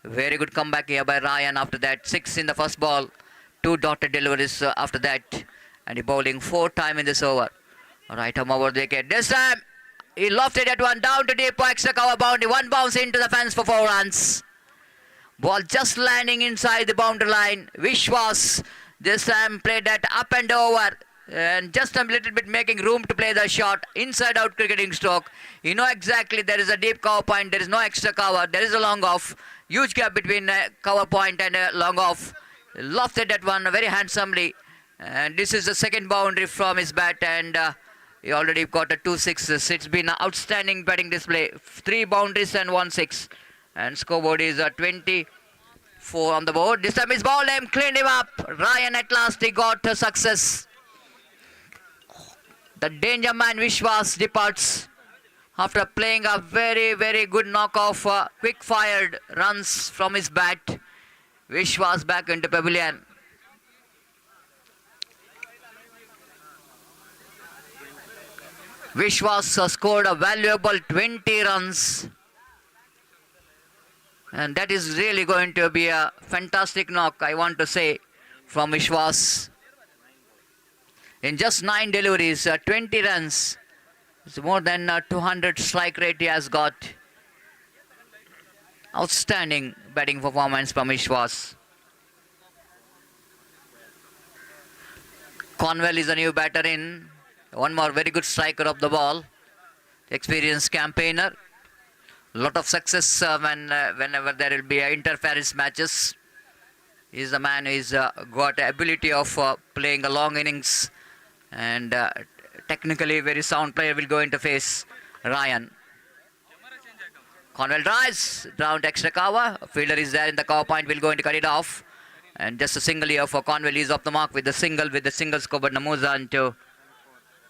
Very good comeback here by Ryan after that. 6 in the first ball. 2 dotted deliveries after that. And he bowling 4 times in this over. Right arm over the wicket. This time he lofted that one down to deep for extra cover boundary. One bounce into the fence for 4 runs. Ball just landing inside the boundary line. Vishwas this time played that up and over. And just a little bit making room to play the shot. Inside out cricketing stroke. You know exactly there is a deep cover point. There is no extra cover. There is a long off. Huge gap between cover point and long off. Lofted that one very handsomely. And this is the second boundary from his bat. And he already got a 2 sixes. It's been an outstanding batting display. 3 boundaries and 1 6. And scoreboard is 24 on the board. This time his ball aim cleaned him up. Ryan at last he got a success. The danger man Vishwas departs after playing a very, very good knock-off, quick-fired runs from his bat. Vishwas back into pavilion. Vishwas scored a valuable 20 runs. And that is really going to be a fantastic knock, I want to say, from Vishwas. In just 9 deliveries, 20 runs. It's more than 200 strike rate he has got. Outstanding batting performance from Vishwas. Conwell is a new batter in. One more very good striker of the ball. Experienced campaigner. Lot of success whenever there will be interference matches. He is a man who is got ability of playing a long innings. And technically very sound player will go into face Ryan. Conwell drives down to extra cover. Fielder is there in the cover point, will go into cut it off. And just a single here for Conwell. He's off the mark with the single scoreboard Namuzan to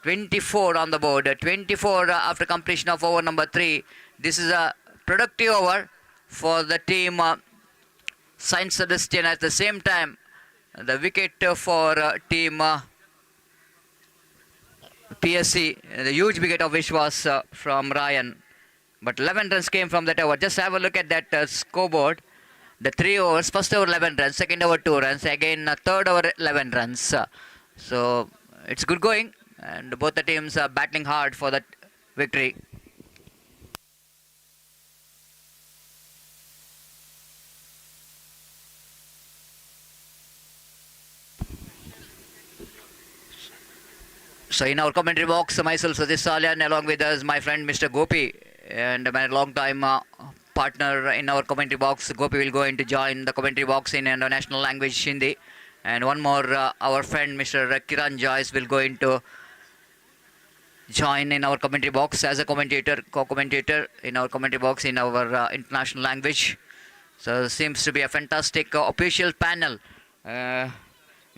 24 on the board. 24 after completion of over number 3. This is a productive over for the team Saint Celestine. At the same time, the wicket for team PSC, the huge wicket of Vishwas from Ryan. But 11 runs came from that over. Just have a look at that scoreboard. The 3 overs, first over 11 runs, second over 2 runs, again third over 11 runs. So it's good going, and both the teams are battling hard for that victory. So in our commentary box, myself Satish Salyan, along with us my friend Mr. Gopi, and my long time partner in our commentary box. Gopi will go in to join the commentary box in national language Hindi, and one more our friend Mr. Kiran Joyce will go in to join in our commentary box as a commentator, co-commentator in our commentary box in our international language. So seems to be a fantastic official panel.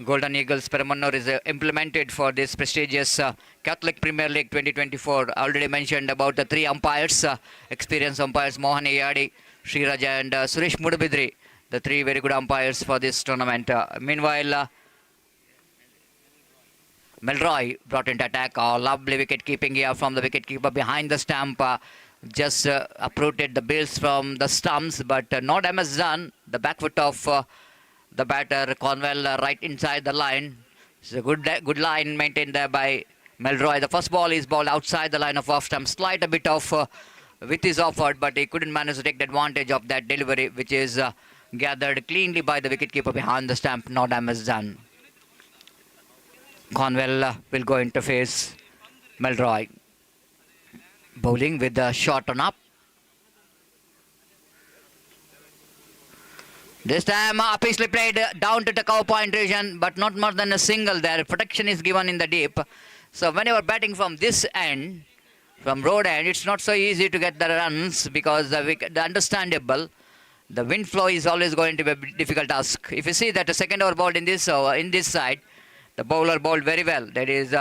Golden Eagles Permannur is implemented for this prestigious Catholic Premier League 2024. I already mentioned about the 3 umpires, experienced umpires Mohan Ayadi, Sriraj and Suresh Mudabidri, the 3 very good umpires for this tournament. Meanwhile, Melroy brought into attack. Lovely wicket keeping here from the wicket keeper behind the stump. Just uprooted the bills from the stumps, but no damage done. The back foot of the batter Conwell right inside the line. It's a good line maintained there by Melroy. The first ball is balled outside the line of off stump. Slight a bit of width is offered, but he couldn't manage to take the advantage of that delivery, which is gathered cleanly by the wicketkeeper behind the stump. No damage done. Conwell will go into face Melroy. Bowling with the shot on up. This time apically played down to the cover point region, but not more than a single there. Protection is given in the deep. So when you are batting from this end, from road end, it's not so easy to get the runs because the understandable, the wind flow is always going to be a difficult task. If you see that the second over bowled in this side, the bowler bowled very well. That is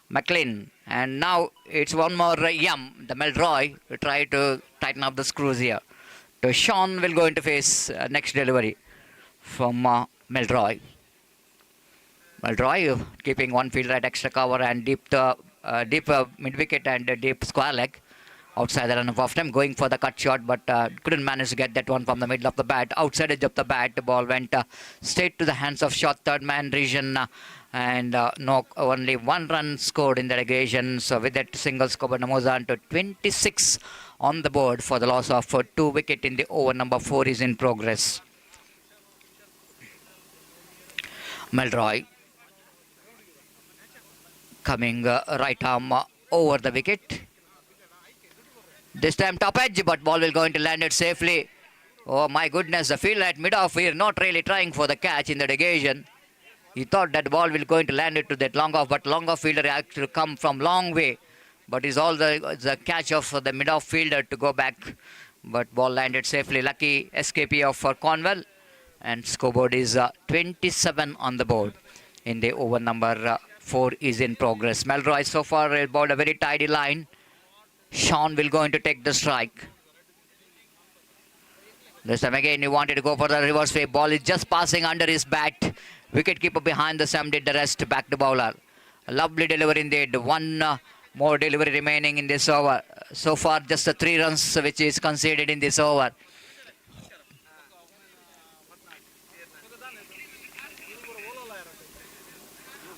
McLean. And now it's one more Yum, the Melroy, to try to tighten up the screws here. So Sean will go into face next delivery from Melroy. Melroy keeping one fielder at extra cover and deep mid wicket and deep square leg. outside the run of off time, going for the cut shot, but couldn't manage to get that one from the middle of the bat. Outside edge of the bat, the ball went straight to the hands of short third man region, and no, only one run scored in that occasion. So with that single score, moves on to 26 on the board for the loss of 2 wicket in the over number 4 is in progress. Melroy coming right arm over the wicket. This time top edge, but ball will go into land it safely. Oh my goodness, the fielder at mid-off here not really trying for the catch in that occasion. He thought that ball will go into land it to that long off, but long off fielder actually come from long way. But it's all the catch of the mid-off fielder to go back. But ball landed safely. Lucky escapee of Cornwell. And scoreboard is 27 on the board. In the over number 4 is in progress. Melroy so far about a very tidy line. Sean will going to take the strike. This time again he wanted to go for the reverse sweep. Ball is just passing under his bat. Wicketkeeper behind the stump did the rest. Back to bowler. A lovely delivery indeed. One more delivery remaining in this over. So far just the 3 runs which is conceded in this over.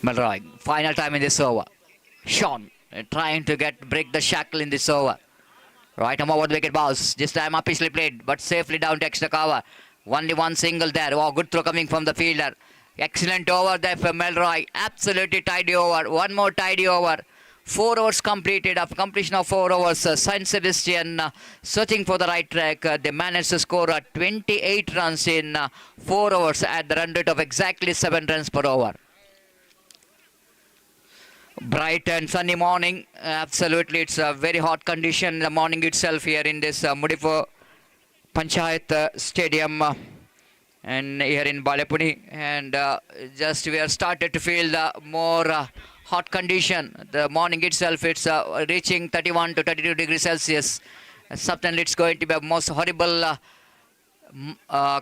Melroy, final time in this over. Sean trying to break the shackle in this over. Right arm over the wicket bounce. This time upishly played, but safely down to extra cover. Only one single there. Oh, good throw coming from the fielder. Excellent over there for Melroy. Absolutely tidy over. One more tidy over. 4 overs completed. After completion of 4 overs, Saint Sebastian searching for the right track. They managed to score 28 runs in 4 overs at the run rate of exactly 7 runs per over. Bright and sunny morning. Absolutely, it's a very hot condition in the morning itself here in this Mudipur Panchayat Stadium and here in Balepuni. And just we have started to feel the more hot condition. The morning itself, it's reaching 31 to 32 degrees Celsius. Certainly, it's going to be a most horrible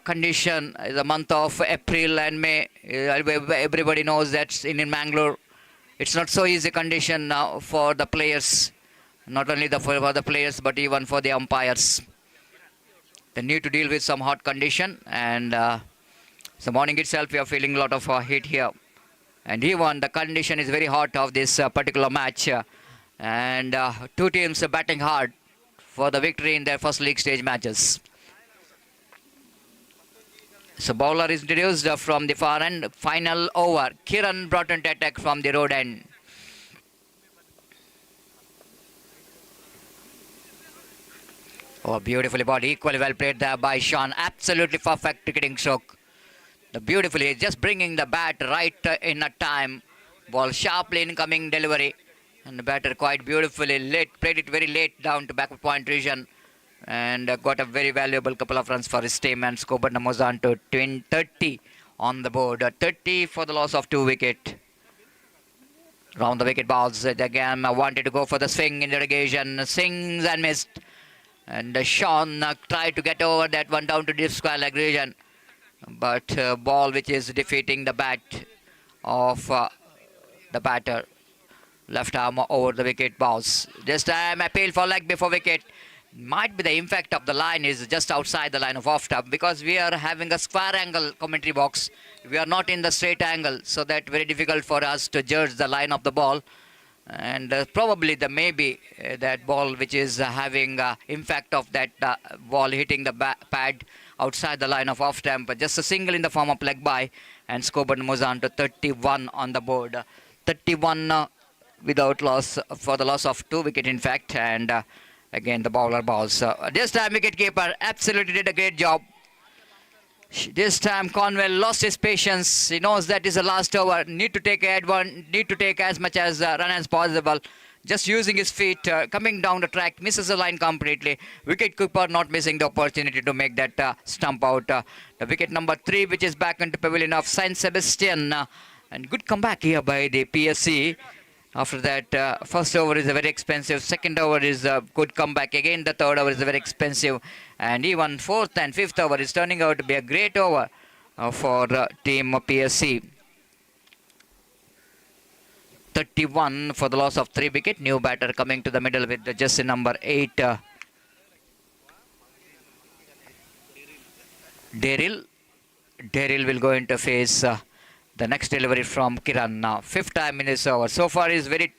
condition. The month of April and May. Everybody knows that in Mangalore. It's not so easy condition now for the players, not only for the players but even for the umpires. They need to deal with some hot condition, and the morning itself we are feeling a lot of heat here. And even the condition is very hot of this particular match, and 2 teams are batting hard for the victory in their first league stage matches. So bowler is introduced from the far end. Final over. Kiran brought into attack from the road end. Oh, beautifully bowled. Equally well played there by Sean. Absolutely perfect cricketing stroke. The beautifully just bringing the bat right in a time. Ball sharply incoming delivery. And the batter quite beautifully late. Played it very late down to backward point region. And got a very valuable couple of runs for his team, and scoreboard numbers on to 30 on the board. 30 for the loss of 2 wicket. Round the wicket balls again. Wanted to go for the swing in the occasion. Swings and missed. And Sean tried to get over that one down to deep square leg region. But ball which is defeating the bat of the batter. Left arm over the wicket balls. This time appeal for leg before wicket. Might be the impact of the line is just outside the line of off top, because we are having a square angle commentary box. We are not in the straight angle, so that very difficult for us to judge the line of the ball. And probably the maybe that ball which is having impact of that ball hitting the pad outside the line of off stump. Just a single in the form of leg by, and scoreboard moves on to 31 on the board. 31 without loss for the loss of 2 wicket in fact, and again the bowler balls. This time wicketkeeper absolutely did a great job. This time Cornwell lost his patience. He knows that is the last over. Need to take as much as run as possible. Just using his feet, coming down the track, misses the line completely. Wicketkeeper not missing the opportunity to make that stump out. The wicket number 3, which is back into pavilion of Saint Sebastian. And good comeback here by the PSC. After that, first over is a very expensive. Second over is a good comeback. Again, the third over is a very expensive. And even fourth and fifth over is turning out to be a great over for team PSC. 31 for the loss of 3 wicket. New batter coming to the middle with the jersey number 8. Daryl. Daryl will go into face the next delivery from Kiran now. Fifth time in this over. So far is very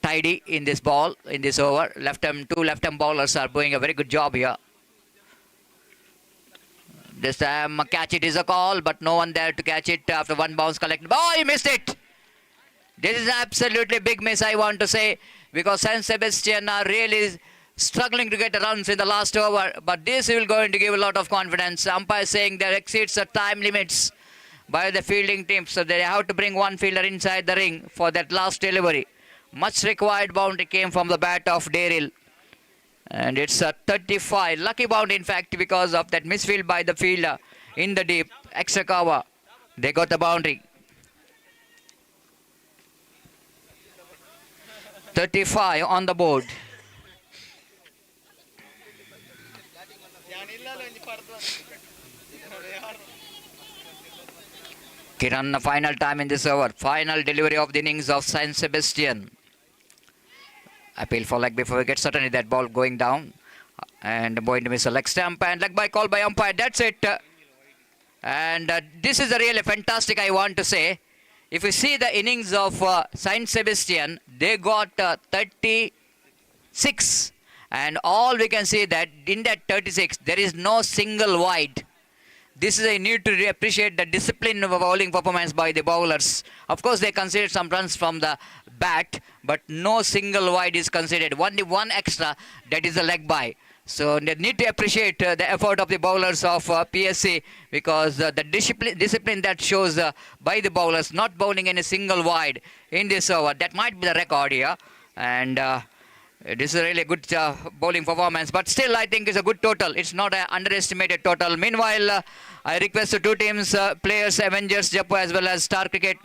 tidy in this ball, in this over. Two left-arm bowlers are doing a very good job here. This time catch it is a call, but no one there to catch it after one bounce collected. Oh, he missed it! This is absolutely big miss, I want to say, because San Sebastian are really struggling to get the runs in the last over, but this will going to give a lot of confidence. Umpire saying there exceeds the time limits by the fielding team, so they have to bring one fielder inside the ring for that last delivery. Much required boundary came from the bat of Daryl. And it's a 35. Lucky bound, in fact, because of that misfield by the fielder in the deep. Extra cover. They got the boundary. 35 on the board. Kiran, the final time in this over. Final delivery of the innings of San Sebastian. Appeal for leg before we get certainly that ball going down. And going to miss a leg stump and leg by call by umpire. That's it. And this is a really fantastic, I want to say. If you see the innings of San Sebastian, they got 36. And all we can see that in that 36, there is no single wide. This is a need to appreciate the discipline of bowling performance by the bowlers. Of course, they considered some runs from the bat, but no single wide is considered. Only one extra, that is the leg by. So they need to appreciate the effort of the bowlers of PSC, because the discipline that shows by the bowlers, not bowling any single wide in this over. That might be the record here. And this is a really good bowling performance, but still I think it's a good total. It's not an underestimated total. Meanwhile, I request the two teams, players, Avengers, Jaipur, as well as Star Cricket,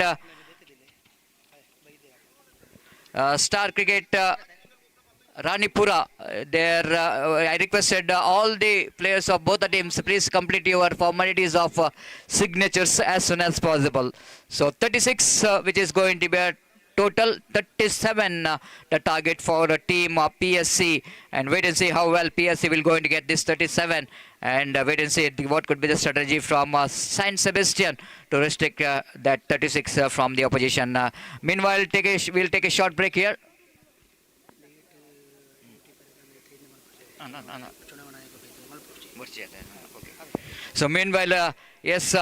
Ranipura. I requested all the players of both the teams, please complete your formalities of signatures as soon as possible. So 36, which is going to be a total 37, the target for the team of PSC, and wait and see how well PSC will going to get this 37, and wait and see what could be the strategy from San Sebastian to restrict that 36 from the opposition. Meanwhile, we'll take a short break here. So meanwhile, yes,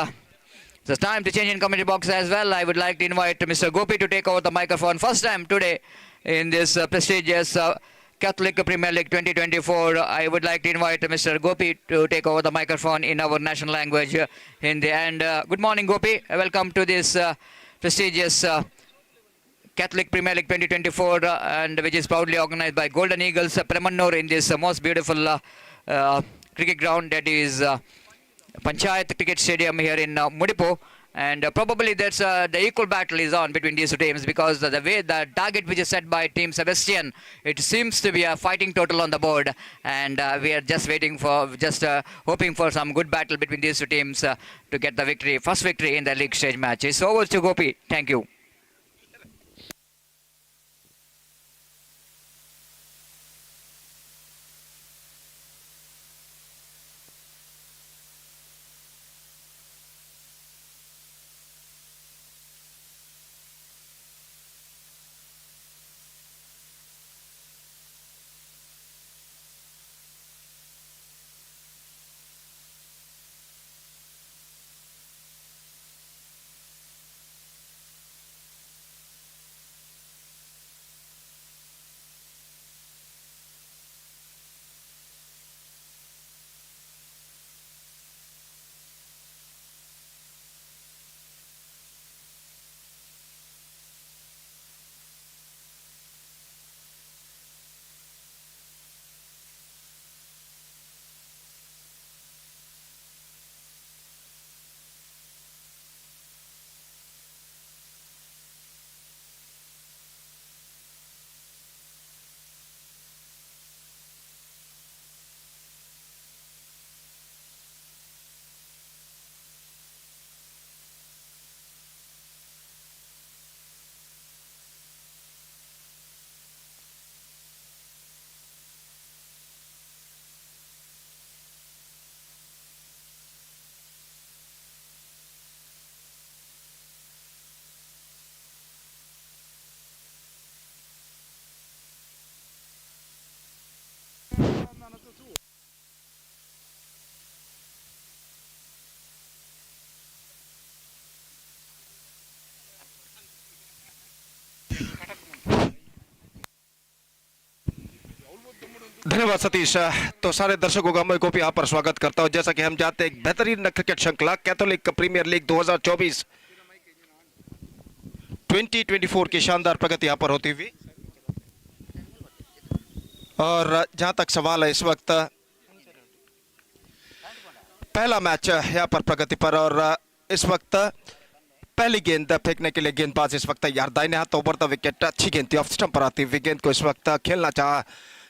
it's time to change in commentary box as well. I would like to invite Mr. Gopi to take over the microphone. First time today in this prestigious Catholic Premier League 2024. I would like to invite Mr. Gopi to take over the microphone in our national language, Hindi. And good morning, Gopi. Welcome to this prestigious Catholic Premier League 2024, and which is proudly organized by Golden Eagles Permannur in this most beautiful cricket ground, that is Panchayat Cricket Stadium here in Mudipo. And probably that's the equal battle is on between these two teams, because the way the target which is set by Team Sebastian, it seems to be a fighting total on the board, and we are just waiting for, hoping for some good battle between these two teams to get the victory, first victory in the league stage match. It's over to Gopi. Thank you. धन्यवाद सतीश। तो सारे दर्शकों का मैं को भी यहाँ पर स्वागत करता हूँ। जैसा कि हम जानते हैं, एक बेहतरीन क्रिकेट श्रृंखला कैथोलिक प्रीमियर लीग 2024 2024 की शानदार प्रगति यहाँ पर होती हुई, और जहाँ तक सवाल है इस वक्त पहला मैच यहाँ पर प्रगति पर, और इस वक्त पहली गेंद फेंकने के लिए गेंदबाज इस वक्त तैयार। दाहिने हाथ ओवर द विकेट, अच्छी गेंद थी, ऑफ स्टंप पर आती हुई गेंद को इस वक्त खेलना चाहा,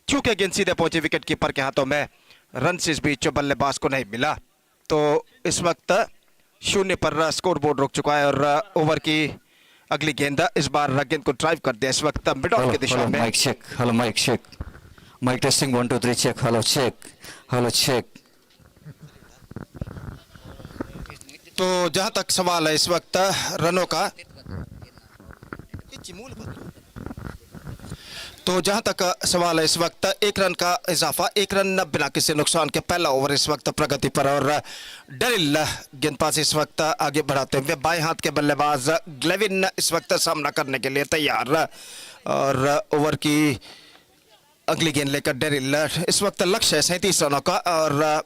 चूंकि गेंद सीधे पहुंची विकेट कीपर के हाथों में। रन से इस बीच बल्लेबाज को नहीं मिला, तो इस वक्त 0 पर स्कोर बोर्ड रुक चुका है, और ओवर की अगली गेंद इस बार गेंद को ड्राइव कर दिया इस वक्त मिड ऑफ की दिशा में। Mic check, hello mic check, mic testing 1 2 3 check, hello check, hello check. तो जहां तक सवाल है इस वक्त रनों का, तो जहां तक सवाल है इस वक्त 1 रन का इजाफा, 1 रन बिना किसी नुकसान के पहला ओवर इस वक्त प्रगति पर, और डेरिल गेंदबाज इस वक्त आगे बढ़ाते हुए। बाएं हाथ के बल्लेबाज ग्लेविन इस वक्त सामना करने के लिए तैयार, और ओवर की अगली गेंद लेकर डेरिल। इस वक्त लक्ष्य है 37 रनों का, और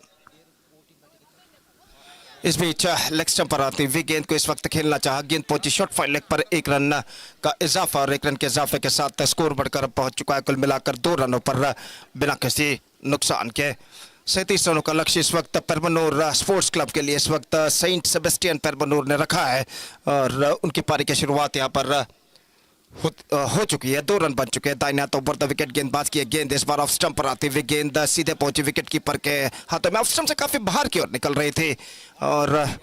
इस बीच लेग स्टंप पर आती हुई गेंद को इस वक्त खेलना चाहा, गेंद पहुंची शॉर्ट फाइल लेग पर, 1 रन का इजाफा, और 1 रन के इजाफे के साथ स्कोर बढ़कर पहुंच चुका है कुल मिलाकर 2 रनों पर बिना किसी नुकसान के। 37 रनों का लक्ष्य इस वक्त परमनूर स्पोर्ट्स क्लब के लिए इस वक्त सेंट सेबेस्टियन परमनूर ने रखा है, और उनकी पारी की शुरुआत यहाँ पर हो चुकी है। 2 रन बन चुके हैं। दाहिने हाथ ओवर द विकेट गेंदबाज की गेंद इस बार ऑफ स्टंप पर आती हुई गेंद सीधे पहुंची विकेट कीपर के हाथों में, ऑफ स्टंप से काफी बाहर की ओर निकल रही थी, और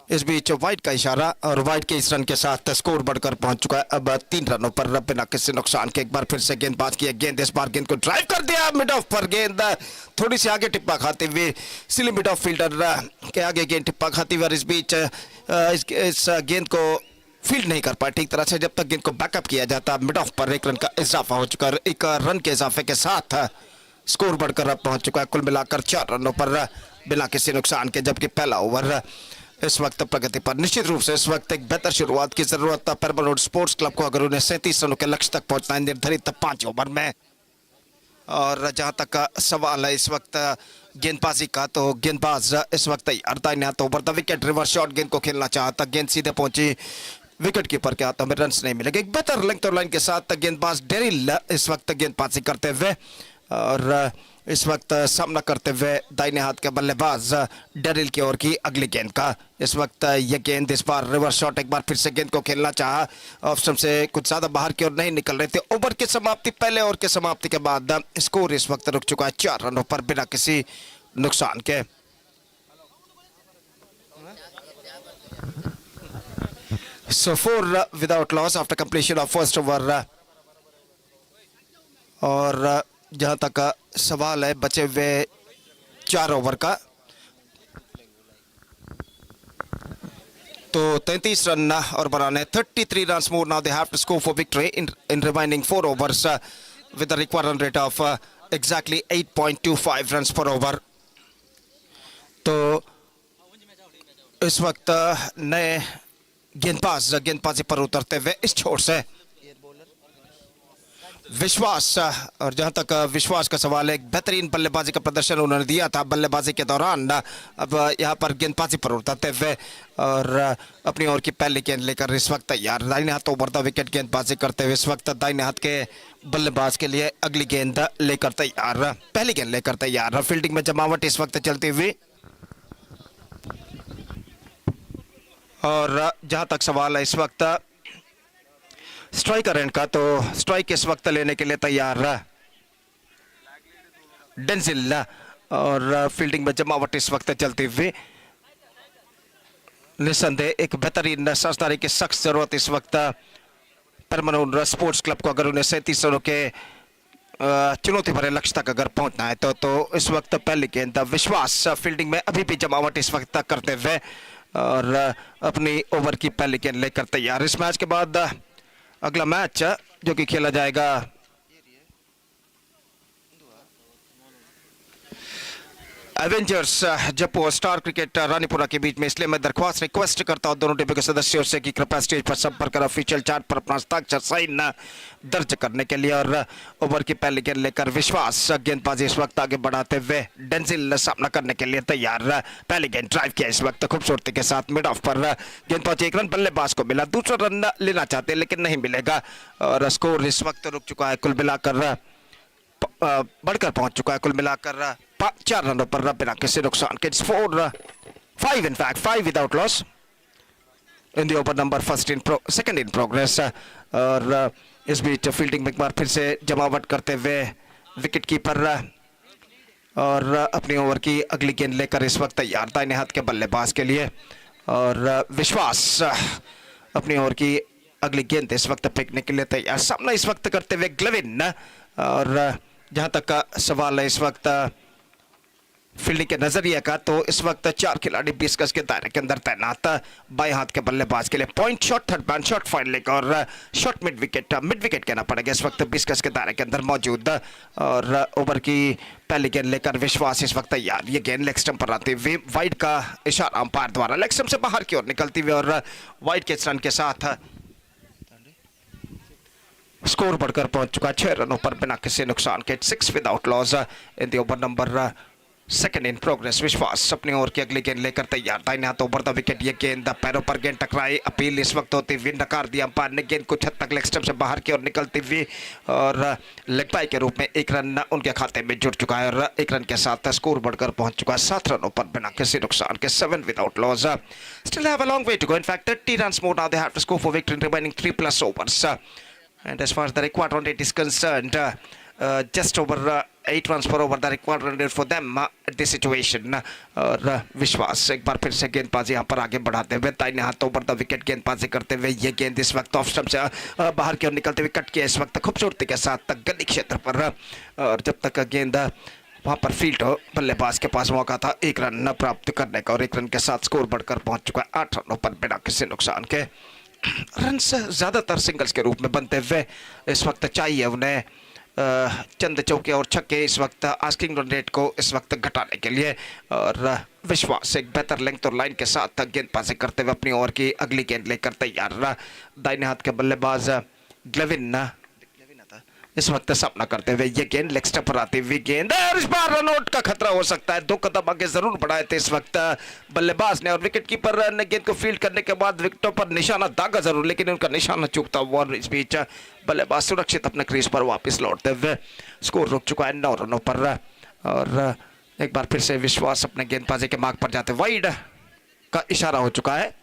इस बीच वाइड का इशारा, और वाइड के इस रन के साथ स्कोर बढ़कर पहुंच चुका है अब 3 रनों पर बिना किसी नुकसान के। एक बार फिर से गेंदबाज की गेंद इस बार गेंद को ड्राइव कर दिया मिड ऑफ पर, गेंद थोड़ी सी आगे टिप्पा खाते हुए सिली मिड ऑफ फील्डर के आगे गेंद टिप्पा खाती हुई, और इस बीच इस गेंद को फील्ड नहीं कर पाए ठीक तरह से। जब तक गेंद को बैकअप किया जाता, मिड ऑफ पर 1 रन का इजाफा हो चुका है। 1 रन के इजाफे के साथ स्कोर बढ़कर अब पहुंच चुका है कुल मिलाकर 4 रनों पर बिना किसी नुकसान के, जबकि पहला ओवर इस वक्त प्रगति पर। निश्चित रूप से इस वक्त एक बेहतर शुरुआत की जरूरत है परमनूर स्पोर्ट्स क्लब को, अगर उन्हें 37 रनों के लक्ष्य तक पहुंचना है निर्धारित 5 ओवर में। और जहां तक सवाल है इस वक्त गेंदबाजी का, तो गेंदबाज इस वक्त दाहिने हाथ over the wicket reverse shot गेंद को खेलना चाहता, गेंद सीधे पहुंची विकेट कीपर के हाथों में, रन नहीं मिलेंगे। एक बेहतर लेंथ और लाइन के साथ गेंदबाज डेरिल इस वक्त गेंदबाजी करते हुए, और इस वक्त सामना करते हुए दाहिने हाथ के बल्लेबाज डेरिल की ओर की अगली गेंद का। इस वक्त यह गेंद इस बार रिवर्स शॉट, एक बार फिर से गेंद को खेलना चाहा, ऑफ स्टंप से कुछ ज्यादा बाहर की ओर नहीं निकल रहे थे। ओवर की समाप्ति, पहले ओवर की समाप्ति के बाद स्कोर इस वक्त रुक चुका है 4 रनों पर बिना किसी नुकसान के। So 4 without loss after completion of first over, और जहां तक सवाल है बचे हुए 4 ओवर का, तो 33 रन और बनाने 33 runs more now they have to score for victory in remaining 4 overs with the required run rate of exactly 8.25 runs per over। तो इस वक्त नए गेंदबाजी पर उतरते हुए इस छोर से विश्वास, और जहां तक विश्वास का सवाल है, एक बेहतरीन बल्लेबाजी का प्रदर्शन उन्होंने दिया था बल्लेबाजी के दौरान। अब यहां पर गेंदबाजी पर उतरते हुए और अपनी ओर की पहली गेंद लेकर इस वक्त तैयार, दाहिने हाथ ओवर द विकेट गेंदबाजी करते हुए इस वक्त दाहिने हाथ के बल्लेबाज के लिए अगली गेंद लेकर तैयार, पहली गेंद लेकर तैयार। फील्डिंग में जमावट इस वक्त चलती हुई, और जहां तक सवाल है इस वक्त स्ट्राइकर एंड का, तो स्ट्राइक इस वक्त लेने के लिए तैयार डेंजिल, और फील्डिंग में जमावट इस वक्त चलती हुई। निस्संदेह एक बेहतरीन साझेदारी की सख्त जरूरत इस वक्त परमनूर स्पोर्ट्स क्लब को, अगर उन्हें 37 रनों के चुनौती भरे लक्ष्य तक अगर पहुंचना है तो इस वक्त पहली गेंद विश्वास फील्डिंग में अभी भी जमावट इस वक्त करते हुए, और अपनी ओवर की पहली गेंद लेकर तैयार। इस मैच के बाद अगला मैच जो कि खेला जाएगा एवेंजर्स जप्पू और स्टार क्रिकेट रानीपुरा के बीच में, इसलिए मैं दरख्वास्त रिक्वेस्ट करता हूं दोनों टीमों के सदस्यों से कि कृपया स्टेज पर संपर्क कर ऑफिशियल चार्ट पर अपना हस्ताक्षर साइन दर्ज करने के लिए। और ओवर की पहली गेंद लेकर विश्वास गेंदबाजी इस वक्त आगे बढ़ाते हुए डेंजिल सामना करने के लिए तैयार। पहली गेंद ड्राइव किया इस वक्त खूबसूरती के साथ, मिड ऑफ पर गेंद पहुंची, एक रन बल्लेबाज को मिला, दूसरा रन लेना चाहते हैं लेकिन नहीं मिलेगा और स्कोर इस वक्त रुक चुका है। कुल मिलाकर बढ़कर पहुंच चुका है, कुल मिलाकर 4 रनों पर बिना किसी नुकसान के। 5 in fact, 5 without loss in the over number second in progress। और इस बीच फील्डिंग में एक बार फिर से जमावट करते हुए विकेट कीपर और अपनी ओवर की अगली गेंद लेकर इस वक्त तैयार दाहिने हाथ के बल्लेबाज के लिए। और विश्वास अपनी ओवर की अगली गेंद इस वक्त फेंकने के लिए तैयार, सामना इस वक्त करते हुए ग्लेविन। और जहां तक का सवाल है इस वक्त फील्डिंग के नजरिए का, तो इस वक्त 4 खिलाड़ी 20 गज के दायरे के अंदर तैनात बाएं हाथ के बल्लेबाज के लिए। Point shot, third ban shot, final और शॉट मिड विकेट कहना पड़ेगा इस वक्त 20 गज के दायरे के अंदर मौजूद। और ओवर की पहली गेंद लेकर विश्वास इस वक्त तैयार, ये गेंद लेग स्टंप पर आती हुई वाइड का इशारा अंपायर द्वारा लेग स्टंप से बाहर की ओर निकलती हुई और वाइड के रन के साथ स्कोर बढ़कर पहुंच चुका 6 रनों पर बिना किसी नुकसान के। 6 without loss in the over number second in progress. विश्वास अपनी ओवर की अगली गेंद लेकर तैयार, दाहिने हाथ ओवर द विकेट, ये गेंद पैरों पर गेंद टकराई, अपील इस वक्त होती हुई नकार दिया अंपायर ने। गेंद कुछ हद तक लेग स्टंप से बाहर की ओर निकलती हुई और लेग बाय के रूप में 1 रन उनके खाते में जुड़ चुका है और 1 रन के साथ स्कोर बढ़कर पहुंच चुका है 7 रनों पर बिना किसी नुकसान के। 7 without loss. Still have a long way to go, in fact 30 runs more now they have to score for victory in remaining 3+ overs। And as far as the required run rate is concerned, just over 8 runs per over the required run rate for them at this situation। और विश्वास एक बार फिर से गेंदबाजी यहाँ पर आगे बढ़ाते हुए दाहिने हाथ ओवर द विकेट गेंदबाजी करते हुए, ये गेंद इस वक्त ऑफ स्टंप से बाहर की ओर निकलते हुए कट किया इस वक्त खूबसूरती के साथ तक गली क्षेत्र पर। और जब तक गेंद वहाँ पर फील्ड हो, बल्लेबाज के पास मौका था 1 रन प्राप्त करने का और 1 रन के साथ स्कोर बढ़कर पहुंच चुका है 8 रनों पर बिना किसी नुकसान के। रन्स ज्यादातर सिंगल्स के रूप में बनते हुए इस वक्त चाहिए उन्हें चंद चौके और छक्के इस वक्त आस्किंग रन रेट को इस वक्त घटाने के लिए। और विश्वास एक बेहतर लेंथ और लाइन के साथ गेंदबाजी करते हुए अपनी ओवर की अगली गेंद लेकर तैयार। दाहिने हाथ के बल्लेबाज ग्लेविन इस वक्त सामना करते हुए, ये गेंद लेग स्टंप पर आती हुई गेंद और इस बार रन आउट का खतरा हो सकता है। 2 कदम आगे जरूर बढ़ाए थे इस वक्त बल्लेबाज ने और विकेट कीपर ने गेंद को फील्ड करने के बाद विकेटों पर निशाना दागा जरूर, लेकिन उनका निशाना चूकता हुआ और इस बीच बल्लेबाज सुरक्षित अपने क्रीज पर वापस लौटते हुए स्कोर रुक चुका है 9 रनों पर। और एक बार फिर से विश्वास अपने गेंदबाजी के मार्ग पर जाते वाइड का इशारा हो चुका है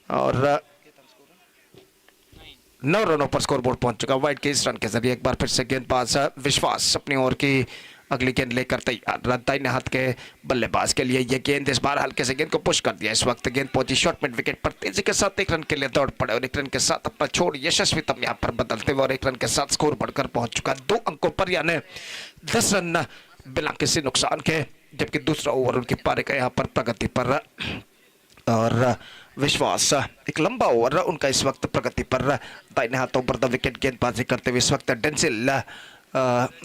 और 9 रनों पर स्कोर बोर्ड पहुंच चुका वाइड के इस रन के जरिए। एक बार फिर से गेंदबाज विश्वास अपनी ओवर की अगली गेंद लेकर तैयार, दाहिने हाथ के बल्लेबाज के लिए, ये गेंद इस बार हल्के से गेंद को पुश कर दिया इस वक्त। गेंद पहुंची शॉर्ट मिड विकेट पर, तेजी के साथ 1 रन के लिए दौड़ पड़े और 1 रन के साथ अपना छोड़ यशस्वीतम यहाँ पर बदलते हुए और 1 रन के साथ स्कोर बढ़कर पहुंच चुका 2 अंकों पर, यानी 10 रन बिना किसी नुकसान के। जबकि दूसरा ओवर उनकी पारी का यहाँ पर प्रगति पर और विश्वास एक लंबा ओवर उनका इस वक्त प्रगति पर, दाहिने हाथ ओवर द विकेट गेंदबाजी करते हुए इस वक्त डेंजिल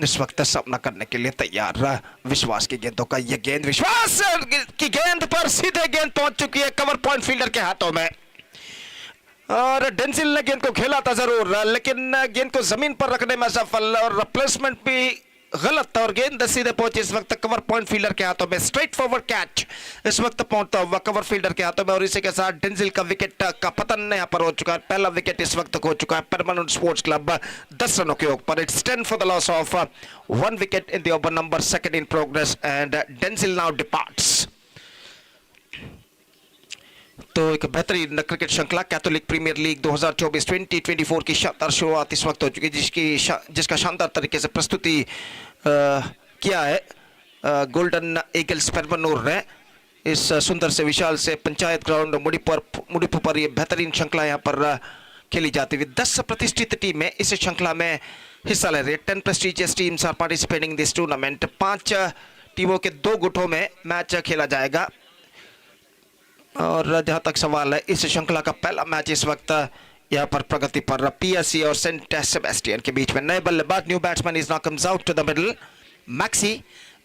इस वक्त सामना करने के लिए तैयार। विश्वास की गेंदों का ये गेंद विश्वास की गेंद पर सीधे गेंद पहुंच चुकी है कवर पॉइंट फील्डर के हाथों में और डेंजिल ने गेंद को खेला था जरूर, लेकिन गेंद को जमीन पर रखने में सफल और प्लेसमेंट भी गलत था और गेंद सीधे पहुंची इस वक्त कवर पॉइंट फील्डर के हाथों में। स्ट्रेट फॉरवर्ड कैच इस वक्त पहुंचता हुआ कवर फील्डर के हाथों में और इसी के साथ डेंजिल का विकेट का पतन यहाँ पर हो चुका है। पहला विकेट इस वक्त हो चुका है परमानेंट स्पोर्ट्स क्लब 10 रनों के ऊपर। It's 10 for the loss of 1 wicket in the over number second in progress and Denzil now departs. तो एक बेहतरीन क्रिकेट श्रृंखला कैथोलिक प्रीमियर लीग 2024-2024 की शानदार शुरुआत इस वक्त हो चुकी है, जिसका शानदार तरीके से प्रस्तुति किया है गोल्डन ईगल्स पेरमन्नूर ने। इस सुंदर से विशाल से पंचायत ग्राउंड मुड़ीपू पर यह बेहतरीन श्रृंखला यहाँ पर खेली जाती हुई 10 प्रतिष्ठित टीमें इस श्रृंखला में हिस्सा ले रही है। 10 prestigious teams are participating in this tournament। 5 टीमों के 2 गुटों में मैच खेला जाएगा और जहां तक सवाल है इस श्रृंखला का पहला मैच इस वक्त यहाँ पर प्रगति पर पीएससी और सेंट सेबेस्टियन के बीच में। नए बल्लेबाज new batsman is now comes out to the middle, Maxi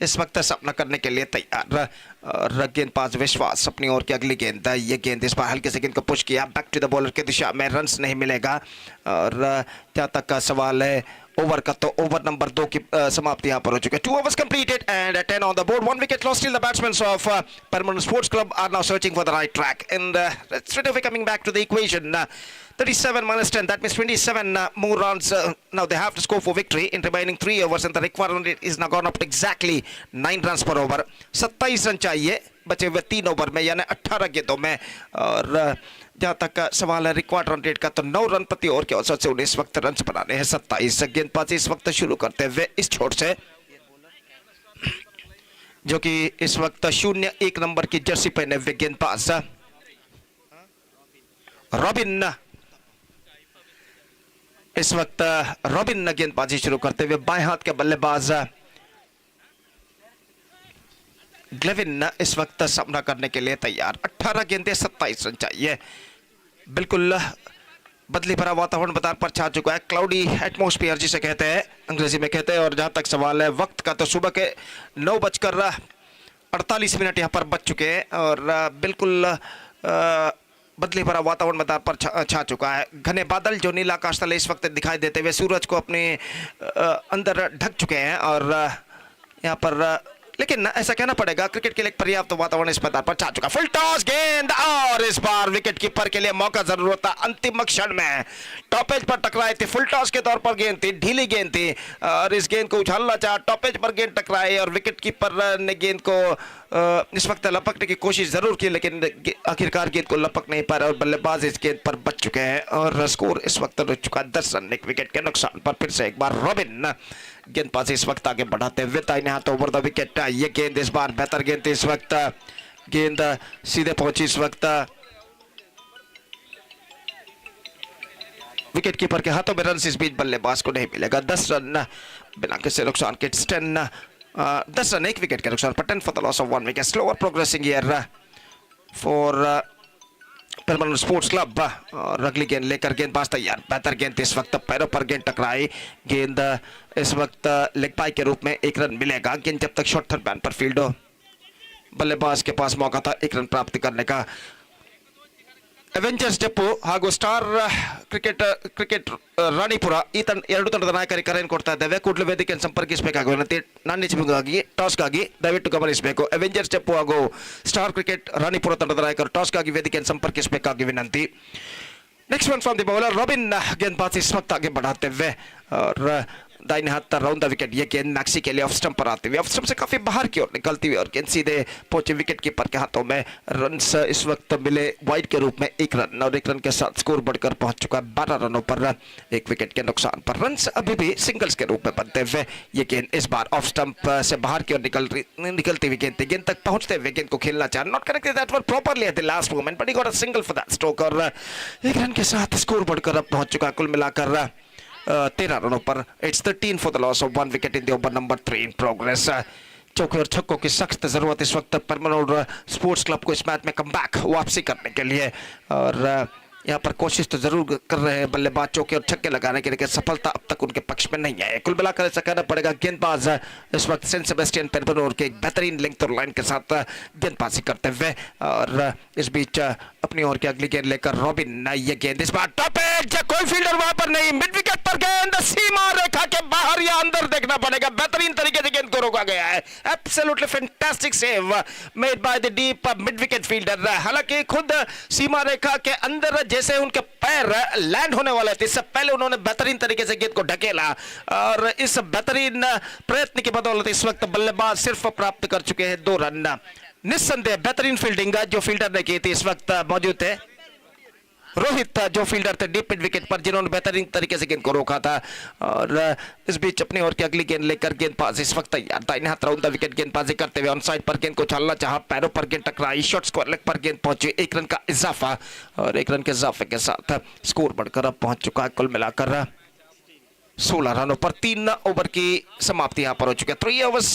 इस वक्त सामना करने के लिए तैयार और गेंदबाज विश्वास अपनी ओर की अगली गेंद, ये गेंद इस बार हल्के से गेंद को पुश किया बैक टू द बॉलर की दिशा में, रन्स नहीं मिलेगा और जहाँ तक का सवाल है ओवर का तो ओवर नंबर 2 की समाप्ति यहाँ पर हो चुकी है. 2 overs completed and 10 on the board. 1 wicket lost. Still the batsmen of Permannur Sports Club are now searching for the right track and straight away coming back to the equation. 37 minus 10, that means 27 more runs. Now they have to score for victory in remaining 3 overs and the required run rate is now gone up to exactly 9 runs per over. 27 run चाहिए बचे हुए 3 over में यानी 18 गेंदों में और जहां तक सवाल है रिक्वायर्ड रन रेट का तो 9 रन प्रति ओवर के औसत से उन्हें इस वक्त रन बनाने हैं. 27 गेंदबाजी इस वक्त शुरू करते हुए इस छोर से जो कि इस वक्त 0-1 नंबर की जर्सी पहने हुए गेंदबाज रॉबिन, इस वक्त रॉबिन गेंदबाजी शुरू करते हुए बाएं हाथ के बल्लेबाज ग्लेविन इस वक्त सामना करने के लिए तैयार. 18 गेंदें 27 रन चाहिए. बिल्कुल बदली भरा वातावरण मैदान पर छा चुका है. क्लाउडी एटमॉस्फेयर जिसे कहते हैं अंग्रेजी में कहते हैं. और जहां तक सवाल है वक्त का तो सुबह के 9:48 यहाँ पर बज चुके हैं और बिल्कुल बदली भरा वातावरण मैदान पर छा चुका है. घने बादल जो नीला आकाश तले इस वक्त दिखाई देते हुए सूरज को अपने अंदर ढक चुके हैं और यहाँ पर लेकिन ऐसा कहना पड़ेगा क्रिकेट के लिए एक पर्याप्त वातावरण इस मैदान पर छा चुका. फुल टॉस गेंद और इस बार विकेट कीपर के लिए मौका जरूर था. अंतिम क्षण में टॉपेज पर टकराई थी. फुल टॉस के तौर पर गेंद थी, ढीली गेंद थी और इस गेंद को उछालना चाहा, टॉपेज पर गेंद टकराई और विकेट कीपर ने गेंद को इस वक्त लपकने की कोशिश जरूर की लेकिन आखिरकार गेंद को लपक नहीं पा रहा और बल्लेबाज इस गेंद पर बच चुके हैं और स्कोर इस वक्त रुक चुका 10 रन 1 विकेट के नुकसान पर. फिर से एक बार रॉबिन गेंदबाजी इस वक्त आगे बढ़ाते हुए दाहिने हाथ ओवर द विकेट. ये गेंद इस बार बेहतर गेंद थी. इस वक्त गेंद सीधे पहुंची. इस वक्त विकेट कीपर के हाथों में रन इस बीच बल्लेबाज को नहीं मिलेगा. 10 रन बिना किसी नुकसान के 10 रन 1 विकेट के नुकसान पर 10 for the loss of 1 wicket. Slower progressing here for permanent sports club और अगली गेंद लेकर गेंदबाज तैयार. बेहतर गेंद इस वक्त पैरों पर गेंद टकराई. गेंद इस वक्त लेग पाई के रूप में 1 रन मिलेगा. गेंद जब तक शॉर्ट थर्ड बैन पर फील्ड हो बल्लेबाज के पास मौका था 1 रन प्राप्त करने का. ಅವೆಂಜರ್ಸ್ ಡೆಪೋ ಹಾಗೂ ಸ್ಟಾರ್ ಕ್ರಿಕೆಟ್ ರಾಣಿಪುರ ಈ ಎರಡು ತಂಡದ ನಾಯಕರಿಗೆ ಕರೆಯನ್ನು ಕೊಡ್ತಾ ಇದ್ದೇವೆ. ಕೂಡಲೇ ವೇದಿಕೆಯನ್ನು ಸಂಪರ್ಕಿಸಬೇಕಾಗಿ ವಿನಂತಿ. ನಾಣ್ಯಚಿಮುಗಾಗಿ ಟಾಸ್ಗಾಗಿ ದಯವಿಟ್ಟು ಗಮನಿಸಬೇಕು. ಅವೆಂಜರ್ಸ್ ಡೆಪೋ ಹಾಗೂ ಸ್ಟಾರ್ ಕ್ರಿಕೆಟ್ ರಾಣಿಪುರ ತಂಡದ ನಾಯಕರು ಟಾಸ್ಗಾಗಿ ವೇದಿಕೆಯನ್ನು ಸಂಪರ್ಕಿಸಬೇಕಾಗಿ ವಿನಂತಿ. Next one from the bowler robin गेंदबाजी इस वक्त आगे बढ़ाते हुए और दाहिने हाथ राउंड द विकेट. ये गेंद मैक्सी के लिए ऑफ स्टंप पर आती हुई ऑफ स्टंप से काफी बाहर की ओर निकलती हुई और गेंद सीधे पहुंचे विकेट कीपर के हाथों में. रन्स इस वक्त मिले वाइड के रूप में 1 रन और 1 रन के साथ स्कोर बढ़कर पहुंच चुका है 12 रनों पर 1 विकेट के नुकसान पर. रन्स अभी भी सिंगल्स के रूप में बनते हुए ये गेंद इस बार ऑफ स्टंप से बाहर की ओर निकलती हुई गेंद थी. गेंद तक पहुंचते हुए गेंद को खेलना चाह not connected that one properly eight the last moment but he got a single for that stroke और 1 रन के साथ स्कोर बढ़कर अब पहुंच चुका है कुल मिलाकर 13 रनों पर. It's 13 for the loss of 1 wicket in the over number 3 in progress. चौके और छक्कों की सख्त जरूरत इस वक्त परमनूर स्पोर्ट्स क्लब को इस मैच में कमबैक वापसी करने के लिए और यहाँ पर कोशिश तो जरूर कर रहे हैं बल्लेबाज चौके और छक्के लगाने के लिए सफलता अब तक उनके पक्ष में नहीं है. कुल मिलाकर ऐसा कहना पड़ेगा गेंदबाज इस वक्त सेंट सेबेस्टियन परमनूर के एक बेहतरीन लिंक और लाइन के साथ गेंदबाजी करते हुए और इस बीच अपनी ओर की अगली गेंद लेकर रॉबिन. ये गेंद इस बार टॉप एज, कोई फील्डर वहां पर नहीं. मिड विकेट पर गेंद सीमा रेखा के बाहर या अंदर देखना पड़ेगा. बेहतरीन तरीके से गेंद को रोका गया है. Absolutely fantastic save made by the deep mid wicket fielder. हालांकि खुद सीमा रेखा के अंदर जैसे उनके पैर लैंड होने वाले थे इससे पहले उन्होंने बेहतरीन तरीके से गेंद को ढकेला और इस बेहतरीन प्रयत्न की बदौलत इस वक्त बल्लेबाज सिर्फ प्राप्त कर चुके हैं 2 रन. निस्संदेह बेहतरीन फील्डिंग जो फील्डर ने की थी इस वक्त मौजूद थे रोहित जो फील्डर थे डीप मिड विकेट पर जिन्होंने बेहतरीन तरीके से गेंद को रोका था और इस बीच अपनी ओर की अगली गेंद लेकर गेंदबाज इस वक्त तैयार. दाहिने हाथ राउंड द विकेट गेंदबाजी करते हुए ऑन साइड पर गेंद को छालना चाहा. पैरों पर गेंद टकराई. शॉर्ट स्क्वायर लेग पर गेंद पहुंची. 1 रन का इजाफा और 1 रन के इजाफे के साथ स्कोर बढ़कर अब पहुंच चुका है कुल मिलाकर 16 रनों पर. 3 ओवर की समाप्ति यहां पर हो चुकी है. 3 overs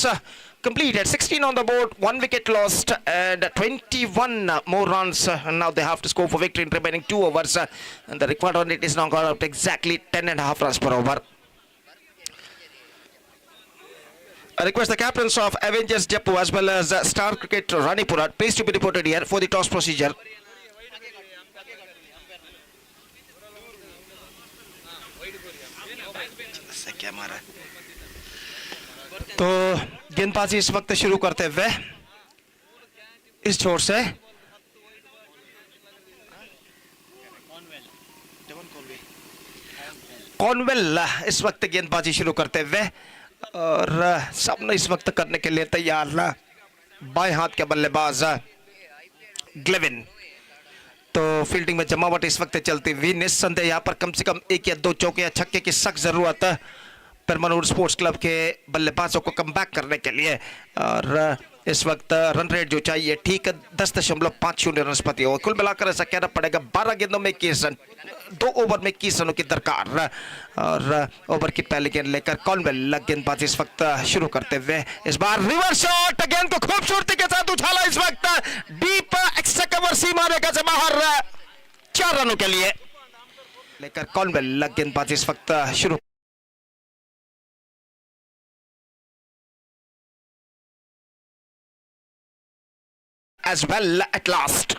completed, 16 on the board, 1 wicket lost and 21 more runs. Now they have to score for victory in remaining 2 overs and the required run rate is now gone up to exactly 10.5 runs per over. I request the captains of Avengers Jaipur as well as Star Cricket Ranipura please to be reported here for the toss procedure. क्या मारा तो गेंदबाजी इस वक्त शुरू करते हुए इस छोर से कॉनवेल इस वक्त गेंदबाजी शुरू करते हुए और सामने इस वक्त करने के लिए तैयार बाएं हाथ के बल्लेबाज ग्लेविन। तो फील्डिंग में जमावट इस वक्त चलती हुई निस्संदेह यहाँ पर कम से कम एक या दो चौके या छक्के की सख्त जरूरत है परमानूर स्पोर्ट्स क्लब के बल्लेबाजों को कम बैक करने के लिए। और इस वक्त रन रेट जो चाहिए ठीक 10.50 रन प्रति ओवर, कुल मिलाकर ऐसा कहना पड़ेगा 12 गेंदों में 21 रन, 2 ओवर में 21 रनों की दरकार। और ओवर की पहली गेंद लेकर कॉनवेल गेंदबाजी इस वक्त शुरू करते हुए इस बार रिवर्स शॉट गेंद को खूबसूरती के साथ उछाला इस वक्त डीप एक्स्ट्रा कवर सीमा रेखा से बाहर 4 रनों के लिए लेकर कॉनवेल गेंदबाजी इस वक्त शुरू as well at last।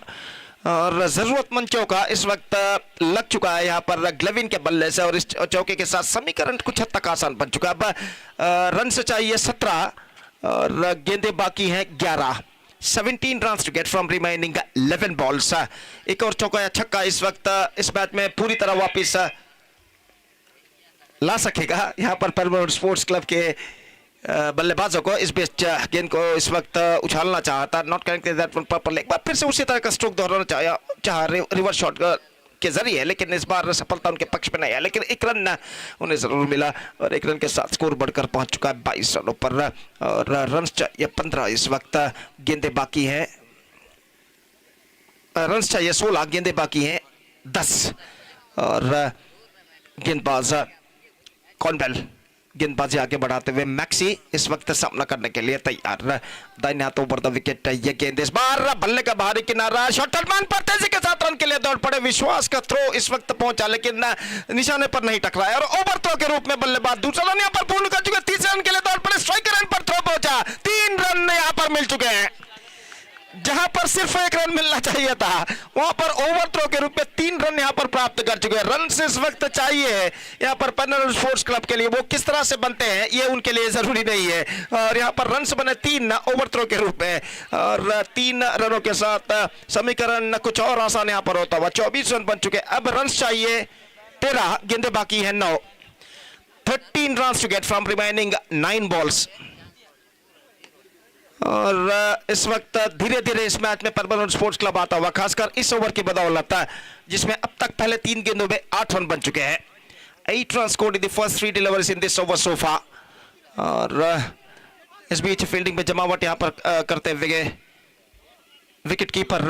और जरूरतमंद चौका इस वक्त लग चुका है यहाँ पर ग्लेविन के बल्ले से और इस चौके के साथ समीकरण कुछ हद तक आसान बन चुका है। अब रन से चाहिए 17 और गेंदें बाकी हैं 11, 17 run to get from remaining 11 balls. एक और चौका या छक्का इस वक्त इस मैच में पूरी तरह वापिस ला सकेगा यहाँ पर परमनूर स्पोर्ट्स क्लब के बल्लेबाजों को। इस बीच गेंद को इस वक्त उछालना चाहता, not connected that one proper leg, फिर से उसी तरह का स्ट्रोक दोहराना चाहा रिवर्स शॉट के जरिए, लेकिन इस बार सफलता उनके पक्ष में नहीं है। लेकिन एक रन उन्हें जरूर मिला और एक रन के साथ स्कोर बढ़कर पहुंच चुका है 22 रनों पर और रन चाहिए 15 इस वक्त। गेंदें बाकी हैं, रन चाहिए 16, गेंदें बाकी हैं 10 और गेंदबाज कॉनवेल गेंदबाजी आगे बढ़ाते हुए मैक्सी इस वक्त सामना करने के लिए तैयार। दाहिने हाथों पर द विकेट, ये गेंद इस बार बल्ले का बाहरी किनारा, शॉर्ट मान पर तेजी के साथ रन के लिए दौड़ पड़े, विश्वास का थ्रो इस वक्त पहुंचा लेकिन निशाने पर नहीं टकराया और ओवर थ्रो के रूप में बल्लेबाज दूसरा रन यहां पर पूर्ण कर चुके, तीसरे रन के लिए दौड़ पड़े, स्ट्राइकर रन पर थ्रो पहुंचा, 3 रन यहां पर मिल चुके हैं। जहां पर सिर्फ 1 रन मिलना चाहिए था वहां पर ओवर थ्रो के रूप में 3 रन यहां पर प्राप्त कर चुके हैं। रन से इस वक्त चाहिए यहां पर परमनूर स्पोर्ट्स क्लब के लिए, वो किस तरह से बनते हैं ये उनके लिए जरूरी नहीं है और यहां पर रन बने 3 ओवर थ्रो के रूप में और 3 रनों के साथ समीकरण कुछ और आसान यहां पर होता हुआ 24 रन बन चुके। अब रन चाहिए 13, गेंदें बाकी है 9, 13 run to get from remaining 9 balls. और इस वक्त धीरे धीरे इस मैच में परमनूर स्पोर्ट्स क्लब आता हुआ, खासकर इस ओवर की बदौलत जिसमें अब तक पहले 3 गेंदों में 8 रन बन चुके हैं। 8 run scored in the first 3 deliveries in this over so far. और इस बीच फील्डिंग में जमावट यहां पर करते हुए विकेट कीपर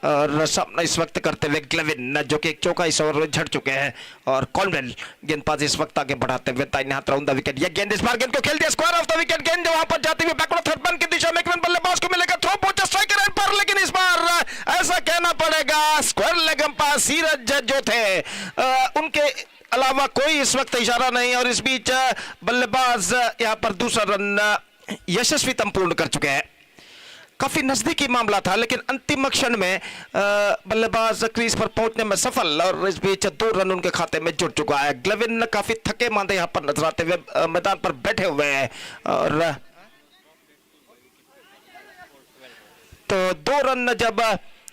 और सामना इस वक्त करते हुए ग्लेविन जो कि एक चौका इस ओवर में झड़ चुके हैं और कॉनवेल गेंदबाजी इस वक्त आगे बढ़ाते हुए दाहिने हाथ राउंड द विकेट, ये गेंद इस बार गेंद को खेल दिया स्क्वायर ऑफ द विकेट, गेंद वहां पर जाती हुई बैकवर्ड थर्ड मैन की दिशा में एक रन बल्लेबाज को मिलेगा, थ्रो पहुंचा स्ट्राइकर एंड पर, लेकिन इस बार ऐसा कहना पड़ेगा स्क्वायर लेग अंपायर सीरज जो थे उनके अलावा कोई इस वक्त इशारा नहीं और इस बीच बल्लेबाज यहां पर दूसरा रन यशस्वी पूर्ण कर चुके हैं। काफी नजदीकी मामला था लेकिन अंतिम क्षण में बल्लेबाज क्रीज पर पहुंचने में सफल और इस बीच 2 रन उनके खाते में जुड़ चुका है। ग्लेविन काफी थके मांदे यहां पर नजर आते हुए मैदान पर बैठे हुए हैं और तो 2 रन जब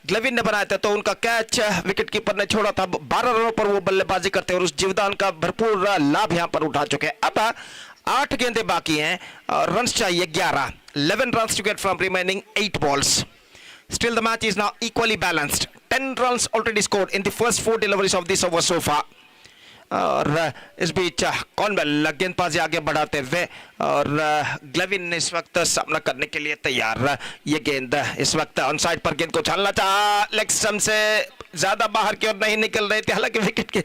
ग्लेविन ने बनाए थे तो उनका कैच विकेट कीपर ने छोड़ा था, 12 रनों पर वो बल्लेबाजी करते और उस जीवदान का भरपूर लाभ यहां पर उठा चुके हैं। अब 8 गेंदें बाकी हैं और रन चाहिए 11, 11 runs to get from remaining 8 balls. Still the match is now equally balanced. 10 runs already scored in the first 4 deliveries of this over so far. और इस बीच कॉनवेल गेंदबाजी आगे बढ़ाते हुए और ग्लेविन इस वक्त सामना करने के लिए तैयार। ये गेंद इस वक्त ऑन साइड पर गेंद को उछालना चाहा, लेग स्टंप से ज्यादा बाहर की ओर नहीं निकल रहे थे, हालांकि विकेट के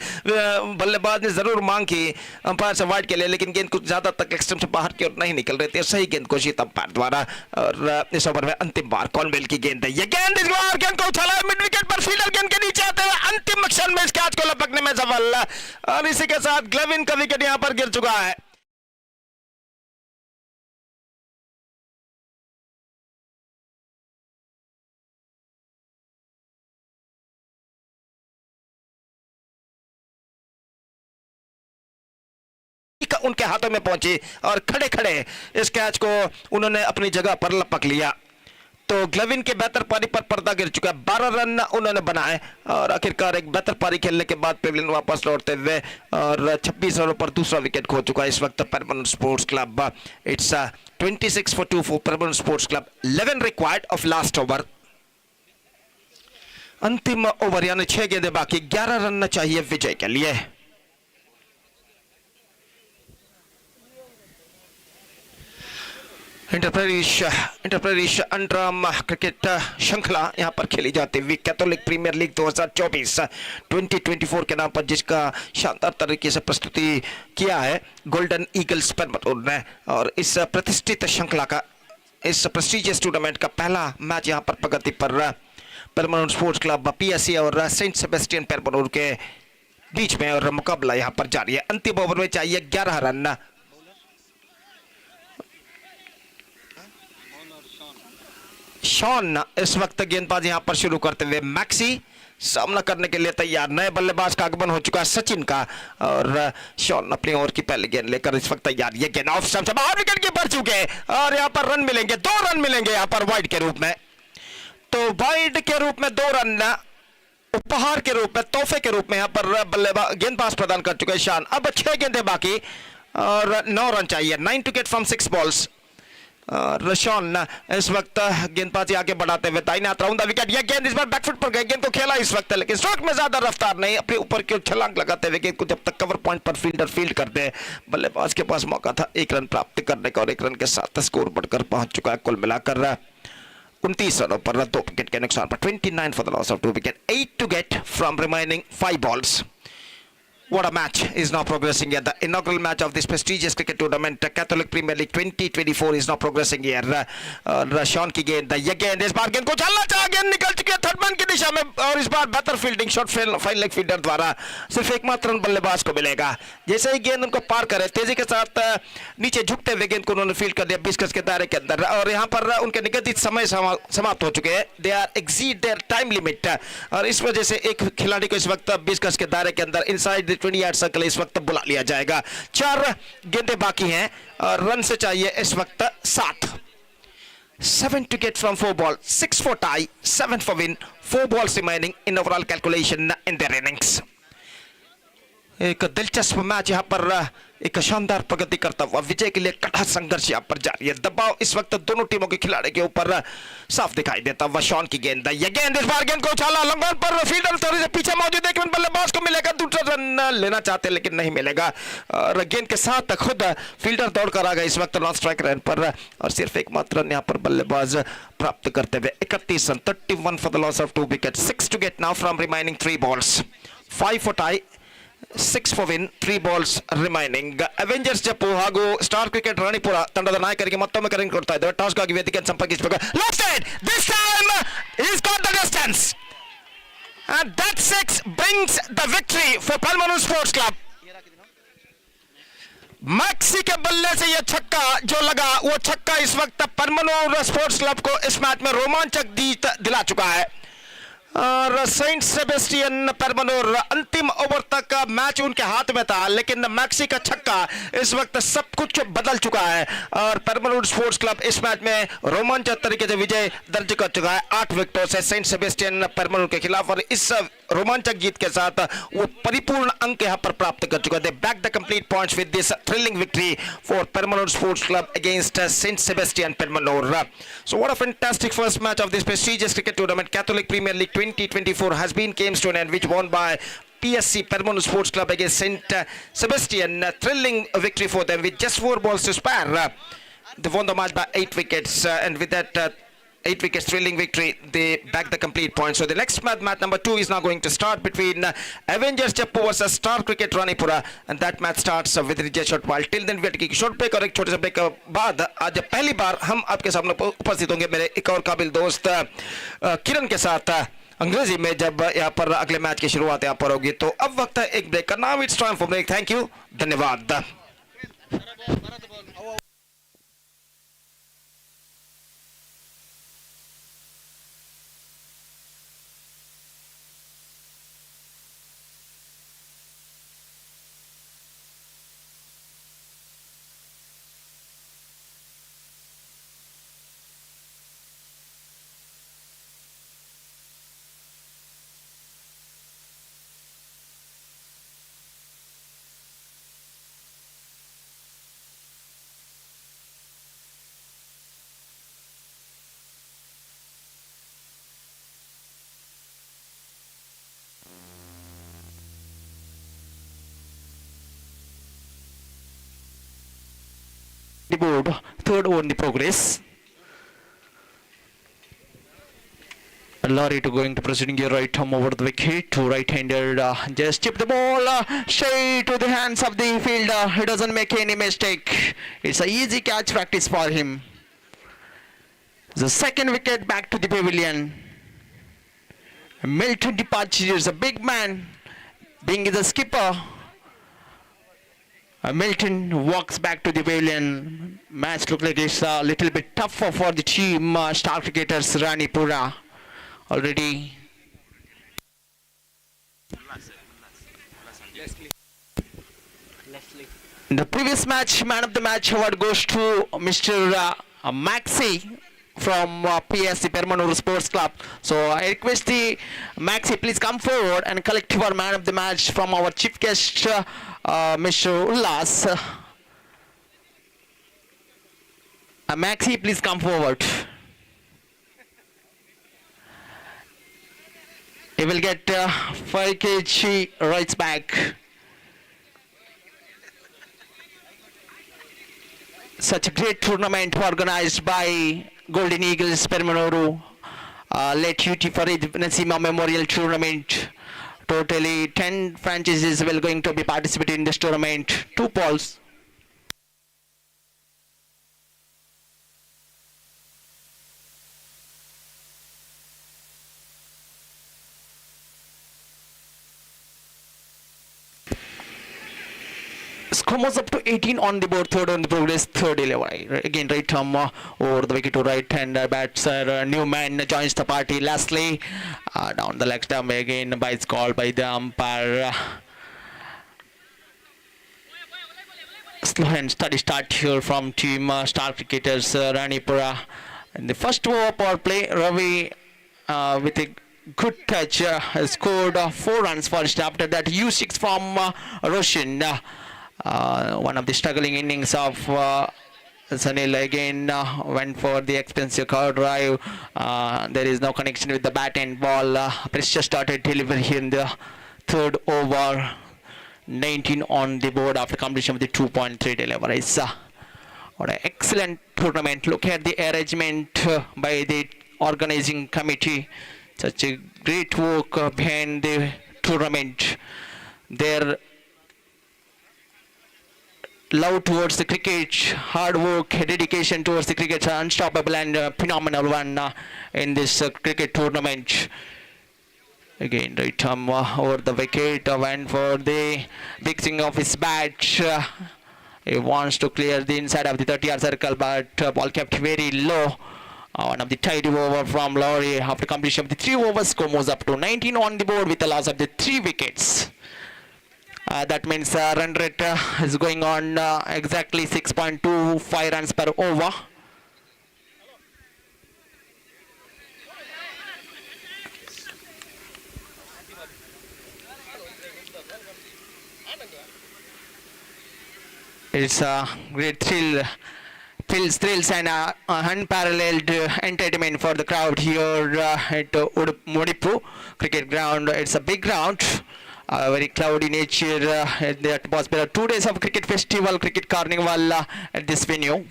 बल्लेबाज ने जरूर मांग की अंपायर से वाइड के लिए लेकिन गेंद कुछ ज्यादा तक लेग स्टंप से बाहर की ओर नहीं निकल रहे थे, सही गेंद को जीत अंपायर द्वारा। और इस ओवर में अंतिम बार कॉनवेल की गेंद है, ये गेंद इस बार गेंद को उछाला मिड विकेट पर, फील्डर गेंद के नीचे आते हुए अंतिम क्षण में इस कैच को लपकने में सफल और इसी के साथ ग्लेविन का विकेट यहां पर गिर चुका है। उनके हाथों में पहुंची और खड़े खड़े इस कैच को उन्होंने अपनी जगह पर लपक लिया। तो ग्लविन के बेहतर पारी पर पर्दा गिर चुका है। 12 रन उन्होंने बनाए और आखिरकार एक बेहतर पारी खेलने के बाद पेवलियन वापस लौटते हुए और 26 रनों पर दूसरा विकेट खो चुका है इस वक्त permanent sports club. It's 26 for 2 for permanent sports club. 11 required of last over. अंतिम ओवर यानी 6 गेंदें बाकी, 11 रन चाहिए विजय के लिए। इंटरप्रदेश अंडरआर्म क्रिकेट श्रृंखला यहां पर खेली जाती हुई कैथोलिक प्रीमियर लीग 2024 के नाम पर, जिसका शानदार तरीके से प्रस्तुति किया है गोल्डन ईगल्स परमन्नूर ने। और इस प्रतिष्ठित श्रृंखला का, इस प्रेस्टिजियस टूर्नामेंट का पहला मैच यहां पर प्रगति पर परमन्नूर स्पोर्ट्स क्लब पीएससी और सेंट सेबेस्टियन परमन्नूर के बीच में और मुकाबला यहां पर जारी है। अंतिम ओवर में चाहिए 11 रन। शॉन इस वक्त गेंदबाजी यहां पर शुरू करते हुए, मैक्सी सामना करने के लिए तैयार। नए बल्लेबाज का आगमन हो चुका है सचिन का और शॉन अपनी ओवर की पहली गेंद लेकर इस वक्त तैयार। ये गेंद ऑफ स्टंप से बाहर विकेट कीपर चुके और यहां पर रन मिलेंगे, 2 रन मिलेंगे यहां पर वाइड के रूप में। तो वाइड के रूप में 2 रन उपहार के रूप में, तोहफे के रूप में यहां पर बल्लेबाज गेंदबाज प्रदान कर चुके हैं शान। अब 6 गेंदें बाकी और 9 रन चाहिए। 9 to get from 6 balls। रशॉन इस वक्त गेंदबाजी आगे बढ़ाते हुए दाहिने हाथ राउंड द विकेट। यह गेंद इस बार बैकफुट पर गई, गेंद को खेला इस वक्त, लेकिन स्ट्रोक में ज्यादा रफ्तार नहीं, अपने ऊपर की छलांग लगाते हुए गेंद को जब तक कवर पॉइंट पर फील्डर फील्ड करते हैं, बल्लेबाज के पास मौका था 1 रन प्राप्त करने का और 1 रन के साथ स्कोर बढ़कर पहुंच चुका है कुल मिलाकर 29 रनों पर 2 विकेट के नुकसान पर। 29 for the loss of 2 wicket, 8 to get from remaining 5 balls. What a match is now progressing here. The inaugural match of this prestigious cricket tournament, Catholic Premier League 2024, is now progressing here. Shaun की गेंद, ये गेंद इस बार गेंद को चलना चाहा, गेंद निकल चुकी है थर्ड मैन की दिशा में और इस बार बेहतर fielding shot fine leg fielder द्वारा सिर्फ एकमात्र रन बल्लेबाज को मिलेगा। जैसे ही गेंद उनको पार करे, तेजी के साथ नीचे झुकते हुए गेंद को उन्होंने फील्ड कर दिया 20 गज के दायरे के अंदर और यहाँ पर उनके निगदित समय समाप्त हो चुके हैं। They are exceed their time limit और इस वजह से एक खिलाड़ी को इस वक्त 20 गज के दायरे के अंदर इनसाइड 20 यार्ड सर्कल इस वक्त बुला लिया जाएगा। 4 गेंदें बाकी हैं और रन से चाहिए इस वक्त 7। 7 to get from 4 balls, 6 for tie, 7 for win, 4 balls remaining in overall calculation in their innings. एक दिलचस्प मैच यहाँ पर एक शानदार प्रगति करता हुआ विजय के लिए कड़ा संघर्ष यहाँ पर जारी है। दबाव इस वक्त दोनों टीमों के खिलाड़ी के ऊपर साफ दिखाई देता हुआ। शॉन की गेंद, यह गेंद इस बार गेंद को उछाला लंबन पर, फील्डर थोड़ी से पीछे मौजूद है, बल्लेबाज को मिलेगा दूसरा रन, लेना चाहते लेकिन नहीं मिलेगा और गेंद के साथ खुद फील्डर दौड़कर आ गए इस वक्त नॉन स्ट्राइक रन पर और सिर्फ एकमात्र रन यहाँ पर बल्लेबाज प्राप्त करते हुए 31 run, 31 for the loss of 2 wickets, 6 to get now from remaining 3 balls, 5 for tie, 6 for win, 3 balls remaining. Avengers ಜಪ್ಪು ಹಾಗೂ ಸ್ಟಾರ್ ಕ್ರಿಕೆಟ್ ರಾಣಿಪುರ ತಂಡದ ನಾಯಕರಿಗೆ ಮತ್ತೊಮ್ಮೆ ಕರೆ ಕೊಡ್ತಾ ಇದ್ದಾರೆ. ಟಾಸ್ ಗಾಗಿ ವೇದಿಕೆಯನ್ನು ಸಂಪರ್ಕಿಸಬೇಕು. Left side, this time he's got the distance and that 6 brings the victory for Permannur Sports Club. Maxi के बल्ले से यह छक्का जो लगा, वो छक्का इस वक्त परमन्नूर स्पोर्ट्स क्लब को इस मैच में रोमांचक दिला चुका है और सेंट सेबेस्टियन परमन्नूर अंतिम ओवर तक मैच उनके हाथ में था, लेकिन मैक्सी का छक्का इस वक्त सब कुछ बदल चुका है और परमन्नूर स्पोर्ट्स क्लब इस मैच में रोमांचक तरीके से विजय दर्ज कर चुका है 8 विकेटों से सेंट सेबेस्टियन परमन्नूर के खिलाफ और इस रोमांचक जीत के साथ वो परिपूर्ण अंक यहां पर प्राप्त कर चुका है। They bag the complete points with this thrilling victory for Parmannur sports club against saint Sebastian Parmannur. So what a fantastic first match of this prestigious cricket tournament. Catholic Premier League 2024 has been came to an end, which won by PSC Permannur Sports Club against Saint Sebastian. Thrilling victory for them with just 4 balls to spare. They won the match by 8 wickets and with that 8 wickets thrilling victory, they back the complete points. So the next match number 2 is now going to start between Avengers Chappu versus Star Cricket Ranipura and that match starts with Rijay short while. Till then we are taking short break और एक छोटे से break के बाद आज पहली बार हम आपके सामने उपस्थित होंगे मेरे एक और काबिल दोस्त किरण के साथ अंग्रेजी में जब यहाँ पर अगले मैच की शुरुआत यहाँ पर होगी। तो अब वक्त है एक ब्रेक का. Now it's time for break. Thank you, धन्यवाद. board. Third over in the progress. Lorry to going to proceeding your right arm over the wicket to right-hander. Just chip the ball straight to the hands of the fielder. He doesn't make any mistake. It's an easy catch practice for him. The second wicket back to the pavilion. Milton departure is a big man. Being the skipper, Milton walks back to the pavilion. Match looks like it's a little bit tougher for the team. Star cricketers Ranipura already. In the previous match, man of the match award goes to Mr. Maxi from PSC Permannur Sports Club. So I request the Maxi please come forward and collect your man of the match from our chief guest Mr. Ullas. Maxi please come forward. He will get 5 kg rights back. Such a great tournament organized by Golden Eagles Permannur, late UT Farid Naseema Memorial Tournament. Totally 10 franchises will going to be participating in this tournament. 2 balls. Score was up to 18 on the board, third on the progress, third 11. Again, right arm over the wicket to right hand batsman. Newman joins the party. Lastly, down the leg stump again by its call by the umpire. Slow and steady start here from team Star Cricketers Ranipura. In the first over power play, Ravi with a good touch scored 4 runs first. After that, U6 from Roshan. One of the struggling innings of Sunil again went for the expensive cover drive. There is no connection with the bat and ball. Pressure started delivery here in the third over. 19 on the board after completion of the 2.3 deliveries. What an excellent tournament. Look at the arrangement by the organizing committee. Such a great work behind the tournament. Their love towards the cricket, hard work, dedication towards the cricket are unstoppable and phenomenal one in this cricket tournament. Again, right arm over the wicket, went for the fixing of his bat. He wants to clear the inside of the 30-yard circle, but ball kept very low. One of the tidy over from Lowry after completion of the 3 overs. Score moves up to 19 on the board with the loss of the 3 wickets. That means run rate is going on exactly 6.25 runs per over. It's a great thrills and unparalleled entertainment for the crowd here at Modipu cricket ground. It's a big ground. Very cloudy nature. The atmosphere. 2 days of cricket festival, cricket carnival at this venue.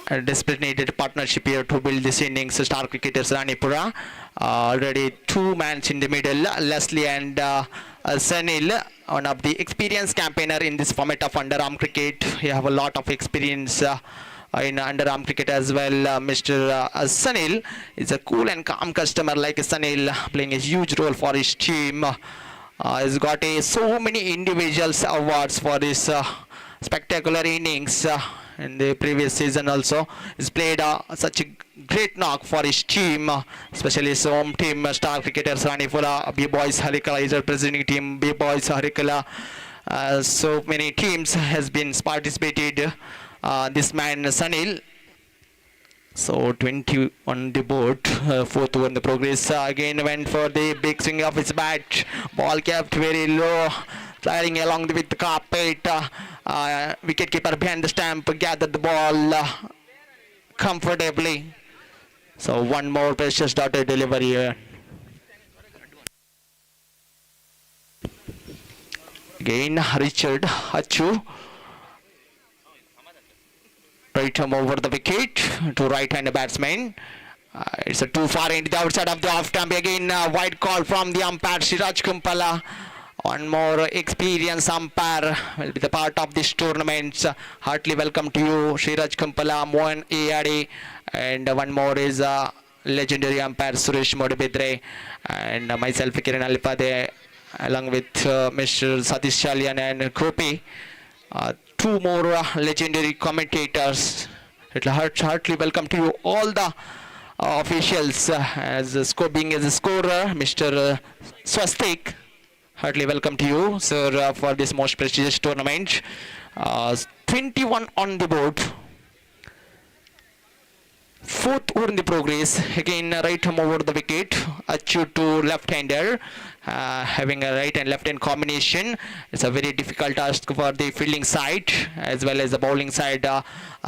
A designated partnership here to build this innings. Star cricketers Ranipura. Already 2 men in the middle, Leslie and Sanil, one of the experienced campaigner in this format of underarm cricket. He have a lot of experience in underarm cricket as well. Mr. Sanil is a cool and calm customer like Sanil, playing a huge role for his team. He's got so many individuals awards for his spectacular innings. In the previous season also, he's played such a great knock for his team, especially his home team, Star Cricketers Ranipura, B-Boys Harikala is representing team, B-Boys Harikala. So many teams has been participated. This man Sanil. So 20 on the board, 4th over in the progress. Again went for the big swing of his bat. Ball kept very low, sliding along with the carpet. Wicket keeper behind the stump gathered the ball comfortably. So one more precious dotted delivery here. Again, Richard Hachu. Right arm over the wicket to right-hand batsman. It's a too far into the outside of the off-stump. Again, wide call from the umpire, Siraj Kumpala. One more experienced umpire will be the part of this tournament. Heartily welcome to you, Siraj Kumpala, Mohan Ayade, and one more is legendary umpire Suresh Modibedre, and myself, Kiran Alipade, along with Mr. Satish Chalian and Kopi. Two more legendary commentators. Heartily welcome to you, all the officials, being as a scorer, Mr. Swastik. Heartily welcome to you, sir, for this most prestigious tournament. 21 on the board. Fourth over in the progress. Again, right arm over the wicket. Achu to left-hander. Having a right and left-hand combination. It's a very difficult task for the fielding side as well as the bowling side.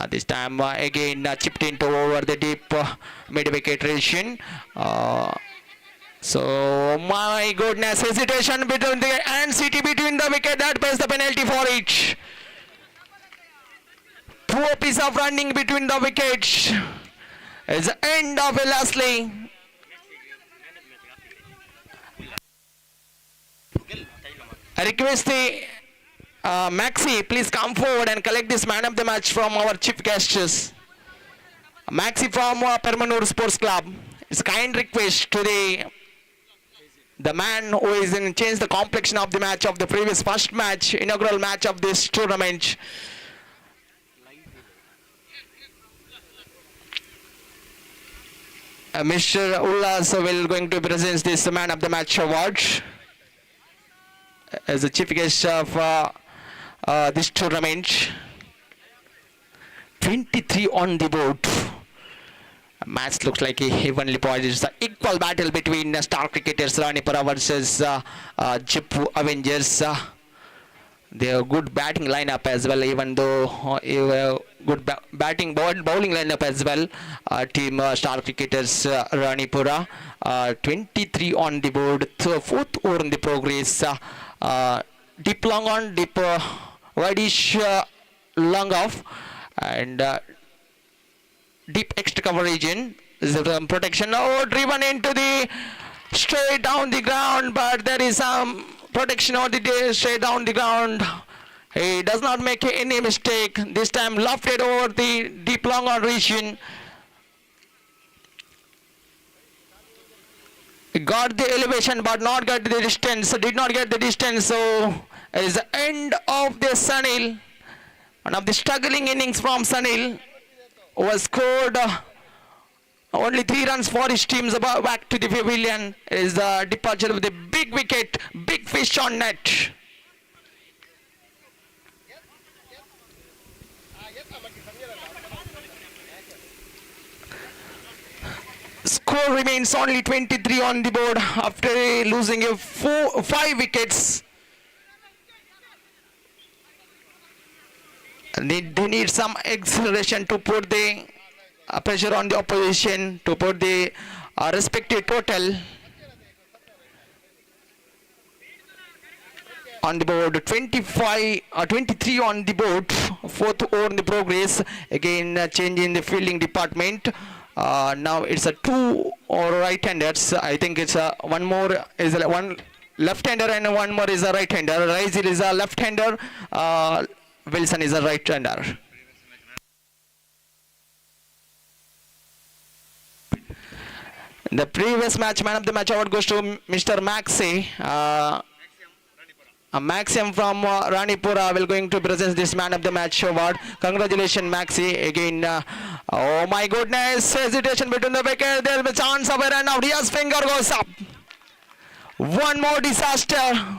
This time again chipped into over the deep mid-wicket region. So my goodness, hesitation between the CT between the wicket, that pays the penalty for it. Poor piece of running between the wickets. It's the end of Leslie. I request the Maxi, please come forward and collect this man of the match from our chief guests. Maxi from Permannur Sports Club. It's a kind request to the man who is in changed the complexion of the match of the previous first match, inaugural match of this tournament. Mr. Ullas will going to present this man of the match award as the chief guest of this tournament. 23 on the board. Match looks like a heavenly poised. It's an equal battle between star cricketers Ranipura versus Jippu Avengers. They have good batting lineup as well, even though good bowling lineup as well. Team star cricketers Ranipura. 23 on the board. Fourth over in the progress. Deep long on, deep widish long off, and deep extra cover region. Protection. Oh, driven into the straight down the ground, but there is some protection on the day straight down the ground. He does not make any mistake. This time lofted over the deep long on region. Got the elevation but not got the distance. Did not get the distance. So it is the end of the Sunil. One of the struggling innings from Sunil, was scored only 3 runs for his teams back to the pavilion. Is the departure of the big wicket, big fish on net. Score remains only 23 on the board after losing 5 wickets. They need some acceleration to put the pressure on the opposition, to put the respective total on the board. 23 on the board. Fourth over in the progress. Again changing the fielding department. Now it's a 2 or right-handers. I think it's one more is one left-hander and one more is a right-hander. Raizil is a left-hander. Wilson is a right-hander. The previous match, man of the match award goes to Mr. Maxi. Maxim from Ranipura will going to present this man of the match award. Congratulations, Maxi. Again, oh my goodness, hesitation between the wicket. There is a chance of a run out. His finger goes up. One more disaster.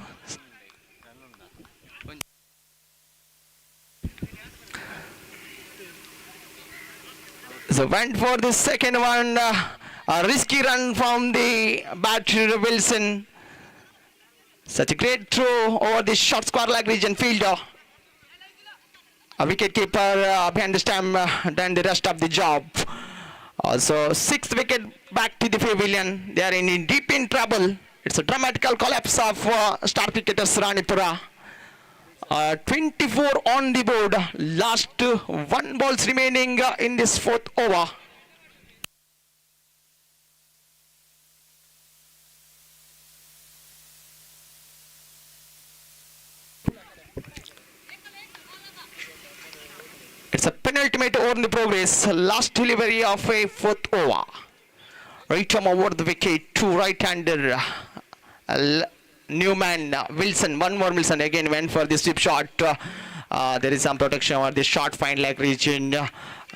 So went for the second one. A risky run from the batter Wilson. Such a great throw over the short square leg region fielder. A wicket keeper behind the stump done the rest of the job. So 6th wicket back to the pavilion. They are deep in trouble. It's a dramatical collapse of star cricketers Ranipura. 24 on the board. Last one balls remaining in this fourth over. It's a penultimate over in the progress. Last delivery of a fourth over. Right arm over the wicket to right-hander. Newman, Wilson, one more Wilson again went for the strip shot. There is some protection over the short fine leg region.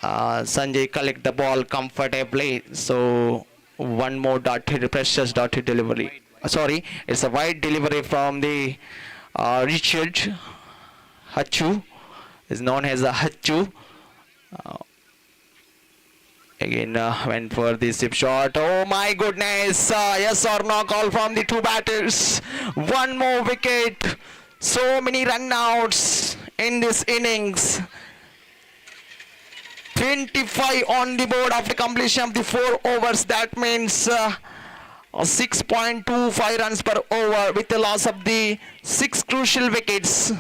Sanjay collect the ball comfortably. So one more dotted, precious dotted delivery. Sorry, it's a wide delivery from the Richard Hachu. Is known as a Hachu. Again went for the strip shot. Oh my goodness. Yes or no call from the two batters. One more wicket. So many run outs in this innings. 25 on the board after completion of the 4 overs. That means 6.25 runs per over with the loss of the 7 crucial wickets.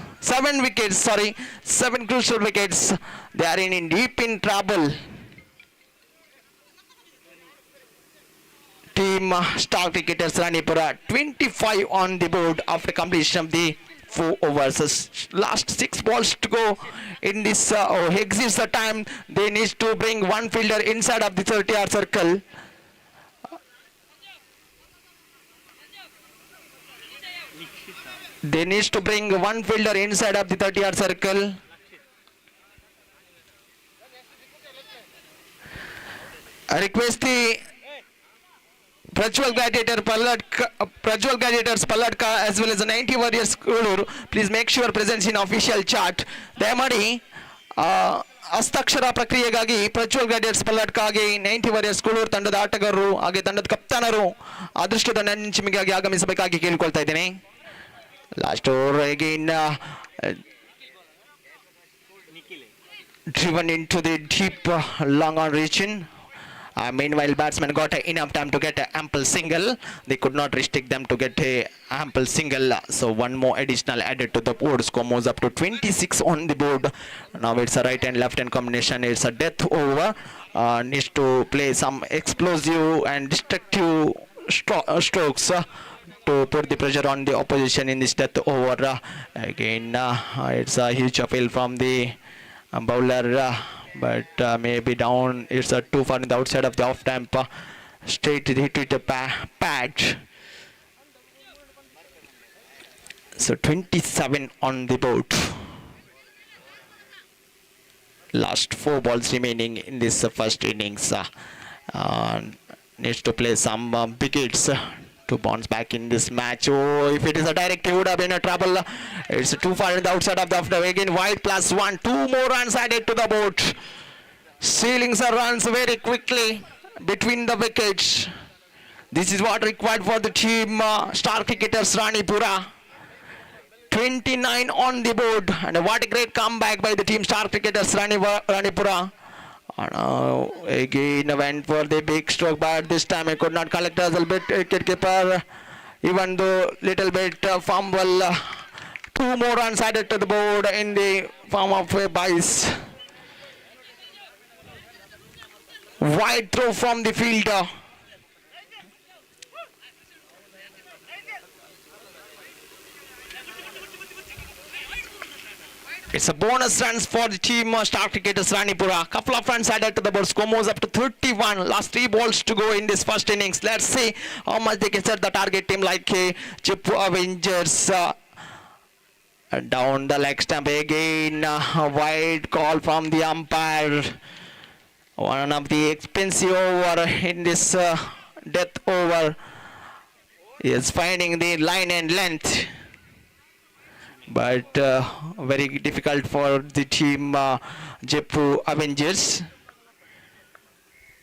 They are in deep in trouble. Team star cricketers Ranipura 25 on the board after completion of the 4 overs. Last 6 balls to go in this exits the time. They need to bring one fielder inside of the 30-yard circle. They need to bring one fielder inside of the 30-yard circle. I request the Prajwal Gladiators Palladka as well as the 90 Warriors Kulur. Please make sure presence in official chart. ದಯಮಾಡಿ ಹಸ್ತಾಕ್ಷರ ಪ್ರಕ್ರಿಯೆಗಾಗಿ Prajwal gladiators ಪಲ್ಲಡ್ಕ ಹಾಗೆ 90 warriors Kuluru ತಂಡದ ಆಟಗಾರರು ಹಾಗೆ ತಂಡದ ಕಪ್ತಾನರು ಅದೃಷ್ಟದ ನೆಂಚಿಮಿಗಾಗಿ ಆಗಮಿಸಬೇಕಾಗಿ ಕೇಳಿಕೊಳ್ತಾ ಇದ್ದೇನೆ. Last over again driven into the deep long on region. Meanwhile, batsmen got enough time to get an ample single. They could not restrict them to get a ample single. So one more additional added to the board. Score moves up to 26 on the board. Now it's a right and left hand combination. It's a death over. Needs to play some explosive and destructive strokes to put the pressure on the opposition in this death over. Again, it's a huge appeal from the bowler. But maybe down, it's too far in the outside of the off stump. Straight hit with a pad. So 27 on the board. Last 4 balls remaining in this first innings. Needs to play some big hits to bounce back in this match. Oh, if it is a direct, he would have been in trouble. It's too far in the outside of the off. Again, wide +1. 2 more runs added to the board. Sealing the runs very quickly between the wickets. This is what required for the team star cricketers Ranipura. 29 on the board, and what a great comeback by the team star cricketers Ranipura. Again went for the big stroke, but this time I could not collect a little bit. Wicketkeeper, even though little bit fumble. 2 more runs added to the board in the form of a bice. Wide throw from the fielder. It's a bonus runs for the team star cricketers Ranipura. Couple of runs added to the board. Score moves up to 31. Last 3 balls to go in this first innings. Let's see how much they can set the target team like Chippu Avengers. Down the leg stump again. A wide call from the umpire. One of the expensive over in this death over is finding the line and length. But very difficult for the team Chippu Avengers.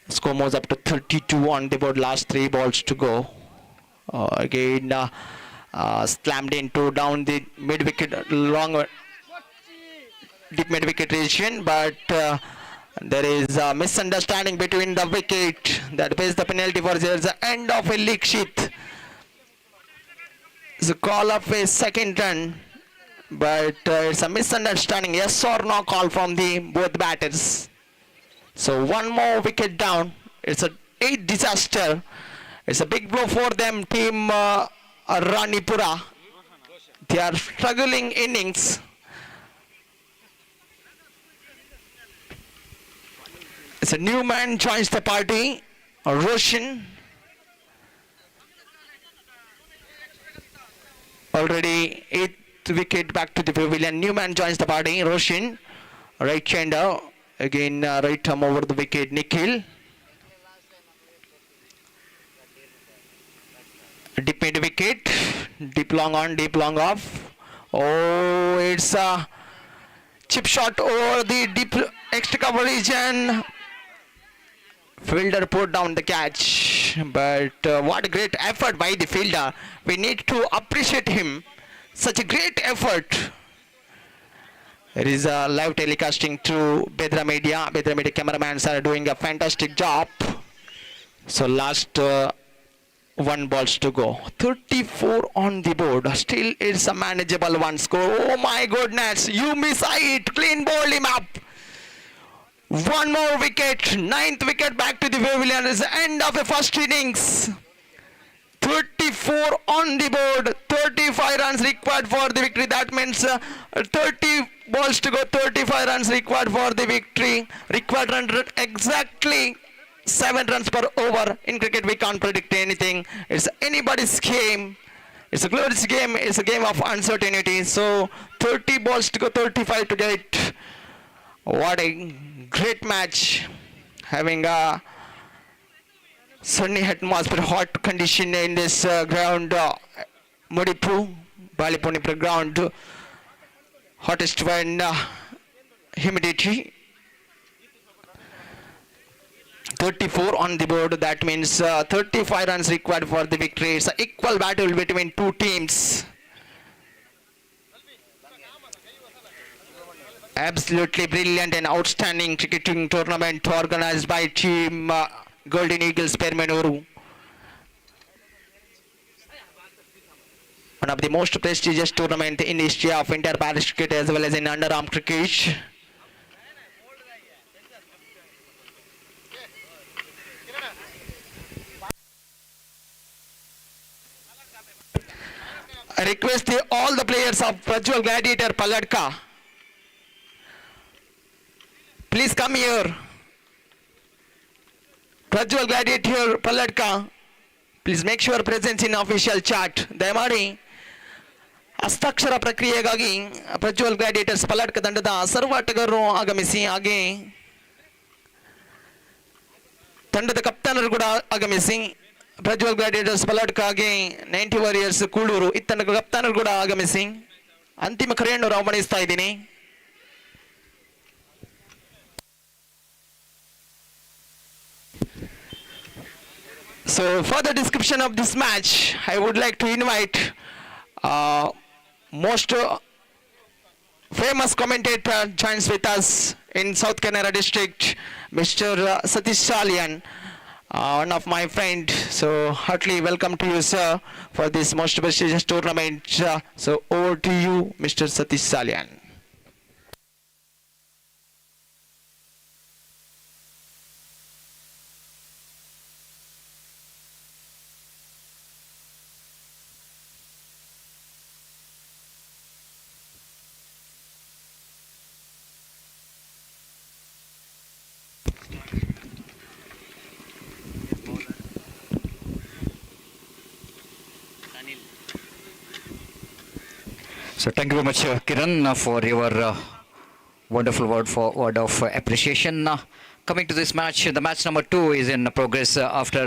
Score moves up to 32 on the board. Last 3 balls to go. Again slammed into down the mid wicket, long deep mid wicket region, but there is a misunderstanding between the wicket that pays the penalty for the end of a league sheath. The call of a second run but it's a misunderstanding. Yes or no call from the both batters. So one more wicket down. It's a 8 disaster. It's a big blow for them, team Ranipura. They are struggling innings. It's a new man joins the party, Roshan. Already 8th wicket back to the pavilion. New man joins the party, Roshan. Right-hander. Again, right arm over the wicket, Nikhil. Deep mid wicket. Deep long on, deep long off. Oh, it's a chip shot over the deep extra coverage and fielder put down the catch. But what a great effort by the fielder. We need to appreciate him. Such a great effort. There is a live telecasting to Bedra Media. Bedra Media cameramans are doing a fantastic job. So last 1 balls to go. 34 on the board. Still it's a manageable one score. Oh my goodness. You miss it. Clean bowled him up. One more wicket. 9th wicket back to the pavilion. Is the end of the first innings. 34 on the board. 35 runs required for the victory. That means 30 balls to go. 35 runs required for the victory. Required run rate exactly 7 runs per over. In cricket we can't predict anything. It's anybody's game. It's a glorious game. It's a game of uncertainty. So 30 balls to go. 35 to get. What a great match. Having a sunny atmosphere, hot condition in this ground, Mudipu, Balipunipur ground, hottest one, humidity. 34 on the board, that means 35 runs required for the victory. It's an equal battle between two teams. Absolutely brilliant and outstanding cricketing tournament organized by team Golden Eagles Permannur. One of the most prestigious tournament in history of inter-parish cricket as well as in underarm cricket. I request all the players of Prajwal Gladiator Paladka. Please come here. Prajwal Gladiator Paladka. Please make sure presence in official chat. ದಯಮಾಡಿ ಹಸ್ತಾಕ್ಷರ ಪ್ರಕ್ರಿಯೆಗಾಗಿ Prajwal gladiators ಪಲ್ಲಡ್ಕ ತಂಡದ ಸರ್ವ ಆಟಗಾರರು ಆಗಮಿಸಿ. ಹಾಗೆ ತಂಡದ ಕಪ್ತಾನರು ಕೂಡ ಆಗಮಿಸಿ. ಪ್ರಜ್ವಲ್ ಗ್ಲಾಡಿಯೇಟರ್ಸ್ ಪಲ್ಲಡ್ಕ ಹಾಗೆ 90 ವಾರಿಯರ್ಸ್ ಕೂಳೂರು ಇತ್ತಂಡ ಕಪ್ತಾನರು ಕೂಡ ಆಗಮಿಸಿ. ಅಂತಿಮ ಕರೆಯನ್ನು ರವಾನಿಸ್ತಾ ಇದ್ದೀನಿ. So for the description of this match, I would like to invite most famous commentator joins with us in South Kannada district, Mr. Satish Salian, one of my friend. So heartily welcome to you, sir, for this most prestigious tournament. So over to you, Mr. Satish Salian. So thank you very much, Kiran, for your wonderful word of appreciation. Coming to this match, the match number 2 is in progress after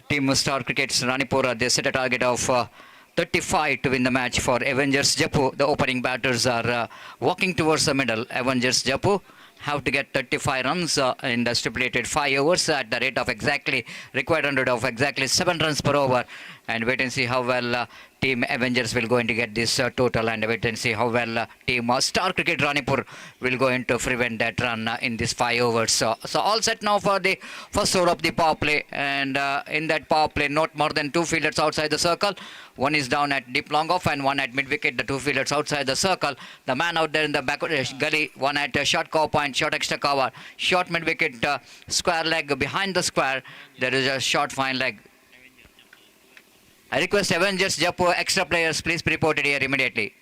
Team Star Cricket's Ranipura. They set a target of 35 to win the match for Avengers Japu. The opening batters are walking towards the middle. Avengers Japu have to get 35 runs in the stipulated 5 overs at the rate of exactly required 100 of exactly 7 runs per over, and wait and see how well Team Avengers will going to get this total, and wait and see how well Team Star Cricket Ranipur will going to prevent that run in this 5 overs. So all set now for the first over of the power play, and in that power play, not more than 2 fielders outside the circle. One is down at deep long off and one at mid wicket. The 2 fielders outside the circle. The man out there in the back gully, one at short cover point, short extra cover, short mid wicket, square leg behind the square. There is a short fine leg. I request Avengers Jaipur extra players please be reported here immediately.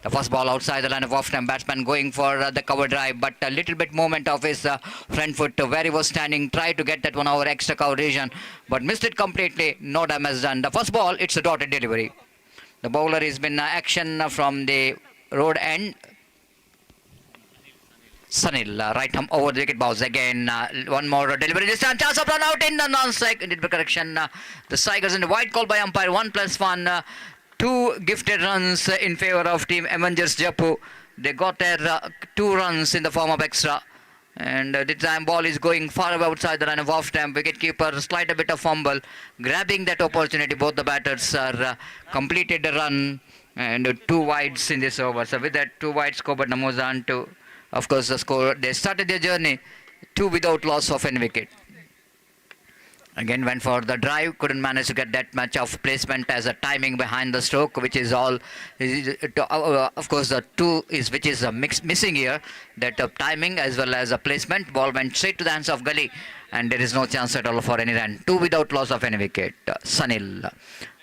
The first ball outside the line of off-time batsman going for the cover drive, but a little bit movement of his front foot where he was standing, tried to get that one over extra cover region, but missed it completely. No damage done. The first ball, it's a dotted delivery. The bowler has been action from the road end. Sunil, right arm over the wicket bounce again. One more delivery this time. Chance of run out in the non-strike. Did correction. The strikers in the white call by umpire. 1+1. 2 gifted runs in favor of Team Avengers Jaipur. They got their 2 runs in the form of extra. And this time ball is going far away outside the line of off time. Wicketkeeper slight a bit of fumble. Grabbing that opportunity. Both the batters are completed the run. And 2 wides in this over. So with that 2 wide score, but moves on to, of course, the score. They started their journey 2 without loss of any wicket. Again went for the drive, couldn't manage to get that much of placement as a timing behind the stroke, which is all, of course, the 2 is which is a missing here, that timing as well as a placement. Ball went straight to the hands of Gully, and there is no chance at all for any run. 2 without loss of any wicket. Sunil,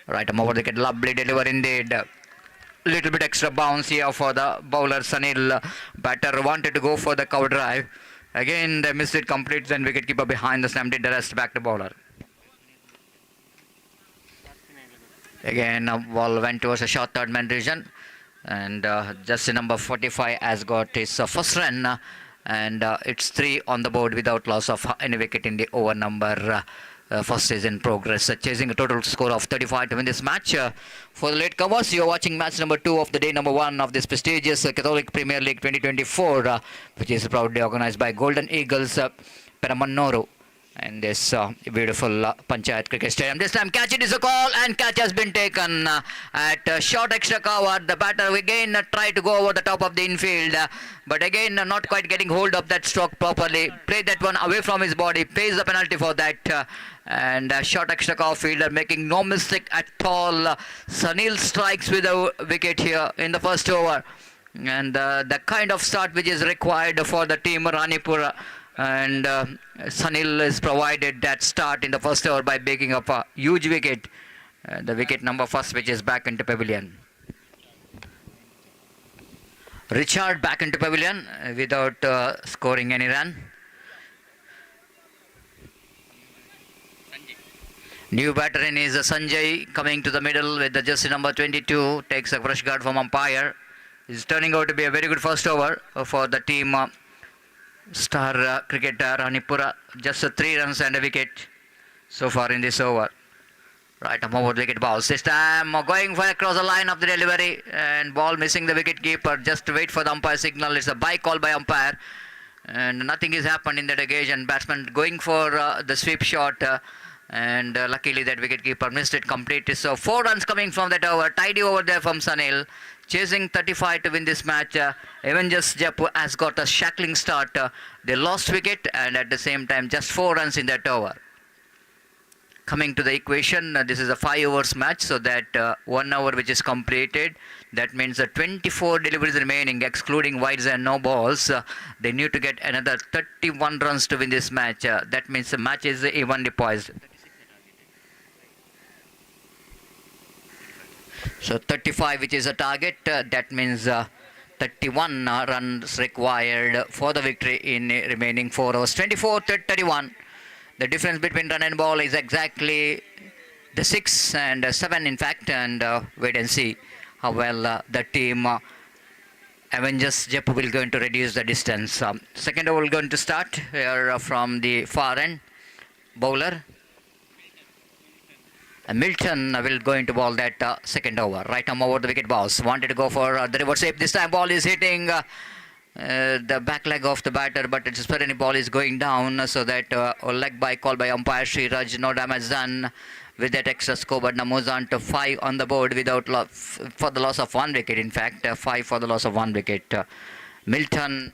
right arm over the wicket, lovely delivery indeed. Little bit extra bounce here for the bowler Sunil. Batter wanted to go for the cover drive. Again they missed it complete, then wicketkeeper behind the slam did the rest back to bowler. Again ball went towards a short third man region, and just number 45 has got his first run, and it's 3 on the board without loss of any wicket in the over number. First is in progress, chasing a total score of 35 to win this match. For the latecomers, you are watching match number 2 of the day number 1 of this prestigious Catholic Premier League 2024, which is proudly organized by Golden Eagles Permannur and this beautiful Panchayat Cricket Stadium. This time catch it is a call, and catch has been taken at short extra cover. The batter again tried to go over the top of the infield, but again not quite getting hold of that stroke properly. Played that one away from his body, pays the penalty for that. And short extra cover fielder making no mistake at all. Sunil strikes with a wicket here in the first over, and the kind of start which is required for the team Ranipur. And Sunil is provided that start in the first over by breaking up a huge wicket, the wicket number first, which is back into pavilion. Richard back into pavilion without scoring any run. New batter in is Sanjay coming to the middle with the jersey number 22, takes a brush guard from umpire. Is turning out to be a very good first over for the team Star cricketer Ranipura. Just 3 runs and a wicket so far in this over. Right, a over the wicket bounce. This time going for across the line of the delivery, and ball missing the wicket keeper. Just wait for the umpire signal. It's a bye call by umpire, and nothing has happened in that occasion. Batsman going for the sweep shot, and luckily that wicket keeper missed it completely. So 4 runs coming from that over. Tidy over there from Sunil. Chasing 35 to win this match. Avengers Jaipur has got a shackling start. They lost wicket, and at the same time just 4 runs in that over. Coming to the equation, this is a 5 overs match, so that 1 hour which is completed, that means 24 deliveries remaining excluding wides and no balls. They need to get another 31 runs to win this match. That means the match is evenly poised. So 35 which is a target, that means 31 runs required for the victory in remaining 4 overs. 24-31. The difference between run and ball is exactly the 6 and 7 in fact, and wait and see how well the team Avengers Jaipur will going to reduce the distance. Second over going to start here from the far end. Bowler Milton will going to ball that second over. Right arm over the wicket bounce. Wanted to go for the reverse sweep. This time ball is hitting the back leg of the batter, but it's any ball is going down, so that leg by call by umpire Sri Raj, no damage done. with that extra score, but now moves on to 5 on the board without for the loss of 1 wicket. In fact, 5 for the loss of 1 wicket. Milton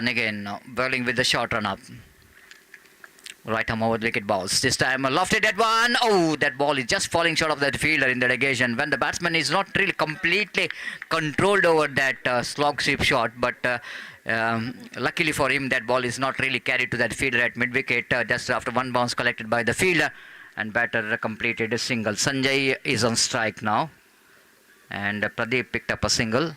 again bowling with the short run up. Right arm over the wicket balls. This time lofted at one. Oh, that ball is just falling short of that fielder in that occasion when the batsman is not really completely controlled over that slog sweep shot. But luckily for him, that ball is not really carried to that fielder at mid wicket just after one bounce collected by the fielder, and batter completed a single. Sanjay is on strike now, and Pradeep picked up a single.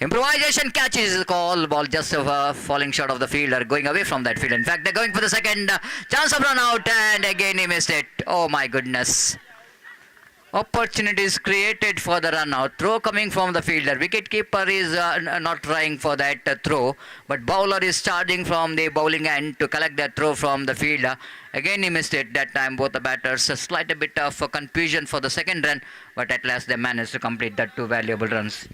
Improvisation catch is called. Ball just falling short of the fielder, going away from that fielder. In fact, they're going for the second chance of run out, and again he missed it. Oh my goodness. Opportunities created for the run out. Throw coming from the fielder. Wicketkeeper is not trying for that throw, but bowler is charging from the bowling end to collect that throw from the fielder. Again he missed it. That time both the batters a slight bit of confusion for the second run, but at last they managed to complete that 2 valuable runs.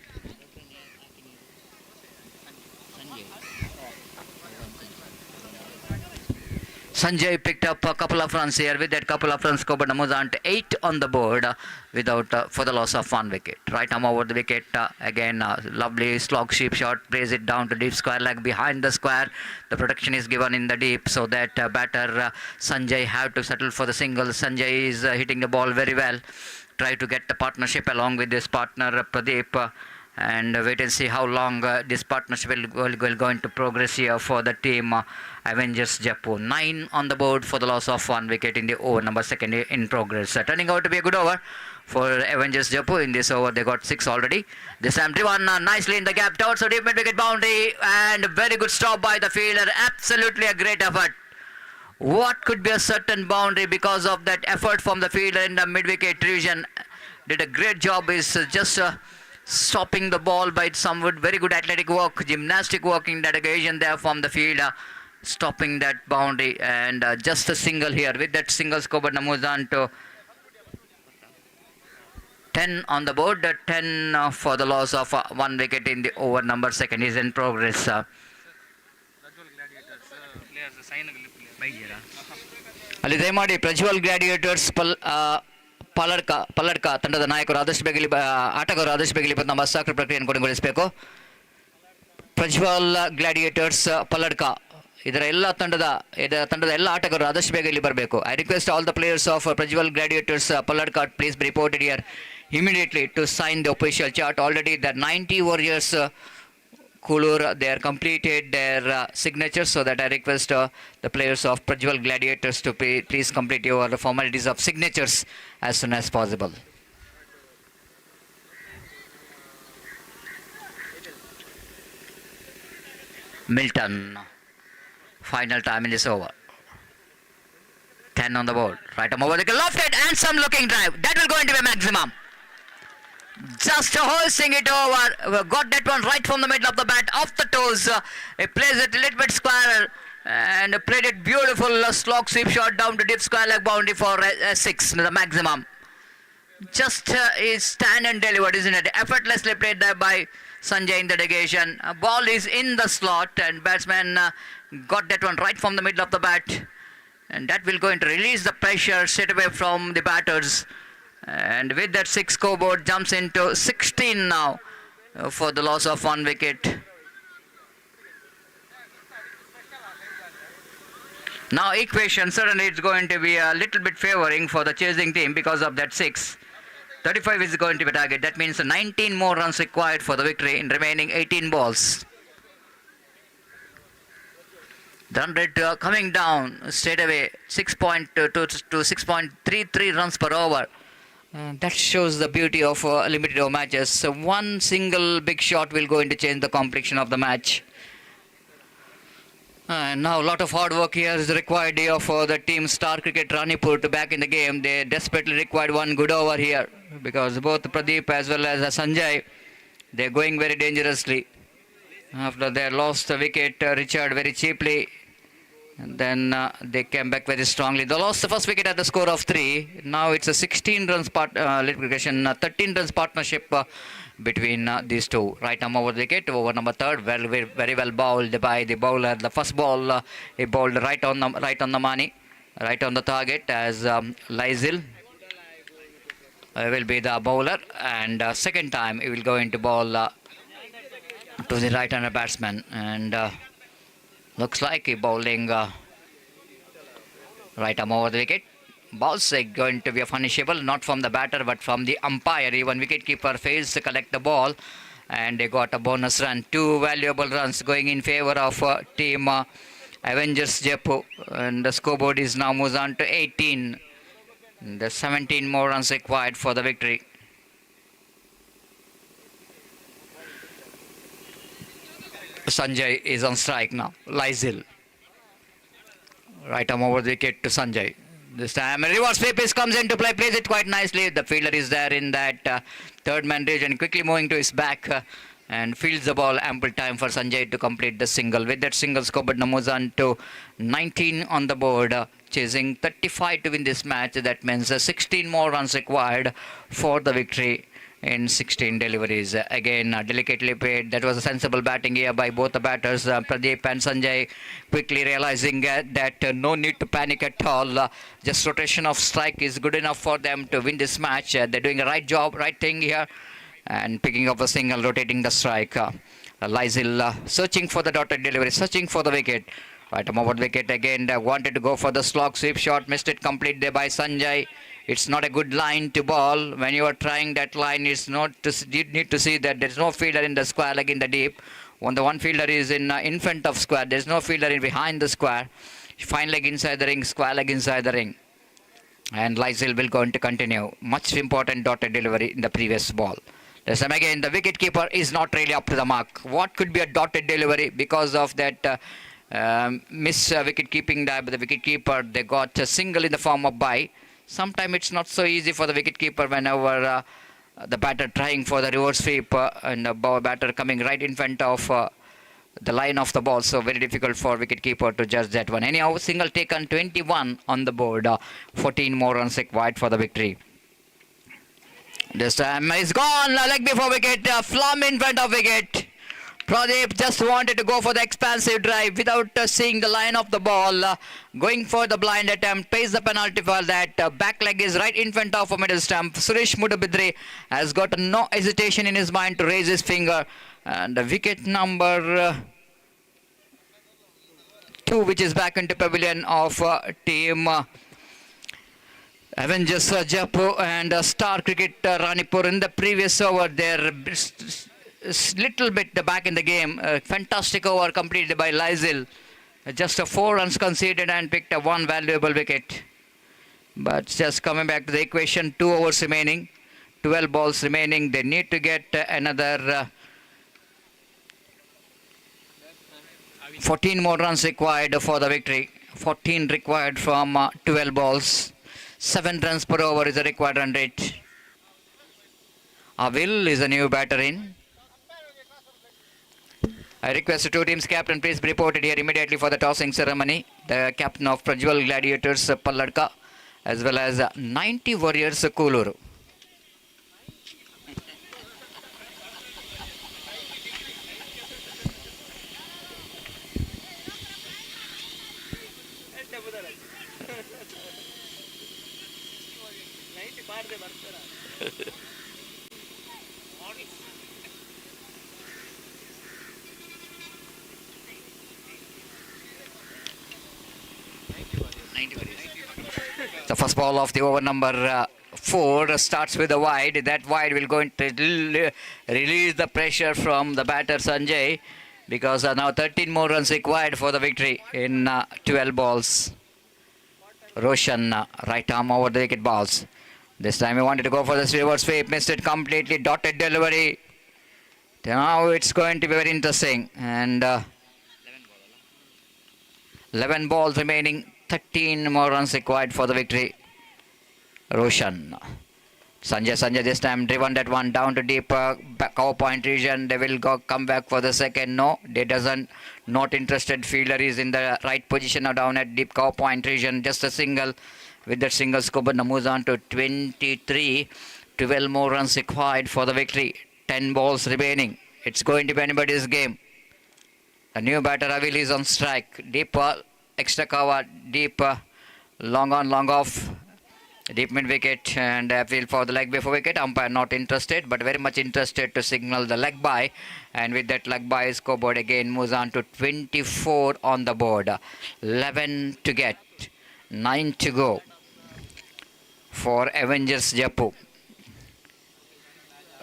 Sanjay picked up a couple of runs here. With that couple of runs, Coburn moves on to 8 on the board without for the loss of 1 wicket. Right arm over the wicket. Again, lovely slog sweep shot. Plays it down to deep square leg behind the square. The protection is given in the deep so that batter Sanjay have to settle for the single. Sanjay is hitting the ball very well. Try to get the partnership along with his partner Pradeep. And wait and see how long this partnership will going to progress here for the team Avengers Jaipur. 9 on the board for the loss of 1 wicket in the over number 2 in progress. Turning out to be a good over for Avengers Jaipur. In this over they got 6 already. This time driven nicely in the gap towards the deep mid-wicket boundary, and very good stop by the fielder. Absolutely a great effort. What could be a certain boundary because of that effort from the fielder in the mid-wicket region. Did a great job. Is just stopping the ball by some very good athletic work, gymnastic work in that occasion there from the fielder, stopping that boundary, and just a single here. With that single score, but moves on to 10 on the board. 10 for the loss of 1 wicket in the over number 2 is in progress. ಅಲ್ಲಿ ದಯಮಾಡಿ Prajwal gladiators ಪಲ್ಲಡ್ಕ ತಂಡದ ನಾಯಕರು ಆದಷ್ಟು ಬೇಗ ಆಟಗಾರರು ಆದಷ್ಟು ಬೇಗ ನಮ್ಮ ಹಸ್ತಾಕ್ಷರ ಪ್ರಕ್ರಿಯೆಯನ್ನು ಕೊನೆಗೊಳಿಸಬೇಕು. ಪ್ರಜ್ವಲ್ ಗ್ಲಾಡಿಯೇಟರ್ಸ್ ಪಲ್ಲಡ್ಕ ಇದರ ತಂಡದ ಎಲ್ಲ ಆಟಗಾರರು ಆದಷ್ಟು ಬೇಗ ಇಲ್ಲಿ ಬರಬೇಕು. I request all the players of Prajwal gladiators Palladka please be reported here immediately to sign the official chart. Already the 90 warriors Kulur, they are completed their signatures, so that I request the players of Prajwal Gladiators to please complete your formalities of signatures as soon as possible. Milton, final time in this over. 10 on the board. Right arm over the lofted and some looking drive. That will go into a maximum. Just hoisting it over. Got that one right from the middle of the bat, off the toes. He plays it a little bit square and played it beautiful slog sweep shot down to deep square leg boundary for 6, the maximum. Just is stand and delivered, isn't it? Effortlessly played there by Sanjay in the occasion. Ball is in the slot and batsman got that one right from the middle of the bat, and that will go into release the pressure straight away from the batters. And with that 6 scoreboard jumps into 16 now for the loss of 1 wicket. Now equation certainly it's going to be a little bit favoring for the chasing team because of that 6. 35 is going to be target. That means 19 more runs required for the victory in remaining 18 balls. The run rate coming down straight away, 6.2 to 6.33 runs per over. That shows the beauty of limited over matches. So one single big shot will go into change the complexion of the match. Now a lot of hard work here is required here for the team Star Cricket Ranipur to back in the game. They desperately required one good over here because both Pradeep as well as Sanjay, they're going very dangerously. After they lost the wicket, Richard very cheaply. And then they came back very strongly. They lost the first wicket at the score of 3. Now it's a 16 runs 13 runs partnership between these two. Right arm over the wicket, over number third, very well bowled by the bowler. The first ball he bowled right on the money, right on the target as Lysel will be the bowler, and second time he will go into ball to the right-hander batsman, and looks like he bowling right arm over the wicket. Balls are going to be a punishable, not from the batter but from the umpire. Even wicketkeeper fails to collect the ball, and they got a bonus run. 2 valuable runs going in favour of team Avengers Jaipur, and the scoreboard is now moves on to 18. The 17 more runs required for the victory. Sanjay is on strike now. Lysel. Right arm over the wicket to Sanjay. This time a reverse sweep comes into play, plays it quite nicely. The fielder is there in that third man region, quickly moving to his back and fields the ball. Ample time for Sanjay to complete the single. With that single, scoreboard moves on to 19 on the board, chasing 35 to win this match. That means 16 more runs required for the victory in 16 deliveries. Again, delicately played. That was a sensible batting here by both the batters, Pradeep and Sanjay, quickly realizing that no need to panic at all. Just rotation of strike is good enough for them to win this match. They're doing a right job, right thing here, and picking up a single, rotating the strike. Lysel searching for the dotted delivery, searching for the wicket. Right arm over the wicket again. Wanted to go for the slog sweep shot, missed it completely by Sanjay. It's not a good line to ball. When you are trying that line, it's not you need to see that there's no fielder in the square leg in the deep. When the one fielder is in front of square, there's no fielder in behind the square. Fine leg inside the ring, square leg inside the ring. And Lysel will going to continue. Much important dotted delivery in the previous ball. This time again, the wicketkeeper is not really up to the mark. What could be a dotted delivery because of that miss wicket keeping by the wicketkeeper? They got a single in the form of bye. Sometimes it's not so easy for the wicketkeeper whenever the batter trying for the reverse sweep and the batter coming right in front of the line of the ball. So very difficult for wicketkeeper to judge that one. Anyhow, single taken, 21 on the board. 14 more runs required for the victory. This time he's gone. Leg before wicket. Flum in front of wicket. Pradeep just wanted to go for the expansive drive without seeing the line of the ball. Going for the blind attempt, pays the penalty for that. Back leg is right in front of a middle stump. Suresh Mudabidri has got no hesitation in his mind to raise his finger. And the wicket number 2, which is back into pavilion of team Avengers Jaipur and Star Cricket Ranipur. In the previous over, they're little bit back in the game. Fantastic over completed by Lysel. Just 4 runs conceded and picked up 1 valuable wicket. But just coming back to the equation, 2 overs remaining, 12 balls remaining. They need to get another 14 more runs required for the victory. 14 required from 12 balls. 7 runs per over is the required run rate. Avil is a new batter in. I request the 2 teams captain please be reported here immediately for the tossing ceremony. The captain of Prajwal Gladiators Palladka, as well as 90 Warriors Kooluru. The first ball of the over number 4 starts with a wide. That wide will going to release the pressure from the batter Sanjay, because now 13 more runs required for the victory in 12 balls. Roshan, right arm over the wicket balls. This time he wanted to go for the reverse sweep, missed it completely. Dotted delivery. Now it's going to be very interesting. And 11 balls remaining. 13 more runs required for the victory. Roshan. Sanjay this time driven that one down to deep cover point region. They will come back for the second. No, they not interested. Fielder is in the right position now down at deep cover point region. Just a single. With that single, scoreboard moves on to 23. 12 more runs required for the victory. 10 balls remaining. It's going to be anybody's game. The new batter Avil is on strike. Deep extra cover, deep long on, long off. Deep mid wicket and appeal for the leg before wicket. Umpire not interested but very much interested to signal the leg by. And with that leg by, scoreboard again moves on to 24 on the board. 11 to get. 9 to go for Avengers Jaipur.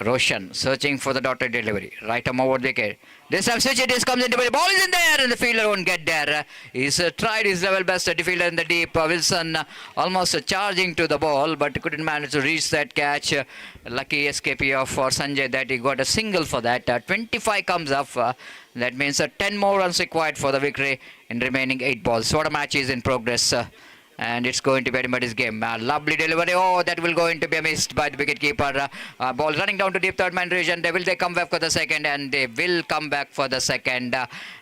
Roshan searching for the dotted delivery. Right arm over the wicket. This time switch it is, comes into the ball is in there and the fielder won't get there. He's tried his level best to fielder in the deep. Wilson almost charging to the ball but couldn't manage to reach that catch. Lucky escape of for Sanjay that he got a single for that. 25 comes up. That means 10 more runs required for the victory in remaining 8 balls. What a match is in progress. And it's going to be anybody's game. Lovely delivery. Oh, that will going to be missed by the wicketkeeper. Ball running down to deep third man region. They come back for the second, and they will come back for the second.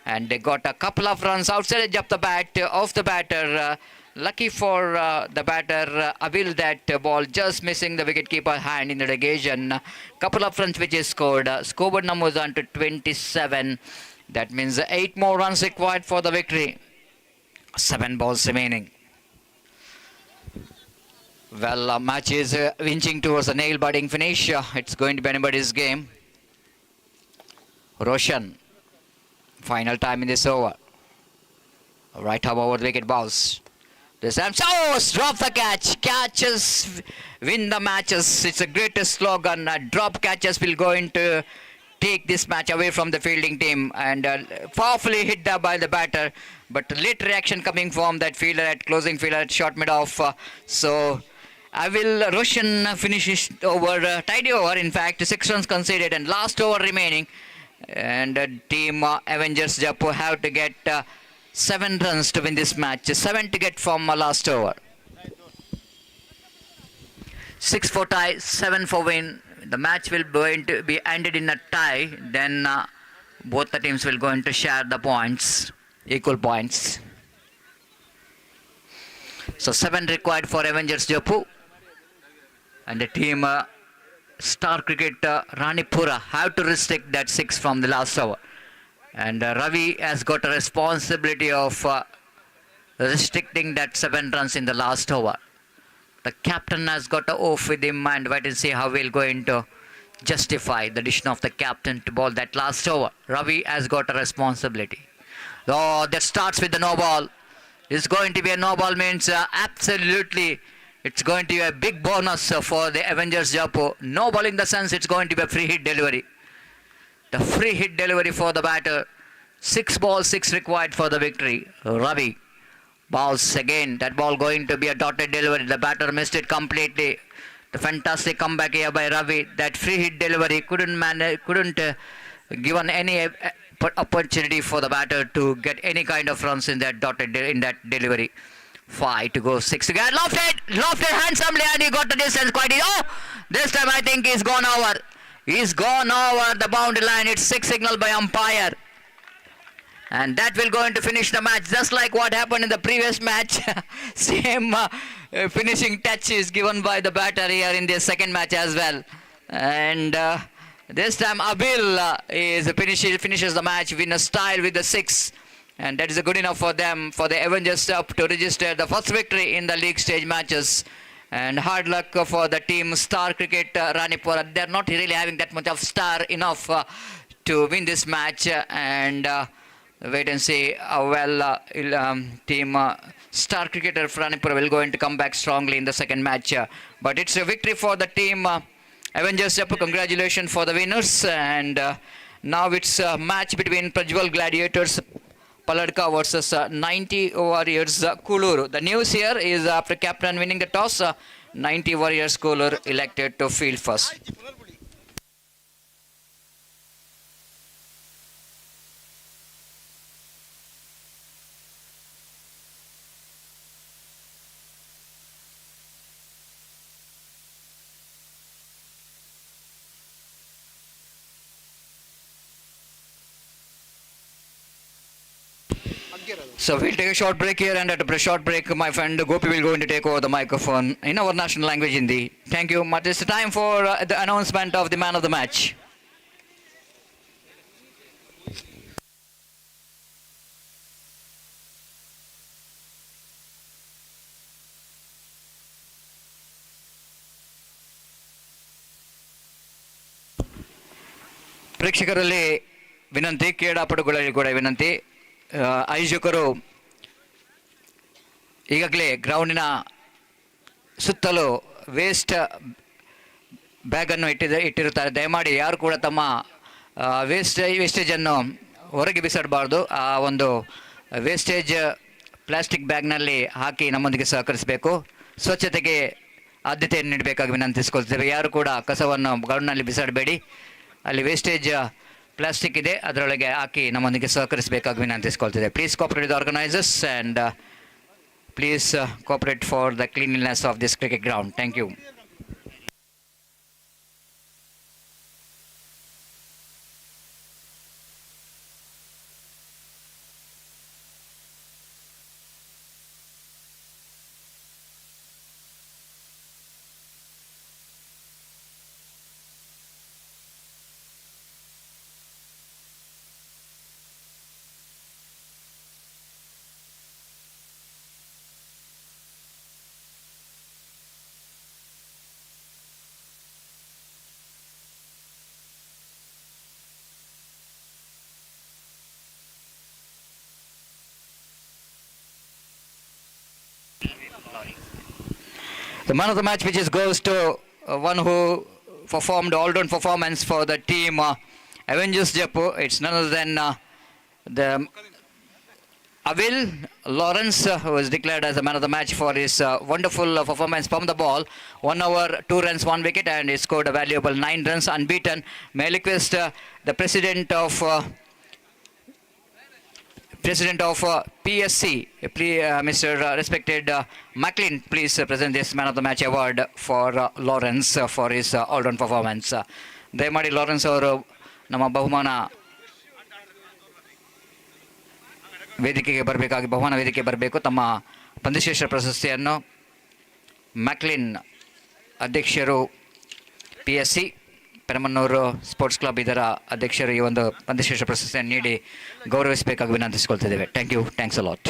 And they got a couple of runs outside edge of the bat of the batter. Lucky for the batter Avil, that ball just missing the wicketkeeper hand in the negation. Couple of runs which is scored. Scoreboard numbers on to 27. That means 8 more runs required for the victory. 7 balls remaining. Well, match is inching towards a nail-biting finish. It's going to be anybody's game. Roshan, final time in this over. Right arm over the wicket balls. This time, drop the catch. Catches win the matches. It's the greatest slogan. Drop catches will going to take this match away from the fielding team, and powerfully hit there by the batter. But late reaction coming from that fielder at closing fielder at short mid off. So Roshan finishes over, tidy over in fact, 6 runs conceded and last over remaining. And team Avengers Jaipur have to get 7 runs to win this match, 7 to get from last over. 6 for tie, 7 for win. The match will going to be ended in a tie. Then both the teams will going to share the points, Equal points. So 7 required for Avengers Jaipur. And the team Star Cricket Ranipura have to restrict that 6 from the last over. And Ravi has got a responsibility of restricting that 7 runs in the last over. The captain has got a off with him, and wait and see how we'll going to justify the decision of the captain to bowl that last over. Ravi has got a responsibility. Oh, that starts with the no ball. It's going to be a no ball means absolutely it's going to be a big bonus for the Avengers Jaipur. No ball in the sense it's going to be a free hit delivery. The free hit delivery for the batter. 6 balls, 6 required for the victory. Ravi balls again. That ball going to be a dotted delivery. The batter missed it completely. The fantastic comeback here by Ravi. That free hit delivery couldn't given any opportunity for the batter to get any kind of runs in that delivery. 5 to go, 6 to get. Lofted handsomely, and he got the distance quite. Oh, this time I think he's gone over. He's gone over the boundary line. It's 6 signal by umpire. And that will going to finish the match just like what happened in the previous match. Same finishing touch is given by the batter here in the second match as well. And this time Abil finishes the match in a style with the 6. And that is good enough for them, for the Avengers up to register the first victory in the league stage matches. And hard luck for the team Star Cricket Ranipura. They're not really having that much of star enough to win this match. And wait and see how well team Star Cricketer Ranipura will going to come back strongly in the second match. But it's a victory for the team Avengers Jaipur. Congratulations for the winners. And now it's a match between Prajwal Gladiators Paladka versus 90 Warriors Kulur. The news here is after captain winning the toss, 90 Warriors Kulur elected to field first. So we'll take a short break here, and at a short break, my friend Gopi will going to take over the microphone in our national language, Hindi. Thank you. But it's time for the announcement of the man of the match. ಪ್ರೇಕ್ಷಕರಲ್ಲಿ ವಿನಂತಿ, ಕ್ರೀಡಾಪಟುಗಳಲ್ಲಿ ಕೂಡ ವಿನಂತಿ, ಆಯೋಜಕರು ಈಗಾಗಲೇ ಗ್ರೌಂಡಿನ ಸುತ್ತಲೂ waste ಬ್ಯಾಗನ್ನು ಇಟ್ಟಿರುತ್ತಾರೆ. ದಯಮಾಡಿ ಯಾರು ಕೂಡ ತಮ್ಮ ವೇಸ್ಟೇಜನ್ನು ಹೊರಗೆ ಬಿಸಾಡಬಾರ್ದು. ಆ ಒಂದು ವೇಸ್ಟೇಜ್ ಪ್ಲಾಸ್ಟಿಕ್ ಬ್ಯಾಗ್ನಲ್ಲಿ ಹಾಕಿ ನಮ್ಮೊಂದಿಗೆ ಸಹಕರಿಸಬೇಕು. ಸ್ವಚ್ಛತೆಗೆ ಆದ್ಯತೆಯನ್ನು ನೀಡಬೇಕಾಗಿ ವಿನಂತಿಸಿಕೊಳ್ತೇವೆ. ಯಾರು ಕೂಡ ಕಸವನ್ನು ಗ್ರೌಂಡ್ನಲ್ಲಿ ಬಿಸಾಡಬೇಡಿ. ಅಲ್ಲಿ ವೇಸ್ಟೇಜ್ ಪ್ಲಾಸ್ಟಿಕ್ ಇದೆ, ಅದರೊಳಗೆ ಹಾಕಿ ನಮ್ಮೊಂದಿಗೆ ಸಹಕರಿಸಬೇಕಾಗಿ ವಿನಂತಿಸಿಕೊಳ್ತಿದೆ. Please cooperate the organisers and please cooperate for the cleanliness of this cricket ground. Thank you. The man of the match, which is goes to one who performed all-round performance for the team Avengers Jaipur. It's none other than the Avil Lawrence, who was declared as the man of the match for his wonderful performance from the ball. 1 over 2 runs, 1 wicket, and he scored a valuable 9 runs unbeaten. May I request the president of PSC, Mr. Respected Macklin, please present this man of the match award for Lawrence for his all-round performance. ದಯಮಾಡಿ Lawrence ಅವರು ನಮ್ಮ ಬಹುಮಾನ ವೇದಿಕೆಗೆ ಬರಬೇಕು. ತಮ್ಮ ಪಂದ್ಯಶ್ರೇಷ್ಠ ಪ್ರಶಸ್ತಿಯನ್ನು ಮ್ಯಾಕ್ಲಿನ್ ಅಧ್ಯಕ್ಷರು PSC ಪೆರಮನ್ನೂರು sports club ಇದರ ಅಧ್ಯಕ್ಷರು ಈ ಒಂದು ಪಂದ್ಯಶ್ರೇಷ್ಠ ಪ್ರಶಸ್ತಿಯನ್ನು ನೀಡಿ ಗೌರವಿಸಬೇಕಾಗಿ ವಿನಂತಿಸಿಕೊಳ್ತಿದ್ದೇವೆ. Thank you. Thanks a lot.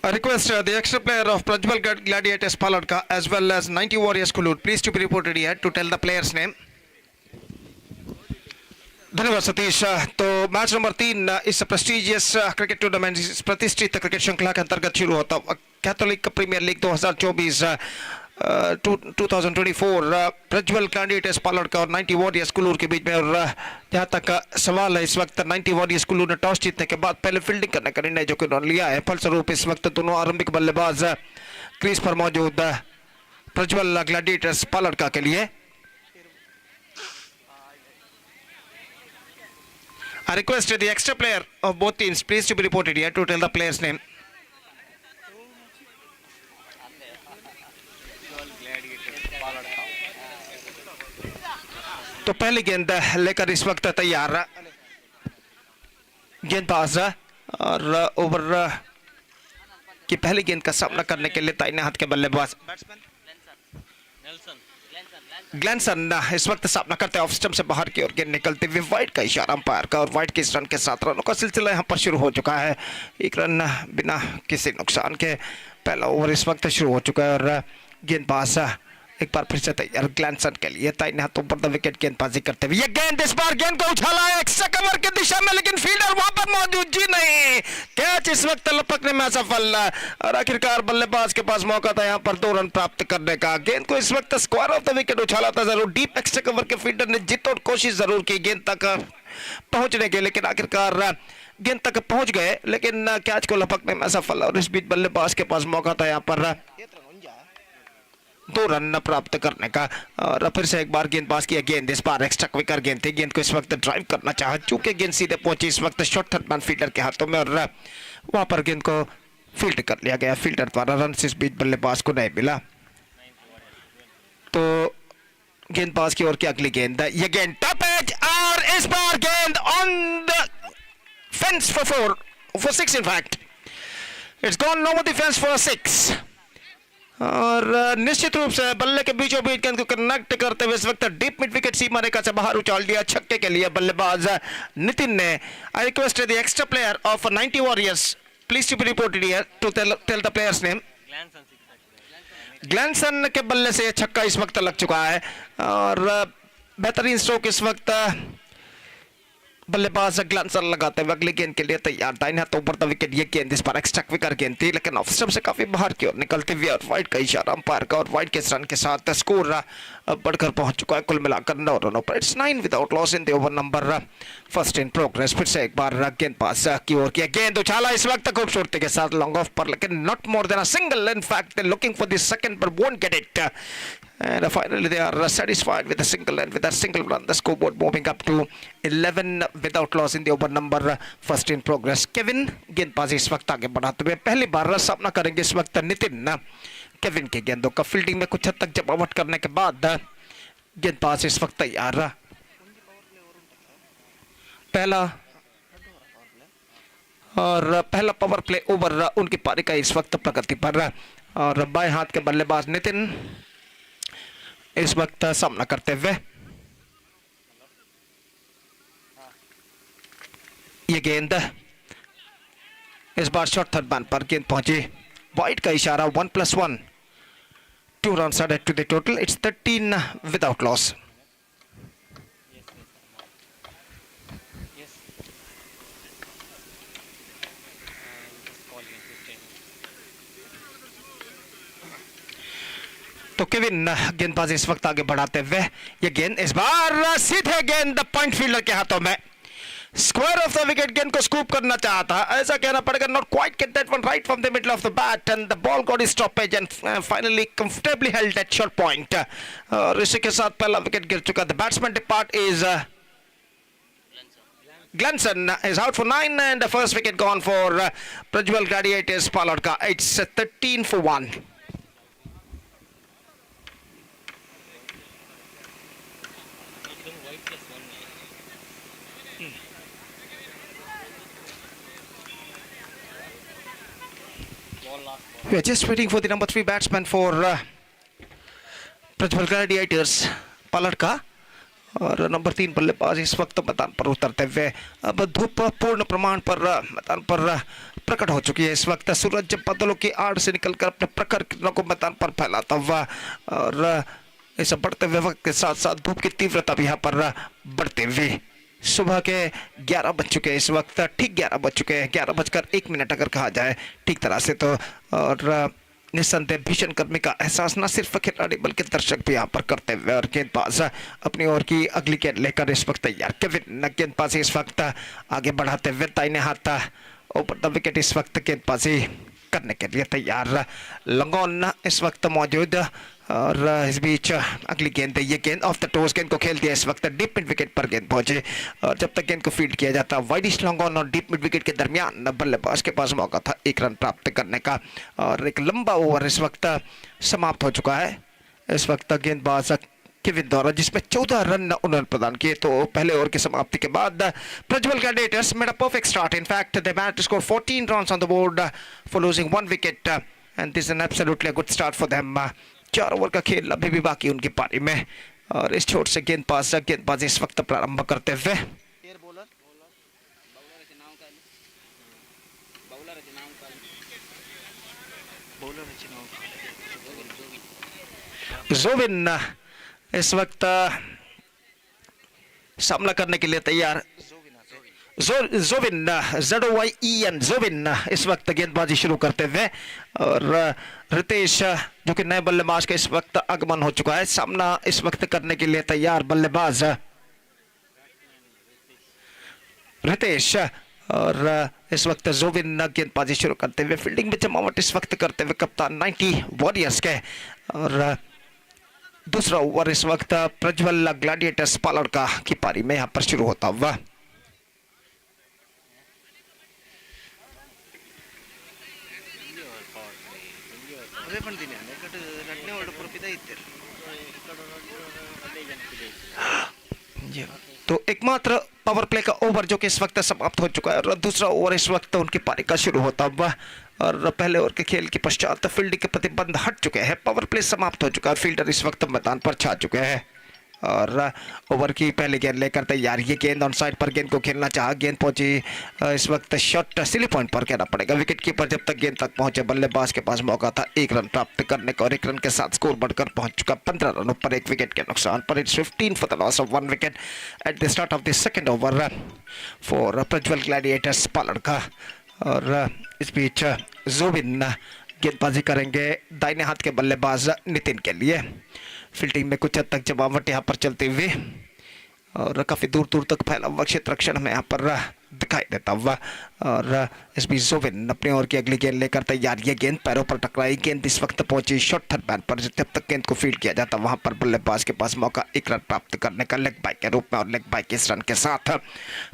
I request the extra player of Prajwal Gladiators Paladka as well as 90 Warriors Kulur please to be reported here to tell the player's name. धन्यवाद सतीश. तो मैच नंबर 3 इस prestigious cricket tournament प्रतिष्ठित cricket श्रृंखला के अंतर्गत शुरू होता catholic premier league 2024 2024 Prajwal gladiators Paladka और 90 वॉरियर्स कुल्लूर के बीच में. और जहाँ तक सवाल है इस वक्त 90 वॉरियर्स कुल्लूर ने टॉस जीतने के बाद पहले फील्डिंग करने का निर्णय जो कि उन्होंने लिया है. फलस्वरूप इस वक्त दोनों आरंभिक बल्लेबाज क्रीज पर मौजूद प्रज्वल ग्लैडिएटर्स पालड़का के लिए. I request the extra player of both teams please to be reported here to tell the player's name. तो पहली गेंद लेकर इस वक्त तैयार गेंदबाज और ओवर की पहली गेंद का सामना करने के लिए दाहिने हाथ के बल्लेबाज ग्लेनसन इस वक्त सामना करते हैं ऑफ स्टंप से बाहर की ओर गेंद निकलते हुए वाइड का इशारा अंपायर का. और वाइड के इस रन के साथ रनों का सिलसिला यहाँ पर शुरू हो चुका है. एक रन बिना किसी नुकसान के पहला ओवर इस वक्त शुरू हो चुका है. और गेंदबाज एक बार फिर से तैयार ग्लैंसन के लिए दाहिने हाथों पर विकेट गेंदबाजी करते हुए ये गेंद इस बार गेंद को उछाला एक्स्ट्रा कवर की दिशा में लेकिन फील्डर वहां पर मौजूद जी नहीं कैच इस वक्त लपकने में असफल और आखिरकार बल्लेबाज के पास मौका था यहां पर 2 रन प्राप्त करने का गेंद को इस वक्त स्क्वायर ऑफ द विकेट उछाला था जरूर डीप एक्स्ट्रा कवर के फील्डर ने जितोड़ कोशिश जरूर की गेंद तक पहुंचने के लेकिन आखिरकार गेंद तक पहुंच गए लेकिन कैच को लपकने में असफल और इस बीच बल्लेबाज के पास मौका था यहां पर 2 रन प्राप्त करने का और फिर से एक बार गेंदबाज की गेंद इस बार एक्स्ट्रा क्विकर गेंद थी गेंद को इस वक्त ड्राइव करना चाहा चूंकि गेंद सीधे पहुंची इस वक्त शॉर्ट थर्ड मैन फील्डर के हाथों में और वहां पर गेंद को फील्ड कर लिया गया फील्डर द्वारा रन इस बीच बल्लेबाज को नहीं मिला तो गेंदबाज की ओर की अगली गेंद ये गेंद टॉप एज और इस बार गेंद on the fence for 6 in fact it's gone over the fence for 6 और निश्चित रूप से बल्ले के बीचों बीच गेंद को कनेक्ट करते हुए इस वक्त डीप मिड विकेट सीमा रेखा से बाहर उछाल दिया छक्के के लिए बल्लेबाज नितिन ने I request the extra player of 90 warriors please to be reported here to tell the players name Glanson के बल्ले से छक्का इस वक्त लग चुका है और बेहतरीन स्ट्रोक इस वक्त बल्लेबाज ग्लैंसन लगाते हुए अगली गेंद के लिए तैयार दाहिने हाथों पर द विकेट ये गेंद इस पर एक्स्ट्रा क्विकर गेंद थी लेकिन ऑफ स्टंप से काफी बाहर की ओर निकलते हुए और वाइड का इशारा अंपायर का और वाइड के रन के साथ स्कोर बढ़कर पहुंच चुका है कुल मिलाकर 9 रनों पर it's 9 without loss in the over number first in progress फिर से एक बार गेंदबाज की ओर किया गेंद उछाला इस वक्त खूबसूरती के साथ लॉन्ग ऑफ पर लेकिन not more than a single in fact they looking for the second but won't get it and finally they are satisfied with a single and with a single run the scoreboard moving up to 11 without loss in the over number first in progress Kevin गेंदबाजी इस वक्त आगे बढ़ाते हुए पहली बार सामना करेंगे इस वक्त नितिन केविन की गेंदों का फील्डिंग में कुछ हद तक जमावट करने के बाद गेंदबाज इस वक्त तैयार पहला पावर प्ले ओवर उनकी पारी का इस वक्त प्रगति पर और बाएं हाथ के बल्लेबाज नितिन इस वक्त सामना करते हुए ये गेंद इस बार शॉर्ट थर्ड मैन पर गेंद पहुंची वाइड का इशारा 1+1 2 runs added to the total it's 13 without loss तो केविन गेंदबाजी इस वक्त आगे बढ़ाते हुए ये गेंद इस बार सीधे गेंद पॉइंट फील्डर के हाथों में स्क्वायर ऑफ द विकेट गेंद को स्कूप करना चाहता ऐसा कहना पड़ेगा not quite get that one right from the middle of the bat and the ball got stoppage and finally comfortably held at short point और इसी के साथ पहला विकेट गिर चुका the batsman depart is Glanson is out for 9 and the first wicket gone for Prajwal Gladiators Palodka it's 13 for 1 We are just waiting for the number 3 batsman for Prajwal Gladiators Paladka और number 3 बल्लेबाज इस वक्त मैदान पर उतरते हुए अब धूप पूर्ण प्रमाण पर मैदान पर प्रकट हो चुकी है इस वक्त सूरज बादलों की आड़ से निकलकर अपने प्रखर किरणों को मैदान पर फैलाता हुआ और इस बढ़ते हुए वक्त के साथ साथ धूप की तीव्रता भी यहाँ पर बढ़ते हुए सुबह के 11 बज चुके हैं इस वक्त ठीक 11 बज चुके हैं 11:01 अगर कहा जाए ठीक तरह से तो और निस्संदेह भीषण गर्मी का एहसास न सिर्फ खिलाड़ी बल्कि दर्शक भी यहाँ पर करते हुए और गेंदबाज अपनी ओर की अगली गेंद लेकर इस वक्त तैयार केविन गेंदबाजी इस वक्त आगे बढ़ाते हुए दाहिने हाथ ऊपर द विकेट इस वक्त गेंदबाजी करने के लिए तैयार लंगोन इस वक्त मौजूद और इस बीच अगली गेंद ये गेंद ऑफ द टोस गेंद को खेल दिया इस वक्त डीप मिड विकेट पर गेंद पहुंचे और जब तक गेंद को फील्ड किया जाता वाइडिश लॉन्ग ऑन और डीप मिड विकेट के दरमियान बल्लेबाज के पास मौका था 1 रन प्राप्त करने का और एक लंबा ओवर इस वक्त समाप्त हो चुका है इस वक्त गेंदबाज केविन द्वारा जिसमें 14 रन उन्होंने प्रदान किए तो पहले ओवर की समाप्ति के बाद Prajwal gladiators made a perfect start in fact they managed to score 14 runs on the board for losing 1 wicket and this is an absolutely a good start for them 4 over का खेल अभी भी बाकी उनकी पारी में और इस छोर से गेंदबाज इस वक्त प्रारंभ करते हुए जोविन इस वक्त सामना करने के लिए तैयार। जोविन ZOYEN जोविन इस वक्त गेंदबाजी शुरू करते हुए, और रितेश जो कि नए बल्लेबाज का इस वक्त आगमन हो चुका है, सामना इस वक्त करने के लिए तैयार बल्लेबाज रितेश। और इस वक्त जोविन गेंदबाजी शुरू करते हुए, फील्डिंग में जमावट इस वक्त करते हुए कप्तान 90 वॉरियर्स के। और दूसरा ओवर इस वक्त प्रज्वल ग्लैडिएटर्स पालड़ का की पारी में यहां पर शुरू होता हुआ। तो एकमात्र पावर प्ले का ओवर जो कि इस वक्त समाप्त हो चुका है, और दूसरा ओवर इस वक्त उनकी पारी का शुरू होता हुआ। और पहले ओवर के खेल के पश्चात फील्डिंग के प्रतिबंध हट चुके हैं, पावर प्ले समाप्त हो चुका है, फील्डर इस वक्त मैदान पर छा चुके हैं। और ओवर की पहली गेंद लेकर तैयार, ये गेंद ऑन साइड पर गेंद को खेलना चाहा, गेंद पहुंची इस वक्त शॉट सिली पॉइंट पर कहना पड़ेगा। विकेट कीपर जब तक गेंद तक पहुंचे, बल्लेबाज के पास मौका था 1 रन प्राप्त करने का, और 1 रन के साथ स्कोर बढ़कर पहुंच चुका 15 रनों पर 1 विकेट के नुकसान पर। It's 15 for the loss of 1 wicket at the start of the second over for Prajwal gladiators Paladka. और इस बीच जोविन गेंदबाजी करेंगे दाहिने हाथ के बल्लेबाज नितिन के लिए। फील्डिंग में कुछ हद तक जमावट यहाँ पर चलते हुए, और काफी दूर दूर तक फैला हुआ क्षेत्र रक्षण में यहाँ पर दिखाई देता हुआ। और इस बीच जोविन अपनी ओर की अगली गेंद लेकर तैयार, ये गेंद पैरों पर टकराई, गेंद इस वक्त पहुंची शॉर्ट थर्ड मैन पर। जब तक गेंद को फील्ड किया जाता वहां पर बल्लेबाज के पास मौका 1 रन प्राप्त करने का लेग बाय के रूप में, और लेग बाय के इस रन के साथ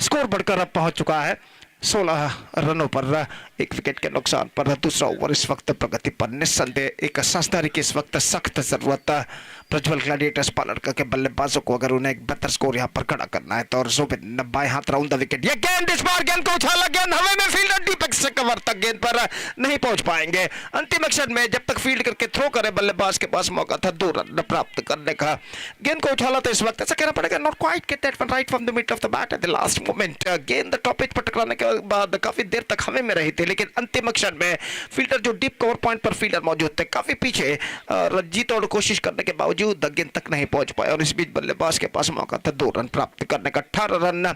स्कोर बढ़कर अब पहुंच चुका है 16 रनों पर 1 विकेट के नुकसान पर। दूसरा ओवर इस वक्त प्रगति पर, निस्संदेह एक साझेदारी की इस वक्त सख्त जरूरत प्रज्वल ग्लैडिएटर्स पालड़ के बल्लेबाजों को, अगर उन्हें एक बेहतर स्कोर यहाँ पर खड़ा करना है तो। और जोविन बाएं हाथ राउंड द विकेट, ये गेंद इस बार गेंद को उछाला, गेंद हवा में, फील्डर डीप से कवर तक गेंद पर नहीं पहुंच पाएंगे। अंतिम एक्शन में जब तक फील्ड करके थ्रो करे, बल्लेबाज के पास मौका था 2 रन प्राप्त करने का, गेंद को उछाला तो इस वक्त ऐसा कहना पड़ेगा not quite get that one right from the mid of the bat at the last moment. गेंद टॉप पिच पर टकराने के बाद काफी देर तक हवा में रही थी, लेकिन अंतिम एक्शन में फील्डर जो डीप कवर पॉइंट पर फील्डर मौजूद थे काफी पीछे, जीत और कोशिश करने के बावजूद गेंद तक नहीं पहुंच पाए। और इस बीच बल्लेबाज के पास मौका था 2 रन प्राप्त करने का, 18 रन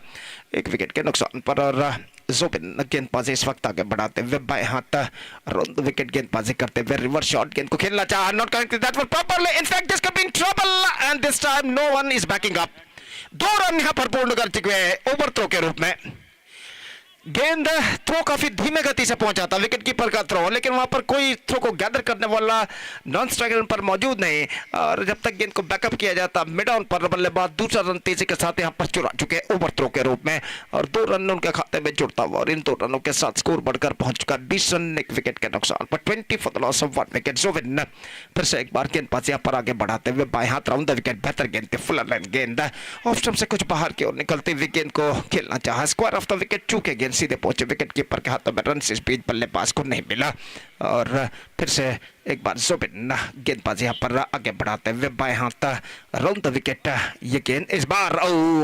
1 विकेट के नुकसान पर। और जोविन गेंदबाजी इस वक्त आगे बढ़ाते हुए बाएं हाथ राउंड द विकेट गेंदबाजी करते हुए, रिवर्स शॉट गेंद को खेलना चाहा, not connected that one properly, in fact this could be in trouble and this time no one is backing up. 2 run यहां पर पूर्ण कर चुके हैं ओवर थ्रो के रूप में। गेंद थ्रो काफी धीमे गति से पहुंचा था, विकेट कीपर का थ्रो, लेकिन वहां पर कोई थ्रो को गैदर करने वाला नॉन स्ट्राइकर पर मौजूद नहीं। और जब तक गेंद को बैकअप किया जाता मिड ऑन पर, बल्लेबाज दूसरा रन तेजी के साथ यहां पर चुरा चुके ओवर थ्रो के रूप में, और 2 रन उनके खाते में जुड़ता हुआ, और इन 2 रनों के साथ स्कोर बढ़कर पहुंच चुका 20 रन 1 विकेट के नुकसान पर। 20 for the loss of 1 wicket. Jovin फिर से एक बार गेंदबाजी पर आगे बढ़ाते हुए बाएं हाथ राउंड द विकेट, बेहतर गेंद थी, फुल लाइन गेंद ऑफ स्टंप से कुछ बाहर की ओर निकलते हुए गेंद को खेलना चाहा, स्क्वायर ऑफ द विकेट चूके गेंद सीधे पहुंचे विकेट कीपर के हाथों में, रन इस बीच बल्लेबाज को नहीं मिला। और फिर से एक बार जोविन गेंदबाजी यहाँ पर आगे बढ़ाते हुए बाएं हाथ राउंड द विकेट, ये गेंद इस बार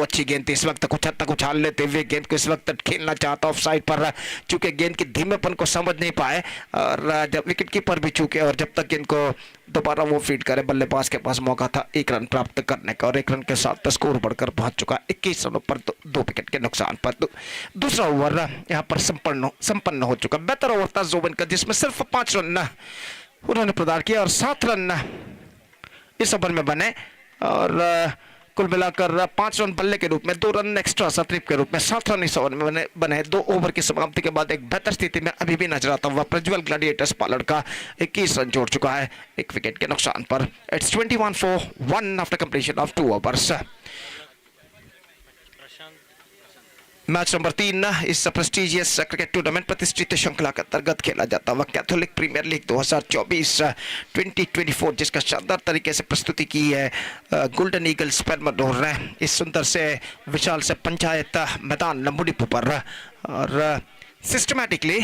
अच्छी गेंद थी, इस वक्त कुछ हद तक उछाल लेते हुए गेंद को इस वक्त खेलना चाहता ऑफ साइड पर, चूंकि गेंद के धीमेपन को समझ नहीं पाए, और जब विकेट कीपर भी चूके, और जब तक गेंद को दोबारा वो फीड करे, बल्लेबाज के पास मौका था 1 रन प्राप्त करने का, और 1 रन के साथ स्कोर बढ़कर पहुंच चुका 21 रनों पर 2 विकेट के नुकसान पर। दूसरा ओवर यहाँ पर संपन्न हो चुका। बेहतर ओवर था जोविन का, जिसमें सिर्फ 5 रन उन्होंने प्रदान किया, और 7 रन इस ओवर में बने, और कुल मिलाकर 5 रन बल्ले के रूप में, 2 रन एक्स्ट्रा सतरीप के रूप में 7 रन इस ओवर में बने। 2 ओवर की समाप्ति के बाद एक बेहतर स्थिति में अभी भी नजर आता हुआ प्रज्वल ग्लैडिएटर्स पालड़ का 21 रन जोड़ चुका है 1 विकेट के नुकसान पर। It's 21 for 1 after completion of 2 overs. Match number 3 इस प्रेस्टिजियस क्रिकेट टूर्नामेंट प्रतिष्ठित श्रृंखला के अंतर्गत खेला जाता हुआ कैथोलिक प्रीमियर लीग 2024-2024, जिसका शानदार तरीके से प्रस्तुति की है गोल्डन ईगल्स पेरमनूर ने इस सुंदर से विशाल से पंचायत मैदान लंबुडीपू पर। और सिस्टमैटिकली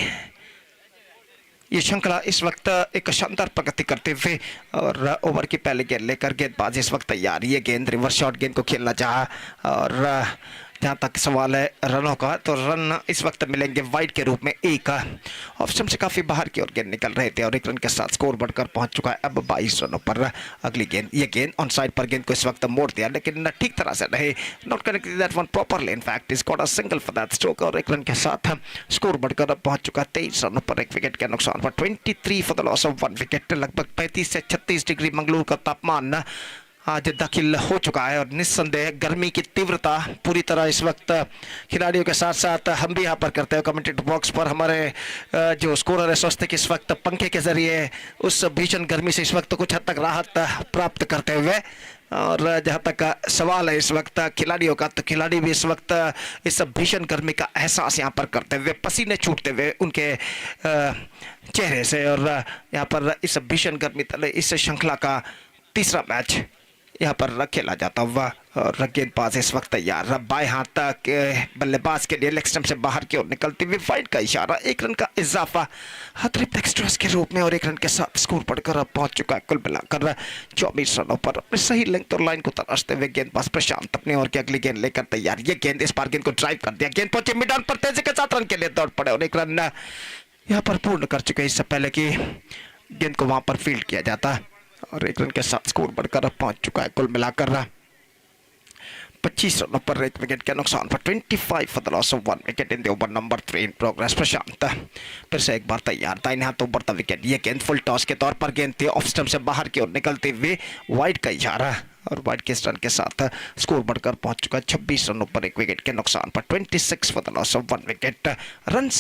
ये श्रृंखला इस वक्त एक शानदार प्रगति करते हुए, और ओवर की पहले गेंद लेकर गेंदबाज इस वक्त तैयार, ये गेंद रिवर्स शॉट गेंद को खेलना चाहा, और जहाँ तक सवाल है रनों का, तो रन इस वक्त मिलेंगे वाइड के रूप में एक। ऑप्शन से काफी बाहर की ओर गेंद निकल रहे थे और एक रन के साथ स्कोर बढ़कर पहुंच चुका है अब 22 रनों पर। अगली गेंद, ये गेंद ऑन साइड पर गेंद को इस वक्त मोड़ दिया, लेकिन ठीक तरह से नहीं, not connected that one properly, in fact is got a single for that stroke और एक रन के साथ स्कोर बढ़कर अब पहुंच चुका है 23 रनों पर, एक विकेट के नुकसान पर। 23 for the loss of 1 wicket. लगभग 35 से 36 डिग्री मंगलूर का तापमान आज दाखिल हो चुका है और निस्संदेह गर्मी की तीव्रता पूरी तरह इस वक्त खिलाड़ियों के साथ साथ हम भी यहाँ पर करते हैं कमेंटेटर बॉक्स पर। हमारे जो स्कोरर है स्वस्तिक इस वक्त पंखे के जरिए उस भीषण गर्मी से इस वक्त कुछ हद तक राहत प्राप्त करते हुए, और जहाँ तक सवाल है इस वक्त खिलाड़ियों का, तो खिलाड़ी भी इस वक्त इस भीषण गर्मी का एहसास यहाँ पर करते हुए, पसीने छूटते हुए उनके चेहरे से, और यहाँ पर इस भीषण गर्मी तले इस श्रृंखला का तीसरा मैच यहाँ पर खेला जाता हुआ, और गेंदबाज इस वक्त तैयार। बाएं हाथ के बल्लेबाज के लिए लेग स्टंप से बाहर की ओर निकलते हुए वाइड का इशारा, एक रन का इजाफा अतिरिक्त एक्स्ट्रास के रूप में और एक रन के साथ स्कोर बढ़कर अब पहुंच चुका है कुल मिलाकर 24 रनों पर। अपने सही लेंथ और लाइन को तलाशते हुए गेंदबाज प्रशांत अपनी ओर की अगली गेंद लेकर तैयार। ये गेंद इस बार गेंद को ड्राइव कर दिया, गेंद पहुंचे मिड ऑन पर तेजी के साथ रन के लिए दौड़ पड़े और एक रन यहाँ पर पूर्ण कर चुके इससे पहले कि गेंद को वहां पर फील्ड किया जाता, और एक रन के साथ स्कोर बढ़कर पहुंच चुका है कुल मिलाकर 25 रनों पर, एक विकेट के नुकसान पर। 25 for the loss of 1 wicket in the over number 3 in progress. Prashant फिर से एक बार तैयार, दाहिने हाथ ऊपर था विकेट। ये गेंद फुल टॉस के तौर पर गेंद थी, ऑफ स्टंप से बाहर की ओर निकलते हुए वाइड का इशारा, और वाइड के इस रन के साथ स्कोर बढ़कर पहुंच चुका है 26 रनों पर, एक विकेट के नुकसान पर। 26 for the loss of 1 wicket. Run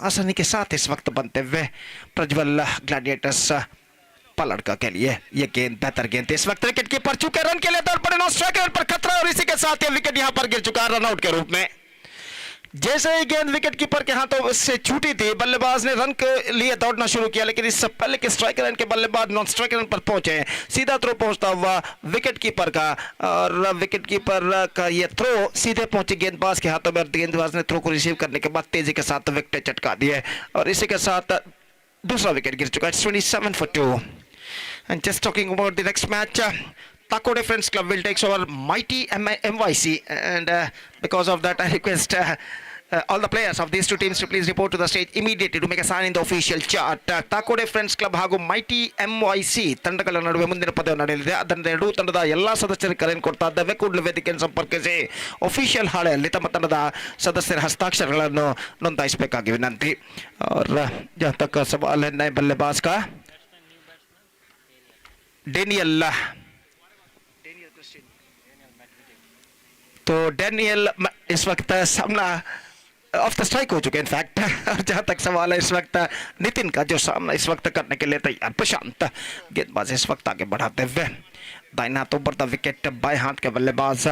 आसानी के साथ इस वक्त बनते हुए प्रज्वल ग्लैडिएटर्स पलड़का के लिए ये गेंद बेहतर गेंद इस वक्त विकेट कीपर चुके, रन के लिए दौड़ पड़े, नॉन स्ट्राइक पर खतरा, और इसी के साथ ये विकेट यहां पर गिर चुका है रन आउट के रूप में। जैसे ही गेंद विकेट कीपर के हाथों से छूटी थी, बल्लेबाज ने रन के लिए दौड़ना शुरू किया, लेकिन इससे पहले कि स्ट्राइक रन के बल्लेबाज नॉन स्ट्राइक रन पर पहुंचे, सीधा थ्रो पहुंचता हुआ विकेट कीपर का, और विकेट कीपर का ये थ्रो सीधे पहुंचे गेंदबाज के हाथों में, और गेंदबाज ने थ्रो को रिसीव करने के बाद तेजी के साथ विकेट चटका दिए, और इसी के साथ दूसरा विकेट गिर चुका है। 27 for 2. And just talking about the next match, Takode Friends Club will take over mighty MYC, and because of that I request all the players of these two teams to please report to the stage immediately to make a sign in the official chart. Takode Friends Club ಹಾಗೂ mighty MYC ತಂಡಗಳ ನಡುವೆ ಮುಂದಿನ ಪಂದ್ಯ ನಡೆಯಲಿದೆ. ಅದನ್ನು ಎರಡೂ ತಂಡದ ಎಲ್ಲಾ ಸದಸ್ಯರಿಗೆ ಕರೆ ಕೊಡ್ತಾ ಇದ್ದೇವೆ, ಕೂಡಲೇ ವೇದಿಕೆಯನ್ನು ಸಂಪರ್ಕಿಸಿ ಅಫಿಷಿಯಲ್ ಹಾಳೆಯಲ್ಲಿ ತಮ್ಮ ತಂಡದ ಸದಸ್ಯರ ಹಸ್ತಾಕ್ಷರಗಳನ್ನು ನೋಂದಾಯಿಸಬೇಕಾಗಿ ವಿನಂತಿ. और जहाँ तक सवाल है नए बल्लेबाज का, डेनियल, तो डेनियल इस वक्त सामना ऑफ द स्ट्राइक हो चुके इनफैक्ट। और जहां तक सवाल है इस वक्त नितिन का, जो सामना इस वक्त करने के लिए तैयार। प्रशांत गेंदबाज इस वक्त आगे बढ़ाते हुए, दाहिने हाथ ऊपर था विकेट, बाएं हाथ के बल्लेबाज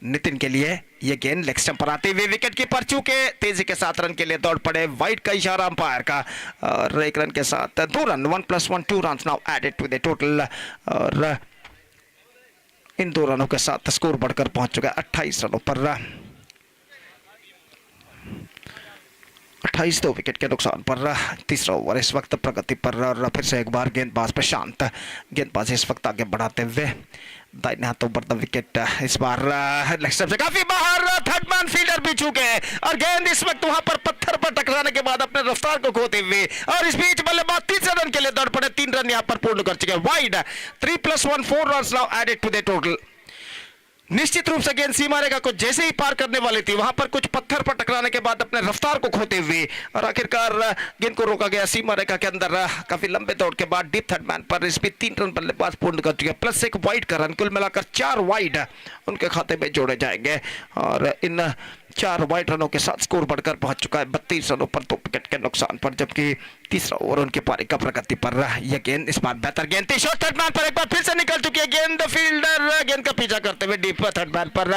नितिन के लिए ये गेंद लेग स्टंप पर आते हुए विकेट कीपर चूके तेजी के साथ रन के लिए दौड़ पड़े, वाइड का इशारा अंपायर का, और एक रन के साथ 2 run, 1+1 2 run now added to the total, और इन 2 रनों के साथ स्कोर बढ़कर पहुंच चुका है 28 रनों पर। 28 2 विकेट के नुकसान पर तीसरा ओवर इस वक्त प्रगति पर, और फिर से एक बार गेंदबाज प्रशांत, गेंदबाज इस वक्त आगे बढ़ाते हुए, दाहिने हाथ ऊपर द विकेट, इस बार लेग स्टंप से काफी बाहर, थर्ड मैन फील्डर भी चूके हैं, और गेंद इस वक्त वहां पर पत्थर पर टकराने के बाद अपने रफ्तार को खोते हुए, और इस बीच बल्लेबाज तीसरे रन के लिए दौड़ पड़े, 3 रन यहां पर पूर्ण कर चुके हैं wide. 3+1 4 run now added to the total. निश्चित रूप से गेंद सीमा रेखा को जैसे ही पार करने वाली थी, वहां पर कुछ पत्थर पर टकराने के बाद अपने रफ्तार को खोते हुए, और आखिरकार गेंद को रोका गया सीमा रेखा के अंदर। काफी लंबे दौड़ के बाद डीप थर्ड मैन पर इस भी 3 रन बल्लेबाज पूर्ण कर चुके, प्लस एक वाइड का रन, कुल मिलाकर 4 वाइड उनके खाते में जोड़े जाएंगे, और इन 4 वाइड रनों के साथ स्कोर बढ़कर पहुंच चुका है 32 रनों पर, 2 विकेट के नुकसान पर, जबकि तीसरा ओवर उनकी पारी का प्रगति पर। यह गेंद इस बार बेहतर गेंद थी, शॉर्ट थर्ड मैन पर एक बार फिर से निकल चुकी है गेंद, फील्डर गेंद का पीछा करते हुए डीप थर्ड मैन पर,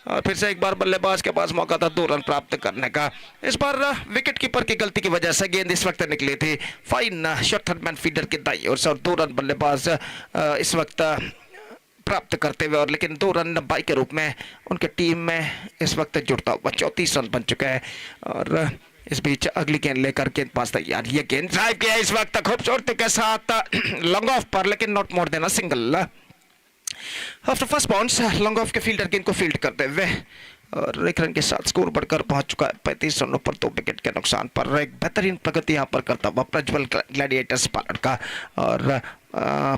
और फिर से एक बार बल्लेबाज के पास मौका था 2 रन प्राप्त करने का। इस बार विकेट कीपर की गलती की वजह से गेंद इस वक्त निकली थी fine short third man fielder की दाईं ओर से, और 2 रन बल्लेबाज इस वक्त प्राप्त करते हुए, और लेकिन 2 रन बाई के रूप में उनके टीम में इस वक्त जुड़ता हुआ 34 रन बन चुका है। और इस बीच अगली गेंद लेकर गेंदबाज तैयार, ये गेंद ड्राइव किया इस वक्त खूबसूरती के साथ लॉन्ग ऑफ पर, लेकिन not more than a single. After first bounce long off के फील्डर गेंद को फील्ड करते हुए, और एक रन के साथ स्कोर बढ़कर पहुंच चुका है 35 रनों पर 2 विकेट के नुकसान पर। एक बेहतरीन प्रगति यहाँ पर करता हुआ प्रज्वल ग्लैडिएटर्स पालर का। और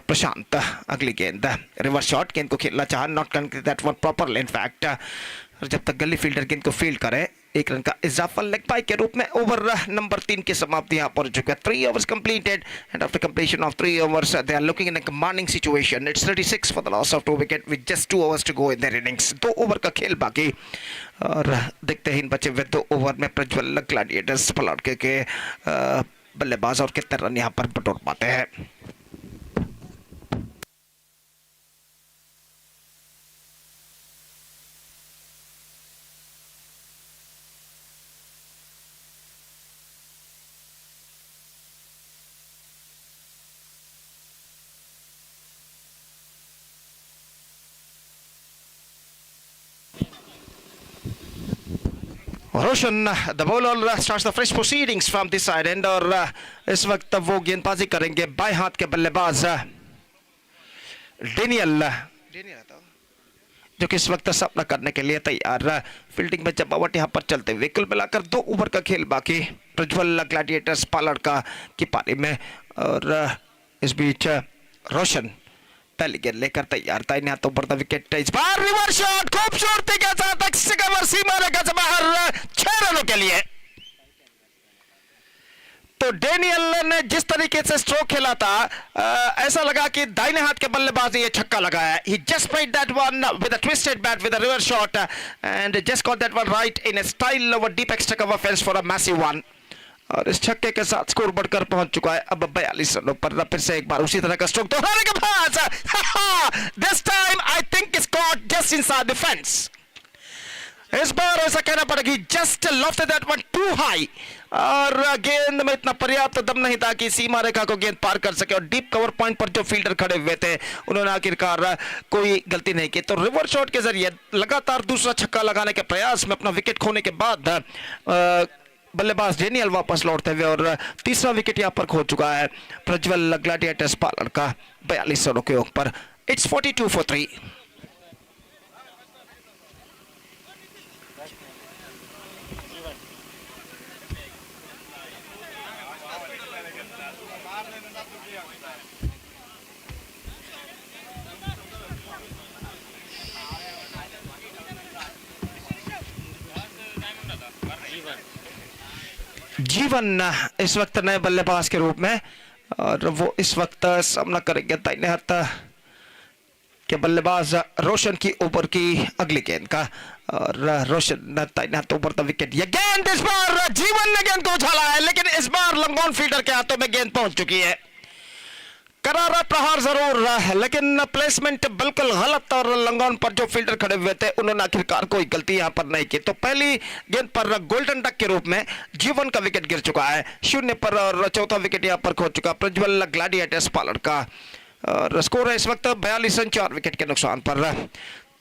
प्रशांत अगली गेंद रिवर्स शॉट, गेंद को खेलना चाहा, not connected that one properly in fact. और जब तक गली फील्डर गेंद को फील्ड करे, एक रन का इजाफा लेग बाय के रूप में ओवर नंबर 3 की समाप्ति यहाँ पर हो चुकी है। 3 overs completed and after completion of 3 overs they are looking in a commanding situation. It's 36 for the loss of 2 wicket with just 2 overs to go in their innings. 2 over का खेल बाकी और देखते ही बचे हुए 2 ओवर में प्रज्वल ग्लैडिएटर्स पलट के बल्लेबाज और कितने रन यहाँ पर बटोर पाते हैं। Roshan the bowler starts the fresh proceedings from this side end और इस वक्त वो गेंदबाजी करेंगे बाएं हाथ के बल्लेबाज डेनियल, जो कि इस वक्त सामना करने के लिए तैयार। फील्डिंग में जमावट यहाँ पर चलते हुए कुल मिलाकर 2 ओवर का खेल बाकी प्रज्वल ग्लैडिएटर्स पालर का की पारी में। और इस बीच रोशन पहली गेंद लेकर तैयार था, यहाँ तो बढ़ता विकेट, इस बार रिवर्स शॉट खूबसूरती के साथ सीमा रेखा से बाहर 6 रनों के लिए। तो डेनियल ने जिस तरीके से स्ट्रोक खेला था ऐसा लगा कि दाहिने हाथ के बल्लेबाज ने ये छक्का लगाया। He just played that one with a twisted bat with a reverse shot and just got that one right in a style of a deep extra cover fence for a massive one. और इस छक्के के साथ score बढ़कर पहुंच चुका है अब 42 रनों पर। फिर से एक बार उसी तरह का स्ट्रोक दोहराने के बाद this time I think it's caught just inside the fence. इस बार ऐसा कहना पड़ेगा just lofted that one too high और गेंद में इतना पर्याप्त दम नहीं था कि सीमा रेखा को गेंद पार कर सके। और डीप कवर पॉइंट पर जो फील्डर खड़े हुए थे उन्होंने आखिरकार कोई गलती नहीं की। तो रिवर्स शॉट के जरिए लगातार दूसरा छक्का लगाने के प्रयास में अपना विकेट खोने के बाद बल्लेबाज डेनियल वापस लौटते हुए और तीसरा विकेट यहां पर खो चुका है प्रज्वल ग्लैडिएटर्स पालर का 42 रनों के ऊपर। It's 42 for 3। जीवन इस वक्त नए बल्लेबाज के रूप में और वो इस वक्त सामना करेंगे दाहिने हाथ के बल्लेबाज रोशन की ऊपर की अगली गेंद का। और रोशन दाहिने हाथ ऊपर द विकेट, ये गेंद इस बार जीवन ने गेंद को उछाला है लेकिन इस बार लंगोन फील्डर के हाथों में गेंद पहुंच चुकी है। करारा प्रहार जरूर लेकिन प्लेसमेंट बिल्कुल गलत और लंगोन पर जो फील्डर खड़े हुए थे उन्होंने आखिरकार कोई गलती यहां पर नहीं की। तो पहली गेंद पर गोल्डन डक के रूप में जीवन का विकेट गिर चुका है 0 पर और चौथा विकेट यहां पर खो चुका प्रज्वल ग्लैडिएटर्स पालर का। और स्कोर है इस वक्त 42 रन 4 विकेट के नुकसान पर।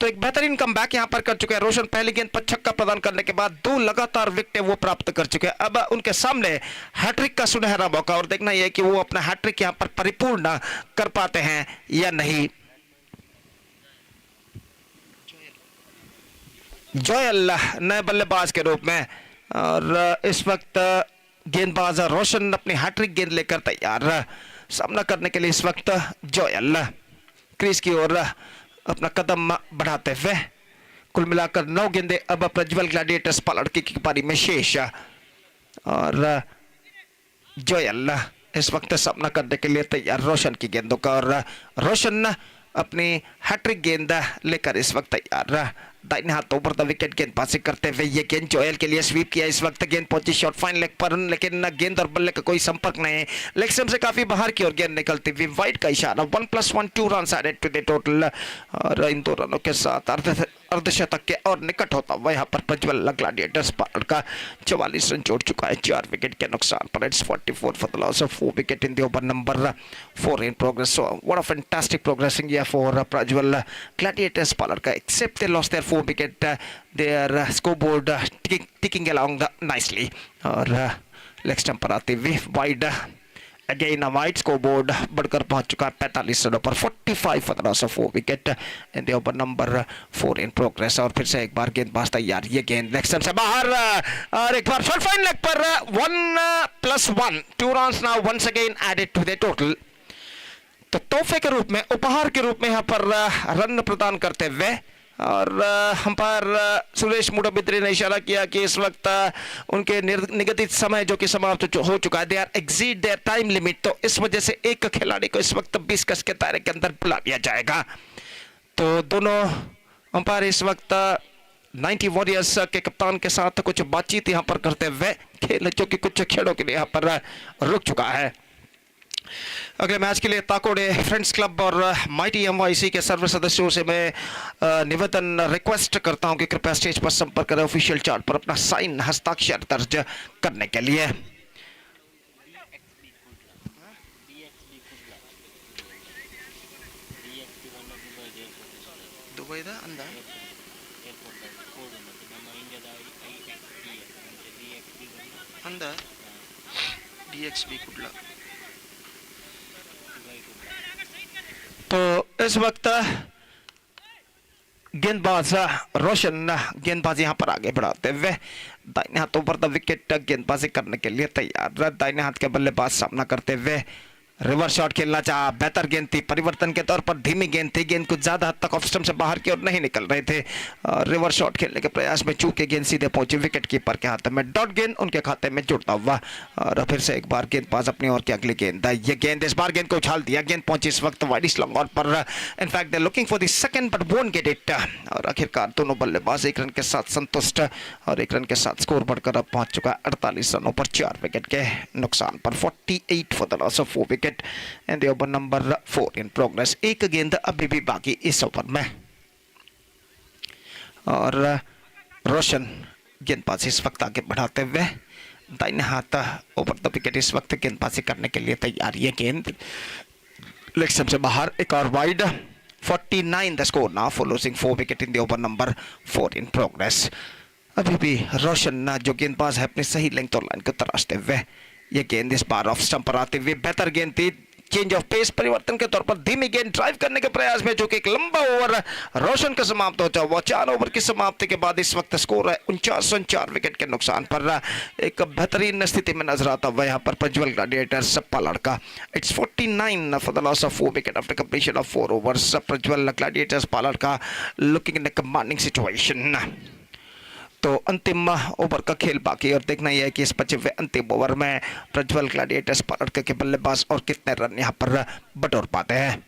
तो एक बेहतरीन कमबैक यहां पर कर चुके हैं रोशन। पहली गेंद पर छक्का प्रदान करने के बाद 2 लगातार विकेट वो प्राप्त कर चुके हैं। अब उनके सामने हैट्रिक का सुनहरा मौका और देखना यह कि वो अपना हैट्रिक यहां पर परिपूर्ण कर पाते हैं या नहीं। जोयल नए बल्लेबाज के रूप में और इस वक्त गेंदबाज रोशन अपनी हैट्रिक गेंद लेकर तैयार सामना करने के लिए इस वक्त जोयल क्रीज की ओर अपना कदम बढ़ाते हुए। कुल मिलाकर 9 गेंदें अब प्रज्वल ग्लैडिएटर्स पालर की पारी में शेष। और जोयल इस वक्त सामना करने के लिए तैयार रोशन की गेंदों का। और रोशन अपनी हैट्रिक गेंद लेकर इस वक्त तैयार दाहिने हाथों पर द विकेट गेंदबाजी करते हुए ये गेंद जोयल के लिए स्वीप किया। इस वक्त गेंद पहुंची शॉर्ट फाइन लेग पर लेकिन गेंद और बल्ले का कोई संपर्क नहीं है। लेग स्टंप से काफी बाहर की ओर गेंद निकलती हुई वाइड का इशारा 1+1 2 run added to the total. और इन 2 रनों के साथ अर्धशतक के और निकट होता हुआ यहाँ पर प्रज्वल ग्लैडिएटर्स पालर का 44 रन जोड़ चुका है 4 विकेट के नुकसान पर। It's 44 for the loss of 4 wicket in the over number 4 in progress. So what a fantastic progressing year for Prajwal Gladiators Palar ka, except they lost their 4 wicket, their scoreboard ticking along nicely. और leg stump पर आते हुए wide again wide score board बढ़कर पहुंच चुका है 45 रनों पर 45 for the loss of 4 wicket in the over number 4 in progress. और फिर से एक बार गेंदबाज तैयार, ये गेंद लेग स्टंप से बाहर और एक बार शॉट फाइन लेग पर 1+1 2 runs now once again added to the total. तो तोहफे के रूप में, उपहार के रूप में यहाँ पर रन प्रदान करते हुए और अंपायर सुरेश मुडबिद्री ने इशारा किया कि इस वक्त उनके निगदित समय जो कि समाप्त हो चुका है, they are exceed their time limit. तो इस वजह से एक खिलाड़ी को इस वक्त 20 गज के दायरे के अंदर बुला लिया जाएगा। तो दोनों अंपायर इस वक्त 90 वॉरियर्स के कप्तान के साथ कुछ बातचीत यहाँ पर करते हुए खेल जो कि कुछ खेलों के लिए यहाँ पर रुक चुका है। अगले मैच के लिए ताकोड़े फ्रेंड्स क्लब और माइटी एमवाईसी के सर्व सदस्यों से मैं निवेदन रिक्वेस्ट करता हूं कि कृपया स्टेज पर संपर्क करें ऑफिशियल चार्ट पर अपना साइन हस्ताक्षर दर्ज करने के लिए। तो इस वक्त गेंदबाज रोशन गेंदबाजी यहां पर आगे बढ़ाते हुए दाहिने हाथों पर द विकेट गेंदबाजी करने के लिए तैयार। दाहिने हाथ के बल्लेबाज सामना करते हुए रिवर्स शॉट खेलना चाहा, बेहतर गेंद थी, परिवर्तन के तौर पर धीमी गेंद थी, गेंद कुछ ज्यादा हद तक ऑफ स्टंप से बाहर की ओर नहीं निकल रहे थे। रिवर्स शॉट खेलने के प्रयास में चूके गेंद सीधे पहुंची विकेट कीपर के हाथ में, डॉट गेंद उनके खाते में जुड़ता हुआ। और फिर से एक बार गेंदबाज अपनी ओर की अगली गेंद, ये गेंद इस बार गेंद को उछाल दिया, गेंद पहुंची इस वक्त वाइड स्लॉन्ग ऑन पर। In fact they looking for the second but won't get it. और आखिरकार दोनों बल्लेबाज 1 रन के साथ संतुष्ट और 1 रन के साथ स्कोर बढ़कर अब पहुंच चुका है 48 रनों पर 4 विकेट के नुकसान पर। 48 for the loss of 4 wicket and the over number 4 in progress. एक गेंद अभी भी बाकी इस ओवर में और रोशन गेंदबाजी इस वक्त आगे बढ़ाते हुए दाहिने हाथ ओवर द विकेट इस वक्त गेंदबाजी करने के लिए तैयार। ये गेंद लेग स्टंप से बाहर, एक और wide. 49 the score now for losing 4 wicket in the over number 4 in progress. अभी भी रोशन जो गेंदबाज है अपनी सही लेंथ और लाइन को तराशते हुए, ये गेंद इस बार ऑफ स्टंप पर आते हुए बेहतर गेंद थी, चेंज ऑफ पेस परिवर्तन के तौर पर धीमी गेंद ड्राइव करने के प्रयास में जो कि एक लंबा ओवर रोशन का समाप्त होता हुआ। 4 ओवर की समाप्ति के बाद इस वक्त स्कोर है 49 रन 4 विकेट के नुकसान पर। एक बेहतरीन स्थिति में नजर आता हुआ यहाँ पर Prajwal gladiators Paladka. It's 49 for the loss of 4 wicket after completion of 4 overs. Prajwal gladiators Paladka looking in a commanding situation. तो अंतिम ओवर का खेल बाकी और देखना यह है कि इस 25वें अंतिम ओवर में प्रज्वल ग्लैडिएटर्स पालड़ के बल्लेबाज और कितने रन यहां पर बटोर पाते हैं।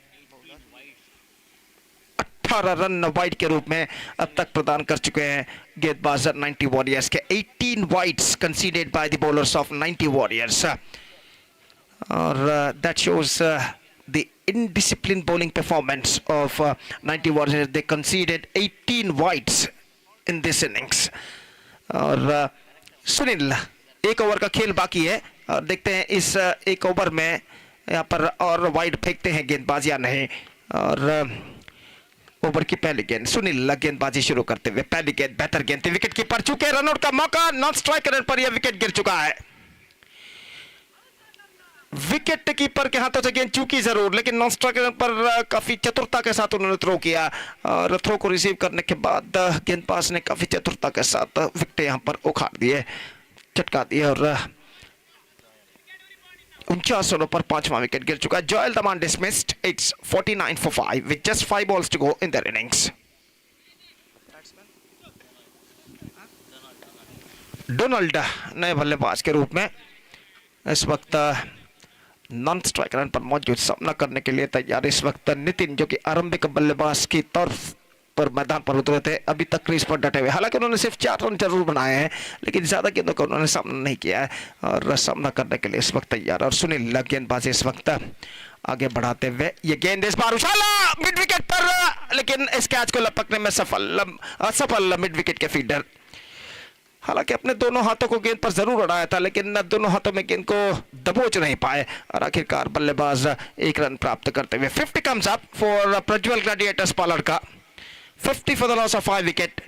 18 रन वाइड के रूप में अब तक प्रदान कर चुके हैं गेंदबाज 90 वॉरियर्स के। 18 wides considered by the bowlers of 90 warriors और that shows the indisciplined bowling performance of 90 Warriors. They conceded 18 wides in this innings. और सुनील, 1 ओवर का खेल बाकी है और देखते हैं इस 1 ओवर में यहाँ पर और वाइड फेंकते हैं गेंदबाज या नहीं। और ओवर की पहली गेंद सुनील गेंदबाजी शुरू करते हुए, पहली गेंद बेहतर गेंद थी, विकेट कीपर चुके, रनआउट का मौका, नॉन स्ट्राइकर पर यह विकेट गिर चुका है। विकेट कीपर के हाथों से गेंद चूकी जरूर, लेकिन नॉन स्ट्राइकर पर काफी चतुरता के साथ उन्होंने थ्रो किया और थ्रो को रिसीव करने के बाद गेंदबाज ने काफी चतुरता के साथ विकेट यहां पर उखाड़ दिए, चटका दिए और 49 रनों पर 5वां विकेट गिर चुका है। Joel Daman dismissed. It's 49 for 5 with just 5 balls to go in their innings. Donald नए बल्लेबाज के रूप में इस वक्त नॉन स्ट्राइक रन पर मौजूद, सामना करने के लिए तैयार। इस वक्त नितिन जो कि आरंभिक बल्लेबाज की तौर पर मैदान पर उतरे थे, अभी तक क्रीज पर डटे हुए। हालांकि उन्होंने सिर्फ 4 रन जरूर बनाए हैं, लेकिन ज्यादा गेंदों का उन्होंने सामना नहीं किया है और सामना करने के लिए इस वक्त तैयार। और सुनील गेंदबाजी इस वक्त आगे बढ़ाते हुए, ये गेंद इस बार उछाला मिड विकेट पर, लेकिन इस कैच को लपकने में असफल मिड विकेट के फील्डर। हालांकि अपने दोनों हाथों को गेंद पर जरूर उड़ाया था, लेकिन दोनों हाथों में गेंद को दबोच नहीं पाए और आखिरकार बल्लेबाज 1 रन प्राप्त करते हुए। 50 comes up for Prajwal gladiators Paladka, 50 for the loss of 5 wicket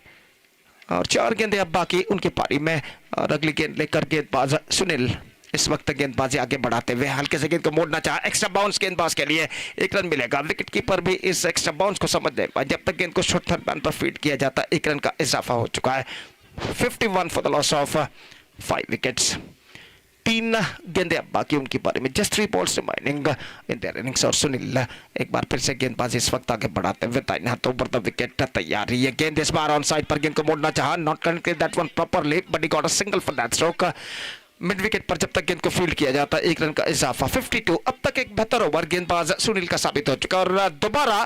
और 4 गेंदें अब बाकी उनकी पारी में। और अगली गेंद लेकर गेंदबाज सुनील इस वक्त गेंदबाजी आगे बढ़ाते हुए हल्के से गेंद को मोड़ना चाहा, एक्स्ट्रा बाउंस गेंदबाज के लिए 1 रन मिलेगा। विकेट कीपर भी इस एक्स्ट्रा बाउंस को समझ नहीं पाए, जब तक गेंद को शॉर्ट थर्ड मैन पर फीड किया जाता 1 रन का इजाफा हो चुका है। 51 for the loss of 5 wickets. 3 गेंदें अब बाकी उनकी बारे में, just 3 balls remaining in their innings. और सुनील एक बार फिर से गेंदबाजी इस वक्त आगे बढ़ाते हुए दाहिने हाथों पर द विकेट तैयार है। गेंद इस बार ऑन साइड पर गेंद को मोड़ना चाहा, not connected that one properly but he got a single for that stroke. Mid wicket पर जब तक गेंद को फील्ड किया जाता 1 रन का इजाफा। 52 अब तक एक बेहतर ओवर गेंदबाज सुनील का साबित हो चुका और दोबारा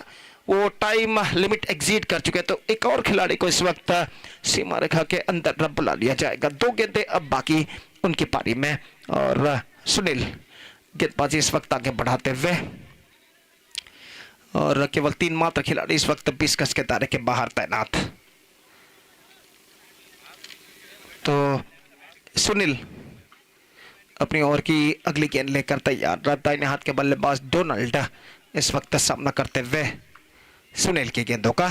वो टाइम लिमिट एग्जीड कर चुके, तो एक और खिलाड़ी को इस वक्त सीमा रेखा के अंदर रन बुला लिया जाएगा। 2 गेंदें अब बाकी उनकी पारी में और सुनील गेंदबाजी इस वक्त आगे बढ़ाते हुए और केवल 3 मात्र खिलाड़ी इस वक्त 20 गज के दायरे के बाहर तैनात। तो सुनील अपनी ओवर की अगली गेंद लेकर तैयार। दाहिने हाथ के बल्लेबाज डोनाल्ड इस वक्त सामना करते हुए सुनील की गेंदों का।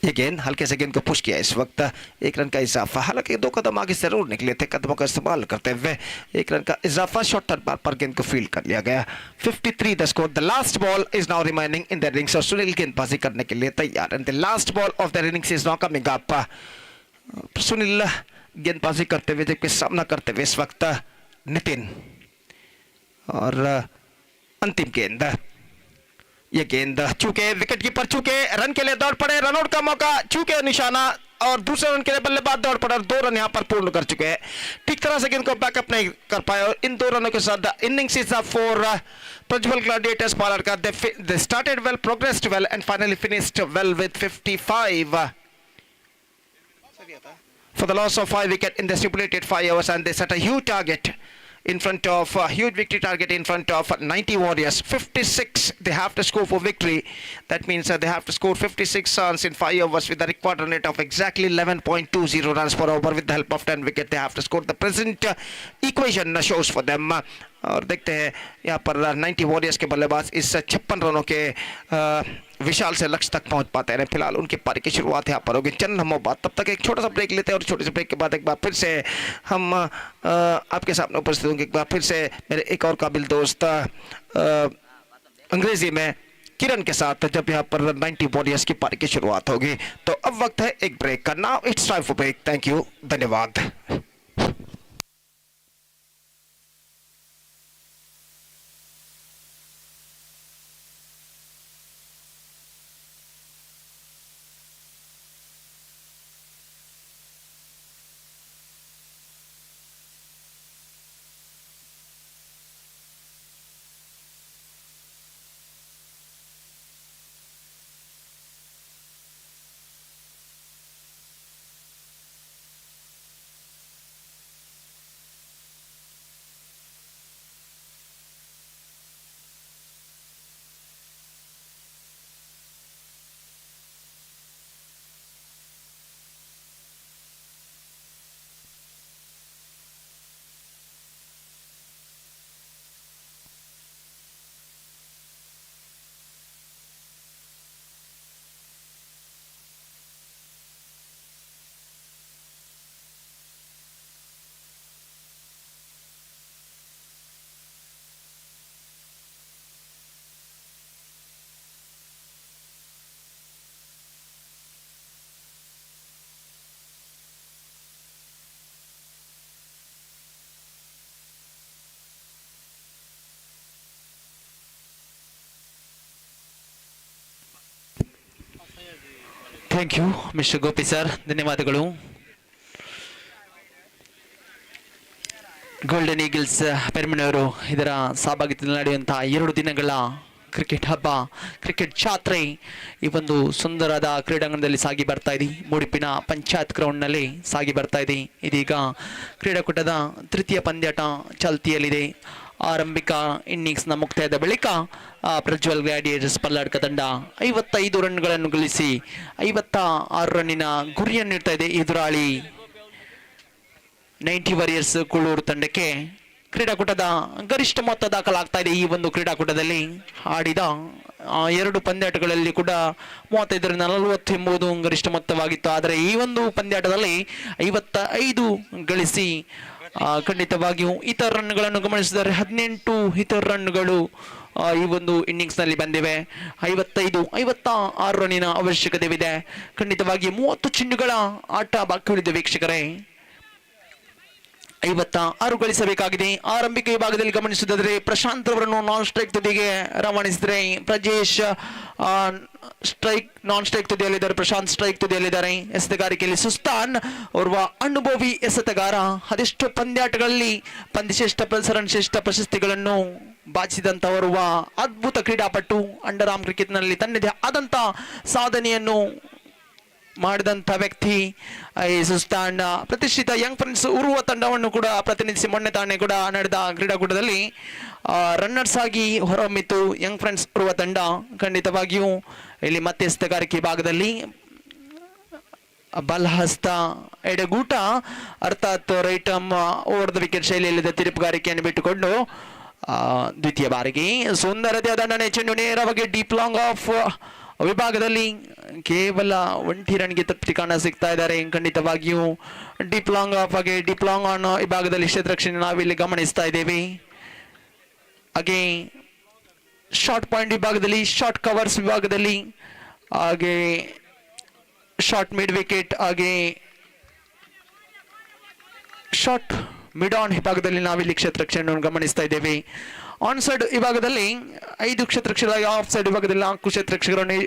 ये गेंद हल्के से गेंद को पुश किया, इस वक्त 1 रन का इजाफा। हालांकि 2 कदम आगे जरूर निकले थे, कदमों का इस्तेमाल करते हुए 1 रन का इजाफा। शॉर्ट टर्न पर गेंद को फील्ड कर लिया गया। 53 the score. The last ball is now remaining in the innings और सुनील गेंदबाजी करने के लिए तैयार। And the last ball of the innings is now coming up. Sunil गेंदबाजी करते हुए, जबकि सामना करते हुए इस वक्त नितिन। और अंतिम गेंद, ये गेंद चूके विकेट कीपर चूके रन के लिए दौड़ पड़े, रनआउट का मौका, चूके निशाना और दूसरे रन के लिए बल्लेबाज दौड़ पड़े और 2 रन यहां पर पूर्ण कर चुके हैं। ठीक तरह से गेंद को बैकअप नहीं कर पाए और इन 2 रनों के साथ innings is for Prajwal gladiators Paladka. They started well, progressed well and finally finished well with 55 for the loss of 5 wickets in the stipulated 5 overs, and they set a huge target in front of huge victory target in front of 90 warriors. 56 they have to score for victory. That means they have to score 56 runs in 5 overs with a required run rate of exactly 11.20 runs per over. With the help of 10 wickets they have to score. The present equation shows for them. और देखते हैं यहाँ पर 90 warriors के बल्लेबाज इस 56 रनों के विशाल से लक्ष्य तक पहुंच पाते हैं। फिलहाल उनकी पारी की शुरुआत यहाँ पर होगी चंद लम्हों बाद। तब तक एक छोटा सा ब्रेक लेते हैं और छोटे से ब्रेक के बाद एक बार फिर से हम आपके सामने उपस्थित होंगे। एक बार फिर से मेरे एक और काबिल दोस्त अंग्रेजी में किरण के साथ, जब यहाँ पर 90 वॉरियर्स की पारी की शुरुआत होगी। तो अब वक्त है एक ब्रेक का। Now it's time for break. Thank you, धन्यवाद। Thank you mister Gopi sir, ಧನ್ಯವಾದಗಳು. ಗೋಲ್ಡನ್ ಈಗಲ್ಸ್ ಪೆರ್ಮನೂರು ಇದರ ಸಹಭಾಗಿತ್ವದಲ್ಲಿ ನಡೆಯುವಂತಹ 2 ದಿನಗಳ ಕ್ರಿಕೆಟ್ ಹಬ್ಬ, ಕ್ರಿಕೆಟ್ ಜಾತ್ರೆ ಈ ಒಂದು ಸುಂದರದ ಕ್ರೀಡಾಂಗಣದಲ್ಲಿ ಸಾಗಿ ಬರ್ತಾ ಇದೆ. ಮೂಡಿಪಿನ ಪಂಚಾಯತ್ ಗ್ರೌಂಡ್ನಲ್ಲಿ ಸಾಗಿ ಬರ್ತಾ ಇದೆ. ಇದೀಗ ಕ್ರೀಡಾಕೂಟದ ತೃತೀಯ ಪಂದ್ಯಾಟ ಚಾಲ್ತಿಯಲ್ಲಿದೆ. ಆರಂಭಿಕ ಇನ್ನಿಂಗ್ಸ್ನ ಮುಕ್ತಾಯದ ಬಳಿಕ ಪ್ರಜ್ವಲ್ ಗ್ಲಾಡಿಯೇಟರ್ಸ್ ಪಲ್ಲಾಡ್ಕ ತಂಡ 55 ರನ್ಗಳನ್ನು ಗಳಿಸಿ 56 ರನ್ನಿನ ಗುರಿಯನ್ನಿಡ್ತಾ ಇದೆ. ಎದುರಾಳಿ 90 ವಾರಿಯರ್ಸ್ ಕುಳ್ಳೂರು ತಂಡಕ್ಕೆ ಕ್ರೀಡಾಕೂಟದ ಗರಿಷ್ಠ ಮೊತ್ತ ದಾಖಲಾಗ್ತಾ ಇದೆ. ಈ ಒಂದು ಕ್ರೀಡಾಕೂಟದಲ್ಲಿ ಆಡಿದ 2 ಪಂದ್ಯಾಟಗಳಲ್ಲಿ ಕೂಡ 35-40 ಎಂಬುದು ಗರಿಷ್ಠ ಮೊತ್ತವಾಗಿತ್ತು. ಆದರೆ ಈ ಒಂದು ಪಂದ್ಯಾಟದಲ್ಲಿ 55 ಗಳಿಸಿ ಖಂಡಿತವಾಗಿಯೂ ಇತರ ರನ್ಗಳನ್ನು ಗಮನಿಸಿದರೆ 18 ಇತರ ರನ್ಗಳು ಈ ಒಂದು ಇನ್ನಿಂಗ್ಸ್ ನಲ್ಲಿ ಬಂದಿವೆ. 56 ರನ್ನಿನ ಅವಶ್ಯಕತೆವಿದೆ. ಖಂಡಿತವಾಗಿ 30 ಚೆಂಡುಗಳ ಆಟ ಬಾಕಿ ಉಳಿದ ವೀಕ್ಷಕರೇ. 56 ಗಳಿಸಬೇಕಾಗಿದೆ. ಆರಂಭಿಕ ವಿಭಾಗದಲ್ಲಿ ಗಮನಿಸಿದರೆ ಪ್ರಶಾಂತ್ ಅವರನ್ನು ನಾನ್ ಸ್ಟ್ರೈಕ್ ತುದಿಗೆ ರವಾನಿಸಿದರೆ ಪ್ರಜೇಶ್ ನಾನ್ ಸ್ಟ್ರೈಕ್ ತುದಿಯಲ್ಲಿದ್ದಾರೆ, ಪ್ರಶಾಂತ್ ಸ್ಟ್ರೈಕ್ ತುದಿಯಲ್ಲಿದ್ದಾರೆ. ಎಸೆತಗಾರಿಕೆಯಲ್ಲಿ ಸುಸ್ತಾನ್ ಓರ್ವ ಅನುಭವಿ ಎಸೆತಗಾರ. ಅದೆಷ್ಟೋ ಪಂದ್ಯಾಟಗಳಲ್ಲಿ ಪಂದ್ಯಶ್ರೇಷ್ಠ ಶ್ರೇಷ್ಠ ಪ್ರಶಸ್ತಿಗಳನ್ನು ಬಾಚಿದಂತ ಓರ್ವ ಅದ್ಭುತ ಕ್ರೀಡಾಪಟು. ಅಂಡರ್ ಆರ್ಮ್ ಕ್ರಿಕೆಟ್ ನಲ್ಲಿ ತನ್ನದೇ ಆದಂತ ಸಾಧನೆಯನ್ನು ಮಾಡಿದಂಥ ವ್ಯಕ್ತಿ ಈ ಸುಸ್ತಾನ್. ಪ್ರತಿಷ್ಠಿತ ಯಂಗ್ ಫ್ರೆಂಡ್ಸ್ ಉರುವ ತಂಡವನ್ನು ಕೂಡ ಪ್ರತಿನಿಧಿಸಿ ಮೊನ್ನೆ ತಾನೇ ಕೂಡ ನಡೆದ ಕ್ರೀಡಾಕೂಟದಲ್ಲಿ ರನ್ನರ್ಸ್ ಆಗಿ ಹೊರಹೊಮ್ಮಿತು ಯಂಗ್ ಫ್ರೆಂಡ್ಸ್ ಉರುವ ತಂಡ. ಖಂಡಿತವಾಗಿಯೂ ಇಲ್ಲಿ ಮತ್ತೆ ಎಸೆತಗಾರಿಕೆ ಭಾಗದಲ್ಲಿ ಬಲಹಸ್ತ ಎಡಗೂಟ ಅರ್ಥಾತ್ right arm over the wicket ಶೈಲಿಯಲ್ಲಿದ್ದ ತಿರುಪುಗಾರಿಕೆಯನ್ನು ಬಿಟ್ಟುಕೊಂಡು ದ್ವಿತೀಯ ಬಾರಿಗೆ ಸುಂದರತೆಯ ದಂಡನೆ. ಚೆಂಡು ನೇರವಾಗಿ ಡೀಪ್ ಲಾಂಗ್ ಆಫ್ ವಿಭಾಗದಲ್ಲಿ ಕೇವಲ 1 ರನ್ಗೆ ತೃಪ್ತಿ ಕಾಣ ಸಿಗ್ತಾ ಇದ್ದಾರೆ. ಖಂಡಿತವಾಗಿಯೂ ಡೀಪ್ ಲಾಂಗ್ ಆಫ್ ಹಾಗೆ ಡೀಪ್ ಲಾಂಗ್ ಆನ್ ವಿಭಾಗದಲ್ಲಿ ಕ್ಷೇತ್ರರಕ್ಷಣೆ ನಾವಿಲ್ಲಿ ಗಮನಿಸ್ತಾ ಇದ್ದೇವೆ. ಹಾಗೆ ಶಾರ್ಟ್ ಪಾಯಿಂಟ್ ವಿಭಾಗದಲ್ಲಿ, ಶಾರ್ಟ್ ಕವರ್ಸ್ ವಿಭಾಗದಲ್ಲಿ, ಹಾಗೆ ಶಾರ್ಟ್ ಮಿಡ್ ವಿಕೆಟ್, ಹಾಗೆ ಶಾರ್ಟ್ ಮಿಡ್ ಆನ್ ವಿಭಾಗದಲ್ಲಿ ನಾವಿಲ್ಲಿ ಕ್ಷೇತ್ರರಕ್ಷಣೆಯನ್ನು ಗಮನಿಸ್ತಾ ಇದ್ದೇವೆ. ಆನ್ ಸೈಡ್ ವಿಭಾಗದಲ್ಲಿ 5 ಕ್ಷೇತ್ರರಕ್ಷಕರಾಗಿ, ಆಫ್ ಸೈಡ್ ವಿಭಾಗದಲ್ಲಿ 4 ಕ್ಷೇತ್ರರಕ್ಷಕರನ್ನು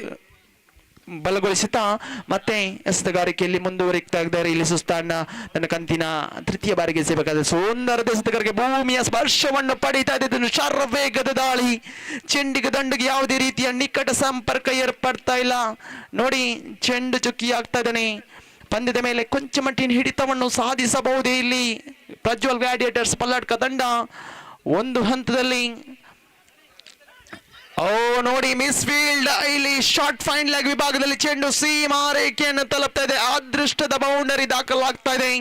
ಬಲಗೊಳಿಸುತ್ತಾ ಮತ್ತೆ ಎಸೆತಗಾರಿಕೆಯಲ್ಲಿ ಮುಂದುವರಿತಾ ಇದ್ದಾರೆ. ಇಲ್ಲಿ ಸುಸ್ತಾನ್ ತನ್ನ ಕಂತಿನ ತೃತೀಯ ಬಾರಿಗೆ ಸೇಬೇಕಾದ ಸುಂದರ ಎಸೆತಗಾರಿಕೆ ಭೂಮಿಯ ಸ್ಪರ್ಶವನ್ನು ಪಡೀತಾ ಇದೆ. ಶಾರ್ರ ವೇಗದ ದಾಳಿ, ಚೆಂಡಿಗೆ ದಂಡಿಗೆ ಯಾವುದೇ ರೀತಿಯ ನಿಕಟ ಸಂಪರ್ಕ ಏರ್ಪಡ್ತಾ ಇಲ್ಲ. ನೋಡಿ, ಚೆಂಡು ಚುಕ್ಕಿ ಆಗ್ತಾ ಇದ್ದಾನೆ. ಪಂದ್ಯದ ಮೇಲೆ ಕೊಂಚ ಮಟ್ಟಿನ ಹಿಡಿತವನ್ನು ಸಾಧಿಸಬಹುದೇ ಇಲ್ಲಿ ಪ್ರಜ್ವಲ್ ಗ್ಲಾಡಿಯೇಟರ್ಸ್ ಪಲ್ಲಡ್ಕ ತಂಡ. ಒಂದು ಹಂತದಲ್ಲಿ ನೋಡಿ ಮಿಸ್ ಫೀಲ್ಡ್. ಇಲ್ಲಿ ಶಾರ್ಟ್ ಫೈನ್ ಲೆಗ್ ವಿಭಾಗದಲ್ಲಿ ಚೆಂಡು ಸೀಮಾ ರೇಖೆಯನ್ನು ತಲುಪ್ತಾ ಇದೆ. ಅದೃಷ್ಟದ ಬೌಂಡರಿ ದಾಖಲಾಗ್ತಾ ಇದೆ.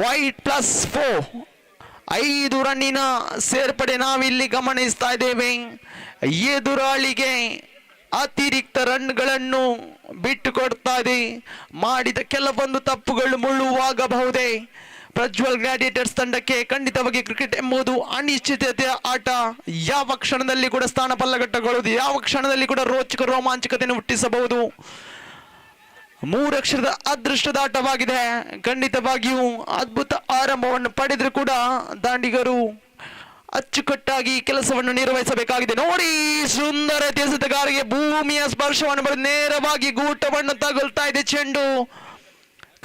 ವೈಟ್ +4 5 ರನ್ನಿನ ಸೇರ್ಪಡೆ ನಾವಿಲ್ಲಿ ಗಮನಿಸ್ತಾ ಇದ್ದೇವೆ. ಎದುರಾಳಿಗೆ ಅತಿರಿಕ್ತ ರನ್ಗಳನ್ನು ಬಿಟ್ಟು ಕೊಡ್ತಾ ಇದೆ. ಮಾಡಿದ ಕೆಲವೊಂದು ತಪ್ಪುಗಳು ಮುಳ್ಳುವಾಗಬಹುದೇ. ಪ್ರಜ್ವಲ್ ಗ್ಲಾಡಿಯೇಟರ್ಸ್ ತಂಡಕ್ಕೆ ಖಂಡಿತವಾಗಿ ಕ್ರಿಕೆಟ್ ಎಂಬುದು ಅನಿಶ್ಚಿತತೆಯ ಆಟ. ಯಾವ ಕ್ಷಣದಲ್ಲಿ ಕೂಡ ಸ್ಥಾನ ಪಲ್ಲಗಟ್ಟಗೊಳ್ಳುವುದು, ಯಾವ ಕ್ಷಣದಲ್ಲಿ ಕೂಡ ರೋಚಕ ರೋಮಾಂಚಕತೆಯನ್ನು ಹುಟ್ಟಿಸಬಹುದು. 3 ಅಕ್ಷರದ ಅದೃಷ್ಟದ ಆಟವಾಗಿದೆ. ಖಂಡಿತವಾಗಿಯೂ ಅದ್ಭುತ ಆರಂಭವನ್ನು ಪಡೆದರೂ ಕೂಡ ದಾಂಡಿಗರು ಅಚ್ಚುಕಟ್ಟಾಗಿ ಕೆಲಸವನ್ನು ನಿರ್ವಹಿಸಬೇಕಾಗಿದೆ. ನೋಡಿ, ಸುಂದರ ಎಸೆತಗಾರಿಗೆ ಭೂಮಿಯ ಸ್ಪರ್ಶವನ್ನು ಪಡೆದು ನೇರವಾಗಿ ಗೂಟವನ್ನು ತಗುಲ್ತಾ ಇದೆ ಚೆಂಡು.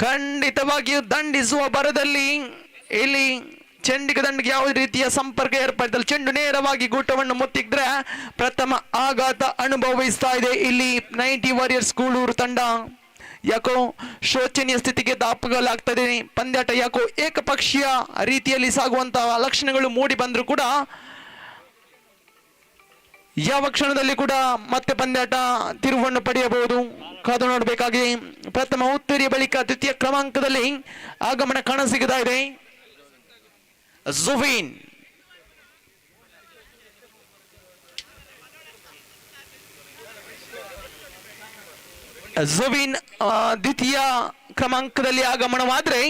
ಖಂಡಿತವಾಗಿಯೂ ದಂಡಿಸುವ ಬರದಲ್ಲಿ ಇಲ್ಲಿ ಚೆಂಡಿಗೆ ದಂಡಿಗೆ ಯಾವುದೇ ರೀತಿಯ ಸಂಪರ್ಕ ಏರ್ಪಡಿಸಲು ಚೆಂಡು ನೇರವಾಗಿ ಗೂಟವನ್ನು ಮುತ್ತಿದ್ರೆ ಪ್ರಥಮ ಆಘಾತ ಅನುಭವಿಸ್ತಾ ಇದೆ ಇಲ್ಲಿ 90 ವಾರಿಯರ್ಸ್ ಗೂಳೂರು ತಂಡ. ಯಾಕೋ ಶೋಚನೀಯ ಸ್ಥಿತಿಗೆ ದಾಪಲಾಗ್ತಾ ಇದೆ. ಪಂದ್ಯಾಟ ಯಾಕೋ ಏಕಪಕ್ಷೀಯ ರೀತಿಯಲ್ಲಿ ಸಾಗುವಂತಹ ಲಕ್ಷಣಗಳು ಮೂಡಿ ಬಂದರೂ ಕೂಡ ಯಾವ ಕ್ಷಣದಲ್ಲಿ ಕೂಡ ಮತ್ತೆ ಪಂದ್ಯಾಟ ತಿರುವನ್ನು ಪಡೆಯಬಹುದು. ಕಾದು ನೋಡಬೇಕಾಗಿ ಪ್ರಥಮ ಉತ್ತರಿಯ ಬಳಿಕ ದ್ವಿತೀಯ ಕ್ರಮಾಂಕದಲ್ಲಿ ಆಗಮನ ಕಾಣಸಿಗ್ತಾ ಇದೆ. ಜುವಿನ್ ದ್ವಿತೀಯ ಕ್ರಮಾಂಕದಲ್ಲಿ ಆಗಮನವಾದ್ರೆ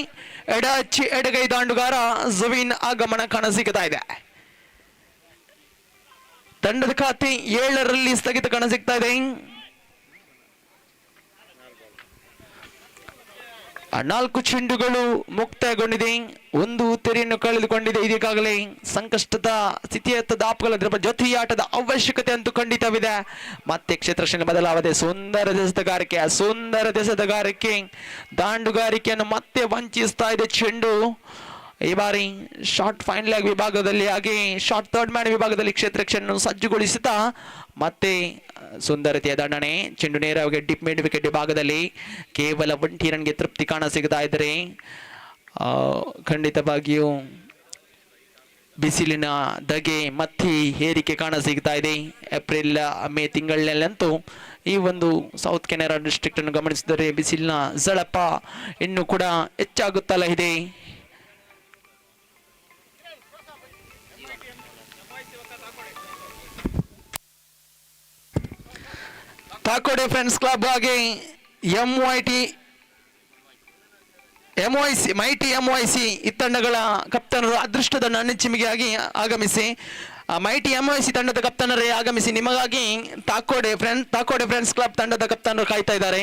ಎಡಗೈ ದಾಂಡುಗಾರ ಜುವಿನ್ ಆಗಮನ ಕಾಣಸಿಗ್ತಾ ಇದೆ. ತಂಡದ ಖಾತೆ 7ರಲ್ಲಿ ಸ್ಥಗಿತ ಕಾಣಸಿಗ್ತಾ ಇದೆ. 4 ಚೆಂಡುಗಳು ಮುಕ್ತಾಯಗೊಂಡಿದೆ. 1 ತೆರೆಯನ್ನು ಕಳೆದುಕೊಂಡಿದೆ. ಇದಕ್ಕಾಗಲೇ ಸಂಕಷ್ಟದ ಸ್ಥಿತಿಯತ್ತ ದಾಪುಗಳ ಜೊತೆಯಾಟದ ಅವಶ್ಯಕತೆ ಅಂತೂ ಖಂಡಿತವಿದೆ. ಮತ್ತೆ ಕ್ಷೇತ್ರಕ್ಷಣೆ ಬದಲಾವಣೆ. ಸುಂದರ ಎಸೆತಗಾರಿಕೆ ದಾಂಡುಗಾರಿಕೆಯನ್ನು ಮತ್ತೆ ವಂಚಿಸ್ತಾ ಇದೆ ಚೆಂಡು. ಈ ಬಾರಿ ಶಾರ್ಟ್ ಫೈನ್ ಲೆಗ್ ವಿಭಾಗದಲ್ಲಿ ಹಾಗೆ ಶಾರ್ಟ್ ಥರ್ಡ್ ಮ್ಯಾನ್ ವಿಭಾಗದಲ್ಲಿ ಕ್ಷೇತ್ರಕ್ಷಣೆಯನ್ನು ಸಜ್ಜುಗೊಳಿಸುತ್ತಾ ಮತ್ತೆ ಸುಂದರತೆಯ ದಂಡನೆ. ಚೆಂಡು ನೇರವಾಗಿ ಡಿಪ್ ಮಿಡ್ ವಿಕೆಟ್ ವಿಭಾಗದಲ್ಲಿ ಕೇವಲ 1 ರನ್ಗೆ ತೃಪ್ತಿ ಕಾಣ ಸಿಗ್ತಾ ಇದ್ದಾರೆ. ಖಂಡಿತವಾಗಿಯೂ ಬಿಸಿಲಿನ ಧಗೆ ಮತ್ತಿ ಏರಿಕೆ ಕಾಣ ಸಿಗ್ತಾ ಇದೆ. ಏಪ್ರಿಲ್ ಮೇ ತಿಂಗಳಲ್ಲಂತೂ ಈ ಒಂದು ಸೌತ್ ಕೆನರಾ ಡಿಸ್ಟ್ರಿಕ್ಟ್ ಅನ್ನು ಗಮನಿಸಿದರೆ ಬಿಸಿಲಿನ ಝಳಪ ಇನ್ನೂ ಕೂಡ ಹೆಚ್ಚಾಗುತ್ತಲೇ ಇದೆ. ತಾಕೋಡೆ ಫ್ರೆಂಡ್ಸ್ ಕ್ಲಬ್ ಹಾಗೆ ಮೈಟಿ ಎಂವೈಸಿ ಈ ತಂಡಗಳ ಕಪ್ತಾನರು ಅದೃಷ್ಟದ ನನ್ನೆಚ್ಚಿಮಿಗೆಯಾಗಿ ಆಗಮಿಸಿ ಮೈಟಿ ಎಂವೈಸಿ ತಂಡದ ಕಪ್ತಾನರೇ ಆಗಮಿಸಿ ನಿಮಗಾಗಿ ತಾಕೋಡೆ ಫ್ರೆಂಡ್ಸ್ ಕ್ಲಬ್ ತಂಡದ ಕಪ್ತಾನರು ಕಾಯ್ತಾ ಇದ್ದಾರೆ.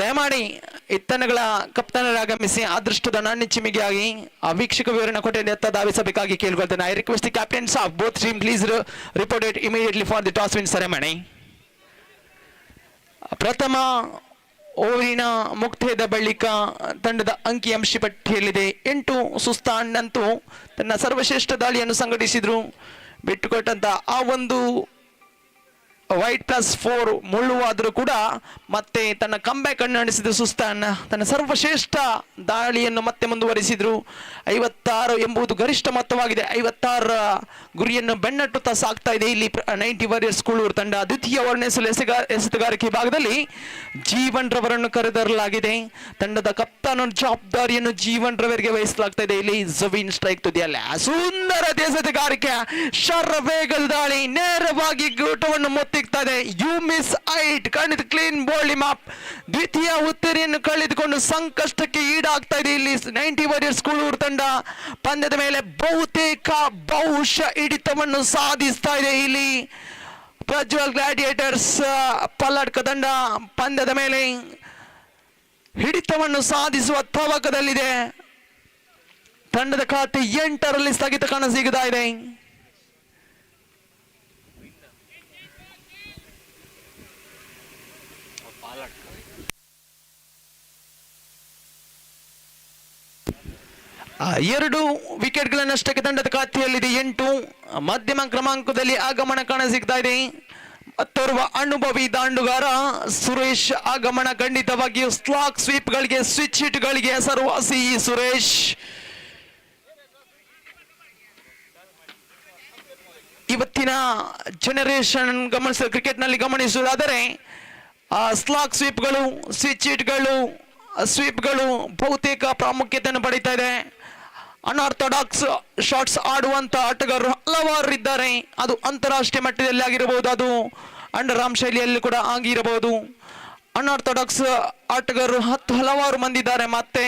ದಯಮಾಡಿ ಈ ತಂಡಗಳ ಕಪ್ತಾನರು ಆಗಮಿಸಿ ಅದೃಷ್ಟದ ನನ್ನೆಚ್ಚಿಮಿಗೆಯಾಗಿ ಆ ವೀಕ್ಷಕ ವಿವರಣೆ ಕೊಠಡಿ ಎತ್ತ ಧಾವಿಸಬೇಕಾಗಿ ಕೇಳ್ಕೊಳ್ತೇನೆ. I request the captains of both team please report it immediately for the toss win ceremony. ಪ್ರಥಮ ಓವರಿನ ಮುಕ್ತಾಯದ ಬಳಿಕ ತಂಡದ ಅಂಕಿಅಂಶ ಪಟ್ಟಿಯಲ್ಲಿದೆ 8 ಸುಸ್ತಾನ್ ಅಂತೂ ತನ್ನ ಸರ್ವಶ್ರೇಷ್ಠ ದಾಳಿಯನ್ನು ಸಂಘಟಿಸಿದ್ರು. ಬಿಟ್ಟುಕೊಟ್ಟಂತ ಆ ಒಂದು ವೈಟ್ +4 ಮುಳ್ಳುವಾದರೂ ಕೂಡ ಮತ್ತೆ ತನ್ನ ಕಂಬ್ಯಾಕ್ ಅನ್ನು ನಡೆಸಿದ ಸುಸ್ತಾನ್ ತನ್ನ ಸರ್ವಶ್ರೇಷ್ಠ ದಾಳಿಯನ್ನು ಮತ್ತೆ ಮುಂದುವರಿಸಿದ್ರು. 56 ಎಂಬುದು ಗರಿಷ್ಠ ಮೊತ್ತವಾಗಿದೆ. 56 ಗುರಿಯನ್ನು ಬೆನ್ನಟ್ಟುತ್ತಾ ಸಾಗ್ತಾ ಇದೆ ಇಲ್ಲಿ 90 ವಾರಿಯರ್ಸ್ ಕೂಳೂರು ತಂಡ. ದ್ವಿತೀಯ ಓವರ್ನ ಎಸೆತಗಾರಿಕೆ ಭಾಗದಲ್ಲಿ ಜೀವನ್ ರವರನ್ನು ಕರೆತರಲಾಗಿದೆ. ತಂಡದ ಕಪ್ತಾನ ಜವಾಬ್ದಾರಿಯನ್ನು ಜೀವನ್ ರವರಿಗೆ ವಹಿಸಲಾಗ್ತಾ ಇದೆ. ಇಲ್ಲಿ ಜವೀನ್ ಸ್ಟ್ರೈಕ್ ತುದಿಯಲ್ಲ ಸುಂದರ ಎಸೆತಗಾರಿಕೆ ಶರವೇಗದ ದಾಳಿ ನೇರವಾಗಿ ಗೂಟವನ್ನು ಮೊತ್ತಿಕ್ತಾ ಇದೆ. ಯು ಮಿಸ್ ಐಟ್ ಖಂಡಿತ ಕ್ಲೀನ್ ಬೌಲಿಂಗ್ ಅಪ್. ದ್ವಿತೀಯ ಉತ್ತರಿಯನ್ನು ಕಳೆದುಕೊಂಡು ಸಂಕಷ್ಟಕ್ಕೆ ಈಡಾಗ್ತಾ ಇದೆ ಇಲ್ಲಿ 90 ವಾರಿಯರ್ಸ್ ಕೂಳೂರು ತಂಡ. ಪಂದ್ಯದ ಮೇಲೆ ಬಹುಶಃ ಹಿಡಿತವನ್ನು ಸಾಧಿಸ್ತಾ ಇದೆ ಇಲ್ಲಿ ಪ್ರಜ್ವಲ್ ಗ್ಲಾಡಿಯೇಟರ್ಸ್ ಪಲ್ಲಡ್ಕ ತಂಡ ಪಂದ್ಯದ ಮೇಲೆ ಹಿಡಿತವನ್ನು ಸಾಧಿಸುವ ತವಕದಲ್ಲಿದೆ. ತಂಡದ ಖಾತೆ 8ರಲ್ಲಿ ಸ್ಥಗಿತ ಕಾಣ ಸಿಗ್ತಾ ಇದೆ. ಎರಡು ವಿಕೆಟ್ಗಳನ್ನಷ್ಟಕ್ಕೆ ತಂಡದ ಖಾತೆಯಲ್ಲಿದೆ 8. ಮಧ್ಯಮ ಕ್ರಮಾಂಕದಲ್ಲಿ ಆಗಮನ ಕಾಣ ಸಿಗ್ತಾ ಇದೆ. ಮತ್ತೋರ್ವ ಅನುಭವಿ ದಾಂಡುಗಾರ ಸುರೇಶ್ ಆಗಮನ ಖಂಡಿತವಾಗಿಯೂ ಸ್ಲಾಕ್ ಸ್ವೀಪ್ಗಳಿಗೆ ಸ್ವಿಚ್ ಹಿಟ್ಗಳಿಗೆ ಹೆಸರುವಾಸಿ ಸುರೇಶ್. ಇವತ್ತಿನ ಜನರೇಷನ್ ಕ್ರಿಕೆಟ್ನಲ್ಲಿ ಗಮನಿಸುವುದಾದರೆ ಸ್ಲಾಕ್ ಸ್ವೀಪ್ಗಳು ಸ್ವಿಚ್ ಹಿಟ್ಗಳು ಸ್ವೀಪ್ಗಳು ಬಹುತೇಕ ಪ್ರಾಮುಖ್ಯತೆಯನ್ನು ಪಡೀತಾ ಇದೆ. ಅನ್ಆರ್ಥೋಡಾಕ್ಸ್ ಶಾಟ್ಸ್ ಆಡುವಂತ ಆಟಗಾರರು ಹಲವಾರು ಇದ್ದಾರೆ. ಅದು ಅಂತಾರಾಷ್ಟ್ರೀಯ ಮಟ್ಟದಲ್ಲಿ ಆಗಿರಬಹುದು, ಅದು ಅಂಡರ್ಆರ್ಮ್ ಶೈಲಿಯಲ್ಲಿ ಕೂಡ ಆಗಿರಬಹುದು. ಅನ್ಆರ್ಥೋಡಾಕ್ಸ್ ಆಟಗಾರರು ಹಲವಾರು ಮಂದಿ ಇದ್ದಾರೆ. ಮತ್ತೆ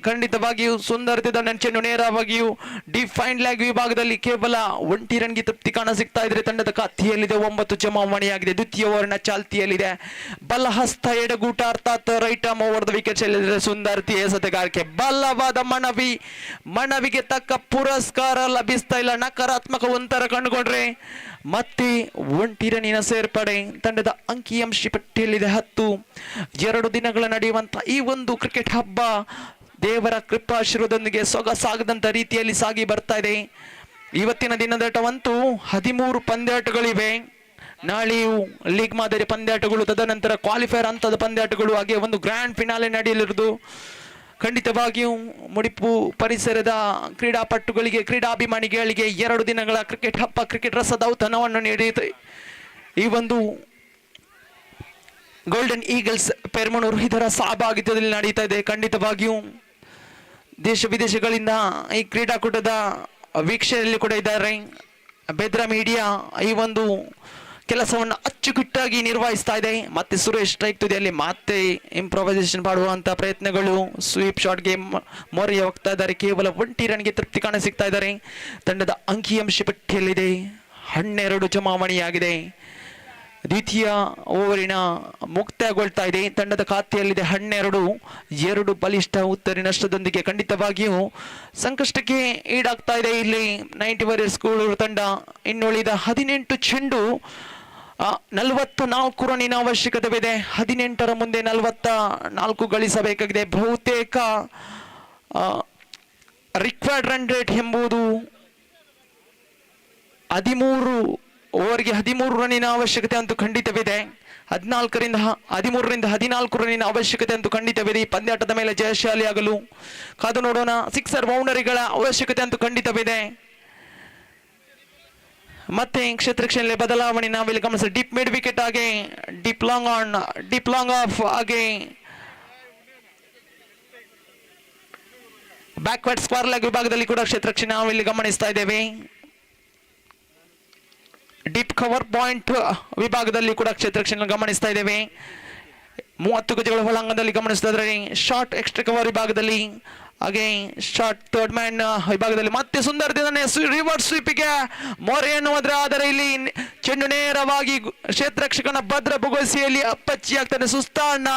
ಖಂಡಿತವಾಗಿಯೂ ಸುಂದರತೆ ನೆಂಚನ್ನು ನೇರವಾಗಿಯೂ ಡಿಫೈನ್ಡ್ ಲ್ಯಾಗ್ ವಿಭಾಗದಲ್ಲಿ ಕೇವಲ 1 ರನ್ಗೆ ತೃಪ್ತಿ ಕಾಣ ಸಿಗ್ತಾ ಇದ್ರೆ ತಂಡದ ಖಾತೆಯಲ್ಲಿದೆ 9 ಜಮಾವಣೆಯಾಗಿದೆ. ದ್ವಿತೀಯ ಓವರ್ನ ಚಾಲ್ತಿಯಲ್ಲಿದೆ. ಬಲಹಸ್ತ ಎಡಗೂಟ ಅರ್ಥಾತ್ right arm over the wicket ಚೆಲ್ಲಿದ್ರೆ ಸುಂದರತೆ ಎಸೆತಗಾರಿಕೆ ಬಲವಾದ ಮನವಿಗೆ ತಕ್ಕ ಪುರಸ್ಕಾರ ಲಭಿಸ್ತಾ ಇಲ್ಲ. ನಕಾರಾತ್ಮಕ ಒಂಥರ ಕಂಡುಕೊಂಡ್ರೆ ಮತ್ತೆ 1 ರನ್ನಿನ ಸೇರ್ಪಡೆ. ತಂಡದ ಅಂಕಿಅಂಶ ಪಟ್ಟಿಯಲ್ಲಿದೆ 10. 2 ದಿನಗಳ ನಡೆಯುವಂತ ಈ ಒಂದು ಕ್ರಿಕೆಟ್ ಹಬ್ಬ ದೇವರ ಕೃಪಾಶೀರ್ವಾದದೊಂದಿಗೆ ಸೊಗಸಾಗದಂತ ರೀತಿಯಲ್ಲಿ ಸಾಗಿ ಬರ್ತಾ ಇದೆ. ಇವತ್ತಿನ ದಿನದಟವಂತೂ 13 ಪಂದ್ಯಾಟಗಳಿವೆ. ನಾಳೆಯೂ ಲೀಗ್ ಮಾದರಿ ಪಂದ್ಯಾಟಗಳು, ತದನಂತರ ಕ್ವಾಲಿಫೈರ್ ಹಂತದ ಪಂದ್ಯಾಟಗಳು, ಹಾಗೆ ಒಂದು ಗ್ರ್ಯಾಂಡ್ ಫಿನಾಲೆ ನಡೆಯಲಿರುವುದು. ಖಂಡಿತವಾಗಿಯೂ ಮುಡಿಪು ಪರಿಸರದ ಕ್ರೀಡಾಪಟುಗಳಿಗೆ ಕ್ರೀಡಾಭಿಮಾನಿಗಳಿಗೆ 2 ದಿನಗಳ ಕ್ರಿಕೆಟ್ ಹಬ್ಬ ಕ್ರಿಕೆಟ್ ರಸದೌತಣವನ್ನು ನೀಡಿದೆ. ಈ ಒಂದು ಗೋಲ್ಡನ್ ಈಗಲ್ಸ್ ಪೆರ್ಮನೂರ್ ಇದರ ಸಹಭಾಗಿತ್ವದಲ್ಲಿ ನಡೀತಾ ಇದೆ. ಖಂಡಿತವಾಗಿಯೂ ದೇಶ ವಿದೇಶಗಳಿಂದ ಈ ಕ್ರೀಡಾಕೂಟದ ವೀಕ್ಷಣೆಯಲ್ಲಿ ಕೂಡ ಇದ್ದಾರೆ. ಬೆದ್ರಾ ಮೀಡಿಯಾ ಈ ಒಂದು ಕೆಲಸವನ್ನು ಅಚ್ಚುಕಟ್ಟಾಗಿ ನಿರ್ವಹಿಸ್ತಾ ಇದೆ. ಮತ್ತೆ ಸುರೇಶ್ ಸ್ಟ್ರೈಕ್ ತುದಿಯಲ್ಲಿ ಮತ್ತೆ ಇಂಪ್ರೊವೈಸೇಷನ್ ಮಾಡುವಂತ ಪ್ರಯತ್ನಗಳು, ಸ್ವೀಪ್ ಶಾಟ್ಗೆ ಮೊರೆ ಹೋಗ್ತಾ ಇದ್ದಾರೆ. ಕೇವಲ 1 ರನ್ಗೆ ತೃಪ್ತಿ ಕಾಣ ಸಿಗ್ತಾ ಇದ್ದಾರೆ. ತಂಡದ ಅಂಕಿಅಂಶ ಪಟ್ಟಿಯಲ್ಲಿದೆ 12 ಜಮಾವಣೆಯಾಗಿದೆ. ದ್ವಿತೀಯ ಓವರಿನ ಮುಕ್ತಾಯಗೊಳ್ತಾ ಇದೆ. ತಂಡದ ಖಾತೆಯಲ್ಲಿದೆ 12. 2 ಬಲಿಷ್ಠ ಉತ್ತರಿ ನಷ್ಟದೊಂದಿಗೆ ಖಂಡಿತವಾಗಿಯೂ ಸಂಕಷ್ಟಕ್ಕೆ ಈಡಾಗ್ತಾ ಇದೆ ಇಲ್ಲಿ 90 ವಾರಿಯರ್ಸ್ ಕೂಳೂರು ತಂಡ. ಇನ್ನುಳಿದ 18 ಚೆಂಡು 44 ರನ್ನಿನ ಅವಶ್ಯಕತೆವಿದೆ. 18ರ ಮುಂದೆ 44 ಗಳಿಸಬೇಕಾಗಿದೆ. ಬಹುತೇಕ ರಿಕ್ವೈರ್ಡ್ ರನ್ ರೇಟ್ ಎಂಬುದು 13 ಓವರ್ಗೆ 13 ರನ್ನಿನ ಅವಶ್ಯಕತೆ ಅಂತೂ ಖಂಡಿತವಿದೆ. 13ರಿಂದ 14 ರನ್ನಿನ ಅವಶ್ಯಕತೆ ಅಂತೂ ಖಂಡಿತವಿದೆ. ಈ ಪಂದ್ಯಾಟದ ಮೇಲೆ ಜಯಶಾಲಿಯಾಗಲು ಕಾದು ನೋಡೋಣ. 6 ಬೌಂಡರಿಗಳ ಅವಶ್ಯಕತೆ ಅಂತೂ ಖಂಡಿತವಿದೆ. ಮತ್ತೆ ಕ್ಷೇತ್ರ ರಕ್ಷಣೆಯಲ್ಲಿ ಬದಲಾವಣೆ ನಾವಿಲ್ಲಿ ಗಮನಿಸ ಡೀಪ್ ಮಿಡ್ ವಿಕೆಟ್ ಹಾಗೆ deep long on deep long of ಹಾಗೆ ಬ್ಯಾಕ್ವರ್ಡ್ ಸ್ಕ್ವೇರ್ ಲೆಗ್ ವಿಭಾಗದಲ್ಲಿ ಕೂಡ ಕ್ಷೇತ್ರ ರಕ್ಷಣೆ ನಾವಿಲ್ಲಿ ಗಮನಿಸ್ತಾ ಇದ್ದೇವೆ. ಡೀಪ್ ಕವರ್ ಪಾಯಿಂಟ್ ವಿಭಾಗದಲ್ಲಿ ಕೂಡ ಕ್ಷೇತ್ರ ರಕ್ಷಣೆ ಗಮನಿಸ್ತಾ ಇದ್ದೇವೆ. 30 ಗಜಗಳ ಒಳಾಂಗಣದಲ್ಲಿ ಗಮನಿಸ್ತಾ ಇದ್ರೆ ಶಾರ್ಟ್ ಎಕ್ಸ್ಟ್ರಾ ಕವರ್ ವಿಭಾಗದಲ್ಲಿ ಹಾಗೆ ಶಾರ್ಟ್ ಥರ್ಡ್ ಮ್ಯಾನ್ ವಿಭಾಗದಲ್ಲಿ ಮತ್ತೆ ಸುಂದರದಿಂದ ರಿವರ್ಸ್ ಸ್ವೀಪಿಗೆ ಮೊರೆ ಎನ್ನುವುದರ ಆದರೆ ಇಲ್ಲಿ ಚೆಂಡು ನೇರವಾಗಿ ಕ್ಷೇತ್ರ ರಕ್ಷಕನ ಭದ್ರ ಬೊಗಸಿಯಲ್ಲಿ ಅಪ್ಪಚ್ಚಿ ಆಗ್ತಾನೆ. ಸುಸ್ತಾನ್ನ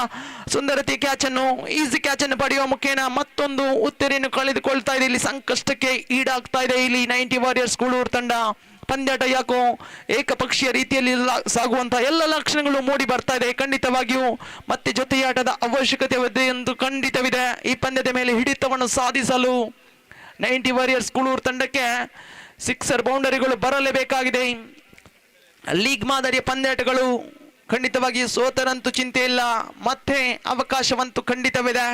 ಸುಂದರತೆ ಕ್ಯಾಚ್ ಅನ್ನು ಈಸಿ ಕ್ಯಾಚ್ ಅನ್ನು ಪಡೆಯುವ ಮುಖೇನ ಮತ್ತೊಂದು ಉತ್ತರಿಯನ್ನು ಕಳೆದುಕೊಳ್ತಾ ಇದೆ. ಇಲ್ಲಿ ಸಂಕಷ್ಟಕ್ಕೆ ಈಡಾಗ್ತಾ ಇದೆ ಇಲ್ಲಿ 90 ವಾರಿಯರ್ಸ್ ಗೂಳೂರು ತಂಡ. ಪಂದ್ಯಾಟ ಯಾಕೋ ಏಕಪಕ್ಷೀಯ ರೀತಿಯಲ್ಲಿ ಸಾಗುವಂತಹ ಎಲ್ಲ ಲಕ್ಷಣಗಳು ಮೂಡಿ ಬರ್ತಾ ಇದೆ. ಖಂಡಿತವಾಗಿಯೂ ಮತ್ತೆ ಜೊತೆಯಾಟದ ಅವಶ್ಯಕತೆ ಇದೆ ಎಂದು ಖಂಡಿತವಿದೆ. ಈ ಪಂದ್ಯದ ಮೇಲೆ ಹಿಡಿತವನ್ನು ಸಾಧಿಸಲು 90 ವಾರಿಯರ್ಸ್ ಗೂಳೂರು ತಂಡಕ್ಕೆ ಸಿಕ್ಸರ್ ಬೌಂಡರಿಗಳು ಬರಲೇಬೇಕಾಗಿದೆ. ಲೀಗ್ ಮಾದರಿಯ ಪಂದ್ಯಾಟಗಳು ಖಂಡಿತವಾಗಿ ಸೋತರಂತೂ ಚಿಂತೆ ಇಲ್ಲ, ಮತ್ತೆ ಅವಕಾಶವಂತೂ ಖಂಡಿತವಿದೆ.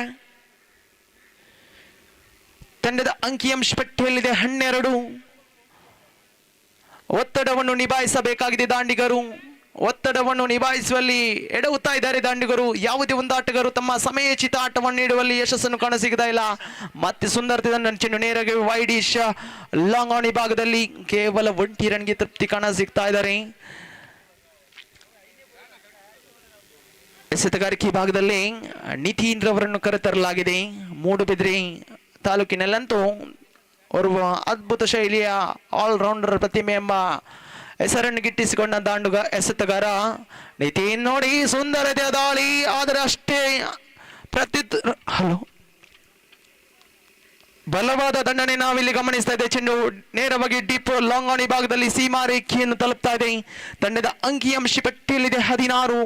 ತಂಡದ ಅಂಕಿಅಂಶ ಪಟ್ಟಿಯಲ್ಲಿದೆ 12. ಒತ್ತಡವನ್ನು ನಿಭಾಯಿಸಬೇಕಾಗಿದೆ ದಾಂಡಿಗರು. ಒತ್ತಡವನ್ನು ನಿಭಾಯಿಸುವಲ್ಲಿ ಎಡವುತ್ತಾ ಇದ್ದಾರೆ ದಾಂಡಿಗರು. ಯಾವುದೇ ಒಂದು ಆಟಗಾರರು ತಮ್ಮ ಸಮಯೋಚಿತ ಆಟವನ್ನು ನೀಡುವಲ್ಲಿ ಯಶಸ್ಸನ್ನು ಕಾಣಸಿಗ್ತಾ ಇಲ್ಲ. ಮತ್ತೆ ಸುಂದರತೆ ಚೆಂಡು ನೇರಗೆ ವೈಡಿಶ್ ಲಾಂಗ್ ಆನ್ ವಿಭಾಗದಲ್ಲಿ ಕೇವಲ 1 ರನ್ಗೆ ತೃಪ್ತಿ ಕಾಣಸಿಗ್ತಾ ಇದ್ದಾರೆ. ಎಸೆತಗಾರಿಕೆ ವಿಭಾಗದಲ್ಲಿ ನಿತೀನ್ ರವರನ್ನು ಕರೆತರಲಾಗಿದೆ. ಮೂಡುಬಿದ್ರೆ ತಾಲೂಕಿನಲ್ಲಂತೂ ಓರ್ವ ಅದ್ಭುತ ಶೈಲಿಯ ಆಲ್ರೌಂಡರ್ ಪ್ರತಿಮೆ ಎಂಬ ಹೆಸರನ್ನು ಗಿಟ್ಟಿಸಿಕೊಂಡ ದಾಂಡುಗ ಎಸೆತಗಾರ ನಿತೀನ್. ನೋಡಿ ಸುಂದರತೆಯ ದಾಳಿ, ಆದರೆ ಅಷ್ಟೇ ಹಲೋ ಬಲವಾದ ದಂಡನೆ ನಾವಿಲ್ಲಿ ಗಮನಿಸ್ತಾ ಇದೆ. ಚೆಂಡು ನೇರವಾಗಿ ಡೀಪ್ ಲಾಂಗ್ ಆನ್ ವಿಭಾಗದಲ್ಲಿ ಸೀಮಾ ರೇಖೆಯನ್ನು ತಲುಪ್ತಾ ಇದೆ. ತಂಡದ ಅಂಕಿಅಂಶ ಪಟ್ಟಿಯಲ್ಲಿದೆ 16.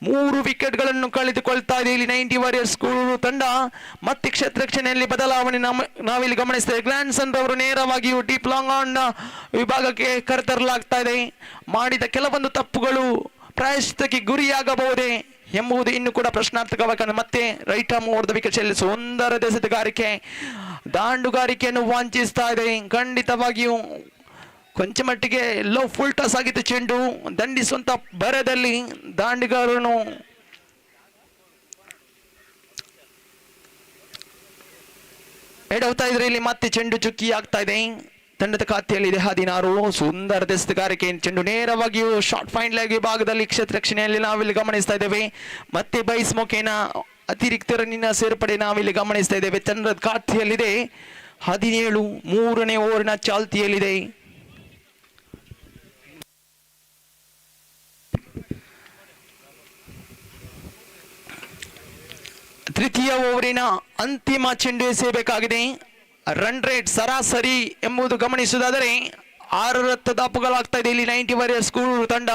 3 ವಿಕೆಟ್ಗಳನ್ನು ಕಳೆದುಕೊಳ್ತಾ ಇದೆ ಇಲ್ಲಿ 90 ವಾರಿಯರ್ಸ್ ಗೂಳೂರು ತಂಡ. ಮತ್ತೆ ಕ್ಷೇತ್ರ ರಕ್ಷಣೆಯಲ್ಲಿ ಬದಲಾವಣೆ ನಾವಿಲ್ಲಿ ಗಮನಿಸ್ತಾ ಇದೆ. ಗ್ಲಾನ್ಸನ್ ರವರು ನೇರವಾಗಿಯೂ ಡೀಪ್ ಲಾಂಗ್ ಆನ್ ವಿಭಾಗಕ್ಕೆ ಕರೆತರಲಾಗ್ತಾ ಇದೆ. ಮಾಡಿದ ಕೆಲವೊಂದು ತಪ್ಪುಗಳು ಪ್ರಾಯಶ್ಚಿತ್ತಕ್ಕೆ ಗುರಿಯಾಗಬಹುದೇ ಎಂಬುದು ಇನ್ನು ಕೂಡ ಪ್ರಶ್ನಾರ್ಥಕವಾಗಿ. ಮತ್ತೆ right arm over the wicket ಶೈಲಿ ಸುಂದರ ಎಸೆತಗಾರಿಕೆ ದಾಂಡುಗಾರಿಕೆಯನ್ನು ವಂಚಿಸ್ತಾ ಇದೆ. ಖಂಡಿತವಾಗಿಯೂ ಕೊಂಚ ಮಟ್ಟಿಗೆ ಲೋ ಫುಲ್ ಟಾಸ್ ಆಗಿತ್ತು ಚೆಂಡು. ದಂಡಿಸುವಂತ ಬರದಲ್ಲಿ ದಾಂಡಿಗರನ್ನು ಎಡವ್ತಾ ಇದ್ರೆ ಇಲ್ಲಿ ಮತ್ತೆ ಚೆಂಡು ಚುಕ್ಕಿ ಆಗ್ತಾ ಇದೆ. ತಂಡದ ಖಾತೆಯಲ್ಲಿದೆ 16. ಸುಂದರ ಎಸೆತಗಾರಿಕೆ ಚೆಂಡು ನೇರವಾಗಿಯೂ ಶಾರ್ಟ್ ಫೈನ್ ಲೆಗ್ ವಿಭಾಗದಲ್ಲಿ ಕ್ಷೇತ್ರ ರಕ್ಷಣೆಯಲ್ಲಿ ನಾವಿಲ್ಲಿ ಗಮನಿಸ್ತಾ ಇದ್ದೇವೆ. ಮತ್ತೆ ಬೈಸ್ ಮುಖೇನ ಅತಿರಿಕ್ತ ರನ್ನಿನ ಸೇರ್ಪಡೆ ನಾವಿಲ್ಲಿ ಗಮನಿಸ್ತಾ ಇದ್ದೇವೆ. ತಂಡದ ಖಾತೆಯಲ್ಲಿದೆ 17. 3ನೇ ಓವರಿನ ಚಾಲ್ತಿಯಲ್ಲಿದೆ. ತೃತೀಯ ಓವರಿನ ಅಂತಿಮ ಚೆಂಡು ಎಸೆಯಬೇಕಾಗಿದೆ. ರನ್ ರೇಟ್ ಸರಾಸರಿ ಎಂಬುದು ಗಮನಿಸುವುದಾದರೆ 6 ದಾಪುಗಳಾಗ್ತಾ ಇದೆ ಇಲ್ಲಿ 90 ವಾರಿಯರ್ಸ್ ಗೂಳೂರು ತಂಡ.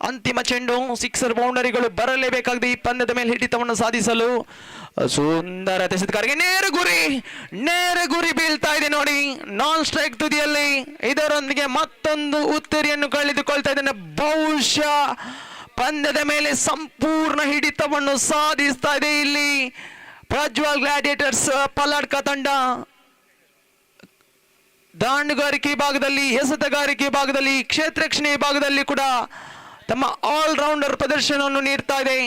ಅಂತಿಮ ಚೆಂಡು ಸಿಕ್ಸರ್ ಬೌಂಡರಿಗಳು ಬರಲೇಬೇಕಾಗಿದೆ ಈ ಪಂದ್ಯದ ಮೇಲೆ ಹಿಡಿತವನ್ನು ಸಾಧಿಸಲು. ಸುಂದರ ಎಸೆತಗಾರಿಕೆ ನೇರ ಗುರಿ ಬೀಳ್ತಾ ಇದೆ ನೋಡಿ, ನಾನ್ ಸ್ಟ್ರೈಕ್ ತುದಿಯಲ್ಲಿ. ಇದರೊಂದಿಗೆ ಮತ್ತೊಂದು ಉತ್ತರಿಯನ್ನು ಕಳೆದುಕೊಳ್ತಾ ಇದ್ದಾನೆ. ಬಹುಶಃ ಪಂದ್ಯದ ಮೇಲೆ ಸಂಪೂರ್ಣ ಹಿಡಿತವನ್ನು ಸಾಧಿಸ್ತಾ ಇದೆ ಇಲ್ಲಿ ಪ್ರಜ್ವಲ್ ಗ್ಲಾಡಿಯೇಟರ್ಸ್ ಪಲಾಡ್ಕ ತಂಡ. ದಾಂಡುಗಾರಿಕೆ ವಿಭಾಗದಲ್ಲಿ, ಎಸೆತಗಾರಿಕೆ ವಿಭಾಗದಲ್ಲಿ, ಕ್ಷೇತ್ರ ರಕ್ಷಣೆ ವಿಭಾಗದಲ್ಲಿ ಕೂಡ ತಮ್ಮ ಆಲ್ರೌಂಡರ್ ಪ್ರದರ್ಶನವನ್ನು ನೀಡ್ತಾ ಇದೆ.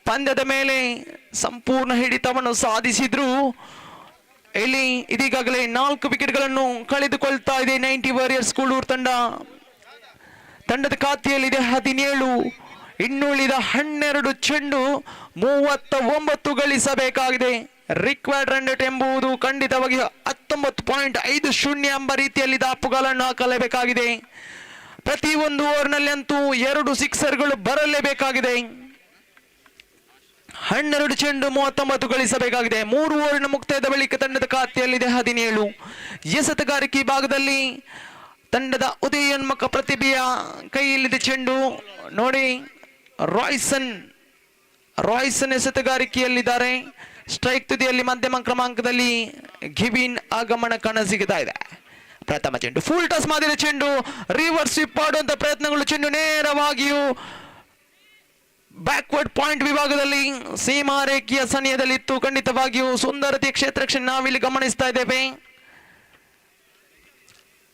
ಪಂದ್ಯದ ಮೇಲೆ ಸಂಪೂರ್ಣ ಹಿಡಿತವನ್ನು ಸಾಧಿಸಿದ್ರು ಇಲ್ಲಿ ಇದೀಗಾಗಲೇ 4 ವಿಕೆಟ್ಗಳನ್ನು ಕಳೆದುಕೊಳ್ತಾ ಇದೆ 90 ವಾರಿಯರ್ಸ್ ಗೂಳೂರು ತಂಡ. ತಂಡದ ಖಾತೆಯಲ್ಲಿದೆ 17. ಇನ್ನುಳಿದ 12 ಚೆಂಡು 39 ಗಳಿಸಬೇಕಾಗಿದೆ. ರಿಕ್ವೈರ್ಡ್ ರನ್ ರೇಟ್ ಎಂಬುದು ಖಂಡಿತವಾಗಿ 19.50 ಎಂಬ ರೀತಿಯಲ್ಲಿ ದಾಪುಗಳನ್ನು ಹಾಕಲೇಬೇಕಾಗಿದೆ. ಪ್ರತಿ ಒಂದು ಓವರ್ನಲ್ಲಿ ಅಂತೂ 2 ಸಿಕ್ಸರ್ಗಳು ಬರಲೇಬೇಕಾಗಿದೆ. 12 ಚೆಂಡು 39 ಗಳಿಸಬೇಕಾಗಿದೆ. 3 ಓವರಿನ ಮುಕ್ತಾಯದ ಬಳಿಕ ತಂಡದ ಖಾತೆಯಲ್ಲಿದೆ 17. ಎಸೆತಗಾರಿಕೆ ಭಾಗದಲ್ಲಿ ತಂಡದ ಉದಯೋನ್ಮುಖ ಪ್ರತಿಭೆಯ ಕೈಯಲ್ಲಿದೆ ಚೆಂಡು ನೋಡಿ. ರಾಯ್ಸನ್ ಎಸೆತಗಾರಿಕೆಯಲ್ಲಿದ್ದಾರೆ. ಸ್ಟ್ರೈಕ್ ತುದಿಯಲ್ಲಿ ಮಧ್ಯಮ ಕ್ರಮಾಂಕದಲ್ಲಿ ಗಿವಿನ್ ಆಗಮನ ಕಾಣಸಿಗ್ತಾ ಇದೆ. ಪ್ರಥಮ ಚೆಂಡು ಫುಲ್ ಟಾಸ್ ಮಾಡಿದ ಚೆಂಡು, ರಿವರ್ಸ್ ಸ್ವಿಪ್ ಮಾಡುವಂತ ಪ್ರಯತ್ನಗಳು. ಚೆಂಡು ನೇರವಾಗಿಯೂ ಬ್ಯಾಕ್ವರ್ಡ್ ಪಾಯಿಂಟ್ ವಿಭಾಗದಲ್ಲಿ ಸೀಮಾ ರೇಖೆಯ ಸನಿಹದಲ್ಲಿತ್ತು. ಖಂಡಿತವಾಗಿಯೂ ಸುಂದರತೆ ಕ್ಷೇತ್ರ ರಕ್ಷಣೆ ನಾವಿಲ್ಲಿ ಗಮನಿಸ್ತಾ ಇದ್ದೇವೆ.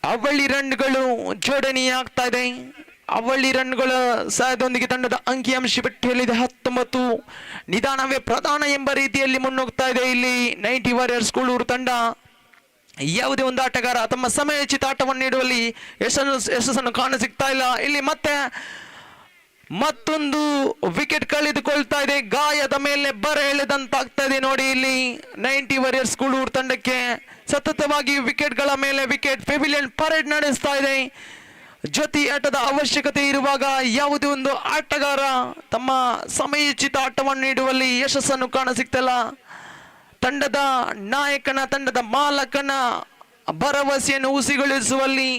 ಅವಳಿ ರನ್ಗಳು ಜೋಡಣೆಯಾಗ್ತಾ ಇದೆ. ಅವಳಿ ರನ್ಗಳ ಸಹಾಯದೊಂದಿಗೆ ತಂಡದ ಅಂಕಿಅಂಶ ಪಟ್ಟಿಯಲ್ಲಿದೆ 19. ನಿಧಾನವೇ ಪ್ರಧಾನ ಎಂಬ ರೀತಿಯಲ್ಲಿ ಮುನ್ನುಗ್ತಾ ಇದೆ ಇಲ್ಲಿ 90 ವಾರಿಯರ್ಸ್ ಕೂಳೂರು ತಂಡ. ಯಾವುದೇ ಒಂದು ಆಟಗಾರ ತಮ್ಮ ಸಮಯೋಚಿತ ಆಟವನ್ನು ನೀಡುವಲ್ಲಿ ಯಶಸ್ಸನ್ನು ಕಾಣಸಿಗ್ತಾ ಇಲ್ಲ. ಇಲ್ಲಿ ಮತ್ತೆ ಮತ್ತೊಂದು ವಿಕೆಟ್ ಕಳೆದುಕೊಳ್ತಾ ಇದೆ. ಗಾಯದ ಮೇಲೆ ಬರ ಎಳೆದಂತಾಗ್ತಾ ಇದೆ ನೋಡಿ ಇಲ್ಲಿ 90 ವಾರಿಯರ್ಸ್ ಕೂಳೂರು ತಂಡಕ್ಕೆ. ಸತತವಾಗಿ ವಿಕೆಟ್ಗಳ ಮೇಲೆ ವಿಕೆಟ್ ಪೆವಿಲಿಯನ್ ಪರೇಡ್ ನಡೆಸ್ತಾ ಇದೆ. ಜೊತೆ ಆಟದ ಅವಶ್ಯಕತೆ ಇರುವಾಗ ಯಾವುದೇ ಒಂದು ಆಟಗಾರ ತಮ್ಮ ಸಮಯೋಚಿತ ಆಟವನ್ನು ನೀಡುವಲ್ಲಿ ಯಶಸ್ಸನ್ನು ಕಾಣಸಿಗ್ತಲ್ಲ. ತಂಡದ ನಾಯಕನ ತಂಡದ ಮಾಲಕನ ಭರವಸೆಯನ್ನು ಹುಸಿಗೊಳಿಸುವಲ್ಲಿ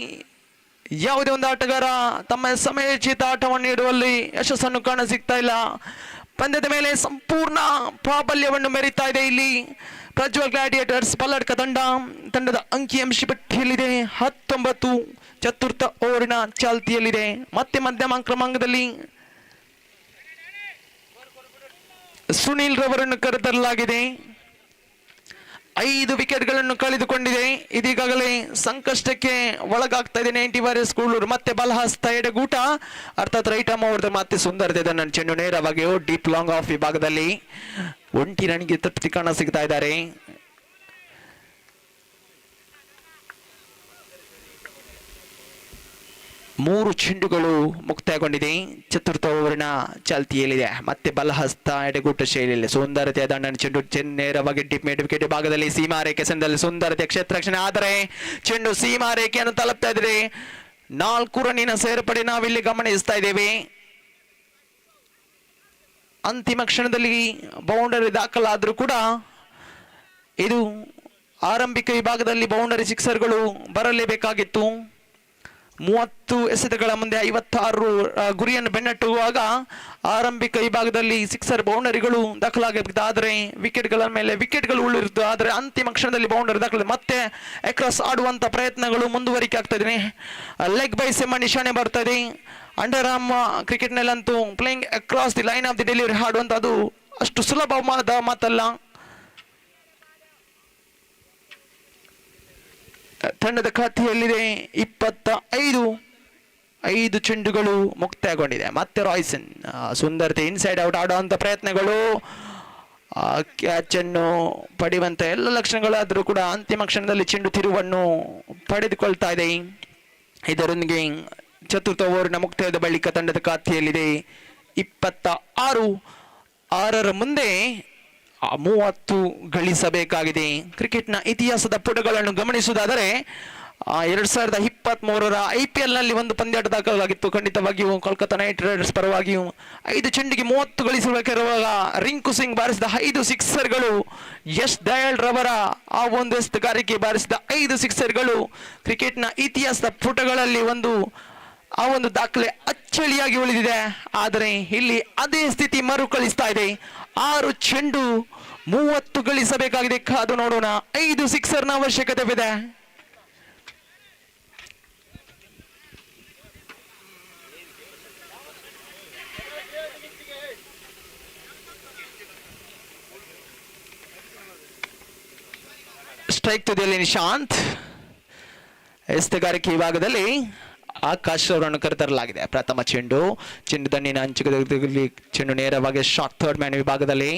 ಯಾವುದೇ ಒಂದು ಆಟಗಾರ ತಮ್ಮ ಸಮಯೋಚಿತ ಆಟವನ್ನು ನೀಡುವಲ್ಲಿ ಯಶಸ್ಸನ್ನು ಕಾಣಸಿಗ್ತಾ ಇಲ್ಲ. ಪಂದ್ಯದ ಮೇಲೆ ಸಂಪೂರ್ಣ ಪ್ರಾಬಲ್ಯವನ್ನು ಮೆರೀತಾ ಇದೆ ಇಲ್ಲಿ ಪ್ರಜ್ವಲ್ ಗ್ಲಾಡಿಯೇಟರ್ಸ್ ಪಲ್ಲಡ್ಕ ತಂಡದ ಅಂಕಿಅಂಶ ಪಟ್ಟಿಯಲ್ಲಿದೆ 19. ಚತುರ್ಥ ಓವರಿನ ಚಾಲ್ತಿಯಲ್ಲಿದೆ. ಮತ್ತೆ ಮಧ್ಯಮ ಕ್ರಮಾಂಕದಲ್ಲಿ ಸುನೀಲ್ ರವರನ್ನು ಕರೆತರಲಾಗಿದೆ. 5 ವಿಕೆಟ್ಗಳನ್ನು ಕಳೆದುಕೊಂಡಿದೆ. ಇದೀಗಾಗಲೇ ಸಂಕಷ್ಟಕ್ಕೆ ಒಳಗಾಗ್ತಾ ಇದೆ 90 ವಾರಿಯರ್ಸ್ ಕೂಳೂರು. ಮತ್ತೆ ಬಲಹಸ್ತ ಎಡೆಗೂಟ ಅರ್ಥಾತ್ ರೈಟ್ ಆರ್ಮ್ ಓವರ್ ಮತ್ತೆ ಸುಂದರತೆ ನನ್ನ ಚೆಂಡು ನೇರವಾಗಿ ಡೀಪ್ ಲಾಂಗ್ ಆಫ್ ವಿಭಾಗದಲ್ಲಿ 1 ರನ್ಗೆ ತೃಪ್ತಿ ಕಾಣ ಸಿಗ್ತಾ ಇದ್ದಾರೆ. ಮೂರು ಚೆಂಡುಗಳು ಮುಕ್ತಾಯಗೊಂಡಿದೆ. ಚತುರ್ಥ ಓವರಿನ ಚಾಲ್ತಿಯಲ್ಲಿದೆ. ಮತ್ತೆ ಬಲಹಸ್ತ ಎಡೆಗೂಟ ಶೈಲಿಯಲ್ಲಿ ಸುಂದರತೆಯ ದಂಡನ ಚೆಂಡು ನೇರವಾಗಿ ಡಿಪ್ ಮೇಡ್ ವಿಕೆಟ್ ಭಾಗದಲ್ಲಿ ಸೀಮಾರೇಖೆ ಸಂದಲ್ಲಿ ಸುಂದರತೆಯ ಕ್ಷೇತ್ರ ರಕ್ಷಣೆ. ಆದರೆ ಚೆಂಡು ಸೀಮಾರೇಖೆಯನ್ನು ತಲುಪ್ತಾ ಇದ್ರೆ 4 ರನ್ನಿನ ಸೇರ್ಪಡೆ ನಾವಿಲ್ಲಿ ಗಮನಿಸ್ತಾ ಇದ್ದೇವೆ. ಅಂತಿಮ ಕ್ಷಣದಲ್ಲಿ ಬೌಂಡರಿ ದಾಖಲಾದ್ರೂ ಕೂಡ ಇದು ಆರಂಭಿಕ ವಿಭಾಗದಲ್ಲಿ ಬೌಂಡರಿ ಸಿಕ್ಸರ್ಗಳು ಬರಲೇಬೇಕಾಗಿತ್ತು. 30 ಎಸೆತಗಳ ಮುಂದೆ 56 ಗುರಿಯನ್ನು ಬೆನ್ನಟ್ಟುವಾಗ ಆರಂಭಿಕ ವಿಭಾಗದಲ್ಲಿ ಸಿಕ್ಸರ್ ಬೌಂಡರಿಗಳು ದಾಖಲಾಗಬೇಕು. ಆದರೆ ವಿಕೆಟ್ಗಳ ಮೇಲೆ ವಿಕೆಟ್ಗಳು ಉಳಿರುತ್ತೆ. ಆದರೆ ಅಂತಿಮ ಕ್ಷಣದಲ್ಲಿ ಬೌಂಡರಿ ದಾಖಲೆ ಮತ್ತೆ ಅಕ್ರಾಸ್ ಆಡುವಂತ ಪ್ರಯತ್ನಗಳು ಮುಂದುವರಿಕೆ ಆಗ್ತಾ ಇದೆ. ಲೆಗ್ ಬೈಸ್ ಎಂಬ ನಿಶಾನೆ ಬರ್ತಾ ಇದೆ. ಅಂಡರ್ ಆರ್ಮ್ ಕ್ರಿಕೆಟ್ ನಲ್ಲಂತೂ playing across the line of the delivery ಆಡುವಂತದ್ದು ಅಷ್ಟು ಸುಲಭವಾದ ಮಾತಲ್ಲ. ತಂಡದ ಖಾತೆಯಲ್ಲಿದೆ 25 ಚೆಂಡುಗಳು ಮುಕ್ತಾಯಗೊಂಡಿದೆ. ಮತ್ತೆ ರಾಯ್ಸನ್ ಸುಂದರತೆ ಇನ್ಸೈಡ್ ಔಟ್ ಆಡುವಂತ ಪ್ರಯತ್ನಗಳು, ಕ್ಯಾಚ್ ಅನ್ನು ಪಡೆಯುವಂತ ಎಲ್ಲ ಲಕ್ಷಣಗಳಾದರೂ ಕೂಡ ಅಂತಿಮ ಕ್ಷಣದಲ್ಲಿ ಚೆಂಡು ತಿರುವನ್ನು ಪಡೆದುಕೊಳ್ತಾ ಇದೆ. ಇದರೊಂದಿಗೆ ಚತುರ್ಥ ಓವರಿನ ಮುಕ್ತಾಯದ ಬಳಿಕ ತಂಡದ ಖಾತೆಯಲ್ಲಿದೆ 26. 6ರ ಮುಂದೆ 30 ಗಳಿಸಬೇಕಾಗಿದೆ. ಕ್ರಿಕೆಟ್ನ ಇತಿಹಾಸದ ಪುಟಗಳನ್ನು ಗಮನಿಸುವುದಾದರೆ 2023ರ IPL ನಲ್ಲಿ ಒಂದು ಪಂದ್ಯಾಟ ದಾಖಲಾಗಿತ್ತು. ಖಂಡಿತವಾಗಿಯೂ ಕೋಲ್ಕತ್ತಾ ನೈಟ್ ರೈಡರ್ಸ್ ಪರವಾಗಿಯೂ 5 ಚೆಂಡಿಗೆ 30 ಗಳಿಸಬೇಕಿರುವಾಗ ರಿಂಕು ಸಿಂಗ್ ಬಾರಿಸಿದ 5 ಸಿಕ್ಸರ್ಗಳು, ಯಶ್ ದಯಾಳ್ ರವರ ಆ ಒಂದು ಎಸೆತಗಾರಿಕೆ ಬಾರಿಸಿದ 5 ಸಿಕ್ಸರ್ಗಳು ಕ್ರಿಕೆಟ್ನ ಇತಿಹಾಸದ ಪುಟಗಳಲ್ಲಿ ಆ ಒಂದು ದಾಖಲೆ ಅಚ್ಚಳಿಯಾಗಿ ಉಳಿದಿದೆ. ಆದರೆ ಇಲ್ಲಿ ಅದೇ ಸ್ಥಿತಿ ಮರುಕಳಿಸ್ತಾ ಇದೆ. 6 ಚೆಂಡು 30 ಗಳಿಸಬೇಕಾಗಿದೆ. ಕಾದು ನೋಡೋಣ. 5 ಸಿಕ್ಸರ್ನ ಅವಶ್ಯಕತೆ ಇದೆ. ಸ್ಟ್ರೈಕ್ ತುದಿಯಲ್ಲಿ ನಿಶಾಂತ್. ಎಸೆತಗಾರಿಕೆ ವಿಭಾಗದಲ್ಲಿ ಆಕಾಶ್ ಅವರನ್ನು ಕರೆತರಲಾಗಿದೆ. ಪ್ರಥಮ ಚೆಂಡು ದಂಡಿನ ಅಂಚುಗಳಲ್ಲಿ ಚೆಂಡು ನೇರವಾಗಿ ಶಾರ್ಟ್ ಥರ್ಡ್ ಮ್ಯಾನ್ ವಿಭಾಗದಲ್ಲಿ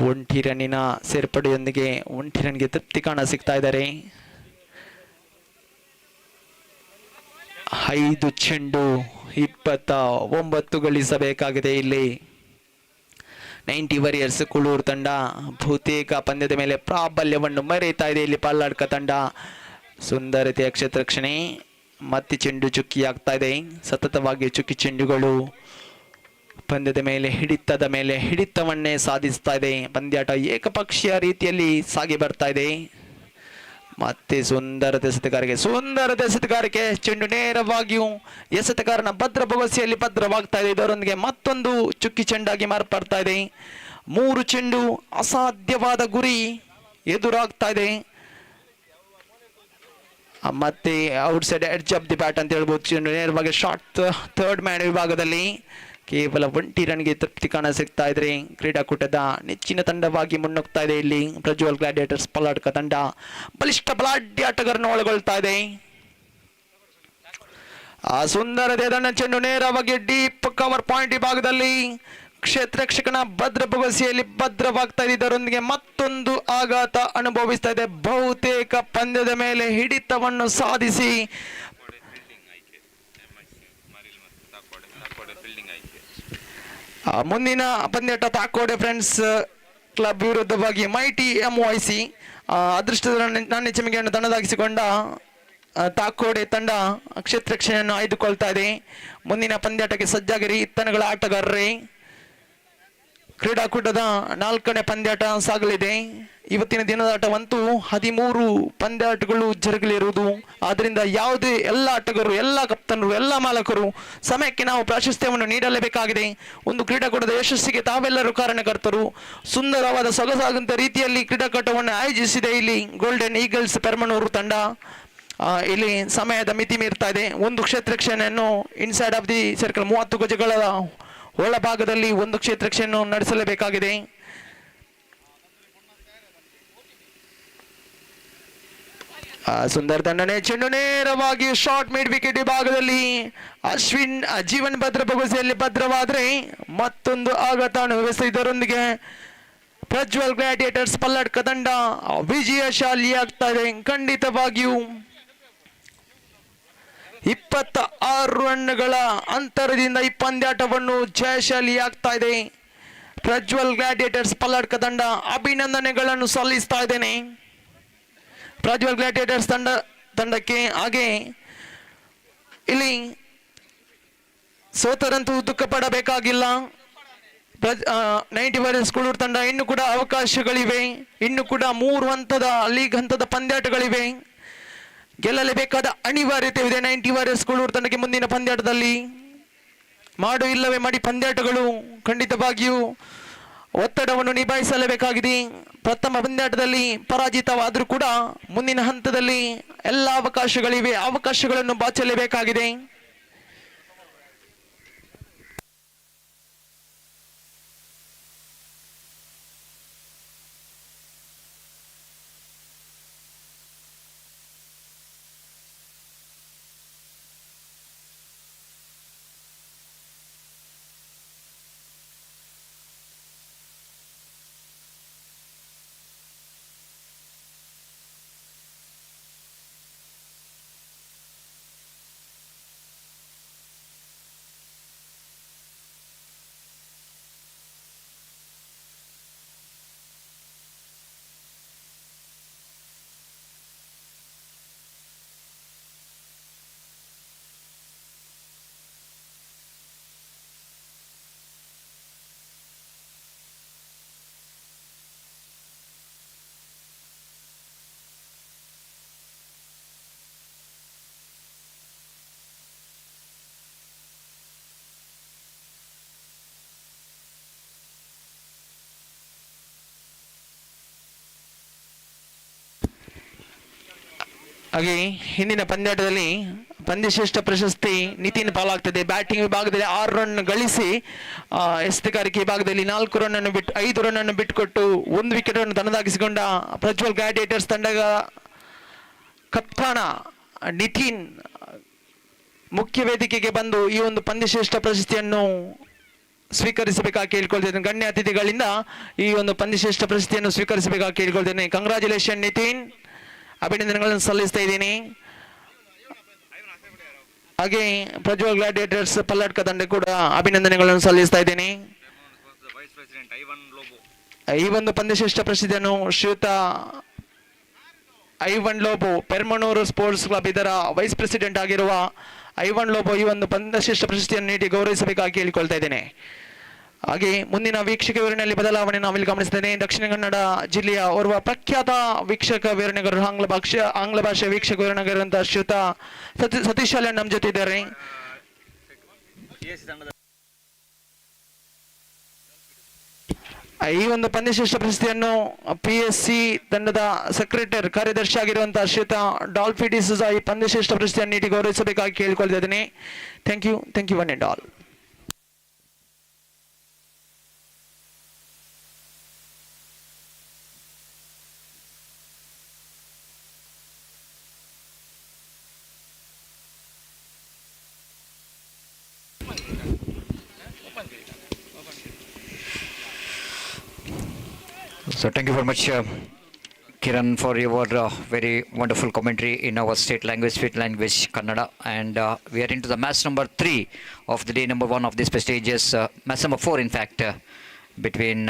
1 ರನ್ನಿನ ಸೇರ್ಪಡೆಯೊಂದಿಗೆ 1 ರನ್ಗೆ ತೃಪ್ತಿ ಕಾಣ ಸಿಗ್ತಾ ಇದ್ದಾರೆ. 5 ಚೆಂಡು 29 ಗಳಿಸಬೇಕಾಗಿದೆ. ಇಲ್ಲಿ 90 ವಾರಿಯರ್ಸ್ ಕೂಳೂರು ತಂಡ ಬಹುತೇಕ ಪಂದ್ಯದ ಮೇಲೆ ಪ್ರಾಬಲ್ಯವನ್ನು ಮರೆಯುತ್ತಾ ಇದೆ. ಇಲ್ಲಿ ಪಲ್ಲಡ್ಕ ತಂಡ ಸುಂದರತೆಯ ಕ್ಷೇತ್ರ ರಕ್ಷಣೆ. ಮತ್ತೆ ಚೆಂಡು ಚುಕ್ಕಿ ಆಗ್ತಾ ಇದೆ. ಸತತವಾಗಿ ಚುಕ್ಕಿ ಚೆಂಡುಗಳು ಪಂದ್ಯದ ಮೇಲೆ ಹಿಡಿತವನ್ನೇ ಸಾಧಿಸ್ತಾ ಇದೆ. ಪಂದ್ಯಾಟ ಏಕಪಕ್ಷೀಯ ರೀತಿಯಲ್ಲಿ ಸಾಗಿ ಬರ್ತಾ ಇದೆ. ಮತ್ತೆ ಸುಂದರತೆ ಎಸೆತಗಾರಿಕೆ ಚೆಂಡು ನೇರವಾಗಿಯೂ ಎಸೆತಗಾರನ ಭದ್ರ ಭರವಸೆಯಲ್ಲಿ ಭದ್ರವಾಗ್ತಾ ಇದೆ. ಇದರೊಂದಿಗೆ ಮತ್ತೊಂದು ಚುಕ್ಕಿ ಚೆಂಡಾಗಿ ಮಾರ್ಪಡ್ತಾ ಇದೆ. 3 ಚೆಂಡು ಅಸಾಧ್ಯವಾದ ಗುರಿ ಎದುರಾಗ್ತಾ ಇದೆ. ಮತ್ತೆ out side edge of the bat ಅಂತ ಹೇಳ್ಬೋದು. ಚೆಂಡು ನೇರವಾಗಿ ಶಾರ್ಟ್ ಥರ್ಡ್ ಮ್ಯಾನ್ ವಿಭಾಗದಲ್ಲಿ ಕೇವಲ 1 ರನ್ಗೆ ತೃಪ್ತಿ ಕಾಣ ಸಿಗ್ತಾ ಇದ್ರೆ ಕ್ರೀಡಾಕೂಟದ ನೆಚ್ಚಿನ ತಂಡವಾಗಿ ಮುನ್ನುಗ್ತಾ ಇದೆ. ಇಲ್ಲಿ ಪ್ರಜ್ವಲ್ ಗ್ಲಾಡಿಯೇಟರ್ಸ್ ಪಲ್ಲಡ್ಕ ತಂಡ ಬಲಿಷ್ಠ ಬಲಾಢ್ಯ ಆಟಗಾರನ್ನು ಒಳಗೊಳ್ತಾ ಇದೆ. ಆ ಸುಂದರತೆಯ ಚೆಂಡು ನೇರವಾಗಿ ಡೀಪ್ ಕವರ್ ಪಾಯಿಂಟ್ ಭಾಗದಲ್ಲಿ ಕ್ಷೇತ್ರಕ್ಷಕನ ಭದ್ರ ಬೊಗಸೆಯಲ್ಲಿ ಭದ್ರವಾಗ್ತಾ ಇದರೊಂದಿಗೆ ಮತ್ತೊಂದು ಆಘಾತ ಅನುಭವಿಸ್ತಾ ಇದೆ. ಬಹುತೇಕ ಪಂದ್ಯದ ಮೇಲೆ ಹಿಡಿತವನ್ನು ಸಾಧಿಸಿ ಮುಂದಿನ ಪಂದ್ಯಾಟ ತಾಕೋಡೆ ಫ್ರೆಂಡ್ಸ್ ಕ್ಲಬ್ ವಿರುದ್ಧವಾಗಿ ಮೈಟಿ MYC ಅದೃಷ್ಟದ ನಾಣ್ಯಚಿಮಿಗೆಯನ್ನು ತಂಡದಾಗಿಸಿಕೊಂಡ ತಾಕೋಡೆ ತಂಡ ಕ್ಷೇತ್ರಕ್ಷಣೆಯನ್ನು ಆಯ್ದುಕೊಳ್ತಾ ಇದೆ. ಮುಂದಿನ ಪಂದ್ಯಾಟಕ್ಕೆ ಸಜ್ಜಾಗಿರಿ ಇತ್ತನಗಳ ಆಟಗಾರರೇ. ಕ್ರೀಡಾಕೂಟದ 4ನೇ ಪಂದ್ಯಾಟ ಸಾಗಲಿದೆ. ಇವತ್ತಿನ ದಿನದಾಟವಂತೂ 13 ಪಂದ್ಯಾಟಗಳು ಜರುಗಲಿರುವುದು. ಆದ್ದರಿಂದ ಯಾವುದೇ ಎಲ್ಲ ಆಟಗಾರರು, ಎಲ್ಲ ಕಪ್ತಾನರು, ಎಲ್ಲ ಮಾಲಕರು ಸಮಯಕ್ಕೆ ನಾವು ಪ್ರಾಶಸ್ತ್ಯವನ್ನು ನೀಡಲೇಬೇಕಾಗಿದೆ. ಒಂದು ಕ್ರೀಡಾಕೂಟದ ಯಶಸ್ಸಿಗೆ ತಾವೆಲ್ಲರೂ ಕಾರಣಕರ್ತರು. ಸುಂದರವಾದ ಸೊಗಸಾದಂಥ ರೀತಿಯಲ್ಲಿ ಕ್ರೀಡಾಕೂಟವನ್ನು ಆಯೋಜಿಸಿದೆ ಇಲ್ಲಿ ಗೋಲ್ಡನ್ ಈಗಲ್ಸ್ ಪೆರ್ಮನೂರು ತಂಡ. ಇಲ್ಲಿ ಸಮಯದ ಮಿತಿ ಮೀರ್ತಾ ಇದೆ. ಒಂದು ಕ್ಷೇತ್ರಕ್ಷಣೆಯನ್ನು ಇನ್ಸೈಡ್ ಆಫ್ ದಿ ಸರ್ಕಲ್ 30 ಗಜಗಳ ಒಳಭಾಗದಲ್ಲಿ ಒಂದು ಕ್ಷೇತ್ರಕ್ಷೆಯನ್ನು ನಡೆಸಲೇಬೇಕಾಗಿದೆ. ಸುಂದರ ತಂಡನೆ ಚೆಂಡು ನೇರವಾಗಿ ಶಾರ್ಟ್ ಮಿಡ್ ವಿಕೆಟ್ ವಿಭಾಗದಲ್ಲಿ ಅಶ್ವಿನ್ ಜೀವನ್ ಭದ್ರ ಬೊಗಸೆಯಲ್ಲಿ ಭದ್ರವಾದ್ರೆ ಮತ್ತೊಂದು ಆಘಾತ ವ್ಯವಸ್ಥೆ. ಇದರೊಂದಿಗೆ ಪ್ರಜ್ವಲ್ ಗ್ಲಾಡಿಯೇಟರ್ಸ್ ಪಲ್ಲಡ್ಕ ತಂಡ ವಿಜಯಶಾಲಿಯಾಗ್ತಾ ಇದೆ. ಖಂಡಿತವಾಗಿಯೂ 26 ರನ್ಗಳ ಅಂತರದಿಂದ ಈ ಪಂದ್ಯಾಟವನ್ನು ಜಯಶಾಲಿಯಾಗ್ತಾ ಇದೆ. ಪ್ರಜ್ವಲ್ ಗ್ಲಾಡಿಯೇಟರ್ಸ್ ಪಲ್ಲಡ್ಕ ತಂಡ ಅಭಿನಂದನೆಗಳನ್ನು ಸಲ್ಲಿಸ್ತಾ ಇದ್ದೇನೆ ಪ್ರಜ್ವಲ್ ಗ್ಲಾಡಿಯೇಟರ್ಸ್ ತಂಡಕ್ಕೆ. ಹಾಗೆ ಇಲ್ಲಿ ಸೋತರಂತೂ ದುಃಖ ಪಡಬೇಕಾಗಿಲ್ಲ. 90 ವಾರಿಯರ್ಸ್ ಕೂಳೂರು ತಂಡ ಇನ್ನು ಕೂಡ ಅವಕಾಶಗಳಿವೆ. ಇನ್ನು ಕೂಡ 3 ಹಂತದ ಲೀಗ್ ಹಂತದ ಪಂದ್ಯಾಟಗಳಿವೆ. ಗೆಲ್ಲಲೇಬೇಕಾದ ಅನಿವಾರ್ಯತೆ ಇದೆ 90 ವಾರಿಯರ್ಸ್ ಕೂಳೂರು ತಂಡಕ್ಕೆ. ಮುಂದಿನ ಪಂದ್ಯಾಟದಲ್ಲಿ ಮಾಡು ಇಲ್ಲವೇ ಮಾಡಿ ಪಂದ್ಯಾಟಗಳು ಖಂಡಿತವಾಗಿಯೂ ಒತ್ತಡವನ್ನು ನಿಭಾಯಿಸಲೇಬೇಕಾಗಿದೆ. ಪ್ರಥಮ ಪಂದ್ಯಾಟದಲ್ಲಿ ಪರಾಜಿತವಾದರೂ ಕೂಡ ಮುಂದಿನ ಹಂತದಲ್ಲಿ ಎಲ್ಲ ಅವಕಾಶಗಳಿವೆ. ಅವಕಾಶಗಳನ್ನು ಬಾಚಲೇಬೇಕಾಗಿದೆ. ಹಾಗೆ ಹಿಂದಿನ ಪಂದ್ಯಾಟದಲ್ಲಿ ಪಂದ್ಯಶ್ರೇಷ್ಠ ಪ್ರಶಸ್ತಿ ನಿತಿನ್ ಪಾಲಾಗ್ತದೆ. ಬ್ಯಾಟಿಂಗ್ ವಿಭಾಗದಲ್ಲಿ 6 ರನ್ ಗಳಿಸಿ ಎಸೆತಗಾರಿಕೆ ವಿಭಾಗದಲ್ಲಿ 4 ರನ್ ಅನ್ನು ಬಿಟ್ಟು 5 ರನ್ ಅನ್ನು ಬಿಟ್ಟುಕೊಟ್ಟು 1 ವಿಕೆಟ್ ಅನ್ನು ತನ್ನದಾಗಿಸಿಕೊಂಡ ಪ್ರಜ್ವಲ್ ಗ್ಲಾಡಿಯೇಟರ್ಸ್ ತಂಡದ ಕಪ್ತಾನ ನಿತಿನ್ ಮುಖ್ಯ ವೇದಿಕೆಗೆ ಬಂದು ಈ ಒಂದು ಪಂದ್ಯಶ್ರೇಷ್ಠ ಪ್ರಶಸ್ತಿಯನ್ನು ಸ್ವೀಕರಿಸಬೇಕಾಗಿ ಕೇಳಿಕೊಳ್ತೇನೆ. ಗಣ್ಯ ಅತಿಥಿಗಳಿಂದ ಈ ಒಂದು ಪಂದ್ಯಶ್ರೇಷ್ಠ ಪ್ರಶಸ್ತಿಯನ್ನು ಸ್ವೀಕರಿಸಬೇಕಾಗಿ ಕೇಳಿಕೊಳ್ತೇನೆ. ಕಂಗ್ರಾಚುಲೇಷನ್ ನಿತಿನ್, ಅಭಿನಂದನೆಗಳನ್ನು ಸಲ್ಲಿಸ್ತಾ ಇದ್ದೀನಿ. ಹಾಗೆ ಪ್ರಜ್ವಲ್ ಗ್ಲಾಡಿಯೇಟರ್ಸ್ ಪಲ್ಲಡ್ಕ ತಂಡ ಕೂಡ ಅಭಿನಂದನೆಗಳನ್ನು ಸಲ್ಲಿಸ್ತಾ ಇದ್ದೀನಿ. ಈ ಒಂದು ಪಂದ್ಯಶ್ರೇಷ್ಠ ಪ್ರಶಸ್ತಿಯನ್ನು ಶ್ರೀಯುತ ಐವನ್ ಲೋಬೋ ಪೆರ್ಮನೂರು ಸ್ಪೋರ್ಟ್ಸ್ ಕ್ಲಬ್ ಇದರ ವೈಸ್ ಪ್ರೆಸಿಡೆಂಟ್ ಆಗಿರುವ ಐವನ್ ಲೋಬೋ ಈ ಒಂದು ಪಂದ್ಯಶ್ರೇಷ್ಠ ಪ್ರಶಸ್ತಿಯನ್ನು ನೀಡಿ ಗೌರವಿಸಬೇಕಾಗಿ ಕೇಳಿಕೊಳ್ತಾ ಇದ್ದೇನೆ. ಹಾಗೆ ಮುಂದಿನ ವೀಕ್ಷಕ ವಿವರಣೆಯಲ್ಲಿ ಬದಲಾವಣೆ ನಾವಿಲ್ಲಿ ಗಮನಿಸ್ತೇನೆ. ದಕ್ಷಿಣ ಕನ್ನಡ ಜಿಲ್ಲೆಯ ಓರ್ವ ಪ್ರಖ್ಯಾತ ವೀಕ್ಷಕ ವಿವರಣೆಗಾರರು, ಆಂಗ್ಲ ಭಾಷೆ ವೀಕ್ಷಕ ವಿವರಣೆಗಾರಂತ ಶ್ರೀಯುತ ಸತೀಶ್ ಶಾಲೆ ನಮ್ಮ ಜೊತೆ ಇದ್ದಾರೆ. ಈ ಒಂದು ಪಂದ್ಯಶ್ರೇಷ್ಠ ಪ್ರಶಸ್ತಿಯನ್ನು PSC ತಂಡದ ಸೆಕ್ರೆಟರಿ ಕಾರ್ಯದರ್ಶಿ ಆಗಿರುವಂತಹ ಶ್ರೀಯುತ ಡಾಲ್ಫಿ ಡಿಸೂಜಾ ಈ ಪಂದ್ಯಶ್ರೇಷ್ಠ ಪ್ರಶಸ್ತಿಯನ್ನು ನೀಡಿ ಗೌರವಿಸಬೇಕಾಗಿ ಕೇಳಿಕೊಳ್ತಾ ಇದ್ದೇನೆ. Thank you one and all. So thank you very much, Kiran, for your very wonderful commentary in our state language, Kannada. And we are into the match number 3 of the day number 1 of this prestigious match number 4, in fact, between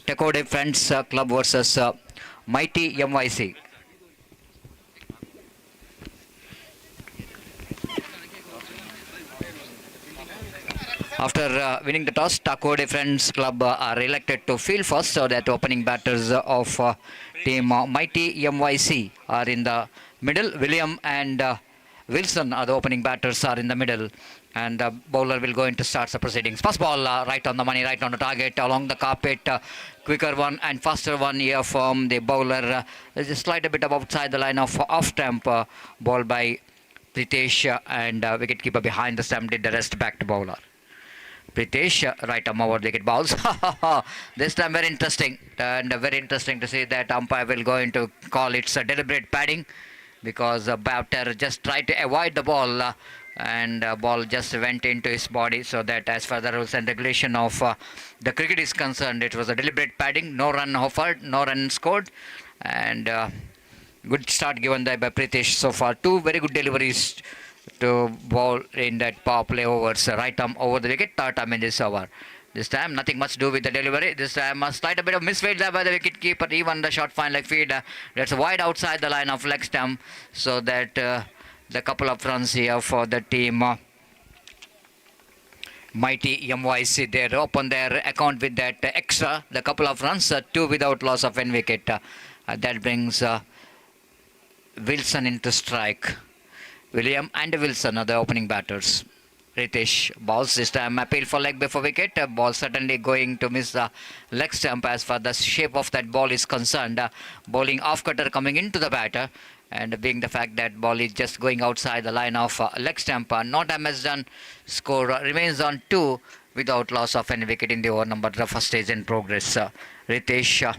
Tekode Friends Club versus Mighty MYC. After winning the toss, Takode Friends Club are elected to field first, so that opening batters of team Mighty MYC are in the middle. William and Wilson are the opening batters are in the middle, and the bowler will go into start the proceedings. First ball, right on the money, right on the target, along the carpet, quicker one and faster one here from the bowler. There's a slight bit of outside the line of off-stump ball by Pritesh, and wicketkeeper behind the stump did the rest back to bowler. Pritesh, right arm over wicket balls. This time very interesting, and very interesting to see that umpire will go into call it's a deliberate padding, because batter just tried to avoid the ball, and ball just went into his body, so that as far as the rules and regulation of the cricket is concerned, it was a deliberate padding. No run offered, no run scored, and good start given there by Pritesh so far. Two very good deliveries to bowl in that power play overs. Right arm over the wicket, third time in this over. This time nothing much to do with the delivery. This time a slight bit of misfield there by the wicket keeper. Even the short fine leg feed that's wide outside the line of leg stump, so that the couple of runs here for the team Mighty MYC. They open their account with that extra, the couple of runs, 2 without loss of 1 wicket. That brings Wilson into strike. William and Wilson are the opening batters. Ritesh balls this time, appeal for leg before wicket. Ball certainly going to miss the leg stump as far the shape of that ball is concerned. Bowling off cutter coming into the batter, and being the fact that ball is just going outside the line of leg stump. No damage done. Score remains on 2 without loss of any wicket in the over number. The first stage in progress. Ritesh.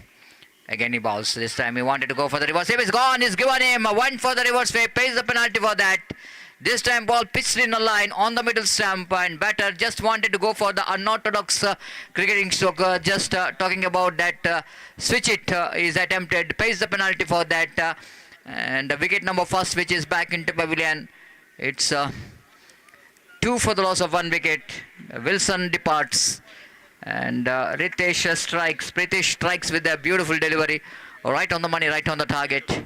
Again he bowls. This time he wanted to go for the reverse sweep. He's gone. He's given him. Went for the reverse sweep. Pays the penalty for that. This time ball pitched in a line on the middle stump, and batter just wanted to go for the unorthodox cricketing stroke. Just talking about that switch it is attempted. Pays the penalty for that. And the wicket number first, which is back into pavilion. It's 2 for the loss of 1 wicket. Wilson departs. And Ritesh strikes. Pritesh strikes with a beautiful delivery. Right on the money, right on the target.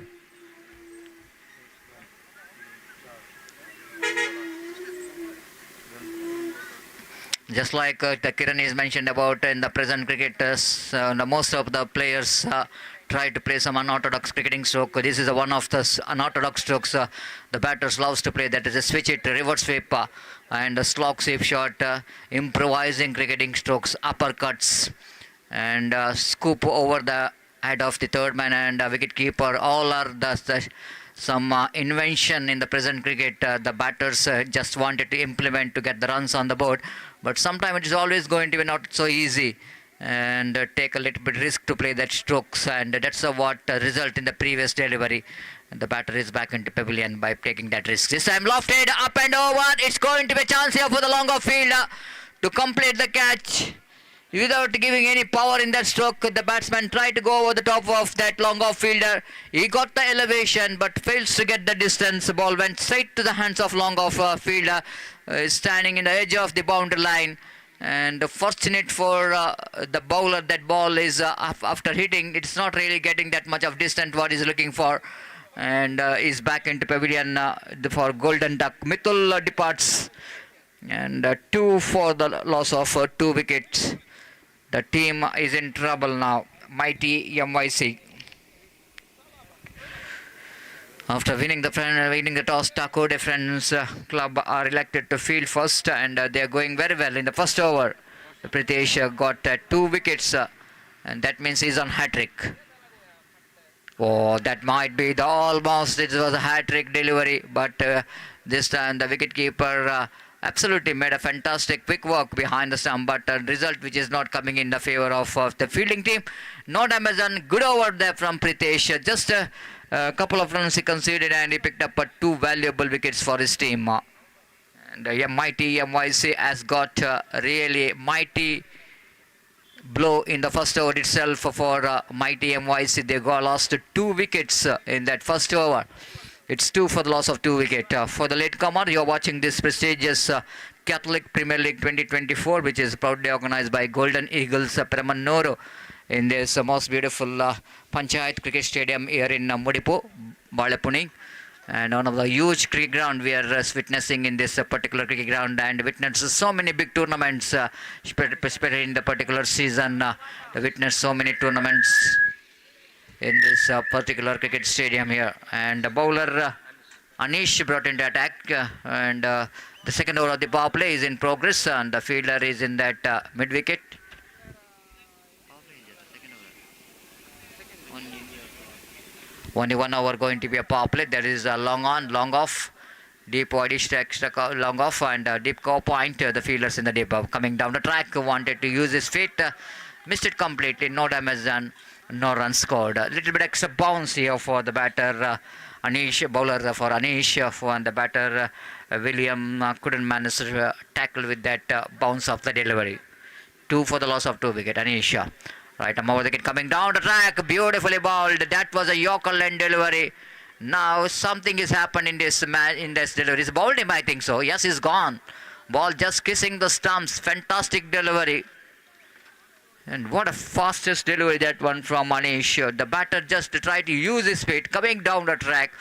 Just like the Kiran is mentioned about in the present cricketers, most of the players try to play some unorthodox cricketing stroke. This is one of the unorthodox strokes the batters loves to play. That is a switch it, reverse sweep, and a slog sweep shot, improvising cricketing strokes, uppercuts, and scoop over the head of the third man and wicket keeper. All are some invention in the present cricket. The batters just wanted to implement to get the runs on the board, but sometimes it is always going to be not so easy, and take a little bit risk to play that strokes, and that's what result in the previous delivery. And the batter is back into pavilion by taking that risk. This time lofted up and over. It's going to be a chance here for the longer fielder to complete the catch. Without giving any power in that stroke, the batsman tried to go over the top of that long off fielder. He got the elevation but fails to get the distance. The ball went straight to the hands of long off fielder, standing in the edge of the boundary line. And fortunate for the bowler, that ball is after hitting, it's not really getting that much of distance what he's looking for. And is back into pavilion for Golden Duck. Mithul departs, and 2 for the loss of 2 wickets. The team is in trouble now. Mighty MYC. After winning the toss, Takode Friends Club are elected to field first, and they are going very well in the first over. Pritesh got 2 wickets, and that means he's on hat-trick. Oh, that might be the almost, it was a hat-trick delivery, but this time the wicketkeeper absolutely made a fantastic quick work behind the stump, but a result which is not coming in the favor of the fielding team. No damage done. Good over there from Pritesh. Just a couple of runs he conceded, and he picked up 2 valuable wickets for his team. And Mighty MYC has got really mighty blow in the first over itself for mighty MYC. They got lost 2 wickets in that first over. It's 2 for the loss of 2 wickets. For the latecomer, you're watching this prestigious Catholic Premier League 2024, which is proudly organized by Golden Eagles Permannur in this most beautiful Panchayat Cricket Stadium here in Mudipu, Balepuni. And one of the huge cricket ground we are witnessing in this particular cricket ground, and witnessed so many big tournaments, especially in the particular season. Witnessed so many tournaments in this particular cricket stadium here. And the bowler Anish brought into attack, and the second over of the power play is in progress, and the fielder is in that mid wicket. Only 1 over going to be a power play. That is long on, long off, deep widish extra long off, and deep cover point. The fielders in the deep coming down the track wanted to use his feet, missed it completely. No damage done, no runs scored. A little bit extra bounce here for the batter Anish, bowler for Anish, and the batter William couldn't manage to tackle with that bounce of the delivery. 2 for the loss of 2 wicket. Anish. Right, over the wicket coming down the track, beautifully bowled. That was a Yorker length delivery. Now something has happened in this delivery. He's bowled him, I think so. Yes, he's gone. Ball just kissing the stumps. Fantastic delivery. And what a fastest delivery that one from Anish. The batter just tried to use his feet coming down the track.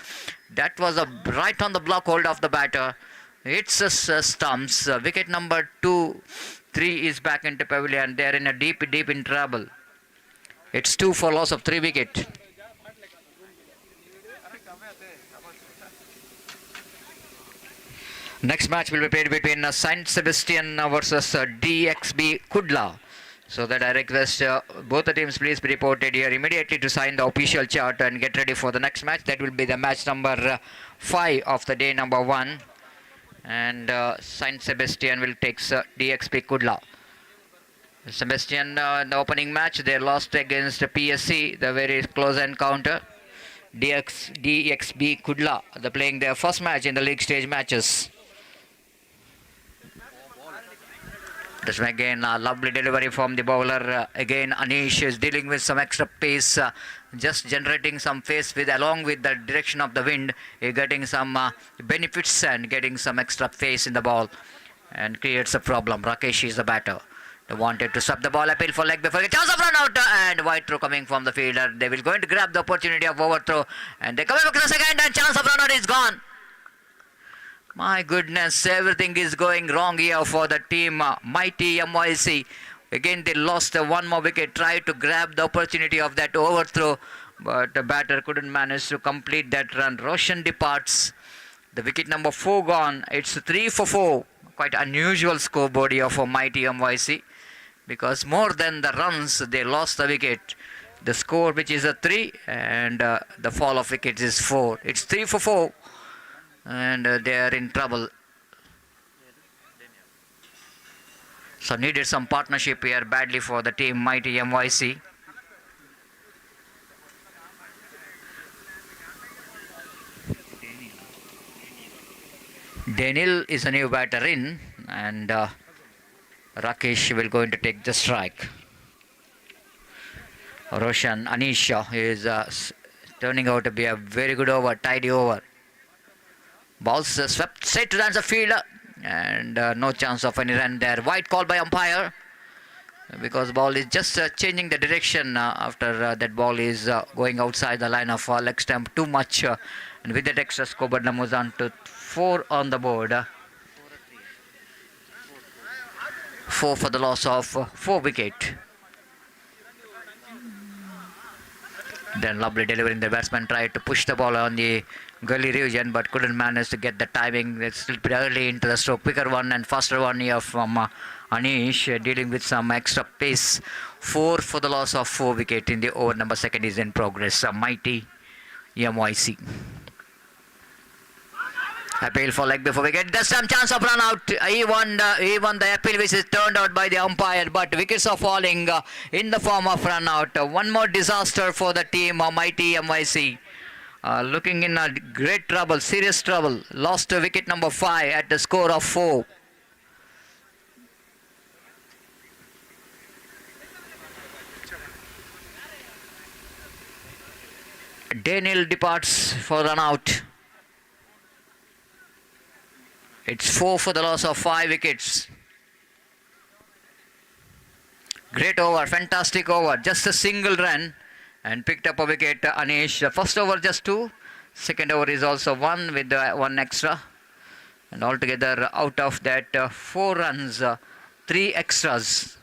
That was right on the block hold of the batter. It's stumps. Wicket number 2, 3 is back into pavilion. They're in a deep in trouble. It's 2 for loss of 3 wicket. Next match will be played between Saint Sebastian versus DXB Kudla. So that I request both the teams please be reported here immediately to sign the official chart and get ready for the next match. That will be the match number 5 of the day number 1. And Saint Sebastian will take DXB Kudla. Sebastian, in the opening match, they lost against PSC, the very close encounter. DXB Kudla, they're playing their first match in the league stage matches. This again, a lovely delivery from the bowler. Again, Anish is dealing with some extra pace, just generating some pace along with the direction of the wind. Getting some benefits and getting some extra pace in the ball, and creates a problem. Rakesh is the batter. They wanted to sub the ball, appeal for leg before a chance of run out, and wide throw coming from the fielder. They will going to grab the opportunity of overthrow, and they come back to the second, and chance of run out is gone. My goodness, everything is going wrong here for the team mighty MYC. Again, they lost 1 more wicket, tried to grab the opportunity of that overthrow, but the batter couldn't manage to complete that run. Roshan departs. The wicket number 4 gone. It's 3 for 4. Quite unusual scoreboard here for mighty MYC, because more than the runs, they lost the wicket. The score, which is a 3, and the fall of wickets is 4. It's 3 for 4, and they are in trouble. So needed some partnership here badly for the team mighty MYC. Daniel is a new batter in, and Rakesh will going to take the strike. Roshan Anish is turning out to be a very good over, tidy over. Balls swept straight to the answer fielder, and no chance of any run there. White call by umpire, because ball is just changing the direction after that ball is going outside the line of leg stump too much, and with that extra scoreboard moves on to 4 on the board. 4 for the loss of 4 wicket. Then lovely delivery. The batsman tried to push the ball on the gully region, but couldn't manage to get the timing. It's still pretty early into the stroke. Quicker one and faster one here from Anish, dealing with some extra pace. 4 for the loss of 4 wicket in the over number 2 is in progress. Mighty MYC. Appeal for leg before wicket. There's some chance of run out. He won the appeal, which is turned out by the umpire, but wickets are falling in the form of run out. One more disaster for the team mighty MYC. Looking in great trouble, serious trouble. Lost wicket number 5 at the score of 4. Daniel departs for run out. It's 4 for the loss of 5 wickets. Great over, fantastic over. Just a single run and picked up a wicket. Anish, the first over just 2. Second over is also 1 with 1 extra. And altogether out of that 4 runs, 3 extras.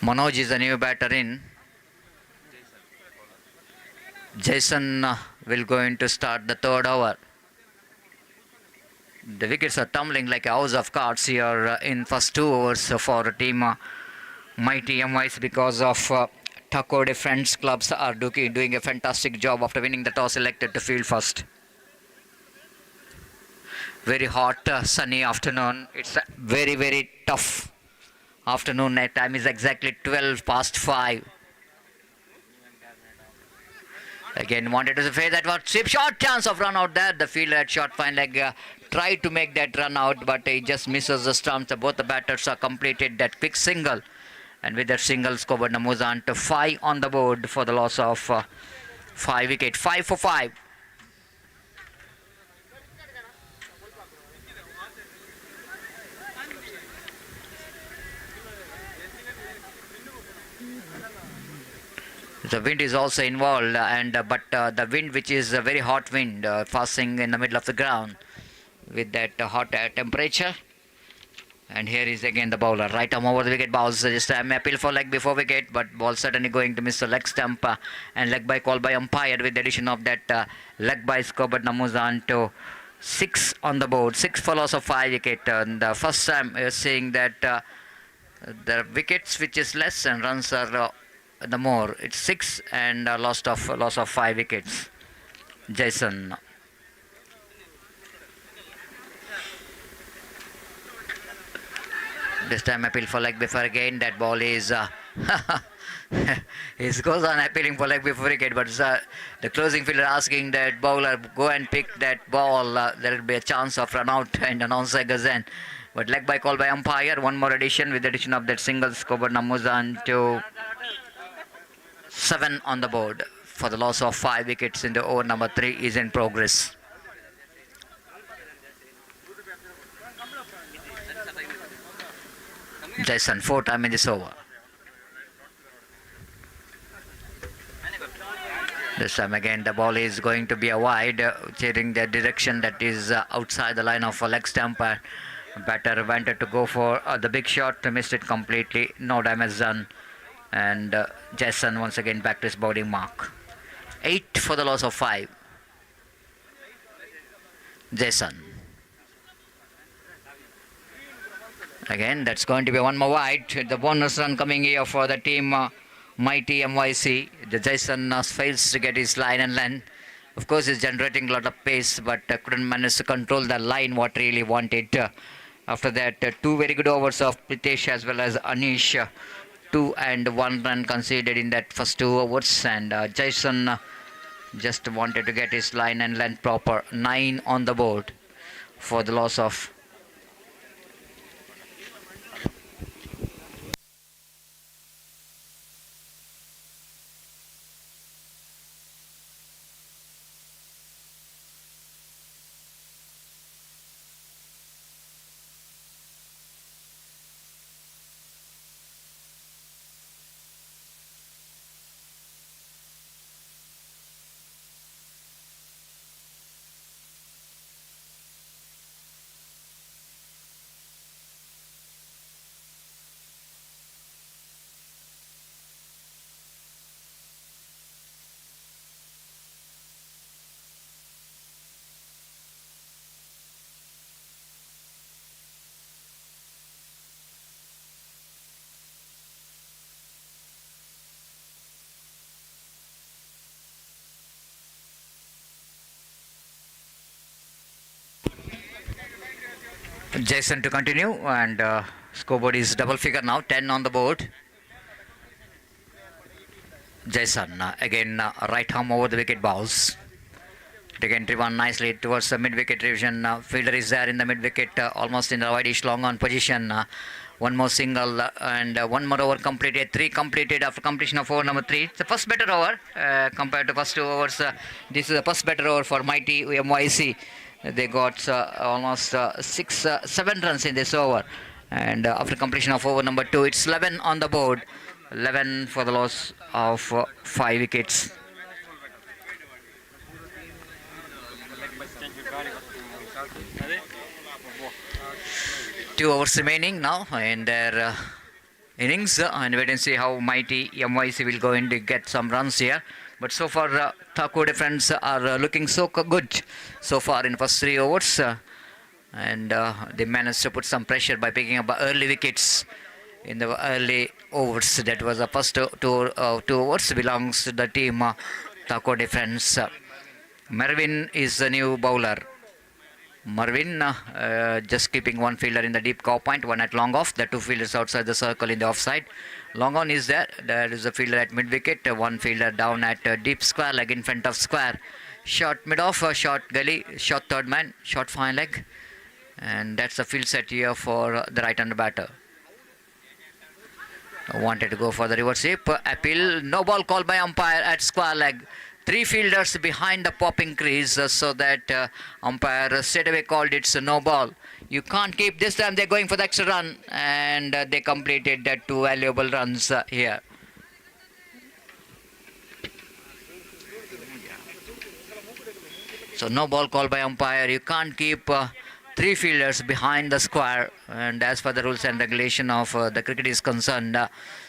Manoj is the new batter in. Jason will going to start the third over. The wickets are tumbling like a house of cards here in first 2 overs for team Mighty MYs because of Thakur Friends clubs are doing a fantastic job after winning the toss, elected to field first. Very hot sunny afternoon. It's a very, very tough afternoon. Night time is exactly 12 past 5. Again wanted to say that was chip short chance of run out there. The fielder at short fine leg tried to make that run out, but he just misses the stumps. Both the batters are completed that quick single, and with that single scored moves on to 5 on the board for the loss of 5 wicket. 5 for 5. The wind is also involved, but the wind, which is a very hot wind, passing in the middle of the ground with that hot temperature. And here is again the bowler, right arm over the wicket, bowls. Just an appeal for leg before wicket, but ball certainly going to miss the leg stump, and leg by call by umpire. With the addition of that leg by score, but moves on to 6 on the board. 6 for loss of 5 wicket. And the first time we are seeing that the wickets which is less and runs are the more. It's 6 and loss of 5 wickets. Jason. This time appeal for leg before again. That ball is he goes on appealing for leg before wicket, but the closing fielder asking that bowler go and pick that ball. There will be a chance of run out and announcer goes in. But leg by call by umpire. One more addition with the addition of that single score. Numbers on to 7 on the board for the loss of 5 wickets in the over number 3 is in progress. Jason, 4 time in this over. This time again the ball is going to be a wide, cheering the direction that is outside the line of a leg stump. Batter wanted to go for the big shot, missed it completely, no damage done. And Jason once again back to his bowling mark. 8 for the loss of 5. Jason. Again, that's going to be one more wide. The bonus run coming here for the team Mighty MYC. The Jason fails to get his line and length. Of course, he's generating a lot of pace, but couldn't manage to control the line what really wanted. After that, 2 very good overs of Pritesh as well as Anish. 2 and 1 run conceded in that first 2 overs, and Jason just wanted to get his line and length proper. 9 on the board for the loss of Jason to continue, and scoreboard is double figure now, 10 on the board. Jason again right arm over the wicket, bowls. Again driven nicely towards the mid wicket division. Fielder is there in the mid wicket, almost in the wideish long on position. one more single and one more over completed. 3 completed after completion of over number 3. It's the first better over compared to first 2 overs. This is the first better over for mighty MYC. They got almost 7 runs in this over. And after completion of over number 2, it's 11 on the board. 11 for the loss of 5 wickets. Two overs remaining now in their innings, and wait and see how mighty MYC will go in to get some runs here. But so far, Thakur defense are looking so good so far in the first 3 overs, and they managed to put some pressure by picking up early wickets in the early overs. That was the first two overs belongs to the team Thakur defense. Mervin is the new bowler. Marvin just keeping one fielder in the deep cow point, one at long off, the 2 fielders outside the circle in the offside. Long on is there. There is a fielder at mid wicket, one fielder down at deep square leg in front of square. Short mid off, short gully, short third man, short fine leg. And that's the field set here for the right hand batter. Wanted to go for the reverse sweep. Appeal, no ball called by umpire at square leg. 3 fielders behind the popping crease, so that umpire straight away called it's a no ball. You can't keep this time. They're going for the extra run, and they completed that 2 valuable runs here. So no ball called by umpire. You can't keep 3 fielders behind the square, and as per the rules and regulation of the cricket is concerned,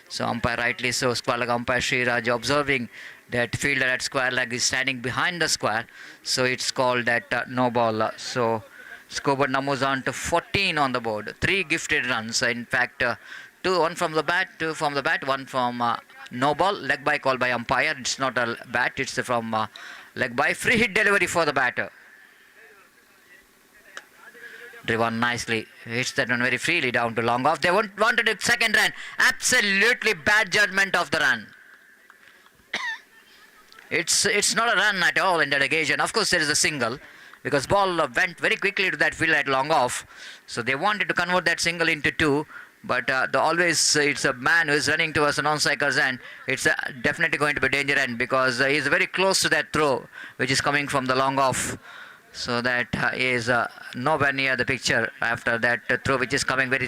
so umpire rightly so, square leg umpire Sriraj observing that fielder at square leg is standing behind the square, so it's called that no ball. So scoreboard numbers on to 14 on the board. 3 gifted runs. In fact, 2, 1 from the bat, 2 from the bat, 1 from no ball. Leg by call by umpire. It's not a bat, it's from leg by. Free hit delivery for the batter. Driven nicely. Hits that one very freely down to long off. They wanted a second run. Absolutely bad judgment of the run. It's not a run at all in that occasion. Of course, there is a single because ball went very quickly to that field at long off. So they wanted to convert that single into 2. But always it's a man who is running towards a non-striker's end. It's definitely going to be danger end because he's very close to that throw which is coming from the long off. So that is nowhere near the picture after that throw which is coming very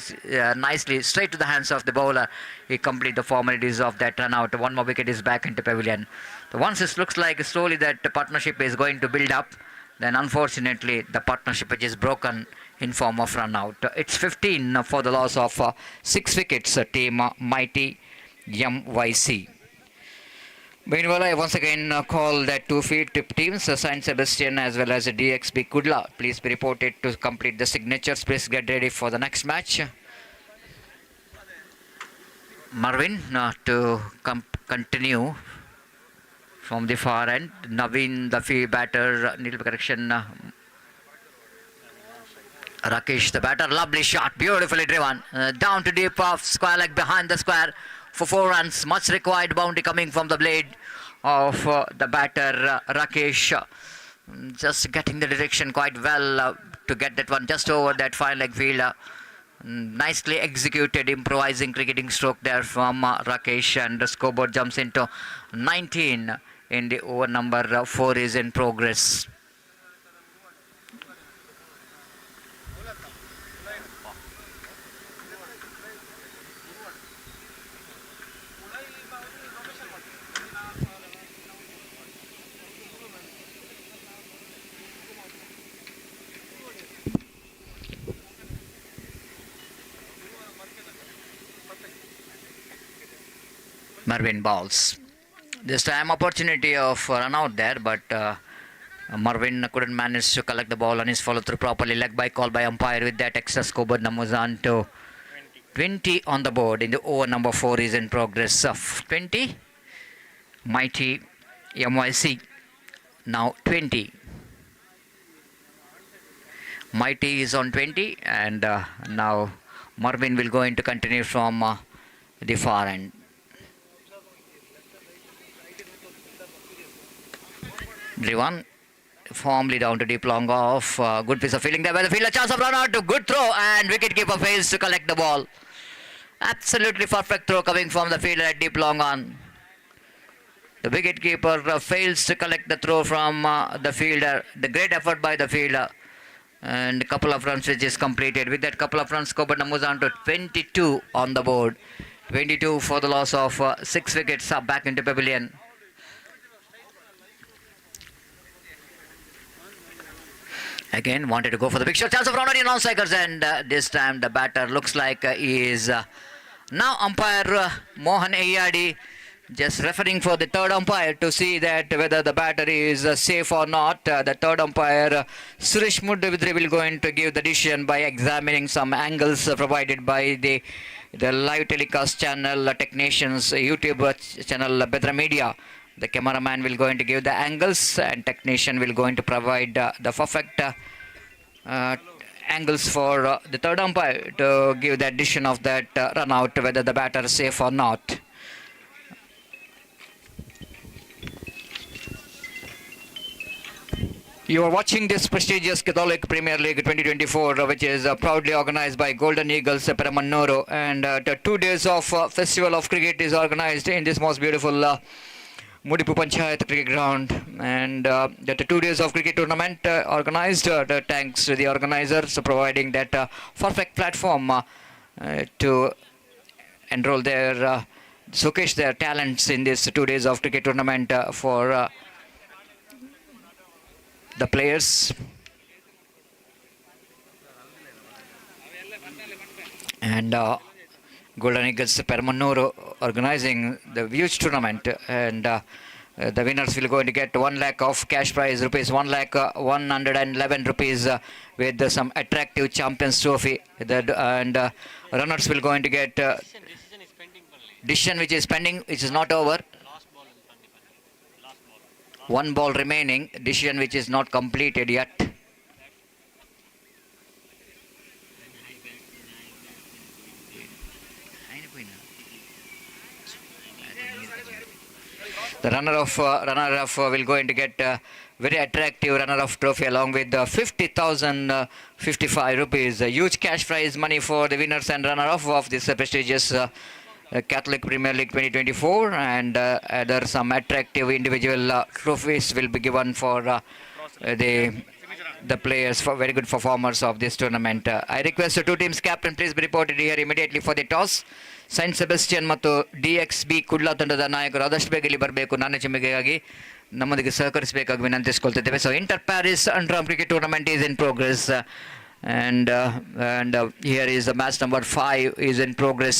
nicely straight to the hands of the bowler. He completed the formalities of that run out. 1 more wicket is back into pavilion. So once it looks like slowly that the partnership is going to build up, then unfortunately the partnership which is broken in form of run out. It's 15 for the loss of 6 wickets, team mighty MYC. Meanwhile, I once again call that 2 field teams, Saint Sebastian as well as DXB Kudla. Please be reported to complete the signatures. Please get ready for the next match. Marvin to continue from the far end. Naveen, the field batter, need correction. Rakesh, the batter, lovely shot, beautifully driven. Down to deep off square leg behind the square. For 4 runs, much required boundary coming from the blade of the batter Rakesh. Just getting the direction quite well to get that one just over that fine leg field. Nicely executed improvising cricketing stroke there from Rakesh, and the scoreboard jumps into 19 in the over number 4 is in progress. Marvin balls. This time opportunity of run out there, but Marvin couldn't manage to collect the ball on his follow through properly. Leg by call by umpire. With that extra scoreboard numbers on to 20 on the board in the over number 4 is in progress of 20. Mighty MYC now 20. Mighty is on 20, and now Marvin will go in to continue from the far end. Driven firmly down to deep long off. Good piece of fielding there by the fielder. Chance of run out to good throw, and wicketkeeper fails to collect the ball. Absolutely perfect throw coming from the fielder at deep long on. The wicketkeeper fails to collect the throw from the fielder. The great effort by the fielder. And a couple of runs which is completed. With that couple of runs, Coburn moves on to 22 on the board. 22 for the loss of 6 wickets back into pavilion. Again, wanted to go for the big shot. Chance of run on non-strikers, and this time the batter looks like he is now umpire Mohan Ayadi just referring for the third umpire to see that whether the batter is safe or not. The third umpire Suresh Mudvidri will going to give the decision by examining some angles provided by the live telecast channel technicians, YouTube channel Bedra Media. The cameraman will going to give the angles and technician will going to provide the perfect angles for the third umpire to give the addition of that run out, whether the batter is safe or not. You are watching this prestigious Catholic Premier League 2024, which is proudly organized by Golden Eagles Permannur, and the 2 days of Festival of Cricket is organized in this most beautiful Mudipu Panchayat cricket ground, and the 2 days of cricket tournament organized thanks to the organizers providing that perfect platform to enroll their showcase their talents in this 2 days of cricket tournament for the players. And Golden Eagles Permannur organizing the huge tournament, and the winners will going to get 1 lakh of cash prize, rupees 1 lakh 111 rupees with some attractive champions trophy. And runners will going to get decision which is pending, which is not over. 1 ball remaining, decision which is not completed yet. The runner-up will going to get very attractive runner-up trophy along with 50,055 rupees. A huge cash prize money for the winners and runner-up of this prestigious Catholic Premier League 2024, and other some attractive individual trophies will be given for the players, for very good performers of this tournament. I request the two teams captain please be reported here immediately for the toss. Saint Sebastian ಮತ್ತು DXB Kudla ತಂಡದ ನಾಯಕರು ಆದಷ್ಟು ಬೇಗ ಇಲ್ಲಿ ಬರಬೇಕು. ನನ್ನ ಚಿಮ್ಮಿಗೆಗಾಗಿ ನಮ್ಮೊಂದಿಗೆ ಸಹಕರಿಸಬೇಕಾಗಿ ವಿನಂತಿಸಿಕೊಳ್ತಿದ್ದೇವೆ. So Inter Paris Underarm cricket tournament is in progress, and here is the match number 5 is in progress.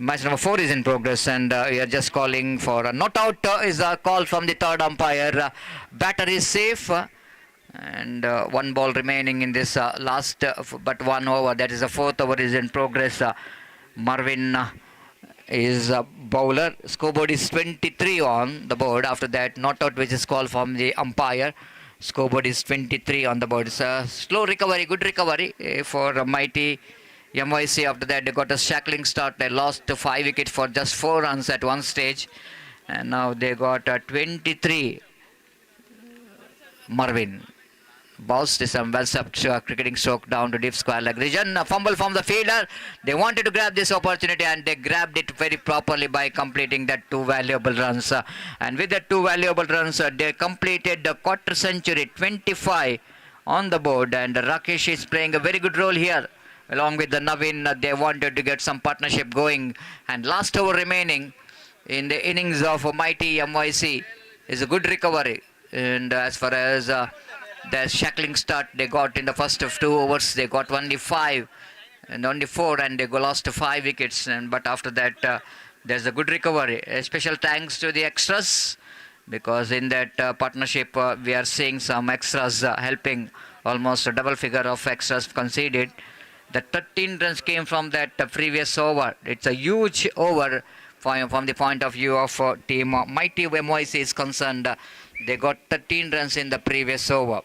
Match number 4 is in progress, and we are just calling for a not out is a call from the third umpire. Batter is safe, and 1 ball remaining in this last but 1 over, that is the 4th over is in progress. Marvin is a bowler. Scoreboard is 23 on the board. After that, not out which is called from the umpire. Scoreboard is 23 on the board. It's a slow recovery, good recovery for mighty MYC. After that, they got a shackling start. They lost 5 wickets for just 4 runs at one stage, and now they got 23. Marvin bounced some well cricketing stroke down to deep square leg region. A fumble from the fielder. They wanted to grab this opportunity, and they grabbed it very properly by completing that 2 valuable runs. And with that 2 valuable runs, they completed the quarter century, 25 on the board. And Rakesh is playing a very good role here. Along with the Navin, they wanted to get some partnership going. And last over remaining in the innings of mighty MYC is a good recovery. And as far as the shackling start they got in the first of 2 overs, they got only 5 and only 4, and they lost 5 wickets. And but after that, there's a good recovery. A special thanks to the extras, because in that partnership we are seeing some extras helping. Almost a double figure of extras conceded. The 13 runs came from that previous over. It's a huge over from the point of view of team mighty MYC is concerned. They got 13 runs in the previous over.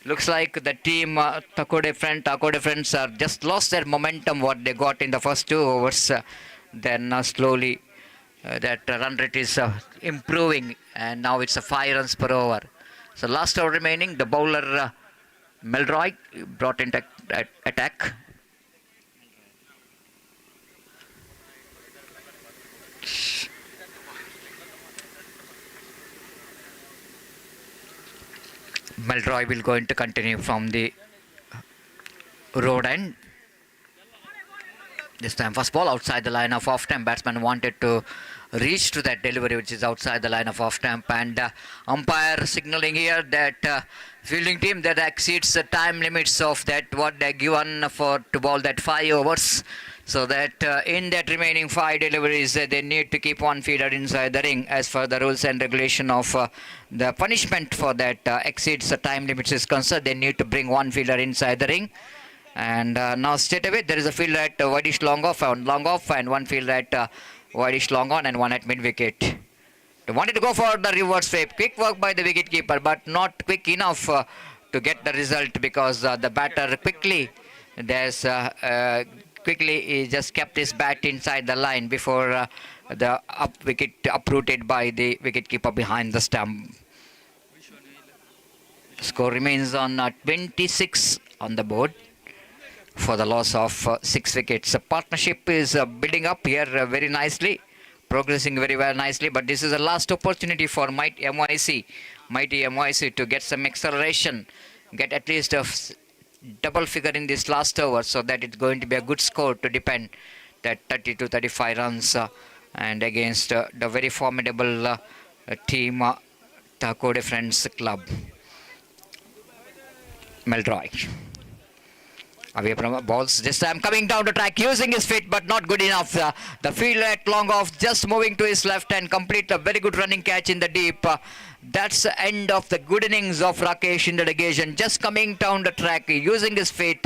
Looks like the team Takode friends are just lost their momentum what they got in the first 2 overs. Then slowly that run rate is improving, and now it's a 5 runs per over. So last over remaining, the bowler Melroy brought into attack. Melroy will going to continue from the road end. This time first ball outside the line of off stump. Batsman wanted to reach to that delivery which is outside the line of off stump, and umpire signaling here that fielding team that exceeds the time limits of that what they given for to bowl that 5 overs, so that in that remaining 5 deliveries they need to keep one fielder inside the ring as per the rules and regulation of the punishment for that exceeds the time limits is concerned. They need to bring one fielder inside the ring. And now straight away there is a fielder at wideish long off, and one fielder at wideish long on, and one at mid wicket. They wanted to go for the reverse sweep. Quick work by the wicket keeper, but not quick enough to get the result, because the batter quickly he just kept his bat inside the line before the wicket uprooted by the wicket keeper behind the stump. Score remains on 26 on the board for the loss of 6 wickets. The partnership is building up here very nicely, progressing very well nicely, but this is the last opportunity for Mighty MYC to get some acceleration, get at least a double figure in this last over, so that it's going to be a good score to depend that 30 to 35 runs and against the very formidable team, Takode Friends Club. Melroy away from balls, this time coming down the track using his feet, but not good enough. The fielder at long off just moving to his left and complete a very good running catch in the deep. That's the end of the good innings of Rakesh in the occasion. Just coming down the track using his feet,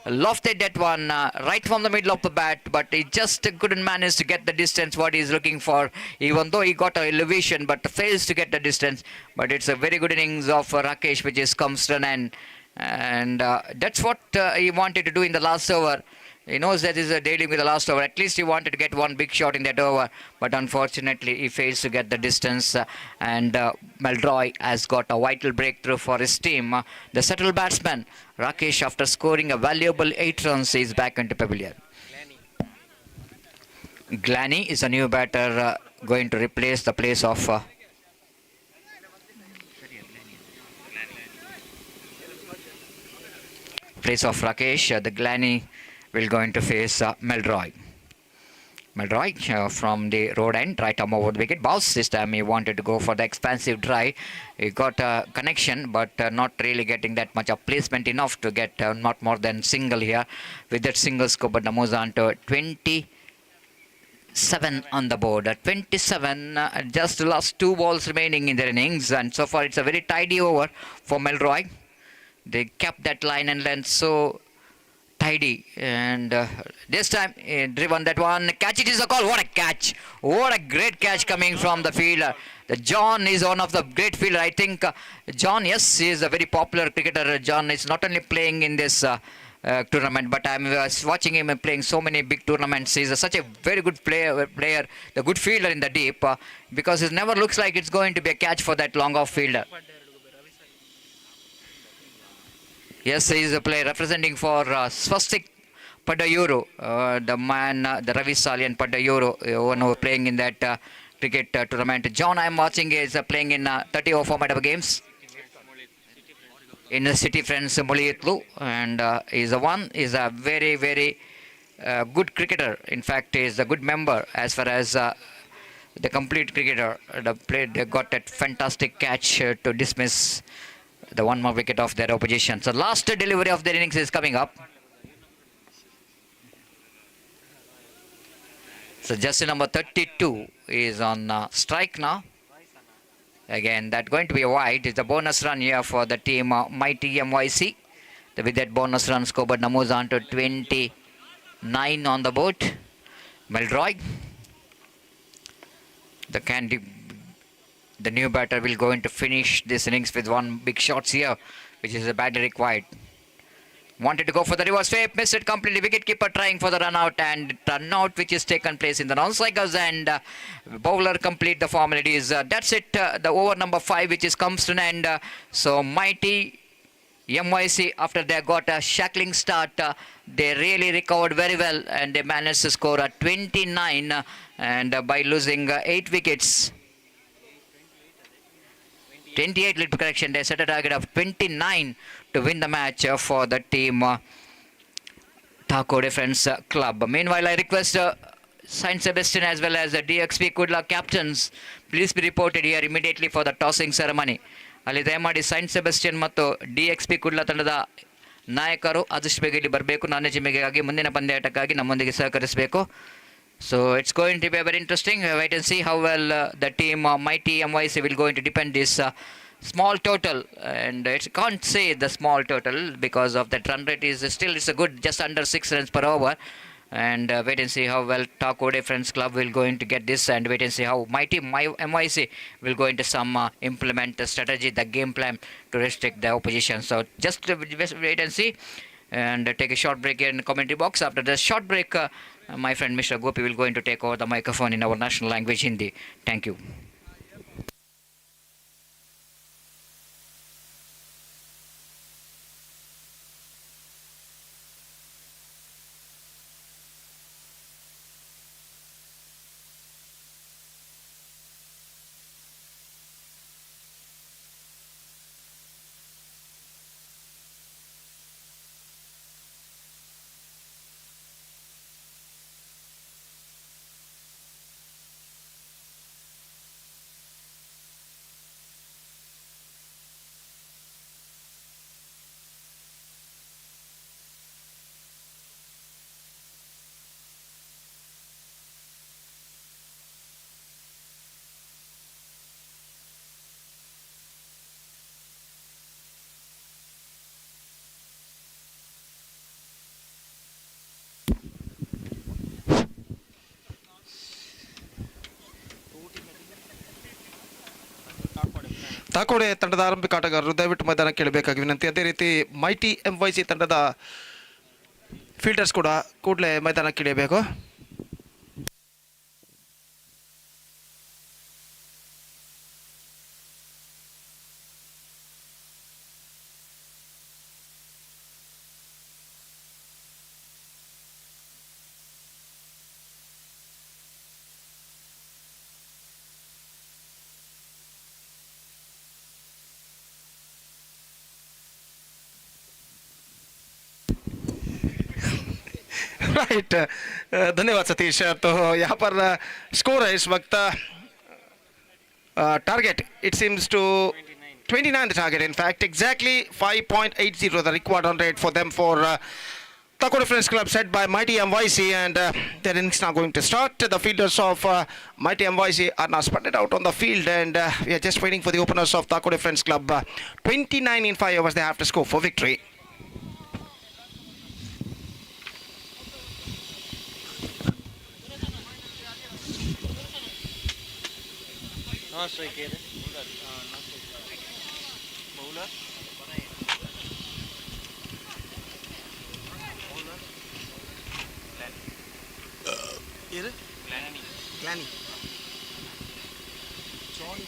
lofted that one right from the middle of the bat, but he just couldn't manage to get the distance what he's looking for, even though he got an elevation but fails to get the distance. But it's a very good innings of Rakesh which is comes to an end. And that's what he wanted to do in the last over. He knows that is dealing with the last over. At least he wanted to get one big shot in that over, but unfortunately he fails to get the distance. And Melroy has got a vital breakthrough for his team. The settled batsman Rakesh, after scoring a valuable 8 runs, is back into pavilion. Glanny is a new batter going to replace the place of Rakesh. The Glanny will going to face Melroy. Melroy from the road end, right arm over the wicket. Bounce this time. He wanted to go for the expansive drive. He got a connection, but not really getting that much of placement enough to get not more than single here. With that single score, but moves on to 27 on the board. 27, just the last 2 balls remaining in their innings, and so far it's a very tidy over for Melroy. They kept that line and length so tidy, and this time driven that one. Catch, it is a call. What a catch! What a great catch coming from the fielder. The John is one of the great fielder. I think John, yes, he is a very popular cricketer. John is not only playing in this tournament, but I'm watching him playing so many big tournaments. He's such a very good player, the good fielder in the deep, because it never looks like it's going to be a catch for that long off fielder. Yes, he is a player representing for Swastik Padayuru, the man, the Ravi Salian Padayuru, one who playing in that cricket tournament. John, I am watching, is playing in 30 over format of games in the City Friends Muliyitlu, and is a very, very good cricketer. In fact, he is a good member as far as the complete cricketer. They got that fantastic catch to dismiss the one more wicket of their opposition. So last delivery of their innings is coming up. So jersey number 32 is on strike now. Again, that going to be a wide. It's a bonus run here for the team Mighty MYC. With that bonus run score, but moves on to 29 on the board. Melroy, the new batter, will go into finish this innings with one big shots here, which is badly required. Wanted to go for the reverse sweep, missed it completely. Wicketkeeper trying for the run out, and run out which is taken place in the non-strikers, and bowler complete the formalities. That's it, the over number 5 which is comes to an end. So Mighty MYC, after they got a shackling start, they really recovered very well, and they managed to score a 29 and by losing 8 wickets. 28 lead correction. They set a target of 29 to win the match for the team Thakur Defence Club. Meanwhile, I request Saint Sebastian as well as DXP Kudla captains, please be reported here immediately for the tossing ceremony. ಅಲ್ಲಿ ದಯಮಾಡಿ Saint ಸೆಬಸ್ಟಿಯನ್ ಮತ್ತು DXP Kudla ತಂಡದ ನಾಯಕರು ಆದಷ್ಟು ಬೇಗ ಇಲ್ಲಿ ಬರಬೇಕು. ನಾಣ್ಯ ಚಿಮ್ಮಿಗೆಗಾಗಿ ಮುಂದಿನ ಪಂದ್ಯಾಟಕ್ಕಾಗಿ ನಮ್ಮೊಂದಿಗೆ ಸಹಕರಿಸಬೇಕು. So it's going to be very interesting. Wait and see how well the team Mighty MYC will going to defend this small total, and it can't say the small total because of that run rate is still it's a good just under 6 runs per over, and wait and see how well Thakur Defence Club will going to get this, and wait and see how Mighty MYC will going to some implement the strategy, the game plan to restrict the opposition. So just wait and see, and take a short break here in the commentary box. After the short break, my friend Mr. Gopi will going to take over the microphone in our national language Hindi. Thank you. ತಾಕೋಡೆ ತಂಡದ ಆರಂಭಿಕ ಆಟಗಾರರು ದಯವಿಟ್ಟು ಮೈದಾನಕ್ಕೆ ಇಳಿಬೇಕಾಗಿ ವಿನಂತಿ. ಅದೇ ರೀತಿ mighty MYC ತಂಡದ fielders ಕೂಡ ಕೂಡಲೇ ಮೈದಾನಕ್ಕೆ ಇಳಿಯಬೇಕು. राइट, धन्यवाद सतीश. तो यहाँ पर स्कोर है इस वक्त target it seems to 29 the target, in fact exactly 5.80 the required run rate for them for Thakur Defence Club set by Mighty MYC, and their innings now going to start. The fielders of Mighty MYC are now spotted out on the field, and we are just waiting for the openers of Thakur Defence Club. 29 in 5 overs they have to score for victory. Glanny. Joel.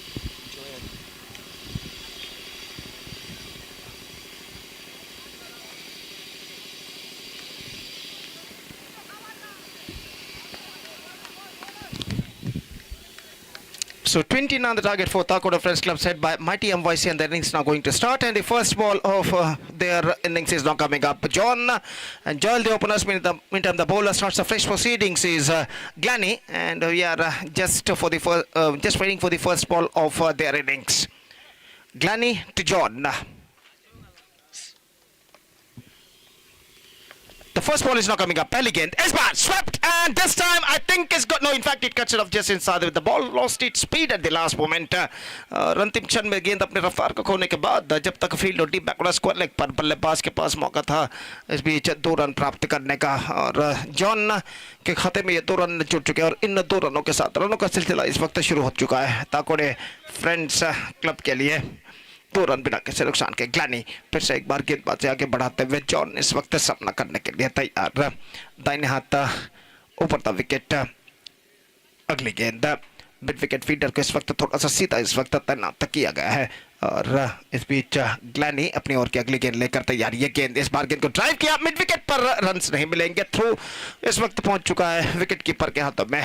So 29 on the target for Thakur Defence Club set by Mighty MYC, and the innings now going to start, and the first ball of their innings is now coming up. John and Joel the openers. Meantime the bowler starts the fresh proceedings is Glanny, and we are just waiting for the first ball of their innings. Glanny to John. The first ball is now coming up. Elegant. Isbat swept, and this time I think it's got no. In fact, it cuts it off just inside. The ball lost its speed at the last moment. रंतिम क्षण में गेंद अपने रफ्तार को खोने के बाद जब तक फील्ड और डीप बैकवर्ड स्क्वायर लेग पर बल्लेबाज के पास मौका था इस बीच 2 रन प्राप्त करने का, और जॉन के खाते में ये 2 रन जुड़ चुके हैं, और इन 2 रनों के साथ रनों का सिलसिला इस वक्त शुरू हो चुका है ताकोड़ फ्रेंड्स क्लब के लिए. 2 रन बिना किसी नुकसान के. ग्लैनी फिर से एक बार गेंदबाज से आगे बढ़ाते हुए जॉन इस वक्त सामना करने के लिए तैयार. दाहिने हाथ ऊपर था विकेट. अगली गेंद मिड विकेट फील्डर को इस वक्त थोड़ा सा सीधा इस वक्त तैनात किया गया है, और इस बीच ग्लैनी अपनी ओर की अगली गेंद लेकर तैयार. ये गेंद इस बार गेंद को ड्राइव किया, मिड विकेट पर रन्स नहीं मिलेंगे. थ्रू इस वक्त पहुंच चुका है विकेट कीपर के हाथों में.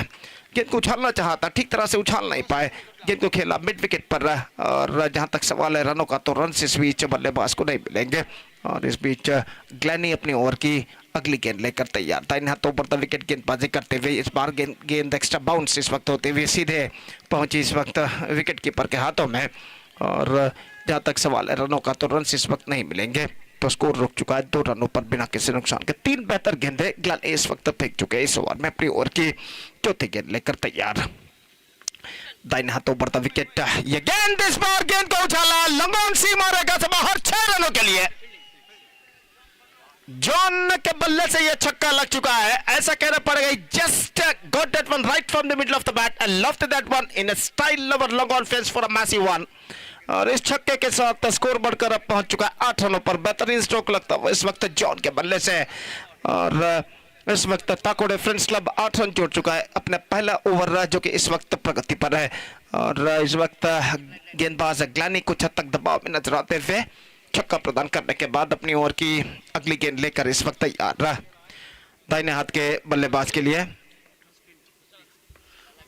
गेंद को उछालना चाहा था, ठीक तरह से उछाल नहीं पाए, गेंद को खेला मिड विकेट पर। और जहां तक सवाल है रनों का, तो रन इस बीच बल्लेबाज को नहीं मिलेंगे। और इस बीच ग्लैनी अपनी ओवर की अगली गेंद लेकर तैयार था। इन हाथों पर विकेट गेंदबाजी करते हुए इस बार गेंद एक्स्ट्रा बाउंस इस वक्त होते हुए सीधे पहुंची इस वक्त विकेट कीपर के हाथों में। और जहां तक सवाल है रनों का, तो रन इस वक्त नहीं मिलेंगे, तो स्कोर रुक चुका है 2 रनों पर बिना किसी नुकसान के। 3 बेहतर गेंदें ग्लैनी इस वक्त फेंक चुके हैं इस ओवर में, अपनी ओवर की चौथी गेंद लेकर तैयार। दाहिने हाथों पर विकेट, ये गेंद इस बार गेंद को उछाला, लंबन सीमा रेखा से बाहर 6 रनों के लिए। जॉन के बल्ले से यह छक्का लग चुका है, ऐसा कहना पड़ेगा। Just got that one right from the middle of the bat and left that one in a style over long on fence for a massive one. और इस छक्के के साथ स्कोर बढ़कर अब पहुंच चुका है 8 रनों पर। बेहतरीन स्ट्रोक लगता हुआ इस वक्त जॉन के बल्ले से। और इस वक्त ताकोड़े फ्रेंड्स क्लब 8 रन जोड़ चुका है अपने पहला ओवर, जो कि इस वक्त प्रगति पर है। और इस वक्त गेंदबाज ग्लैनी कुछ हद तक दबाव में नजर आते हुए छक्का प्रदान करने के बाद अपनी ओवर की अगली गेंद लेकर इस वक्त तैयार रहा दाहिने हाथ के बल्लेबाज के लिए।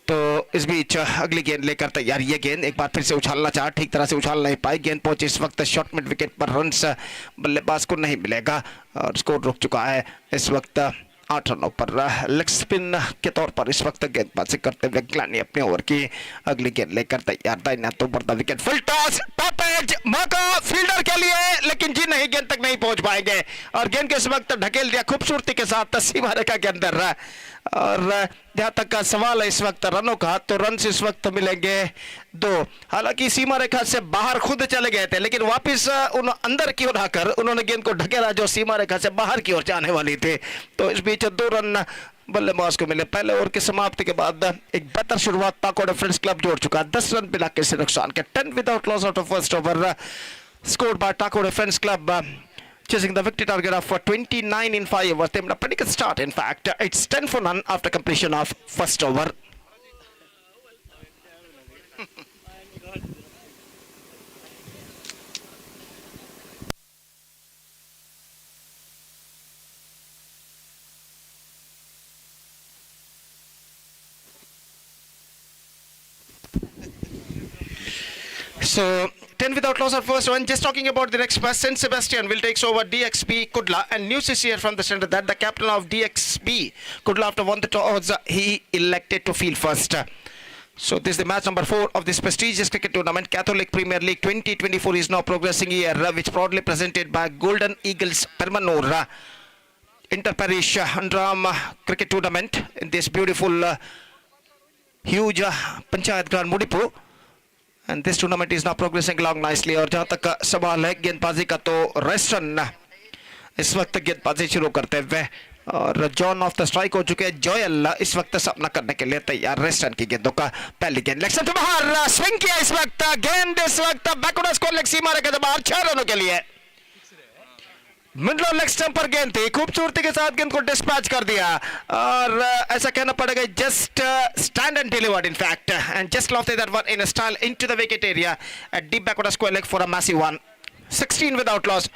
तो इस बीच अगली गेंद लेकर तैयार, ये गेंद एक बार फिर से उछालना चाहा, ठीक तरह से उछाल नहीं पाई, गेंद पहुंची इस वक्त शॉर्ट मिड विकेट पर, रन्स बल्लेबाज को नहीं मिलेगा और स्कोर रुक चुका है इस वक्त 8 रनों पर। लेग स्पिन के तौर पर इस वक्त गेंदबाजी करते हुए ग्लैनी अपने ओवर की अगली गेंद लेकर तैयार। दाहिने हाथों पर wicket, full toss, top edge, मौका फील्डर के लिए, लेकिन जी नहीं, गेंद तक नहीं पहुंच पाएंगे और गेंद के इस वक्त ढकेल दिया खूबसूरती के साथ सीमा रेखा के अंदर। और जहां तक का सवाल है इस वक्त रनों का, तो रन इस वक्त मिलेंगे 2। हालांकि सीमा रेखा से बाहर खुद चले गए थे, लेकिन वापस अंदर की ओर आकर उन्होंने गेंद को ढकेला जो सीमा रेखा से बाहर की ओर जाने वाली थी। तो इस बीच 2 रन बल्लेबाज को मिले। पहले ओवर की समाप्ति के बाद एक बेहतर शुरुआत ताकोड़े फ्रेंड्स क्लब जोड़ चुका, 10 रन बिना किसी नुकसान के, 10 without loss out of first over scored by Takode friends club, chasing the victory target of 29 in 5 overs. They made a pretty good start. In fact, it's 10 for none after completion of first over. So 10 without loss at first one. Just talking about the next pass, Saint Sebastian will takes over DXB Kudla, and news is here from the center that the captain of DXB Kudla, after won the toss, he elected to field first. So this is the match number 4 of this prestigious cricket tournament. Catholic Premier League 2024 is now progressing here, which proudly presented by Golden Eagles Permannur Inter-Parish Underarm cricket tournament in this beautiful huge Panchayat Ground Mudipu. And this tournament is now progressing along nicely. और जहाँ तक सवाल है गेंदबाजी का, तो रेस्टन इस वक्त गेंदबाजी शुरू करते हुए और जॉन ऑफ द स्ट्राइक हो चुके हैं। जोयल इस वक्त सामना करने के लिए तैयार। रेस्टन की गेंदों का पहली गेंद लेग से बाहर स्विंग किया इस वक्त, गेंद इस वक्त बैकवर्ड स्कोर लेग सीमा रेखा से बाहर 6 रनों के लिए। मिडल लेग स्टंप पर गेंद थी, खूबसूरती के साथ गेंद को डिस्पैच कर दिया और ऐसा कहना पड़ेगा just stand and delivered in fact and just lofted that one in a style into the wicket area at deep backward square leg for a massive one. 16 without loss,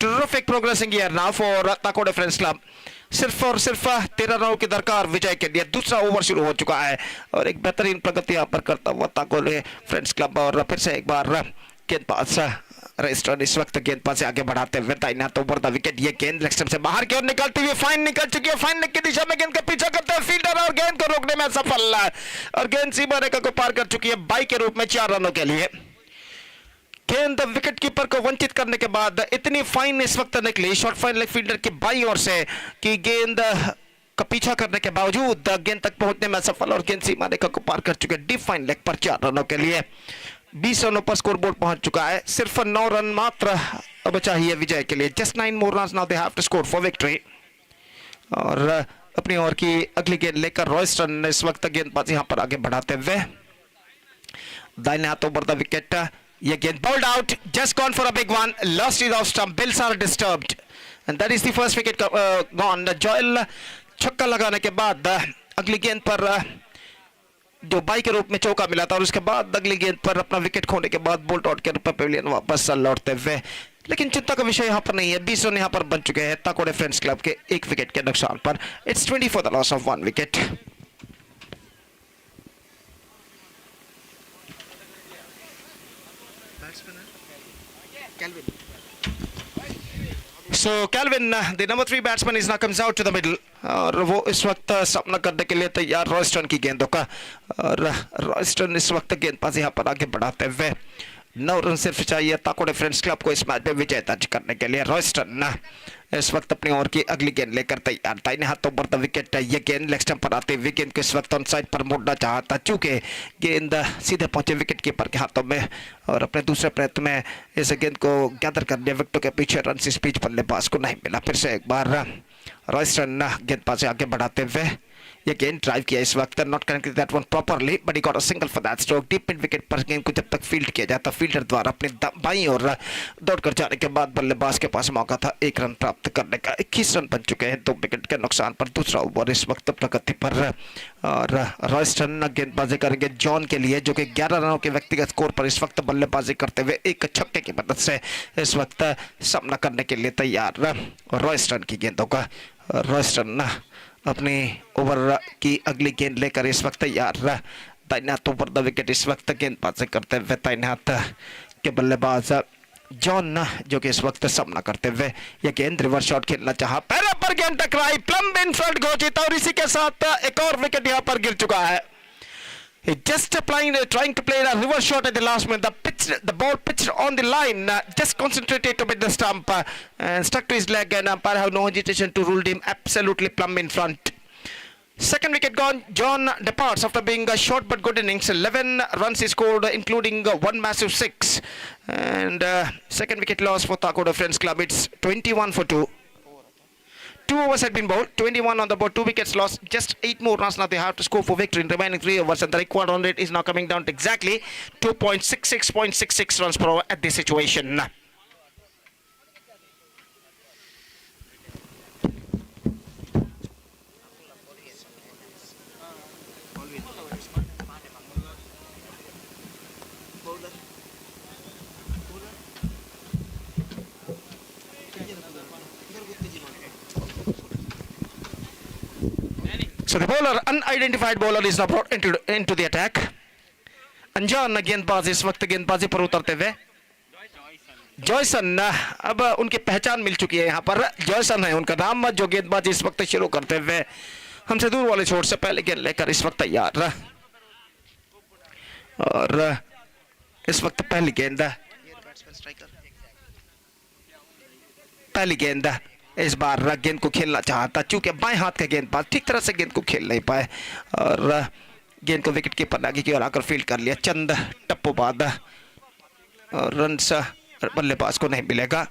terrific progressing here now for Takode friends club. सिर्फ और सिर्फ 13 रनों की दरकार विजय के लिए। दूसरा over शुरू हो चुका है और एक बेहतरीन प्रगति यहाँ पर करता हुआ ताकोड़े फ्रेंड्स क्लब। और फिर से एक बार गेंदबाज रेस्टन इस वक्त गेंदबाज से आगे बढ़ाते हुए दाहिने हाथ ऊपर द विकेट, ये गेंद लेग स्टंप से बाहर की ओर निकलती हुई फाइन निकल चुकी है। फाइन लेग की दिशा में गेंद का पीछा करते हुए फील्डर और गेंद को रोकने में सफल और गेंद सीमा रेखा को पार कर चुकी है 22 के रूप में 4 रनों के लिए। गेंद विकेट कीपर को वंचित करने के बाद इतनी फाइन इस वक्त निकली शॉर्ट फाइन लेग फील्डर की बाईं ओर से कि गेंद का पीछा करने के बावजूद गेंद तक पहुंचने में सफल और गेंद सीमा रेखा को पार कर चुके डीप फाइन लेग पर 4 रनों के लिए। 20 रनों पर स्कोर बोर्ड पहुंच चुका है। सिर्फ 9 रन मात्र अब चाहिए विजय के लिए। Just 9 more runs now they have to score for victory। और अपनी ओवर की अगली गेंद लेकर रॉयस्टन इस वक्त गेंदबाजी यहां पर आगे बढ़ाते हुए दाहिने हाथों पर द विकेट, ये गेंद bowled out, just gone for a big one, lost it off stump, bills are disturbed and that is the first wicket gone। Joel छक्का लगाने के बाद अगली गेंद पर जो 22 के रूप में चौका मिला था और उसके बाद अगली गेंद पर अपना विकेट खोने के बाद बोल्ट आउट के रूप में पेविलियन वापस लौटते हुए। लेकिन चिंता का विषय यहां पर नहीं है, 20 रन यहां पर बन चुके हैं ताकोड़े फ्रेंड्स क्लब के 1 विकेट के नुकसान पर। It's 20 for the loss of 1 wicket. So Calvin, the number 3 batsman is now comes out to the middle और वो इस वक्त सामना करने के लिए तैयार रॉयस्टन की गेंदों का और रॉयस्टन इस वक्त गेंदबाजी यहाँ पर आगे बढ़ाते हुए 9 रन सिर्फ चाहिए ताको डिफरेंस क्लब को इस मैच में विजय दर्ज करने के लिए। रॉयस्टन इस वक्त अपनी ओर की अगली गेंद लेकर तैयार, दाहिने हाथों पर द विकेट, ये गेंद लेग स्टंप पर आते हुए गेंद को इस वक्त ऑन साइड पर मोड़ना चाहता, चूंकि गेंद सीधे पहुंचे विकेट कीपर के हाथों में और अपने दूसरे प्रयत्न में इस गेंद को गैदर कर लिया विकेटों के पीछे, रन इस बीच बल्लेबाज को नहीं मिला। फिर से एक बार रॉयस्टन गेंदबाजी आगे बढ़ाते हुए ये गेंद ड्राइव किया इस वक्त, not connected that one properly but he got a single for that stroke. Deep mid wicket पर गेंद को जब तक फील्ड किया जाता फील्डर द्वारा अपने बाईं ओर दौड़कर जाने के बाद बल्लेबाज के पास मौका था 1 रन प्राप्त करने का। 21 रन बन चुके हैं 2 विकेट के नुकसान पर। दूसरा ओवर इस वक्त प्रगति पर और रॉयस्टन गेंदबाजी करेंगे जॉन के लिए जो कि 11 रनों के व्यक्तिगत स्कोर पर इस वक्त बल्लेबाजी करते हुए एक छक्के की मदद से इस वक्त सामना करने के लिए तैयार रॉयस्टन की गेंदों का। रॉयस्टन अपनी ओवर की अगली गेंद लेकर इस वक्त तैयार, दाहिने हाथों पर द विकेट इस वक्त गेंदबाजी करते हुए दाहिने हाथ के बल्लेबाज जॉन जो कि इस वक्त सामना करते हुए ये गेंद रिवर्स शॉट खेलना चाहा, पैर पर गेंद टकराई, प्लम्ब इन फ्रंट घोषित और इसी के साथ एक और विकेट यहां पर गिर चुका है। He just trying to play a reverse shot at the last minute. The ball pitched on the line, just concentrated to hit the stump and stuck to his leg, and umpire have no hesitation to rule him absolutely plumb in front. Second wicket gone. John departs after being a short but good innings. 11 runs he scored, including one massive 6. And second wicket loss for Takoda Friends Club. It's 21 for 2. 2 overs had been bowled, 21 on the board, 2 wickets lost, just 8 more runs now they have to score for victory in remaining 3 overs, and the required run rate is now coming down to exactly 2.66 runs per over at this situation. So the bowler, unidentified bowler is now brought into the attack. अंजान गेंदबाज इस वक्त गेंदबाजी पर उतरते हुए जॉयसन, अब उनकी पहचान मिल चुकी है यहाँ पर, जॉयसन है उनका नाम, जो गेंदबाजी इस वक्त शुरू करते हुए हमसे दूर वाले छोर से पहले गेंद लेकर इस वक्त तैयार और इस वक्त पहली गेंद इस बार गेंद को खेलना चाहता, चूंकि बाएं हाथ का गेंदबाज ठीक तरह से गेंद को खेल नहीं पाए और गेंद को विकेट कीपर आगे की ओर आकर फील्ड कर लिया। चंद टप्पू बाद और रन बल्लेबाज को नहीं मिलेगा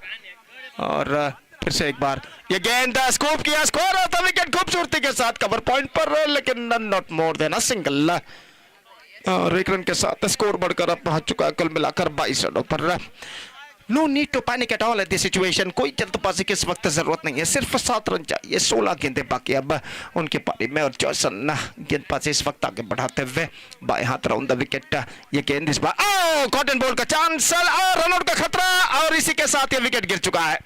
और फिर से एक बार ये गेंद स्कोप किया, स्कोर होता विकेट खूबसूरती के साथ कवर पॉइंट पर, लेकिन not more than a single और 1 रन के साथ स्कोर बढ़कर अब पहुंच चुका है कुल मिलाकर 22 रनों पर। No need to panic at all at this situation, कोई जल्दबाजी की इस वक्त जरूरत नहीं है, सिर्फ 7 रन चाहिए, 16 गेंदें बाकी अब उनके पारी में और जॉयसन गेंदबाजी इस वक्त आगे बढ़ाते हुए बाएं हाथ राउंड द विकेट, ये गेंद इस बार कॉटन बॉल का चांस और रनआउट का खतरा और इसी के साथ ये विकेट गिर चुका है।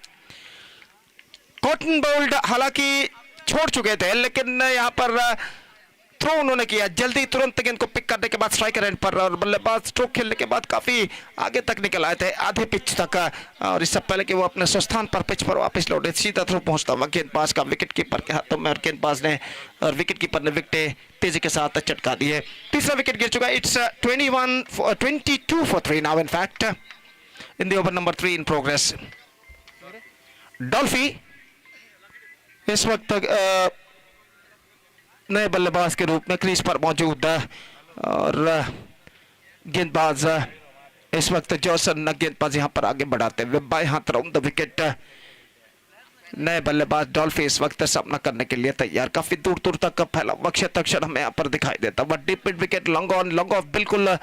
कॉटन बोल्ड हालांकि छोड़ चुके थे लेकिन यहाँ पर थ्रो उन्होंने किया जल्दी, तुरंत गेंद को पिक करने के बाद स्ट्राइकर एंड पर और बल्लेबाज स्ट्रोक खेलने के बाद काफी आगे तक निकल आए थे, आधे पिच तक, और इससे पहले कि वो अपने स्थान पर पिच पर वापस लौटे सीधा थ्रो पहुंचता हुआ गेंदबाज का विकेट कीपर के हाथों में और गेंदबाज ने और विकेट कीपर ने विकेटें तेजी के साथ चटका दिए। तीसरा विकेट गिर चुका है। It's 22 for 3 now in fact in the over number 3 in progress. डॉल्फी इस वक्त नए बल्लेबाज के रूप में क्रीज पर मौजूद है और गेंदबाज इस वक्त जॉसन गेंदबाज यहां पर आगे बढ़ाते हुए बाएं हाथ राउंड द विकेट, नए बल्लेबाज डॉल्फी इस वक्त सामना करने के लिए तैयार, काफी दूर दूर तक फैला हुआ क्षेत्र अक्षर हमें यहाँ पर दिखाई देता, but deep mid wicket long off बिल्कुल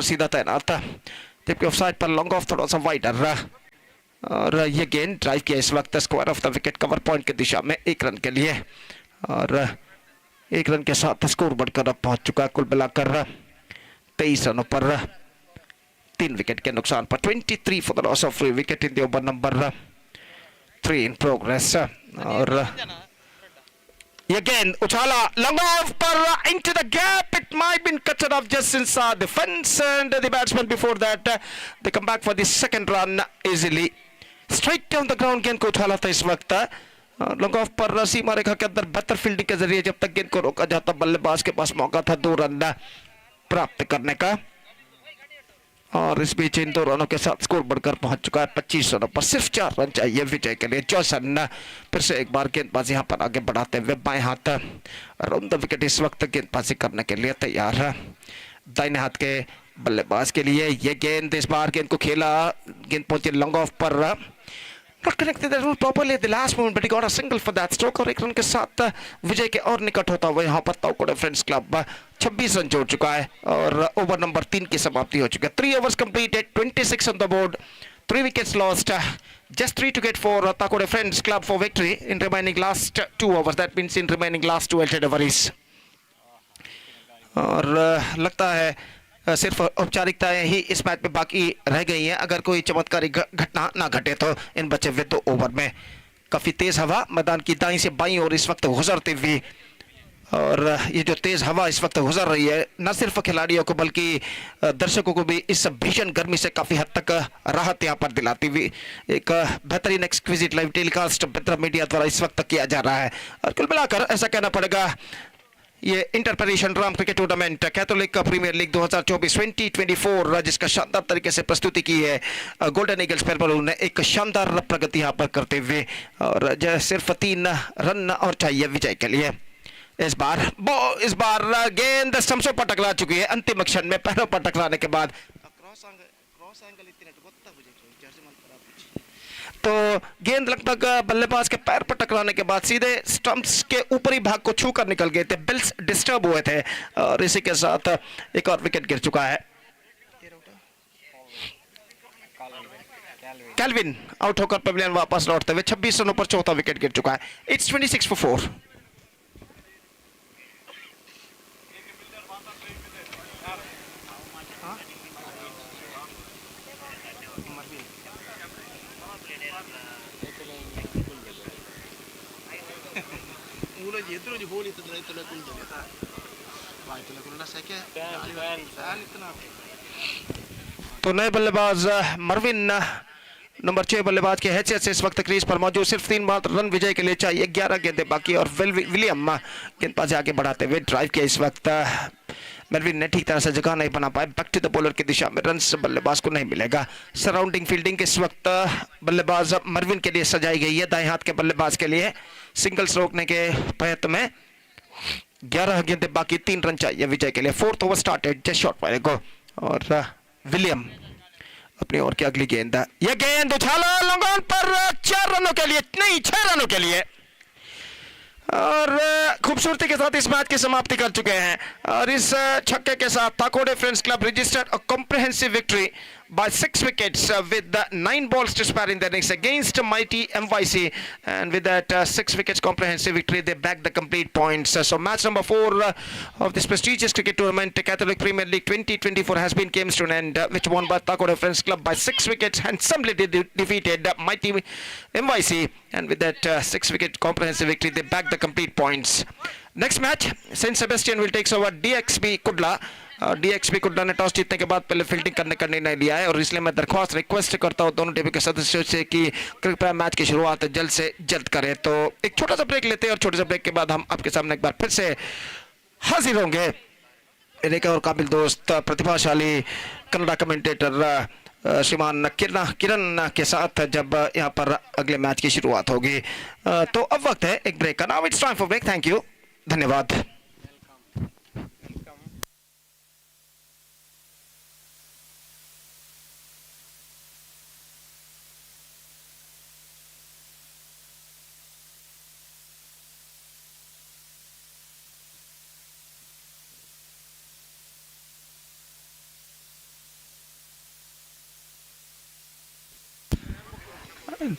सीधा तैनात था, जबकि ऑफसाइड पर लॉन्ग ऑफ थोड़ा सा वाइडर रहा और ये गेंद ड्राइव किया इस वक्त square of the wicket cover point की दिशा में 1 रन के लिए और 1 रन के साथ स्कोर बढ़कर अब पहुंच चुका है कुल मिलाकर 23 रनों पर 3 विकेट के नुकसान पर। 23 for the loss of 3 wicket in the over number 3 in progress और Again, Uchala, long off into the gap. It might been cut off just inside the fence, and the batsman before that they come back for the second run easily. Straight down the ground गेंद को उछाला था इस वक्त. Long off पर सीमा रेखा के अंदर बेहतर fielding के जरिए जब तक गेंद को रोका जाता बल्लेबाज के पास मौका था 2 रन प्राप्त करने का. और इस बीच इन 2 रनों के साथ स्कोर बढ़कर पहुंच चुका है 25 रनों पर. सिर्फ 4 रन चाहिए विजय के लिए. जॉसन फिर से एक बार गेंदबाजी यहां पर आगे बढ़ाते हुए बाएं हाथ अराउंड द विकेट इस वक्त गेंदबाजी करने के लिए तैयार है. दाहिने हाथ के बल्लेबाज के लिए ये गेंद इस बार गेंद को खेला. गेंद पहुंची लॉन्ग ऑफ पर. Not connected that rule properly at the last moment, but he got a single for that stroke. और 1 रन के साथ विजय के और निकट होता हुआ यहाँ पर ताकोड़े फ्रेंड्स क्लब 26 रन जोड़ चुका है और ओवर नंबर 3 की समाप्ति हो चुकी है. 3 overs completed, 26 on the board, 3 wickets lost, just 3 to get for Takode Friends Club for victory in remaining last 2 overs. That means in remaining last 2 LTD overs. और लगता है सिर्फ औपचारिकताएं ही इस मैच में बाकी रह गई हैं. अगर कोई चमत्कारी घटना ना घटे तो इन बचे हुए 2 ओवर में. काफ़ी तेज़ हवा मैदान की दाईं से बाईं और इस वक्त गुजरती हुई. और ये जो तेज़ हवा इस वक्त गुजर रही है न सिर्फ खिलाड़ियों को बल्कि दर्शकों को भी इस भीषण गर्मी से काफ़ी हद तक राहत यहाँ पर दिलाती हुई. एक बेहतरीन एक्सक्विजिट लाइव टेलीकास्ट बेद्रा मीडिया द्वारा इस वक्त किया जा रहा है. और कुल मिलाकर ऐसा कहना पड़ेगा ये इंटरप्रेशन राम cricket tournament Catholic premier league 2024-2024 जिसका शानदार तरीके से प्रस्तुति की है गोल्डन ईगल्स पेरमनूर ने एक शानदार प्रगति यहाँ पर करते हुए. और सिर्फ 3 रन और चाहिए विजय के लिए. इस बार गेंद स्टंप्सों पर टकरा चुकी है अंतिम क्षण में. पैरों पर टकराने के बाद तो गेंद लगभग बल्लेबाज के पैर पर टकराने के बाद सीधे स्टंप्स के ऊपरी भाग को छूकर निकल गए थे. बिल्स डिस्टर्ब हुए थे और इसी के साथ एक और विकेट गिर चुका है. कैल्विन आउट होकर पवेलियन वापस लौटते हुए 26 रनों पर 4था विकेट गिर चुका है. It's 26 for 4. तो नए बल्लेबाज मरविन नंबर 6 बल्लेबाज के हैसियत से इस वक्त क्रीज पर मौजूद. सिर्फ 3 मात्र रन विजय के लिए चाहिए. 11 गेंदें बाकी और विलियम गेंदबाजी आगे बढ़ाते हुए ड्राइव किया. इस वक्त मेरविन ने ठीक तरह से जगह नहीं बना पाए. बैक टू द बॉलर की दिशा में रन बल्लेबाज को नहीं मिलेगा. सराउंडिंग फील्डिंग इस वक्त बल्लेबाज मरविन के लिए सजाई गई है. दाएं हाथ के बल्लेबाज के लिए सिंगल्स रोकने के प्रयत्न में 11 गेंदें बाकी 3 रन चाहिए विजय के लिए. 4th over started just shot वाले को. और विलियम अपनी ओर की अगली गेंद. यह गेंद उछाला लॉन्ग ऑन पर 4 रनों के लिए नहीं 6 रनों के लिए. और खूबसूरती के साथ इस मैच की समाप्ति कर चुके हैं. और इस छक्के के साथ Takode friends club registered a comprehensive victory by 6 wickets with 9 balls to spare in the innings against mighty MYC, and with that 6 wickets comprehensive victory they bagged the complete points. So match number 4 of this prestigious cricket tournament Catholic Premier League 2024 has been came to an end, which won by Takode Friends Club by 6 wickets, handsomely defeated mighty MYC, and with that 6 wicket comprehensive victory they bagged the complete points. Next match Saint Sebastian will take over DXB Kudla. डीएक्सपी कुड्डा ने toss जीतने के बाद पहले fielding करने का निर्णय लिया है. और इसलिए मैं रिक्वेस्ट करता हूं दोनों टीम के सदस्यों से कि कृपया मैच की शुरुआत जल्द से जल्द करें. तो एक छोटा सा ब्रेक लेते हैं और छोटे से ब्रेक के बाद हम आपके सामने एक बार फिर से हाजिर होंगे. एक और काबिल दोस्त प्रतिभाशाली कन्नड़ा कमेंटेटर श्रीमान किरण के साथ जब यहाँ पर अगले मैच की शुरुआत होगी. तो अब वक्त है एक ब्रेक का. Now it's time for break. Thank you. धन्यवाद.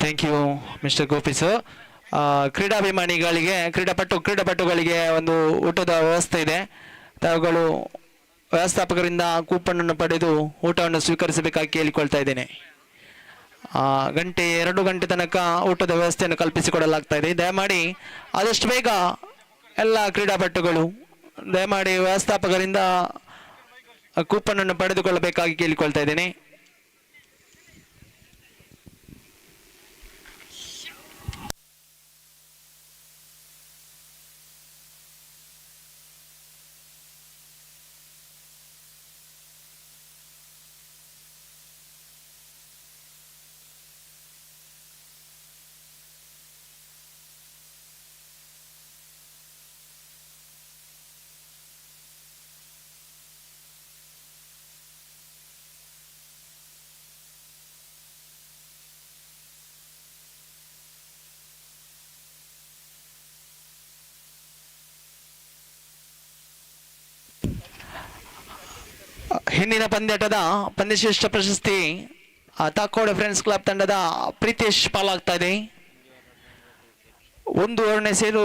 Thank you mister Gopi sir. ಕ್ರೀಡಾಭಿಮಾನಿಗಳಿಗೆ ಕ್ರೀಡಾಪಟುಗಳಿಗೆ ಒಂದು ಊಟದ ವ್ಯವಸ್ಥೆ ಇದೆ. ತಾವುಗಳು ವ್ಯವಸ್ಥಾಪಕರಿಂದ ಕೂಪನ್ ಪಡೆದು ಊಟವನ್ನು ಸ್ವೀಕರಿಸಬೇಕಾಗಿ ಕೇಳಿಕೊಳ್ತಾ ಇದ್ದೇನೆ. 2 ಗಂಟೆ ತನಕ ಊಟದ ವ್ಯವಸ್ಥೆಯನ್ನು ಕಲ್ಪಿಸಿಕೊಡಲಾಗ್ತಾ ಇದೆ. ದಯಮಾಡಿ ಆದಷ್ಟು ಬೇಗ ಎಲ್ಲ ಕ್ರೀಡಾಪಟುಗಳು ದಯಮಾಡಿ ವ್ಯವಸ್ಥಾಪಕರಿಂದ ಕೂಪನ್ ಅನ್ನು ಪಡೆದುಕೊಳ್ಳಬೇಕಾಗಿ ಕೇಳಿಕೊಳ್ತಾ ಇದ್ದೇನೆ. ಹಿಂದಿನ ಪಂದ್ಯಾಟದ ಪಂದ್ಯಶ್ರೇಷ್ಠ ಪ್ರಶಸ್ತಿ ತಾಕೋಡೆ ಫ್ರೆಂಡ್ಸ್ ಕ್ಲಬ್ ತಂಡದ ಪ್ರೀತೇಶ್ ಪಾಲಾಗ್ತಾ ಇದೆ. 1 ಓವರ್ನೇ ಸೇರು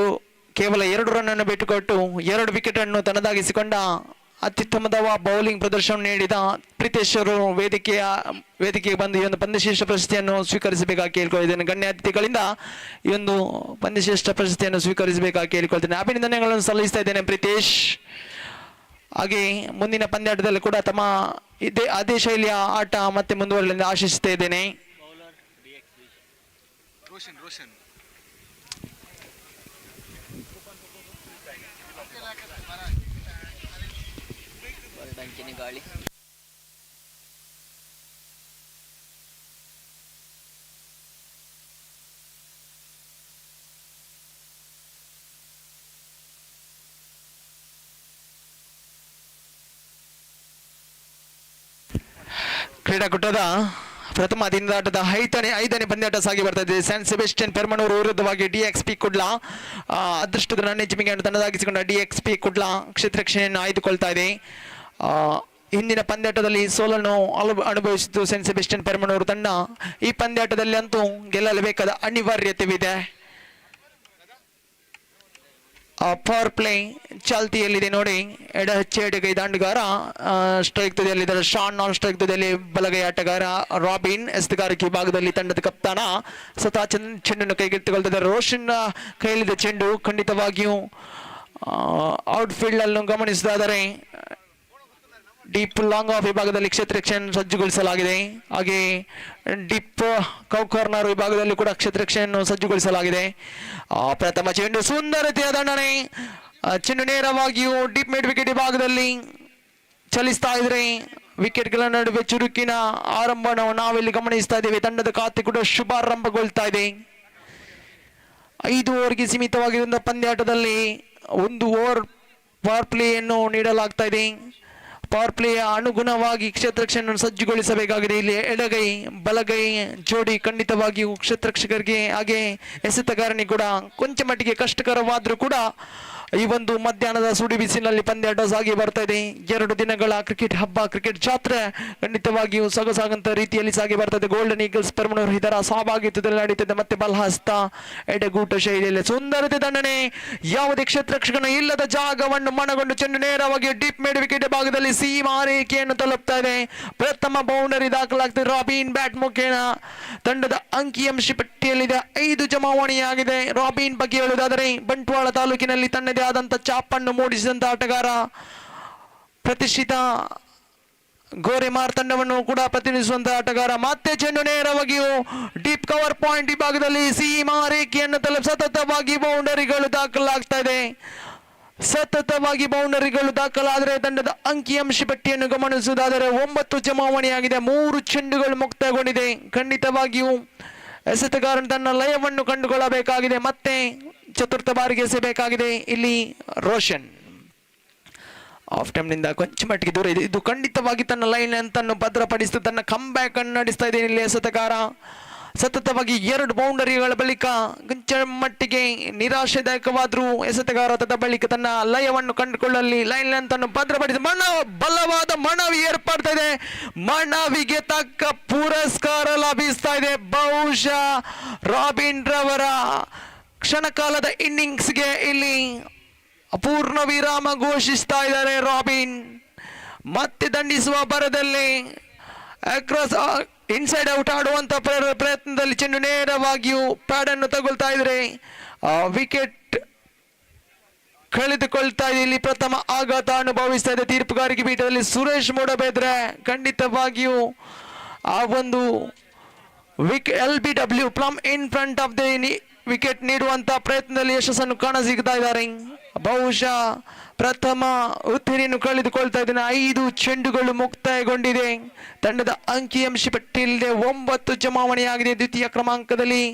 ಕೇವಲ 2 ರನ್ ಅನ್ನು ಬಿಟ್ಟುಕೊಟ್ಟು 2 ವಿಕೆಟ್ ಅನ್ನು ತನ್ನದಾಗಿಸಿಕೊಂಡ ಅತ್ಯುತ್ತಮದ ಬೌಲಿಂಗ್ ಪ್ರದರ್ಶನ ನೀಡಿದ ಪ್ರೀತೇಶ್ ಅವರು ವೇದಿಕೆಗೆ ಬಂದು ಈ ಒಂದು ಪಂದ್ಯಶ್ರೇಷ್ಠ ಪ್ರಶಸ್ತಿಯನ್ನು ಸ್ವೀಕರಿಸಬೇಕಾಗಿ ಕೇಳಿಕೊಂಡಿದ್ದೇನೆ. ಗಣ್ಯ ಅತಿಥಿಗಳಿಂದ ಈ ಒಂದು ಪಂದ್ಯಶ್ರೇಷ್ಠ ಪ್ರಶಸ್ತಿಯನ್ನು ಸ್ವೀಕರಿಸಬೇಕಾಗಿ ಕೇಳಿಕೊಳ್ತೇನೆ. ಅಭಿನಂದನೆಗಳನ್ನು ಸಲ್ಲಿಸ್ತಾ ಇದ್ದೇನೆ ಪ್ರೀತೇಶ್. ಹಾಗೆ ಮುಂದಿನ ಪಂದ್ಯಾಟದಲ್ಲಿ ಕೂಡ ತಮ್ಮ ಅದೇ ಶೈಲಿಯ ಆಟ ಮತ್ತೆ ಮುಂದುವರಲೆಂದು ಆಶಿಸುತ್ತಾ ಇದ್ದೇನೆ. ಕ್ರೀಡಾಕೂಟದ ಪ್ರಥಮ ದಿನದಾಟದ ಐದನೇ ಪಂದ್ಯಾಟ ಸಾಗಿ ಬರ್ತಾ ಇದೆ. ಸೆಂಟ್ ಸೆಬೆಸ್ಟಿಯನ್ ಪೆರ್ಮನೂರು ವಿರುದ್ಧವಾಗಿ DXP ಕುಡ್ಲಾ ಅದೃಷ್ಟದ ರನ್ನೆಜ್ಜಿಮಿಗೆಯನ್ನು ತನ್ನದಾಗಿಸಿಕೊಂಡ DXP ಕುಡ್ಲಾ ಕ್ಷೇತ್ರರಕ್ಷಣೆಯನ್ನು ಆಯ್ದುಕೊಳ್ತಾ ಇದೆ. ಹಿಂದಿನ ಪಂದ್ಯಾಟದಲ್ಲಿ ಸೋಲನ್ನು ಅನುಭವಿಸಿದ್ದು ಸೆಂಟ್ ಸೆಬೆಸ್ಟಿಯನ್ ಪೆರ್ಮನೂರು ತಂಡ. ಈ ಪಂದ್ಯಾಟದಲ್ಲಿ ಅಂತೂ ಗೆಲ್ಲಲೇಬೇಕಾದ ಅನಿವಾರ್ಯತೆವಿದೆ. ಪವರ್ ಪ್ಲೇ ಚಾಲ್ತಿಯಲ್ಲಿದೆ ನೋಡಿ. ಎಡಗೈ ದಾಂಡುಗಾರ ಸ್ಟ್ರೈಕ್ ತುದಿಯಲ್ಲಿದ್ದಾರೆ ಶಾನ್. ನಾನ್ ಸ್ಟ್ರೈಕ್ ತುದಿಯಲ್ಲಿ ಬಲಗೈ ಆಟಗಾರ ರಾಬಿನ್. ಎಸೆತಗಾರಿಕೆ ಭಾಗದಲ್ಲಿ ತಂಡದ ಕಪ್ತಾನ ಸ್ವತಃ ಚೆಂಡನ್ನು ಕೈಗೆತ್ತಿಕೊಳ್ತಿದ್ದಾರೆ. ರೋಷನ್ ಕೈಯಲ್ಲಿದ್ದ ಚೆಂಡು ಖಂಡಿತವಾಗಿಯೂ ಔಟ್ಫೀಲ್ಡ್ ಅನ್ನು ಗಮನಿಸಿದಾದರೆ ಡೀಪ್ ಲಾಂಗ್ ಆಫ್ ವಿಭಾಗದಲ್ಲಿ ಕ್ಷೇತ್ರರಕ್ಷಣೆ ಸಜ್ಜುಗೊಳಿಸಲಾಗಿದೆ. ಹಾಗೆ ಡೀಪ್ ಕೌ ಕಾರ್ನರ್ ವಿಭಾಗದಲ್ಲಿ ಕೂಡ ಕ್ಷೇತ್ರರಕ್ಷಣೆಯನ್ನು ಸಜ್ಜುಗೊಳಿಸಲಾಗಿದೆ. ಪ್ರಥಮ ಚೆಂಡು ಸುಂದರತೆಯ ದಂಡನೆ. ಚೆಂಡು ನೇರವಾಗಿಯೂ ಡೀಪ್ ಮಿಡ್ ವಿಕೆಟ್ ವಿಭಾಗದಲ್ಲಿ ಚಲಿಸ್ತಾ ಇದ್ರೆ ವಿಕೆಟ್ಗಳ ನಡುವೆ ಚುರುಕಿನ ಆರಂಭವನ್ನು ನಾವಿಲ್ಲಿ ಗಮನಿಸ್ತಾ ಇದ್ದೇವೆ. ತಂಡದ ಖಾತೆ ಕೂಡ ಶುಭಾರಂಭಗೊಳ್ತಾ ಇದೆ. 5 ಓವರ್ಗೆ ಸೀಮಿತವಾಗಿರುವ ಪಂದ್ಯಾಟದಲ್ಲಿ 1 ಓವರ್ ಪವರ್ ಪ್ಲೇಯನ್ನು ನೀಡಲಾಗ್ತಾ ಇದೆ. ಪವರ್ ಪ್ಲೇಯ ಅನುಗುಣವಾಗಿ ಕ್ಷೇತ್ರರಕ್ಷಣೆಯನ್ನು ಸಜ್ಜುಗೊಳಿಸಬೇಕಾಗಿದೆ. ಇಲ್ಲಿ ಎಡಗೈ ಬಲಗೈ ಜೋಡಿ ಖಂಡಿತವಾಗಿಯೂ ಕ್ಷೇತ್ರರಕ್ಷಕರಿಗೆ ಹಾಗೆ ಎಸೆತಗಾರನಿಗೆ ಕೂಡ ಕೊಂಚ ಮಟ್ಟಿಗೆ ಕಷ್ಟಕರವಾದರೂ ಕೂಡ ಈ ಒಂದು ಮಧ್ಯಾಹ್ನದ ಸುಡಿ ಬಿಸಿಲಿನಲ್ಲಿ ಪಂದ್ಯಾಟ ಸಾಗಿ ಬರ್ತಾ ಇದೆ. 2 ದಿನಗಳ ಕ್ರಿಕೆಟ್ ಹಬ್ಬ, ಕ್ರಿಕೆಟ್ ಜಾತ್ರೆ ಖಂಡಿತವಾಗಿಯೂ ಸೊಗಸಾಗಂತ ರೀತಿಯಲ್ಲಿ ಸಾಗಿ ಬರ್ತಾ ಇದೆ. ಗೋಲ್ಡನ್ ಈಗಲ್ಸ್ ಪೆರ್ಮನೂರು ಇದರ ಸಹಭಾಗಿತ್ವದಲ್ಲಿ ನಡೀತಿದೆ. ಮತ್ತೆ ಬಲ್ಹಸ್ತ ಎಡಗೂಟ ಶೈಲಿಯಲ್ಲಿ ಸುಂದರತೆ ದಂಡನೆ. ಯಾವುದೇ ಕ್ಷೇತ್ರರಕ್ಷಕನ ಇಲ್ಲದ ಜಾಗವನ್ನು ಮನಗೊಂಡು ಚೆಂಡು ನೇರವಾಗಿ ಡೀಪ್ ಮಿಡ್ ವಿಕೆಟ್ ಭಾಗದಲ್ಲಿ ಸೀಮಾ ರೇಖೆಯನ್ನು ತಲುಪ್ತಾ ಇದೆ. ಪ್ರಥಮ ಬೌಂಡರಿ ದಾಖಲಾಗ್ತದೆ. ರಾಬಿನ್ ಬ್ಯಾಟ್ ಮುಖೇನ ತಂಡದ ಅಂಕಿಅಂಶ ಪಟ್ಟಿಯಲ್ಲಿದೆ 5 ಜಮಾವಣೆಯಾಗಿದೆ. ರಾಬಿನ್ ಬಗ್ಗೆ ಹೇಳುವುದಾದರೆ ಬಂಟ್ವಾಳ ತಾಲೂಕಿನಲ್ಲಿ ತನ್ನದೇ ಆದಂತ ಚಾಪನ್ನು ಮೂಡಿಸಿದಂತ ಆಟಗಾರ. ಪ್ರತಿಷ್ಠಿತ ಗೋರೆ ಮಾರ್ತಂಡವನ್ನು ಕೂಡ ಪ್ರತಿನಿಧಿಸುವಂತಹ ಆಟಗಾರ. ಮತ್ತೆ ಚೆಂಡು ನೇರವಾಗಿಯೂ ಡೀಪ್ ಕವರ್ ಪಾಯಿಂಟ್ ವಿಭಾಗದಲ್ಲಿ ಸೀಮಾ ರೇಖೆಯನ್ನು ತಲುಪ ಸತತವಾಗಿ ಬೌಂಡರಿಗಳು ದಾಖಲಾಗ್ತಾ ಇದೆ. ಸತತವಾಗಿ ಬೌಂಡರಿಗಳು ದಾಖಲಾದರೆ ತಂಡದ ಅಂಕಿಅಂಶ ಪಟ್ಟಿಯನ್ನು ಗಮನಿಸುವುದಾದರೆ 9 ಜಮಾವಣೆಯಾಗಿದೆ. 3 ಚೆಂಡುಗಳು ಮುಕ್ತಾಯಗೊಂಡಿದೆ. ಖಂಡಿತವಾಗಿಯೂ ಎಸೆತಗಾರನು ತನ್ನ ಲಯವನ್ನು ಕಂಡುಕೊಳ್ಳಬೇಕಾಗಿದೆ. ಮತ್ತೆ ಚತುರ್ಥ ಬಾರಿಗೆ ಎಸೆಯಬೇಕಾಗಿದೆ. ಇಲ್ಲಿ ರೋಷನ್ ಆಫ್ ಟೈಮ್ ನಿಂದ ಕೊಂಚ ಮಟ್ಟಿಗೆ ದೂರ ಇದೆ. ಇದು ಖಂಡಿತವಾಗಿ ತನ್ನ ಲೈನ್ ಅಂತನ್ನು ಭದ್ರಪಡಿಸಿ ತನ್ನ ಕಂಬ್ಯಾಕ್ ಅನ್ನು ನಡೆಸ್ತಾ ಇದೆ ಇಲ್ಲಿ ಎಸೆತಗಾರ. ಸತತವಾಗಿ 2 ಬೌಂಡರಿಗಳ ಬಳಿಕ ಕೊಂಚ ಮಟ್ಟಿಗೆ ನಿರಾಶೆದಾಯಕವಾದರೂ ಎಸೆತಗಾರ ತದ ಬಳಿಕ ತನ್ನ ಲಯವನ್ನು ಕಂಡುಕೊಳ್ಳಲಿ ಲೈನ್ ಅಂತನ್ನು ಭದ್ರಪಡಿಸಿ ಬಲವಾದ ಮನವಿ ಏರ್ಪಡ್ತಾ ಇದೆ. ಮನವಿಗೆ ತಕ್ಕ ಪುರಸ್ಕಾರ ಲಭಿಸ್ತಾ ಇದೆ. ಬಹುಶಃ ರಾಬಿನ್ ರವರ ಕ್ಷಣಕಾಲದ ಇನ್ನಿಂಗ್ಸ್ಗೆ ಇಲ್ಲಿ ಅಪೂರ್ಣ ವಿರಾಮ ಘೋಷಿಸ್ತಾ ಇದ್ದಾರೆ ರಾಬಿನ್. ಮತ್ತೆ ದಂಡಿಸುವ ಬರದಲ್ಲಿ ಅಕ್ರಾಸ್ ಇನ್ಸೈಡ್ ಔಟ್ ಆಡುವಂತ ಪ್ರಯತ್ನದಲ್ಲಿ ಚೆಂಡು ನೇರವಾಗಿಯೂ ಪ್ಯಾಡ್ ಅನ್ನು ತಗೊಳ್ತಾ ಇದ್ರೆ ವಿಕೆಟ್ ಕಳೆದುಕೊಳ್ತಾ ಇದೆ. ಇಲ್ಲಿ ಪ್ರಥಮ ಆಘಾತ ಅನುಭವಿಸ್ತಾ ಇದೆ ತೀರ್ಪುಗಾರಿಕೆ ಪೀಠದಲ್ಲಿ ಸುರೇಶ್ ಮೂಡಬೇದ್ರೆ. ಖಂಡಿತವಾಗಿಯೂ ಆ ಒಂದು LBW from in front of the wicket ನೀಡುವಂತ ಪ್ರಯತ್ನದಲ್ಲಿ ಯಶಸ್ಸನ್ನು ಕಾಣಸಿಗ್ತಾ ಇದ್ದಾರೆ. ಬಹುಶಃ ಪ್ರಥಮ ಉತ್ತೇರಿಯನ್ನು ಕಳೆದುಕೊಳ್ತಾ ಇದ್ದಾನೆ. 5 ಚೆಂಡುಗಳು ಮುಕ್ತಾಯಗೊಂಡಿದೆ. ತಂಡದ ಅಂಕಿಅಂಶ ಪಟ್ಟಿಯಲ್ಲಿದೆ 9 ಜಮಾವಣೆಯಾಗಿದೆ. ದ್ವಿತೀಯ ಕ್ರಮಾಂಕದಲ್ಲಿ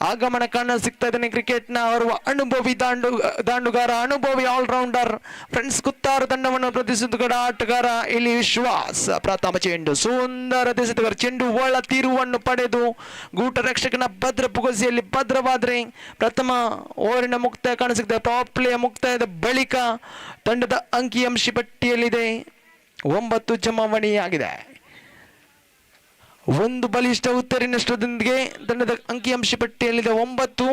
ಆಗಮನ ಕಾಣ ಸಿಗ್ತಾ ಇದ್ದಾನೆ ಕ್ರಿಕೆಟ್ನ ಓರ್ವ ಅನುಭವಿ ದಾಂಡುಗಾರ, ಅನುಭವಿ ಆಲ್ರೌಂಡರ್, ಫ್ರೆಂಡ್ಸ್ ಕುತ್ತಾರು ತಂಡವನ್ನು ಪ್ರತಿನಿಧಿಸುವ ಆಟಗಾರ ಇಲ್ಲಿ ವಿಶ್ವಾಸ್. ಪ್ರಥಮ ಚೆಂಡು ಸುಂದರ ಎಸೆತಗಾರ, ಚೆಂಡು ಒಳ ತಿರುವನ್ನು ಪಡೆದು ಗೂಟ ರಕ್ಷಕನ ಭದ್ರ ಪುಗಸಿಯಲ್ಲಿ ಭದ್ರವಾದ್ರೆ ಪ್ರಥಮ ಓವರಿನ ಮುಕ್ತಾಯ ಕಾಣಸಿಗ್ತದೆ. ಪವರ್ ಪ್ಲೇಯ ಮುಕ್ತಾಯದ ಬಳಿಕ ತಂಡದ ಅಂಕಿಅಂಶ ಪಟ್ಟಿಯಲ್ಲಿದೆ 9 ಜಮಾವಣೆಯಾಗಿದೆ. ಒಂದು ಬಲಿಷ್ಠ ಉತ್ತರಿನಷ್ಟದೊಂದಿಗೆ ತಂಡದ ಅಂಕಿಅಂಶ ಪಟ್ಟಿಯಲ್ಲಿದೆ 9.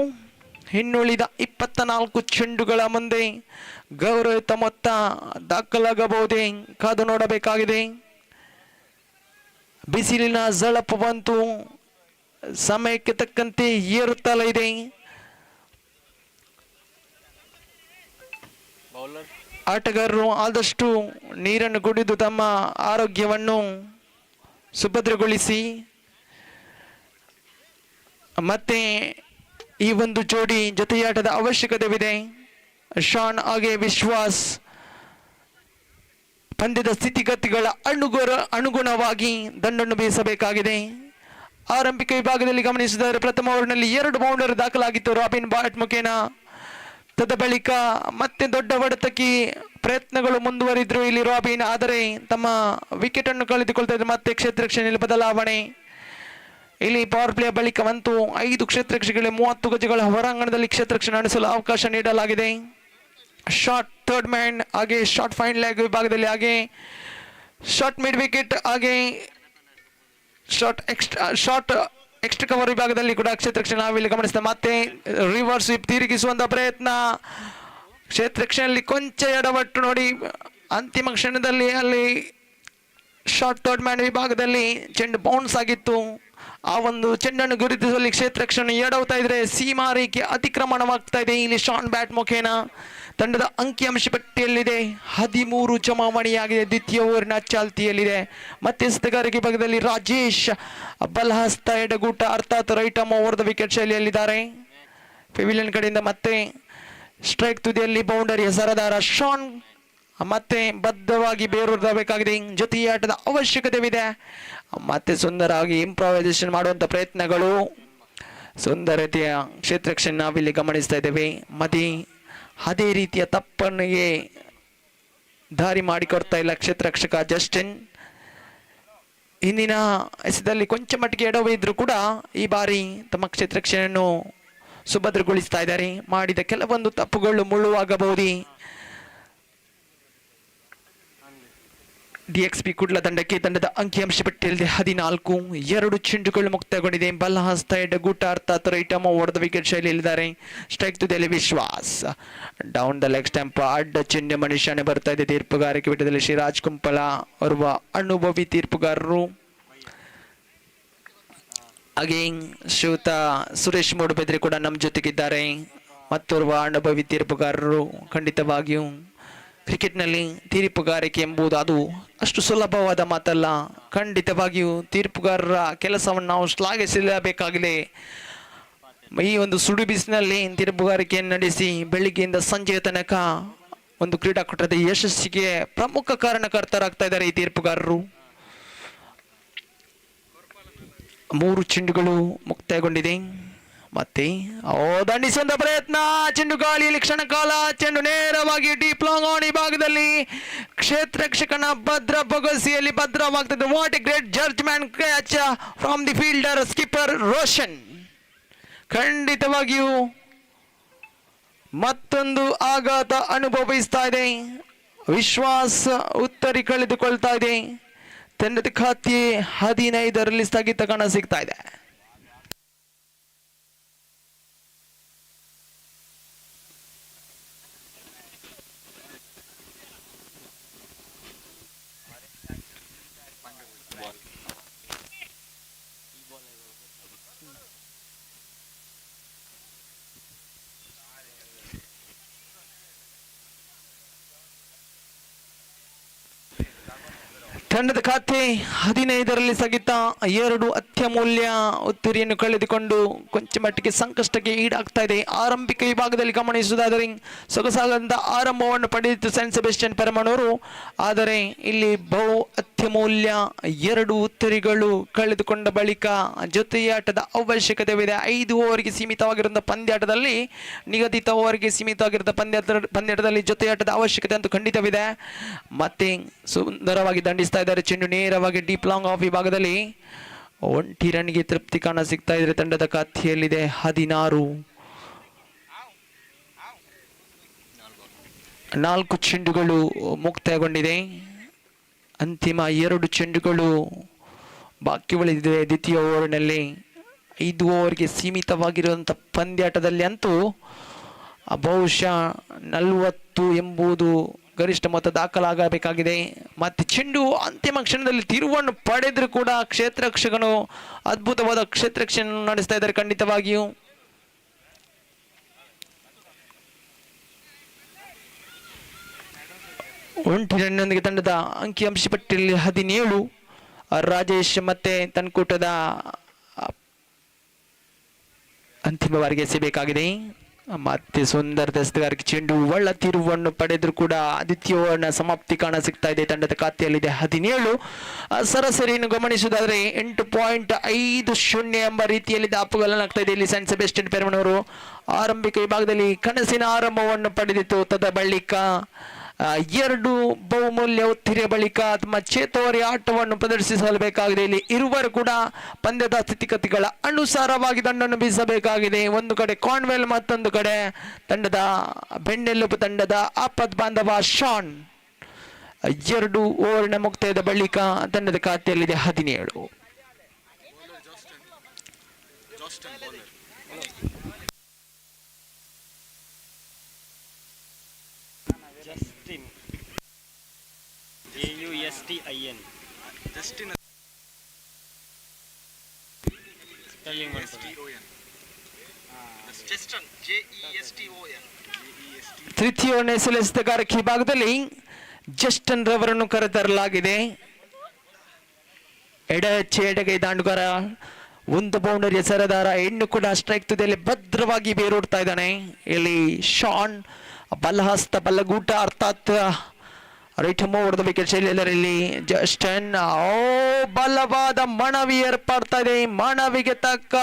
ಇನ್ನುಳಿದ 24 ಚೆಂಡುಗಳ ಮುಂದೆ ಗೌರವಯುತ ಮೊತ್ತ ದಾಖಲಾಗಬಹುದೇ ಕಾದು ನೋಡಬೇಕಾಗಿದೆ. ಬಿಸಿಲಿನ ಝಳಪು ಬಂತು, ಸಮಯಕ್ಕೆ ತಕ್ಕಂತೆ ಏರುತ್ತಲೇ ಇದೆ. ಆಟಗಾರರು ಆದಷ್ಟು ನೀರನ್ನು ಕುಡಿದು ತಮ್ಮ ಆರೋಗ್ಯವನ್ನು ಸುಭದ್ರಗೊಳಿಸಿ ಮತ್ತೆ ಈ ಒಂದು ಜೋಡಿ ಜೊತೆಯಾಟದ ಅವಶ್ಯಕತೆವಿದೆ. ಶಾನ್ ಹಾಗೆ ವಿಶ್ವಾಸ್ ಪಂದ್ಯದ ಸ್ಥಿತಿಗತಿಗಳ ಅನುಗುಣವಾಗಿ ದಂಡನ್ನು ಬೀಸಬೇಕಾಗಿದೆ. ಆರಂಭಿಕ ವಿಭಾಗದಲ್ಲಿ ಗಮನಿಸಿದರೆ ಪ್ರಥಮ ಓವರ್ನಲ್ಲಿ 2 ಬೌಂಡರ್ ದಾಖಲಾಗಿತ್ತು ರಾಬಿನ್ ಬ್ಯಾಟ್ ಮುಖೇನ. ತದ ಬಳಿಕ ಮತ್ತೆ ದೊಡ್ಡ ಹೊಡೆತಕ್ಕೆ ಪ್ರಯತ್ನಗಳು ಮುಂದುವರಿದ್ರು ಇಲ್ಲಿ ರಾಬಿನ್, ಆದರೆ ತಮ್ಮ ವಿಕೆಟ್ ಅನ್ನು ಕಳೆದುಕೊಳ್ತಾ ಇದ್ರು. ಮತ್ತೆ ಕ್ಷೇತ್ರ ರಕ್ಷಣೆಯಲ್ಲಿ ಬದಲಾವಣೆ. ಇಲ್ಲಿ ಪವರ್ ಪ್ಲೇ ಬಳಿಕವಂತೂ 5 ಕ್ಷೇತ್ರ ರಕ್ಷೆಗಳಿಗೆ 30 ಗಜಗಳ ಹೊರಾಂಗಣದಲ್ಲಿ ಕ್ಷೇತ್ರ ರಕ್ಷಣೆ ನಡೆಸಲು ಅವಕಾಶ ನೀಡಲಾಗಿದೆ. ಶಾರ್ಟ್ ಥರ್ಡ್ ಮ್ಯಾನ್ ಹಾಗೆ ಶಾರ್ಟ್ ಫೈನ್ ಲೆಗ್ ವಿಭಾಗದಲ್ಲಿ, ಹಾಗೆ ಶಾರ್ಟ್ ಮಿಡ್ ವಿಕೆಟ್, ಹಾಗೆ ಶಾರ್ಟ್ ಎಕ್ಸ್ಟ್ರಾ ಕವರ್ ವಿಭಾಗದಲ್ಲಿ ಕೂಡ ಕ್ಷೇತ್ರ ರಕ್ಷಣೆ ನಾವಿಲ್ಲಿ ಗಮನಿಸ್ತೇವೆ. ಮತ್ತೆ ರಿವರ್ಸ್ ಸ್ವೀಪ್ ತಿರುಗಿಸುವಂತ ಪ್ರಯತ್ನ, ಕ್ಷೇತ್ರ ರಕ್ಷಣೆಯಲ್ಲಿ ಕೊಂಚ ಎಡವಟ್ಟು ನೋಡಿ ಅಂತಿಮ ಕ್ಷಣದಲ್ಲಿ ಅಲ್ಲಿ ಶಾರ್ಟ್ ಥರ್ಡ್ ಮ್ಯಾನ್ ವಿಭಾಗದಲ್ಲಿ ಚೆಂಡು ಬೌನ್ಸ್ ಆಗಿತ್ತು. ಆ ಒಂದು ಚೆಂಡನ್ನು ಗುರುತಿಸುವಲ್ಲಿ ಕ್ಷೇತ್ರ ರಕ್ಷಣೆ ಎಡವುತ್ತಾ ಇದ್ರೆ ಸೀಮಾ ರೇಖೆ ಅತಿಕ್ರಮಣವಾಗ್ತಾ ಇದೆ. ಇಲ್ಲಿ ಶಾನ್ ಬ್ಯಾಟ್ ಮುಖೇನ ತಂಡದ ಅಂಕಿಅಂಶ ಪಟ್ಟಿಯಲ್ಲಿದೆ 13 ಜಮಾವಣೆಯಾಗಿದೆ. ದ್ವಿತೀಯ ಓವರಿನ ಚಾಲ್ತಿಯಲ್ಲಿದೆ. ಮತ್ತೆ ಎಸೆತಗಾರಿಕೆ ಭಾಗದಲ್ಲಿ ರಾಜೇಶ್ ಬಲಹಸ್ತ ಎಡಗೂಟ ಅರ್ಥಾತ್ right arm over the wicket ಶೈಲಿಯಲ್ಲಿದ್ದಾರೆ. ಪೆವಿಲಿಯನ್ ಕಡೆಯಿಂದ ಮತ್ತೆ ಸ್ಟ್ರೈಕ್ ತುದಿಯಲ್ಲಿ ಬೌಂಡರಿಯ ಸರದಾರ ಶಾನ್ ಮತ್ತೆ ಬದ್ಧವಾಗಿ ಬೇರೂರಬೇಕಾಗಿದೆ. ಜೊತೆಗೆ ಆಟದ ಅವಶ್ಯಕತೆವಿದೆ. ಮತ್ತೆ ಸುಂದರವಾಗಿ ಇಂಪ್ರವೈಸೇಷನ್ ಮಾಡುವಂತ ಪ್ರಯತ್ನಗಳು, ಸುಂದರತೆಯ ಕ್ಷೇತ್ರ ರಕ್ಷಣೆ ನಾವಿಲ್ಲಿ ಗಮನಿಸ್ತಾ ಇದ್ದೇವೆ. ಮದಿ ಅದೇ ರೀತಿಯ ತಪ್ಪನಿಗೆ ದಾರಿ ಮಾಡಿಕೊಡ್ತಾ ಇಲ್ಲ ಕ್ಷೇತ್ರ ರಕ್ಷಕ ಜಸ್ಟಿನ್. ಹಿಂದಿನ ಎಸೆತದಲ್ಲಿ ಕೊಂಚ ಮಟ್ಟಿಗೆ ಎಡವು ಇದ್ರೂ ಕೂಡ ಈ ಬಾರಿ ತಮ್ಮ ಕ್ಷೇತ್ರ ರಕ್ಷಣೆಯನ್ನು ಸುಭದ್ರಗೊಳಿಸ್ತಾ ಇದ್ದಾರೆ. ಮಾಡಿದ ಕೆಲವೊಂದು ತಪ್ಪುಗಳು ಮುಳ್ಳುವಾಗಬಹುದು. DXP ಕುಡ್ಲ ತಂಡಕ್ಕೆ ತಂಡದ ಅಂಕಿಅಂಶ ಪಟ್ಟಿಯಲ್ಲಿದೆ 14. 2 ಚೆಂಡುಗಳು ಮುಕ್ತಾಯಗೊಂಡಿದೆ. ಬಲಹಸ್ತ ಎಡಗೂಟ ಅರ್ಥಾತ್ right arm over the wicket ಶೈಲಿಯಲ್ಲಿದ್ದಾರೆ. ಸ್ಟ್ರೈಕ್ ತುದಿಯಲ್ಲಿ Vishwas, down the leg stump ಅಡ್ಡ ಚೆಂಡು ಮನುಷ್ಯನೇ ಬರ್ತಾ ಇದೆ. ತೀರ್ಪುಗಾರಿಕೆ ಪೀಠದಲ್ಲಿ ಶಿರಾಜ್ ಕುಂಪಲ ಓರ್ವ ಅನುಭವಿ ತೀರ್ಪುಗಾರರು, ಹಾಗೆ ಶ್ರೀಯುತ ಸುರೇಶ್ ಮೂಡುಬೆದ್ರೆ ಕೂಡ ನಮ್ಮ ಜೊತೆಗಿದ್ದಾರೆ. ಮತ್ತೋರ್ವ ಅನುಭವಿ ತೀರ್ಪುಗಾರರು. ಖಂಡಿತವಾಗಿಯೂ ಕ್ರಿಕೆಟ್ನಲ್ಲಿ ತೀರ್ಪುಗಾರಿಕೆ ಎಂಬುದು ಅದು ಅಷ್ಟು ಸುಲಭವಾದ ಮಾತಲ್ಲ. ಖಂಡಿತವಾಗಿಯೂ ತೀರ್ಪುಗಾರರ ಕೆಲಸವನ್ನು ನಾವು ಶ್ಲಾಘಿಸಲೇಬೇಕಾಗಿದೆ. ಈ ಒಂದು ಸುಡು ಬಿಸಿನಲ್ಲಿ ತೀರ್ಪುಗಾರಿಕೆಯನ್ನು ನಡೆಸಿ ಬೆಳಿಗ್ಗೆಯಿಂದ ಸಂಜೆಯ ತನಕ ಒಂದು ಕ್ರೀಡಾಕೂಟದ ಯಶಸ್ಸಿಗೆ ಪ್ರಮುಖ ಕಾರಣಕರ್ತರಾಗ್ತಾ ಇದ್ದಾರೆ ಈ ತೀರ್ಪುಗಾರರು. 3 ಚೆಂಡುಗಳು ಮುಕ್ತಾಯಗೊಂಡಿದೆ. ಮತ್ತೆ ದಂಡಿಸುವಂತ ಪ್ರಯತ್ನ, ಚೆಂಡು ಗಾಳಿಯಲ್ಲಿ ಕ್ಷಣಕಾಲ, ಚೆಂಡು ನೇರವಾಗಿ ಡೀಪ್ ಲಾಂಗ್ ಆನ್ ವಿಭಾಗದಲ್ಲಿ ಕ್ಷೇತ್ರ ರಕ್ಷಕನ ಭದ್ರ ಬೊಗಸಿಯಲ್ಲಿ ಭದ್ರವಾಗ್ತದೆ. What a great judgement catch from the fielder skipper Roshan. ಖಂಡಿತವಾಗಿಯೂ ಮತ್ತೊಂದು ಆಘಾತ ಅನುಭವಿಸ್ತಾ ಇದೆ. ವಿಶ್ವಾಸ್ ಉತ್ತರಿ ಕಳೆದುಕೊಳ್ತಾ ಇದೆ. ತಂಡದ ಖಾತೆ 15ರಲ್ಲಿ ಸ್ಥಗಿತ ಕಾಣ ಸಿಗ್ತಾ ಇದೆ. ತಂಡದ ಖಾತೆ 15ರಲ್ಲಿ ಸ್ಥಗಿತ, 2 ಅತ್ಯಮೂಲ್ಯ ಉತ್ತರಿಯನ್ನು ಕಳೆದುಕೊಂಡು ಕೊಂಚ ಮಟ್ಟಿಗೆ ಸಂಕಷ್ಟಕ್ಕೆ ಈಡಾಗ್ತಾ ಇದೆ. ಆರಂಭಿಕ ವಿಭಾಗದಲ್ಲಿ ಗಮನಿಸುವುದಾದರೆ ಸೊಗಸಾದಂಥ ಆರಂಭವನ್ನು ಪಡೆದಿತ್ತು ಸೆಂಟ್ ಸೆಬೆಸ್ಟಿಯನ್ ಪೆರ್ಮನೂರು. ಆದರೆ ಇಲ್ಲಿ ಬಹು ಅತ್ಯಮೂಲ್ಯ 2 ಉತ್ತರಿಗಳು ಕಳೆದುಕೊಂಡ ಬಳಿಕ ಜೊತೆಯಾಟದ ಅವಶ್ಯಕತೆವಿದೆ. 5 ಓವರ್ಗೆ ಸೀಮಿತವಾಗಿರುವಂಥ ಪಂದ್ಯಾಟದಲ್ಲಿ, ನಿಗದಿತ ಓವರ್ಗೆ ಸೀಮಿತವಾಗಿರುವಂಥ ಪಂದ್ಯಾಟದಲ್ಲಿ ಜೊತೆಯಾಟದ ಅವಶ್ಯಕತೆ ಅಂತೂ ಖಂಡಿತವಿದೆ. ಮತ್ತೆ ಸುಂದರವಾಗಿ ದಂಡಿಸ್ತಾ ಇದ್ದಾರೆ. ಚೆಂಡು ನೇರವಾಗಿ ಡೀಪ್ ಲಾಂಗ್ ಆಫ್ ವಿಭಾಗದಲ್ಲಿ 1 ರನ್ಗೆ ತೃಪ್ತಿ ಕಾಣ ಸಿಗ್ತಾ ಇದ್ರೆ ತಂಡದ ಖಾತೆಯಲ್ಲಿದೆ 16. 4 ಚೆಂಡುಗಳು ಮುಕ್ತಾಯಗೊಂಡಿದೆ. ಅಂತಿಮ 2 ಚೆಂಡುಗಳು ಬಾಕಿ ಉಳಿದಿದೆ ದ್ವಿತೀಯ ಓವರ್ನಲ್ಲಿ. 5 ಓವರ್ಗೆ ಸೀಮಿತವಾಗಿರುವಂಥ ಪಂದ್ಯಾಟದಲ್ಲಿ ಅಂತೂ ಬಹುಶಃ 40 ಎಂಬುದು ಗರಿಷ್ಠ ಮೊತ್ತ ದಾಖಲಾಗಬೇಕಾಗಿದೆ. ಮತ್ತೆ ಚೆಂಡು ಅಂತಿಮ ಕ್ಷಣದಲ್ಲಿ ತಿರುವನ್ನು ಪಡೆದರೂ ಕೂಡ ಕ್ಷೇತ್ರರಕ್ಷಕನು ಅದ್ಭುತವಾದ ಕ್ಷೇತ್ರರಕ್ಷಣೆ ನಡೆಸ್ತಾ ಇದ್ದಾರೆ ಖಂಡಿತವಾಗಿಯೂ. ಒಂಟಿ ರನ್ನೊಂದಿಗೆ ತಂಡದ ಅಂಕಿಅಂಶ ಪಟ್ಟಿಯಲ್ಲಿ 17. ರಾಜೇಶ್ ಮತ್ತೆ ತನ್ಕೂಟದ ಅಂತಿಮ ಬಾರಿಗೆ ಎಸೆಯಬೇಕಾಗಿದೆ. ಮತ್ತೆ ಸುಂದರ ದಸ್ತಗಾರಿಕೆ ಚೆಂಡು ಒಳ್ಳ ತಿರುವನ್ನು ಪಡೆದರೂ ಕೂಡ ದ್ವಿತೀಯ ಓವರ್ನ ಸಮಾಪ್ತಿ ಕಾಣ ಸಿಗ್ತಾ ಇದೆ. ತಂಡದ ಖಾತೆಯಲ್ಲಿದೆ 17. ಸರಾಸರಿಯನ್ನು ಗಮನಿಸುವುದಾದರೆ 8.50 ಎಂಬ ರೀತಿಯಲ್ಲಿ ದಾಪುಗಾಲನಾಗ್ತಾ ಇದೆ ಇಲ್ಲಿ ಸೆಂಟ್ ಸೆಬೆಸ್ಟಿಯನ್ ಪೆರ್ಮನೂರು. ಆರಂಭಿಕ ವಿಭಾಗದಲ್ಲಿ ಕನಸಿನ ಆರಂಭವನ್ನು ಪಡೆದಿತ್ತು. ತದ ಬಳಿಕ 2 ಬಹುಮೂಲ್ಯ ಉತ್ತಿರಿಯ ಬಳಿಕ ತಮ್ಮ ಚೇತೋರಿ ಆಟವನ್ನು ಪ್ರದರ್ಶಿಸಬೇಕಾಗಿದೆ. ಇಲ್ಲಿ ಇರುವರು ಕೂಡ ಪಂದ್ಯದ ಸ್ಥಿತಿಗತಿಗಳ ಅನುಸಾರವಾಗಿ ದಂಡನ್ನು ಬೀಸಬೇಕಾಗಿದೆ. ಒಂದು ಕಡೆ ಕಾನ್ವೆಲ್, ಮತ್ತೊಂದು ಕಡೆ ತಂಡದ ಬೆನ್ನೆಲುಬು ತಂಡದ ಆಪತ್ ಬಾಂಧವ ಶಾನ್. 2 ಓವರ್ನ ಮುಕ್ತಾಯದ ಬಳಿಕ ತಂಡದ ಖಾತೆಯಲ್ಲಿದೆ 17. JUSTIN Justin spelling Justin JESTON. ತೃತೀಯ ಸೆಲೆಸ್ತಗಾರಕ ವಿಭಾಗದಲ್ಲಿ ಜಸ್ಟನ್ ರವರನ್ನು ಕರೆತರಲಾಗಿದೆ. ಎಡಗೈ ದಾಂಡುಗಾರ, ಒಂದು ಬೌಂಡರಿಯ ಸರದಾರ, ಹೆಣ್ಣು ಕೂಡ ಸ್ಟ್ರೈಕ್ ತುದಿಯಲ್ಲಿ ಭದ್ರವಾಗಿ ಬೇರೂಡ್ತಾ ಇದ್ದಾನೆ. ಇಲ್ಲಿ ಶಾನ್ ಬಲಹಸ್ತ ಬಲಗೂಟ ಅರ್ಥಾತ್ ರೈಟ್ ಹೊಡೆದ ವಿಕೆಟ್ ಶೈಲಿಯಲ್ಲಿ ಜಸ್ಟನ್ ಬಲವಾದ ಮನವಿ ಏರ್ಪಡ್ತಾ ಇದೆ. ಮನವಿಗೆ ತಕ್ಕ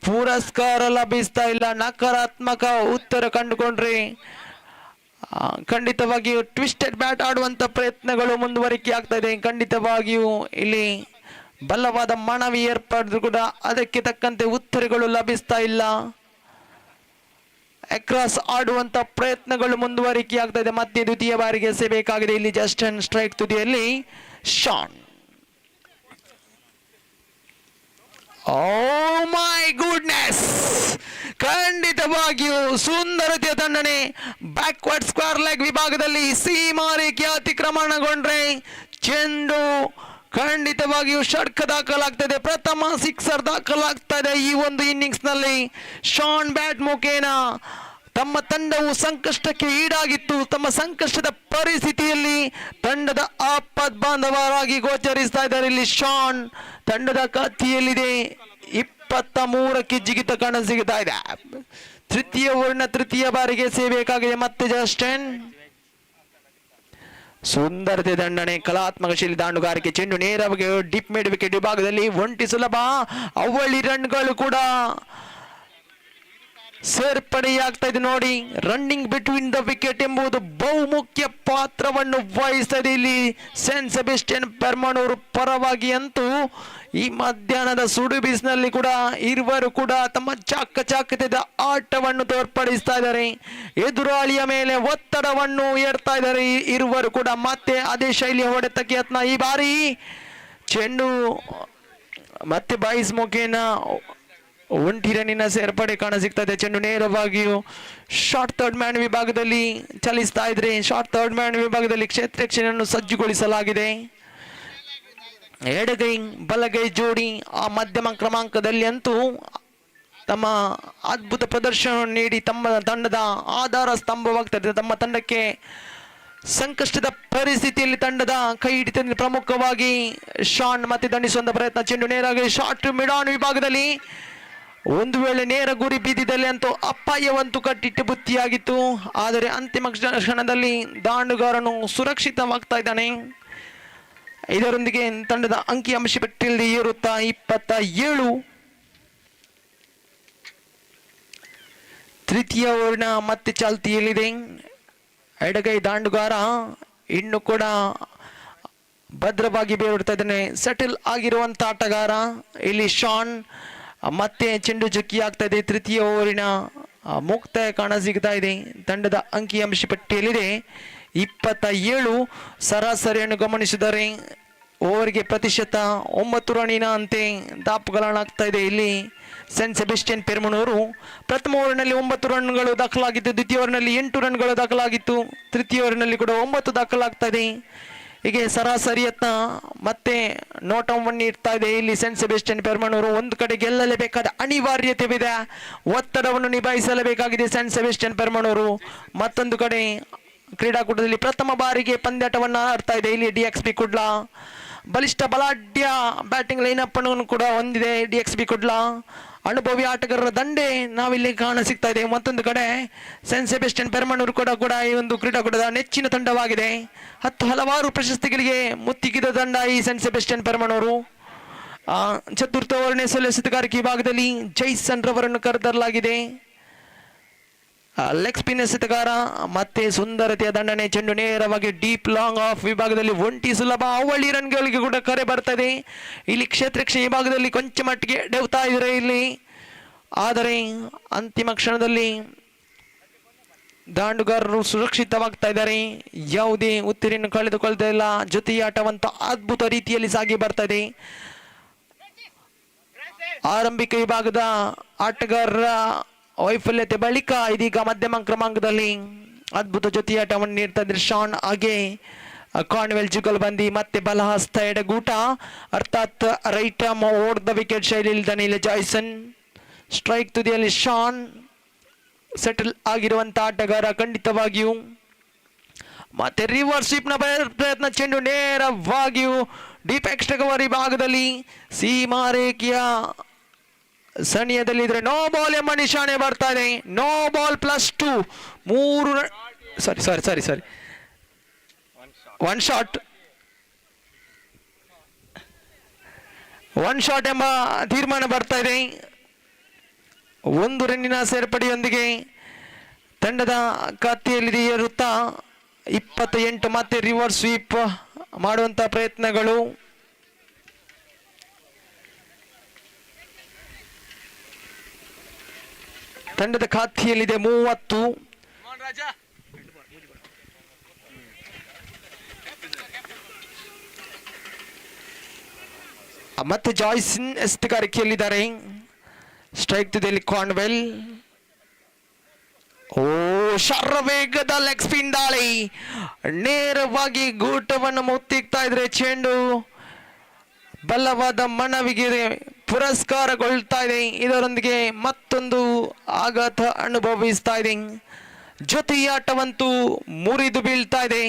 ಪುರಸ್ಕಾರ ಲಭಿಸ್ತಾ ಇಲ್ಲ. ನಕಾರಾತ್ಮಕ ಉತ್ತರ ಕಂಡುಕೊಂಡ್ರೆ ಖಂಡಿತವಾಗಿಯೂ ಟ್ವಿಸ್ಟೆಡ್ ಬ್ಯಾಟ್ ಆಡುವಂತ ಪ್ರಯತ್ನಗಳು ಮುಂದುವರಿಕೆ ಆಗ್ತಾ ಇದೆ. ಖಂಡಿತವಾಗಿಯೂ ಇಲ್ಲಿ ಬಲವಾದ ಮನವಿ ಏರ್ಪಡಿದ್ರು ಕೂಡ ಅದಕ್ಕೆ ತಕ್ಕಂತೆ ಉತ್ತರಗಳು ಲಭಿಸ್ತಾ ಇಲ್ಲ. ಅಕ್ರಾಸ್ ಆಡುವಂತ ಪ್ರಯತ್ನಗಳು ಮುಂದುವರಿಕೆ ಆಗ್ತಾ ಇದೆ. ಮತ್ತೆ ದ್ವಿತೀಯ ಬಾರಿಗೆ ಎಸೆಯಬೇಕಾಗಿದೆ ಇಲ್ಲಿ ಜಸ್ಟನ್ ಸ್ಟ್ರೈಕ್ ತುದಿಯಲ್ಲಿ ಶಾನ್. ಓ ಮೈ ಗುಡ್ನೆಸ್, ಖಂಡಿತವಾಗಿಯೂ ಸುಂದರತೆಯ ತಂಡನೆ. ಬ್ಯಾಕ್ವರ್ಡ್ ಸ್ಕ್ವೇರ್ ಲೆಗ್ ವಿಭಾಗದಲ್ಲಿ ಸೀಮಾ ರೇಖೆ ಅತಿಕ್ರಮಣಗೊಂಡ್ರೆ ಚೆಂಡು ಖಂಡಿತವಾಗಿಯೂ ಷಟ್ಕ ದಾಖಲಾಗ್ತದೆ. ಪ್ರಥಮ ಸಿಕ್ಸರ್ ದಾಖಲಾಗ್ತಾ ಇದೆ ಈ ಒಂದು ಇನ್ನಿಂಗ್ಸ್ ನಲ್ಲಿ. ಶಾನ್ ಬ್ಯಾಟ್ ಮುಖೇನ ತಮ್ಮ ತಂಡವು ಸಂಕಷ್ಟಕ್ಕೆ ಈಡಾಗಿತ್ತು. ತಮ್ಮ ಸಂಕಷ್ಟದ ಪರಿಸ್ಥಿತಿಯಲ್ಲಿ ತಂಡದ ಆಪತ್ ಬಾಂಧವರಾಗಿ ಗೋಚರಿಸ್ತಾ ಇದ್ದಾರೆ ಇಲ್ಲಿ ಶಾನ್. ತಂಡದ ಖಾತೆಯಲ್ಲಿದೆ 23ಕ್ಕೆ ಜಿಗಿತ ಕಾಣ ಸಿಗ್ತಾ ಇದೆ. ತೃತೀಯ ಓವರ್ನ ತೃತೀಯ ಬಾರಿಗೆ ಸೇಬೇಕಾಗಿದೆ ಮತ್ತೆ ಜಸ್ಟನ್. ಸುಂದರತೆ ದಂಡನೆ, ಕಲಾತ್ಮಕ ಶೈಲಿ ದಾಂಡುಗಾರಿಕೆ, ಚೆಂಡು ನೇರವಾಗಿ ಡಿಪ್ ಮಿಡ್ ವಿಕೆಟ್ ವಿಭಾಗದಲ್ಲಿ ಒಂಟಿ ಸುಲಭ ಅವಳಿ ರನ್ಗಳು ಕೂಡ ಸೇರ್ಪಡೆಯಾಗ್ತಾ ಇದೆ ನೋಡಿ. ರನ್ನಿಂಗ್ ಬಿಟ್ವೀನ್ ದ ವಿಕೆಟ್ ಎಂಬುದು ಬಹುಮುಖ್ಯ ಪಾತ್ರವನ್ನು ವಹಿಸ್ತಾ ಇದೆ ಇಲ್ಲಿ ಸೆಂಟ್ ಸೆಬೆಸ್ಟಿಯನ್ ಪೆರ್ಮನೂರು ಪರವಾಗಿ. ಅಂತೂ ಈ ಮಧ್ಯಾಹ್ನದ ಸುಡು ಬಿಸಿನಲ್ಲಿ ಕೂಡ ಇರುವರು ಕೂಡ ತಮ್ಮ ಚಾಕಚಕ್ಯತೆಯ ಆಟವನ್ನು ತೋರ್ಪಡಿಸ್ತಾ ಇದ್ದಾರೆ. ಎದುರಾಳಿಯ ಮೇಲೆ ಒತ್ತಡವನ್ನು ಏರ್ತಾ ಇದ್ದಾರೆ ಇರುವರು ಕೂಡ. ಮತ್ತೆ ಅದೇ ಶೈಲಿಯ ಹೊಡೆತಕ್ಕೆ ಯತ್ನ. ಈ ಬಾರಿ ಚೆಂಡು ಮತ್ತೆ ಬಾಯಿಸ್ ಮುಖೇನ ಒಂಟಿ ರನ್ನಿನ ಸೇರ್ಪಡೆ ಕಾಣ ಸಿಗ್ತಾ ಇದೆ. ಚೆಂಡು ನೇರವಾಗಿಯೂ ಶಾರ್ಟ್ ಥರ್ಡ್ ಮ್ಯಾನ್ ವಿಭಾಗದಲ್ಲಿ ಚಲಿಸ್ತಾ ಇದ್ರೆ. ಶಾರ್ಟ್ ಥರ್ಡ್ ಮ್ಯಾನ್ ವಿಭಾಗದಲ್ಲಿ ಕ್ಷೇತ್ರರಕ್ಷಣೆಯನ್ನು ಸಜ್ಜುಗೊಳಿಸಲಾಗಿದೆ. ಎಡಗೈ ಬಲಗೈ ಜೋಡಿ ಆ ಮಧ್ಯಮ ಕ್ರಮಾಂಕದಲ್ಲಿ ಅಂತೂ ತಮ್ಮ ಅದ್ಭುತ ಪ್ರದರ್ಶನ ನೀಡಿ ತಮ್ಮ ತಂಡದ ಆಧಾರ ಸ್ತಂಭವಾಗ್ತದೆ. ತಮ್ಮ ತಂಡಕ್ಕೆ ಸಂಕಷ್ಟದ ಪರಿಸ್ಥಿತಿಯಲ್ಲಿ ತಂಡದ ಕೈ ಹಿಡಿತದಲ್ಲಿ ಪ್ರಮುಖವಾಗಿ ಶಾನ್ ಮತ್ತೆ ದಂಡಿಸುವಂತ ಪ್ರಯತ್ನ. ಚೆಂಡು ನೇರವಾಗಿ ಶಾರ್ಟ್ ಮಿಡಾನ್ ವಿಭಾಗದಲ್ಲಿ ಒಂದು ವೇಳೆ ನೇರ ಗುರಿ ಬಿದ್ದಿದ್ದಲ್ಲಿ ಅಂತೂ ಅಪಾಯವಂತೂ ಕಟ್ಟಿಟ್ಟು ಬುತ್ತಿಯಾಗಿತ್ತು. ಆದರೆ ಅಂತಿಮ ಕ್ಷಣದಲ್ಲಿ ದಾಂಡುಗಾರನು ಸುರಕ್ಷಿತವಾಗ್ತಾ ಇದ್ದಾನೆ. ಇದರೊಂದಿಗೆ ತಂಡದ ಅಂಕಿಅಂಶ ಪಟ್ಟಿಯಲ್ಲಿ ಏರುತ್ತಾ 27. ತೃತೀಯ ಓವರ್ನ ಮತ್ತೆ ಚಾಲ್ತಿಯಲ್ಲಿದೆ. ಎಡಗೈ ದಾಂಡುಗಾರ ಇನ್ನು ಕೂಡ ಭದ್ರವಾಗಿ ಬೇರುಡ್ತಾ ಇದ್ದಾನೆ. ಸೆಟಲ್ ಆಗಿರುವಂತ ಆಟಗಾರ ಇಲ್ಲಿ ಶಾನ್. ಮತ್ತೆ ಚೆಂಡು ಜಕ್ಕಿ ಆಗ್ತಾ ಇದೆ. ತೃತೀಯ ಓವರಿನ ಮುಕ್ತಾಯ ಕಾಣ ಸಿಗ್ತಾ ಇದೆ. ತಂಡದ ಅಂಕಿಅಂಶ ಪಟ್ಟಿಯಲ್ಲಿದೆ 27. ಸರಾಸರಿಯನ್ನು ಗಮನಿಸಿದರೆ ಓವರ್ಗೆ ಪ್ರತಿಶತ 9 ರನ್ನಿನ ಅಂತೆ ದಾಪುಗಳಾಗ್ತಾ ಇದೆ. ಇಲ್ಲಿ ಸೆಂಟ್ ಸೆಬೆಸ್ಟಿಯನ್ ಪೆರ್ಮನೂರು ಪ್ರಥಮ ಓವರ್ನಲ್ಲಿ 9 ರನ್ಗಳು ದಾಖಲಾಗಿತ್ತು. ದ್ವಿತೀಯ ಓವರ್ನಲ್ಲಿ 8 ರನ್ಗಳು ದಾಖಲಾಗಿತ್ತು. ತೃತೀಯ ಓವರ್ನಲ್ಲಿ ಕೂಡ 9 ದಾಖಲಾಗ್ತಾ ಇದೆ. ಹೀಗೆ ಸರಾಸರಿಯತ್ನ ಮತ್ತೆ ನೋಟವನ್ನು ಇಡ್ತಾ ಇದೆ. ಇಲ್ಲಿ ಸೆಂಟ್ ಸೆಬೆಸ್ಟಿಯನ್ ಪೆರ್ಮನೂರು ಒಂದು ಕಡೆ ಗೆಲ್ಲಲೇಬೇಕಾದ ಅನಿವಾರ್ಯತೆ ಇದೆ. ಒತ್ತಡವನ್ನು ನಿಭಾಯಿಸಲೇಬೇಕಾಗಿದೆ ಸೆಂಟ್ ಸೆಬೆಸ್ಟಿಯನ್ ಪೆರ್ಮನೂರು. ಮತ್ತೊಂದು ಕಡೆ ಕ್ರೀಡಾಕೂಟದಲ್ಲಿ ಪ್ರಥಮ ಬಾರಿಗೆ ಪಂದ್ಯಾಟವನ್ನು ಆಡ್ತಾ ಇದೆ. ಇಲ್ಲಿ DXB ಕುಡ್ಲಾ ಬಲಿಷ್ಠ ಬಲಾಢ್ಯ ಬ್ಯಾಟಿಂಗ್ ಲೈನಪ್ ಅನ್ನು ಕೂಡ ಹೊಂದಿದೆ. DXB ಕುಡ್ಲಾ ಅನುಭವಿ ಆಟಗಾರರ ದಂಡೆ ನಾವಿಲ್ಲಿ ಕಾಣ ಸಿಗ್ತಾ ಇದೆ. ಮತ್ತೊಂದು ಕಡೆ ಸೆಂಟ್ ಸೆಬೆಸ್ಟಿಯನ್ ಪೆರ್ಮನೂರು ಕೂಡ ಈ ಒಂದು ಕ್ರೀಡಾಕೂಟದ ನೆಚ್ಚಿನ ತಂಡವಾಗಿದೆ. ಹಲವಾರು ಪ್ರಶಸ್ತಿಗಳಿಗೆ ಮುತ್ತಿಗಿದ ತಂಡ ಈ ಸೆಂಟ್ ಸೆಬೆಸ್ಟಿಯನ್ ಪೆರ್ಮನೂರು. ಚತುರ್ಥ ಓವರ್ನೇ ಎಸೆತಗಾರಿಕೆ ವಿಭಾಗದಲ್ಲಿ ಜೈಸನ್ ರವರನ್ನು ಕರೆತರಲಾಗಿದೆ. ಲೆಗ್ ಸ್ಪಿನ್ ಎಸೆತಗಾರ ಮತ್ತೆ ಸುಂದರತೆಯ ದಂಡನೆ. ಚೆಂಡು ನೇರವಾಗಿ ಡೀಪ್ ಲಾಂಗ್ ಆಫ್ ವಿಭಾಗದಲ್ಲಿ ಒಂಟಿ ಸುಲಭ ಅವಳಿ ರನ್ಗಳಿಗೆ ಕೂಡ ಕರೆ ಬರ್ತದೆ. ಇಲ್ಲಿ ಕ್ಷೇತ್ರಕ್ಷ ವಿಭಾಗದಲ್ಲಿ ಕೊಂಚ ಮಟ್ಟಿಗೆ ಡೆವ್ತಾ ಇದ್ರೆ ಇಲ್ಲಿ. ಆದರೆ ಅಂತಿಮ ಕ್ಷಣದಲ್ಲಿ ದಾಂಡುಗಾರರು ಸುರಕ್ಷಿತವಾಗ್ತಾ ಇದ್ದಾರೆ. ಯಾವುದೇ ಉತ್ತಿರಿಯನ್ನು ಕಳೆದುಕೊಳ್ತಾ ಇಲ್ಲ. ಜೊತೆಯಾಟವಂತ ಅದ್ಭುತ ರೀತಿಯಲ್ಲಿ ಸಾಗಿ ಬರ್ತಾ ಇದೆ. ಆರಂಭಿಕ ವಿಭಾಗದ ಆಟಗಾರರ ವೈಫಲ್ಯತೆ ಬಳಿಕ ಇದೀಗ ಮಧ್ಯಮ ಕ್ರಮಾಂಕದಲ್ಲಿ ಅದ್ಭುತ ಜೊತೆಯಾಟವನ್ನು ನೀಡ್ತಾ ಇದ್ದಾರೆ ಶಾನ್. ಹಾಗೆ ಕಾರ್ನ್ವೆಲ್ ಜುಗಲ್ ಬಂದಿ ಮತ್ತೆ ಬಲಹಸ್ತ ಎಡಗೂಟ ಅರ್ಥಾತ್ right arm over the wicket ಶೈಲಿಯಲ್ಲಿ ಇಲ್ಲಿ ಜಾಯ್ಸನ್. ಸ್ಟ್ರೈಕ್ ತುದಿಯಲ್ಲಿ ಶಾನ್. ಸೆಟಲ್ ಆಗಿರುವಂತ ಆಟಗಾರ ಖಂಡಿತವಾಗಿಯೂ. ಮತ್ತೆ ರಿವರ್ಸ್ ಸ್ವೀಪ್ ನ ಪ್ರಯತ್ನ. ಚೆಂಡು ನೇರವಾಗಿಯೂ ಡೀಪ್ ಎಕ್ಸ್ಟ್ರಾ ಕವರ್ ವಿಭಾಗದಲ್ಲಿ ಸೀಮಾ ರೇಖೆಯ ಸನಿಯದಲ್ಲಿ ಇದ್ರೆ ನೋ ಬಾಲ್ ಎಂಬ ನಿಶಾನೆ ಬರ್ತಾ ಇದೆ. No ball +2 sorry one short ಎಂಬ ತೀರ್ಮಾನ ಬರ್ತಾ ಇದೆ. 1 ರನ್ನಿನ ಸೇರ್ಪಡೆಯೊಂದಿಗೆ ತಂಡದ ಖಾತೆಯಲ್ಲಿ ಇರುತ್ತಾ 28. ಮತ್ತೆ ರಿವರ್ಸ್ ಸ್ವೀಪ್ ಮಾಡುವಂತ ಪ್ರಯತ್ನಗಳು. ತಂಡದ ಖಾತೆಯಲ್ಲಿದೆ 30. ಮತ್ತೆ ಜಾಯ್ಸನ್ ಎಸೆತಗಾರಿಕೆಯಲ್ಲಿದ್ದಾರೆ. ಸ್ಟ್ರೈಕ್ ತುದಿಯಲ್ಲಿ ಕಾರ್ನ್ವೆಲ್. ಶರವೇಗದ ಲೆಗ್ ಸ್ಪಿನ್ ದಾಳಿ ನೇರವಾಗಿ ಗೂಟವನ್ನು ಮುತ್ತಿಕ್ತಾ ಇದ್ರೆ ಚೆಂಡು ಬಲವಾದ ಮನವಿಗೆ ಪುರಸ್ಕಾರಗೊಳ್ತಾ ಇದೆ. ಇದರೊಂದಿಗೆ ಮತ್ತೊಂದು ಆಘಾತ ಅನುಭವಿಸ್ತಾ ಇದೆ. ಜೊತೆಯಾಟವಂತೂ ಮುರಿದು ಬೀಳ್ತಾ ಇದೆ.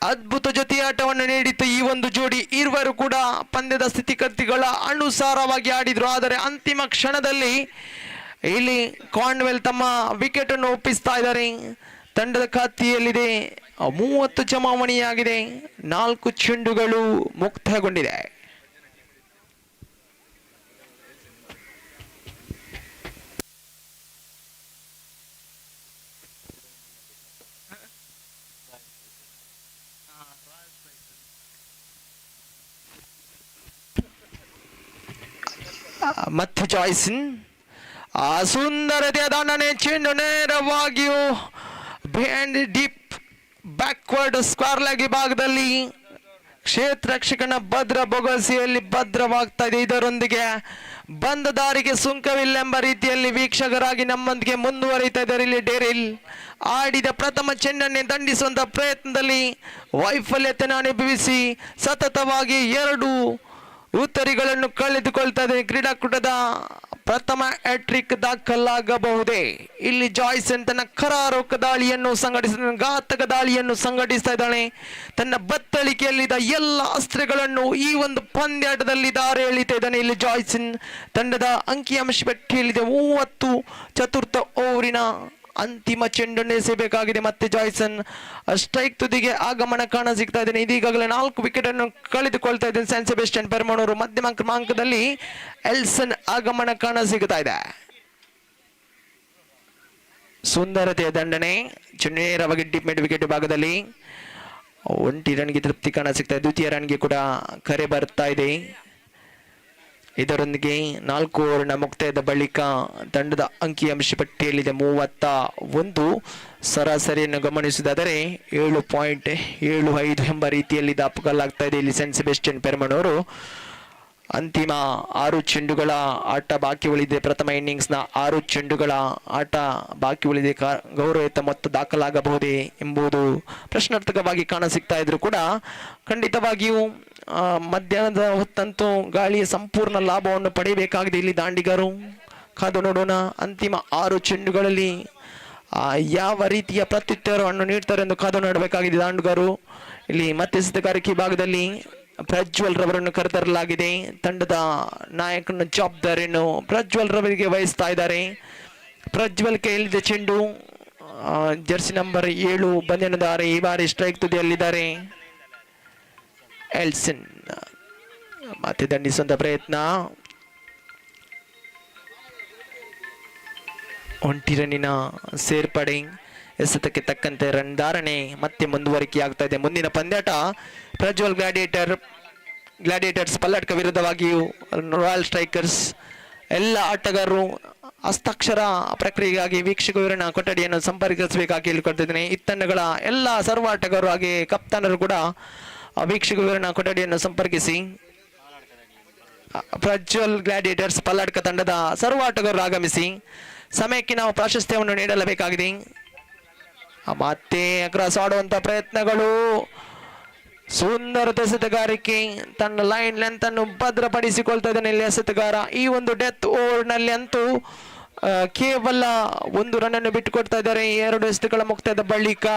ಅದ್ಭುತ ಜೊತೆಯಾಟವನ್ನು ನೀಡಿತ್ತು ಈ ಒಂದು ಜೋಡಿ. ಇರುವರು ಕೂಡ ಪಂದ್ಯದ ಸ್ಥಿತಿಗತಿಗಳ ಅನುಸಾರವಾಗಿ ಆಡಿದ್ರು. ಆದರೆ ಅಂತಿಮ ಕ್ಷಣದಲ್ಲಿ ಇಲ್ಲಿ ಕಾರ್ನ್ವೆಲ್ ತಮ್ಮ ವಿಕೆಟ್ ಅನ್ನು ಒಪ್ಪಿಸ್ತಾ ಇದ್ದಾರೆ. ತಂಡದ ಖಾತೆಯಲ್ಲಿದೆ 30 ಜಮಾವಣೆಯಾಗಿದೆ. 4 ಚೆಂಡುಗಳು ಮುಕ್ತಾಯಗೊಂಡಿದೆ. ಮತ್ತೆ ಜಾಯ್ಸನ್ ಸುಂದರತೆಯ ದಂಡನೆ. ಚೆಂಡು ನೇರವಾಗಿಯೂ behind deep backward square leg ವಿಭಾಗದಲ್ಲಿ ಕ್ಷೇತ್ರರಕ್ಷಕನ ಭದ್ರ ಬೊಗಸೆಯಲ್ಲಿ ಭದ್ರವಾಗ್ತಾ ಇದೆ. ಇದರೊಂದಿಗೆ ಬಂದ ದಾರಿಗೆ ಸುಂಕವಿಲ್ಲೆಂಬ ರೀತಿಯಲ್ಲಿ ವೀಕ್ಷಕರಾಗಿ ನಮ್ಮೊಂದಿಗೆ ಮುಂದುವರಿತಾ ಇದ್ದಾರೆ. ಇಲ್ಲಿ ಡೇರಿಲ್ ಆಡಿದ ಪ್ರಥಮ ಚೆಂಡನ್ನೇ ದಂಡಿಸುವಂತ ಪ್ರಯತ್ನದಲ್ಲಿ ವೈಫಲ್ಯತೆಯನ್ನು ಅನುಭವಿಸಿ ಸತತವಾಗಿ 2 ಉತ್ತರಿಗಳನ್ನು ಕಳೆದುಕೊಳ್ತಾ ಇದೆ. ಕ್ರೀಡಾಕೂಟದ ಪ್ರಥಮ ಹ್ಯಾಟ್ರಿಕ್ ದಾಖಲಾಗಬಹುದೇ? ಇಲ್ಲಿ ಜಾಯ್ಸನ್ ತನ್ನ ಕರಾರುಕ ದಾಳಿಯನ್ನು ಸಂಘಟಿಸಿದ ಘಾತಕ ದಾಳಿಯನ್ನು ಸಂಘಟಿಸ್ತಾ ಇದ್ದಾಳೆ. ತನ್ನ ಬತ್ತಳಿಕೆಯಲ್ಲಿದ್ದ ಎಲ್ಲ ಅಸ್ತ್ರಗಳನ್ನು ಈ ಒಂದು ಪಂದ್ಯಾಟದಲ್ಲಿ ದಾರಿ ಎಳಿತಾ ಇದ್ದಾನೆ. ಇಲ್ಲಿ ಜಾಯ್ಸನ್ ತಂಡದ ಅಂಕಿಅಂಶ ಪಟ್ಟಿಯಲ್ಲಿದೆ 30. ಚತುರ್ಥ ಓವರಿನ ಅಂತಿಮ ಚೆಂಡನ್ನು ಎಸೆಯಬೇಕಾಗಿದೆ. ಮತ್ತೆ ಜಾಯ್ಸನ್ ಸ್ಟ್ರೈಕ್ ತುದಿಗೆ ಆಗಮನ ಕಾಣ ಸಿಗ್ತಾ ಇದ್ದೇನೆ. ಇದೀಗಾಗಲೇ 4 ವಿಕೆಟ್ ಅನ್ನು ಕಳೆದುಕೊಳ್ತಾ ಇದ್ದೇನೆ. ಸ್ಯಾನ್ ಸೆಬೆಸ್ಟಿಯನ್ ಪೆರ್ಮನೂರು ಮಧ್ಯಮ ಕ್ರಮಾಂಕದಲ್ಲಿ ಎಲ್ಸನ್ ಆಗಮನ ಕಾಣ ಸಿಗ್ತಾ ಇದೆ. ಸುಂದರತೆಯ ದಂಡನೆ ನೇರವಾಗಿ ಡಿಪ್ ಮಿಡ್ ವಿಕೆಟ್ ಭಾಗದಲ್ಲಿ 1 ರನ್ಗೆ ತೃಪ್ತಿ ಕಾಣ ಸಿಗ್ತಾ ಇದೆ. ದ್ವಿತೀಯ ರನ್ಗೆ ಕೂಡ ಕರೆ ಬರ್ತಾ ಇದೆ. ಇದರೊಂದಿಗೆ 4 ಓವರ್ನ ಮುಕ್ತಾಯದ ಬಳಿಕ ತಂಡದ ಅಂಕಿಅಂಶ ಪಟ್ಟಿಯಲ್ಲಿದೆ 31. ಸರಾಸರಿಯನ್ನು ಗಮನಿಸಿದರೆ 7.75 ಎಂಬ ರೀತಿಯಲ್ಲಿ ದಾಪುಗಾಲಾಗ್ತಾ ಇದೆ. ಇಲ್ಲಿ ಸೆಂಟ್ ಸೆಬೆಸ್ಟಿಯನ್ ಪೆರ್ಮನೂರು ಅಂತಿಮ 6 ಚೆಂಡುಗಳ ಆಟ ಬಾಕಿ ಉಳಿದೆ. ಪ್ರಥಮ ಇನ್ನಿಂಗ್ಸ್ನ 6 ಚೆಂಡುಗಳ ಆಟ ಬಾಕಿ ಉಳಿದೆ. ಗೌರವಯುತ ಮೊತ್ತ ದಾಖಲಾಗಬಹುದೇ ಎಂಬುದು ಪ್ರಶ್ನಾರ್ಥಕವಾಗಿ ಕಾಣ ಸಿಗ್ತಾ ಇದ್ರು ಕೂಡ ಖಂಡಿತವಾಗಿಯೂ ಮಧ್ಯಾಹ್ನದ ಹೊತ್ತಂತೂ ಗಾಳಿಯ ಸಂಪೂರ್ಣ ಲಾಭವನ್ನು ಪಡೆಯಬೇಕಾಗಿದೆ ಇಲ್ಲಿ ದಾಂಡಿಗರು. ಕಾದು ನೋಡೋಣ ಅಂತಿಮ 6 ಚೆಂಡುಗಳಲ್ಲಿ ಯಾವ ರೀತಿಯ ಪ್ರತ್ಯುತ್ತರವನ್ನು ನೀಡ್ತಾರೆ ಎಂದು ಕಾದು ನೋಡಬೇಕಾಗಿದೆ ದಾಂಡಿಗರು. ಇಲ್ಲಿ ಮಧ್ಯಸ್ಥಗಾರಿಕೆ ಭಾಗದಲ್ಲಿ ಪ್ರಜ್ವಲ್ ರವರನ್ನು ಕರೆತರಲಾಗಿದೆ. ತಂಡದ ನಾಯಕನ ಜವಾಬ್ದಾರಿಯನ್ನು ಪ್ರಜ್ವಲ್ ರವರಿಗೆ ವಹಿಸ್ತಾ ಇದ್ದಾರೆ. ಪ್ರಜ್ವಲ್ ಕೈಯಲ್ಲಿದ್ದ ಚೆಂಡು ಜರ್ಸಿ ನಂಬರ್ 7 ಬಂಧನದಾರೆ ಈ ಬಾರಿ ಸ್ಟ್ರೈಕ್ ತುದಿಯಲ್ಲಿದ್ದಾರೆ. ಎಲ್ಸನ್ ಮತ್ತೆ ದಂಡಿಸುವಂತ ಪ್ರಯತ್ನ. 1 ರನ್ನಿನ ಸೇರ್ಪಡೆ. ಎಸೆತಕ್ಕೆ ತಕ್ಕಂತೆ ರನ್ ಧಾರಣೆ ಮತ್ತೆ ಮುಂದುವರಿಕೆ ಆಗ್ತಾ ಇದೆ. ಮುಂದಿನ ಪಂದ್ಯಾಟ ಪ್ರಜ್ವಲ್ ಗ್ಲಾಡಿಯೇಟರ್ಸ್ ಪಲ್ಲಟ್ಕ ವಿರುದ್ಧವಾಗಿಯೂ ರಾಯಲ್ ಸ್ಟ್ರೈಕರ್ಸ್. ಎಲ್ಲ ಆಟಗಾರರು ಹಸ್ತಾಕ್ಷರ ಪ್ರಕ್ರಿಯೆಗಾಗಿ ವೀಕ್ಷಕ ವಿವರಣಾ ಕೊಠಡಿಯನ್ನು ಸಂಪರ್ಕಿಸಬೇಕಾಗಿ ಹೇಳಿಕೊಡ್ತಿದ್ದೇನೆ. ಇತ್ತಂಡಗಳ ಎಲ್ಲ ಸರ್ವ ಆಟಗಾರರು ಹಾಗೆ ಕಪ್ತಾನರು ಕೂಡ ವೀಕ್ಷಕ ವಿವರಣಾ ಕೊಠಡಿಯನ್ನು ಸಂಪರ್ಕಿಸಿ. ಪ್ರಜ್ವಲ್ ಗ್ಲಾಡಿಯೇಟರ್ಸ್ ಪಲ್ಲಡ್ಕ ತಂಡದ ಸರ್ವ ಆಟಗಾರರು ಆಗಮಿಸಿ ಸಮಯಕ್ಕೆ ನಾವು ಪ್ರಾಶಸ್ತ್ಯವನ್ನು ನೀಡಲೇಬೇಕಾಗಿದೆ. ಮತ್ತೆ ಕ್ರಾಸ್ ಆಡುವಂತ ಪ್ರಯತ್ನಗಳು. ಸುಂದರ ಎಸೆತಗಾರಿಕೆ. ತನ್ನ ಲೈನ್ ಲೆಂತ್ ಅನ್ನು ಭದ್ರಪಡಿಸಿಕೊಳ್ತಾ ಇದ್ದಾನೆ ಇಲ್ಲಿ ಎಸೆತಗಾರ. ಈ ಒಂದು ಡೆತ್ ಓವರ್ ನಲ್ಲಿ ಅಂತೂ ಕೇವಲ 1 ರನ್ ಅನ್ನು ಬಿಟ್ಟುಕೊಡ್ತಾ ಇದ್ದಾರೆ. 2 ಎಸೆತಗಳ ಮುಕ್ತಾಯದ ಬಳಿಕ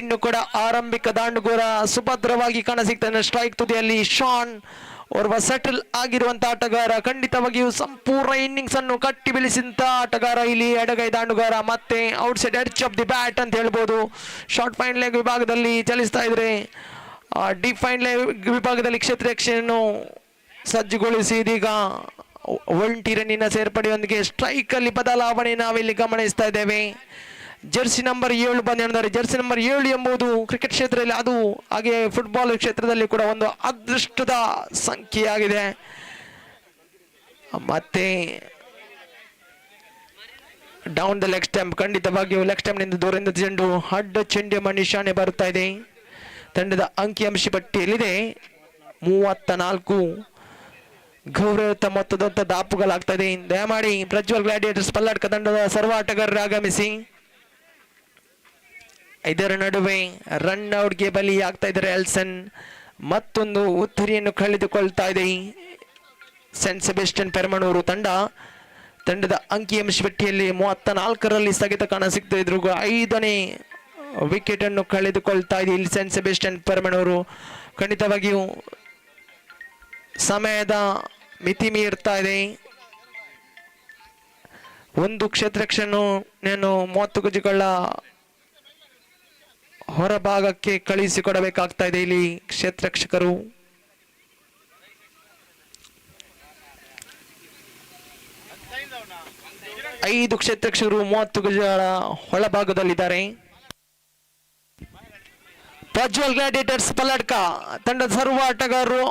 ಇನ್ನು ಕೂಡ ಆರಂಭಿಕ ದಾಂಡುಗೋರ ಸುಭದ್ರವಾಗಿ ಕಾಣಸಿಗ್ತಾನೆ. ಸ್ಟ್ರೈಕ್ ತುದಿಯಲ್ಲಿ ಶಾನ್ ಓರ್ವ ಸೆಟಲ್ ಆಗಿರುವಂತ ಆಟಗಾರ. ಖಂಡಿತವಾಗಿಯೂ ಸಂಪೂರ್ಣ ಇನ್ನಿಂಗ್ಸ್ ಅನ್ನು ಕಟ್ಟಿ ಬೆಳೆಸಿದಂತ ಆಟಗಾರ ಇಲ್ಲಿ ಎಡಗೈ ದಾಂಡುಗಾರ. ಮತ್ತೆ outside edge of the bat ಅಂತ ಹೇಳ್ಬೋದು. ಶಾರ್ಟ್ ಫೈನ್ ಲೆಗ್ ವಿಭಾಗದಲ್ಲಿ ಚಲಿಸ್ತಾ ಇದ್ರೆ ಡೀಪ್ ಫೈನ್ ಲೆಗ್ ವಿಭಾಗದಲ್ಲಿ ಕ್ಷೇತ್ರ ರಕ್ಷೆಯನ್ನು ಸಜ್ಜುಗೊಳಿಸಿ ಇದೀಗ 1 ರನ್ನಿನ ಸೇರ್ಪಡೆಯೊಂದಿಗೆ ಸ್ಟ್ರೈಕ್ ಅಲ್ಲಿ ಬದಲಾವಣೆ ನಾವಿಲ್ಲಿ ಗಮನಿಸ್ತಾ ಇದ್ದೇವೆ. ಜರ್ಸಿ ನಂಬರ್ 7 ಬಂದಿದ್ದಾರೆ. ಜರ್ಸಿ ನಂಬರ್ 7 ಎಂಬುದು ಕ್ರಿಕೆಟ್ ಕ್ಷೇತ್ರದಲ್ಲಿ ಅದು ಹಾಗೆ ಫುಟ್ಬಾಲ್ ಕ್ಷೇತ್ರದಲ್ಲಿ ಕೂಡ ಒಂದು ಅದೃಷ್ಟದ ಸಂಖ್ಯೆಯಾಗಿದೆ. ಮತ್ತೆ ಡೌನ್ ದ ಲೆಗ್ ಸ್ಟಂಪ್. ಖಂಡಿತವಾಗಿಯೂ ಲೆಗ್ ಸ್ಟಂಪ್ ನಿಂದ ದೂರದಿಂದ ಚೆಂಡು ಅಡ್ಡ ಚೆಂಡು ನಿಶಾನೆ ಬರ್ತಾ ಇದೆ. ತಂಡದ ಅಂಕಿಅಂಶ ಪಟ್ಟಿಯಲ್ಲಿದೆ 34. ಗೌರವಯುತ ಮೊತ್ತದಂತ ದಾಪುಗಳಾಗ್ತಾ ಇದೆ. ದಯಮಾಡಿ ಪ್ರಜ್ವಲ್ ಗ್ಲಾಡಿಯೇಟರ್ಸ್ ಪಲ್ಲಡ್ಕ ತಂಡದ ಸರ್ವ ಆಟಗಾರರು ಆಗಮಿಸಿ. ಇದರ ನಡುವೆ ರನ್ ಔಟ್ಗೆ ಬಲಿಯಾಗ್ತಾ ಇದ್ದಾರೆ ಎಲ್ಸನ್. ಮತ್ತೊಂದು ಉತ್ತರಿಯನ್ನು ಕಳೆದುಕೊಳ್ತಾ ಇದೆ ಸೆಂಟ್ ಸೆಬೆಸ್ಟಿಯನ್ ಪೆರ್ಮನೂರು ತಂಡದ ಅಂಕಿಅಂಶ ಪಟ್ಟಿಯಲ್ಲಿ 34ರಲ್ಲಿ ಸ್ಥಗಿತ ಕಾಣ ಸಿಗ್ತಾ ಇದ್ರು. 5ನೇ ವಿಕೆಟ್ ಅನ್ನು ಕಳೆದುಕೊಳ್ತಾ ಇದೆ ಇಲ್ಲಿ ಸೆಂಟ್ ಸೆಬೆಸ್ಟಿಯನ್ ಪೆರ್ಮನೂರು. ಖಂಡಿತವಾಗಿಯೂ ಸಮಯದ ಮಿತಿ ಮೀರ್ತಾ ಇದೆ. ಒಂದು ಕ್ಷೇತ್ರಕ್ಷನ್ನು ನಾನು 30 ಗಜಗಳ ಹೊರಭಾಗಕ್ಕೆ ಕಳುಹಿಸಿಕೊಡಬೇಕಾಗ್ತಾ ಇದೆ ಇಲ್ಲಿ ಕ್ಷೇತ್ರರಕ್ಷಕರು. ಐದು ಕ್ಷೇತ್ರರಕ್ಷಕರು 30 ಗಜಗಳ ಒಳಭಾಗದಲ್ಲಿದ್ದಾರೆ. ಪ್ರಜ್ವಲ್ ಗ್ಲಾಡಿಯೇಟರ್ಸ್ ಪಲ್ಲಡ್ಕ ತಂಡದ ಸರ್ವ ಆಟಗಾರರು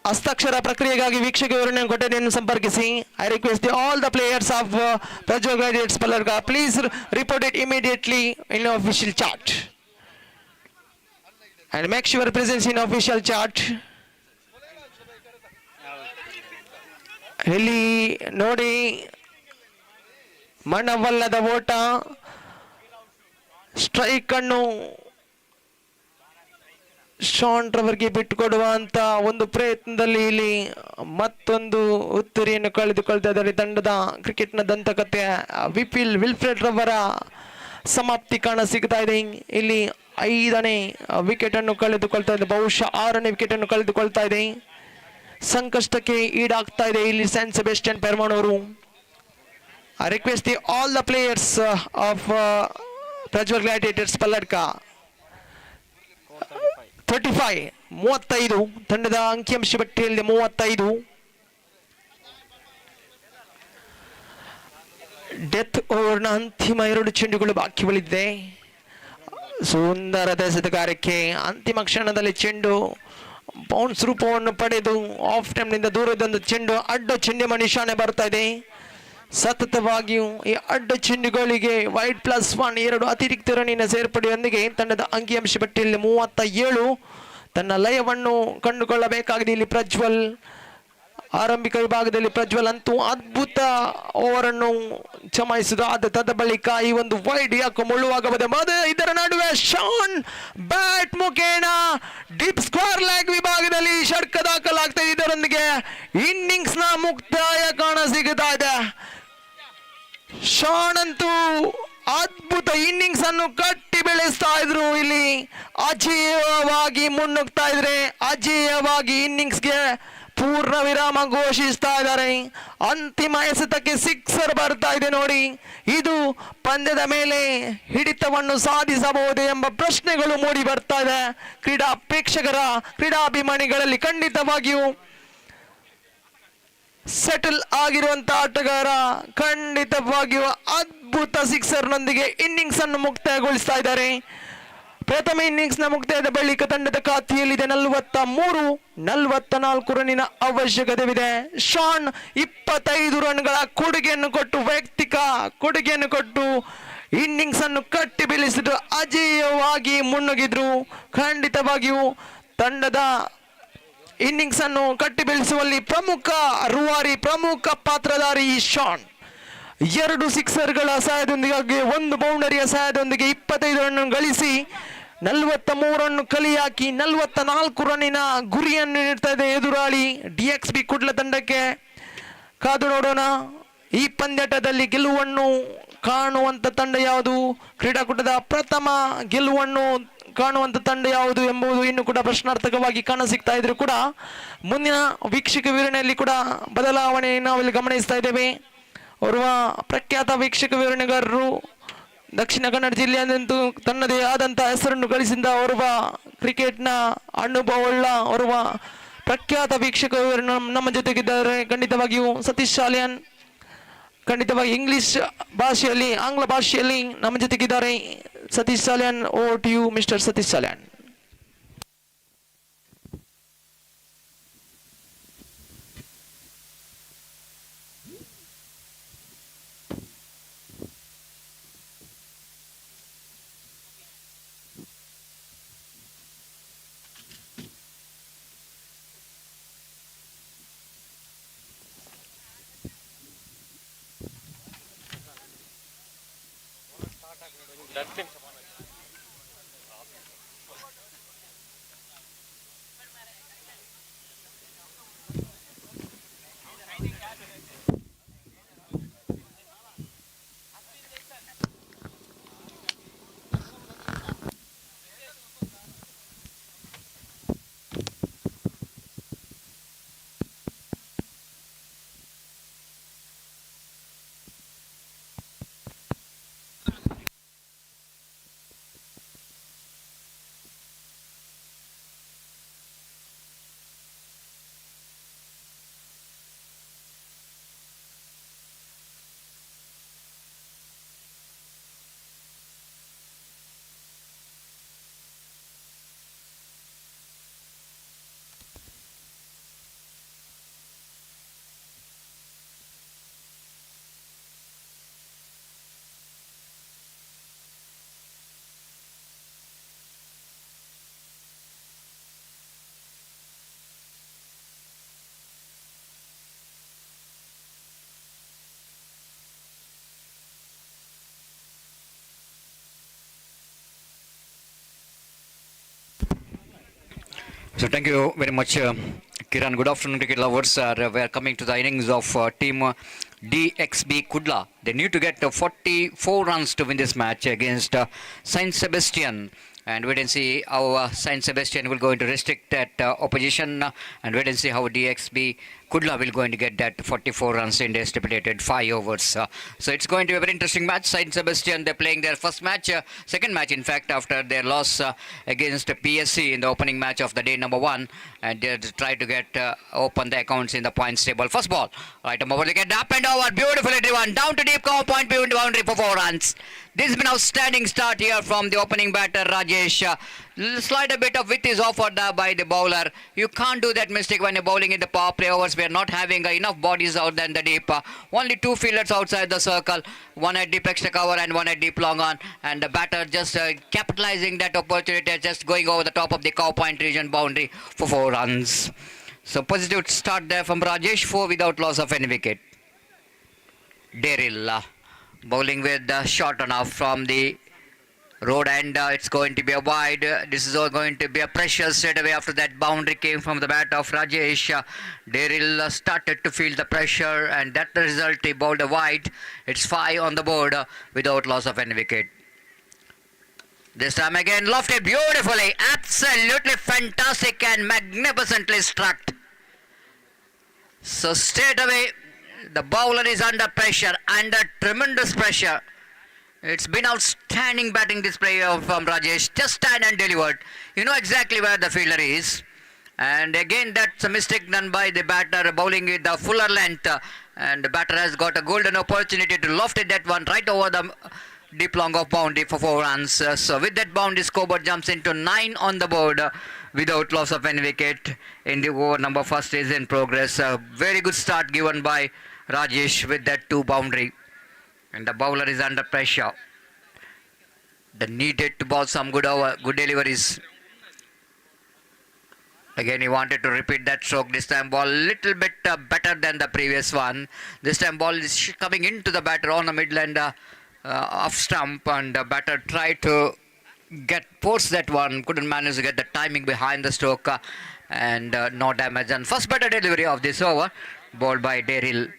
ಹಸ್ತಾಕ್ಷರ ಪ್ರಕ್ರಿಯೆಗಾಗಿ ವೀಕ್ಷಕ ವಿವರಣೆ ಕೊಠಡಿಯನ್ನು ಸಂಪರ್ಕಿಸಿ. I request all the players of Prajwal gladiators Palladka please report it immediately in official chart and make sure presence in official chart. ಇಲ್ಲಿ ನೋಡಿ ಮನವಲ್ಲದ ಓಟ. ಸ್ಟ್ರೈಕ್ ಅನ್ನು ಶಾನ್ ರವರ್ಗೆ ಬಿಟ್ಟುಕೊಡುವಂತ ಒಂದು ಪ್ರಯತ್ನದಲ್ಲಿ ಇಲ್ಲಿ ಮತ್ತೊಂದು ಉತ್ತುರಿಯನ್ನು ಕಳೆದುಕೊಳ್ತಾ ಇದ್ದಾರೆ ತಂಡದ ಕ್ರಿಕೆಟ್ನ ದಂತಕತೆ ವಿಲ್ಫ್ರೆಡ್ ರವರ ಸಮಾಪ್ತಿ ಕಾಣ ಸಿಗ್ತಾ ಇದೆ. ಇಲ್ಲಿ 5ನೇ ವಿಕೆಟ್ ಅನ್ನು ಕಳೆದುಕೊಳ್ತಾ ಇದೆ, ಬಹುಶಃ 6ನೇ ವಿಕೆಟ್ ಅನ್ನು ಕಳೆದುಕೊಳ್ತಾ ಇದೆ. ಸಂಕಷ್ಟಕ್ಕೆ ಈಡಾಗ್ತಾ ಇದೆ ಇಲ್ಲಿ Saint Sebastian Permannur. I request all the players of Prajwal Gladiators Palladka. 35 ತಂಡದ ಅಂಕಿಅಂಶ ಪಟ್ಟಿಯಲ್ಲಿ 35. ಡೆತ್ ಓವರ್ನ ಅಂತಿಮ 2 ಚೆಂಡುಗಳು ಬಾಕಿ ಉಳಿದಿದೆ. ಸುಂದರ ಎಸೆತಗಾರಿಕೆ, ಅಂತಿಮ ಕ್ಷಣದಲ್ಲಿ ಚೆಂಡು ಬೌನ್ಸ್ ರೂಪವನ್ನು ಪಡೆದು ಆಫ್ ಟೈಮ್ನಿಂದ ದೂರದೊಂದು ಚೆಂಡು ಅಡ್ಡ ಚೆಂಡಿನ ನಿಶಾನೆ ಬರ್ತಾ ಇದೆ. ಸತತವಾಗಿಯೂ ಈ ಅಡ್ಡ ಚೆಂಡುಗಳಿಗೆ ವೈಡ್ +1 2 ಅತಿರಿಕ್ತ ರನ್ನಿನ ಸೇರ್ಪಡೆಯೊಂದಿಗೆ ತಂಡದ ಅಂಕಿಅಂಶ ಪಟ್ಟಿಯಲ್ಲಿ 37 ತನ್ನ ಲಯವನ್ನು ಕಂಡುಕೊಳ್ಳಬೇಕಾಗಿದೆ. ಇಲ್ಲಿ ಪ್ರಜ್ವಲ್ ಆರಂಭಿಕ ವಿಭಾಗದಲ್ಲಿ ಪ್ರಜ್ವಲ್ ಅಂತೂ ಅದ್ಭುತ ಓವರ್ ಅನ್ನು ಜಮಾಯಿಸಿದ. ತದ ಬಳಿಕ ಈ ಒಂದು ವೈಡ್ ಯಾಕೆ ಮುಳ್ಳುವಾಗಬಹುದು. ಇದರ ನಡುವೆ ಶಾನ್ ಬ್ಯಾಟ್ ಮುಖೇನ ಡೀಪ್ ಸ್ಕ್ವೇರ್ ಲೆಗ್ ವಿಭಾಗದಲ್ಲಿ ಷಟ್ಕ ದಾಖಲಾಗ್ತಾ ಇದೆ. ಇದರೊಂದಿಗೆ ಇನ್ನಿಂಗ್ಸ್ ನ ಮುಕ್ತಾಯ ಕಾಣ ಸಿಗುತ್ತಾ ಇದೆ. ಶಾನ್ ಅಂತೂ ಅದ್ಭುತ ಇನ್ನಿಂಗ್ಸ್ ಅನ್ನು ಕಟ್ಟಿ ಬೆಳೆಸ್ತಾ ಇದ್ರು. ಇಲ್ಲಿ ಅಜೇಯವಾಗಿ ಮುನ್ನುಗ್ತಾ ಇದ್ರೆ, ಅಜೇಯವಾಗಿ ಇನ್ನಿಂಗ್ಸ್ಗೆ ಪೂರ್ಣ ವಿರಾಮ ಘೋಷಿಸ್ತಾ ಇದ್ದಾರೆ. ಅಂತಿಮ ಎಸೆತಕ್ಕೆ ಸಿಕ್ಸರ್ ಬರ್ತಾ ಇದೆ ನೋಡಿ. ಇದು ಪಂದ್ಯದ ಮೇಲೆ ಹಿಡಿತವನ್ನು ಸಾಧಿಸಬಹುದು ಎಂಬ ಪ್ರಶ್ನೆಗಳು ಮೂಡಿ ಬರ್ತಾ ಇದೆ ಕ್ರೀಡಾ ಪ್ರೇಕ್ಷಕರ, ಕ್ರೀಡಾಭಿಮಾನಿಗಳಲ್ಲಿ. ಖಂಡಿತವಾಗಿಯೂ ಸೆಟಲ್ ಆಗಿರುವಂತ ಆಟಗಾರ ಖಂಡಿತವಾಗಿಯೂ ಅದ್ಭುತ ಸಿಕ್ಸರ್ನೊಂದಿಗೆ ಇನ್ನಿಂಗ್ಸ್ ಅನ್ನು ಮುಕ್ತಾಯಗೊಳಿಸ್ತಾ ಇದ್ದಾರೆ. ಪ್ರಥಮ ಇನ್ನಿಂಗ್ಸ್ನ ಮುಕ್ತಾಯದ ಬಳಿಕ ತಂಡದ ಖಾತೆಯಲ್ಲಿದೆ 44 ರನ್ನಿನ ಅವಶ್ಯಕತೆವಿದೆ. ಶಾನ್ 25 ರನ್ಗಳ ಕೊಡುಗೆಯನ್ನು ಕೊಟ್ಟು, ವೈಯಕ್ತಿಕ ಕೊಡುಗೆಯನ್ನು ಕೊಟ್ಟು ಇನ್ನಿಂಗ್ಸ್ ಅನ್ನು ಕಟ್ಟಿ ಬೆಳೆಸಿದ್ರು, ಅಜೇಯವಾಗಿ ಮುನ್ನುಗ್ಗಿದ್ರು. ಖಂಡಿತವಾಗಿಯೂ ತಂಡದ ಇನ್ನಿಂಗ್ಸ್ ಅನ್ನು ಕಟ್ಟಿ ಬೆಳೆಸುವಲ್ಲಿ ಪ್ರಮುಖ ರೂವಾರಿ, ಪ್ರಮುಖ ಪಾತ್ರಧಾರಿ ಶಾನ್. 2 ಸಿಕ್ಸರ್ಗಳ ಸಹಾಯದೊಂದಿಗೆ 1 ಬೌಂಡರಿಯ ಸಹಾಯದೊಂದಿಗೆ 25 ರನ್ ಗಳಿಸಿ 43 ರನ್ ಕಲಿ ಹಾಕಿ 44 ರನ್ನಿನ ಗುರಿಯನ್ನು ನೀಡ್ತಾ ಇದೆ ಎದುರಾಳಿ DXB ಕುಡ್ಲ ತಂಡಕ್ಕೆ. ಕಾದು ನೋಡೋಣ ಈ ಪಂದ್ಯಾಟದಲ್ಲಿ ಗೆಲುವನ್ನು ಕಾಣುವಂತ ತಂಡ ಯಾವುದು, ಕ್ರೀಡಾಕೂಟದ ಪ್ರಥಮ ಗೆಲುವನ್ನು ಕಾಣುವಂತ ತಂಡ ಯಾವುದು ಎಂಬುದು ಇನ್ನು ಕೂಡ ಪ್ರಶ್ನಾರ್ಥಕವಾಗಿ ಕಾಣ ಸಿಗ್ತಾ ಇದ್ರು ಕೂಡ ಮುಂದಿನ ವೀಕ್ಷಕ ವಿವರಣೆಯಲ್ಲಿ ಕೂಡ ಬದಲಾವಣೆಯನ್ನು ನಾವಿಲ್ಲಿ ಗಮನಿಸ್ತಾ ಇದ್ದೇವೆ. ಓರ್ವ ಪ್ರಖ್ಯಾತ ವೀಕ್ಷಕ ವಿವರಣೆಗಾರರು ದಕ್ಷಿಣ ಕನ್ನಡ ಜಿಲ್ಲೆಯಂತೂ ತನ್ನದೇ ಆದಂತಹ ಹೆಸರನ್ನು ಗಳಿಸಿದ ಓರ್ವ ಕ್ರಿಕೆಟ್ನ ಅನುಭವವುಳ್ಳ ಓರ್ವ ಪ್ರಖ್ಯಾತ ವೀಕ್ಷಕ ವಿವರಣೆ ನಮ್ಮ ಜೊತೆಗಿದ್ದಾರೆ. ಖಂಡಿತವಾಗಿಯೂ ಸತೀಶ್ ಶಾಲಿಯನ್, ಖಂಡಿತವಾಗಿ ಇಂಗ್ಲಿಷ್ ಭಾಷೆಯಲ್ಲಿ, ಆಂಗ್ಲ ಭಾಷೆಯಲ್ಲಿ ನಮ್ಮ ಜೊತೆಗಿದ್ದಾರೆ. Satish Shalian, over to you mister Satish Shalian. So thank you very much, Kiran, good afternoon, cricket lovers. We are coming to the innings of team DXB Kudla. They need to get 44 runs to win this match against Saint Sebastian. And wait and see how Saint Sebastian will going to restrict that opposition, and wait and see how DXB Kudla will going to get that 44 runs in their stipulated 5 overs. So it's going to be a very interesting match. Saint Sebastian, they're playing their first match, second match in fact, after their loss against PSC in the opening match of the day number 1, and they try to get open the accounts in the points table. First ball, right over, they get up and over, beautifully driven, down to deep cover point, beyond the boundary for 4 runs. This has been an outstanding start here from the opening batter Rajesh. Slight a bit of width is offered by the bowler. You can't do that mistake when you're bowling in the power play overs. We are not having enough bodies out than the deep. Only 2 fielders outside the circle, one at deep extra cover and one at deep long on. And the batter just capitalizing that opportunity, just going over the top of the cow point region boundary for 4 runs. So positive start there from Rajesh, 4 without loss of any wicket. Daryl bowling with the short on off from the road, and it's going to be a wide. This is all going to be a pressure straight away after that boundary came from the bat of Rajesh. Daryl started to feel the pressure, and that the result, he bowled a wide. It's 5 on the board without loss of any wicket. This time again lofted beautifully, absolutely fantastic and magnificently struck. So straight away the bowler is under pressure, under tremendous pressure. It's been outstanding batting display from Rajesh. Just stand and delivered. You know exactly where the fielder is. And again, that's a mistake done by the batter, bowling with the fuller length. And the batter has got a golden opportunity to loft it that one right over the deep long of boundary for 4 runs. So with that boundary, scoreboard jumps into 9 on the board without loss of any wicket. In the over number first is in progress. A very good start given by Rajesh with that 2 boundary. And the bowler is under pressure. The needed to bowl some good deliveries. Again, he wanted to repeat that stroke. This time ball little bit better than the previous one. This time ball is coming into the batter on the midland off stump, and the batter tried to force that one. Couldn't manage to get the timing behind the stroke, and no damage. And first batter delivery of this over, bowled by Daryl.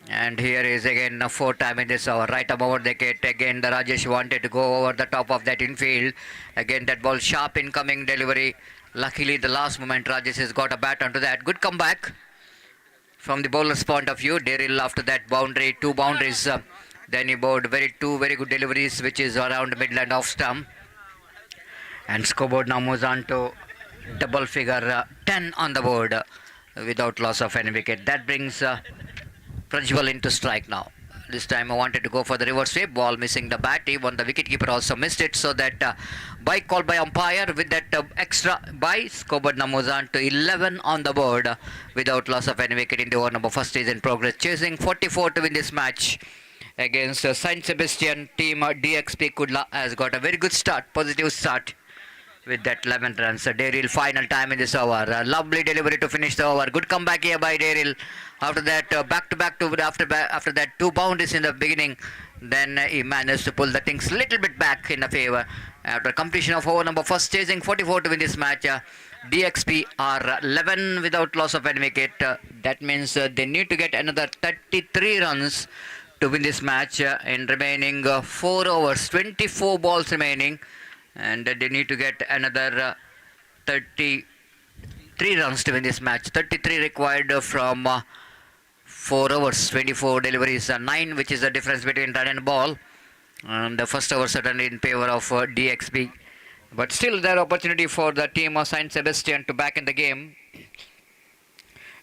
And here is again a 4th time in this over, right above the wicket. Again the Rajesh wanted to go over the top of that infield. Again that ball, sharp incoming delivery. Luckily the last moment Rajesh has got a bat onto that. Good comeback from the bowler's point of view. Daryl after that boundary, 2 boundaries. Then he bowled 2 very good deliveries, which is around midland off stump. And scoreboard now moves on to double figure 10 on the board without loss of any wicket. That brings Prajwal into strike now. This time I wanted to go for the reverse sweep, ball missing the bat. Even the wicketkeeper also missed it, so that by call by umpire with that extra by, scoreboard now moves on to 11 on the board without loss of any wicket in the over number first is in progress. Chasing 44 to win this match against Saint Sebastian. Team DXP Kudla has got a very good start, positive start with that 11 runs. Daryl final time in this over. A lovely delivery to finish the over. Good comeback here by Daryl. After that, back to back after that 2 boundaries in the beginning, then he managed to pull the things little bit back in the favour. After completion of over number first, chasing 44 to win this match. DXP are 11 without loss of any wicket. That means they need to get another 33 runs to win this match in remaining 4 overs, 24 balls remaining. And they need to get another 33 runs to win this match. 33 required from 4 overs, 24 deliveries, 9, which is the difference between run and ball. And the first over certainly in favour of DXB. But still there opportunity for the team of Saint Sebastian to back in the game.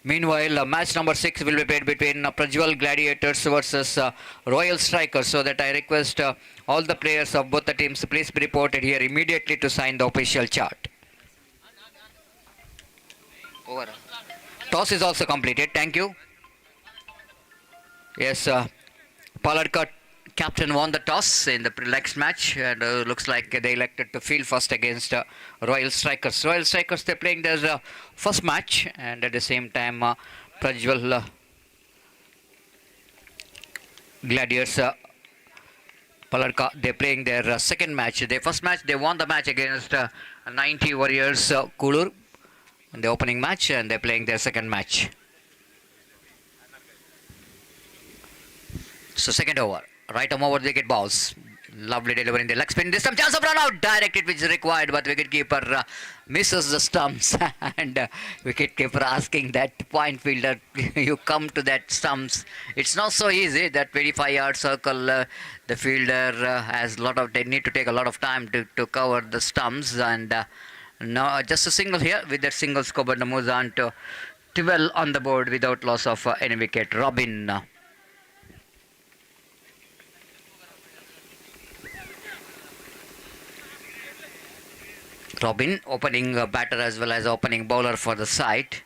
Meanwhile, match number 6 will be played between Prajwal Gladiators versus Royal Strikers. So that I request all the players of both the teams, please be reported here immediately to sign the official chart. Over. Toss is also completed. Thank you. Yes, Paladka captain won the toss in the next match, and looks like they elected to field first against Royal Strikers. Royal Strikers, they're playing their first match, and at the same time Prajwal Gladiators Paladka, they're playing their second match. Their first match, they won the match against 90 Warriors Kulur. in the opening match, and they're playing their second match. So second over, right arm over the wicket balls. Lovely delivery in the leg spin. This time chance of run out, directed which is required, but wicketkeeper misses the stumps and wicketkeeper asking that point fielder, you come to that stumps. It's not so easy. That 25-yard circle, the fielder has they need to take a lot of time to cover the stumps, and now just a single here. With that single, Scoburn moves on to 12 on the board without loss of any wicket. Robin, opening batter as well as opening bowler for the side.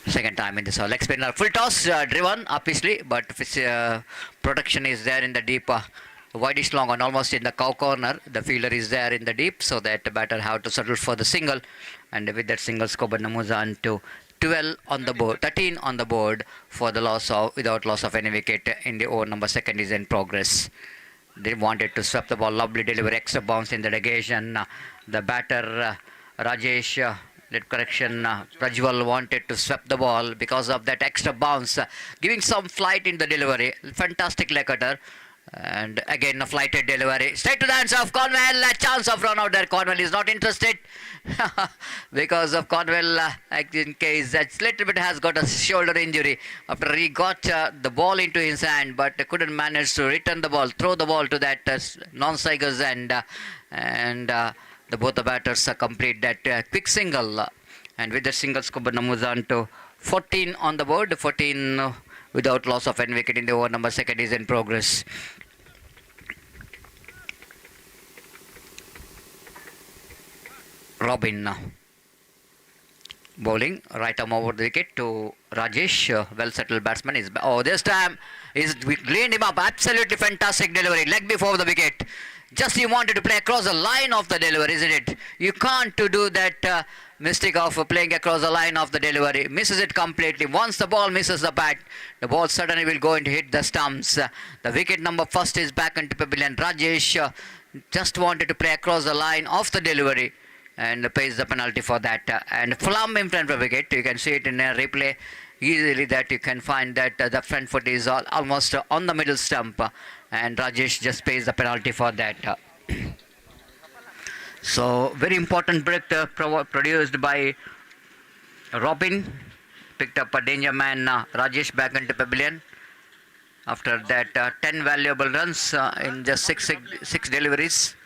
Second time in this leg spinner. Full toss, driven, obviously, but protection is there in the deep, wideish long on almost in the cow corner. The fielder is there in the deep, so that the batter have to settle for the single. And with that single, Scoburn moves on to 12 on the board, 13 on the board for the without loss of any wicket in the over number second is in progress. They wanted to sweep the ball, lovely delivery, extra bounce in the negation. The batter, Rajwal wanted to sweep the ball because of that extra bounce, giving some flight in the delivery. Fantastic leg cutter. And again a flighted delivery straight to the hands of Cornwell. A chance of run out there. Cornwell is not interested because of Cornwell, in case that little bit has got a shoulder injury after he got the ball into his hand, but couldn't manage to return the ball, throw the ball to that non-strikers, and both the batters complete that quick single. And with the single, Scoburn moves on to 14 on the board. 14 without loss of any wicket in the over number second is in progress. Robin bowling, right arm over the wicket to Rajesh, well settled batsman. This time he's cleaned him up. Absolutely fantastic delivery, leg before the wicket. Just he wanted to play across the line of the delivery, isn't it? You can't do that mistake of playing across the line of the delivery. Misses it completely. Once the ball misses the bat, the ball suddenly will go and hit the stumps. The wicket number first is back into pavilion. Rajesh just wanted to play across the line of the delivery and pays the penalty for that. And flum in front of the wicket. You can see it in a replay easily that you can find that the front foot is almost on the middle stump, and Rajesh just pays the penalty for that. So very important break produced by Robin. Picked up a danger man, Rajesh, back into pavilion after that 10 valuable runs in just six deliveries.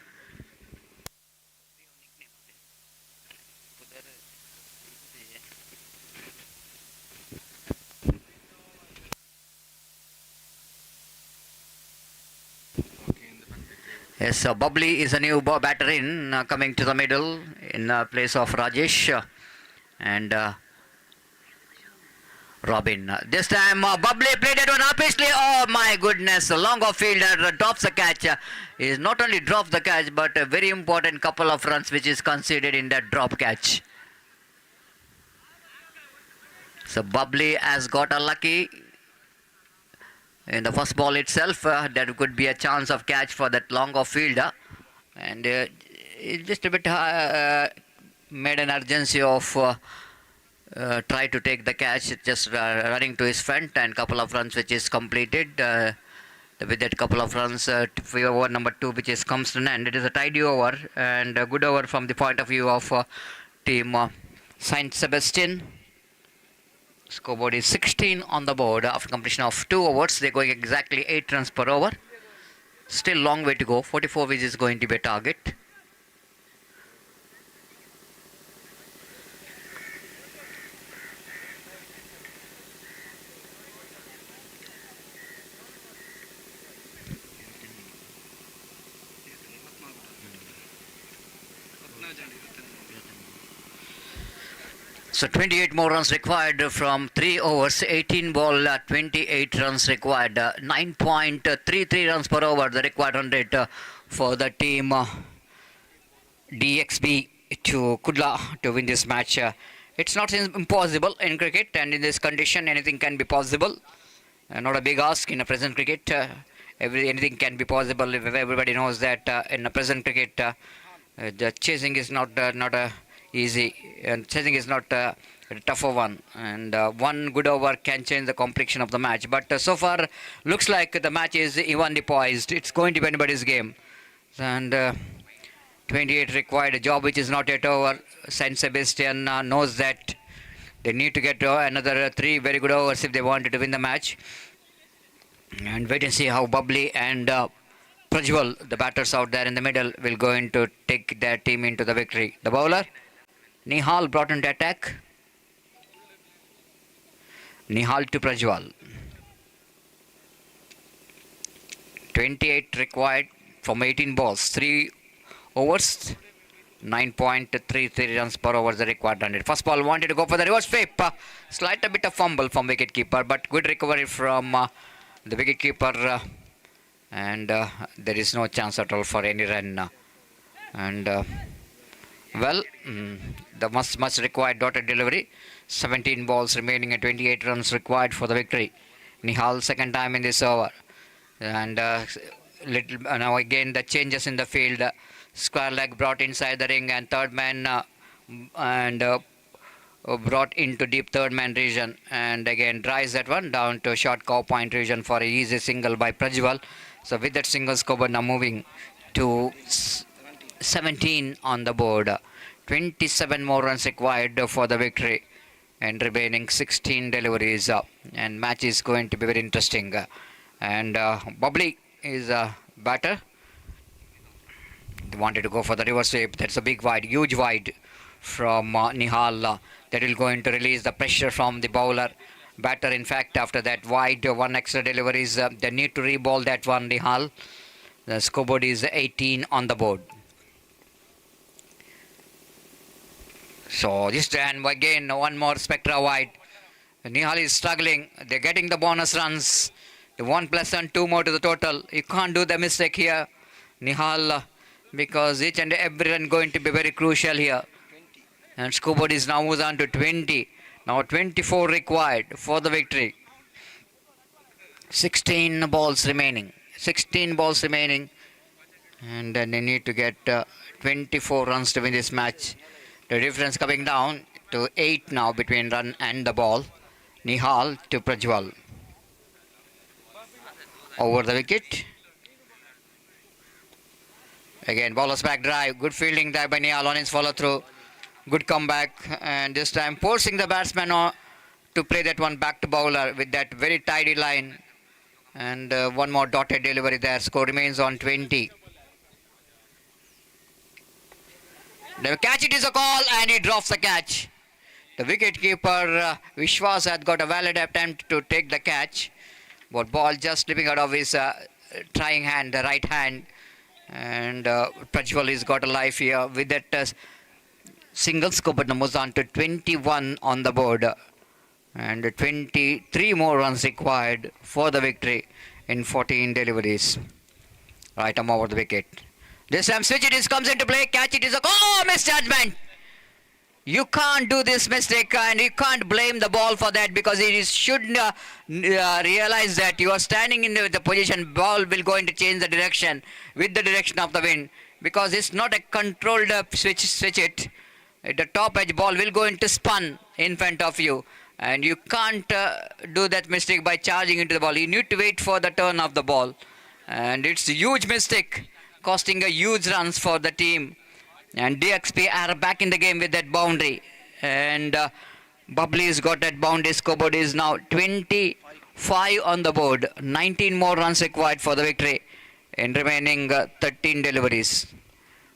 Yes, Bubbly is a new batter coming to the middle in place of Rajesh and Robin. This time Bubbly played it on obviously. Oh my goodness, long off fielder drops the catch. He not only drops the catch, but a very important couple of runs which is conceded in that drop catch. So Bubbly has got a lucky. In the first ball itself, there could be a chance of catch for that long off fielder, and it just a bit made an urgency of try to take the catch, just running to his front, and couple of runs which is completed. With that couple of runs, for over number 2 which is comes to an end. It is a tidy over and a good over from the point of view of team Saint Sebastian. Scoreboard is 16 on the board after completion of 2 overs. They're going exactly 8 runs per over. Still long way to go. 44 which is going to be a target. So 28 more runs required from 3 overs, 18 ball, 28 runs required, 9.33 runs per over, the required run rate for the team DXB to Kudla to win this match. It's not impossible in cricket, and in this condition anything can be possible. Not a big ask in a present cricket. Anything can be possible if everybody knows that in a present cricket The chasing is not easy, and chasing is not a tougher one. And one good over can change the complexion of the match. But so far, looks like the match is evenly poised. It's going to be anybody's game. And 28 required, a job which is not yet over. Saint Sebastian knows that they need to get another 3 very good overs if they wanted to win the match. And wait and see how Bubbly and Prajwal, the batters out there in the middle, will going to take their team into the victory. The bowler, Nihal, brought into attack. Nihal to Prajwal. 28 required from 18 balls. 3 overs. 9.33 runs per over the required run rate. First ball wanted to go for the reverse sweep. Slight a bit of fumble from wicketkeeper, but good recovery from the wicketkeeper. And there is no chance at all for any run. The much required dotted delivery. 17 balls remaining and 28 runs required for the victory. Nihal second time in this over. And now again the changes in the field. Square leg brought inside the ring and third man brought into deep third man region, and again drives that one down to short cow point region for an easy single by Prajwal. So with that single score now moving to 17 on the board. 27 more runs required for the victory and remaining 16 deliveries, and match is going to be very interesting. And Bubbly is a batter. They wanted to go for the reverse sweep. That's a big wide, huge wide from Nihal. That will going to release the pressure from the bowler. Batter, in fact, after that wide, one extra deliveries, they need to re-ball that one, Nihal. The scoreboard is 18 on the board. So this time again, one more Spectra wide. Nihal is struggling. They're getting the bonus runs. The 1 plus and 2 more to the total. You can't do the mistake here, Nihal, because each and every run going to be very crucial here. And scoreboard is now moves on to 20. Now 24 required for the victory. 16 balls remaining. 16 balls remaining. And then they need to get 24 runs to win this match. The difference coming down to 8 now between run and the ball. Nihal to Prajwal. Over the wicket. Again, bowler's back drive. Good fielding there by Nihal on his follow through. Good comeback, and this time forcing the batsman to play that one back to bowler with that very tidy line. And one more dotted delivery there. Score remains on 20. The catch, it is a call, and he drops the catch. The wicketkeeper Vishwas had got a valid attempt to take the catch, but ball just slipping out of his trying hand, the right hand. And Prajwal has got a life here with that single score, but moves on to 21 on the board. And 23 more runs required for the victory in 14 deliveries. Right arm over the wicket. This time switch it is, comes into play, catch it is a misjudgment. You can't do this mistake, and you can't blame the ball for that, because it is should realize that you are standing in the position. Ball will going to change the direction with the direction of the wind, because it's not a controlled switch it. The top edge ball will go into spun in front of you, and you can't do that mistake by charging into the ball. You need to wait for the turn of the ball, and it's a huge mistake, costing a huge runs for the team. And DXP are back in the game with that boundary, and Bubbly's got that boundary. Scoreboard is now 25 on the board. 19 more runs required for the victory in remaining 13 deliveries.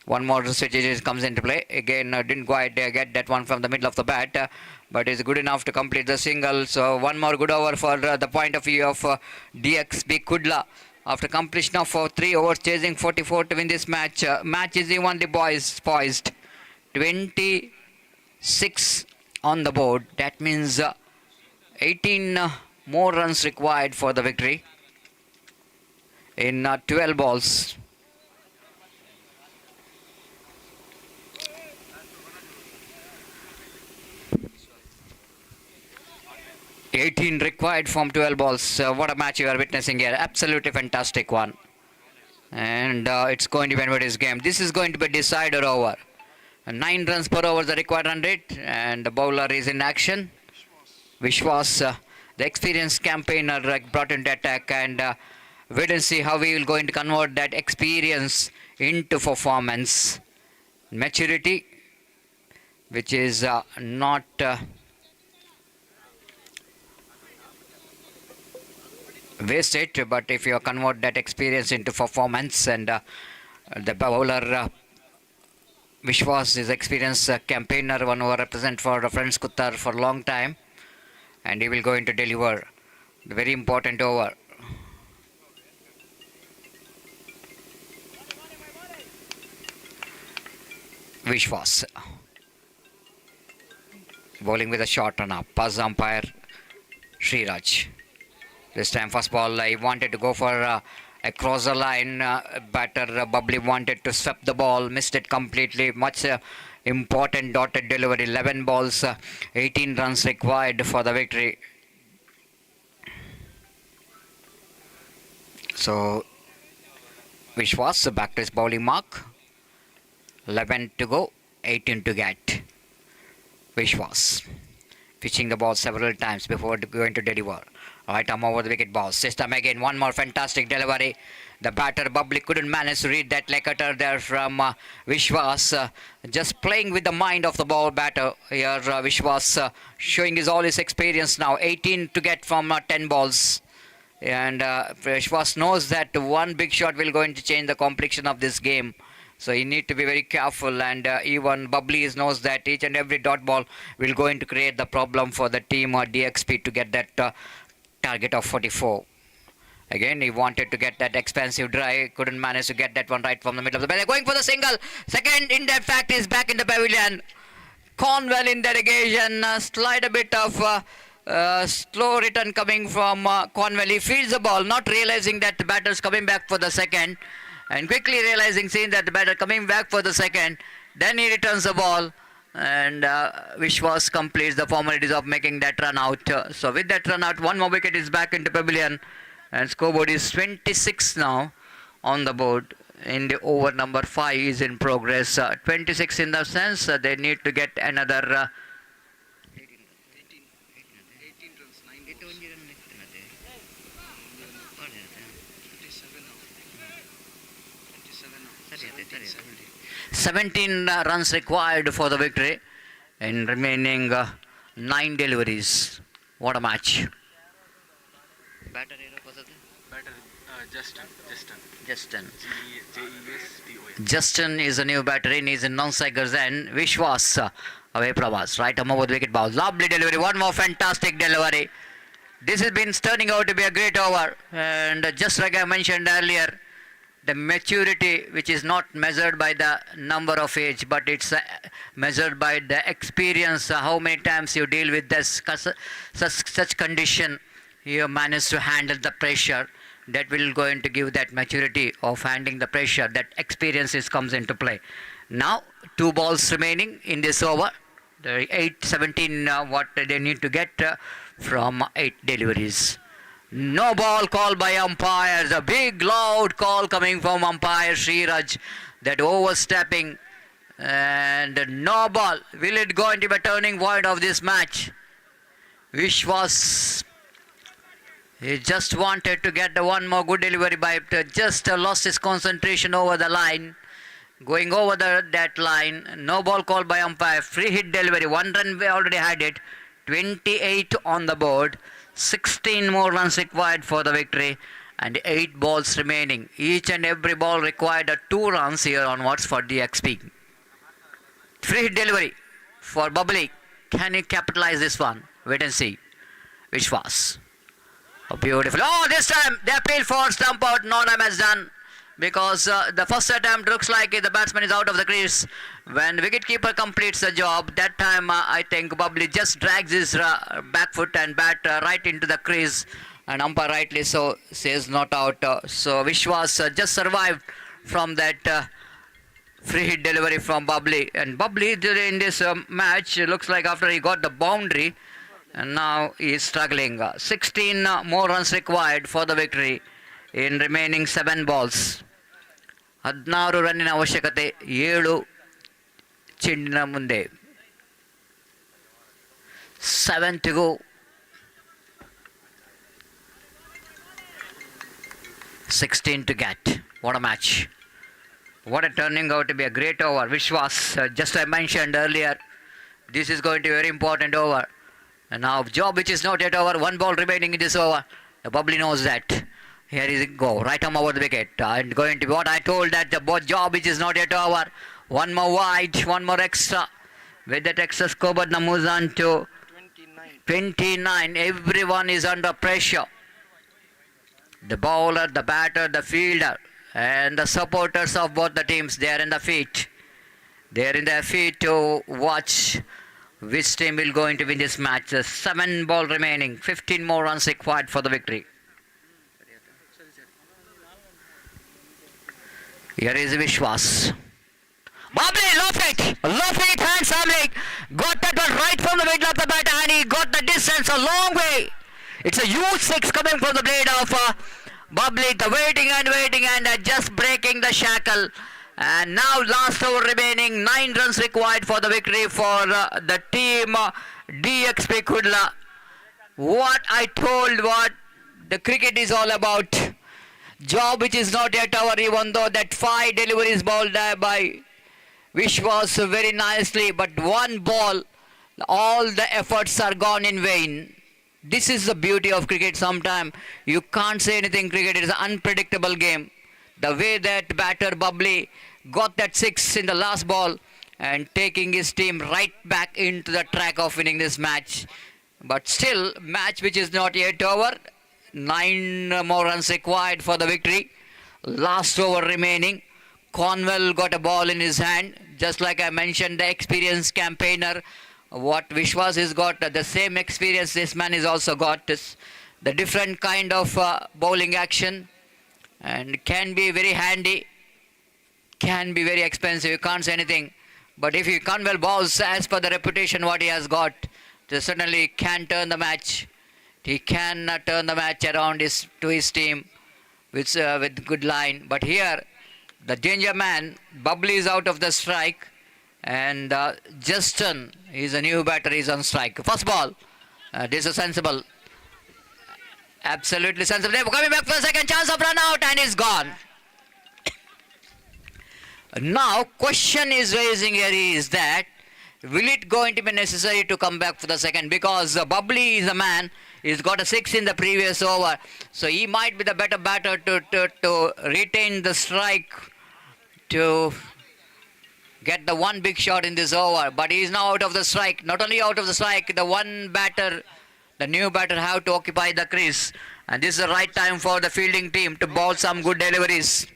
One more switch comes into play. Again, didn't quite get that one from the middle of the bat, but is good enough to complete the single. So one more good over for the point of view of DXB Kudla. After completion of 3 overs, chasing 44 to win this match. Match is evenly poised. 26 on the board. That means 18 more runs required for the victory in 12 balls. (18) required from 12 balls. What a match you are witnessing here. Absolutely fantastic one. And it's going to be anybody's game. This is going to be a decider over. 9 runs per over the required run rate, and the bowler is in action. Vishwas, the experienced campaigner, brought into attack, and wait and see how he will going to convert that experience into performance. Maturity, which is not wasted, but if you convert that experience into performance, and the bowler Vishwas is experienced campaigner, one who represent for Friends Kuttar for a long time, and he will going to deliver the very important over. Vishwas bowling with a short run up. Pass umpire Sriraj. This time first ball he wanted to go for across the line. Batter Bubbly wanted to sweep the ball, missed it completely. Much important dotted delivery. 11 balls, 18 runs required for the victory. So Vishwas back to his bowling mark. 11 to go, 18 to get. Vishwas pitching the ball several times before going to deliver. Right arm over the wicket ball. System again, one more fantastic delivery. The batter Bubbly couldn't manage to read that leg cutter there from Vishwas. Just playing with the mind of the ball batter here. Vishwas showing all his experience now. 18 to get from 10 balls. And Vishwas knows that one big shot will going to change the complexion of this game. So you need to be very careful, and even Bubbly knows that each and every dot ball will going to create the problem for the team or DXP to get that target of 44. Again, he wanted to get that expensive drive, couldn't manage to get that one right from the middle of the ball. Going for the single. Second in that fact is back in the pavilion. Cornwell in derogation, slide a bit of slow return coming from Cornwell. He fields the ball, not realizing that the batter's coming back for the second. And quickly realizing, seeing that the batter coming back for the second, then he returns the ball, and Vishwas completes the formalities of making that run out. So with that run out, one more wicket is back into pavilion, and scoreboard is 26 now on the board. In the over number 5 is in progress. 26 in the sense they need to get another 17 runs required for the victory in remaining 9 deliveries. What a match. Batter Justin. Justin is a new batter in. He's in non-strikers, and Vishwas away from us. Right arm over the wicket ball. Lovely delivery. One more fantastic delivery. This has been turning out to be a great over, and just like I mentioned earlier, the maturity, which is not measured by the number of age, but it's measured by the experience, how many times you deal with this such condition, you manage to handle the pressure. That will going to give that maturity of handling the pressure. That experience comes into play. Now 2 balls remaining in this over. The 8-17 what they need to get from 8 deliveries. No ball called by umpires. A big loud call coming from umpire Sriraj. That overstepping, and no ball. Will it go into a turning point of this match? Vishwas, he just wanted to get the one more good delivery, by just lost his concentration over the line. Going over that line. No ball called by umpire. Free hit delivery. 1 run, we already had it. 28 on the board. 16 more runs required for the victory, and 8 balls remaining. Each and every ball required 2 runs here onwards for DXP. Free hit delivery for Bubbly. Can he capitalize this one? Wait and see. Vishwas. Oh, beautiful. Oh, this time they appeal for stump out. No damage done, because the first attempt looks like the batsman is out of the crease. When the wicketkeeper completes the job, that time I think Bubbly just drags his back foot and bat right into the crease, and umpire rightly so says not out. So Vishwas just survived from that free hit delivery from Bubbly. And Bubbly in this match looks like after he got the boundary, and now he is struggling. 16 more runs required for the victory in remaining 7 balls. 16 ರನ್ನಿನ ಅವಶ್ಯಕತೆ 7 ಚೆಂಡಿನ ಮುಂದೆ. 7 to go. 16 to get. What a match. What a turning out to be a great over. Vishwas, just I mentioned earlier, this is going to be a very important over. And now job which is not yet over. 1 ball remaining in this over. The Bubbly knows that. Here is it go. Right arm over the wicket. And going to be what I told that the job which is not yet over. 1 more wide. 1 more extra. With that extra scoreboard now moves on to 29. Everyone is under pressure. The bowler, the batter, the fielder, and the supporters of both the teams, they are in the feet. They are in their feet to watch which team will going to win this match. 7 ball remaining, 15 more runs required for the victory. Here is Vishwas. Bubbly, love it handsomely. Got that one right from the middle of the bat and he got the distance a long way. It's a huge 6 coming from the blade of Bubbly. The waiting and just breaking the shackle. And now last over remaining, 9 runs required for the victory for the team DXP Kudla. What I told, what the cricket is all about. Job which is not yet over, even though that 5 deliveries bowled by Vishwas very nicely, but 1 ball, all the efforts are gone in vain. This is the beauty of cricket. Sometimes you can't say anything. Cricket is an unpredictable game. The way that batter Bubbly got that 6 in the last ball and taking his team right back into the track of winning this match. But still, match which is not yet over. 9 more runs required for the victory. Last over remaining. Cornwell got a ball in his hand. Just like I mentioned, the experienced campaigner. What Vishwas has got, the same experience this man has also got. The different kind of bowling action. And can be very handy. Can be very expensive. You can't say anything. But if he Cornwell bowls as per the reputation what he has got, they certainly can turn the match. He can turn the match around to his team with good line. But here, the danger man, Bubbly is out of the strike. And Justin is a new batter, is on strike. First ball, this is sensible. Absolutely sensible. They're coming back for a second chance of run out and he's gone. Now, question is raising here is that, will it going to be necessary to come back for the second? Because Bubbly is a man, he's got a 6 in the previous over. So he might be the better batter to retain the strike, to get the 1 big shot in this over. But he is now out of the strike. Not only out of the strike, the one batter, the new batter have to occupy the crease. And this is the right time for the fielding team to bowl some good deliveries.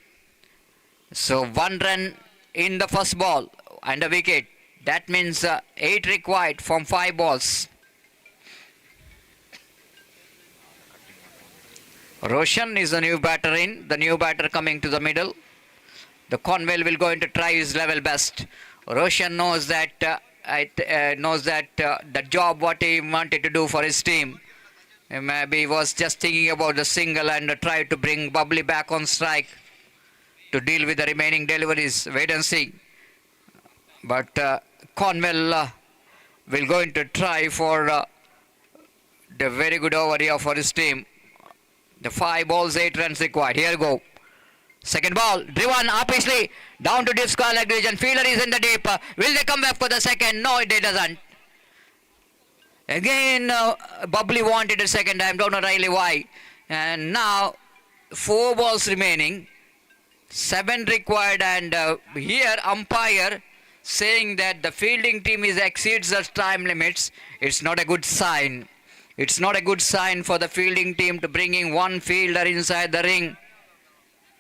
So 1 run in the first ball and a wicket. That means 8 required from 5 balls. Roshan is the new batter in. The new batter coming to the middle. The Cornwell will going to try his level best. Roshan knows that the job what he wanted to do for his team. Maybe he was just thinking about the single and try to bring Bubbly back on strike to deal with the remaining deliveries. Wait and see. But Cornwell will going to try for the very good over here for his team. The 5 balls, 8 runs required. Here go. Second ball, driven upishly down to deep square leg region. Fielder is in the deep. Will they come back for the second? No, it doesn't. Again, Bubbly wanted a second time. Don't know really why. And now, 4 balls remaining. 7 required. And here, umpire saying that the fielding team is exceeds the time limits. It's not a good sign. It's not a good sign for the fielding team to bringing 1 fielder inside the ring.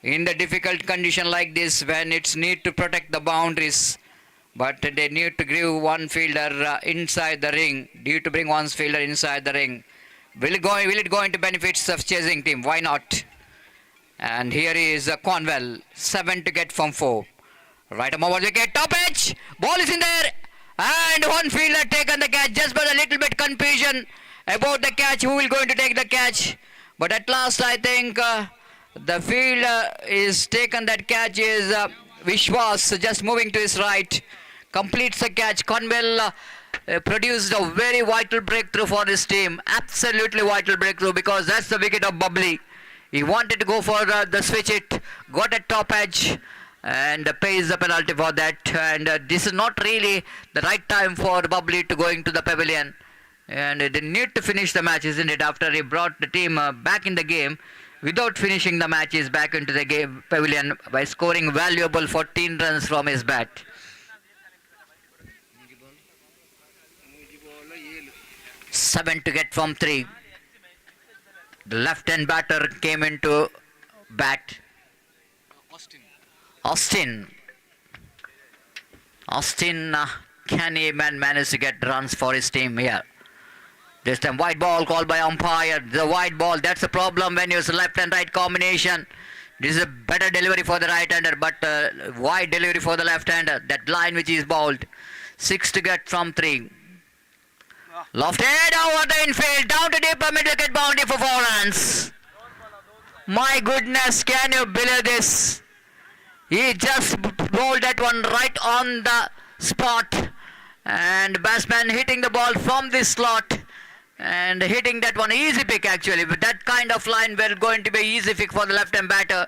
In the difficult condition like this, when it's need to protect the boundaries, but they need to give 1 fielder inside the ring, due to bring 1 fielder inside the ring. Will it go into benefits of chasing team? Why not? And here is Cornwell, 7 to get from 4. Right arm over the wicket, top edge, ball is in there, and 1 fielder taken the catch, just by a little bit confusion about the catch, who will going to take the catch. But at last I think The field is taken that catch is Vishwas just moving to his right. Completes the catch. Conwell produced a very vital breakthrough for his team. Absolutely vital breakthrough because that's the wicket of Bubbly. He wanted to go for the switch it. Got a top edge and pays the penalty for that. And this is not really the right time for Bubbly to going to the pavilion. And they need to finish the match, isn't it? After he brought the team back in the game without finishing the matches back into the game pavilion by scoring valuable 14 runs from his bat. 7 to get from 3. The left-hand batter came into bat. Austin. Can he manage to get runs for his team here? This time white ball called by umpire. The white ball, that's the problem when you use left and right combination. This is a better delivery for the right-hander, but wide delivery for the left-hander. That line which is bowled. 6 to get from 3. Lofted over the infield, down to deeper mid-wicket boundary for 4 runs. My goodness, can you believe this? He just bowled that one right on the spot. And batsman hitting the ball from this slot. And hitting that one, easy pick actually. But that kind of line were going to be easy pick for the left-hand batter.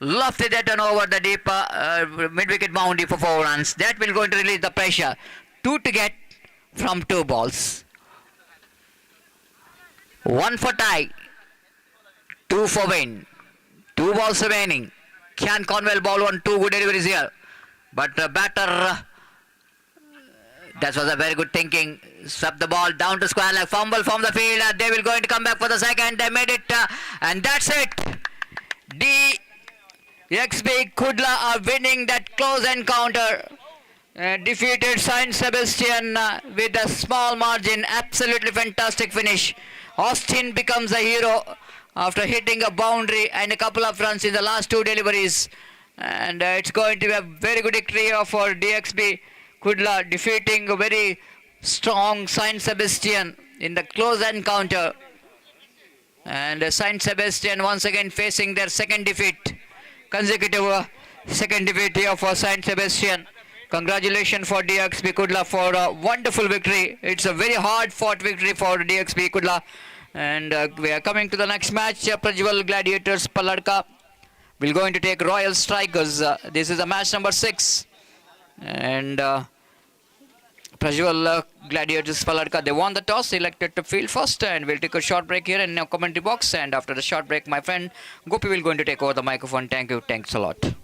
Lofted that one over the deeper mid-wicket boundary for 4 runs. That will going to release the pressure. 2 to get from 2 balls. 1 for tie. 2 for win. 2 balls remaining. Can Conwell bowl 1? 2 good deliveries here. But batter, that was a very good thinking. Swept the ball down to square leg. Fumble from the field. They will going to come back for the second. They made it. And that's it. DXB Kudla are winning that close encounter. Defeated Saint Sebastian with a small margin. Absolutely fantastic finish. Austin becomes a hero after hitting a boundary and a couple of runs in the last 2 deliveries. And it's going to be a very good victory for DXB Kudla, defeating a very strong Saint Sebastian in the close encounter. And Saint Sebastian once again facing their second defeat. Consecutive second defeat here for Saint Sebastian. Congratulations for DXB Kudla for a wonderful victory. It's a very hard fought victory for DXB Kudla. And we are coming to the next match. Prajwal Gladiators Paladka will going to take Royal Strikers. This is a match number 6. And Prajwal Gladiators Paladka, they won the toss, elected to field first, and we'll take a short break here in the commentary box. And after the short break, my friend Gopi will going to take over the microphone. Thank you. Thanks a lot.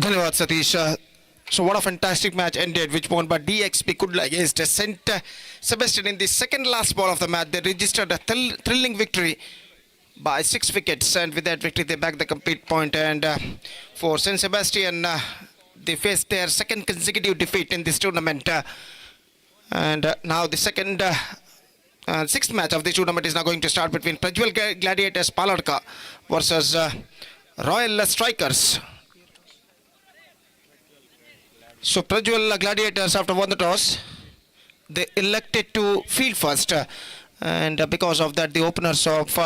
धन्यवाद Satish. So what a fantastic match ended, which won by DXP Kudla against St. Sebastian in the second last ball of the match. They registered a thrilling victory by 6 wickets, and with that victory they bagged the complete point. And for St. Sebastian, they faced their second consecutive defeat in this tournament. And now the sixth match of this tournament is now going to start between Prajwal Gladiators Paladka versus Royal Strikers. So Prajwal Gladiators, after won the toss, they elected to field first, and because of that the openers of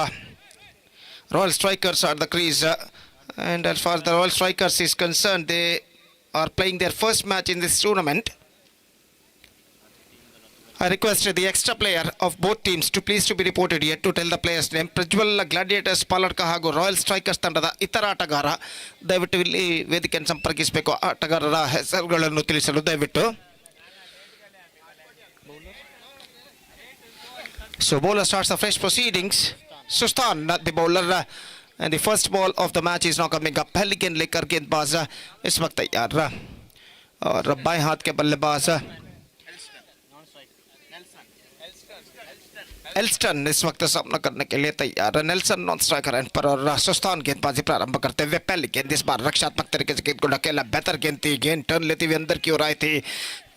Royal Strikers are the crease, and as far as the Royal Strikers is concerned, they are playing their first match in this tournament. I requested the extra player of both teams to please to be reported here to tell the player's name. Prajwal Gladiators Paladka ಹಾಗೂ royal strikers ತಂಡದ ಇತರ ಆಟಗಾರ ದಯವಿಟ್ಟು ಇಲ್ಲಿ ವೇದಿಕೆಯನ್ನು ಸಂಪರ್ಕಿಸಬೇಕು. ಆಟಗಾರರ ಹೆಸರುಗಳನ್ನು ತಿಳಿಸಲು ದಯವಿಟ್ಟು. So bowler starts the fresh proceedings. Sustan, the bowler, and the first ball of the match is now coming up. पहली गेंद लेकर गेंदबाज इस वक्त तैयार और बाएं हाथ के बल्लेबाज एल्स्टन इस वक्त सामना करने के लिए तैयार है. नेल्सन नॉन स्ट्राइकर एंड पर और सुस्तान गेंदबाजी प्रारंभ करते हुए पहली गेंद इस बार रक्षात्मक तरीके से गेंद को ढकेला. बेहतर गेंद थी. गेंद टर्न लेती हुई अंदर की ओर आई थी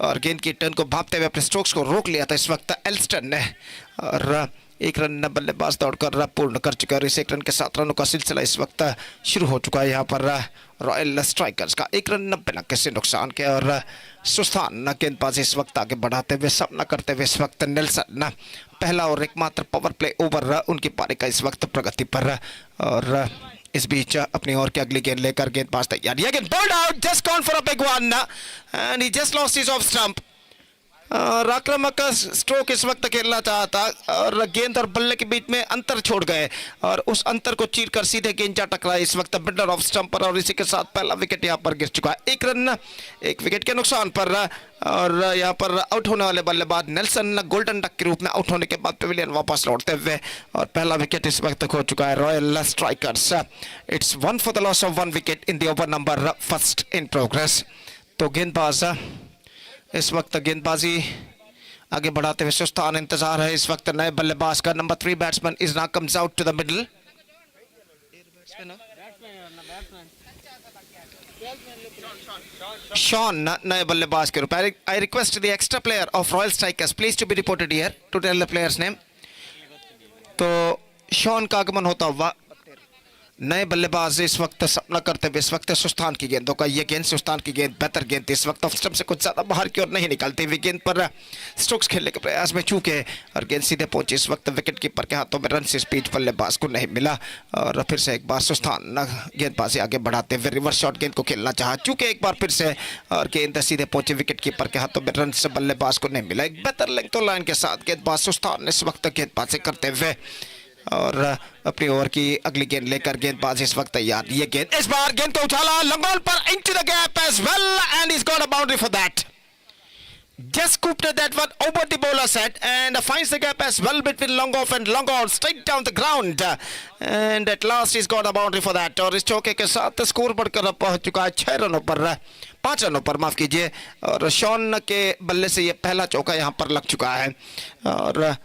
और गेंद की टर्न को भापते हुए अपने स्ट्रोक्स को रोक लिया था इस वक्त एल्स्टन ने. और एक रन बल्लेबाज दौड़कर पूर्ण कर चुका है. इस एक रन के 7 रनों का सिलसिला इस वक्त शुरू हो चुका है यहाँ पर रॉयल स्ट्राइकर्स का. एक रन 90 रन से नुकसान के और सुस्तान गेंदबाजी इस वक्त आगे बढ़ाते हुए सामना करते हुए इस वक्त नेल्सन पहला और एकमात्र पावर प्ले ओवर उनकी पारी का इस वक्त प्रगति पर. और इस बीच अपनी ओर की अगली गेंद लेकर गेंदबाज तैयार. ये गेंद bowled out, just gone for a big one and he just lost his off stump. और आक्रामक का स्ट्रोक इस वक्त खेलना चाहता और गेंद और बल्ले के बीच में अंतर छोड़ गए और उस अंतर को चीरकर सीधे गेंद जा टकराई इस वक्त बिल्डर ऑफ स्टंप पर. और इसी के साथ पहला विकेट यहाँ पर गिर चुका है. एक रन एक विकेट के नुकसान पर. और यहाँ पर आउट होने वाले बल्लेबाज नेल्सन गोल्डन डक के रूप में आउट होने के बाद पेविलियन वापस लौटते हुए और पहला विकेट इस वक्त खो चुका है royal strikers. It's 1 for the loss of 1 wicket in the over number first in progress. तो गेंदबाज इस वक्त गेंदबाजी आगे बढ़ाते हुए सुस्तान इंतजार है इस वक्त नए बल्लेबाज का. Number 3 batsman is now comes out to the middle. Shaun नए बल्लेबाज के रूप में. I request the extra player of royal strikers please to be reported here to tell the players name. तो शॉन का आगमन होता हुआ नए बल्लेबाज इस वक्त सामना करते हुए इस वक्त सुस्तान की गेंदों का. ये गेंद सुस्तान की गेंद बेहतर गेंद थी. इस वक्त ऑफ स्टंप से कुछ ज्यादा बाहर की ओर नहीं निकलती हुई गेंद पर स्ट्रोक्स खेलने के प्रयास में चूके और गेंद सीधे पहुंची इस वक्त विकेट कीपर के हाथों में. रन से स्पीड बल्लेबाज को नहीं मिला और फिर से एक बार सुस्तान गेंदबाजी आगे बढ़ाते हुए रिवर्स शॉट गेंद को खेलना चाहा चूके एक बार फिर से और गेंद सीधे पहुंची विकेट कीपर के हाथों में. रन से बल्लेबाज को नहीं मिला. एक बेहतर लेंथ तो लाइन के साथ गेंदबाज सुस्तान इस वक्त गेंदबाजी करते हुए और अपनी ओवर की अगली गेंद लेकर गेंदबाज इस वक्त तैयार. ये गेंद इस बार गेंद को उछाला लॉन्ग ऑन पर into the gap as well and he's got a boundary for that. Just scooped that one over the bowler's head and finds the gap as well between long off and long on straight down the ground and at last he's got a boundary for that. और इस चौके के साथ score बढ़कर पहुंच चुका है 6 रनों पर 5 रनों पर माफ कीजिए. और शॉन के बल्ले से ये पहला चौका यहाँ पर लग चुका है. और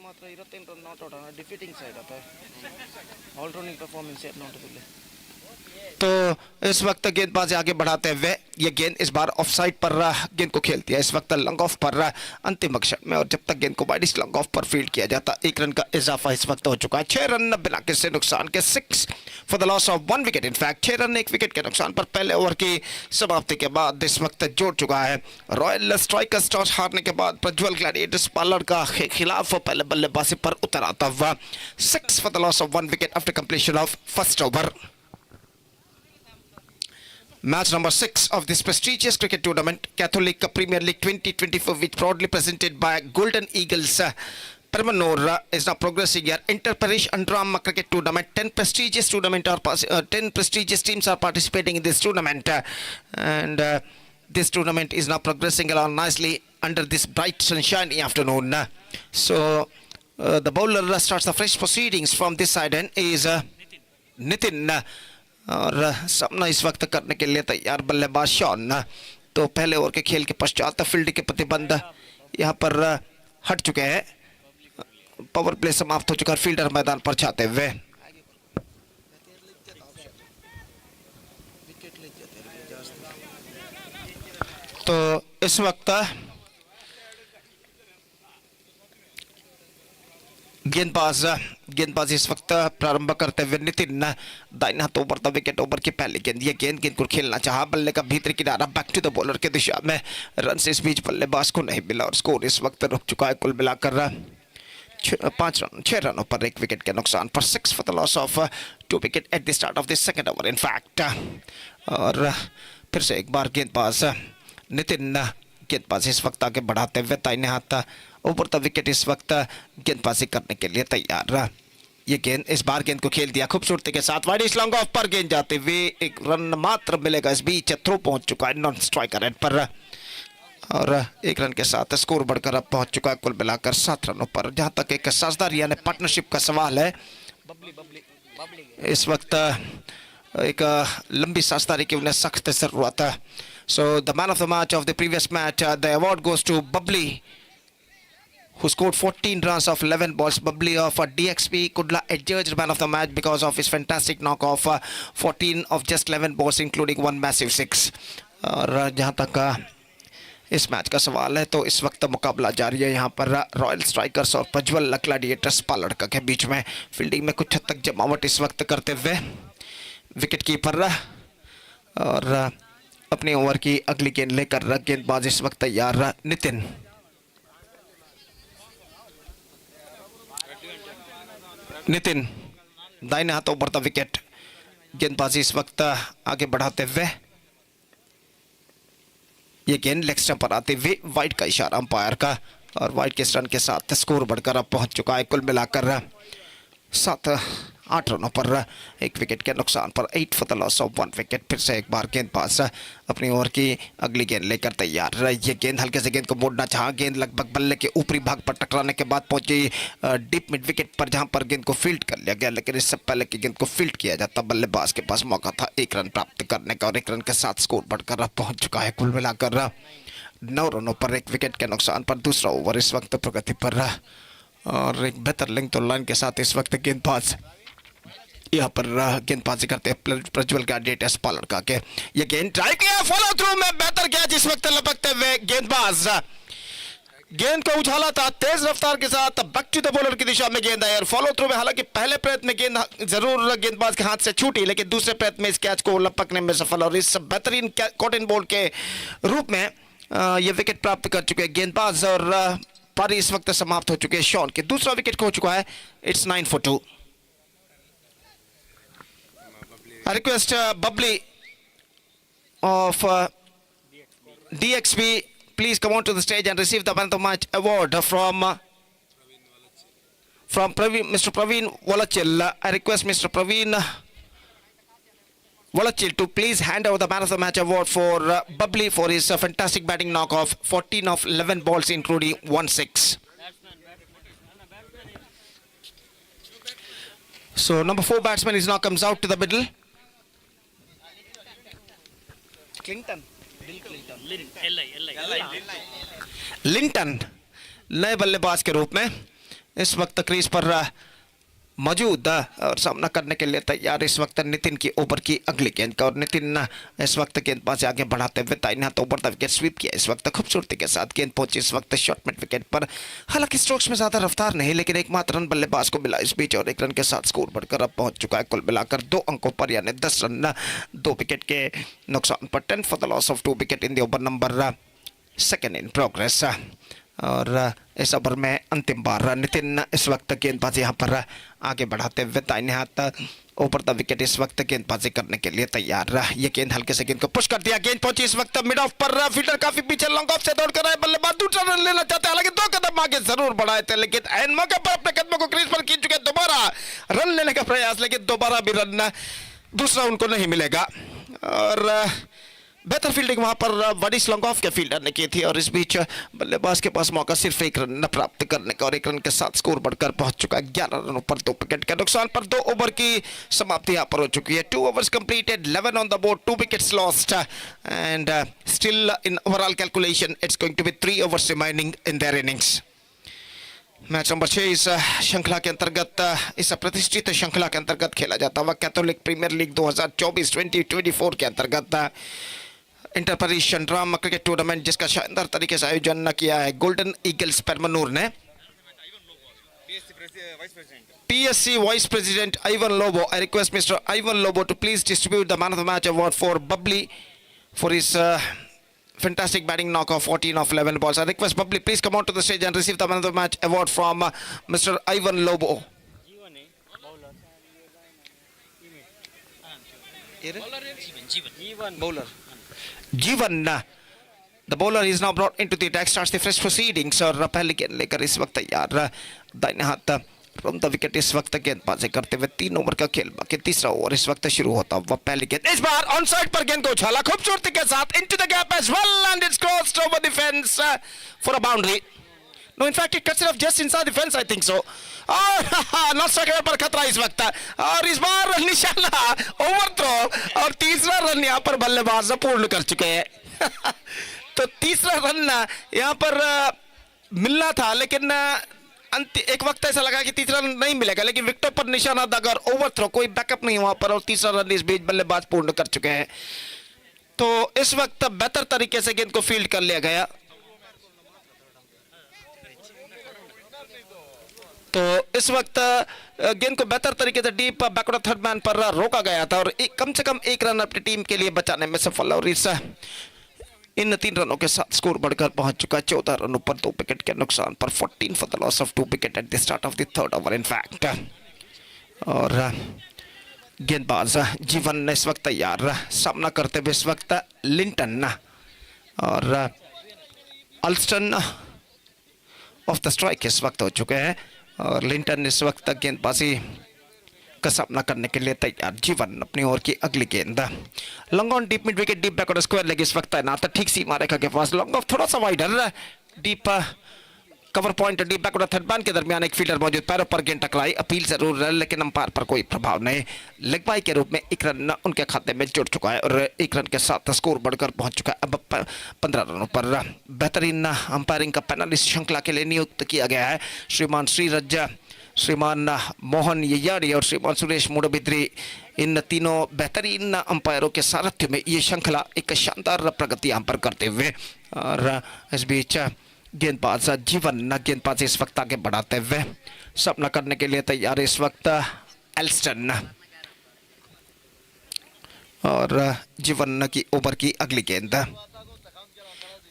ಮಾತ್ರ 23 run not out defeating side आता है ऑल राउंडिंग परफॉर्मेंस है नॉट बल्ले. तो इस वक्त गेंदबाजी आगे बढ़ाते हुए ये गेंद इस बार ऑफ साइड पर गेंद को खेलती है इस वक्त लॉन्ग ऑफ पर अंतिम अक्षर में. और जब तक गेंद को वाइड लॉन्ग ऑफ पर फील्ड किया जाता 1 रन का इजाफा इस वक्त हो चुका है. 6 रन बिना किसी नुकसान के 6 for the loss of 1 wicket. In fact 6 run 1 wicket के नुकसान पर पहले ओवर की समाप्ति के बाद इस वक्त जोड़ चुका है रॉयल स्ट्राइकर्स. टॉस हारने के बाद प्रज्वल ग्लैडिएटर्स पालड़का के खिलाफ पहले बल्लेबाजी पर उतर आता हुआ 6 for the loss of 1 wicket after completion of first over. Match number 6 of this prestigious cricket tournament, Catholic Premier League 2024, which proudly presented by Golden Eagles. Permannur is now progressing here. Inter-parish Underarm cricket tournament. 10 prestigious 10 prestigious teams are participating in this tournament, and this tournament is now progressing along nicely under this bright sunshiny afternoon. So the bowler starts the fresh proceedings from this side and is Nitin. और सामना इस वक्त करने के लिए तैयार बल्लेबाज Shawn. तो पहले ओवर के खेल के पश्चात फील्डिंग के प्रतिबंध यहाँ पर हट चुके हैं। पावर प्ले समाप्त हो चुका, फील्डर मैदान पर छाते हुए। तो इस वक्त गेंदबाज इस वक्त प्रारंभ करते हुए नितिन दाहिने हाथों पर विकेट ओवर की पहली गेंद। ये गेंद को खेलना चाहा, बल्ले का भीतरी किनारा बैक टू द बॉलर की दिशा में। रन से इस बीच बल्लेबाज को नहीं मिला और स्कोर इस वक्त रुक चुका है। कुल मिलाकर 6 रनों पर 1 विकेट के नुकसान पर 6 for the loss of 2 wicket at the start of the second over in fact। और फिर से एक बार गेंदबाज नितिन गेंदबाजी इस वक्त आगे बढ़ाते हुए दाहिने हाथ ऊपर तक विकेट इस वक्त गेंदबाजी करने के लिए तैयार। ये गेंद इस बार गेंद को खेल दिया खूबसूरती के साथ, वाइड इस लॉन्ग ऑफ पर गेंद जाते हुए 1 रन मात्र मिलेगा। इस बीच थ्रो पहुंच चुका है नॉन स्ट्राइकर एंड पर और 1 रन के साथ स्कोर बढ़कर अब पहुंच चुका है कुल मिलाकर 7 रनों पर। जहां तक एक साझेदारी यानी पार्टनरशिप का सवाल है, इस वक्त एक लंबी साझेदारी की उन्हें सख्त जरूरत है। So the man of the match of the previous match, the award goes to Bubbly, who scored 14 runs of 11 balls. Bubbly of DXP Kudla adjudged man of the match because of his fantastic knock of 14 of just 11 balls, including 1 massive 6. और जहां तक इस match का सवाल है तो इस वक्त मुकाबला जारी है यहाँ पर रॉयल स्ट्राइकर्स और प्रज्वल ग्लैडिएटर्स पालड़का के बीच में। फील्डिंग में कुछ हद तक जमावट इस वक्त करते हुए विकेट कीपर और अपने ओवर की अगली गेंद लेकर गेंदबाज इस वक्त तैयार नितिन दाहिने हाथों पर विकेट। गेंदबाजी इस वक्त आगे बढ़ाते हुए ये गेंद लेग स्टंप पर आते हुए वाइड का इशारा अंपायर का और वाइड के रन के साथ स्कोर बढ़कर अब पहुंच चुका है कुल मिलाकर 8 रनों पर 1 विकेट के नुकसान पर 8 for the loss of 1 wicket. फिर से एक बार गेंदबाज अपनी ओवर की अगली गेंद लेकर तैयार। ये गेंद हल्के से गेंद को मोड़ना चाहा, गेंद लगभग बल्ले के ऊपरी भाग पर टकराने के बाद पहुंची डीप मिड विकेट पर, जहां पर गेंद को फील्ड कर लिया गया। लेकिन इससे पहले कि गेंद को फील्ड किया जाता बल्लेबाज के पास मौका था 1 रन प्राप्त करने का और 1 रन के साथ स्कोर बढ़कर अब पहुंच चुका है कुल मिलाकर 9 रनों पर 1 विकेट के नुकसान पर। दूसरा ओवर इस वक्त प्रगति पर और एक बेहतर लिंक तो लाइन के साथ इस वक्त गेंदबाज यहाँ पर गेंदबाजी करते हैं प्रज्वल ग्लैडिएटर्स पालड़का के। ये गेंद ट्राई किया, फॉलो थ्रू में बेहतर किया, जिस वक्त लपकते हुए गेंदबाज गेंद को उछाला था तेज रफ्तार के साथ बैक टू द बॉलर की दिशा में गेंद आई और फॉलो थ्रू में हालांकि पहले प्रयत्न में गेंद जरूर गेंदबाज के हाथ से छूटी, लेकिन दूसरे प्रयत्न में इस कैच को लपकने में सफल और इस बेहतरीन कॉटन बॉल के रूप में ये विकेट प्राप्त कर चुके हैं गेंदबाज और पारी इस वक्त समाप्त हो चुके हैं। शॉन के दूसरा विकेट खो चुका है। It's 9 for 2। I request Bubbly of DXP please come on to the stage and receive the man of the match award from Mr. Praveen Walachil. I request Mr. Praveen Walachil to please hand over the man of the match award for Bubbly for his fantastic batting knock of 14 of 11 balls including 1 6. So number 4 batsman is now comes out to the middle. Linton नए बल्लेबाज के रूप में इस वक्त crease पर मौजूद और सामना करने के लिए तैयार इस वक्त नितिन की ओवर की अगली गेंद का और नितिन इस वक्त गेंदबाजी आगे बढ़ाते हुए दाहिने हाथ ओवर विकेट स्वीप किया इस वक्त खूबसूरती के साथ। गेंद पहुंची इस वक्त शॉर्ट मिड विकेट पर, हालांकि स्ट्रोक्स में ज्यादा रफ्तार नहीं, लेकिन एकमात्र रन बल्लेबाज को मिला इस बीच और 1 रन के साथ स्कोर बढ़कर अब पहुंच चुका है कुल मिलाकर 2 अंकों पर यानी 10 रन 2 विकेट के नुकसान पर। 10 for the loss of 2 wicket in the over number 2 in progress. और इस ओवर में अंतिम बार नितिन इस वक्त गेंदबाजी यहाँ पर आगे बढ़ाते हुए दाहिने हाथ ऊपर द विकेट इस वक्त गेंदबाजी करने के लिए तैयार। ये गेंद हल्के से गेंद को पुश कर दिया, गेंद पहुंची इस वक्त मिड ऑफ पर, फील्डर काफी पीछे लॉन्ग ऑफ से दौड़कर आए, बल्लेबाज दूसरा रन लेना चाहते हैं, हालांकि 2 कदम आगे जरूर बढ़ाए थे, लेकिन एन मौके पर अपने कदमों को क्रीज पर खींच चुके, दोबारा रन लेने का प्रयास, लेकिन दोबारा भी रन दूसरा उनको नहीं मिलेगा। और बेहतर फील्डिंग वहां पर वडिस लॉन्गऑफ के फील्डर ने की थी और इस बीच बल्लेबाज के पास मौका सिर्फ एक रन प्राप्त करने का और एक रन के साथ स्कोर बढ़कर पहुंच चुका है 11 रनों पर 2 विकेट के नुकसान पर 2 ओवर की समाप्ति यहां पर हो चुकी है 2 overs completed 11 on the board 2 wickets lost and still in overall calculation it's going to be 3 overs remaining in their innings. Match number 6 इस श्रृंखला के अंतर्गत इस प्रतिष्ठित श्रृंखला के अंतर्गत खेला जाता हुआ कैथोलिक प्रीमियर लीग 2024-2024 के अंतर्गत इंटर प्रदेश अंडरआर्म क्रिकेट टूर्नामेंट जिसका शानदार तरीके से आयोजन किया है गोल्डन ईगल्स परमन्नूर ने PSC Vice President Ivan Lobo. I request Mr. Ivan Lobo to please distribute the man of the match award for Bubbly for his fantastic batting knock of 14 of 11 balls. I request Bubbly please come on to the stage and receive the man of the match award from Mr. Ivan Lobo. Jeevan, the bowler is now brought into the attack, starts the fresh proceedings और पहले गेंद लेकर इस वक्त तैयार दाहिने हाथ from the wicket इस वक्त गेंदबाजी करते हुए 3 ओवर का खेल बाकी तीसरा ओवर इस वक्त शुरू होता हुआ पहली गेंद इस बार ऑन साइड पर गेंद को उछाला खूबसूरती के साथ into the gap as well and it's crossed over the fence for a boundary. No, in fact, it cuts it off just inside the fence, I think so. और नॉट स्ट्राइक पर खतरा इस वक्त और इस बार निशाना ओवर थ्रो और तीसरा रन यहाँ पर बल्लेबाज पूर्ण कर चुके हैं. तो तीसरा रन यहाँ पर मिलना था लेकिन एक वक्त ऐसा लगा कि तीसरा रन नहीं मिलेगा लेकिन विकेटों पर निशाना दागा और ओवर थ्रो कोई बैकअप नहीं वहां पर और तीसरा रन इस बीच बल्लेबाज पूर्ण कर चुके हैं. तो इस वक्त बेहतर तरीके से गेंद को फील्ड कर लिया गया. तो इस वक्त गेंद को बेहतर तरीके से डीप बैकवर्ड थर्ड मैन पर रोका गया था और कम से कम एक रन अपनी टीम के लिए बचाने में सफल और इस इन 3 रनों के साथ स्कोर बढ़कर पहुंच चुका है 14 रनों पर 2 विकेट के नुकसान पर 14 for the loss of 2 wicket at the start of the third over in fact. और गेंदबाज जीवन ने इस वक्त तैयार सामना करते हुए इस वक्त लिंटन और अल्स्टन ऑफ द स्ट्राइक इस वक्त हो चुके हैं और लिंटन इस वक्त गेंदबाजी का सामना करने के लिए तैयार. जीवन अपनी ओर की अगली गेंद long on deep mid wicket deep backward square leg इस वक्त तैनात ठीक सीमा रेखा के पास लॉन्ग ऑफ थोड़ा सा wider deep cover point deep backward third man के दरमियान एक फील्डर मौजूद पैरों पर गेंद टकराई अपील जरूर है लेकिन अंपायर पर कोई प्रभाव नहीं. लेग बाई के रूप में एक रन उनके खाते में जुड़ चुका है और एक रन के साथ स्कोर बढ़कर पहुंच चुका है अब 15 रनों पर. बेहतरीन अंपायरिंग का पैनल इस श्रृंखला के लिए नियुक्त किया गया है श्रीमान श्रीरज श्रीमान मोहन ययाड़ी और श्रीमान सुरेश मुड़बिद्री. इन तीनों बेहतरीन अंपायरों के सारथ्य में ये श्रृंखला एक शानदार प्रगति यहाँ पर करते हुए और इस बीच गेंदबाज जीवन गेंदबाज इस वक्त आगे बढ़ाते हुए सामना करने के लिए तैयार इस वक्त एल्स्टन और जीवन की ओवर की अगली गेंद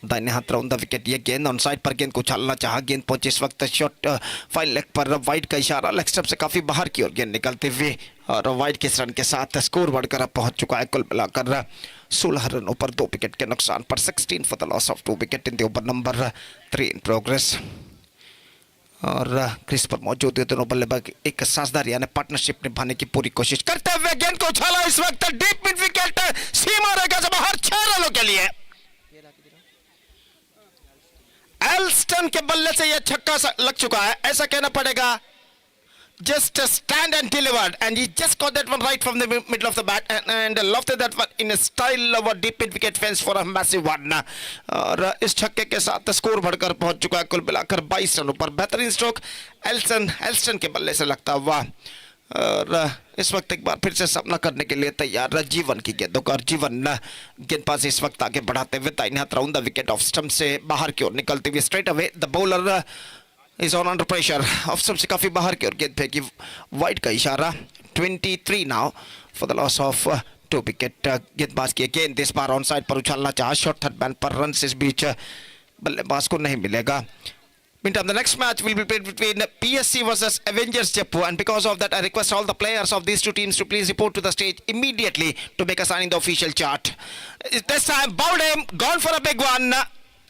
दाहिने हाथ राउंड द विकेट ये गेंद ऑन साइड पर गेंद को उछालना चाहा गेंद पहुंचे इस वक्त शॉट फाइन लेग पर वाइड का इशारा लेग स्टंप से काफी बाहर की ओर गेंद निकलते हुए और वाइड के रन के साथ स्कोर बढ़कर पहुंच चुका है कुल मिलाकर 16 रनों पर 2 विकेट के नुकसान पर 16 for the loss of 2 wicket in the over number 3 in progress. और क्रीज पर मौजूद ये दोनों बल्लेबाज एक साझेदारी यानी पार्टनरशिप निभाने की पूरी कोशिश करते हुए गेंद को उछाला इस वक्त डीप मिड विकेट सीमा रेखा से बाहर 6 रनों के लिए. एल्स्टन के बल्ले से यह छक्का लग चुका है ऐसा कहना पड़ेगा. Just stand and delivered and he just got that one right from the middle of the bat and lofted that one in a style of a deep mid wicket fence for a massive one. और इस छक्के के साथ score बढ़कर पहुंच चुका है कुल मिलाकर 22 रनों पर. बेहतरीन स्ट्रोक एल्स्टन के बल्ले से लगता हुआ और इस वक्त एक बार फिर से सामना करने के लिए तैयार जीवन की गेंदों का. जीवन गेंदबाजी इस वक्त आगे बढ़ाते हुए दाहिने हाथ round the wicket off stump से बाहर की ओर निकलते हुए straight away the bowler is on under pressure off stump से काफी बाहर की ओर गेंद फेंकी वाइड का इशारा 23 now for the loss of 2 wicket. गेंदबाज की गेंद इस बार ऑन साइड पर उछालना चाहा शॉर्ट थर्ड मैन पर रन इस बीच बल्लेबाज को नहीं मिलेगा. Meantime, the next match will be played between PSC versus Avengers Jaipur, and because of that, I request all the players of these two teams to please report to the stage immediately to make a sign in the official chart. This time, bowled him, gone for a big one.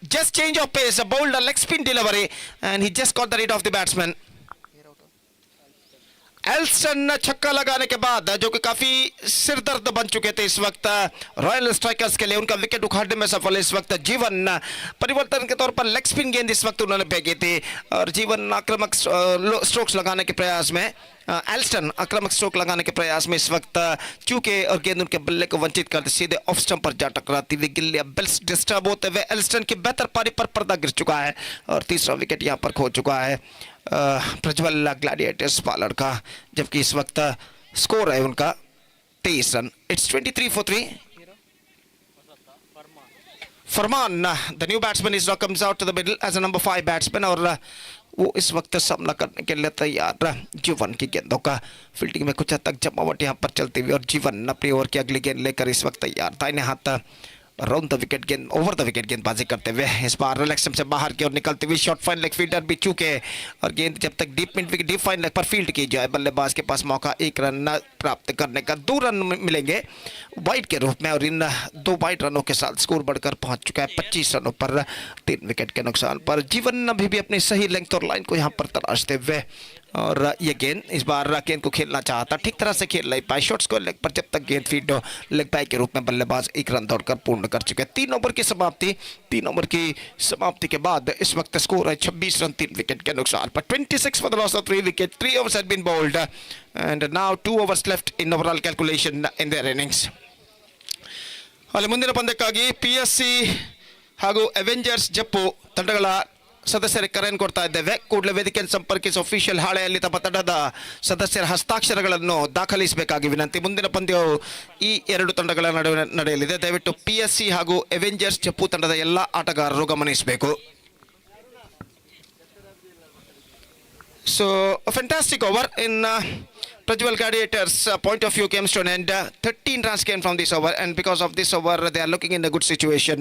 Just change of pace, bowled a leg spin delivery, and he just got the rid of the batsman. एल्सन छक्का लगाने के बाद जो कि काफी सिरदर्द बन चुके थे इस वक्त रॉयल स्ट्राइकर्स के लिए, उनका विकेट उखाड़ने में सफल इस वक्त जीवन। परिवर्तन के तौर पर लेग स्पिन गेंद इस वक्त उन्होंने फेंकी थी और जीवन आक्रामक स्ट्रोक्स लगाने के प्रयास में, एल्स्टन आक्रामक स्ट्रोक लगाने के प्रयास में इस वक्त चूके और गेंद उनके बल्ले को वंचित करते सीधे ऑफ स्टंप पर जा टकराती हुई गिल्ली बिल्स डिस्टर्ब होते हुए एल्स्टन की बेहतर पारी पर पर्दा गिर चुका है और तीसरा विकेट यहां पर खो चुका है प्रज्वल ग्लैडिएटर्स पालर का, जबकि इस वक्त स्कोर है उनका 23 रन। It's 23 for 3। Farman the new batsman is comes out to the middle as a number 5 batsman और वो इस वक्त सामना करने के लिए तैयार जीवन की गेंदों का। फील्डिंग में कुछ हद तक जमावट यहाँ पर चलती हुई और जीवन अपनी ओवर की अगली गेंद लेकर इस वक्त तैयार। दाहिने हाथ राउंड द विकेट गेंद ओवर द विकेट गेंदबाजी करते हुए इस बार रिलैक्स से बाहर की ओर निकलती हुई शॉर्ट फाइन लेग फील्डर भी चूके और गेंद जब तक डीप फाइन लेग पर फील्ड की जाए बल्लेबाज के पास मौका 1 रन प्राप्त करने का। 2 रन मिलेंगे वाइड के रूप में और इन 2 वाइड रनों के साथ स्कोर बढ़कर पहुंच चुका है 25 रनों पर 3 विकेट के नुकसान पर। जीवन अभी भी अपनी सही लेंथ और लाइन को यहाँ पर तलाशते हुए और ये गेंद इस बार गेंद को खेलना चाहता, ठीक तरह से खेल नहीं पाए। शॉट्स को लेग पर जब तक गेंद फीड हो लेग बाय के रूप में बल्लेबाज 1 रन दौड़कर पूर्ण कर चुके हैं। 3 ओवर की समाप्ति, 3 ओवर की समाप्ति के बाद इस वक्त स्कोर है 26 रन 3 विकेट के नुकसान पर। 26 for the loss of 3 wickets, 3 overs had been bowled and now 2 overs left in overall calculation in their innings. ಅಲ್ಲಿ ಮುಂದಿನ ಪಂದ್ಯಕ್ಕಾಗಿ PSC ಹಾಗೂ ಅವೆಂಜರ್ಸ್ ಜಪ್ಪು ತಂಡಗಳ ಸದಸ್ಯರಿಗೆ ಕರೆಯನ್ನು ಕೊಡ್ತಾ ಇದ್ದೇವೆ. ಕೂಡಲೇ ವೇದಿಕೆಯನ್ನು ಸಂಪರ್ಕಿಸಿ ಅಫಿಷಿಯಲ್ ಹಾಳೆಯಲ್ಲಿ ತಮ್ಮ ತಂಡದ ಸದಸ್ಯರ ಹಸ್ತಾಕ್ಷರಗಳನ್ನು ದಾಖಲಿಸಬೇಕಾಗಿ ವಿನಂತಿ. ಮುಂದಿನ ಪಂದ್ಯವು ಈ 2 ತಂಡಗಳ ನಡುವೆ ನಡೆಯಲಿದೆ. ದಯವಿಟ್ಟು PSC ಹಾಗೂ ಅವೆಂಜರ್ಸ್ ಜಪ್ಪು ತಂಡದ ಎಲ್ಲ ಆಟಗಾರರು ಗಮನಿಸಬೇಕು. So a fantastic over in Prajwal Gladiators point of view came to an end. 13 runs came from this over and because of this over they are looking in a good situation.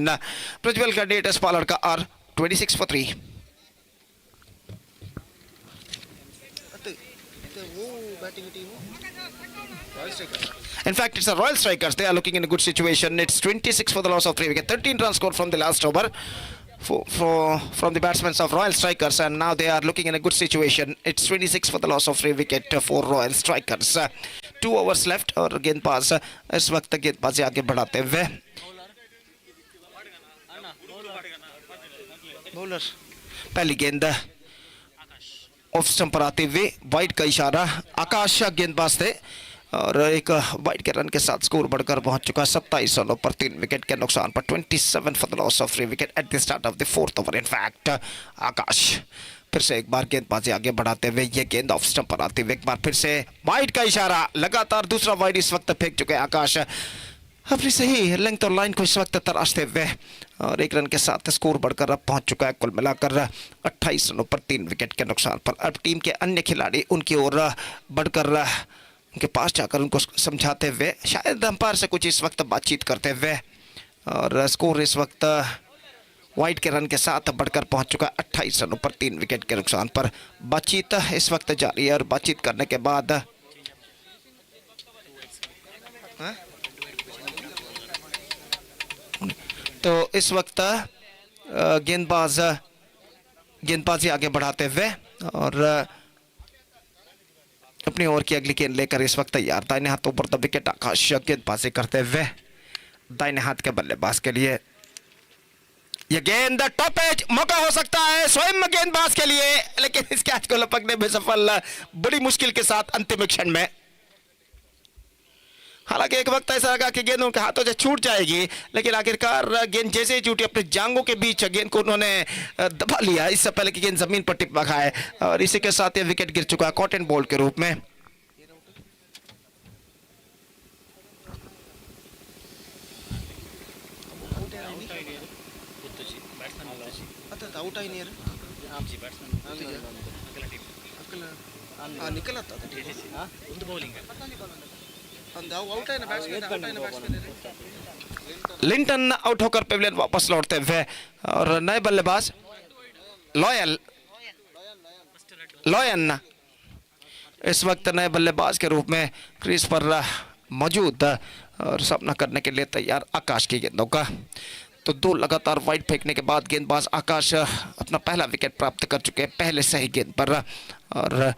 Prajwal Gladiators Palarka are 26 for 3. In fact, it's the Royal Strikers. They are looking in a good situation. It's 26 for the loss of 3 wickets. 13 runs scored from the last over from the batsmen of Royal Strikers, and now they are looking in a good situation. It's 26 for the loss of 3 wickets for Royal Strikers. 2 overs left और गेंदबाज इस वक्त गेंदबाजी आगे बढ़ाते हुए bowler पहली गेंद ऑफ स्टंप पर आते हुए वाइड का इशारा। आकाश गेंदबाज थे और एक वाइड के रन के साथ स्कोर बढ़कर पहुंच चुका 27 रनों पर 3 विकेट के नुकसान पर। 27 for the loss of 3 wicket at the start of the 4th over. In fact Akash फिर से एक बार गेंदबाजी आगे बढ़ाते हुए ये गेंद ऑफ स्टंप पर आते हुए एक बार फिर से वाइड का इशारा। लगातार दूसरा वाइड इस वक्त फेंक चुके आकाश अपनी सही लेंथ और लाइन को इस वक्त तराशते हुए और 1 रन के साथ स्कोर बढ़कर अब पहुंच चुका है कुल मिलाकर 28 रनों पर 3 विकेट के नुकसान पर। अब टीम के अन्य खिलाड़ी उनकी ओर बढ़कर उनके पास जाकर उनको समझाते हुए शायद अंपायर से कुछ इस वक्त बातचीत करते हुए और स्कोर इस वक्त वाइड के रन के साथ बढ़कर पहुंच चुका 28 रनों पर 3 विकेट के नुकसान पर। बातचीत इस वक्त जारी है और बातचीत करने के बाद तो इस वक्त गेंदबाजी आगे बढ़ाते हुए और अपनी ओवर की अगली गेंद लेकर इस वक्त तैयार। दाहिने हाथ ऊपर द विकेट आकाश गेंदबाजी करते हुए दाहिने हाथ के बल्लेबाज के लिए यह गेंद टॉप एज मौका हो सकता है स्वयं गेंदबाज के लिए, लेकिन इस कैच को लपकने में सफल बड़ी मुश्किल के साथ अंतिम क्षण में। हालांकि एक वक्त ऐसा लगा कि गेंद उनके हाथों से छूट जाएगी, लेकिन आखिरकार गेंद जैसे ही छूटी अपने जांघों के बीच गेंद को उन्होंने दबा लिया इससे पहले कि गेंद जमीन पर टिपका खाए और इसी के साथ ये विकेट गिर चुका है कॉट एंड बॉल के रूप में। लिंटन आउट होकर पेविलियन वापस लौटते हुए और नए बल्लेबाज लॉयन इस वक्त नए बल्लेबाज के रूप में क्रीज पर मौजूद और सामना करने के लिए तैयार आकाश की गेंदों का। तो 2 लगातार वाइड फेंकने के बाद गेंदबाज आकाश अपना पहला विकेट प्राप्त कर चुके हैं पहले सही गेंद पर और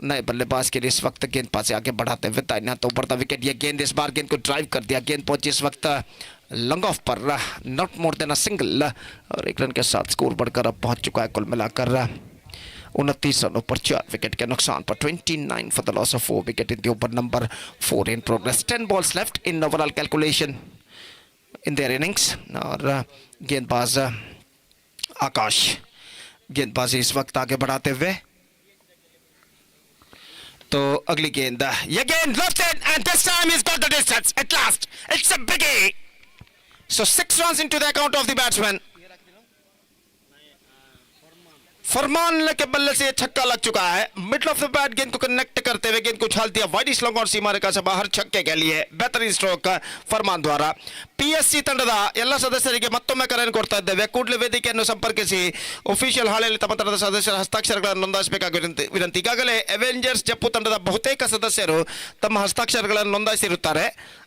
नए बल्लेबाज के लिए इस वक्त गेंद पास से आगे बढ़ाते हुए दाहिने हाथ ऊपर था विकेट। ये गेंद इस बार गेंद को ड्राइव कर दिया, गेंद पहुंची इस वक्त लॉन्ग ऑफ पर, not more than a single, और 1 रन के साथ स्कोर बढ़कर अब पहुंच चुका है कुल मिलाकर 29 रनों पर 4 विकेट के नुकसान पर। 29 for the loss of 4 wicket in the over number 4 in progress. 10 balls left in overall calculation in their innings. और गेंदबाज आकाश गेंदबाजी इस वक्त आगे बढ़ाते हुए, तो अगली गेंद, ये गेंद lofted and this time he's got the distance at last. It's a biggie. So 6 runs into the account of the batsman. फरमान के बल्ले से छक्का लग चुका है। मिडल ऑफ द बैट गेंद को कनेक्ट करते हुए गेंद को उछाल दिया वाइड स्लॉन्ग और सीमा रेखा से बाहर छक्के के लिए बेहतरीन स्ट्रोक ಫರ್ಮಾನ್ ದ್ವಾರಾ। PSC ತಂಡದ ಎಲ್ಲ ಸದಸ್ಯರಿಗೆ ಮತ್ತೊಮ್ಮೆ ಕರೆಯನ್ನು ಕೊಡ್ತಾ ಇದ್ದೇವೆ, ಕೂಡಲೇ ವೇದಿಕೆಯನ್ನು ಸಂಪರ್ಕಿಸಿ ಅಫಿಷಿಯಲ್ ಹಾಳೆಯಲ್ಲಿ ತಮ್ಮ ತಂಡದ ಸದಸ್ಯರ ಹಸ್ತಾಕ್ಷರಗಳನ್ನು ನೋಂದಾಯಿಸಬೇಕಾಗಿ ವಿನಂತಿ। ಈಗಾಗಲೇ ಅವೆಂಜರ್ಸ್ ಜಪ್ಪು ತಂಡದ ಬಹುತೇಕ ಸದಸ್ಯರು ತಮ್ಮ ಹಸ್ತಾಕ್ಷರಗಳನ್ನು ನೋಂದಾಯಿಸಿರುತ್ತಾರೆ,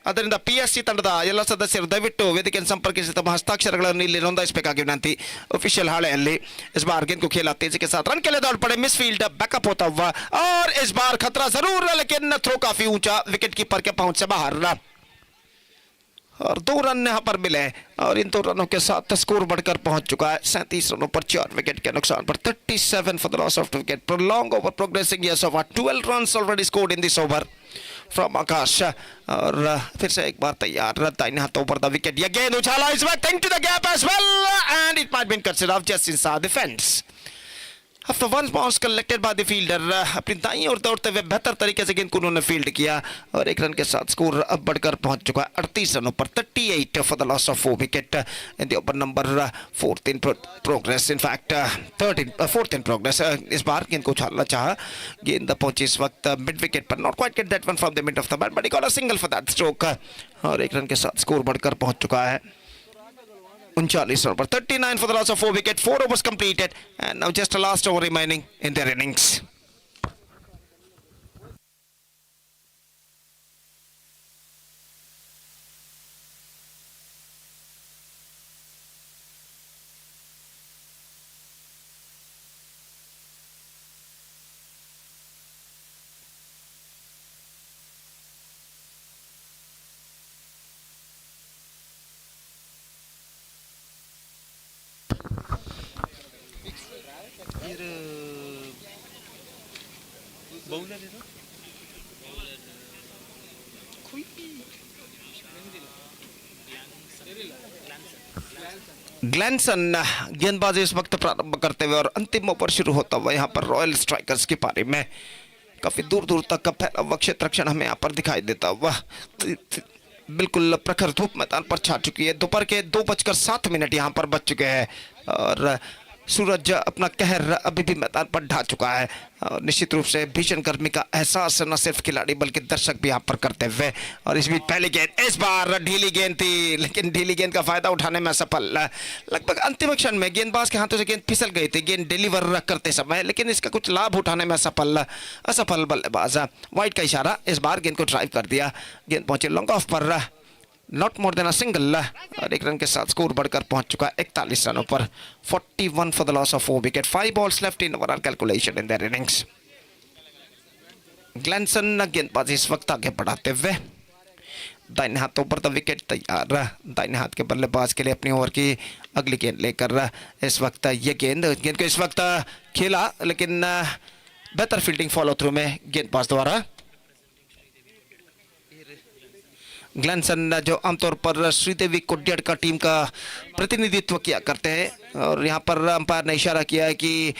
ಅದರಿಂದ PSC ತಂಡದ ಎಲ್ಲ ಸದಸ್ಯರು ದಯವಿಟ್ಟು ವೇದಿಕೆಯನ್ನು ಸಂಪರ್ಕಿಸಿ ತಮ್ಮ ಹಸ್ತಾಕ್ಷರಗಳನ್ನು ಇಲ್ಲಿ ನೋಂದಾಯಿಸಬೇಕಾಗಿ ವಿನಂತಿ ಅಫಿಷಿಯಲ್ ಹಾಳೆಯಲ್ಲಿ। इस बार गेंद को खेला तेजी के साथ, रन के लिए दौड़ पड़े, मिस फील्ड बैकअप होता हुआ, और इस बार खतरा जरूर है लेकिन थ्रो काफी ऊंचा विकेट कीपर के पहुंच से बाहर, और 2 रन यहां पर मिले और इन 2 रनों के साथ स्कोर बढ़कर पहुंच चुका है 37 रनों पर 4 विकेट के नुकसान पर। 37 for the loss of 2 wicket. Prolonged over progressing years of 12 runs already scored in this over from आकाश, और फिर से एक बार तैयार, दाहिने हाथों पर द विकेट, ये गेंद उछाला इस वक्त into the gap as well and it might be considered off just inside the fence. After one bounce collected by the fielder, अपनी दाईं ओर दौड़ते हुए बेहतर तरीके से गेंद को उन्होंने फील्ड किया और 1 रन के साथ स्कोर अब बढ़कर पहुंच चुका है 38 रनों पर। 38 for the loss of 4 wicket in the over number 4th in progress. In fact 4th in progress. इस बार गेंद को उछालना चाहा, गेंद पहुंची इस वक्त मिड विकेट पर, not quite get that one from the mid of the bat but he got a single for that stroke, और 1 रन के साथ स्कोर बढ़कर पहुंच चुका है 39 रन पर। 39 for the loss of 4 wicket. 4 overs completed and now just a last over remaining in their innings. ग्लैनसन गेंदबाजी इस वक्त प्रारंभ करते हुए और अंतिम ओवर शुरू होता हुआ यहाँ पर रॉयल स्ट्राइकर्स के पारी में काफी दूर दूर तक का फैला हुआ क्षेत्ररक्षण हमें यहाँ पर दिखाई देता हुआ। बिल्कुल प्रखर धूप मैदान पर छा चुकी है, दोपहर के 2:07 यहाँ पर बज चुके हैं और सूरज अपना कहर अभी भी मैदान पर ढा चुका है और निश्चित रूप से भीषण गर्मी का एहसास न सिर्फ खिलाड़ी बल्कि दर्शक भी यहाँ पर करते हुए। और इस बीच पहली गेंद इस बार ढीली गेंद थी लेकिन ढीली गेंद का फायदा उठाने में असफल, लगभग अंतिम क्षण में गेंदबाज के हाथों से गेंद फिसल गई थी गेंद डिलीवर करते समय, लेकिन इसका कुछ लाभ उठाने में असफल बल्लेबाज। वाइड का इशारा, इस बार गेंद को ड्राइव कर दिया, गेंद पहुंचे लॉन्ग ऑफ पर, not more than a single, और 1 रन के साथ स्कोर बढ़कर पहुंच चुका 41 रनों पर। 41 for the loss of 4 wicket. 5 balls left in overall calculation in their innings. ग्लैनसन गेंदबाजी इस वक्त आगे बढ़ाते हुए, दाहिने हाथों पर द विकेट तैयार, दाहिने हाथ के बल्लेबाज के लिए अपनी ओवर की अगली गेंद लेकर इस वक्त ये गेंद को इस वक्त खेला लेकिन बेहतर फील्डिंग फॉलो थ्रू में गेंदबाज द्वारा। ग्लैनसन जो आमतौर पर श्रीदेवी कोड्याड का टीम का प्रतिनिधित्व किया करते हैं और यहाँ पर अंपायर ने इशारा किया है कि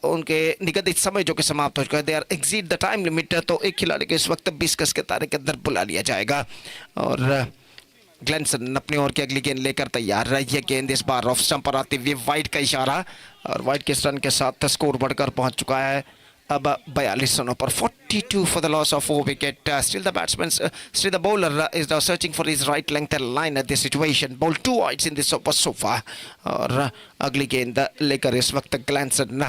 उनके निगदित समय जो कि समाप्त हो चुका है, they are exceed the time limit, तो एक खिलाड़ी को इस वक्त 20 गज के दायरे के अंदर बुला लिया जाएगा। और ग्लैनसन अपनी ओर की अगली गेंद लेकर तैयार है, यह गेंद इस बार ऑफ स्टंप पर आती हुई वाइड का इशारा, और वाइड के रन के साथ स्कोर बढ़कर पहुंच चुका है अब 42 रनों पर। 42 for the loss of 4 wicket. Still the bowler is now searching for his right length and line at this situation. Bowled 2 wides in this over so far. और अगली गेंद लेकर इस वक्त ग्लैनसन,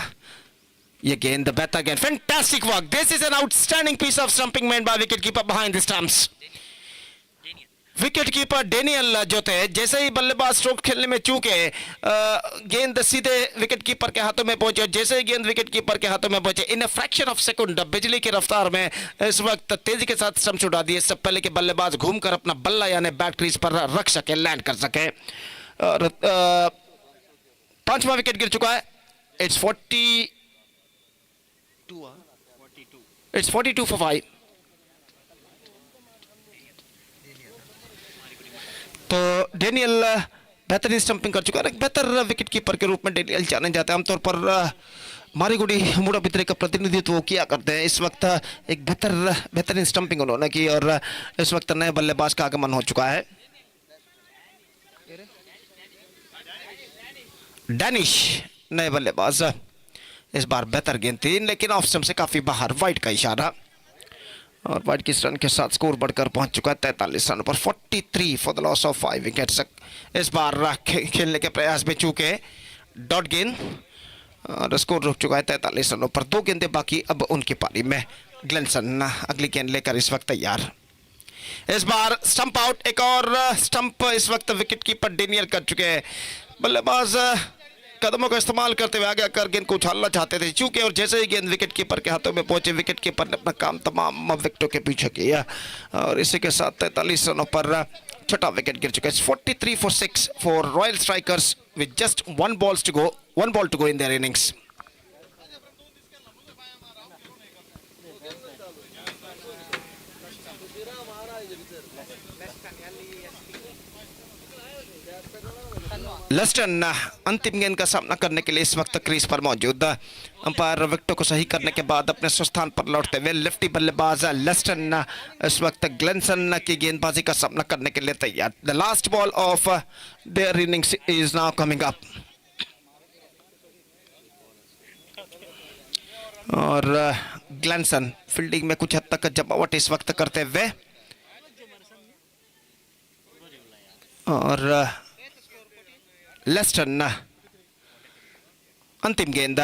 ये गेंद बेहतर गेंद, fantastic work. This is an outstanding piece of stumping made by wicketkeeper behind the stumps. Wicket wicket keeper Daniel जो थे, जैसे ही बल्लेबाज स्ट्रोक खेलने में चूके गेंद सीधे विकेट कीपर के हाथों में पहुंचे, जैसे ही गेंद विकेट कीपर के हाथों में पहुंचे इन अ फ्रैक्शन ऑफ सेकंड बिजली की रफ्तार में इस वक्त तेजी के साथ स्टंप्स उड़ा दिए, इससे पहले कि बल्लेबाज घूमकर अपना बल्ला यानी बैट क्रीज पर रख सके, लैंड कर सके। और पांचवा विकेट गिर चुका है। It's 42 for 5। तो डेनियल बेहतरीन स्टंपिंग कर चुका है। एक बेहतर विकेट कीपर के रूप में डेनियल जाने जाते हैं। आमतौर पर मारीगुड़ी मुड़ा पितरे का प्रतिनिधित्व किया करते हैं। इस वक्त एक बेहतरीन स्टंपिंग उन्होंने की और इस वक्त नए बल्लेबाज का आगमन हो चुका है। डैनिश नए बल्लेबाज, इस बार बेहतर गेंद थी लेकिन ऑफ स्टंप से काफी बाहर, वाइड का इशारा और वाइड की रन के साथ स्कोर बढ़कर पहुंच चुका है 43 रन पर। 43 for the loss of 5 wickets. इस बार खेलने के प्रयास में चूके डॉट गेंद और स्कोर रुक चुका है 43 रनों पर। 2 गेंदें बाकी, अब उनकी पारी में। ग्लेनसन अगली गेंद लेकर इस वक्त तैयार। इस बार स्टंप आउट, एक और स्टंप इस वक्त विकेट कीपर डेनियल कर चुके हैं। बल्लेबाज कदमों का इस्तेमाल करते हुए आगे आकर गेंद को उछालना चाहते थे चूंकि, और जैसे ही गेंद विकेट कीपर के हाथों में पहुंचे विकेट कीपर ने अपना काम तमाम विकेटों के पीछे किया और इसी के साथ 43 रनों पर छठा विकेट गिर चुका है। 43 for 6 for royal strikers with just one ball to go in their innings. लेस्टन अंतिम गेंद का सामना करने के लिए इस वक्त क्रीज पर मौजूद। अंपायर विकेटों को सही करने के बाद अपने स्थान पर लौटते हुए लेफ्टी बल्लेबाज लेस्टन इस वक्त ग्लेनसन की गेंदबाजी का सामना करने के लिए तैयार। The last ball of their innings is now coming up और ग्लेनसन फील्डिंग में कुछ हद तक जमावट इस वक्त करते हुए और लेस्टन अंतिम गेंद,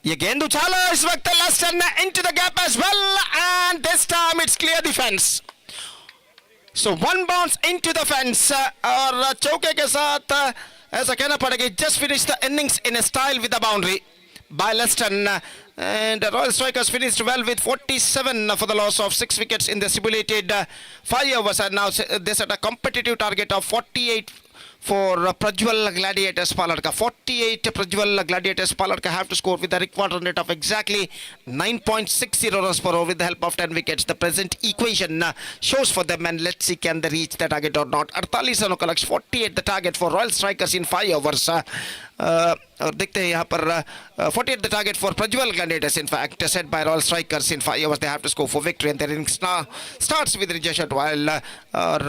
ये गेंद उछालो इस वक्त Leston into the gap as well and this time it's clear the fence. So one bounce into the fence और चौके के साथ ऐसा कहना पड़ेगा just finish the innings in a style with the boundary by Leston and the Royal Strikers finished well with 47 for the loss of 6 wickets in the simulated 5 overs and now they set a competitive target of 48 for Prajwal Gladiators Paladka. 48 Prajwal Gladiators Paladka have to score with a required run rate of exactly 9.60 runs per over with the help of 10 wickets. The present equation shows for them and let's see can they reach the target or not. 48 रनों का लक्ष्य, 48 the target for Royal Strikers in 5 overs. और देखते हैं यहाँ पर 48 the target for Prajwal Gladiators in fact set by Royal Strikers in 5 overs. They have to score for victory and their innings now starts with Rajesh Atwal और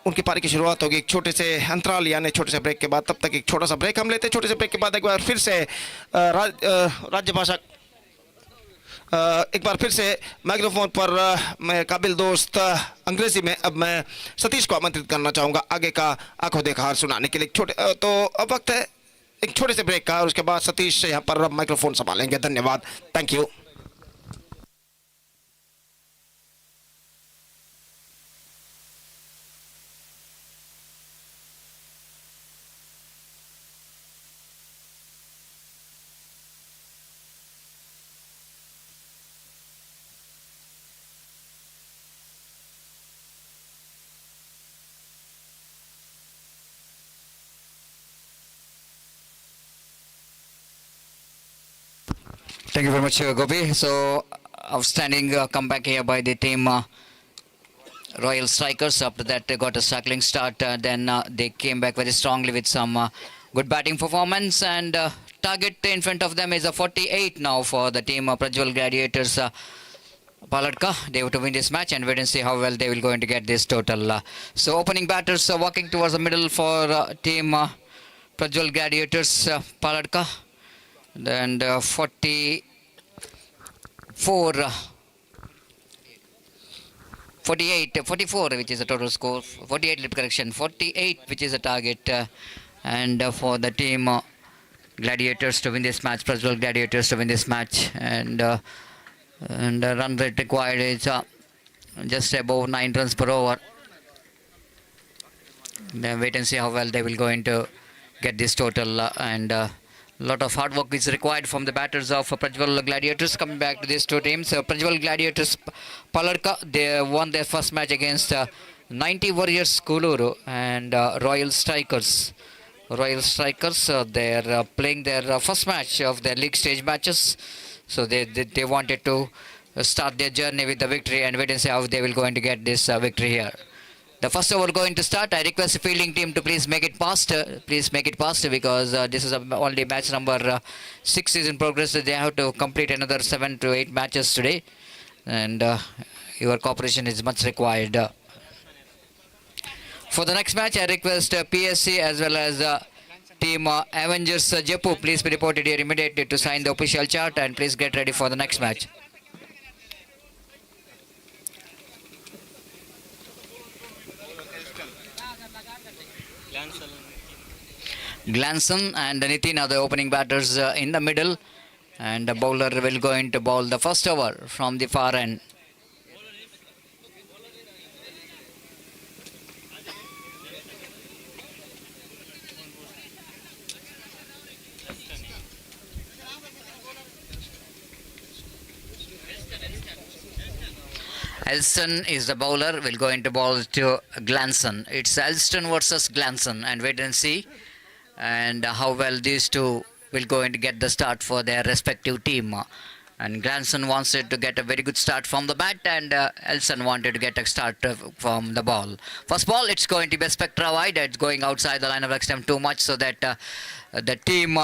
उनकी पारी की शुरुआत होगी एक छोटे से अंतराल यानी छोटे से ब्रेक के बाद। तब तक एक छोटा सा ब्रेक हम लेते हैं। छोटे से ब्रेक के बाद एक बार फिर से राज्य भाषा एक बार फिर से माइक्रोफोन पर मैं काबिल दोस्त अंग्रेजी में अब मैं सतीश को आमंत्रित करना चाहूँगा आगे का आंखों देखा हार सुनाने के लिए। छोटे तो अब वक्त है एक छोटे से ब्रेक का और उसके बाद सतीश यहाँ पर माइक्रोफोन संभालेंगे। धन्यवाद, thank you. Thank you very much, Gopi. So, outstanding comeback here by the team Royal Strikers. After that, they got a struggling start. Then they came back very strongly with some good batting performance. And target in front of them is a 48 now for the team Prajwal Gladiators. Paladka, they have to win this match and wait and see how well they will going to get this total. So, opening batters walking towards the middle for team Prajwal Gladiators, Paladka. And 48, which is the total score. 48 lip correction, 48 which is the target. And for the team Gladiators to win this match, Prajwal Gladiators to win this match. And the run rate required is just above 9 runs per over. Then wait and see how well they will going to get this total and lot of hard work is required from the batters of Prajwal Gladiators. Coming back to these two teams, Prajwal Gladiators Palarka, they won their first match against 90 Warriors Kuluru and Royal Strikers. Royal Strikers, they are playing their first match of their league stage matches. So they wanted to start their journey with the victory and wait and see how they will going to get this victory here. The first over going to start. I request the fielding team to please make it faster. Please make it faster because this is only match number 6 is in progress. They have to complete another 7 to 8 matches today. And your cooperation is much required. For the next match, I request PSC as well as team Avengers Jaipur. Please be reported here immediately to sign the official chart and please get ready for the next match. Glanson and Nitin are the opening batters in the middle, and the bowler will going to bowl the first over from the far end. Elston is the bowler, will going to bowl to Glanson. It's Elston versus Glanson, and wait and see and how well these two will going to get the start for their respective team. And Glanson wants it to get a very good start from the bat, and Elston wanted to get a start from the ball. First ball, it's going to be a spectra wide. It's going outside the line of extent too much, so that the team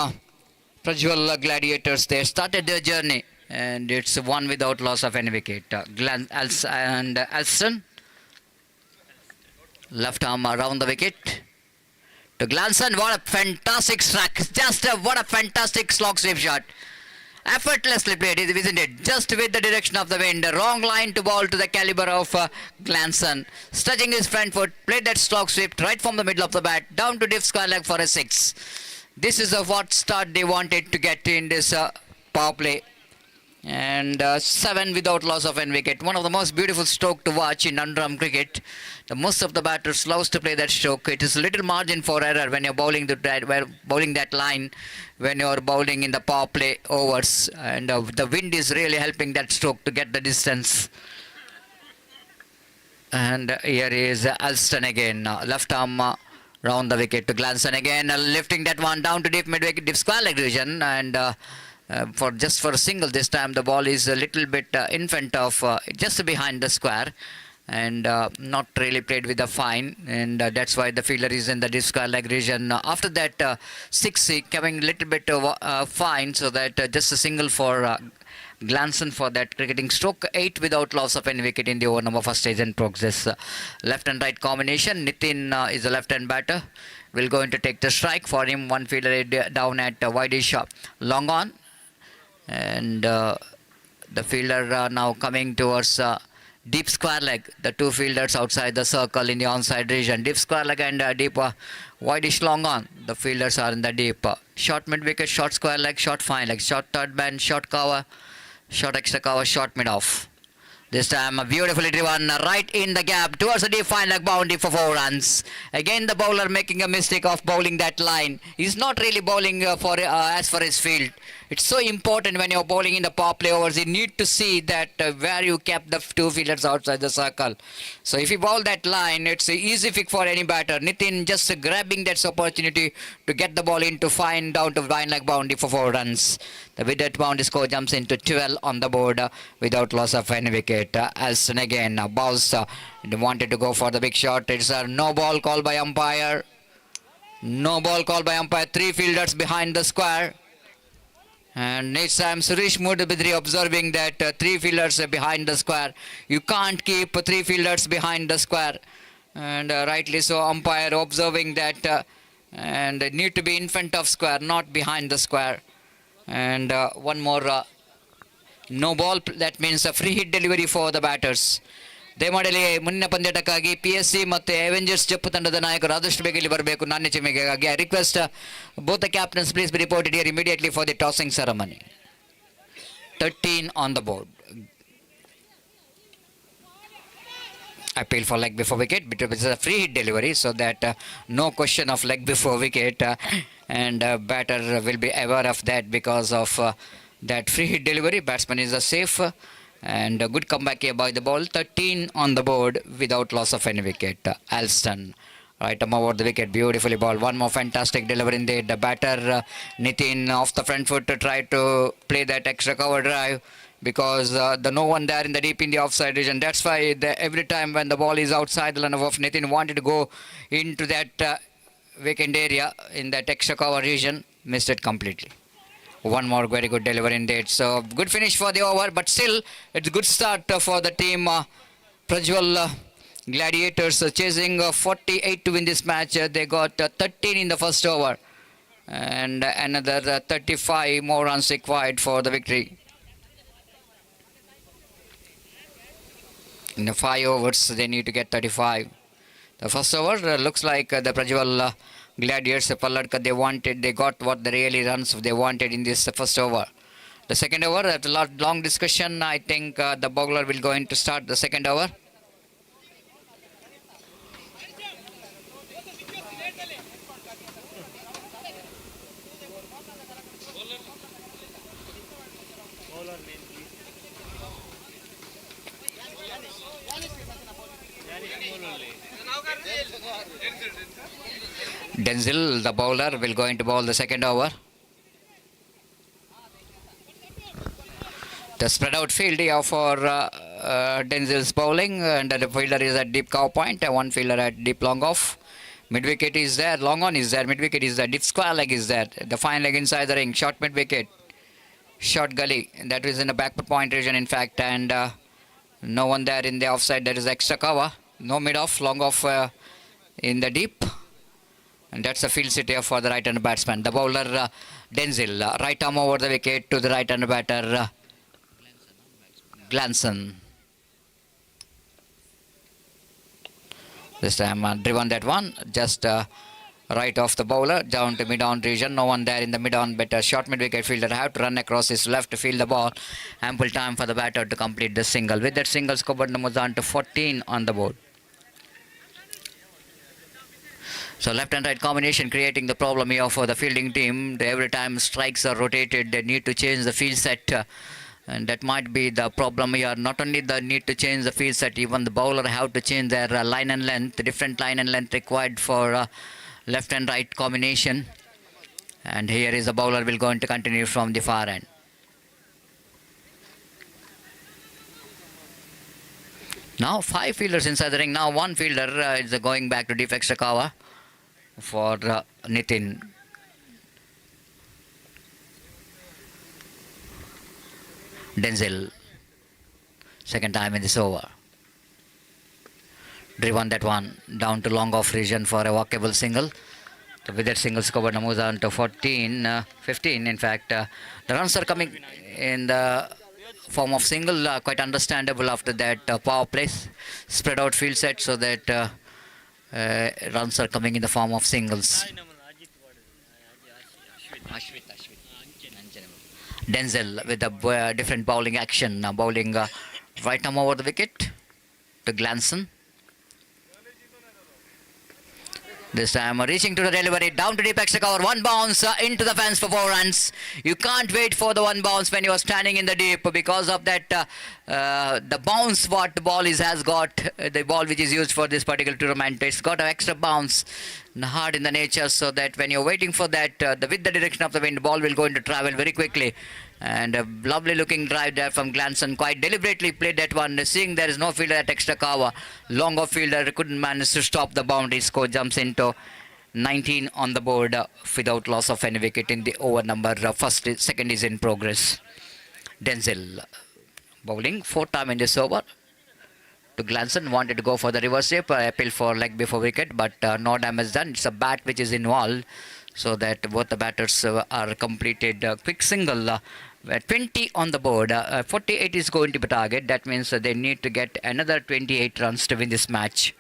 Prajwal Gladiators, they started their journey, and it's one without loss of any wicket. Elston, left arm around the wicket. To Glanson, what a fantastic strike. What a fantastic slog sweep shot. Effortlessly played, isn't it? Just with the direction of the wind. Wrong line to ball to the caliber of Glanson. Stretching his front foot, played that slog sweep right from the middle of the bat, down to deep square leg for a 6. This is what start they wanted to get in this power play. And 7 without loss of any wicket. One of the most beautiful stroke to watch in underarm cricket. The most of the batters loves to play that stroke. It is a little margin for error when you're bowling that line, when you're bowling in the power play overs, and the wind is really helping that stroke to get the distance. And here is Alston again, left arm round the wicket to Glanson again, lifting that one down to deep mid-wicket, deep square leg region, and for a single this time. The ball is a little bit in front of just behind the square, and not really played with the fine, and that's why the fielder is in the deep square leg region. After that 6 coming a little bit fine, so that just a single for Glanson for that cricketing stroke. 8 without loss of any wicket in the over number first stage in progress. Left and right combination. Nitin is a left hand batter, will going to take the strike. For him, one fielder down at wideish long on, and the fielder now coming towards deep square leg. The two fielders outside the circle in the onside region. Deep square leg and deep wideish long on. The fielders are in the deep. Short mid wicket, short square leg, short fine leg, short third man, short cover, short extra cover, short mid off. This time beautifully driven right in the gap towards the deep fine leg boundary for 4 runs. Again the bowler making a mistake of bowling that line. He's not really bowling for as for his field. It's so important when you're bowling in the power play overs. You need to see that where you kept the two fielders outside the circle. So if you bowl that line, it's an easy fix for any batter. Nitin just grabbing that opportunity to get the ball in to find down to fine leg boundary for 4 runs. The with that boundary score jumps into 12 on the board without loss of any wicket. Alston again bowls. Wanted to go for the big shot. It's a no ball call by umpire. No ball call by umpire. 3 fielders behind the square. And next time Suresh Mudbidri observing that 3 fielders behind the square. You can't keep 3 fielders behind the square. And rightly so, umpire observing that and need to be in front of square, not behind the square. And one more no ball, that means a free hit delivery for the batters. ದಯಮಾಡಲಿ ಮುಂದಿನ ಪಂದ್ಯಾಟಕ್ಕಾಗಿ PSC ಮತ್ತು Avengers ಜಪ್ಪು ತಂಡದ ನಾಯಕರು ಆದಷ್ಟು ಬೇಗ ಇಲ್ಲಿ ಬರಬೇಕು. ನಾಣ್ಯ ಚಿಮ್ಮೆಗಾಗಿ I request both the captains please be reported here immediately for the tossing ceremony. 13 on the board. appeal for leg before wicket, but it is a free hit delivery, so that no question of leg before wicket, and batter will be aware of that because of that free hit delivery. Batsman is a safe, and a good comeback here by the ball. 13 on the board without loss of any wicket. Alston. Right arm over the wicket, beautifully ball. One more fantastic delivery in there. The batter Nitin off the front foot to try to play that extra cover drive, because the no one there in the deep in the offside region. That's why every time when the ball is outside the line of off, Nitin wanted to go into that vacant area in that extra cover region, missed it completely. One more very good delivery in there. So good finish for the over, but still it's a good start for the team. Prajwal Gladiators chasing 48 to win this match. They got 13 in the first over, and another 35 more runs required for the victory. In the 5 overs, they need to get 35. The first over looks like the Prajwal Gladiators, Palladka, they got what the really runs they wanted in this first over. The second over, after a long discussion, I think the bowler will go in to start the second over. Denzel, the bowler, will go into bowl the second over. The spread out field here for Denzel's bowling, and the fielder is at deep cover point, and one fielder at deep long off. Mid wicket is there, long on is there, mid wicket is there, deep square leg is there, the fine leg inside the ring, short mid wicket, short gully, that is in the backward point region in fact, and no one there in the offside, there is extra cover, no mid off, long off in the deep. And that's a field sit here for the right-hand batsman. The bowler Denzel, right arm over the wicket to the right-hand batter Glanson. This time driven that one, just right off the bowler, down to mid-on region. No one there in the mid-on, but a short mid-wicket fielder have to run across his left to field the ball. Ample time for the batter to complete the single. With that single, scoreboard moves on to 14 on the board. So left and right combination creating the problem here for the fielding team. Every time strikes are rotated, they need to change the field set. And that might be the problem here. Not only the need to change the field set, even the bowler have to change their line and length, different line and length required for left and right combination. And here is the bowler will going to continue from the far end. Now 5 fielders inside the ring. Now one fielder is going back to deep extra cover for Nitin. Denzel, second time in this over. Driven that one down to long off region for a walkable single. So with that single score moves on to 15 in fact. The runs are coming in the form of single, quite understandable after that power play. Spread out field set so that runs are coming in the form of singles. Denzel with a different bowling action, bowling right arm over the wicket to Glanson. This time reaching to the delivery, down to deep extra cover, one bounce into the fence for 4 runs. You can't wait for the one bounce when you are standing in the deep because of that the bounce what the ball has got, the ball which is used for this particular tournament, it's got an extra bounce hard in the nature, so that when you're waiting for that with the direction of the wind, ball will going to travel very quickly. And a lovely looking drive there from Glanson, quite deliberately played that one, seeing there is no fielder at extra cover. Long off fielder couldn't manage to stop the boundary. Score jumps into 19 on the board without loss of any wicket in the over number. Second is in progress. Denzel bowling 4th time in this over to Glanson, wanted to go for the reverse shape, appeal for leg before wicket, but no damage done. It's a bat which is involved, so that both the batters are completed. Quick single, 20 on the board, 48 is going to be target. That means they need to get another 28 runs to win this match.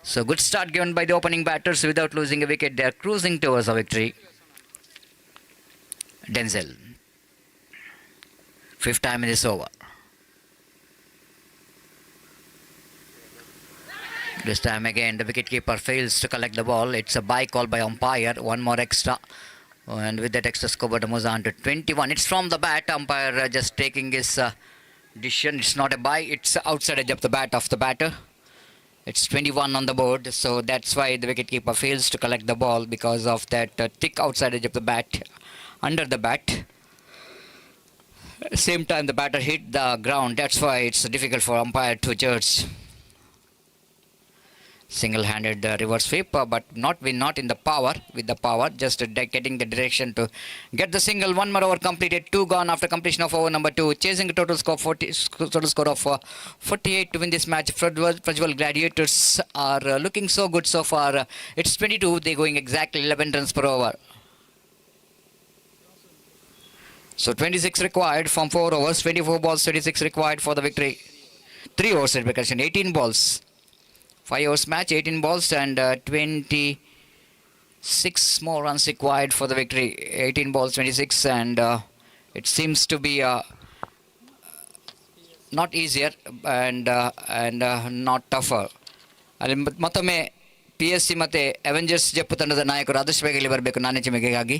So good start given by the opening batters without losing a wicket. They are cruising towards a victory. Denzel, 5th time in this over. This time again, the wicketkeeper fails to collect the ball. It's a bye call by umpire. One more extra. And with that extra scoreboard moves on to 21. It's from the bat. Umpire just taking his decision. It's not a bye. It's outside edge of the bat of the batter. It's 21 on the board. So that's why the wicketkeeper fails to collect the ball because of that thick outside edge of the bat under the bat. Same time the batter hit the ground. That's why it's difficult for umpire to judge. Single-handed reverse sweep, but not in the power. With the power, just getting the direction to get the single. One more over completed. 2 gone after completion of over number 2. Chasing a total score of 48 to win this match. Frajwal Gladiators are looking so good so far. It's 22. They're going exactly 11 runs per over. So 26 required from 4 overs. 24 balls, 26 required for the victory. 3 overs at vacation. 18 balls. 5 overs match, 18 balls and 26 more runs required for the victory. 18 balls, 26, and it seems to be not easier and not tougher. ಅಲ್ಲಿ ಮತ್ತೊಮ್ಮೆ PSC ಮತ್ತು Avengers ಜಪ್ಪು ತಂಡದ ನಾಯಕರು ಆದಷ್ಟು ಬೇಗ ಇಲ್ಲಿ ಬರಬೇಕು ನಾಣ್ಯಚಿಮಿಗೆಗಾಗಿ.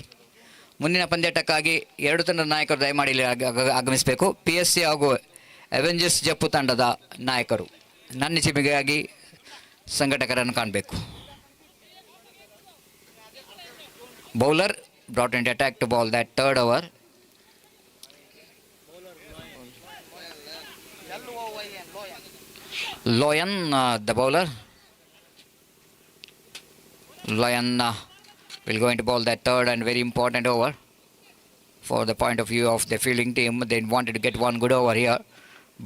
ಮುಂದಿನ ಪಂದ್ಯಾಟಕ್ಕಾಗಿ ಎರಡು ತಂಡದ ನಾಯಕರು ದಯಮಾಡಿ ಇಲ್ಲಿ ಆಗಮಿಸಬೇಕು. PSC ಹಾಗೂ ಅವೆಂಜರ್ಸ್ ಜಪ್ಪು ತಂಡದ ನಾಯಕರು ನಾಣ್ಯಚಿಮಿಗೆಗಾಗಿ ಸಂಘಟಕರನ್ನು ಕಾಣಬೇಕು. Bowler brought into attack to bowl that third over. Loyan, the bowler. Loyan will go into bowl that third and very important over for the point of view of the fielding team. They wanted to get one good over here,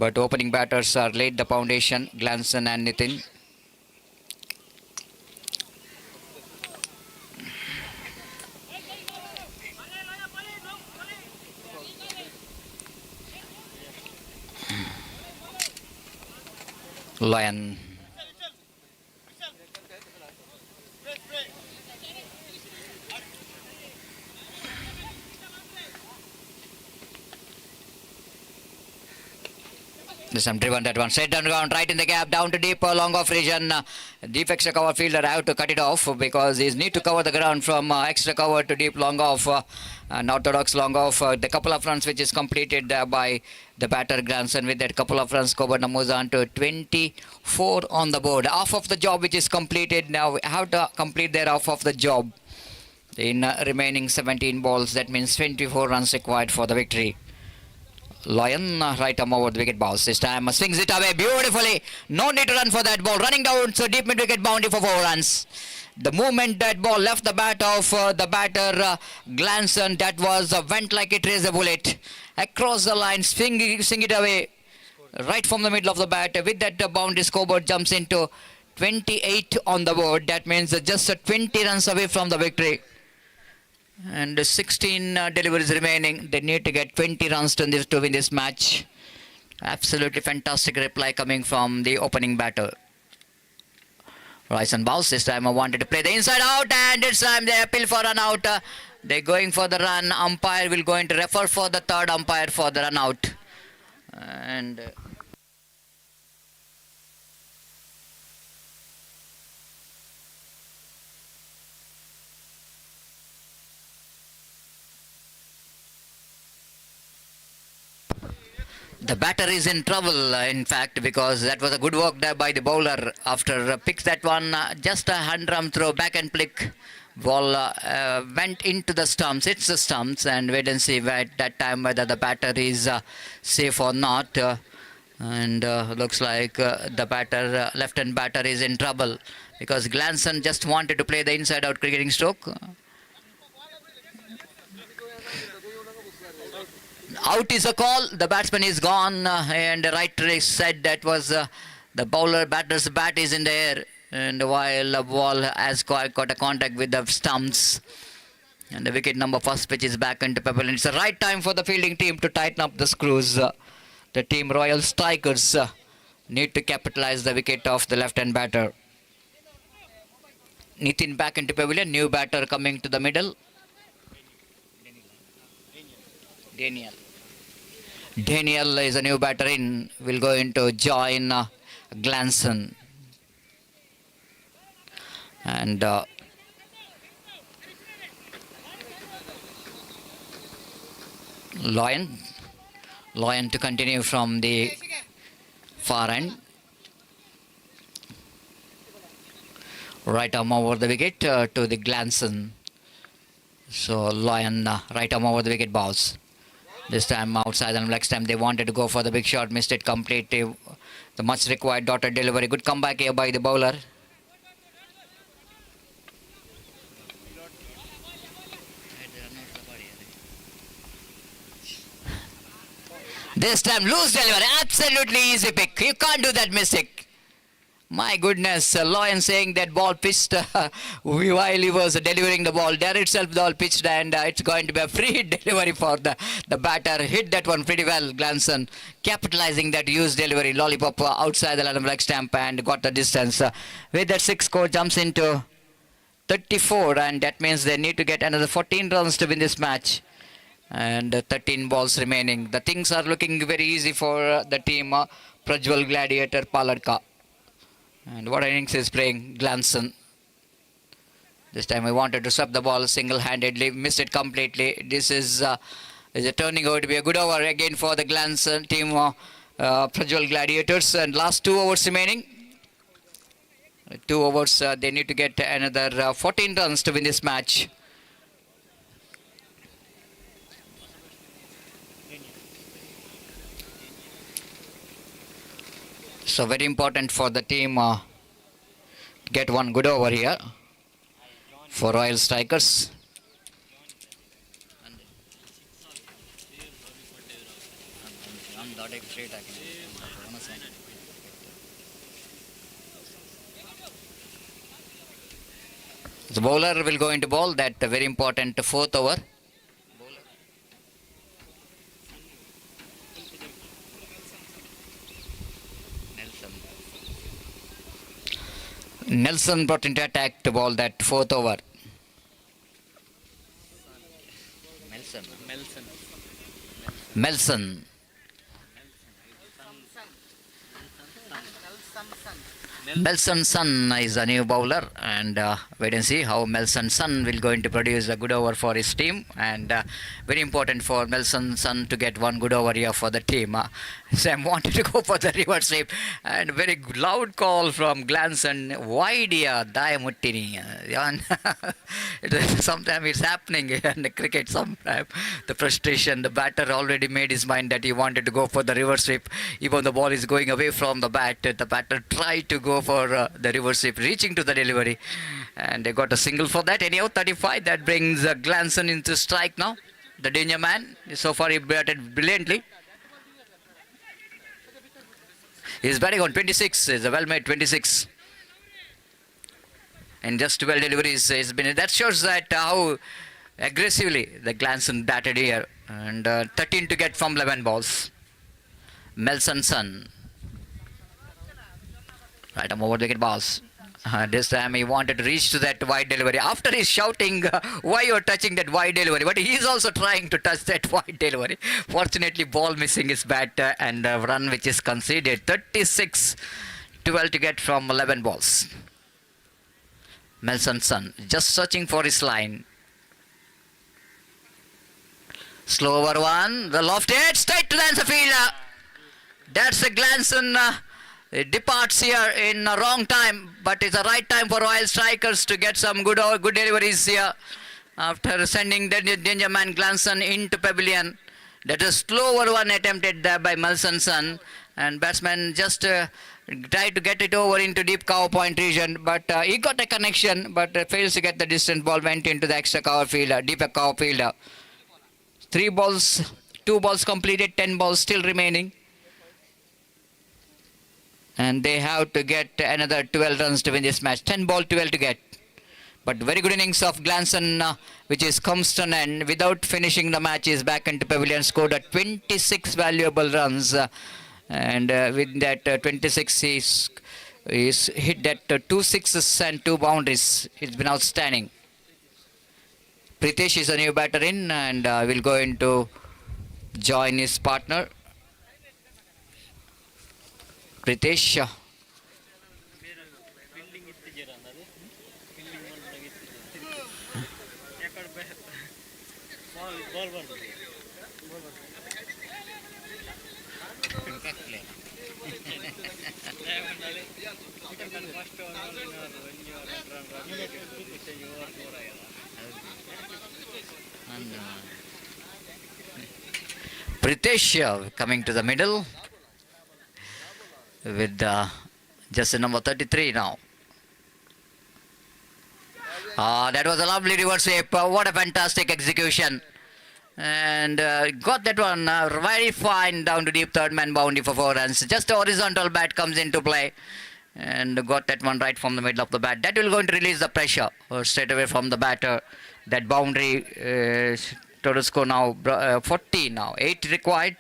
but opening batters are laid the foundation. Glanson and Nitin. Lion. There's some driven that one. Set down ground, right in the gap, down to deep, long off region. Deep extra cover fielder have to cut it off because he need to cover the ground from extra cover to deep long off. Unorthodox long off. The couple of runs which is completed by the batter Granson with that couple of runs scored moves on to 24 on the board. Half of the job which is completed. Now we have to complete their half of the job in remaining 17 balls. That means 24 runs required for the victory. Lion right arm over the wicket bounce. This time swings it away beautifully. No need to run for that ball. Running down, so deep mid wicket boundary for 4 runs. The moment that ball left the bat of the batter Glanson, that was went like it raised a bullet across the line, swing it away right from the middle of the bat. With that boundary, scoreboard jumps into 28 on the board. That means just 20 runs away from the victory. And 16 deliveries remaining. They need to get 20 runs to win this match. Absolutely fantastic reply coming from the opening batter. Rise and bounce. This time I wanted to play the inside out, and this time they appeal for run out. They're going for the run. Umpire will go into refer for the third umpire for the run out. And the batter is in trouble, in fact, because that was a good work there by the bowler. After picks that one, just a underarm throw, back and flick. Ball went into the stumps. It's the stumps, and wait and see at that time whether the batter is safe or not. And looks like the batter, left-hand batter, is in trouble because Glanson just wanted to play the inside-out cricketing stroke. Out is a call. The batsman is gone, and the right said that was the batter's bat is in the air, and while the ball has got a contact with the stumps, and the wicket number first pitch is back into Pebble. It's the right time for the fielding team to tighten up the screws. The team Royal Strikers need to capitalize the wicket of the left-hand batter. Nitin back into pavilion. New batter coming to the middle. Daniel is a new batter in. Will go into join Glanson. And Lion to continue from the far end. Right arm over the wicket to the Glanson. So Lion right arm over the wicket balls. This time outside and next time they wanted to go for the big shot, missed it completely. The much required dotted delivery. Good comeback here by the bowler. This time loose delivery, absolutely easy pick. You can't do that mistake. My goodness, Lion saying that ball pitched while he was delivering the ball. There itself the ball pitched and it's going to be a free delivery for the batter. Hit that one pretty well, Glanson. Capitalizing that used delivery, lollipop outside the line of leg stamp and got the distance. With that 6 score jumps into 34 and that means they need to get another 14 runs to win this match. And 13 balls remaining. The things are looking very easy for the team, Prajwal Gladiator Paladka. And what innings is playing Glanson. This time I wanted to sweep the ball single-handedly, missed it completely. This is turning out to be a good over again for the Glanson team, Prajwal Gladiators. And last 2 overs remaining. 2 overs, they need to get another 14 runs to win this match. So very important for the team to get one good over here for Royal Strikers. The bowler will go into ball that very important 4th over. Nelson brought into attack to ball that 4th over. Melson. Melson Sun is a new bowler and wait and see how Melson Sun will going to produce a good over for his team and very important for Melson Sun to get one good over here for the team. Sam wanted to go for the reverse sweep and very loud call from Glanson wide here Dayamuttini. Sometimes it's happening in the cricket sometimes. The frustration, the batter already made his mind that he wanted to go for the reverse sweep. Even the ball is going away from the bat, the batter tried to go for the reverse sweep, reaching to the delivery and they got a single for that. Anyhow 35, that brings Glanson into strike now. The danger man, so far he batted brilliantly. He's batting on 26, is a well-made 26. And just 12 deliveries has been. That shows that how aggressively the Glanson batted here. And 13 to get from 11 balls. Melson Sun. Right, I'm over the wicket balls. This time he wanted to reach to that wide delivery. After he's shouting, why you're touching that wide delivery? But he's also trying to touch that wide delivery. Fortunately, ball missing his bat and a run which is conceded. 36, 12 to get from 11 balls. Melson Sun just searching for his line. Slow over one, the lofted, straight to the answer fielder. That's a Glanson. It departs here in a wrong time, but it's the right time for Royal Strikers to get some good deliveries here. After sending the danger man Glanson into pavilion, that is slow over one attempted there by Melson Sun, and batsman just tried to get it over into deep cover point region, but he got a connection, but fails to get the distance. Ball went into the extra cover fielder, deeper cover fielder. 3 balls, 2 balls completed, 10 balls still remaining. And they have to get another 12 runs to win this match. 10 ball, 12 to get. But very good innings of Glanson, which is comes to an end. Without finishing the match, is back into pavilion, scored at 26 valuable runs. And with that 26, he's hit that 2 sixes and 2 boundaries. It's been outstanding. Pritesh is a new batter in and will go into join his partner. Pritesh. Pritesh coming to the middle with just number 33 now. That was a lovely reverse sweep. What a fantastic execution. And got that one very fine down to deep third man boundary for 4 runs. Just a horizontal bat comes into play. And got that one right from the middle of the bat. That will going to release the pressure straight away from the batter. That boundary, total score now 40 now. 8 required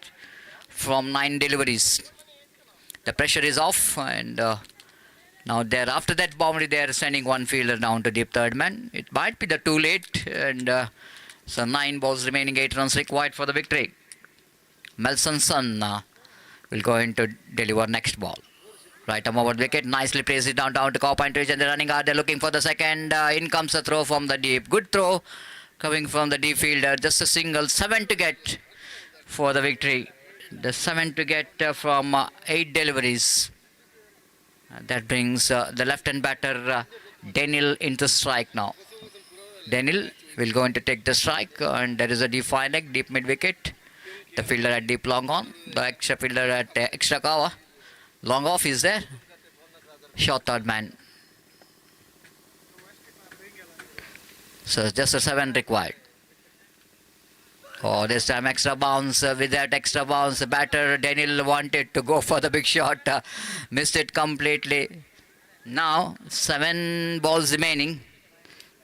from 9 deliveries. The pressure is off, and now there after that boundary they are sending one fielder down to deep third man. It might be the too late, and so 9 balls remaining, 8 runs required for the victory. Melson's son will go in to deliver next ball. Right arm over the wicket, nicely places it down to cow point region. They're running hard, they're looking for the second. In comes a throw from the deep. Good throw coming from the deep fielder. Just a single, 7 to get for the victory. The 7 to get from 8 deliveries. That brings the left-hand batter Daniel into strike now. Daniel will go in to take the strike, and there is a deep fine leg, deep mid-wicket. The fielder at deep long on, the extra fielder at extra cover. Long off is there. Short third man. So just a 7 required. Oh, this time extra bounce. With that extra bounce, the batter Daniel wanted to go for the big shot. Missed it completely. Now 7 balls remaining.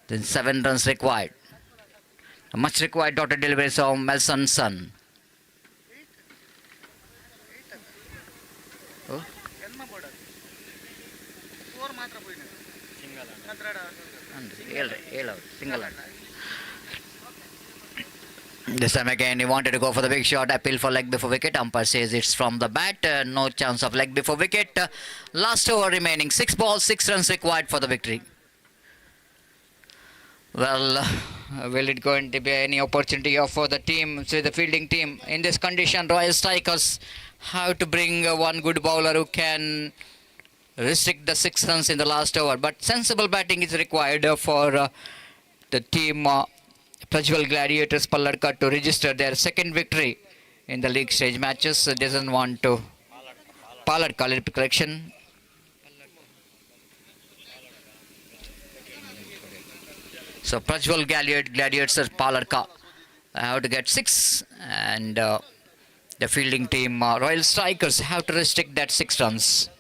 Then 7 runs required. A much required dotted delivery from Melson's son. Single. This time again he wanted to go for the big shot. Appeal for leg before wicket. Umpire says it's from the bat. No chance of leg before wicket. Last over remaining. 6 balls, 6 runs required for the victory. Well, will it going to be any opportunity for the team, say the fielding team? In this condition, Royal Strikers have to bring one good bowler who can restrict the 6 runs in the last over. But sensible batting is required for the team Prajwal Gladiators Palladka to register their second victory in the league stage matches. Doesn't want to Palladka, correction. So Prajwal Gladiators Palladka have to get 6, and the fielding team Royal Strikers have to restrict that 6 runs.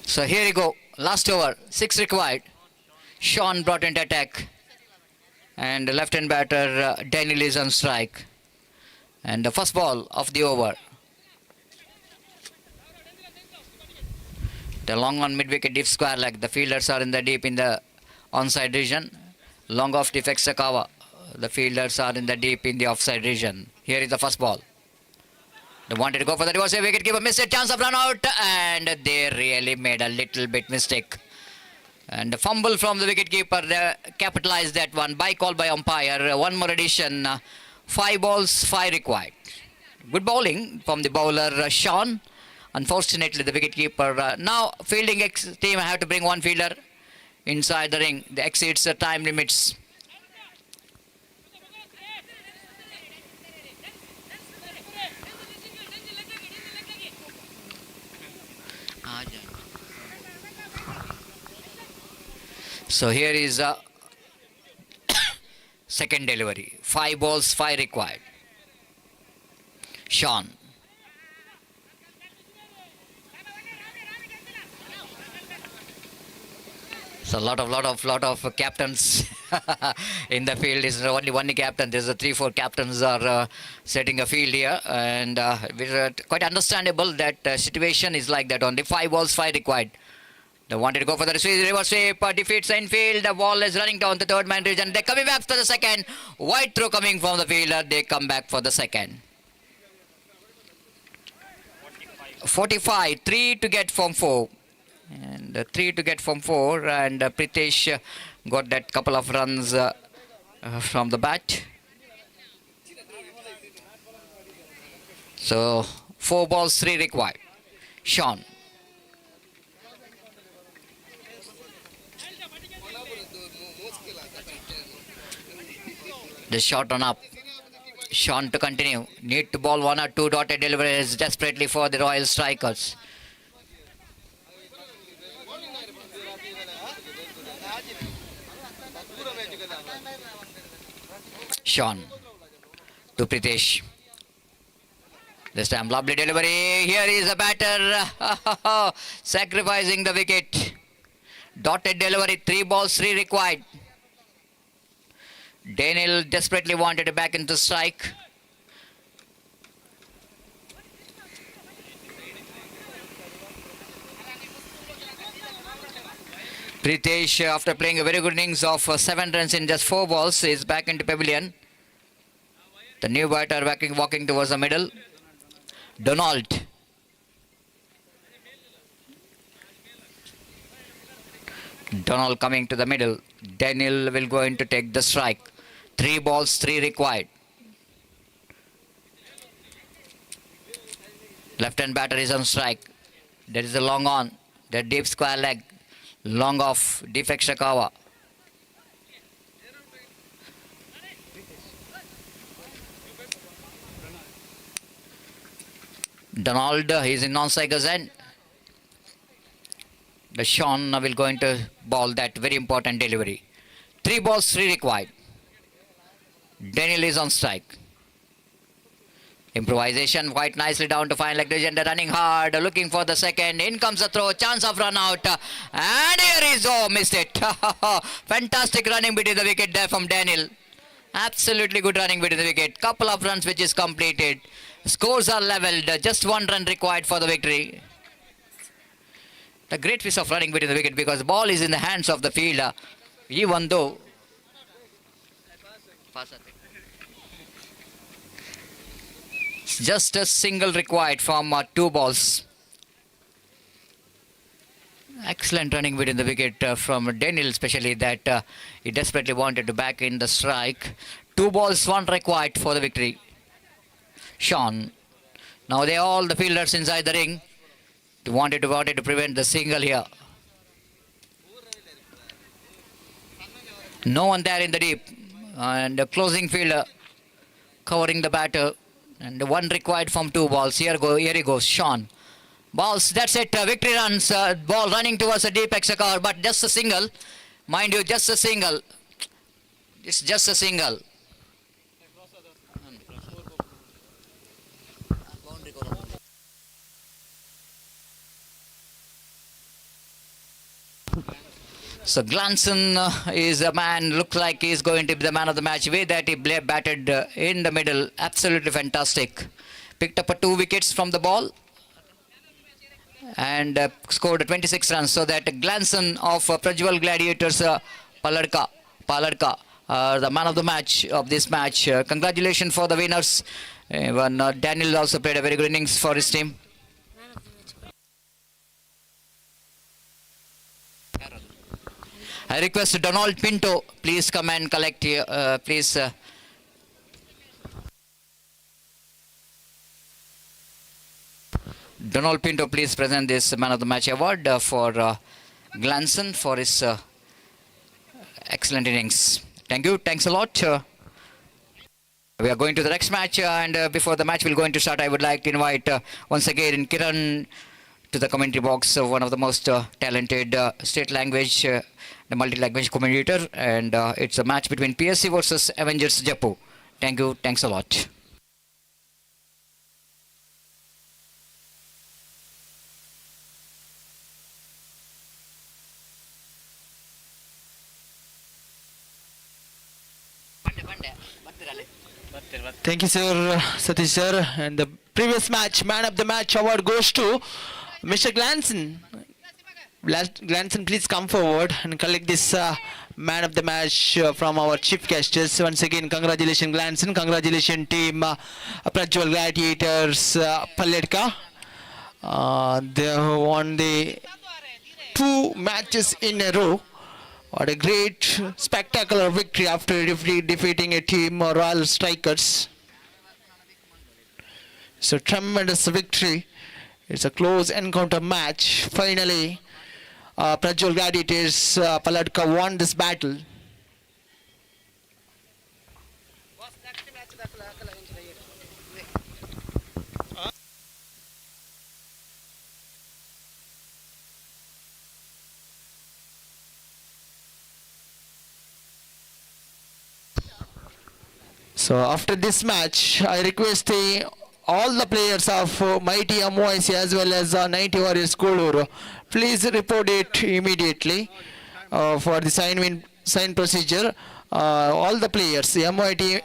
So here you go, last over, 6 required. Sean brought into attack, and the left-hand batter Daniel is on strike. And the first ball of the over. The long on mid-wicket deep square leg. The fielders are in the deep in the onside region. Long off defects the cover. The fielders are in the deep in the offside region. Here is the first ball. They wanted to go for the reverse. Wicketkeeper missed a chance of run out, and they really made a little bit mistake. And the fumble from the wicketkeeper, they capitalized that one. By call by umpire. One more addition. 5 balls, 5 required. Good bowling from the bowler Sean. Unfortunately, the wicketkeeper. Now, fielding team have to bring one fielder inside the ring. They exceeds the time limits. So here is a second delivery. 5 balls, 5 required. Sean. So lot of captains in the field. Is only one captain. There's a 3-4 captains are setting a field here, and it's quite understandable that situation is like that. Only 5 balls, 5 required. They wanted to go for the reverse sweep, defeats infield. The ball is running down the third man region. They're coming back for the second. Wide throw coming from the fielder. They come back for the second. 45, 3 to get from 4. And 3 to get from 4. And Pritesh got that couple of runs from the bat. So 4 balls, 3 required. Sean. The shot on up. Sean to continue. Need to bowl 1 or 2 dotted deliveries desperately for the Royal Strikers. Sean to Pritesh. This time lovely delivery. Here is a batter sacrificing the wicket. Dotted delivery. 3 balls, 3 required. Daniel desperately wanted to back into strike. Pritesh, after playing a very good innings of 7 runs in just 4 balls, is back into pavilion. The new batter walking towards the middle. Donald. Donald coming to the middle. Daniel will go in to take the strike. 3 balls, 3 required. Left-hand batter is on strike. There is a long on. The deep square leg. Long off. Deep extra cover. Donald is in non-striker's end. The Sean will go into ball that very important delivery. 3 balls, 3 required. Daniel is on strike. Improvisation quite nicely down to final leg division. They're running hard, looking for the second. In comes the throw, chance of run out. And here is, oh, missed it. Fantastic running between the wicket there from Daniel. Absolutely good running between the wicket. Couple of runs which is completed. Scores are levelled. Just 1 run required for the victory. The great piece of running between the wicket because the ball is in the hands of the fielder. Even though just a single required from 2 balls. Excellent running between the wicket from Daniel, especially that he desperately wanted to back in the strike. 2 balls, 1 required for the victory. Sean. Now they all the fielders inside the ring. Wanted to prevent the single here. No one there in the deep. And the closing fielder covering the batter. And 1 required from 2 balls. Here he goes. Sean. Balls. That's it. Victory runs. Ball running towards a deep extra cover. But just a single. Mind you, just a single. It's just a single. So Glanson is a man, looks like he's going to be the man of the match. Way that he batted in the middle, absolutely fantastic. Picked up 2 wickets from the ball and scored 26 runs. So that Glanson of Prajwal Gladiators, Paladka, the man of the match of this match. Congratulations for the winners. Daniel also played a very good innings for his team. I request Donald Pinto, please come and collect here, please. Donald Pinto, please present this Man of the Match award for Glanson for his excellent innings. Thank you, thanks a lot. We are going to the next match and before the match will go into start, I would like to invite once again Kiran to the commentary box, one of the most talented state language, the multi-language commentator, and it's a match between PSC versus Avengers Jaipur. Thank you, thanks a lot. Thank you, sir, Satish sir. And the previous match, man of the match award goes to Mr. Glanson. Glanson, please come forward and collect this man of the match from our chief guests. Once again, congratulations, Glanson. Congratulations, team Prajwal Gladiators, Paladka. They have won the 2 matches in a row. What a great spectacular victory after defeating a team Royal Strikers. It's a tremendous victory. It's a close encounter match. Finally, Prajwal Gladiators Paladka won this battle. So after this match, I request all the players of Mighty MOIC as well as 90 Warriors Kolur, please report it immediately for the sign procedure. All the players, Mighty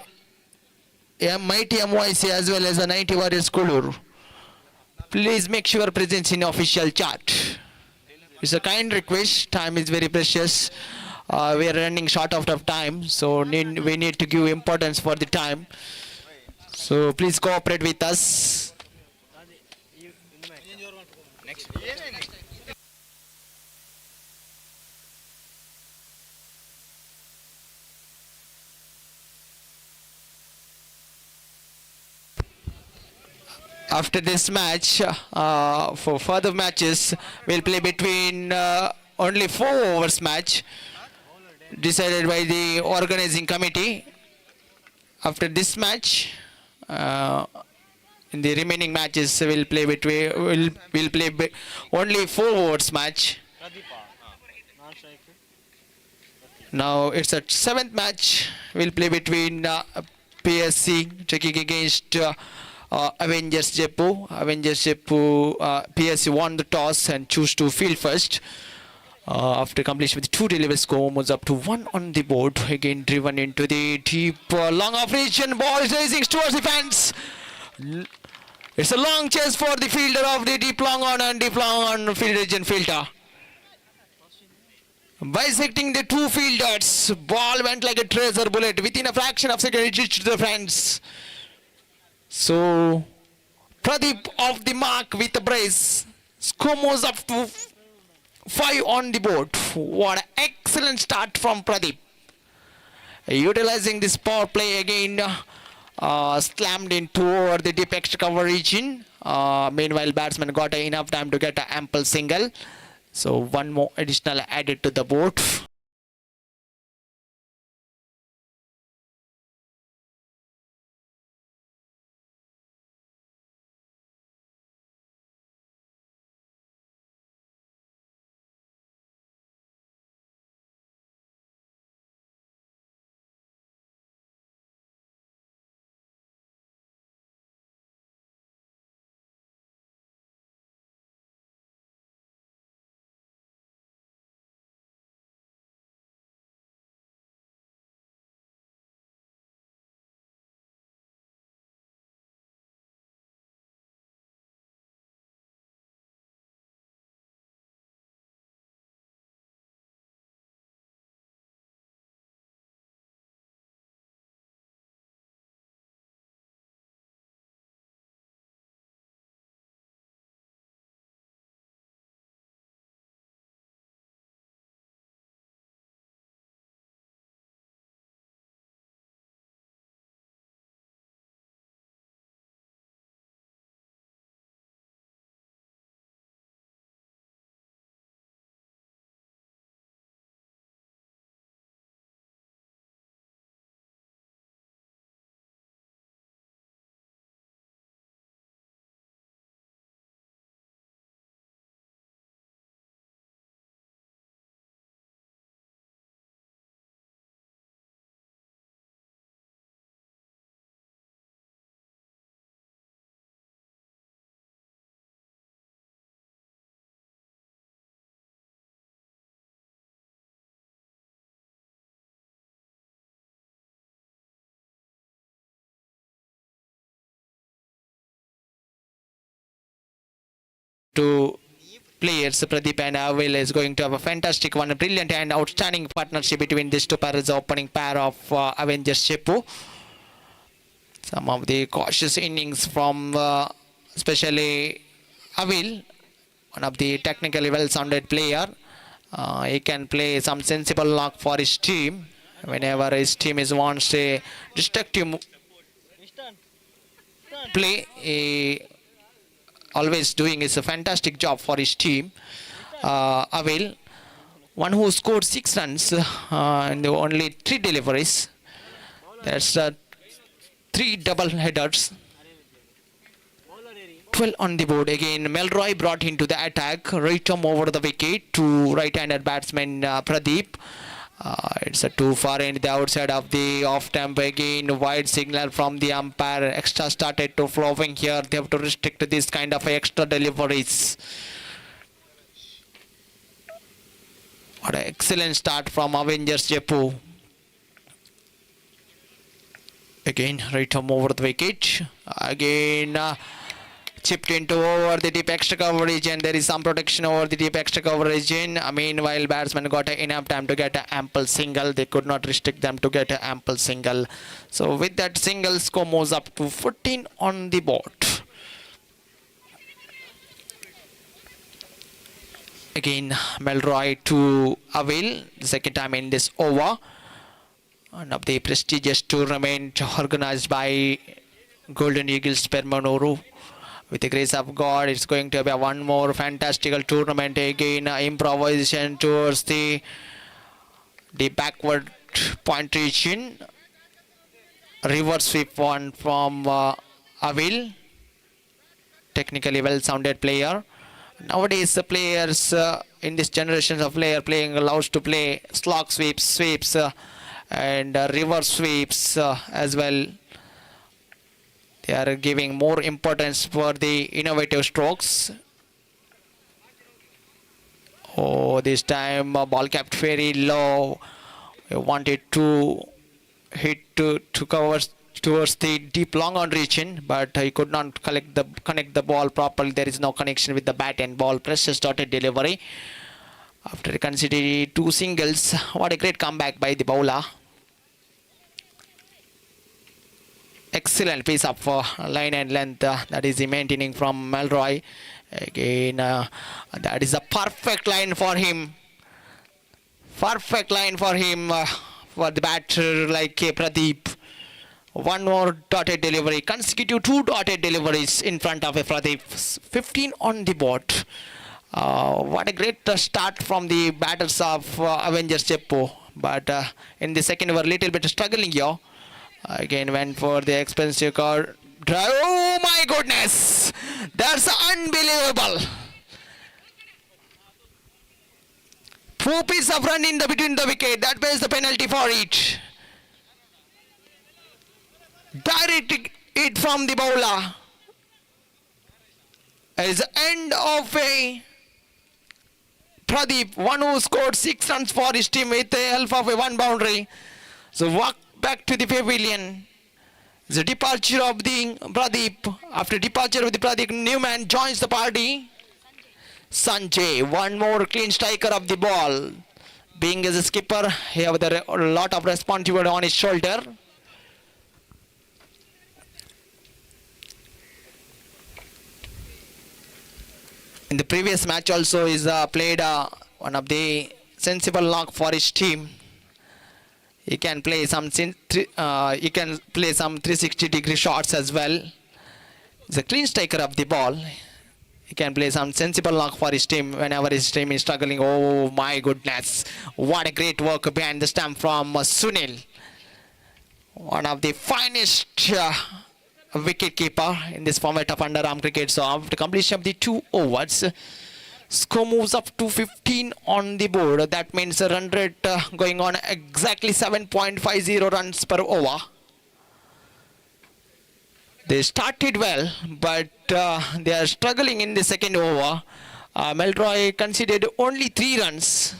MOIC as well as 90 Warriors Kolur, please make sure presence in official chat. It's a kind request. Time is very precious. We are running short out of time, so we need to give importance for the time. So please cooperate with us. After this match, for further matches, we'll play between only 4 overs match decided by the organizing committee. After this match, in the remaining matches, we'll play only 4 overs match. Now it's a 7th match. We'll play between PSC checking against Avengers Jeppo. PSC won the toss and choose to field first. After completion with 2 deliveries, score moves up to 1 on the board. Again driven into the deep long off region. Ball is racing towards the fence. It's a long chase for the fielder of the deep long on field region fielder. Bisecting the 2 fielders, ball went like a tracer bullet. Within a fraction of a second, it reached the fence. So Pradeep off the mark with a brace. Score moves up to 5 on the board. What an excellent start from Pradeep. Utilizing this power play again, slammed into over the deep extra cover region. Meanwhile, batsman got enough time to get an ample single. So 1 more additional added to the board. To players, Pradeep and Avil is going to have a fantastic one, a brilliant and outstanding partnership between these 2 pairs, the opening pair of Avengers Chepu. Some of the cautious innings from especially Avil, one of the technically well-sounded player. He can play some sensible knock for his team. Whenever his team is wants a destructive play, he always doing is a fantastic job for his team. Avil, one who scored 6 runs and only 3 deliveries. That's 3 double headers. 12 on the board. Again, Melroy brought into the attack. Right arm over the wicket to right-handed batsman Pradeep. It's a too far in the outside of the off stump. Again, wide signal from the umpire. Extra started to flowing here. They have to restrict this kind of extra deliveries. What an excellent start from Avengers Jaipur. Again, right arm over the wicket. Again, chipped into over the deep extra coverage, and there is some protection over the deep extra coverage in. Meanwhile, batsmen got enough time to get an ample single. They could not restrict them to get an ample single. So with that single, score moves up to 14 on the board. Again, Melroy to Avil, the second time in this over. One of the prestigious tournament organized by Golden Eagles Permannur. With the grace of God, it's going to be one more fantastical tournament. Again, improvisation towards the backward point region. Reverse sweep one from Avil. Technically well-sounded player. Nowadays, the players in this generation of player playing allows to play slog sweeps, and reverse sweeps as well. They are giving more importance for the innovative strokes. Oh, this time ball kept very low. He wanted to hit to cover towards the deep long on region, but he could not connect the ball properly. There is no connection with the bat and ball. Precious dotted delivery. After considering 2 singles, what a great comeback by the bowler. Excellent piece of line and length that is the maintaining from Melroy. Again, that is a perfect line for him. Perfect line for him for the batter like Pradeep. One more dotted delivery. Consecutive 2 dotted deliveries in front of Pradeep. 15 on the board. What a great start from the batters of Avengers Jaipur. But in the second over, a little bit struggling here. Again went for the expensive card drive. Oh my goodness, that's unbelievable. Poor piece of run in the between the wicket. That pays the penalty for it. Direct it from the bowler. As the end of a Pradeep, one who scored 6 runs for his team with the help of a 1 boundary. So walk back to the pavilion. The departure of the Pradeep. After departure of the Pradeep, new man joins the party. Sanjay, one more clean striker of the ball. Being as a skipper, he has a lot of responsibility on his shoulder. In the previous match also is played one of the sensible knock for his team. He can play some 360-degree shots as well. He's a clean striker of the ball. He can play some sensible knock for his team whenever his team is struggling. Oh my goodness. What a great work behind the stump from Sunil. One of the finest wicket keeper in this format of underarm cricket. So after completion of the 2 overs, score moves up to 15 on the board. That means a run rate going on exactly 7.50 runs per over. They started well, but they are struggling in the second over. Melroy conceded only 3 runs.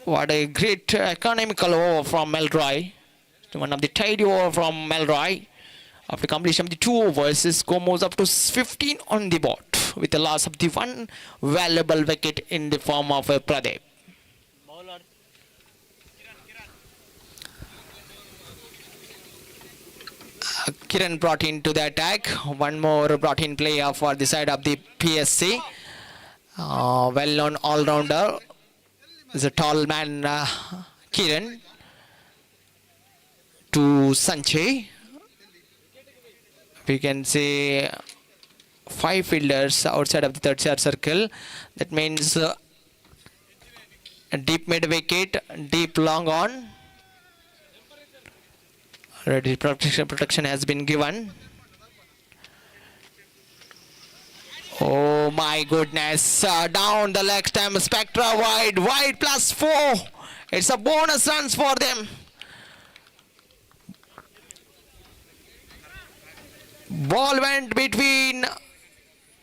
What a great economical over from Melroy. One of the tidy over from Melroy. After completion of the 2 overs, his score moves up to 15 on the board with the loss of the 1 valuable wicket in the form of a Pradeep. Kiran brought into the attack. One more brought in player for the side of the PSC. Well-known all-rounder is a tall man, Kiran. To Sanjay. We can see 5 fielders outside of the third shot circle. That means a deep mid wicket, deep long on. Already protection has been given. Oh my goodness, down the leg stump, Spectra wide, wide plus 4. It's a bonus runs for them. Ball went between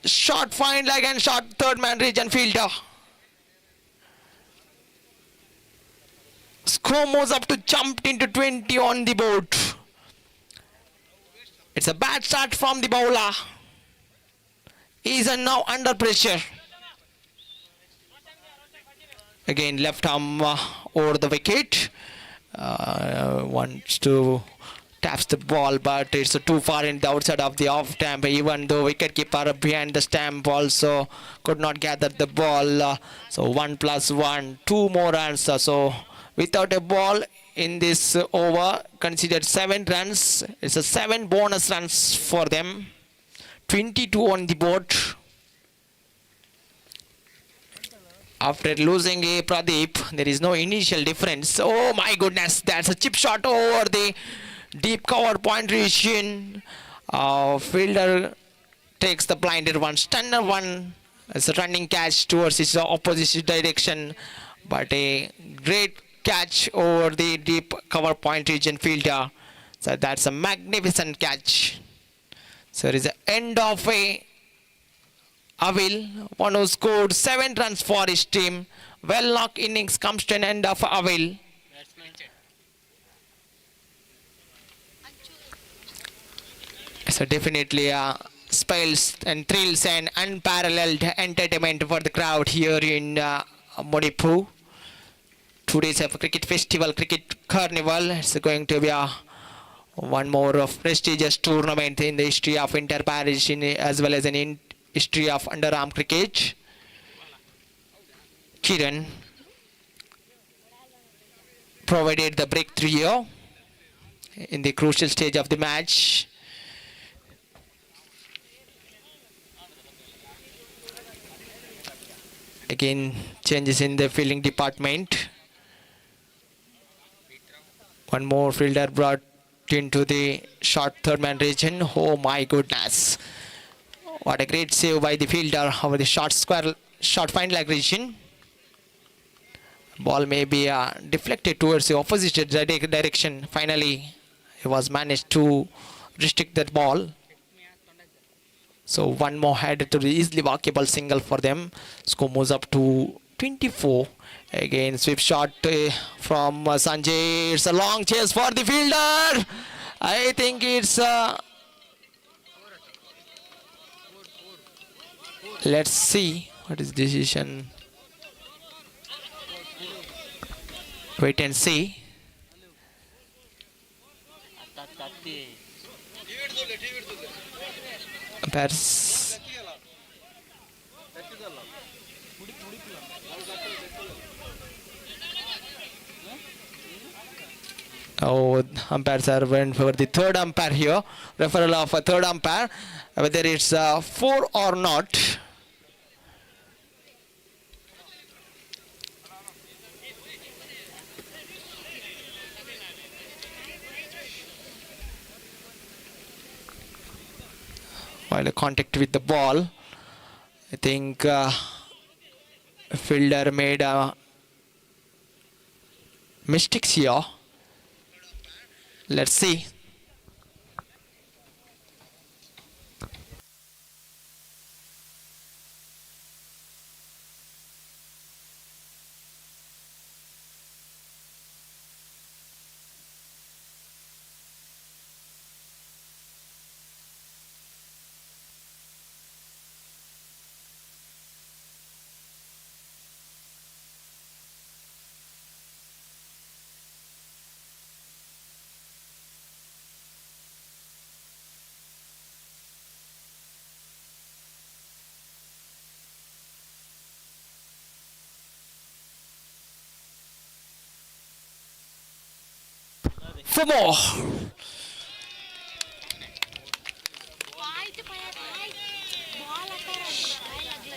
short fine leg and short third man region fielder. Score moves up to jumped into 20 on the board. It's a bad start from the bowler. He's now under pressure. Again left arm over the wicket. Wants to taps the ball, but it's too far in the outside of the off stamp. Even though wicketkeeper behind the stamp also could not gather the ball. So 1 plus 1, 2 more runs. So without a ball in this over, considered 7 runs. It's a 7 bonus runs for them. 22 on the board. After losing a Pradeep, there is no initial difference. Oh my goodness, that's a chip shot over the deep cover point region. Fielder takes the blinder one, stunner one. It's a running catch towards its opposite direction, but a great catch over the deep cover point region fielder. So that's a magnificent catch. So it is the end of a Avil, one who scored 7 runs for his team. Well knocked innings comes to an end of Avil. So definitely spells and thrills and unparalleled entertainment for the crowd here in Manipur. 2 days of cricket festival, cricket carnival. It's going to be one more of prestigious tournament in the history of inter-parish as well as in history of underarm cricket. Kiran provided the breakthrough in the crucial stage of the match. Again, changes in the fielding department. One more fielder brought into the short third man region. Oh my goodness. What a great save by the fielder over the short fine leg region. Ball may be deflected towards the opposite direction. Finally, he was managed to restrict that ball. So one more head to the easily walkable single for them. Score moves up to 24. Again, sweep shot from Sanjay. It's a long chase for the fielder. I think it's let's see what is decision. Wait and see. Umpires. Oh, umpires are went for the third umpire here. Referral of a third umpire. Whether it's 4 or not. While a contact with the ball, I think fielder made mistakes here. Let's see. 4 more.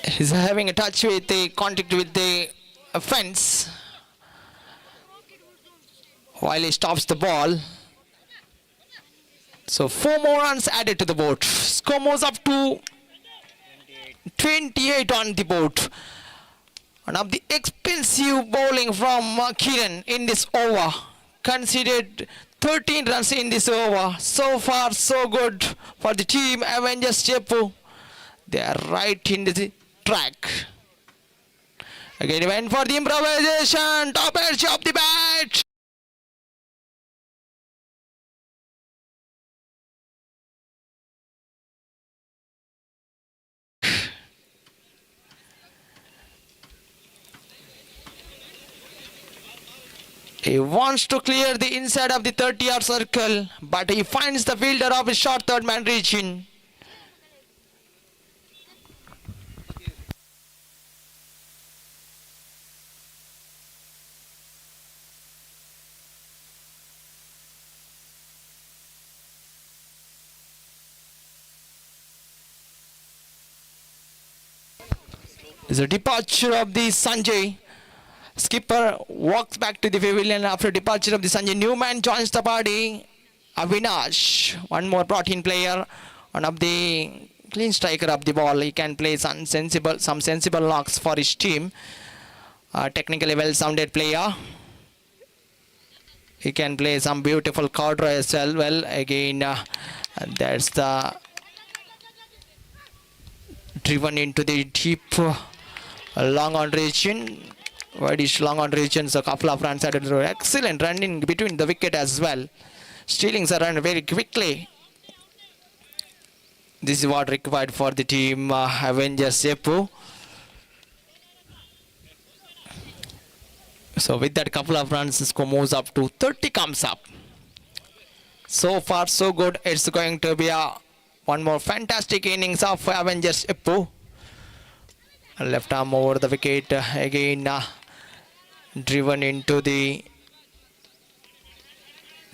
He's having a touch with the contact with the fence while he stops the ball. So 4 more runs added to the board. Score moves up to 28 on the board. One of the expensive bowling from Kiran in this over. Considered 13 runs in this over. So far so good for the team Avengers Jaipur. They are right in the track. Again he went for the improvisation. Top edge of the bat. He wants to clear the inside of the 30-yard circle, but he finds the fielder of his short third man region. There's a departure of the Sanjay. Skipper walks back to the pavilion after departure of the Sanjay. New man joins the party. Avinash, one more brought in player, one of the clean striker of the ball. He can play some sensible knocks for his team. Technically well sounded player. He can play some beautiful corridor as well. Again, that's the driven into the deep long on region. Whitish long on regions, a couple of runs added. Excellent running between the wicket as well. Stealings are run very quickly. This is what required for the team Avengers Jaipur. So with that couple of runs, the score moves up to 30 comes up. So far so good. It's going to be one more fantastic innings of Avengers Jaipur. Left arm over the wicket again. Driven into the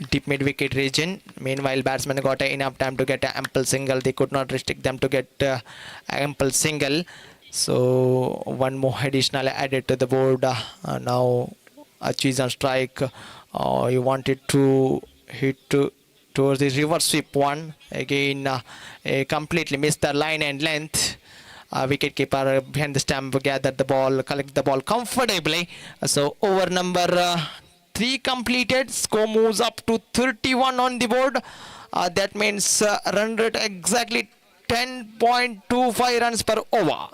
deep mid wicket region. Meanwhile, batsmen got enough time to get an ample single. They could not restrict them to get ample single. So one more additional added to the board. Now Achi's on strike. He wanted to hit towards the reverse sweep one. Again, completely missed the line and length. Wicket keeper behind the stump gathered the ball, collect the ball comfortably. So over number 3 completed. Score moves up to 31 on the board. That means run rate exactly 10.25 runs per over.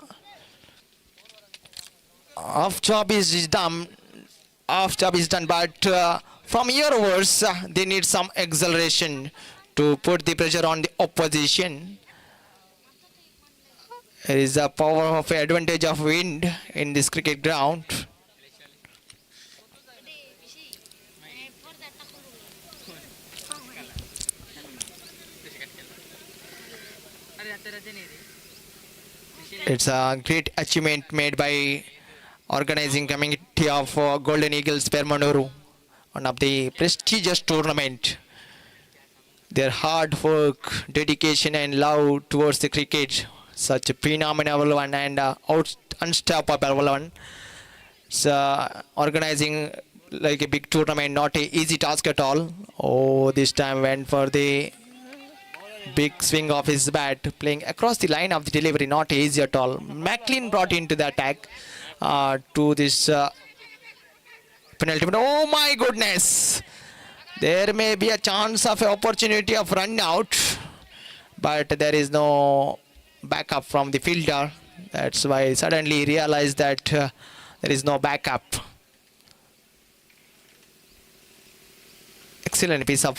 Off job is done. But from here onwards, they need some acceleration to put the pressure on the opposition. There is a power of advantage of wind in this cricket ground. It's a great achievement made by organizing committee of Golden Eagles Permannur, one of the prestigious tournament. Their hard work, dedication and love towards the cricket, such a phenomenal one and unstoppable one. So organizing like a big tournament, not a easy task at all. Oh, this time went for the big swing of his bat, playing across the line of the delivery, not easy at all. McLean brought into the attack to this penalty. Oh my goodness! There may be a chance of an opportunity of run out, but there is no backup from the fielder. That's why I suddenly realized that there is no backup. Excellent piece of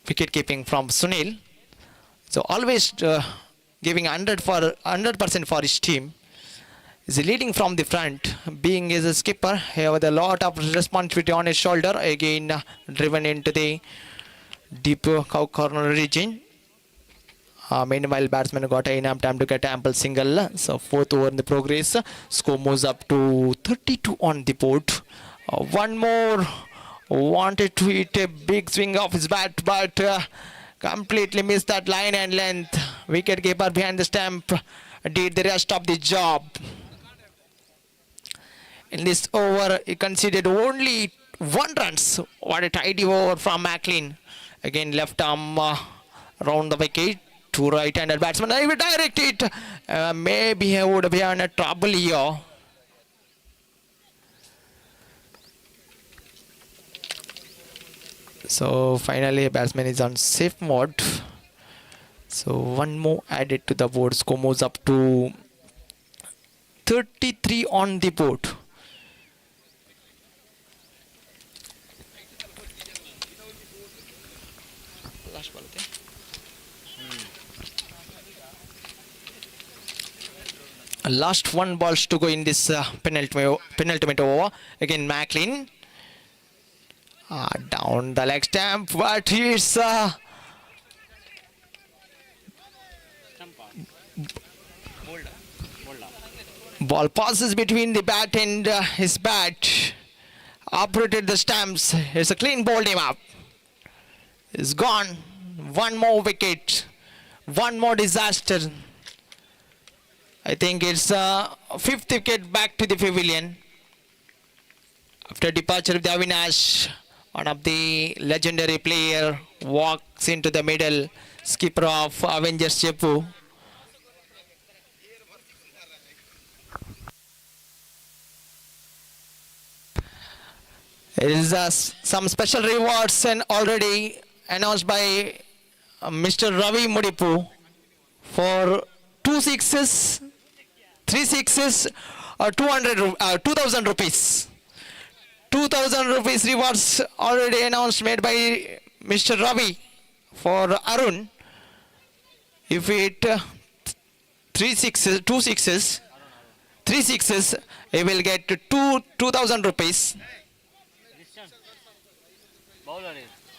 wicket keeping from Sunil. So always giving 100% for his team. Is leading from the front, being as a skipper. He has a lot of responsibility on his shoulder. Again, driven into the deep cow corner region. Meanwhile, batsman got enough time to get ample single. So 4th over in the progress. Score moves up to 32 on the board. One more Wanted to hit a big swing of his bat, but completely missed that line and length. Wicketkeeper behind the stump did the rest of the job. In this over, he conceded only 1 runs. What a tidy over from Maclean. Again, left arm around the wicket. 2 right-handed batsmen. I will direct it. Maybe I would be in a trouble here. So finally, a batsman is on safe mode. So 1 more added to the board. Score moves up to 33 on the board. Last 1 balls to go in this penultimate over. Again, Maclean. Down the leg stump, but it's ball passes between the bat and his bat. Uprooted the stumps. It's a clean bowled him up. It's gone. 1 more wicket. 1 more disaster. I think it's 5th wicket back to the pavilion. After departure of the Avinash, one of the legendary player walks into the middle. Skipper of Avengers Chepu. There is some special rewards and already announced by Mr. Ravi Mudipu for 2 sixes, 3 sixes, or 2,000 rupees. 2,000 rupees rewards already announced made by Mr. Ravi for Arun. If it 3 sixes, 2 sixes, 3 sixes, he will get 2,000 rupees.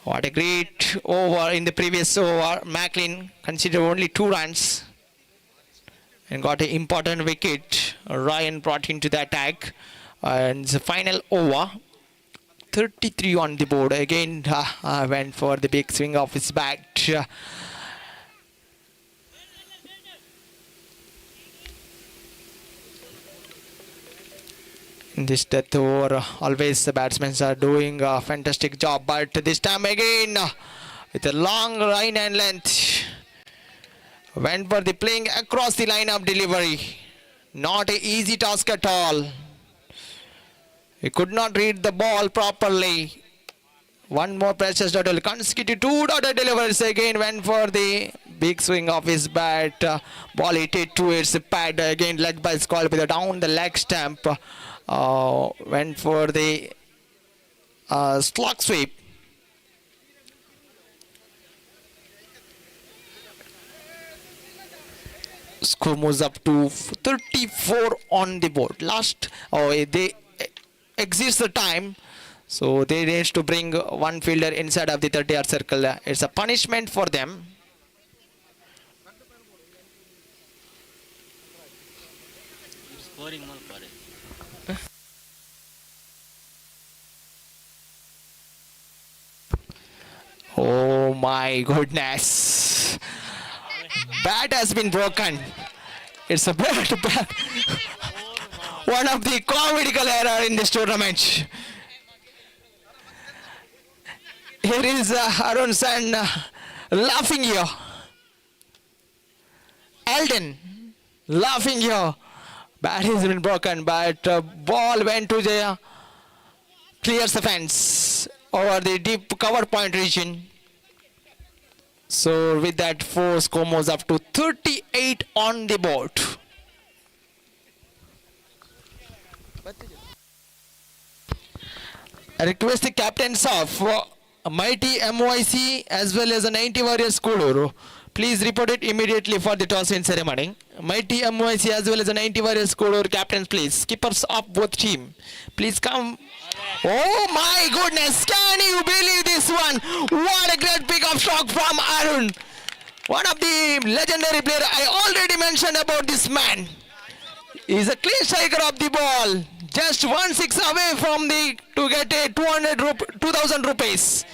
What a great over in the previous over. Maclean considered only 2 runs and got an important wicket. Ryan brought into the attack. And the final over, 33 on the board. Again, went for the big swing of his bat. In this death over, always the batsmen are doing a fantastic job. But this time again, with a long line and length, went for the playing across the line of delivery. Not an easy task at all. He could not read the ball properly. 1 more precious dot. Consecutive 2 dotted deliveries. Again went for the big swing of his bat. Ball hit it to its pad. Again leg by Scald with a down the leg stamp. Went for the slog sweep. Score moves up to 34 on the board. They exist the time, so they need to bring 1 fielder inside of the 30-yard circle. It's a punishment for them. Oh my goodness. Bat has been broken. It's a bat. One of the comedical error in this tournament. Here is Arun San laughing here. Alden laughing here. Bat has been broken, but ball went to the clears the fence over the deep cover point region. So with that, 4 score moves up to 38 on the board. I request the captains of Mighty MYC as well as the 90 Warriors Kuluru, please report it immediately for the toss-in ceremony. Mighty MYC as well as the 90 Warriors Kuluru captains, please. Skippers of both team, please come. Oh my goodness, can you believe this one? What a great pick of shot from Arun. One of the legendary players. I already mentioned about this man. He's a clean striker of the ball. Just 1 6 away from the to get a 2000 rupees.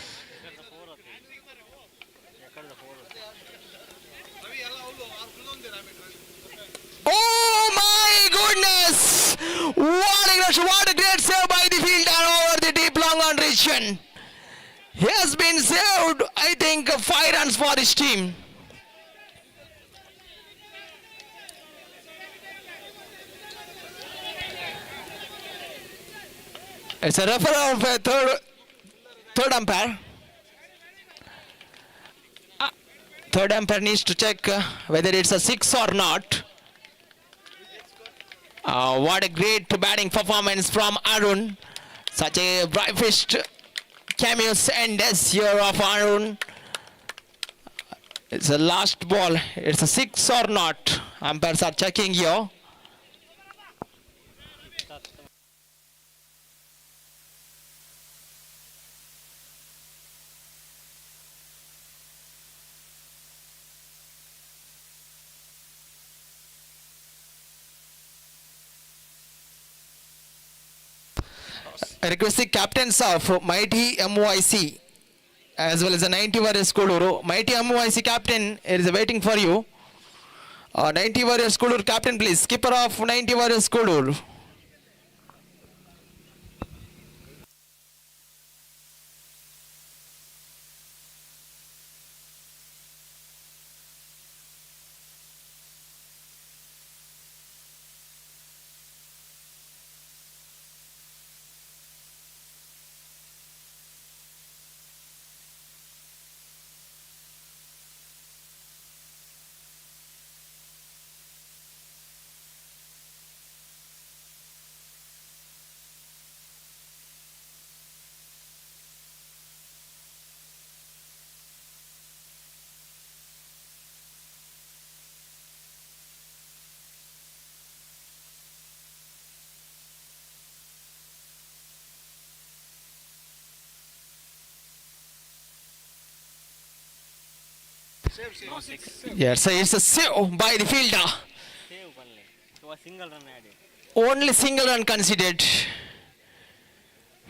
Oh my goodness! What a great save by the fielder over the deep long on region. He has been saved, I think, 5 runs for his team. It's a referral of a third umpire. Third umpire needs to check whether it's a 6 or not. What a great batting performance from Arun. Such a bright-faced cameos and this year of Arun. It's the last ball. It's a 6 or not. Umpires are checking here. I request the captains of Mighty MYC as well as the 90 Warriors Koduru. Mighty MYC captain is waiting for you. 90 Warriors Koduru captain, please. Skipper of 90 Warriors Koduru. Yes, so it's a save by the fielder. Save only. So a single run added. Only single run considered.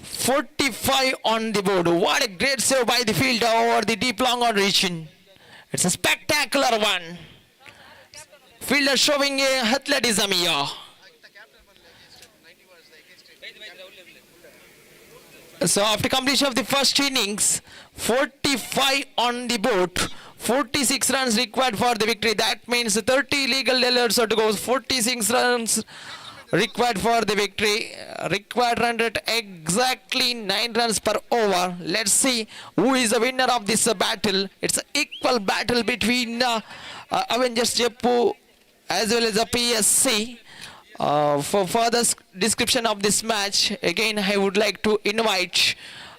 45 on the board. What a great save by the fielder over the deep long on region. It's a spectacular one. Fielder showing a athleticism here. So after completion of the first innings, 45 on the board, 46 runs required for the victory. That means 30 legal deliveries are to go. 46 runs required for the victory. Required run rate exactly 9 runs per over. Let's see who is the winner of this battle. It's an equal battle between Avengers Jeppu as well as the PSC. For further description of this match, again I would like to invite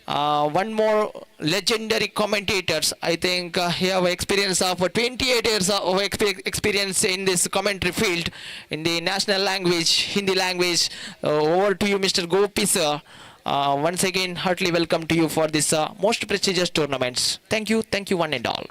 one more legendary commentators. I think he have experience of 28 years of experience in this commentary field in the national language, Hindi language. Over to you, Mr. Gopi sir. Once again, heartily welcome to you for this most prestigious tournaments. Thank you one and all.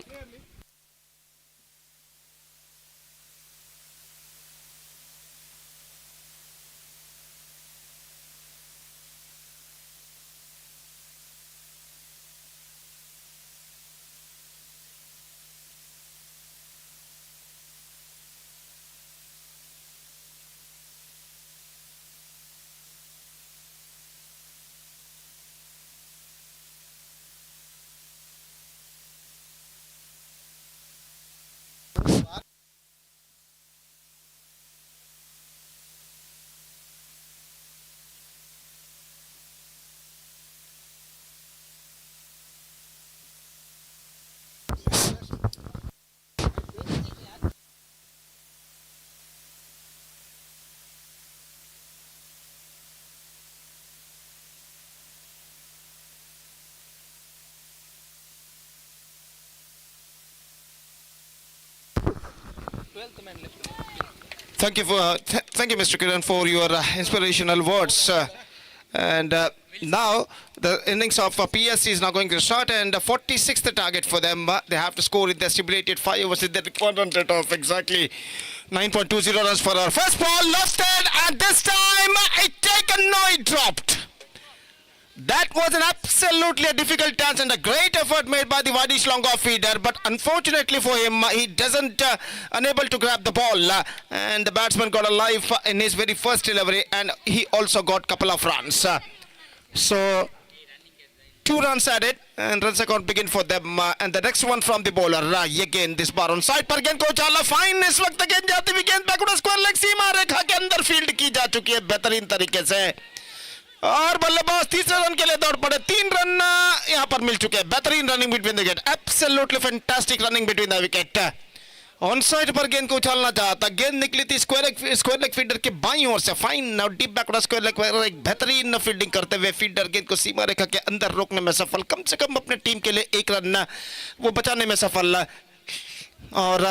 Thank you, Mr. Kiran, for your inspirational words. And now the innings of PSC is now going to start, and 46th target for them. They have to score in their stipulated 5 overs with the required run rate of exactly 9.20 runs for our first ball. Lofted, and this time it taken, no, it dropped. That was an absolutely a difficult chance and a great effort made by the Wadish long off feeder, but unfortunately for him, he doesn't unable to grab the ball, and the batsman got a life in his very first delivery, and he also got couple of runs. So 2 runs added, and runs account begin for them. And the next one from the bowler, again this bar on side पर गेंद को उछाला, fine, इस वक्त गेंद जाती हुई गेंद backward square leg सीमा रेखा के अंदर फील्ड की जा चुकी है बेहतरीन तरीके से, और बल्लेबाज तीसरे रन के लिए दौड़ पड़े। 3 रन यहां पर मिल चुके हैं। बेहतरीन running between the wicket, absolutely fantastic running between the wicket. On side पर गेंद को उछालना चाहता, गेंद निकली थी स्क्वायर लेग फील्डर के बाईं ओर से, फाइन, और डीप बैकवर्ड स्क्वायर लेग पर एक बेहतरीन फील्डिंग करते हुए फील्डर गेंद को सीमा रेखा के अंदर रोकने में सफल, कम से कम अपने टीम के लिए 1 रन वो बचाने में सफल, और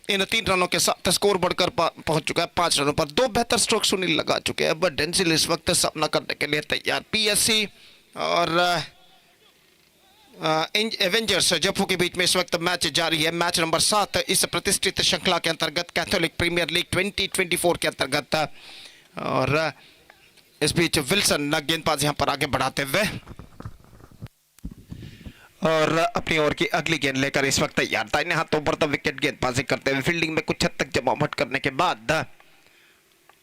इन 3 रनों के साथ स्कोर बढ़कर पहुंच चुका है 5 रनों पर। 2 बेहतर स्ट्रोक सुनील लगा चुके हैं, बट डेंसिल इस वक्त सामना करने के लिए तैयार। पीएससी और एवेंजर्स जफू के बीच में इस वक्त मैच जारी है। मैच नंबर 7 इस प्रतिष्ठित श्रृंखला के अंतर्गत कैथोलिक प्रीमियर लीग 2024 के अंतर्गत, और इस बीच विल्सन गेंदबाज यहां पर आगे बढ़ाते हुए और अपनी ओर की अगली गेंद लेकर इस वक्त तैयार। दाहिने हाथों पर विकेट गेंदबाजी करते हुए फील्डिंग में कुछ हद तक जमावट करने के बाद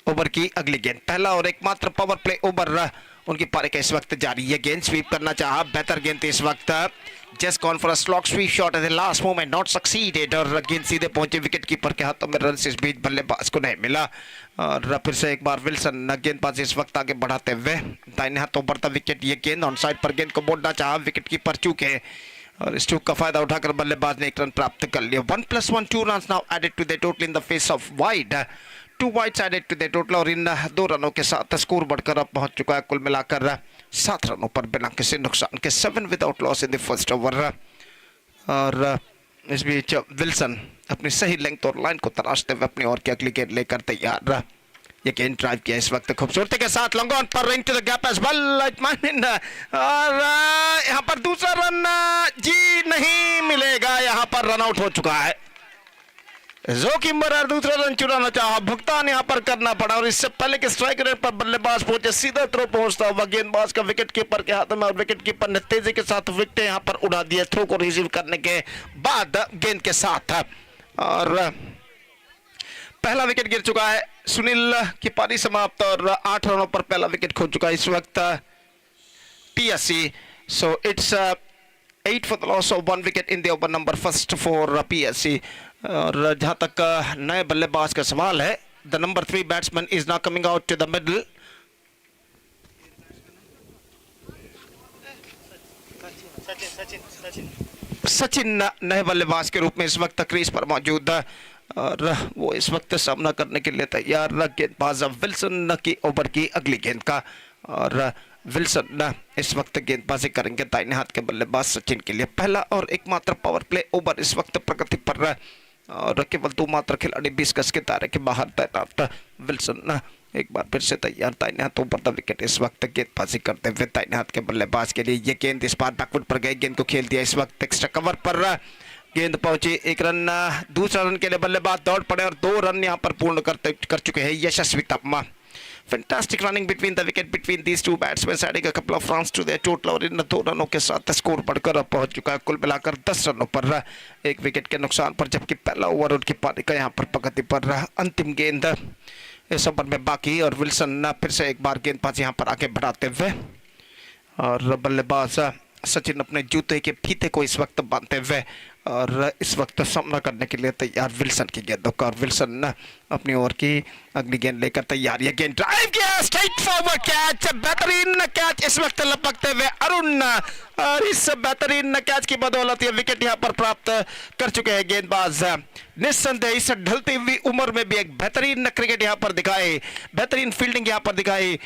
ओवर की अगली गेंद, पहला और एकमात्र पावर प्ले ओवर उनकी पारी का इस वक्त जारी है। गेंद स्वीप करना चाहा, बेहतर गेंद थी इस वक्त, just gone for a slog sweep shot at the last moment, not succeeded, और गेंद सीधे पहुंचे विकेट कीपर के हाथों में। रन इस बीच बल्लेबाज को नहीं मिला, और फिर से एक बार विल्सन गेंदबाज इस वक्त आगे बढ़ाते हुए दाहिने हाथों बढ़ता विकेट, ये गेंद ऑन साइड पर गेंद को मोड़ना चाहा, विकेट कीपर चूके, और इस चूक का फायदा उठाकर बल्लेबाज ने 1 रन प्राप्त कर लिया। 1+1 2 runs now added to the total in the face of wide, 2 wides added to the total, और इन 2 रनों के साथ स्कोर बढ़कर अब पहुंच चुका है कुल मिलाकर 7 रनों पर बिना किसी नुकसान के, 7 without loss in the first over. और इस बीच विल्सन अपनी सही लेंथ और लाइन को तराशते हुए अपनी ओर की अगली गेंद लेकर तैयार। ये गेंद ड्राइव किया इस वक्त खूबसूरती के साथ, लॉन्ग ऑन पर into the gap as well, और यहां पर दूसरा रन जी नहीं मिलेगा, यहां पर रन आउट हो चुका है। जोखिम भरा दूसरा रन चुराना चाहा, भुगतान यहां पर करना पड़ा, और इससे पहले के स्ट्राइक रेट पर बल्लेबाज पहुंचे, सीधा थ्रो पहुंचता हुआ गेंदबाज का विकेट कीपर के हाथ में, और विकेट कीपर ने तेजी के साथ विकेट यहां पर उड़ा दिया थ्रो को रिसीव करने के बाद गेंद के साथ, और पहला विकेट गिर चुका है। सुनील की पारी समाप्त, और 8 रनों पर पहला विकेट खो चुका है इस वक्त PSC. So it's 8 for the loss of 1 wicket in the over number first for PSC। और जहां तक नए बल्लेबाज का सवाल है, the number 3 batsman is now coming out to the middle. Sachin नए बल्लेबाज के रूप में इस वक्त क्रीज पर मौजूद है, और वो इस वक्त सामना करने के लिए तैयार। गेंदबाज विल्सन की ओवर की अगली गेंद का, और विल्सन इस वक्त गेंदबाजी करेंगे दाहिने हाथ के बल्लेबाज सचिन के लिए। पहला और एकमात्र पावर प्ले ओवर इस वक्त प्रगति पर, और केवल 2 मात्र खिलाड़ी 20 गज के दायरे के बाहर तैनात। विल्सन एक बार फिर से तैयार, दाहिने हाथों पर विकेट इस वक्त गेंदबाजी करते हुए दाहिने हाथ के बल्लेबाज के लिए। ये गेंद इस बार बैकवर्ड पर गई, गेंद को खेल दिया इस वक्त एक्स्ट्रा कवर पर, गेंद पहुंची 1 रन, दूसरा रन के लिए बल्लेबाज दौड़ पड़े, और 2 रन यहां पर पूर्ण कर चुके हैं यशस्वी तम्मा। Fantastic running between the wicket between these 2 batsmen, adding a couple of runs to their total, और इन 2 रनों के साथ स्कोर बढ़कर अब पहुंच चुका है कुल मिलाकर 10 रनों पर, 1 विकेट के नुकसान पर, जबकि पहला ओवर उनकी पारी का यहां पर प्रगति पर। अंतिम गेंद इस ओवर में बाकी, और विल्सन फिर से एक बार गेंदबाज यहां पर आगे बढ़ाते हुए, और बल्लेबाज सचिन अपने जूते के फीते को इस वक्त बांधते हुए, और इस वक्त सामना करने के लिए तैयार विल्सन की गेंदों का, और विल्सन अपनी ओर की अगली गेंद लेकर तैयार। ये गेंद ड्राइव किया, स्ट्रेट फॉरवर्ड कैच, बेहतरीन कैच इस वक्त लपकते हुए अरुण, और इस बेहतरीन कैच की बदौलत ये विकेट यहां पर प्राप्त कर चुके हैं गेंदबाज। निस्संदेह इस ढलती हुई उम्र में भी एक बेहतरीन क्रिकेट यहां पर दिखाई, बेहतरीन फील्डिंग यहां पर दिखाई।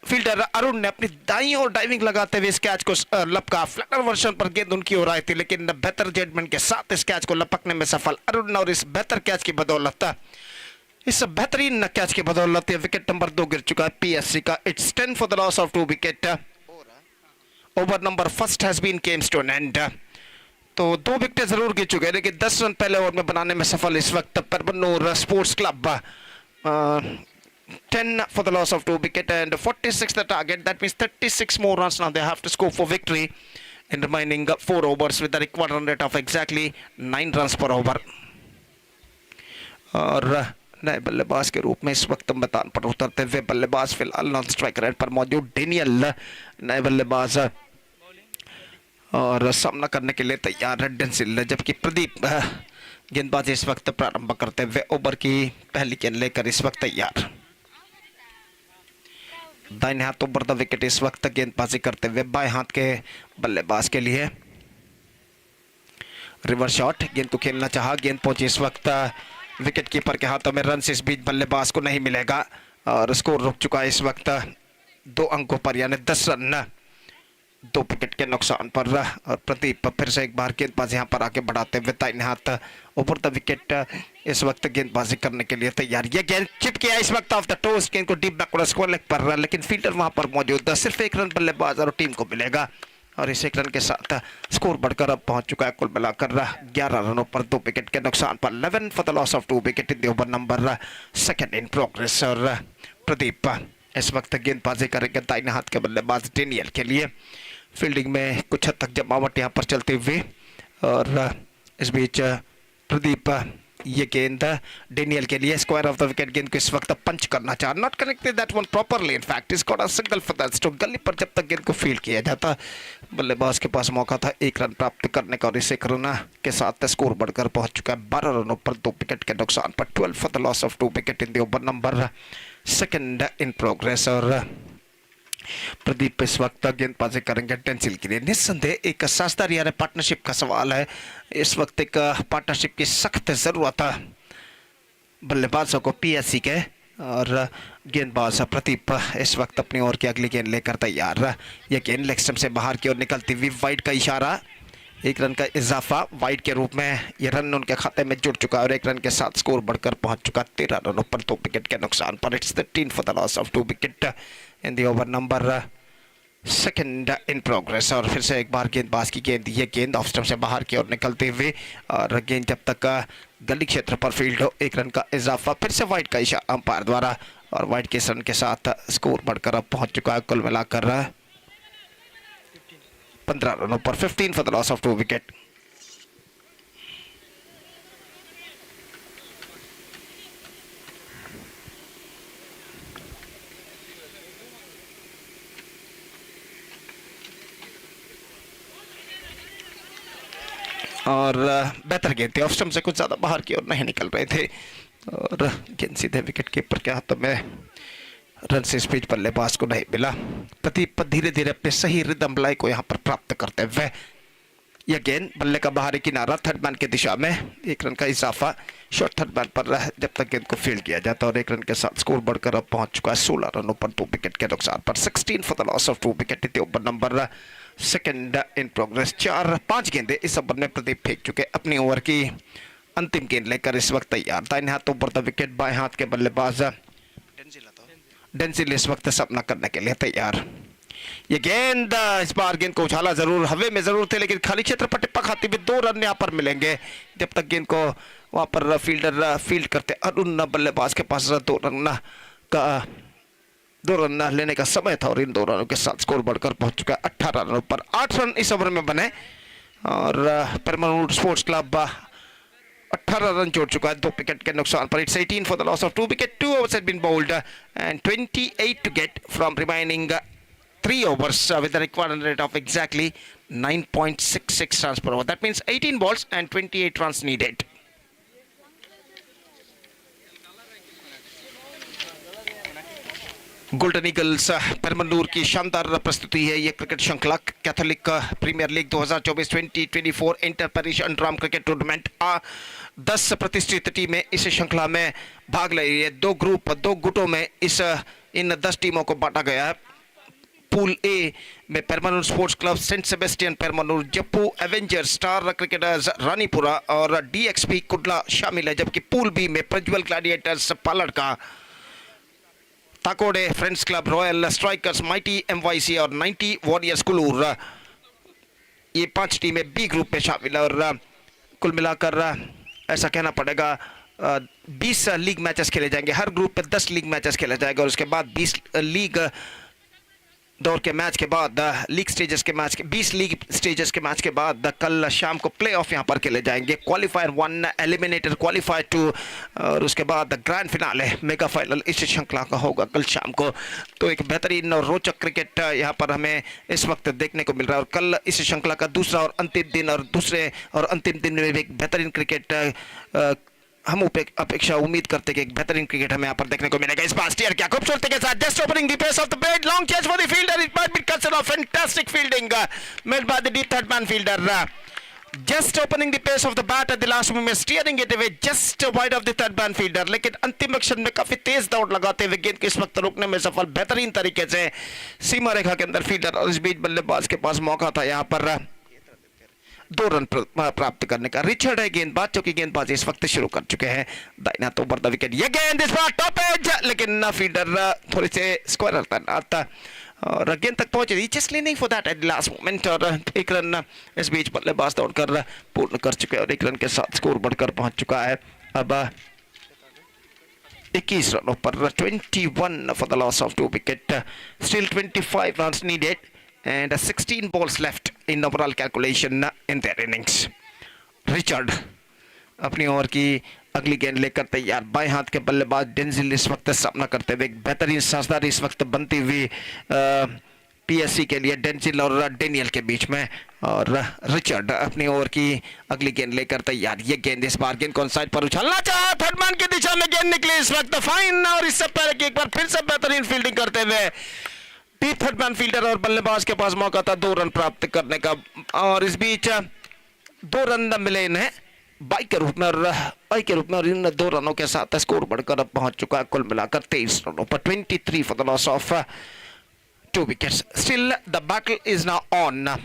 फील्डर अरुण ने अपनी दाईं ओर डाइविंग लगाते हुए इस कैच को लपका, फ्लैटर वर्जन पर गेंद उनकी ओर आई थी, लेकिन बेहतर जजमेंट के साथ इस कैच को लपकने में सफल अरुण, और इस बेहतर कैच की बदौलत इस बेहतरीन कैच की बदौलत विकेट नंबर 2 गिर चुका है पीएससी का. It's 10 for the loss of 2 wicket. Over number first has been comes to an end. तो 2 विकेट जरूर गिर चुके हैं, लेकिन 10 रन पहले ओवर में बनाने में सफल इस वक्त परमन्नूर sports club. 10 for the loss of 2 wicket and 46 the target. That means 36 more runs now they have to score for victory in remaining 4 overs with the required run rate of exactly 9 runs per over. और नए बल्लेबाज के रूप में इस वक्त मैदान पर उतरते हुए बल्लेबाज फिलहाल नॉन स्ट्राइक रेट पर मौजूद डेनियल नए बल्लेबाज और सामना करने के लिए तैयार है डेंसिल, जबकि प्रदीप गेंदबाजी इस वक्त प्रारंभ करते हुए ओवर की पहली गेंद लेकर इस वक्त तैयार. दाहिने हाथ ओवर द विकेट इस वक्त गेंदबाजी करते हुए बाएं हाथ के बल्लेबाज के लिए रिवर्स शॉट. गेंद को खेलना चाहा, गेंद पहुंची इस वक्त विकेट कीपर के हाथों में. रन इस बीच बल्लेबाज को नहीं मिलेगा और स्कोर रुक चुका है इस वक्त 2 अंकों पर, यानी 10 रन 2 विकेट के नुकसान पर. और प्रदीप फिर से एक बार गेंदबाज यहाँ पर आगे बढ़ाते हुए दाहिने हाथ ओवर द विकेट इस वक्त गेंदबाजी करने के लिए तैयार. ये गेंद चिप किया इस वक्त ऑफ द टोस्ट. गेंद को डीप बैकवर्ड स्क्वायर लेग पर, लेकिन फील्डर वहां पर मौजूद. सिर्फ 1 रन बल्लेबाज और टीम को मिलेगा और इस 1 रन के साथ स्कोर बढ़कर अब पहुंच चुका है कुल मिलाकर 11 रनों पर 2 विकेट के नुकसान पर. 11 for the loss of 2 wicket in the over number 2 in progress. और प्रदीप इस वक्त गेंदबाजी करेंगे दाहिने हाथ के बल्लेबाज डेनियल के लिए. फील्डिंग में कुछ हद तक जमावट यहाँ पर चलते हुए और इस बीच प्रदीप ये गेंद डेनियल के लिए स्क्वायर ऑफ द विकेट. गेंद को इस वक्त पंच करना चाह, not connected that one properly. In fact is got a single for that stroke. गली पर जब तक गेंद को फील्ड किया जाता बल्लेबाज के पास मौका था 1 रन प्राप्त करने का और इस 1 रन के साथ स्कोर बढ़कर पहुंच चुका है 12 रनों पर 2 विकेट के नुकसान पर. 12 for the loss of 2 wicket in the over number 2 in progress. और प्रदीप इस वक्त गेंदबाजी करेंगे टेंसिल के लिए. निस्संदेह एक साझेदारी यानी पार्टनरशिप का सवाल है. इस वक्त एक पार्टनरशिप की सख्त जरूरत है बल्लेबाजों को पीएससी के. और गेंदबाज प्रदीप इस वक्त अपनी ओर की अगली गेंद लेकर तैयार. यह गेंद लेग स्टंप से बाहर की ओर निकलती हुई वाइड का इशारा. 1 रन का इजाफा वाइड के रूप में यह रन उनके खाते में जुड़ चुका है और 1 रन के साथ स्कोर बढ़कर पहुंच चुका 13 रनों पर 2 विकेट के नुकसान पर. It's 13 for the loss of 2 wicket in the over number 2 in progress. और फिर से एक बार गेंदबाज की गेंद, ये गेंद ऑफ स्टंप से बाहर की ओर निकलते हुए और गेंद जब तक गली क्षेत्र पर फील्ड हो 1 रन का इजाफा. फिर से वाइड का इशारा अंपायर द्वारा और वाइड के रन के साथ स्कोर बढ़कर अब पहुंच चुका है कुल मिलाकर 15 रनों पर. 15 for the loss of 2 wicket. और बेहतर गेंद थी, ऑफ स्टंप से कुछ ज्यादा बाहर की ओर नहीं निकल रहे थे और गेंद सीधे विकेट कीपर के हाथों में. रन से स्पीड बल्लेबाज को नहीं मिला. प्रदीप धीरे धीरे अपने सही रिदम लय को यहाँ पर प्राप्त करते हुए यह गेंद बल्ले का बाहरी किनारा थर्ड मैन की दिशा में. 1 रन का इजाफा शॉर्ट थर्ड मैन पर जब तक गेंद को फील्ड किया जाता और 1 रन के साथ स्कोर बढ़कर अब पहुंच चुका है 16 रनों पर 2 विकेट के नुकसान पर. 16 for the loss of 2 wicket in the over number 2 in progress. 4-5 गेंदे इस ओवर में प्रदीप फेंक चुके. अपनी ओवर की अंतिम गेंद लेकर इस वक्त तैयार. दाहिने हाथ ओवर द विकेट बाएं हाथ के बल्लेबाज डेंसिल इस वक्त सामना करने के लिए तैयार. ये गेंद इस बार गेंद को उछाला जरूर, हवे में जरूर थे, लेकिन खाली क्षेत्र पर टिप्पा खाती हुई 2 रन यहाँ पर मिलेंगे जब तक गेंद को वहां पर फील्डर फील्ड करते. अरुण बल्लेबाज के पास 2 रन लेने का समय था और इन 2 रनों के साथ स्कोर बढ़कर पहुंच चुका है 18 रनों पर. 8 रन इस ओवर में बने और परमन्नूर स्पोर्ट्स क्लब 18 रन जोड़ चुका है 2 विकेट के नुकसान पर. It's 18 for the loss of 2 wicket. 2 overs had been bowled and 28 to get from remaining 3 overs with a required rate of exactly 9.66 runs per over. That means 18 balls and 28 runs needed. Golden eagles Permannur की शानदार प्रस्तुति है ये cricket श्रृंखला. Catholic premier league 2024-2024 inter parish underarm cricket tournament. 10 प्रतिष्ठित टीमें इस श्रृंखला में भाग ले रही है. 2 ग्रुप 2 गुटों में इन 10 टीमों को बांटा गया है. पूल ए में Permannur sports club, Saint Sebastian Permannur, Jeppu avengers, star cricketers Ranipura और डीएक्सपी कुडला शामिल है। जबकि पूल बी में Prajwal gladiators Palladka, Takode friends club, royal strikers, mighty MYC और 90 वॉरियर्स कुलूर, ये 5 टीमें बी ग्रुप में शामिल है। और कुल मिलाकर ऐसा कहना पड़ेगा 20 लीग मैचेस खेले जाएंगे। हर ग्रुप पे 10 लीग मैचेस खेला जाएगा और उसके बाद 20 लीग दौर के मैच के बाद, लीग स्टेजेस के मैच के 20 लीग स्टेजेस के मैच के बाद कल शाम को प्ले ऑफ यहाँ पर खेले जाएंगे। क्वालिफायर 1, एलिमिनेटर क्वालिफायर 2 और उसके बाद ग्रैंड फिनाले मेगा फाइनल इस श्रृंखला का होगा कल शाम को। तो एक बेहतरीन और रोचक क्रिकेट यहाँ पर हमें इस वक्त देखने को मिल रहा है। और कल इस श्रृंखला का दूसरा और अंतिम दिन, और दूसरे और अंतिम दिन में भी एक बेहतरीन क्रिकेट हम अपेक्षा उम्मीद करते हैं कि एक बेहतरीन क्रिकेट हमें यहाँ पर देखने को मिलेगा। इस बार स्टीयर क्या खूबसूरती के साथ just opening the pace of the bat, long chase for the fielder, it might be considered fantastic fielding made by the deep third man fielder, just opening the pace of the bat at the last moment, steering it away just wide of the third man fielder। लेकिन अंतिम क्षण में काफी तेज दौड़ लगाते हुए गेंद को इस वक्त रोकने में सफल, बेहतरीन तरीके से सीमा रेखा के अंदर फील्डर, और इस बीच बल्लेबाज के पास मौका था यहाँ पर 2 रन प्राप्त करने का। रिचर्ड है गेंदबाज, जो कि गेंदबाजी इस वक्त शुरू कर चुके हैं। दाहिना तो ओवर द विकेट, ये गेंद इस बार टॉप एज, लेकिन फील्डर थोड़ी से स्क्वायर आता और गेंद तक पहुंच रही, just leaning for that at last moment. और 1 रन इस बीच बल्लेबाज दौड़कर पूर्ण कर चुके हैं और 1 रन के साथ स्कोर बढ़कर पहुंच चुका है अब 21 रनों पर। 21 for the loss of 2 wicket, still 25 runs needed and 16 balls left in overall calculation in their innings। Richard अपनी ओवर की अगली गेंद लेकर तैयार, बाएं हाथ के बल्लेबाज डेंजिल इस वक्त सामना करते हुए, बेहतरीन साझेदारी इस वक्त बनती हुई पीएससी के लिए डेंजिल और डेनियल के बीच में। और रिचर्ड अपनी ओवर की अगली गेंद लेकर तैयार, ये गेंद इस बार गेंद को साइड पर उछालना चाहा, थर्ड मैन की दिशा में गेंद निकली इस वक्त फाइन, और इससे पहले कि एक बार फिर से बेहतरीन फील्डिंग करते हुए डीप थर्ड मैन फील्डर और बल्लेबाज के पास मौका था 2 रन प्राप्त करने का। और इस बीच 2 रन मिले इन्हें बाई के रूप में, और इन 2 रनों के साथ स्कोर बढ़कर अब पहुंच चुका है कुल मिलाकर 23 रनों पर। 23 for the loss of 2 wickets. Still the battle is now on.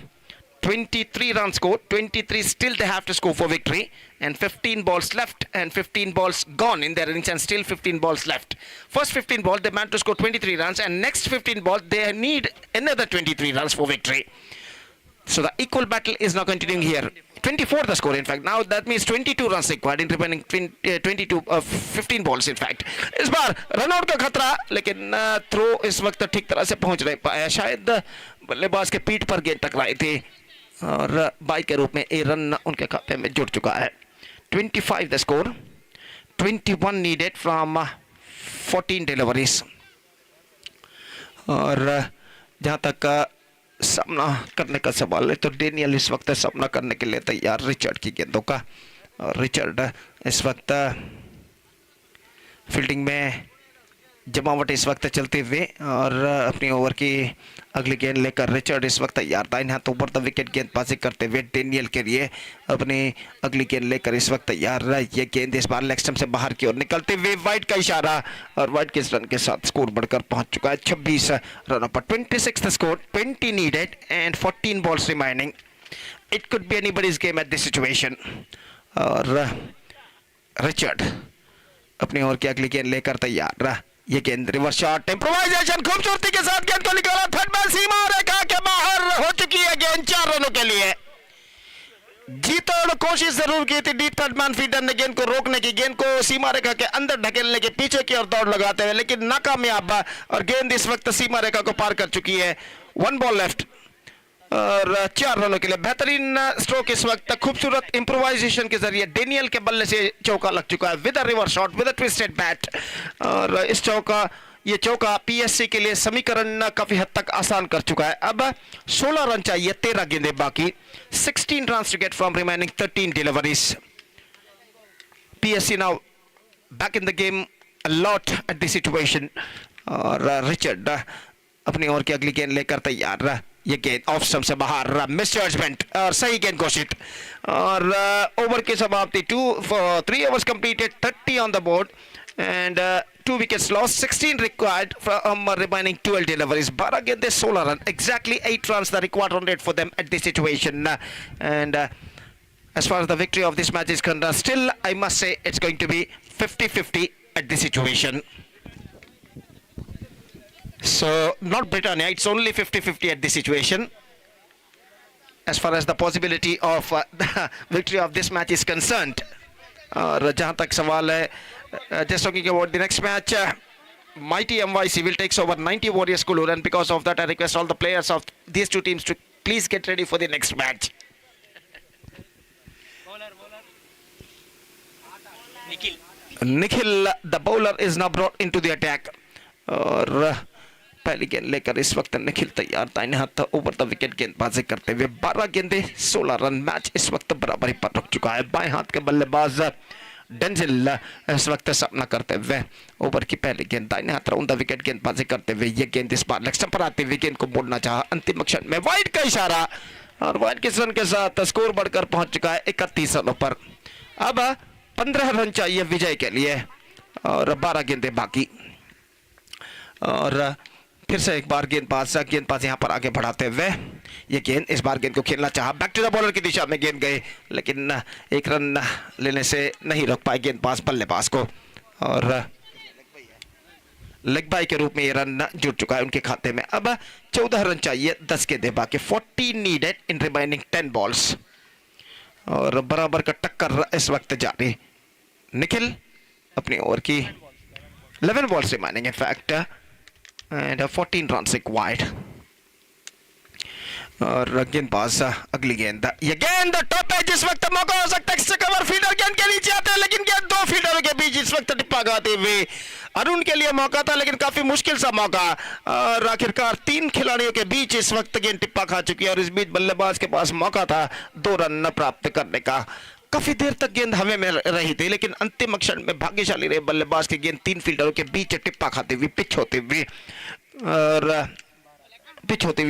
23 runs scored, 23 still they have to score for victory, and 15 balls left and 15 balls gone in their innings, and still 15 balls left. First 15 balls they managed to score 23 runs, and next 15 balls they need another 23 runs for victory. So the equal battle is now continuing here. 24 the score in fact. Now that means 22 runs required in remaining 15 balls in fact. इस बार run out का खतरा, लेकिन throw इस वक्त ठीक तरह से पहुंच नहीं पाया, शायद बल्लेबाज के पीठ पर गेंद टकराई थी और बाई के रूप में 1 रन उनके खाते में जुड़ चुका है। 25 the score, 21 needed from 14 deliveries. और जहां तक सामना करने का सवाल है तो डेनियल इस वक्त सामना करने के लिए तैयार रिचर्ड की गेंदों का। और रिचर्ड इस वक्त फील्डिंग में जमावट इस वक्त चलते हुए, और अपनी ओवर की अगली गेंद लेकर रिचर्ड इस वक्त तैयार था। इन हाथों पर द विकेट गेंदबाजी करते हुए डेनियल के लिए अपनी अगली गेंद लेकर इस वक्त तैयार। ये गेंद इस बार लेग स्टंप से बाहर की ओर निकलते हुए वाइड का इशारा, और वाइड के इस रन के साथ स्कोर बढ़कर पहुंच चुका है 26 रनों पर। 26 score, 20 needed and 14 balls remaining. It could be anybody's game at this situation. और रिचर्ड अपनी ओवर की अगली गेंद लेकर तैयार। ये गेंद रिवर्स शॉट, इंप्रोवाइजेशन, खूबसूरती के साथ गेंद को निकाला, थर्ड मैन सीमा रेखा के बाहर हो चुकी है गेंद 4 रनों के लिए। जीतोड़ कोशिश जरूर की थी डीप थर्ड मैन फील्डर ने गेंद को रोकने की, गेंद को सीमा रेखा के अंदर ढकेलने के, पीछे की ओर दौड़ लगाते हुए, लेकिन नाकामयाब, और गेंद इस वक्त सीमा रेखा को पार कर चुकी है। 1 बॉल लेफ्ट और 4 रनों के लिए बेहतरीन स्ट्रोक इस वक्त खूबसूरत इंप्रोवाइजेशन के जरिए डेनियल के बल्ले से चौका लग चुका है with a reverse shot with a twisted bat. और इस ये चौका पीएससी के लिए समीकरण काफी हद तक आसान कर चुका है। अब 16 रन चाहिए, 13 गेंदें बाकी, 16 runs to get from remaining 13 deliveries. PSC now back in the game a lot at this situation. और रिचर्ड अपनी ओवर की अगली गेंद लेकर तैयार। ये गेंद ऑफ स्टंप से बाहर, मिस जजमेंट और सही गेंद घोषित। और ओवर की समाप्ति 3 overs completed, 30 on the board and 2 wickets lost, 16 required from remaining 12 deliveries. 12 गेंदें 16 run, exactly 8 runs the required run rate for them at this situation. And as far as the victory of this match is concerned, still I must say it's going to be 50-50 at this situation. So not Britannia, it's only 50-50 at this situation as far as the possibility of the victory of this match is concerned. और जहाँ तक सवाल है, just talking about the next match, mighty MYC will takes over 90 Warriors Kulur, and because of that I request all the players of these two teams to please get ready for the next match. Nikhil, the bowler, is now brought into the attack. और पहली गेंद लेकर इस वक्त निखिल तैयार, दाहिने हाथ over the wicket गेंदबाजी करते हुए 12 गेंदें 16 रन, मैच इस वक्त बराबरी पर रुक चुका है. बाएं हाथ के बल्लेबाज डेंजिल इस वक्त सामना करते हुए ओवर की पहली गेंद दाहिने हाथ राउंड द विकेट गेंदबाजी करते हुए ये गेंद इस बार लेग स्टंप पर आती हुई गेंद को मोड़ना चाहा, अंतिम क्षण में वाइड का इशारा, और वाइड के रन के साथ स्कोर बढ़कर पहुंच चुका है 31 रनों पर. अब 15 रन चाहिए विजय के लिए और 12 गेंदें बाकी. और फिर से एक बार गेंदबाज यहां पर आगे बढ़ाते हुए ये गेंद इस बार गेंद को खेलना चाहा, बैक टू द बॉलर की दिशा में गेंद गए, लेकिन एक रन लेने से नहीं रोक पाए गेंदबाज बल्लेबाज को, और लेग बाई के रूप में ये रन जुड़ चुका है उनके खाते में. अब 14 रन चाहिए, 10 गेंदें बाकी, 40 नीडेड इन रिमेनिंग 10 बॉल्स, और बराबर का टक्कर इस वक्त जारी. निखिल अपनी ओवर की 11 balls remaining in fact, and 14 runs required. और गेंदबाज अगली गेंद, ये गेंद टॉप है, जिस वक्त मौका हो सकता है कवर फील्डर गेंद के नीचे आते हैं, लेकिन गेंद दो फील्डरों के बीच इस वक्त टिप्पा गाते हुए अरुण के लिए मौका था, लेकिन काफी मुश्किल सा मौका, और आखिरकार 3 खिलाड़ियों के बीच इस वक्त गेंद टिप्पा खा चुकी है, और इस बीच बल्लेबाज के पास मौका था 2 रन प्राप्त करने का. काफी देर तक गेंद हवा में रही थी, लेकिन अंतिम क्षण में भाग्यशाली रहे बल्लेबाज की गेंद 3 फील्डरों के बीच टिप्पा खाते हुए पिच होते हुए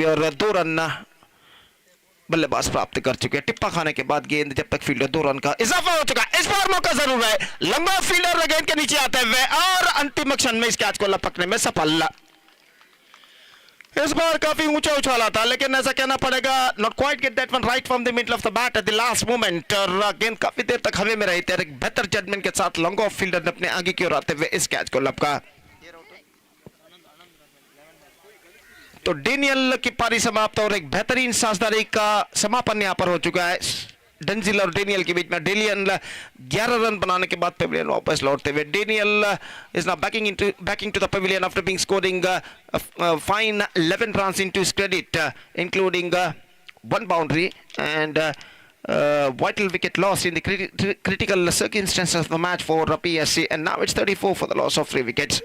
और 2 रन बल्लेबाज प्राप्त कर चुके हैं. टिप्पा खाने के बाद गेंद जब तक फील्डर 2 रन का इजाफा हो चुका है, इस बार मौका जरूर है, लंबा फील्डर गेंद के नीचे आते हुए और अंतिम क्षण में इस कैच को लपकने में सफल. इस बार काफी ऊंचा उछाला था, लेकिन ऐसा कहना पड़ेगा not quite get that one right from the middle of the bat at the last moment, और गेंद काफी देर तक हवा में रही थी. एक बेहतर जजमेंट के साथ लॉन्ग ऑफ फील्डर ने अपने आगे की ओर आते हुए इस कैच को लपका. तो डेनियल की पारी समाप्त और एक बेहतरीन साझेदारी का समापन यहां पर हो चुका है डेंजिल और डेनियल के बीच में. डेनियल 11 रन बनाने के बाद पेविलियन वापस लौटते हुए. Daniel is now backing to the pavilion after being scoring fine 11 runs into his credit, including 1 boundary and vital wicket loss in the critical circumstances of the match for PSC, and now it's 34 for the loss of 3 wickets.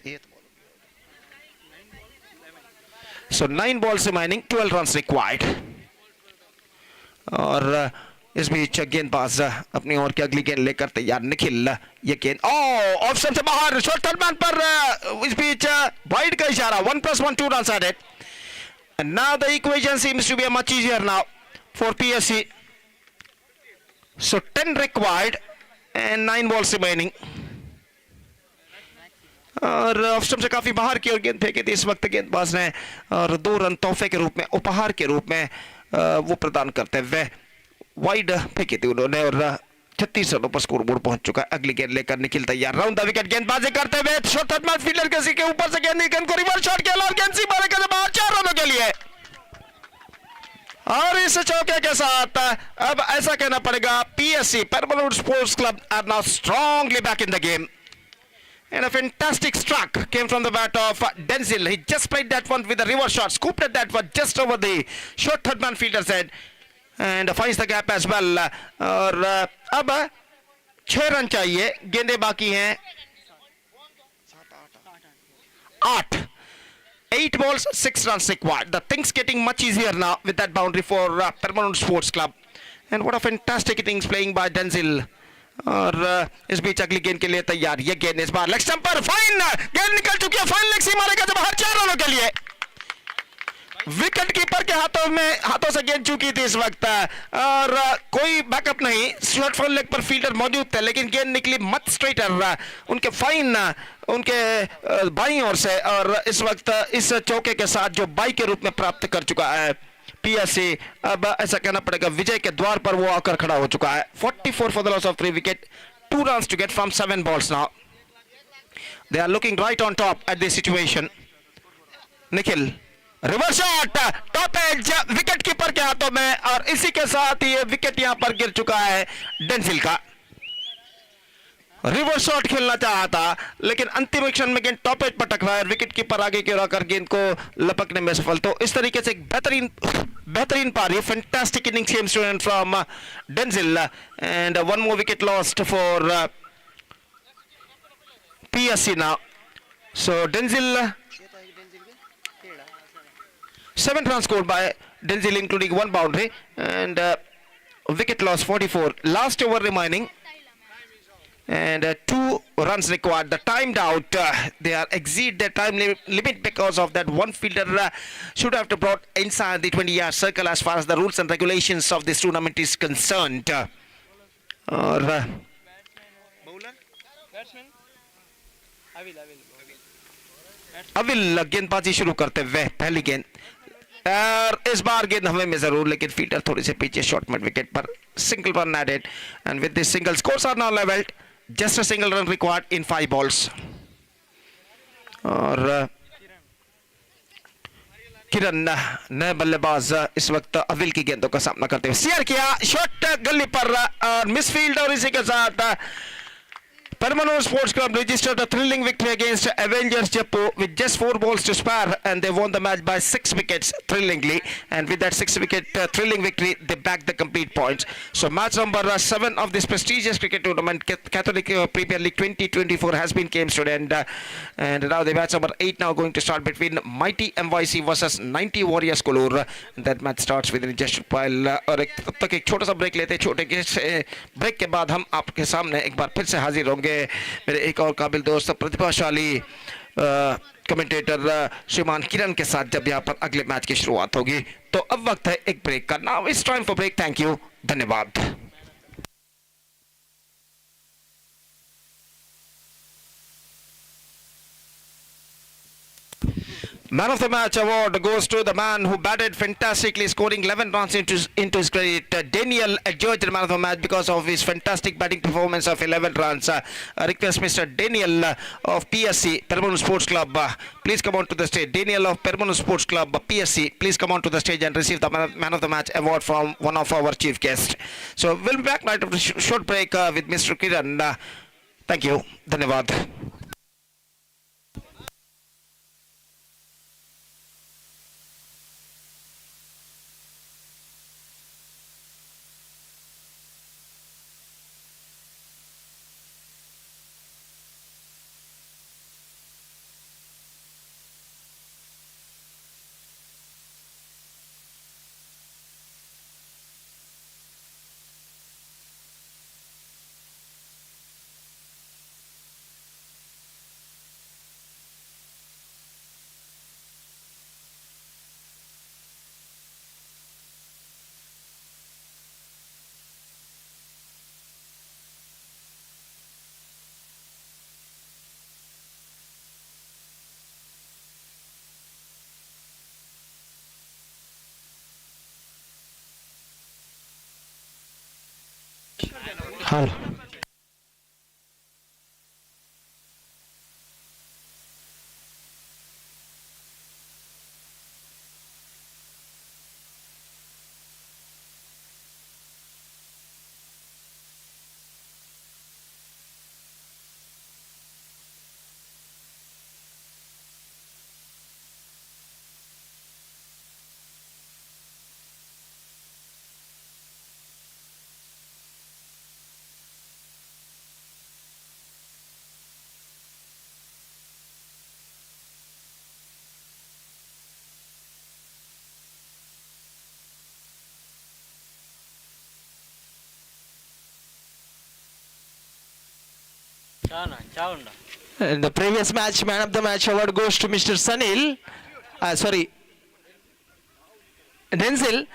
So 9 balls remaining, 12 runs required. और इस बीच गेंदबाज अपनी ओर की अगली गेंद लेकर तैयार. निखिल, ये गेंद ऑप्शन से बाहर, शॉर्ट थर्ड मैन पर इस बीच वाइड का इशारा. 1+1, 2 runs added, and now the equation seems to be much easier now for PSC. So 10 required and 9 balls remaining. और ऑप्शन से काफी बाहर की ओर गेंद फेंकी थी इस वक्त गेंदबाज ने, और 2 रन तोहफे के रूप में, उपहार के रूप में वो प्रदान करते हुए वाइड फेंकी थी उन्होंने, और 36 रनों पर स्कोर बोर्ड पहुंच चुका है. अगली गेंद लेकर निखिल तैयार, राउंड द विकेट गेंदबाजी करते हुए शॉट थर्ड मैन फील्डर के ऊपर से गेंद को रिवर्स शॉट किया और गेंद सीमा रेखा से बाहर 4 रनों के लिए. और इस चौके के साथ अब ऐसा कहना पड़ेगा PSC Permannur sports club are now strongly back in the game. And a fantastic struck came from the bat of Denzil. He just played that one with a reverse shot, scooped at that one just over the short third man fielder's head, and finds the gap as well. और अब 6 run चाहिए, गेंदें बाकी हैं 8. 8 balls, 6 runs required. The things getting much easier now with that boundary for Permannur Sports Club. And what a fantastic innings playing by Denzil. और इस बीच अगली गेंद के लिए तैयार. ये गेंद इस बार लेग स्टंप पर, फाइन गेंद निकल चुकी है, फाइन लेग सीमा रेखा से बाहर 4 रनों के लिए. विकेट कीपर के हाथों से गेंद चूकी थी इस वक्त और कोई बैकअप नहीं, शॉर्ट फॉल लेग पर फील्डर मौजूद थे लेकिन गेंद निकली मच स्ट्रेटर उनके फाइन उनके बाईं ओर से और इस वक्त इस चौके के साथ जो बाई के रूप में प्राप्त कर चुका है पीएससी, अब ऐसा कहना पड़ेगा विजय के द्वार पर वो आकर खड़ा हो चुका है। 44 for the loss of 3 wicket, 2 runs to get from 7 balls now. They are looking right on top at this situation. Nikhil reverse shot, top edge, wicket keeper के हाथों में और इसी के साथ ये विकेट यहां पर गिर चुका है डेंजिल का। रिवर्स शॉट खेलना चाहा था लेकिन अंतिम क्षण में गेंद टॉप एज पर टकराया, विकेट कीपर आगे की ओर आकर गेंद को लपकने में सफल। तो इस तरीके से एक बेहतरीन पारी, fantastic innings came student from Denzil and one more wicket lost for PSC now. So Denzil 7 runs scored by Denzil including 1 boundary and wicket loss 44. Last over remaining and 2 runs required. The timed out, they are exceed their time limit because of that one fielder should have to brought inside the 20-yard circle as far as the rules and regulations of this tournament is concerned. Or bowler, batsman, अविल गेंदबाजी शुरू करते हुए पहली गेंद और इस बार गेंद हमें में जरूर लेकिन फील्डर थोड़ी से पीछे शॉर्ट मिड विकेट पर single run added and with this single scores are now levelled, just a single run required in 5 balls. और किरण नए बल्लेबाज इस वक्त अविल की गेंदों का सामना करते हुए शेयर किया, शॉट गली पर और मिसफील्ड और इसी के साथ Permannur Sports Club registered a thrilling victory against Avengers Jaipur with just 4 balls to spare and they won the match by 6 wickets thrillingly, and with that 6 wicket thrilling victory they bagged the complete points. So match number 7 of this prestigious cricket tournament, Catholic Premier League 2024 has been came to an end and now the match number 8 now going to start between Mighty MYC versus 90 Warriors Kolur. That match starts within just while और तब तक एक छोटा सा break लेते हैं, छोटे के ब्रेक के बाद हम आपके सामने एक बार फिर से हाजिर होंगे मेरे एक और काबिल दोस्त प्रतिभाशाली कमेंटेटर श्रीमान किरण के साथ जब यहाँ पर अगले मैच की शुरुआत होगी। तो अब वक्त है एक ब्रेक का। Now it's time for break. Thank you, धन्यवाद। Man of the match award goes to the man who batted fantastically, scoring 11 runs into his credit. Daniel adjudged the man of the match because of his fantastic batting performance of 11 runs. I request Mr. Daniel of PSC, Permannur Sports Club, please come on to the stage. Daniel of Permannur Sports Club, PSC, please come on to the stage and receive the man of the match award from one of our chief guests. So we'll be back right after a short break with Mr. Kiran. Thank you. Dhanyavad. Hello. In the previous match, man of the match award goes to Mr. Sanil. Sorry, Denzel.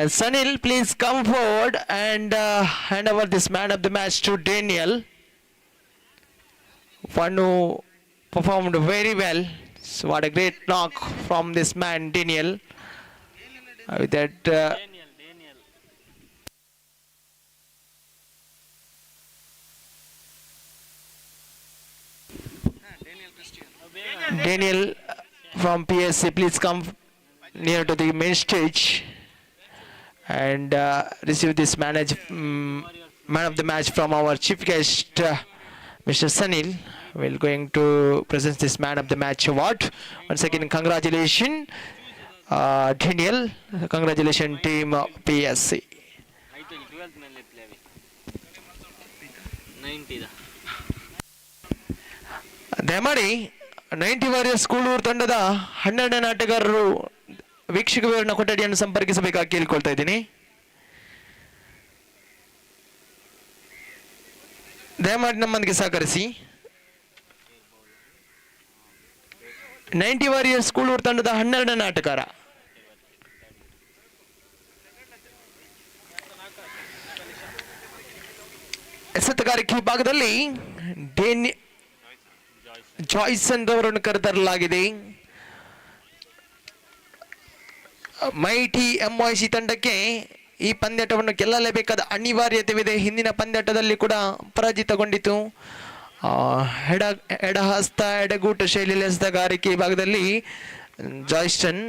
Sunil, please come forward and hand over this man of the match to Daniel. One who performed very well. So what a great knock from this man, Daniel. With that, Daniel from PSC, please come near to the main stage and receive this man of the match from our chief guest, Mr. Sunil. We're going to present this man of the match award. Once again, congratulations, Daniel. Congratulations, team PSC. ದಯಮಾಡಿ 90 warriors Kuloor ತಂಡದ 12 ಆಟಗಾರರು ವೀಕ್ಷಕ ವಿವರಣ ಕೊಠಡಿಯನ್ನು ಸಂಪರ್ಕಿಸಬೇಕಾಗಿ ಕೇಳಿಕೊಳ್ತಾ ಇದ್ದೀನಿ. ದಯಮಾಡಿ ನಮ್ಮೊಂದಿಗೆ ಸಹಕರಿಸಿ. 90 warriors Kuloor ತಂಡದ 12 ಆಟಗಾರ ಎಸೆತಗಾರಿಕೆ ವಿಭಾಗದಲ್ಲಿ ಜಾಯ್ಸನ್ ಅವರನ್ನು ಕರೆತರಲಾಗಿದೆ. ಮೈಟಿ ಎಂವೈಸಿ ತಂಡಕ್ಕೆ ಈ ಪಂದ್ಯಾಟವನ್ನು ಗೆಲ್ಲಲೇಬೇಕಾದ ಅನಿವಾರ್ಯತೆವಿದೆ. ಹಿಂದಿನ ಪಂದ್ಯಾಟದಲ್ಲಿ ಕೂಡ ಪರಾಜಿತಗೊಂಡಿತು. ಎಡಹಸ್ತ ಎಡಗೂಟ ಶೈಲಿಯಲ್ಲಿ ಎಸೆತಗಾರಿಕೆ ವಿಭಾಗದಲ್ಲಿ ಜಾಯ್ಸನ್,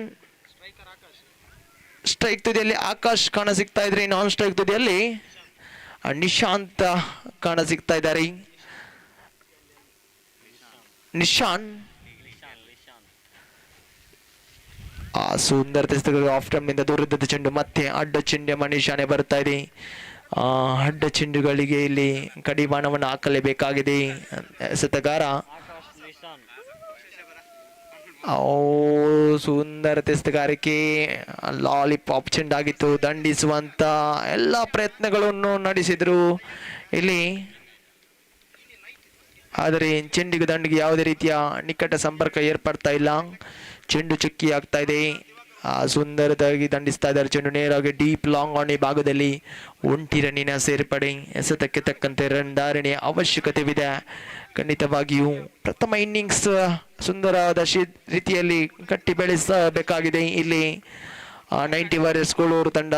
ಸ್ಟ್ರೈಕ್ ತುದಿಯಲ್ಲಿ ಆಕಾಶ್ ಕಾಣ ಸಿಗ್ತಾ ಇದ್ರೆ, ನಾನ್ ಸ್ಟ್ರೈಕ್ ತುದಿಯಲ್ಲಿ ನಿಶಾಂತ್ ಕಾಣ ಸಿಗ್ತಾ ಇದ್ದಾರೆ. ನಿಶಾನ್ ಸುಂದರ ಆಫ್ ಟೈಮ್ ನಿಂದ ದೂರದ ಚೆಂಡು, ಮತ್ತೆ ಅಡ್ಡ ಚೆಂಡು ಮನೀಶಾನೆ ಬರ್ತಾ ಇದೆ. ಅಡ್ಡ ಚೆಂಡುಗಳಿಗೆ ಇಲ್ಲಿ ಕಡಿವಾಣವನ್ನು ಹಾಕಲೇಬೇಕಾಗಿದೆ ಎಸೆತಗಾರ. ಸುಂದರ ಎಸೆತಗಾರಿಕೆ, ಲಾಲಿಪಾಪ್ ಚೆಂಡಾಗಿತ್ತು. ದಂಡಿಸುವಂತ ಎಲ್ಲ ಪ್ರಯತ್ನಗಳನ್ನು ನಡೆಸಿದ್ರು ಇಲ್ಲಿ, ಆದರೆ ಚೆಂಡಿಗೆ ದಂಡಿಗೆ ಯಾವುದೇ ರೀತಿಯ ನಿಕಟ ಸಂಪರ್ಕ ಏರ್ಪಡ್ತಾ ಇಲ್ಲ. ಚೆಂಡು ಚುಕ್ಕಿ ಆಗ್ತಾ ಇದೆ. ಸುಂದರವಾಗಿ ದಂಡಿಸ್ತಾ ಇದ್ದಾರೆ. ಚೆಂಡು ನೇರವಾಗಿ ಡೀಪ್ ಲಾಂಗ್ ಆನ್ ಈ ಭಾಗದಲ್ಲಿ 1 ರನ್ನಿನ ಸೇರ್ಪಡೆ. ಎಸೆತಕ್ಕೆ ತಕ್ಕಂತೆ ರನ್ ಧಾರಣೆಯ ಅವಶ್ಯಕತೆವಿದೆ. ಖಂಡಿತವಾಗಿಯೂ ಪ್ರಥಮ ಇನ್ನಿಂಗ್ಸ್ ಸುಂದರವಾದ ರೀತಿಯಲ್ಲಿ ಕಟ್ಟಿ ಬೆಳೆಸಬೇಕಾಗಿದೆ. ಇಲ್ಲಿ 90 ವಾರಿಯರ್ಸ್ ಕೂಳೂರು ತಂಡ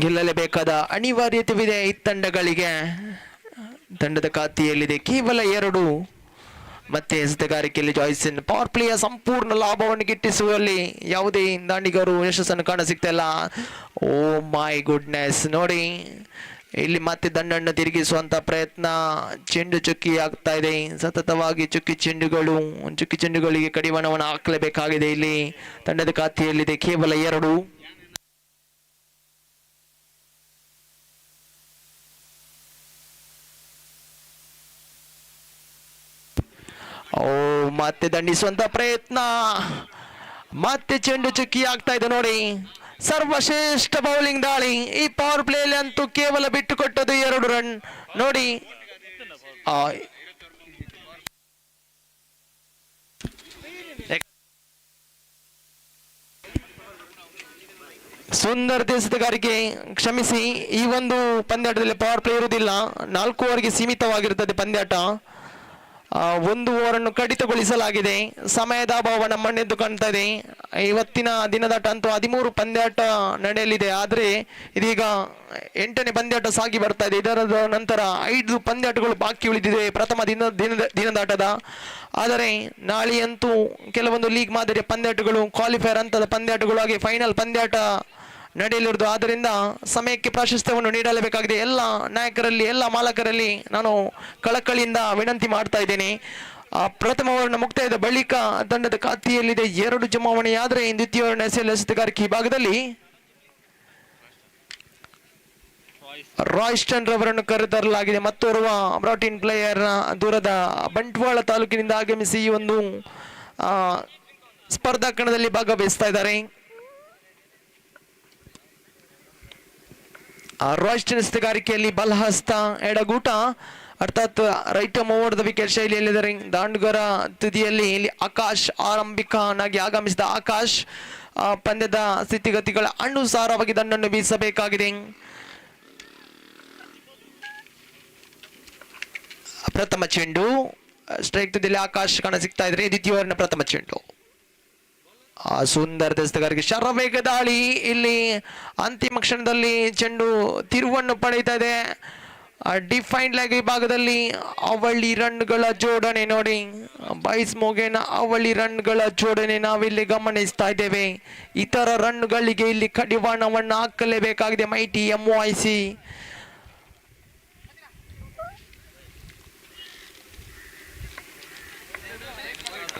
ಗೆಲ್ಲಲೇಬೇಕಾದ ಅನಿವಾರ್ಯತೆವಿದೆ ಈ ತಂಡಗಳಿಗೆ. ತಂಡದ ಖಾತೆಯಲ್ಲಿದೆ ಕೇವಲ 2. ಮತ್ತೆ ಎಸೆತಗಾರಿಕೆಯಲ್ಲಿ ಜಾಯ್ಸನ್ ಪವರ್ ಪ್ಲೇಯ ಸಂಪೂರ್ಣ ಲಾಭವನ್ನು ಗಿಟ್ಟಿಸುವಲ್ಲಿ ಯಾವುದೇ ದಾಂಡಿಗರು ಯಶಸ್ಸನ್ನು ಕಾಣ ಸಿಗ್ತಾ ಇಲ್ಲ. ಓ ಮೈ ಗುಡ್ನೆಸ್, ನೋಡಿ ಇಲ್ಲಿ ಮತ್ತೆ ದಂಡನ್ನು ತಿರುಗಿಸುವಂತ ಪ್ರಯತ್ನ. ಚೆಂಡು ಚುಕ್ಕಿ ಆಗ್ತಾ ಇದೆ. ಸತತವಾಗಿ ಚುಕ್ಕಿ ಚೆಂಡುಗಳಿಗೆ ಕಡಿವಾಣವನ್ನು ಹಾಕಲೇಬೇಕಾಗಿದೆ. ಇಲ್ಲಿ ತಂಡದ ಖಾತೆಯಲ್ಲಿದೆ ಕೇವಲ 2. ಮತ್ತೆ ದಂಡಿಸುವಂತ ಪ್ರಯತ್ನ, ಮತ್ತೆ ಚೆಂಡು ಚುಕ್ಕಿ ಆಗ್ತಾ ಇದೆ. ನೋಡಿ, ಸರ್ವಶ್ರೇಷ್ಠ ಬೌಲಿಂಗ್ ದಾಳಿ. ಈ ಪವರ್ ಪ್ಲೇಯಲ್ಲಿ ಅಂತೂ ಕೇವಲ ಬಿಟ್ಟುಕೊಟ್ಟದು 2 ರನ್. ನೋಡಿ, ಸುಂದರ ಎಸೆತಗಾರಿಕೆ. ಕ್ಷಮಿಸಿ, ಈ ಒಂದು ಪಂದ್ಯಾಟದಲ್ಲಿ ಪವರ್ ಪ್ಲೇ ಇರುವುದಿಲ್ಲ. 4 ಓವರ್ಗೆ ಸೀಮಿತವಾಗಿರುತ್ತದೆ ಪಂದ್ಯಾಟ. 1 ಓವರನ್ನು ಕಡಿತಗೊಳಿಸಲಾಗಿದೆ. ಸಮಯದ ಅಭಾವ ನಮ್ಮನ್ನೆದ್ದು ಕಾಣ್ತಾ ಇದೆ. ಇವತ್ತಿನ ದಿನದಾಟ ಅಂತೂ 13 ಪಂದ್ಯಾಟ ನಡೆಯಲಿದೆ. ಆದರೆ ಇದೀಗ 8ನೇ ಪಂದ್ಯಾಟ ಸಾಗಿ ಬರ್ತಾ ಇದೆ. ಇದರ ನಂತರ 5 ಪಂದ್ಯಾಟಗಳು ಬಾಕಿ ಉಳಿದಿದೆ ಪ್ರಥಮ ದಿನದಾಟದ. ಆದರೆ ನಾಳೆಯಂತೂ ಕೆಲವೊಂದು ಲೀಗ್ ಮಾದರಿಯ ಪಂದ್ಯಾಟಗಳು, ಕ್ವಾಲಿಫೈಯರ್ ಹಂತದ ಪಂದ್ಯಾಟಗಳು, ಹಾಗೆ ಫೈನಲ್ ಪಂದ್ಯಾಟ ನಡೆಯಲಿರುವುದು. ಆದ್ದರಿಂದ ಸಮಯಕ್ಕೆ ಪ್ರಾಶಸ್ತ್ಯವನ್ನು ನೀಡಲೇಬೇಕಾಗಿದೆ. ಎಲ್ಲ ನಾಯಕರಲ್ಲಿ, ಎಲ್ಲ ಮಾಲಕರಲ್ಲಿ ನಾನು ಕಳಕಳಿಯಿಂದ ವಿನಂತಿ ಮಾಡ್ತಾ ಇದ್ದೇನೆ. ಪ್ರಥಮ ಓವರ್ನ ಮುಕ್ತಾಯದ ಬಳಿಕ ತಂಡದ ಖಾತೆಯಲ್ಲಿದೆ 2 ಜಮಾವಣೆಯಾದರೆ ದ್ವಿತೀಯ ಓವರ್ನ ಎಸೆತಗಾರಿಕೆ ವಿಭಾಗದಲ್ಲಿ ರಾಯ್ಸ್ಟನ್ ರವರನ್ನು ಕರೆತರಲಾಗಿದೆ. ಮತ್ತೋರ್ವ ಬ್ರಾಟಿನ್ ಪ್ಲೇಯರ್ ದೂರದ ಬಂಟ್ವಾಳ ತಾಲೂಕಿನಿಂದ ಆಗಮಿಸಿ ಈ ಒಂದು ಸ್ಪರ್ಧಾ ಕಣದಲ್ಲಿ ಭಾಗವಹಿಸ್ತಾ ಇದ್ದಾರೆ. ರಾಯ್ಸ್ಟನ್ ಎಸೆತಗಾರಿಕೆಯಲ್ಲಿ ಬಲಹಸ್ತ ಎಡಗೂಟ ಅರ್ಥಾತ್ ರೈಟ್ ಓವರ್ ದ ವಿಕೆಟ್ ಶೈಲಿಯಲ್ಲಿದ್ದಾರೆ. ದಾಂಡುಗರ ತುದಿಯಲ್ಲಿ ಇಲ್ಲಿ ಆಕಾಶ್ ಆರಂಭಿಕನಾಗಿ ಆಗಮಿಸಿದ ಆಕಾಶ್ ಪಂದ್ಯದ ಸ್ಥಿತಿಗತಿಗಳ ಅನುಸಾರವಾಗಿ ದಂಡನ್ನು ಬೀಸಬೇಕಾಗಿದೆ. ಪ್ರಥಮ ಚೆಂಡು ಸ್ಟ್ರೈಕ್ ತುದಿಯಲ್ಲಿ ಆಕಾಶ್ ಕಾಣ ಸಿಗ್ತಾ ಇದ್ರೆ ದ್ವಿತೀಯ ಓವರಿನ ಪ್ರಥಮ ಚೆಂಡು. ಸುಂದರ ದಸ್ತಗಾರಿಗೆ ಶರವೇಗ ದಾಳಿ. ಇಲ್ಲಿ ಅಂತಿಮ ಕ್ಷಣದಲ್ಲಿ ಚೆಂಡು ತಿರುವನ್ನು ಪಡೆಯುತ್ತಾ ಇದೆ. ಡಿಫೈನ್ಡ್ ಲೆಗ್ ವಿಭಾಗದಲ್ಲಿ ಅವಳಿ ರನ್ಗಳ ಜೋಡಣೆ ನೋಡಿ, ಬೈಸ್ ಮೊಗೇನ ಅವಳಿ ರನ್ಗಳ ಜೋಡಣೆ ನಾವಿಲ್ಲಿ ಗಮನಿಸ್ತಾ ಇದ್ದೇವೆ. ಇತರ ರನ್ಗಳಿಗೆ ಇಲ್ಲಿ ಕಡಿವಾಣವನ್ನು ಹಾಕಲೇಬೇಕಾಗಿದೆ ಮೈಟಿ MOIC.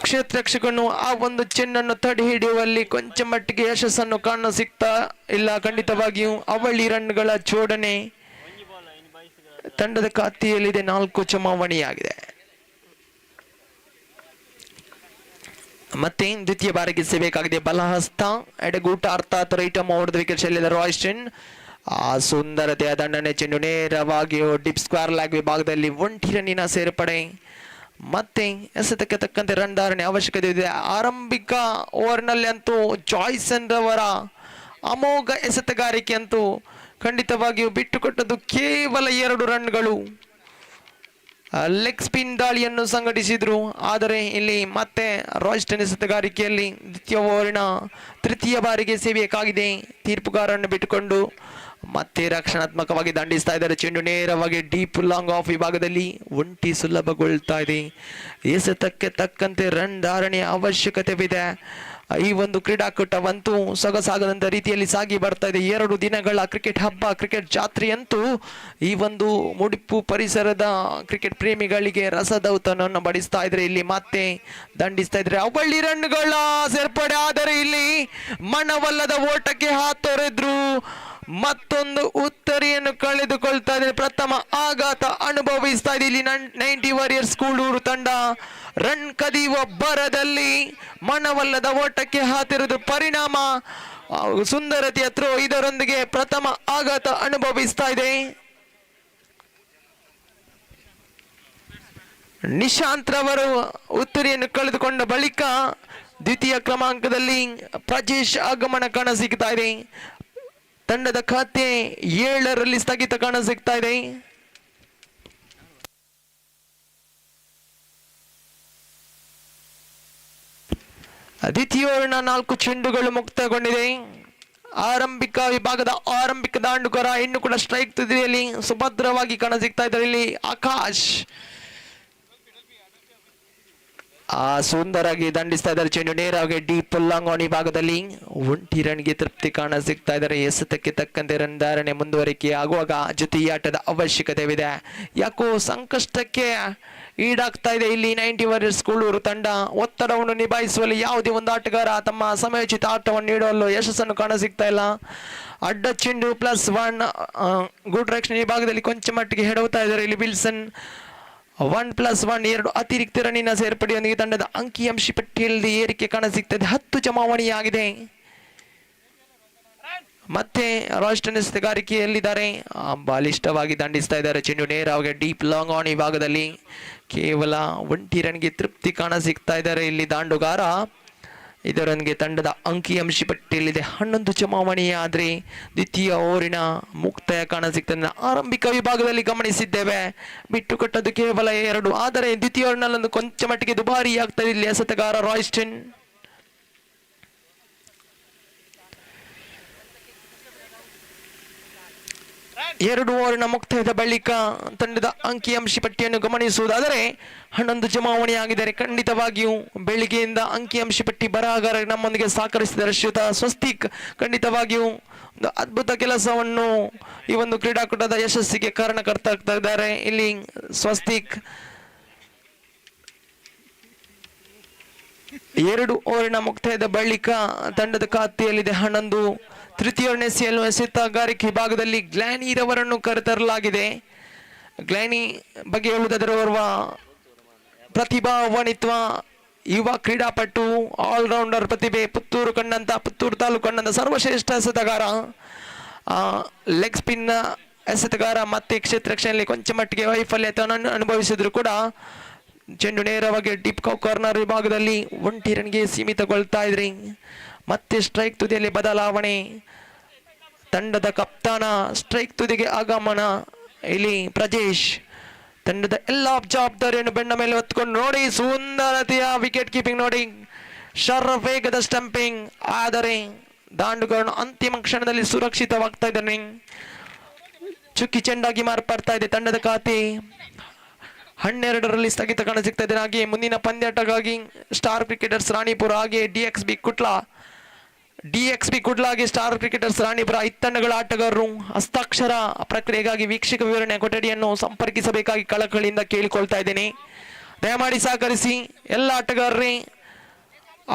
ಕ್ಷೇತ್ರಕ್ಷಕನು ಆ ಒಂದು ಚೆನ್ನನ್ನು ತಡೆ ಹಿಡಿಯುವಲ್ಲಿ ಕೊಂಚ ಮಟ್ಟಿಗೆ ಯಶಸ್ಸನ್ನು ಕಾಣ ಸಿಗ್ತಾ ಇಲ್ಲ. ಖಂಡಿತವಾಗಿಯೂ ಅವಳಿ ರನ್ಗಳ ಜೋಡಣೆ ತಂಡದ ಖಾತೆಯಲ್ಲಿದೆ. 4 ಚುನಾವಣೆಯಾಗಿದೆ. ಮತ್ತೆ ದ್ವಿತೀಯ ಬಾರಿಗೆ ಸೇಬೇಕಾಗಿದೆ ಬಲಹಸ್ತ ಎಡಗೂಟ ಅರ್ಥಾತ್ ರೈಟ್ ಓವರ್ ವಿಕೆಟ್ ಶೈಲಿಯ ರಾಯ್ಸ್ಟನ್. ಸುಂದರತೆಯ ದಂಡನೆ ಚೆಂಡು ನೇರವಾಗಿ ಡಿಪ್ ಸ್ಕ್ವೇರ್ ಲ್ಯಾಗ್ ವಿಭಾಗದಲ್ಲಿ 1 ರನ್ನಿನ ಸೇರ್ಪಡೆ. ಮತ್ತೆ ಎಸೆತಕ್ಕೆ ತಕ್ಕಂತೆ ರನ್ ಧಾರಣೆ ಅವಶ್ಯಕತೆ ಇದೆ. ಆರಂಭಿಕ ಓವರ್ನಲ್ಲಿ ಅಂತೂ ಜಾಯ್ಸನ್ ರವರ ಅಮೋಘ ಎಸೆತಗಾರಿಕೆ ಅಂತೂ ಖಂಡಿತವಾಗಿಯೂ ಬಿಟ್ಟುಕೊಟ್ಟದ್ದು ಕೇವಲ 2 ರನ್ಗಳು. ಲೆಗ್ ಸ್ಪಿನ್ ದಾಳಿಯನ್ನು ಸಂಘಟಿಸಿದ್ರು. ಆದರೆ ಇಲ್ಲಿ ಮತ್ತೆ ರಾಯ್ಸ್ಟನ್ ಎಸೆತಗಾರಿಕೆಯಲ್ಲಿ ದ್ವಿತೀಯ ಓವರಿನ ತೃತೀಯ ಬಾರಿಗೆ ಸೇವೆಯಾಗಿದೆ. ತೀರ್ಪುಗಾರನ್ನು ಬಿಟ್ಟುಕೊಂಡು ಮತ್ತೆ ರಕ್ಷಣಾತ್ಮಕವಾಗಿ ದಂಡಿಸ್ತಾ ಇದ್ದಾರೆ. ಚೆಂಡು ನೇರವಾಗಿ ಡೀಪ್ ಲಾಂಗ್ ಆಫ್ ವಿಭಾಗದಲ್ಲಿ ಒಂಟಿ ಸುಲಭಗೊಳ್ತಾ ಇದೆ. ಎಸೆತಕ್ಕೆ ತಕ್ಕಂತೆ ರನ್ ಧಾರಣೆಯ ಅವಶ್ಯಕತೆವಿದೆ. ಈ ಒಂದು ಕ್ರೀಡಾಕೂಟವಂತೂ ಸೊಗಸಾಗದಂತ ರೀತಿಯಲ್ಲಿ ಸಾಗಿ ಬರ್ತಾ ಇದೆ. 2 ದಿನಗಳ ಕ್ರಿಕೆಟ್ ಹಬ್ಬ, ಕ್ರಿಕೆಟ್ ಜಾತ್ರೆ ಅಂತೂ ಈ ಒಂದು ಮುಡಿಪು ಪರಿಸರದ ಕ್ರಿಕೆಟ್ ಪ್ರೇಮಿಗಳಿಗೆ ರಸದೌತಣವನ್ನು ಬಡಿಸ್ತಾ ಇದ್ರೆ. ಇಲ್ಲಿ ಮತ್ತೆ ದಂಡಿಸ್ತಾ ಇದ್ರೆ ಅವಳಿ ರನ್ಗಳ ಸೇರ್ಪಡೆ. ಆದರೆ ಇಲ್ಲಿ ಮನವಲ್ಲದ ಓಟಕ್ಕೆ ಹಾತೊರೆದ್ರು. ಮತ್ತೊಂದು ಉತ್ತರಿಯನ್ನು ಕಳೆದುಕೊಳ್ತಾ ಇದೆ. ಪ್ರಥಮ ಆಘಾತ ಅನುಭವಿಸ್ತಾ ಇದೆ ಇಲ್ಲಿ 90 ವಾರಿಯರ್ಸ್ ಕೂಳೂರು ತಂಡ. ರನ್ ಕದಿಯುವ ಬರದಲ್ಲಿ ಮನವಲ್ಲದ ಓಟಕ್ಕೆ ಹಾತಿರುವುದು ಪರಿಣಾಮ ಸುಂದರತೆಯ ಥ್ರೋ ಇದರೊಂದಿಗೆ ಪ್ರಥಮ ಆಘಾತ ಅನುಭವಿಸ್ತಾ ಇದೆ. ನಿಶಾಂತ್ ರವರು ಉತ್ತರಿಯನ್ನು ಕಳೆದುಕೊಂಡ ಬಳಿಕ ದ್ವಿತೀಯ ಕ್ರಮಾಂಕದಲ್ಲಿ ಪ್ರಜೇಶ್ ಆಗಮನ ಕಾಣ ಸಿಗ್ತಾ ಇದೆ. ತಂಡದ ಖಾತೆ 7ರಲ್ಲಿ ಸ್ಥಗಿತ ಕಾಣ ಸಿಗ್ತಾ ಇದೆ. ದ್ವಿತೀಯ ಓವರ್ನ 4 ಚೆಂಡುಗಳು ಮುಕ್ತಾಯಗೊಂಡಿದೆ. ಆರಂಭಿಕ ವಿಭಾಗದ ಆರಂಭಿಕ ದಾಂಡುಗರ ಇನ್ನು ಕೂಡ ಸ್ಟ್ರೈಕ್ ತುದಿಯಲ್ಲಿ ಸುಭದ್ರವಾಗಿ ಕಾಣ ಸಿಗ್ತಾ ಇದ್ದಾರೆ. ಇಲ್ಲಿ ಆಕಾಶ್ ಸುಂದರಾಗಿ ದಂಡಿಸ್ತಾ ಇದ್ದಾರೆ. ಚೆಂಡು ನೇರವಾಗಿ ಡೀಪ್ ಲಾಂಗ್ ಆನ್ ವಿಭಾಗದಲ್ಲಿ 1 ರನ್ಗೆ ತೃಪ್ತಿ ಕಾಣ ಸಿಗ್ತಾ ಇದ್ದಾರೆ. ಎಸೆತಕ್ಕೆ ತಕ್ಕಂತೆ ರನ್ ಧಾರಣೆ ಮುಂದುವರಿಕೆ ಆಗುವಾಗ ಜೊತೆಯಾಟದ ಅವಶ್ಯಕತೆವಿದೆ. ಯಾಕೋ ಸಂಕಷ್ಟಕ್ಕೆ ಈಡಾಗ್ತಾ ಇದೆ ಇಲ್ಲಿ 90 ವಾರಿಯರ್ಸ್ ಕೂಳೂರು ತಂಡ. ಒತ್ತಡವನ್ನು ನಿಭಾಯಿಸುವಲ್ಲಿ ಯಾವುದೇ ಒಂದು ಆಟಗಾರ ತಮ್ಮ ಸಮಯೋಚಿತ ಆಟವನ್ನು ನೀಡಲು ಯಶಸ್ಸನ್ನು ಕಾಣ ಸಿಗ್ತಾ ಇಲ್ಲ. ಅಡ್ಡ ಚೆಂಡು +1 ಗುಡ್ ಡೈರೆಕ್ಷನ್ ವಿಭಾಗದಲ್ಲಿ ಕೊಂಚ ಮಟ್ಟಿಗೆ ಹೆಡವುತ್ತಾ ಇದ್ದಾರೆ. ಇಲ್ಲಿ ವಿಲ್ಸನ್ 1+1 2 ಅತಿರಿಕ್ತ ರನ್ನಿನ ಸೇರ್ಪಡೆಯೊಂದಿಗೆ ತಂಡದ ಅಂಕಿಅಂಶ ಪಟ್ಟಿಯಲ್ಲಿ ಏರಿಕೆ ಕಾಣ ಸಿಗ್ತದೆ. 10 ಜಮಾವಣೆಯಾಗಿದೆ. ಮತ್ತೆ ರಾಯ್ಸ್ಟನ್ ಎಸೆತಗಾರಿಕೆಯಲ್ಲಿದ್ದಾರೆ. ಬಾಲಿಷ್ಠವಾಗಿ ದಂಡಿಸ್ತಾ ಇದ್ದಾರೆ. ಚೆಂಡು ನೇರವಾಗಿ ಡೀಪ್ ಲಾಂಗ್ ಆನ್ ವಿಭಾಗದಲ್ಲಿ ಕೇವಲ 1 ರನ್ಗೆ ತೃಪ್ತಿ ಕಾಣ ಸಿಗ್ತಾ ಇದ್ದಾರೆ ಇಲ್ಲಿ ದಾಂಡುಗಾರ. ಇದರೊಂದಿಗೆ ತಂಡದ ಅಂಕಿಅಂಶ ಪಟ್ಟಿಯಲ್ಲಿದೆ 11 ಜಮಾವಣೆಯಾದ್ರೆ ದ್ವಿತೀಯ ಓವರಿನ ಮುಕ್ತಾಯ ಕಾಣ ಸಿಗ್ತದೆ. ಆರಂಭಿಕ ವಿಭಾಗದಲ್ಲಿ ಗಮನಿಸಿದ್ದೇವೆ ಬಿಟ್ಟುಕೊಟ್ಟದ್ದು ಕೇವಲ 2. ಆದರೆ ದ್ವಿತೀಯ ಓವರ್ನಲ್ಲೊಂದು ಕೊಂಚ ಮಟ್ಟಿಗೆ ದುಬಾರಿ ಆಗ್ತದೆ ಇಲ್ಲಿ ಎಸೆತಗಾರ ರಾಯ್ಸ್ಟನ್. ಎರಡು ಓವರಿನ ಮುಕ್ತಾಯದ ಬಳಿಕ ತಂಡದ ಅಂಕಿಅಂಶ ಪಟ್ಟಿಯನ್ನು ಗಮನಿಸುವುದಾದರೆ 11 ಜಮಾವಣೆಯಾಗಿದ್ದಾರೆ. ಖಂಡಿತವಾಗಿಯೂ ಬೆಳಿಗ್ಗೆಯಿಂದ ಅಂಕಿಅಂಶ ಪಟ್ಟಿ ಬರಹಗಾರ ನಮ್ಮೊಂದಿಗೆ ಸಹಕರಿಸಿದ್ದಾರೆ ಶ್ರೀಯುತ ಸ್ವಸ್ತಿಕ್. ಖಂಡಿತವಾಗಿಯೂ ಒಂದು ಅದ್ಭುತ ಕೆಲಸವನ್ನು ಈ ಒಂದು ಕ್ರೀಡಾಕೂಟದ ಯಶಸ್ಸಿಗೆ ಕಾರಣಕರ್ತ ಆಗ್ತಾ ಇದ್ದಾರೆ ಇಲ್ಲಿ ಸ್ವಸ್ತಿಕ್. 2 ಓವರಿನ ಮುಕ್ತಾಯದ ಬಳಿಕ ತಂಡದ ಖಾತೆಯಲ್ಲಿದೆ 11. ತೃತೀಯ ನೆಸೆಯಲು ಎಸೆತಗಾರಿಕೆ ವಿಭಾಗದಲ್ಲಿ ಗ್ಲಾನಿ ರವರನ್ನು ಕರೆತರಲಾಗಿದೆ. ಗ್ಲಾನಿ ಬಗ್ಗೆ ಹೇಳುವುದಾದರೆ ಓರ್ವ ಪ್ರತಿಭಾನ್ವಿತ ಯುವ ಕ್ರೀಡಾಪಟು, ಆಲ್ರೌಂಡರ್ ಪ್ರತಿಭೆ, ಪುತ್ತೂರು ತಾಲೂಕು ಕಂಡಂತ ಸರ್ವಶ್ರೇಷ್ಠ ಎಸೆತಗಾರ. ಲೆಗ್ ಸ್ಪಿನ್ ಎಸೆತಗಾರ ಮತ್ತೆ ಕ್ಷೇತ್ರ ರಕ್ಷಣೆಯಲ್ಲಿ ಕೊಂಚ ಮಟ್ಟಿಗೆ ವೈಫಲ್ಯತೆಯನ್ನು ಅನುಭವಿಸಿದ್ರು ಕೂಡ ಚೆಂಡು ನೇರವಾಗಿ ಡೀಪ್ ಕಾರ್ನರ್ ವಿಭಾಗದಲ್ಲಿ 1 ರನ್ಗೆ ಸೀಮಿತಗೊಳ್ತಾ ಇದ್ರಿ. ಮತ್ತೆ ಸ್ಟ್ರೈಕ್ ತುದಿಯಲ್ಲಿ ಬದಲಾವಣೆ, ತಂಡದ ಕಪ್ತಾನ ಸ್ಟ್ರೈಕ್ ತುದಿಗೆ ಆಗಮನ. ಇಲ್ಲಿ ಪ್ರಜೇಶ್ ತಂಡದ ಎಲ್ಲ ಜವಾಬ್ದಾರಿಯನ್ನು ಬೆನ್ನ ಮೇಲೆ ಹೊತ್ಕೊಂಡು ನೋಡಿ ಸುಂದರತೆಯ ವಿಕೆಟ್ ಕೀಪಿಂಗ್ ನೋಡಿ, ಶರವೇಗದ ಸ್ಟಂಪಿಂಗ್. ಆದರೆ ದಾಂಡುಗಾರನು ಅಂತಿಮ ಕ್ಷಣದಲ್ಲಿ ಸುರಕ್ಷಿತವಾಗ್ತಾ ಇದ್ದಾನೆ. ಚುಕ್ಕಿ ಚೆಂಡಾಗಿ ಮಾರ್ಪಡ್ತಾ ಇದೆ ತಂಡದ ಖಾತೆ. 12ರಲ್ಲಿ ಸ್ಥಗಿತ ಕಾಣ ಸಿಗ್ತಾ ಇದೆ. ಹಾಗೆ ಮುಂದಿನ ಪಂದ್ಯಾಟಕ್ಕಾಗಿ ಸ್ಟಾರ್ ಕ್ರಿಕೆಟರ್ಸ್ ರಾಣಿಪುರ ಹಾಗೆ ಡಿಎಕ್ಸ್ಬಿ ಕುಡ್ಲ ಹಾಗೆ ಸ್ಟಾರ್ ಕ್ರಿಕೆಟರ್ಸ್ ರಾಣಿಪುರ ಇತ್ತಂಡಗಳ ಆಟಗಾರರು ಹಸ್ತಾಕ್ಷರ ಪ್ರಕ್ರಿಯೆಗಾಗಿ ವೀಕ್ಷಕ ವಿವರಣೆ ಕೊಠಡಿಯನ್ನು ಸಂಪರ್ಕಿಸಬೇಕಾಗಿ ಕಳಕಳಿಯಿಂದ ಕೇಳಿಕೊಳ್ತಾ ಇದ್ದೇನೆ. ದಯಮಾಡಿ ಸಹಕರಿಸಿ. ಎಲ್ಲ ಆಟಗಾರರೇ,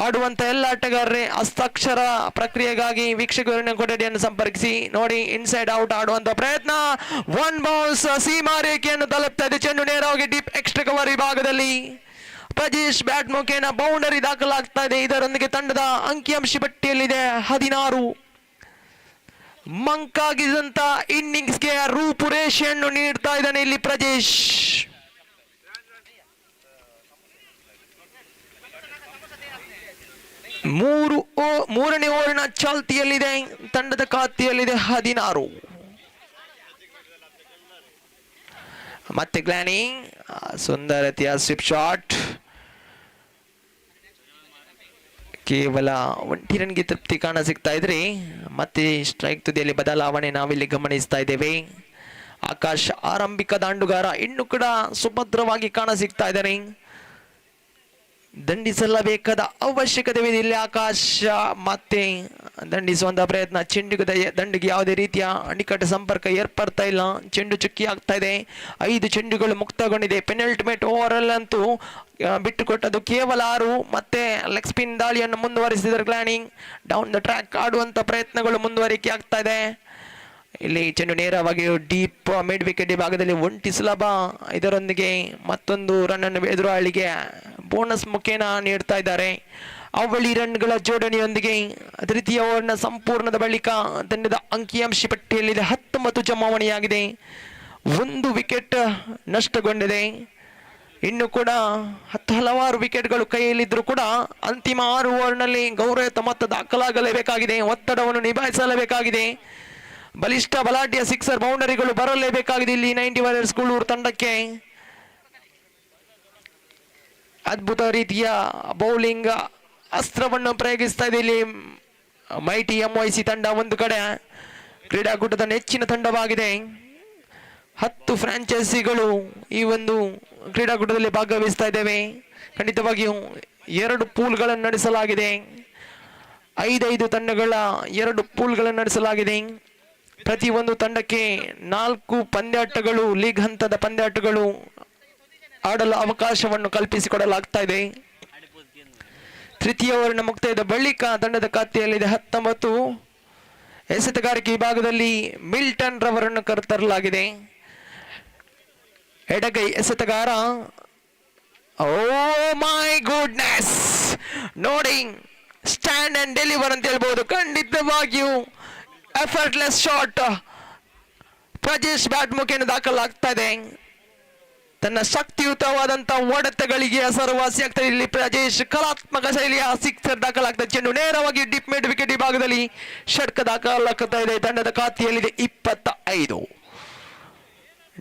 ಆಡುವಂತ ಎಲ್ಲ ಆಟಗಾರರೇ ಹಸ್ತಾಕ್ಷರ ಪ್ರಕ್ರಿಯೆಗಾಗಿ ವೀಕ್ಷಕ ವಿವರಣೆ ಕೊಠಡಿಯನ್ನು ಸಂಪರ್ಕಿಸಿ. ನೋಡಿ, ಇನ್ಸೈಡ್ ಔಟ್ ಆಡುವಂತ ಪ್ರಯತ್ನ, 1 ಬೌನ್ಸ್ ಸೀಮಾ ರೇಖೆಯನ್ನು ತಲುಪ್ತಾ ಇದೆ. ಚೆಂಡು ನೇರವಾಗಿ ಡೀಪ್ ಎಕ್ಸ್ಟ್ರಾ ಕವರ್ ವಿಭಾಗದಲ್ಲಿ ಪ್ರಜೇಶ್ ಬ್ಯಾಟ್ ಮುಖೇನ ಬೌಂಡರಿ ದಾಖಲಾಗ್ತಾ ಇದೆ. ಇದರೊಂದಿಗೆ ತಂಡದ ಅಂಕಿಅಂಶ ಪಟ್ಟಿಯಲ್ಲಿದೆ 16. ಮಂಕಾಗಿದ್ದಂತ ಇನ್ನಿಂಗ್ಸ್ಗೆ ರೂಪುರೇಷೆಯನ್ನು ನೀಡ್ತಾ ಇದ್ದಾನೆ ಇಲ್ಲಿ ಪ್ರಜೇಶ್. ಮೂರನೇ ಓವರಿನ ಚಾಲ್ತಿಯಲ್ಲಿದೆ. ತಂಡದ ಖಾತೆಯಲ್ಲಿದೆ 16. ಮತ್ತೆ ಗ್ಲಾನಿ ಸುಂದರತೆಯ ಸ್ವಿಪ್ ಶಾಟ್, ಕೇವಲ 1 ರನ್ಗೆ ತೃಪ್ತಿ ಕಾಣ ಸಿಗ್ತಾ ಇದ್ರಿ. ಮತ್ತೆ ಸ್ಟ್ರೈಕ್ ತುದಿಯಲ್ಲಿ ಬದಲಾವಣೆ ನಾವಿಲ್ಲಿ ಗಮನಿಸ್ತಾ ಇದ್ದೇವೆ. ಆಕಾಶ್ ಆರಂಭಿಕ ದಾಂಡುಗಾರ ಇನ್ನು ಕೂಡ ಸುಭದ್ರವಾಗಿ ಕಾಣ ಸಿಗ್ತಾ ಇದ್ದಾರೆ. ದಂಡಿಸಲೇಬೇಕಾದ ಅವಶ್ಯಕತೆ ಇದೆ ಇಲ್ಲಿ. ಆಕಾಶ ಮತ್ತೆ ದಂಡಿಸುವಂತ ಪ್ರಯತ್ನ, ಚೆಂಡಿಗೆ ದಂಡಿಗೆ ಯಾವುದೇ ರೀತಿಯ ಅಣಿಕಟ್ಟು ಸಂಪರ್ಕ ಏರ್ಪಡ್ತಾ ಇಲ್ಲ. ಚೆಂಡು ಚುಕ್ಕಿ ಆಗ್ತಾ ಇದೆ. 5 ಚೆಂಡುಗಳು ಮುಕ್ತಗೊಂಡಿದೆ. ಪೆನಲ್ಟಿಮೇಟ್ ಓವರ್ ಅಂತೂ ಬಿಟ್ಟುಕೊಟ್ಟದು ಕೇವಲ 6. ಮತ್ತೆ ಲೆಗ್ ಸ್ಪಿನ್ ದಾಳಿಯನ್ನು ಮುಂದುವರಿಸಿದರೆ ಗ್ಲಾನಿಂಗ್ ಡೌನ್ ದ ಟ್ರ್ಯಾಕ್ ಆಡುವಂತ ಪ್ರಯತ್ನಗಳು ಮುಂದುವರಿಕೆ ಆಗ್ತಾ ಇದೆ. ಇಲ್ಲಿ ಚೆಂಡು ನೇರವಾಗಿ ಡೀಪ್ ಮಿಡ್ ವಿಕೆಟ್ ಭಾಗದಲ್ಲಿ ಒಂಟಿ ಸುಲಭ. ಇದರೊಂದಿಗೆ ಮತ್ತೊಂದು ರನ್ ಅನ್ನು ಎದುರಾಳಿಗೆ ಬೋನಸ್ ಮುಖೇನ ನೀಡ್ತಾ ಇದ್ದಾರೆ. ಅವಳಿ ರನ್ಗಳ ಜೋಡಣೆಯೊಂದಿಗೆ ತೃತೀಯ ಓವರ್ನ ಸಂಪೂರ್ಣದ ಬಳಿಕ ತಂಡದ ಅಂಕಿಅಂಶ ಪಟ್ಟಿಯಲ್ಲಿದೆ 19 ಜಮಾವಣೆಯಾಗಿದೆ. 1 ವಿಕೆಟ್ ನಷ್ಟಗೊಂಡಿದೆ. ಇನ್ನು ಕೂಡ ಹಲವಾರು ವಿಕೆಟ್ಗಳು ಕೈಯಲ್ಲಿದ್ದರೂ ಕೂಡ ಅಂತಿಮ 6 ಓವರ್ನಲ್ಲಿ ಗೌರವಯುತ ಮೊತ್ತ ದಾಖಲಾಗಲೇಬೇಕಾಗಿದೆ. ಒತ್ತಡವನ್ನು ನಿಭಾಯಿಸಲೇಬೇಕಾಗಿದೆ. ಬಲಿಷ್ಠ ಬಲಾಢ್ಯ ಸಿಕ್ಸರ್ ಬೌಂಡರಿಗಳು ಬರಲೇಬೇಕಾಗಿದೆ ಇಲ್ಲಿ 90 ವಾರಿಯರ್ಸ್ ಗೂಳೂರು ತಂಡಕ್ಕೆ. ಅದ್ಭುತ ರೀತಿಯ ಬೌಲಿಂಗ್ ಅಸ್ತ್ರವನ್ನು ಪ್ರಯೋಗಿಸ್ತಾ ಇದೆ ಇಲ್ಲಿ ಮೈಟಿ MYC ತಂಡ. ಒಂದು ಕಡೆ ಕ್ರೀಡಾಕೂಟದ ನೆಚ್ಚಿನ ತಂಡವಾಗಿದೆ. 10 ಫ್ರಾಂಚೈಸಿಗಳು ಈ ಒಂದು ಕ್ರೀಡಾಕೂಟದಲ್ಲಿ ಭಾಗವಹಿಸ್ತಾ ಇದ್ದೇವೆ. ಖಂಡಿತವಾಗಿಯೂ 2 ಪೂಲ್ಗಳನ್ನು ನಡೆಸಲಾಗಿದೆ. 5 ತಂಡಗಳ 2 ಪೂಲ್ಗಳನ್ನು ನಡೆಸಲಾಗಿದೆ. ಪ್ರತಿ ಒಂದು ತಂಡಕ್ಕೆ 4 ಪಂದ್ಯಾಟಗಳು, ಲೀಗ್ ಹಂತದ ಪಂದ್ಯಾಟಗಳು ಆಡಲು ಅವಕಾಶವನ್ನು ಕಲ್ಪಿಸಿಕೊಡಲಾಗ್ತಾ ಇದೆ. ತೃತೀಯ ಓವರಿನ ಮುಕ್ತಾಯದ ಬಳಿಕ ತಂಡದ ಖಾತೆಯಲ್ಲಿದೆ 19. ಎಸೆತಗಾರಿಕೆ ವಿಭಾಗದಲ್ಲಿ ಮಿಲ್ಟನ್ ರವರನ್ನು ಕರೆತರಲಾಗಿದೆ. ಎಡಗೈ ಎಸೆತಗಾರ, ಓ ಮೈ ಗುಡ್ನೆಸ್, ನೋಡಿ ಸ್ಟ್ಯಾಂಡ್ ಅಂಡ್ ಡೆಲಿವರ್ ಅಂತ ಹೇಳ್ಬಹುದು. ಖಂಡಿತವಾಗಿಯೂ ಎಫರ್ಟ್ಲೆಸ್ ಶಾಟ್ ಪ್ರಜೇಶ್ ಬ್ಯಾಟ್ ಮುಖೇನ ದಾಖಲಾಗ್ತಾ ಇದೆ. ತನ್ನ ಶಕ್ತಿಯುತವಾದಂತಹ ಹೊಡೆತಗಳಿಗೆ ಹೆಸರುವಾಸಿಯಾಗ್ತದೆ ಇಲ್ಲಿ ಪ್ರಜೇಶ್. ಕಲಾತ್ಮಕ ಶೈಲಿಯ ಸಿಕ್ಸರ್ ದಾಖಲಾಗ್ತದೆ. ಚೆಂಡು ನೇರವಾಗಿ ಡೀಪ್ ಮಿಡ್ ವಿಕೆಟ್ ವಿಭಾಗದಲ್ಲಿ ಷಟ್ಕ ದಾಖಲಾಗ್ತಾ ಇದೆ. ತಂಡದ ಖಾತೆಯಲ್ಲಿದೆ 25.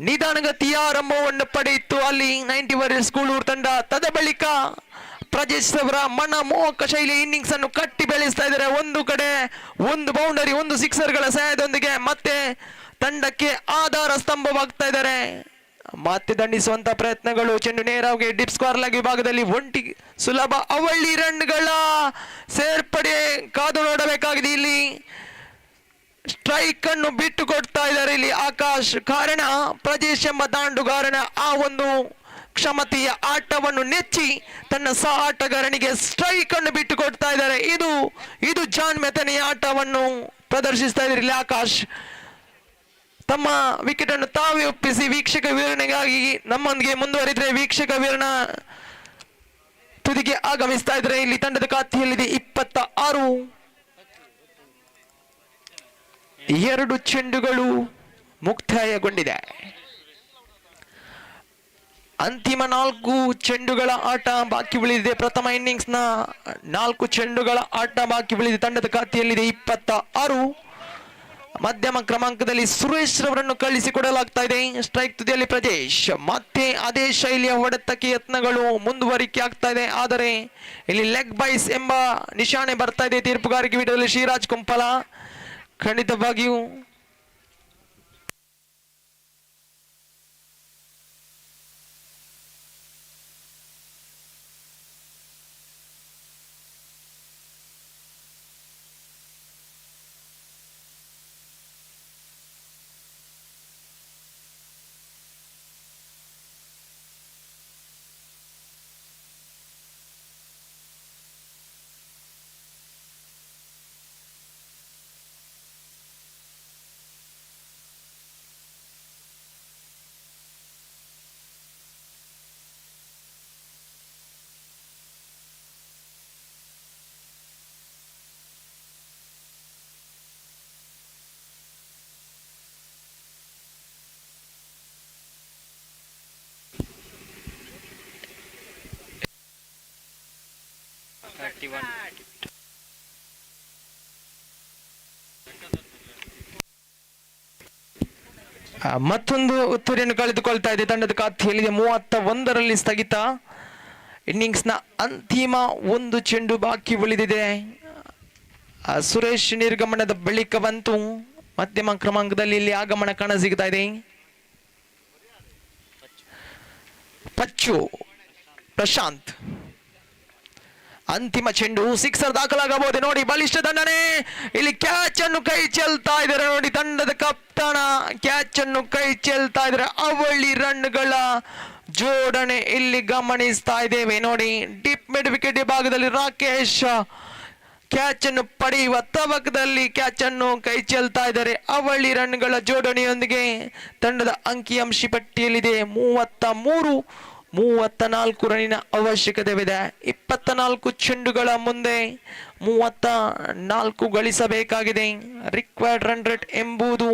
ನಿಧಾನಗತಿಯ ಆರಂಭವನ್ನು ಪಡೆಯಿತು ಅಲ್ಲಿ 90 ವಾರಿಯರ್ಸ್ ಗೂಳೂರು ತಂಡ. ತದ ಬಳಿಕ ಪ್ರಜೇಶ್ ಅವರ ಮನಮೋಹಕ ಶೈಲಿ ಇನ್ನಿಂಗ್ಸ್ ಅನ್ನು ಕಟ್ಟಿ ಬೆಳೆಸ್ತಾ ಇದ್ದಾರೆ. ಒಂದು ಕಡೆ 1 ಬೌಂಡರಿ, 1 ಸಿಕ್ಸರ್ಗಳ ಸಹಾಯದೊಂದಿಗೆ ಮತ್ತೆ ತಂಡಕ್ಕೆ ಆಧಾರ ಸ್ತಂಭವಾಗ್ತಾ ಇದ್ದಾರೆ. ಮತ್ತೆ ದಂಡಿಸುವಂತ ಪ್ರಯತ್ನಗಳು. ಚೆಂಡು ನೇರವಾಗಿ ಡಿಪ್ ಸ್ಕ್ವೇರ್ ಲೆಗ್ ವಿಭಾಗದಲ್ಲಿ ಒಂಟಿ ಸುಲಭ ಅವಳಿ ರನ್ಗಳ ಸೇರ್ಪಡೆ ಕಾದು ನೋಡಬೇಕಾಗಿದೆ. ಇಲ್ಲಿ ಸ್ಟ್ರೈಕ್ ಅನ್ನು ಬಿಟ್ಟು ಕೊಡ್ತಾ ಇದ್ದಾರೆ ಇಲ್ಲಿ ಆಕಾಶ್. ಕಾರಣ ಪ್ರಜೇಶ್ ಎಂಬ ದಾಂಡುಗಾರನ ಆ ಒಂದು ಕ್ಷಮತೆಯ ಆಟವನ್ನು ನೆಚ್ಚಿ ತನ್ನ ಸಹ ಆಟಗಾರನಿಗೆ ಸ್ಟ್ರೈಕ್ ಅನ್ನು ಬಿಟ್ಟು ಕೊಡ್ತಾ ಇದ್ದಾರೆ. ಇದು ಜಾಣ್ಮೆತನೆಯ ಆಟವನ್ನು ಪ್ರದರ್ಶಿಸ್ತಾ ಇದ್ದಾರೆ ಇಲ್ಲಿ ಆಕಾಶ್. ತಮ್ಮ ವಿಕೆಟ್ ಅನ್ನು ತಾವೇ ಒಪ್ಪಿಸಿ ವೀಕ್ಷಕ ವಿವರಣೆಗಾಗಿ ನಮ್ಮೊಂದಿಗೆ ಮುಂದುವರಿದ್ರೆ ವೀಕ್ಷಕ ವಿವರಣಾ ತುದಿಗೆ ಆಗಮಿಸ್ತಾ ಇದ್ರೆ. ಇಲ್ಲಿ ತಂಡದ ಖಾತೆಯಲ್ಲಿದೆ 26. 2 ಚೆಂಡುಗಳು ಮುಕ್ತಾಯಗೊಂಡಿದೆ. ಅಂತಿಮ 4 ಚೆಂಡುಗಳ ಆಟ ಬಾಕಿ ಉಳಿದಿದೆ. ಪ್ರಥಮ ಇನ್ನಿಂಗ್ಸ್ನ 4 ಚೆಂಡುಗಳ ಆಟ ಬಾಕಿ ಉಳಿದಿದೆ. ತಂಡದ ಖಾತೆಯಲ್ಲಿದೆ 26. ಮಧ್ಯಮ ಕ್ರಮಾಂಕದಲ್ಲಿ ಸುರೇಶ್ ರವರನ್ನು ಕಳಿಸಿಕೊಡಲಾಗ್ತಾ ಇದೆ. ಸ್ಟ್ರೈಕ್ ತುದಿಯಲ್ಲಿ ಪ್ರದೇಶ್. ಮತ್ತೆ ಅದೇ ಶೈಲಿಯ ಹೊಡೆತಕ್ಕೆ ಯತ್ನಗಳು ಮುಂದುವರಿಕೆ ಆಗ್ತಾ ಇದೆ. ಆದರೆ ಇಲ್ಲಿ ಲೆಗ್ ಬೈಸ್ ಎಂಬ ನಿಶಾನೆ ಬರ್ತಾ ಇದೆ ತೀರ್ಪುಗಾರಿಕೆ ವಿಡಿಯೋದಲ್ಲಿ ಶ್ರೀರಾಜ್ ಕುಂಪಲ. ಖಂಡಿತವಾಗಿಯೂ ಮತ್ತೊಂದು ಉತ್ತುರಿಯನ್ನು ಕಳೆದುಕೊಳ್ತಾ ಇದೆ. ತಂಡದ ಖಾತೆಯಲ್ಲಿದೆ 31ರಲ್ಲಿ ಸ್ಥಗಿತ. ಇನ್ನಿಂಗ್ಸ್ನ ಅಂತಿಮ 1 ಚೆಂಡು ಬಾಕಿ ಉಳಿದಿದೆ. ಸುರೇಶ್ ನಿರ್ಗಮನದ ಬಳಿಕ ಬಂತು. ಮಧ್ಯಮ ಕ್ರಮಾಂಕದಲ್ಲಿ ಇಲ್ಲಿ ಆಗಮನ ಕಾಣ ಸಿಗ್ತಾ ಇದೆ. ಪಚ್ಚು ಪ್ರಶಾಂತ್. ಅಂತಿಮ ಚೆಂಡು ಸಿಕ್ಸರ್ ದಾಖಲಾಗಬಹುದು. ನೋಡಿ ಬಲಿಷ್ಠ ದಂಡನೆ. ಇಲ್ಲಿ ಕ್ಯಾಚ್ ಅನ್ನು ಕೈ ಚೆಲ್ತಾ ಇದ್ದಾರೆ. ನೋಡಿ ತಂಡದ ಕಪ್ತಾನ ಕ್ಯಾಚ್ ಅನ್ನು ಕೈ ಚೆಲ್ತಾ ಇದ್ದಾರೆ. ಅವಳಿ ರನ್ಗಳ ಜೋಡಣೆ ಇಲ್ಲಿ ಗಮನಿಸ್ತಾ ಇದ್ದೇವೆ. ನೋಡಿ ಡೀಪ್ ಮಿಡ್ ವಿಕೆಟ್ ಭಾಗದಲ್ಲಿ ರಾಕೇಶ್ ಕ್ಯಾಚ್ ಅನ್ನು ಪಡೆಯುವ ತವಕದಲ್ಲಿ ಕ್ಯಾಚ್ ಅನ್ನು ಕೈ ಚೆಲ್ತಾ ಇದ್ದಾರೆ. ಅವಳಿ ರನ್ಗಳ ಜೋಡಣೆಯೊಂದಿಗೆ ತಂಡದ ಅಂಕಿಅಂಶ ಪಟ್ಟಿಯಲ್ಲಿದೆ 33. 34 ರನ್ನಿನ ಅವಶ್ಯಕತೆವಿದೆ. 24 ಚೆಂಡುಗಳ ಮುಂದೆ 34 ಗಳಿಸಬೇಕಾಗಿದೆ. ರಿಕ್ವೈರ್ಡ್ ರನ್ ರೇಟ್ ಎಂಬುದು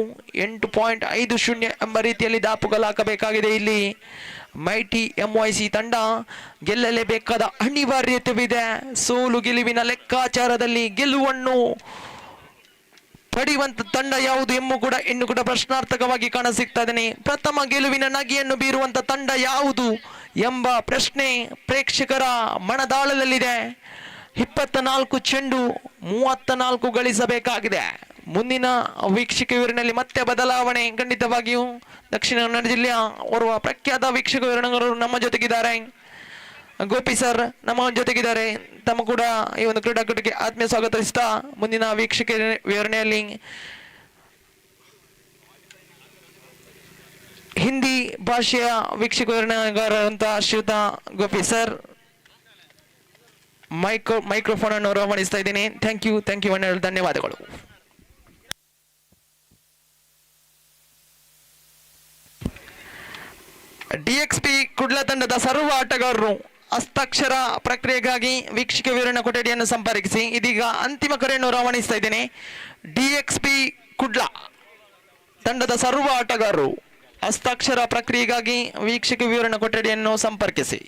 8.50 ಎಂಬ ರೀತಿಯಲ್ಲಿ ದಾಪುಗಾಲಾಕಬೇಕಾಗಿದೆ. ಇಲ್ಲಿ ಮೈಟಿ MYC ತಂಡ ಗೆಲ್ಲಲೇಬೇಕಾದ ಅನಿವಾರ್ಯತೆವಿದೆ. ಸೋಲು ಗೆಲುವಿನ ಲೆಕ್ಕಾಚಾರದಲ್ಲಿ ಗೆಲುವನ್ನು ಪಡೆಯುವಂತ ತಂಡ ಯಾವುದು ಇನ್ನು ಕೂಡ ಪ್ರಶ್ನಾರ್ಥಕವಾಗಿ ಕಾಣಸಿಗ್ತಾ ಇದ್ದಾನೆ. ಪ್ರಥಮ ಗೆಲುವಿನ ನಗೆಯನ್ನು ಬೀರುವಂತ ತಂಡ ಯಾವುದು ಎಂಬ ಪ್ರಶ್ನೆ ಪ್ರೇಕ್ಷಕರ ಮನದಾಳದಲ್ಲಿದೆ. 24 ಚೆಂಡು 34 ಗಳಿಸಬೇಕಾಗಿದೆ. ಮುಂದಿನ ವೀಕ್ಷಕ ವಿವರಣೆಯಲ್ಲಿ ಮತ್ತೆ ಬದಲಾವಣೆ. ಖಂಡಿತವಾಗಿಯೂ ದಕ್ಷಿಣ ಕನ್ನಡ ಜಿಲ್ಲೆಯ ಓರ್ವ ಪ್ರಖ್ಯಾತ ವೀಕ್ಷಕ ವಿವರಣೆಗಳು ನಮ್ಮ ಜೊತೆಗಿದ್ದಾರೆ. ಗೋಪಿ ಸರ್ ನಮ್ಮ ಜೊತೆಗಿದ್ದಾರೆ. ತಮ್ಮ ಕೂಡ ಈ ಒಂದು ಕ್ರೀಡಾಕೂಟಕ್ಕೆ ಆತ್ಮೀಯ ಸ್ವಾಗತಿಸ್ತಾ ಮುಂದಿನ ವೀಕ್ಷಕ ವಿವರಣೆಯಲ್ಲಿ ಹಿಂದಿ ಭಾಷೆಯ ವೀಕ್ಷಕ ವಿವರಣೆಗಾರರಂತಹ ಶ್ರೀಯುತ ಗೋಪಿ ಸರ್ ಮೈಕ್ರೋಫೋನ್ ಅನ್ನು ರವಾನಿಸ್ತಾ ಇದ್ದೇನೆ. ಥ್ಯಾಂಕ್ ಯು ಧನ್ಯವಾದಗಳು. DXP ಕುಡ್ಲ ತಂಡದ ಸರ್ವ ಆಟಗಾರರು ಹಸ್ತಾಕ್ಷರ ಪ್ರಕ್ರಿಯೆಗಾಗಿ ವೀಕ್ಷಕ ವಿವರಣಾ ಕೊಠಡಿಯನ್ನು ಸಂಪರ್ಕಿಸಿ. ಇದೀಗ ಅಂತಿಮ ಕರೆಯನ್ನು ರವಾನಿಸ್ತಾ ಇದ್ದೇನೆ. DXP ಕುಡ್ಲ ತಂಡದ ಸರ್ವ ಆಟಗಾರರು ಹಸ್ತಾಕ್ಷರ ಪ್ರಕ್ರಿಯೆಗಾಗಿ ವೀಕ್ಷಕ ವಿವರಣಾ ಕೊಠಡಿಯನ್ನು ಸಂಪರ್ಕಿಸಿ.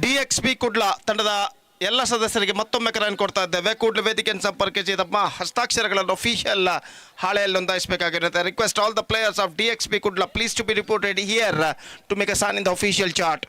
DXP ಕುಡ್ಲ ತಂಡದ ಎಲ್ಲ ಸದಸ್ಯರಿಗೆ ಮತ್ತೊಮ್ಮೆ ಕರೆಯನ್ನು ಕೊಡ್ತಾ ಇದ್ದೇವೆ. ಕೂಡಲೇ ವೇದಿಕೆಯನ್ನು ಸಂಪರ್ಕಿಸಿ ತಮ್ಮ ಹಸ್ತಾಕ್ಷರಗಳನ್ನು ಅಫಿಷಿಯಲ್ ಹಾಳೆಯಲ್ಲಿ ನೋಂದಾಯಿಸಬೇಕಾಗಿರುತ್ತೆ. Request all the players of DXP Kudla please to be reported here to make a sign in the official chart.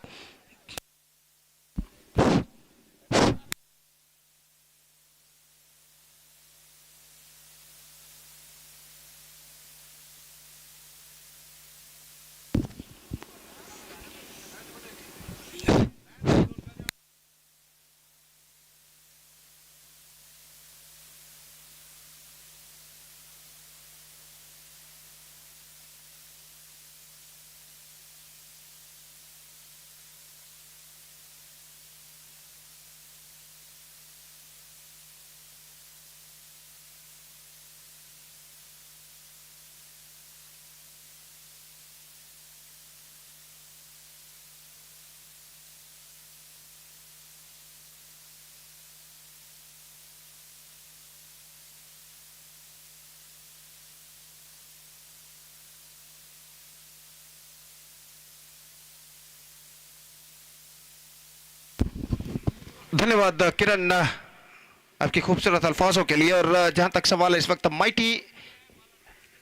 धन्यवाद किरण आपकी खूबसूरत अल्फाजों के लिए। और जहां तक सवाल है इस वक्त माइटी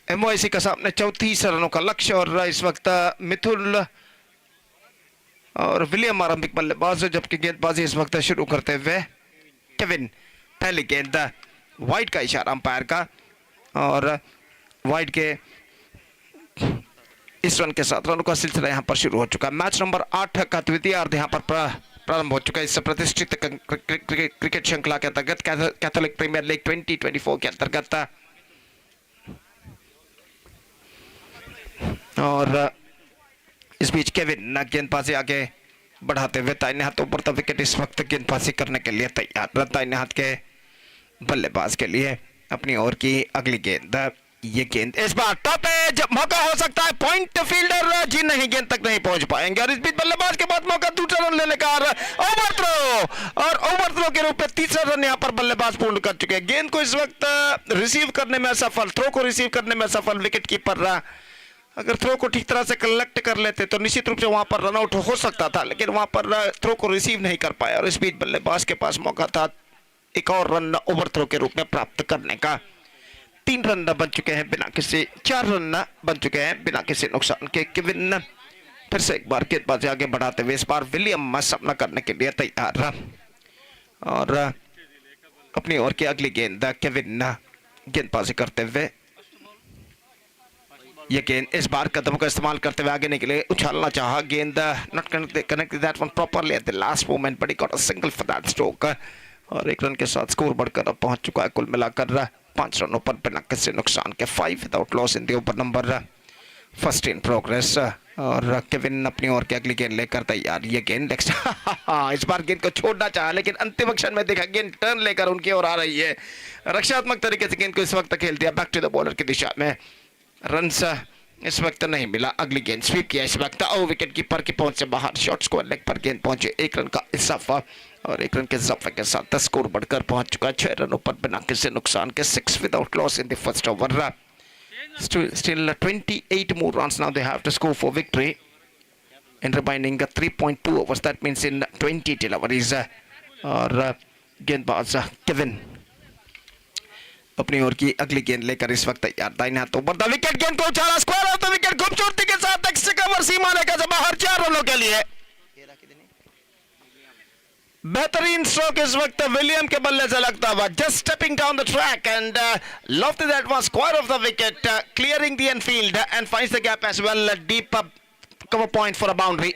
एमवाईसी का सामने 34 रनों का लक्ष्य, और इस वक्त मिथुल और विलियम आरंभिक बल्लेबाज, जबकि गेंदबाजी इस वक्त शुरू करते हुए केविन। पहली गेंद वाइड का इशारा अंपायर का, और वाइड के इस रन के साथ रनों का सिलसिला यहां पर शुरू हो चुका है। मैच नंबर 8 का द्वितीयार्ध यहां पर प्रारंभ हो चुका है। इस प्रतिष्ठित क्रिकेट श्रृंखला के अंतर्गत कैथोलिक प्रीमियर लीग 2024 के अंतर्गत, और इस बीच केविन गेंदबाजी आगे बढ़ाते हुए दाहिने हाथों पर विकेट इस वक्त गेंदबाजी करने के लिए तैयार। दाहिने हाथ के बल्लेबाज के लिए अपनी ओर की अगली गेंद। ये गेंद इस बार टॉप एज, मौका हो सकता है पॉइंट फील्डर जी नहीं, गेंद तक नहीं पहुंच पाएंगे। और इस बीच बल्लेबाज के बाद मौका दूसरा रन लेने का, ओवर थ्रो, और ओवर थ्रो के रूप में तीसरा रन यहां पर बल्लेबाज पूर्ण कर चुके हैं। गेंद को इस वक्त रिसीव करने में असफल, थ्रो को रिसीव करने में असफल विकेट कीपर। अगर थ्रो को ठीक तरह से कलेक्ट कर लेते तो निश्चित रूप से वहां पर रन आउट हो सकता था, लेकिन वहां पर थ्रो को रिसीव नहीं कर पाया। और इस बीच बल्लेबाज के पास मौका था एक और रन ओवर थ्रो के रूप में प्राप्त करने का। 3 रन बन चुके हैं बिना किसी, 4 रन बन चुके हैं बिना किसी नुकसान के। केविन फिर से एक बार गेंदबाजी आगे बढ़ाते हुए इस बार विलियम सामना करने के लिए तैयार, और अपनी ओर की अगली गेंद केविन गेंदबाजी करते हुए। ये गेंद इस बार कदम का इस्तेमाल करते हुए आगे निकले, उछालना चाहा, गेंद not connected that one properly eight the last moment, but he got a single for that stroke. और 1 रन के साथ स्कोर बढ़कर अब पहुंच चुका है कुल मिलाकर 5 रनों पर बिना किसी नुकसान के। 5 without loss in the over number first in progress. और केविन अपनी ओर की अगली गेंद लेकर तैयार। ये गेंद इस बार गेंद को छोड़ना चाहा, लेकिन अंतिम क्षण में देखा गेंद टर्न लेकर उनकी ओर आ रही है। रक्षात्मक तरीके से गेंद को इस वक्त खेल दिया बैक टू द बॉलर की दिशा में। रन्स इस वक्त नहीं मिला। अगली गेंद स्वीप किया इस वक्त, विकेट कीपर की पहुंच से बाहर, शॉर्ट स्क्वायर लेग पर गेंद पहुंचे। 1 रन का इजाफा, और 1 रन के इजाफे के साथ स्कोर बढ़कर पहुंच चुका है 6 रनों पर बिना किसी नुकसान के। 6 without loss in the first over. Still 28 more runs now they have to score for victory in remaining 3.2 overs. That means in 20 deliveries. और गेंदबाज केविन अपनी ओर की अगली गेंद लेकर इस वक्त तैयार। दाहिने हाथों पर विकेट, गेंद को उछाला, स्क्वायर ऑफ द विकेट खूबसूरती के साथ एक कवर सीमा लेकर बाहर 4 रनों के लिए। बेहतरीन स्ट्रोक इस वक्त विलियम के बल्ले से लगता हुआ, just stepping down the track and lofted that one, square of the wicket, clearing the infield and finds the gap as well, deep cover point for a boundary.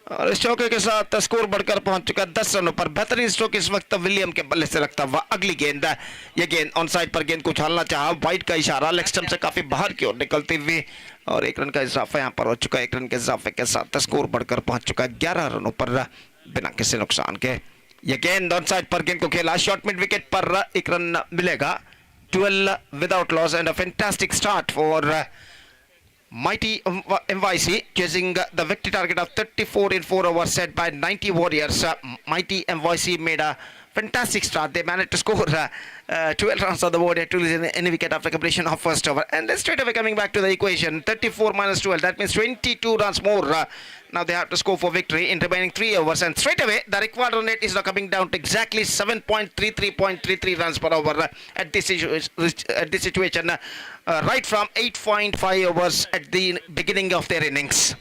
और इस चौके के साथ स्कोर बढ़कर पहुंच चुका है 10 रनों पर। बेहतरीन स्ट्रोक इस वक्त विलियम के बल्ले से लगता हुआ। अगली गेंद, ये गेंद ऑन साइड पर गेंद को उछालना चाहा, वाइड का इशारा, लेग स्टंप से काफी बाहर की ओर निकलती हुई, और 1 रन का इजाफा यहां पर हो चुका है। 1 रन के इजाफे के साथ स्कोर बढ़कर पहुंच चुका है 11 रनों पर बिना किसी नुकसान के। ये गेंद ऑन साइड पर गेंद को खेला, शॉर्ट मिड विकेट पर 1 रन मिलेगा। 12 without loss and a fantastic start for mighty MYC, chasing the victory target of 34 in 4 overs set by 90 Warriors. Mighty MYC made a fantastic start. They managed to score 12 runs on the board at any wicket after completion of first over. And then straight away coming back to the equation, 34 minus 12, that means 22 runs more. Now they have to score for victory in remaining 3 overs. And straight away, the required run rate is now coming down to exactly 7.33 runs per over at this situation, right from 8.5 overs at the beginning of their innings.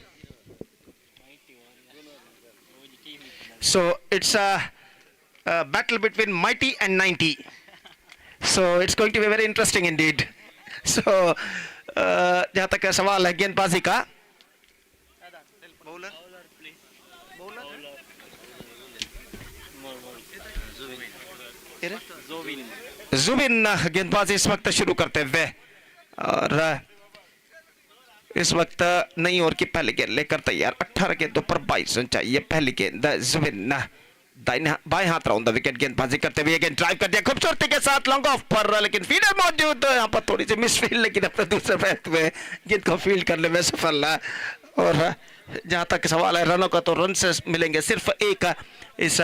So it's a battle between mighty and 90. So it's going to be very interesting indeed. So जहाँ तक सवाल है गेंदबाजी का, जुबिन गेंदबाजी इस वक्त शुरू करते हुए, और इस वक्त नई ओवर की पहली गेंद लेकर तैयार। 18 गेंदों पर 22 रन चाहिए। पहली गेंद जुबिन बाएं हाथ राउंड विकेट गेंदबाजी करते हुए गेंद ड्राइव कर दिया खूबसूरती के साथ लॉन्ग ऑफ पर, लेकिन फील्डर मौजूद, यहाँ पर थोड़ी सी मिस फील्ड, लेकिन अपने दूसरे बैट में गेंद को फील्ड करने में सफल है। और जहां तक सवाल है रनों का, तो रन से मिलेंगे सिर्फ 1 इस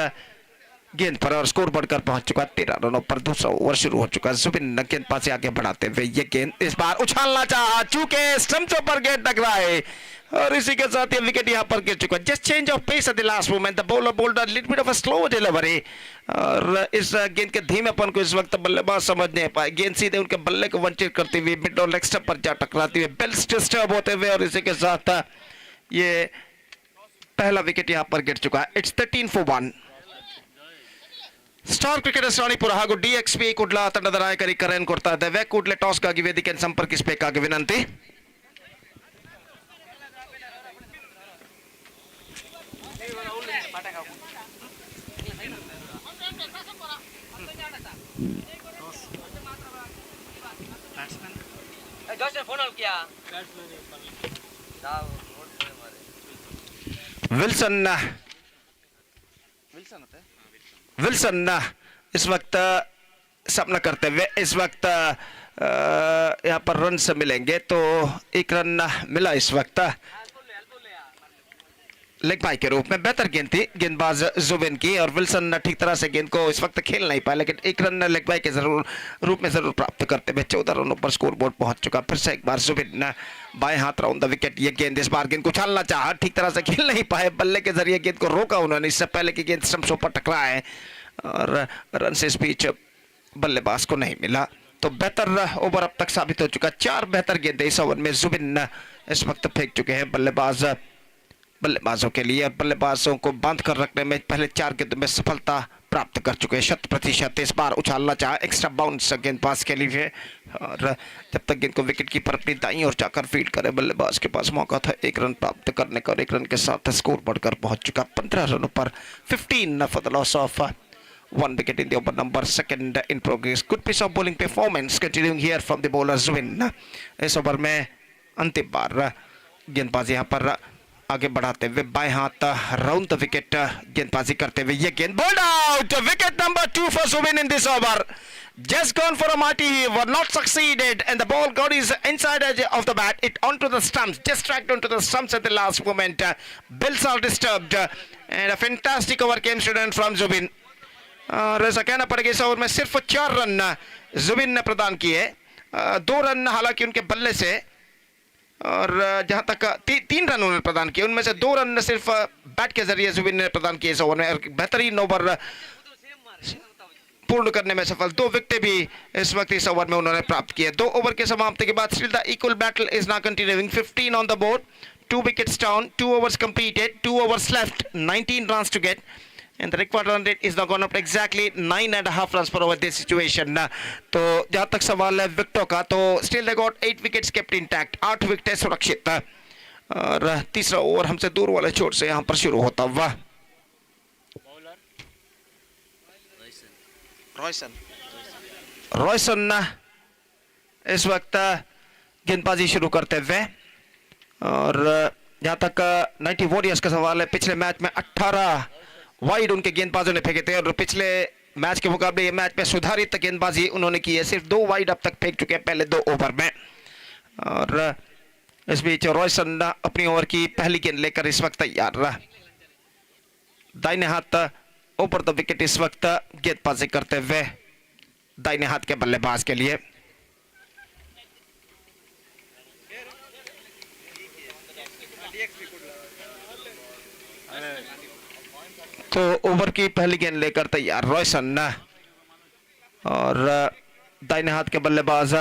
गेंद पर और स्कोर बढ़कर पहुंच चुका 13 रनों पर। दूसरा ओवर शुरू हो चुका। जुबिन गेंद पास आगे बढ़ाते हुए ये गेंद इस बार उछालना चाहा, चूंकि स्टंप्सों पर गेंद टकराए और इसी के साथ ये विकेट यहां पर गिर चुका। Just change of pace at the last moment, the bowler bowled a little bit of a slow delivery और इस गेंद के धीमेपन को इस वक्त बल्लेबाज समझ नहीं पाए। गेंद सीधे उनके बल्ले को वंचित करती हुई मिड और लेग स्टंप पर जा टकराती हुई बेल्स डिस्टर्ब होते हुए और इसी के साथ ये पहला विकेट यहां पर गिर चुका है। It's 13 for 1. Star cricketers Ranipura ಹಾಗೂ ಡಿಎಕ್ಸ್ಪಿ ಕುಡ್ಲ ತಂಡದ ನಾಯಕರು ಕರೆಯನ್ನು ಕೊಡ್ತಾ ಇದ್ದೇವೆ. ಕೂಡಲೇ ಟಾಸ್ಗಾಗಿ ವೇದಿಕೆಯನ್ನು ಸಂಪರ್ಕಿಸಬೇಕಾಗಿ ವಿನಂತಿ. विल्सन इस वक्त सामना करते हुए इस वक्त यहाँ पर रन से मिलेंगे तो एक रन मिला इस वक्त लेग बाय के रूप में। बेहतर गेंद थी गेंदबाज जुबिन की और विल्सन ठीक तरह से गेंद को इस वक्त खेल नहीं पाया, लेकिन एक रन लेग बाय के रूप में जरूर प्राप्त करते हुए 14 रनों पर स्कोर बोर्ड पहुंच चुका। फिर से एक बार जुबिन बाएं हाथ राउंड द विकेट। ये गेंद इस बार गेंद को उछालना चाहा, ठीक तरह से खेल नहीं पाए, बल्ले के जरिए गेंद को रोका उन्होंने। इससे पहले की गेंद स्टंप्सों पर टकराए और रन से स्पीच बल्लेबाज को नहीं मिला। तो बेहतर ओवर अब तक साबित हो चुका। 4 बेहतर गेंदें इस ओवर में जुबिन इस वक्त फेंक चुके हैं बल्लेबाजों के लिए। बल्लेबाजों को बांध कर रखने में पहले 4 गेंदों में सफलता प्राप्त कर चुके हैं 100%। इस बार उछालना चाहा, एक्स्ट्रा बाउंस गेंदबाज के लिए और जब तक गेंद को विकेट कीपर अपनी दाईं ओर जाकर फील्ड करे, बल्लेबाज के पास मौका था 1 रन प्राप्त करने का और 1 रन के साथ स्कोर बढ़कर पहुंच चुका 15 रनों पर। 15 for the loss of 1 wicket in the over number, second in progress. Good piece of bowling performance continuing here from the bowler Zwin. इस ओवर में अंतिम बार गेंदबाजी यहाँ पर आगे बढ़ाते हुए बाएं हाथ राउंड द विकेट गेंदबाजी करते हुए ये गेंद bold out. Wicket number 2 for Zwin in this over. Just gone for a mighty heave, not succeeded, and the ball got his inside edge of the bat. It onto the stumps, just tracked onto the stumps at the last moment. Bills are disturbed, and a fantastic over came student from Zubin. और ऐसा कहना पड़ेगा इस over में सिर्फ 4 run Zubin ने प्रदान किए, 2 रन हालांकि उनके बल्ले से और जहां तक 3 रन उन्होंने प्रदान किए, उनमें से 2 रन सिर्फ बैट के जरिए जुबिन ने प्रदान किए इस ओवर में। बेहतरीन ओवर पूर्ण करने में सफल, 2 विकेट भी इस वक्त इस ओवर में उन्होंने प्राप्त किए। 2 ओवर के समाप्ति के बाद still the equal battle is now continuing, 15 on the board, 2 wickets down, 2 overs completed, 2 overs left, 19 runs to get. And the required run rate is now gone up to exactly 9.5 runs per over this situation. तो जहाँ तक सवाल है विकेटों का, तो still they got 8 wickets kept intact, 8 wicket सुरक्षित। और तीसरा ओवर हमसे दूर वाले छोर से यहाँ पर शुरू होता हुआ। रॉयसन इस वक्त गेंदबाजी शुरू करते हुए और जहाँ तक 90 वॉरियर्स का सवाल है, पिछले मैच में 18 वाइड उनके गेंदबाजों ने फेंके थे और पिछले मैच के मुकाबले ये मैच में सुधारित गेंदबाजी उन्होंने की है, सिर्फ 2 वाइड अब तक फेंक चुके हैं पहले 2 ओवर में। और इस बीच रॉयसन अपनी ओवर की पहली गेंद लेकर इस वक्त तैयार रहा, दाहिने हाथ ऊपर द विकेट इस वक्त गेंदबाजी करते हुए दाहिने हाथ के बल्लेबाज के लिए। तो ओवर की पहली गेंद लेकर तैयार रॉयसन और दाहिने हाथ के बल्लेबाज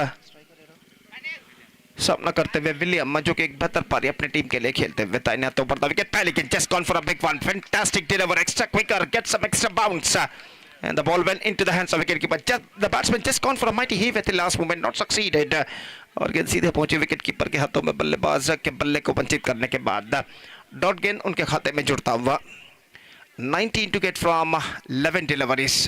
सामना करते हुए विलियम, जो कि एक बेहतर पारी अपनी टीम के लिए खेलते हुए दाहिने हाथ ऊपर द विकेट। पहली गेंद just gone for a big one, fantastic deliver, extra quicker, get some extra bounce and the ball went into the hands of wicketkeeper. The batsman just gone for a mighty heave at the last moment, not succeeded. और गेंद सीधे पहुंची wicketkeeper के हाथों में बल्लेबाज के बल्ले को वंचित करने के बाद डॉट गेंद उनके खाते में जुड़ता हुआ। 19 to get from 11 deliveries.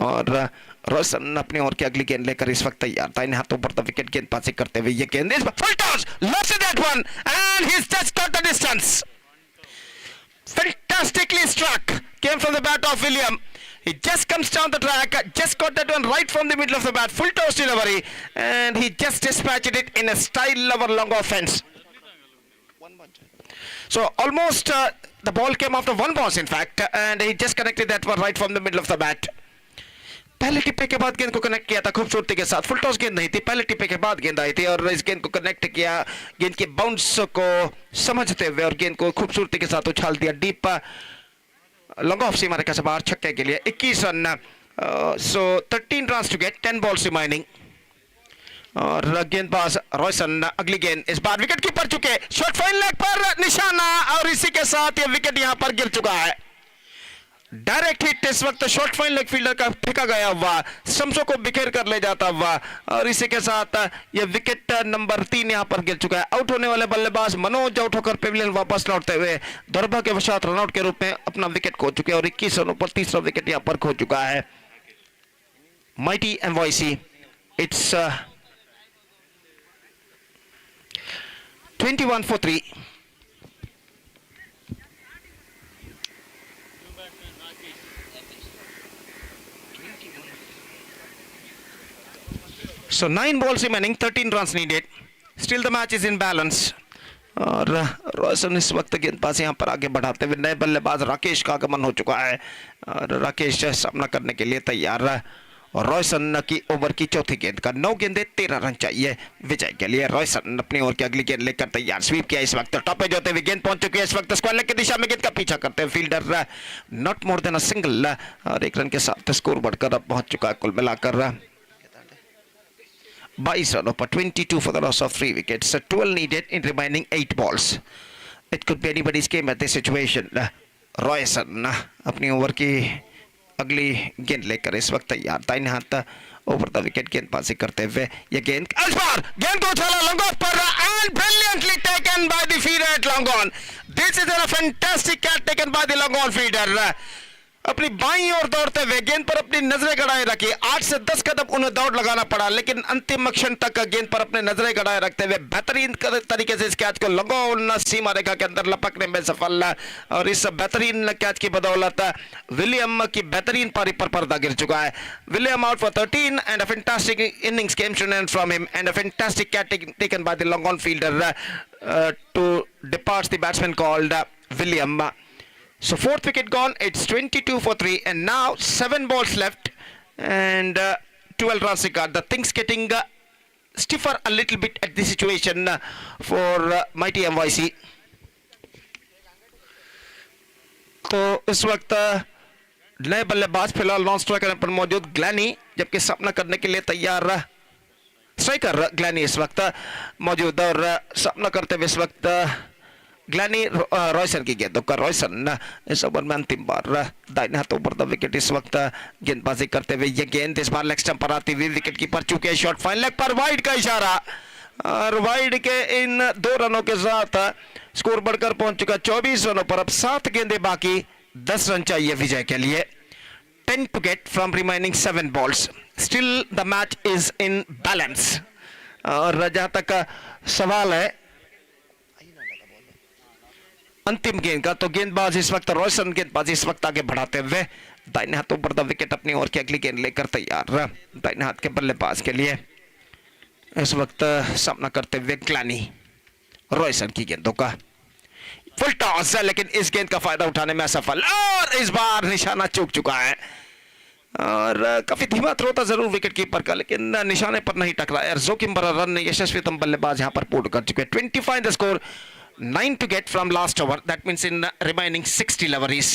और रोशन अपनी ओर की अगली गेंद लेकर इस वक्त तैयार, दाहिने हाथों पर द विकेट गेंदबाजी करते हुए ये गेंद इस full toss, lofts that one and he's just got the distance. Fantastically struck, came from the bat of William. He just comes down the track, just got that one right from the middle of the bat, full toss delivery, and he just dispatched it in a style of a long offense. So almost the ball came after one bounce in fact, and he just connected that one right from the middle of the bat. पहले टिप्पे के बाद गेंद को connect किया था खूबसूरती के साथ. फुल टॉस गेंद नहीं थी, पहले टिप्पे के बाद गेंद आई थी और इस गेंद को कनेक्ट किया, गेंद के बाउंस को समझते हुए और गेंद को खूबसूरती के साथ उछाल दिया डीप लॉन्ग ऑफ सीमा रेखा से बाहर छक्के के लिए. 21 run. So 13 run to get, 10 balls remaining. और गेंदबाज रॉयसन अगली गेंद इस बार विकेट कीपर चुके, शॉट फाइन लेग पर निशाना और इसी के साथ ये विकेट यहां पर गिर चुका है. डायरेक्ट हिट इस वक्त शॉट फाइन लेग फील्डर का फेंका गया हुआ, स्टंप्सों को बिखेर कर ले जाता हुआ और इसी के साथ ये विकेट नंबर 3 यहां पर गिर चुका है. आउट होने वाले बल्लेबाज मनोज आउट होकर पेविलियन वापस लौटते हुए दुर्भाग्यवशात रनआउट के रूप में अपना विकेट खो चुके और 21 रनों पर तीसरा विकेट यहां पर खो चुका है. Mighty MYC, it's 21 for 3. So 9 balls remaining, 13 runs needed. Still the match is in balance. और रोशन इस वक्त गेंदबाज यहाँ पर आगे बढ़ाते हुए नए बल्लेबाज राकेश का आगमन हो चुका है और राकेश सामना करने के लिए तैयार है. और रॉयसन की ओवर की चौथी गेंद का 9 गेंदे 13 रन चाहिए विजय के लिए. रॉयसन अपनी ओवर की अगली गेंद लेकर तैयार, स्वीप किया इस वक्त, टॉप पे होते हुए गेंद पहुंच चुकी है इस वक्त स्क्वायर लेग की दिशा में, गेंद का पीछा करते हैं fielder not more than a single और 1 रन के साथ स्कोर बढ़कर अब पहुंच चुका है कुल मिलाकर 22 रनों पर 22 for the loss of 3 wickets. 12 needed in remaining 8 balls. It could be anybody's game at this situation. Royson अपनी ओवर की अगली गेंद लेकर इस वक्त तैयार, दाहिने हाथ ओवर द विकेट गेंदबाजी करते हुए ये गेंद इस बार गेंद को उछाला लॉन्ग ऑफ पर and brilliantly taken by the fielder at long on. This is a fantastic catch taken by the long on fielder. अपनी बाईं ओर दौड़ते हुए गेंद पर अपनी नजरें गड़ाए रखी, 8 से 10 कदम उन्हें दौड़ लगाना पड़ा लेकिन अंतिम क्षण तक गेंद पर अपने नजरें गड़ाए रखते हुए बेहतरीन तरीके से इस कैच को लंगोन सीमा रेखा के अंदर लपकने में सफल. और इस बेहतरीन कैच की बदौलत विलियम की बेहतरीन पारी पर पर्दा गिर चुका है. William out for 13 and a fantastic innings came from him and a fantastic catch taken by the long on fielder to depart the batsman called William. So 4th wicket gone, it's 22 for 3 and now 7 balls left and 12 runs required. The things getting stiffer a little bit at this situation for mighty MYC. तो इस वक्त नए बल्लेबाज फिलहाल non striker पर मौजूद ग्लैनी, जबकि सामना करने के लिए तैयार स्ट्राइकर ग्लैनी इस वक्त मौजूद और सामना करते हुए इस वक्त ग्लैनी रॉयसन की गेंदों का. रॉयसन इस ओवर में अंतिम बार दाहिने हाथों पर द विकेट इस वक्त गेंदबाजी करते हुए ये गेंद इस बार लेग स्टंप पर आती हुई विकेट कीपर चुके, शॉट फाइन लेग पर वाइड का इशारा और वाइड के इन 2 रनों के साथ स्कोर बढ़कर पहुंच चुका 24 रनों पर. अब 7 गेंदे बाकी, 10 रन चाहिए विजय के लिए. 10 to get from remaining 7 balls. Still the match is in balance. और जहां तक सवाल है अंतिम गेंद का, तो गेंदबाज इस वक्त रॉयसन गेंदबाजी इस वक्त आगे बढ़ाते हुए दाहिने हाथों पर द विकेट अपनी ओर की अगली गेंद लेकर तैयार दाहिने हाथ के बल्लेबाज के लिए इस वक्त सामना करते हुए ग्लैनी रॉयसन की गेंदों का. फुल टॉस है लेकिन इस गेंद का फायदा उठाने में असफल और इस बार निशाना चूक चुका है और काफी धीमा थ्रो था जरूर विकेट कीपर का लेकिन निशाने पर नहीं टकराया. जोखिम भरा रन यशस्वीतम बल्लेबाज यहां पर पूर्ण कर चुके. 25 the score, 9 to get from last over. That means in remaining 6 deliveries.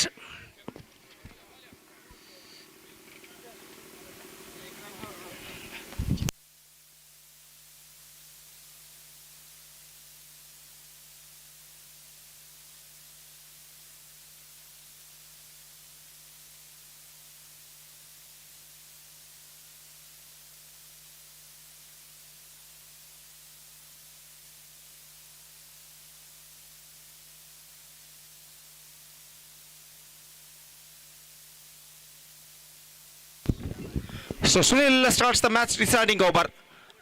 So Sunil starts the match deciding over.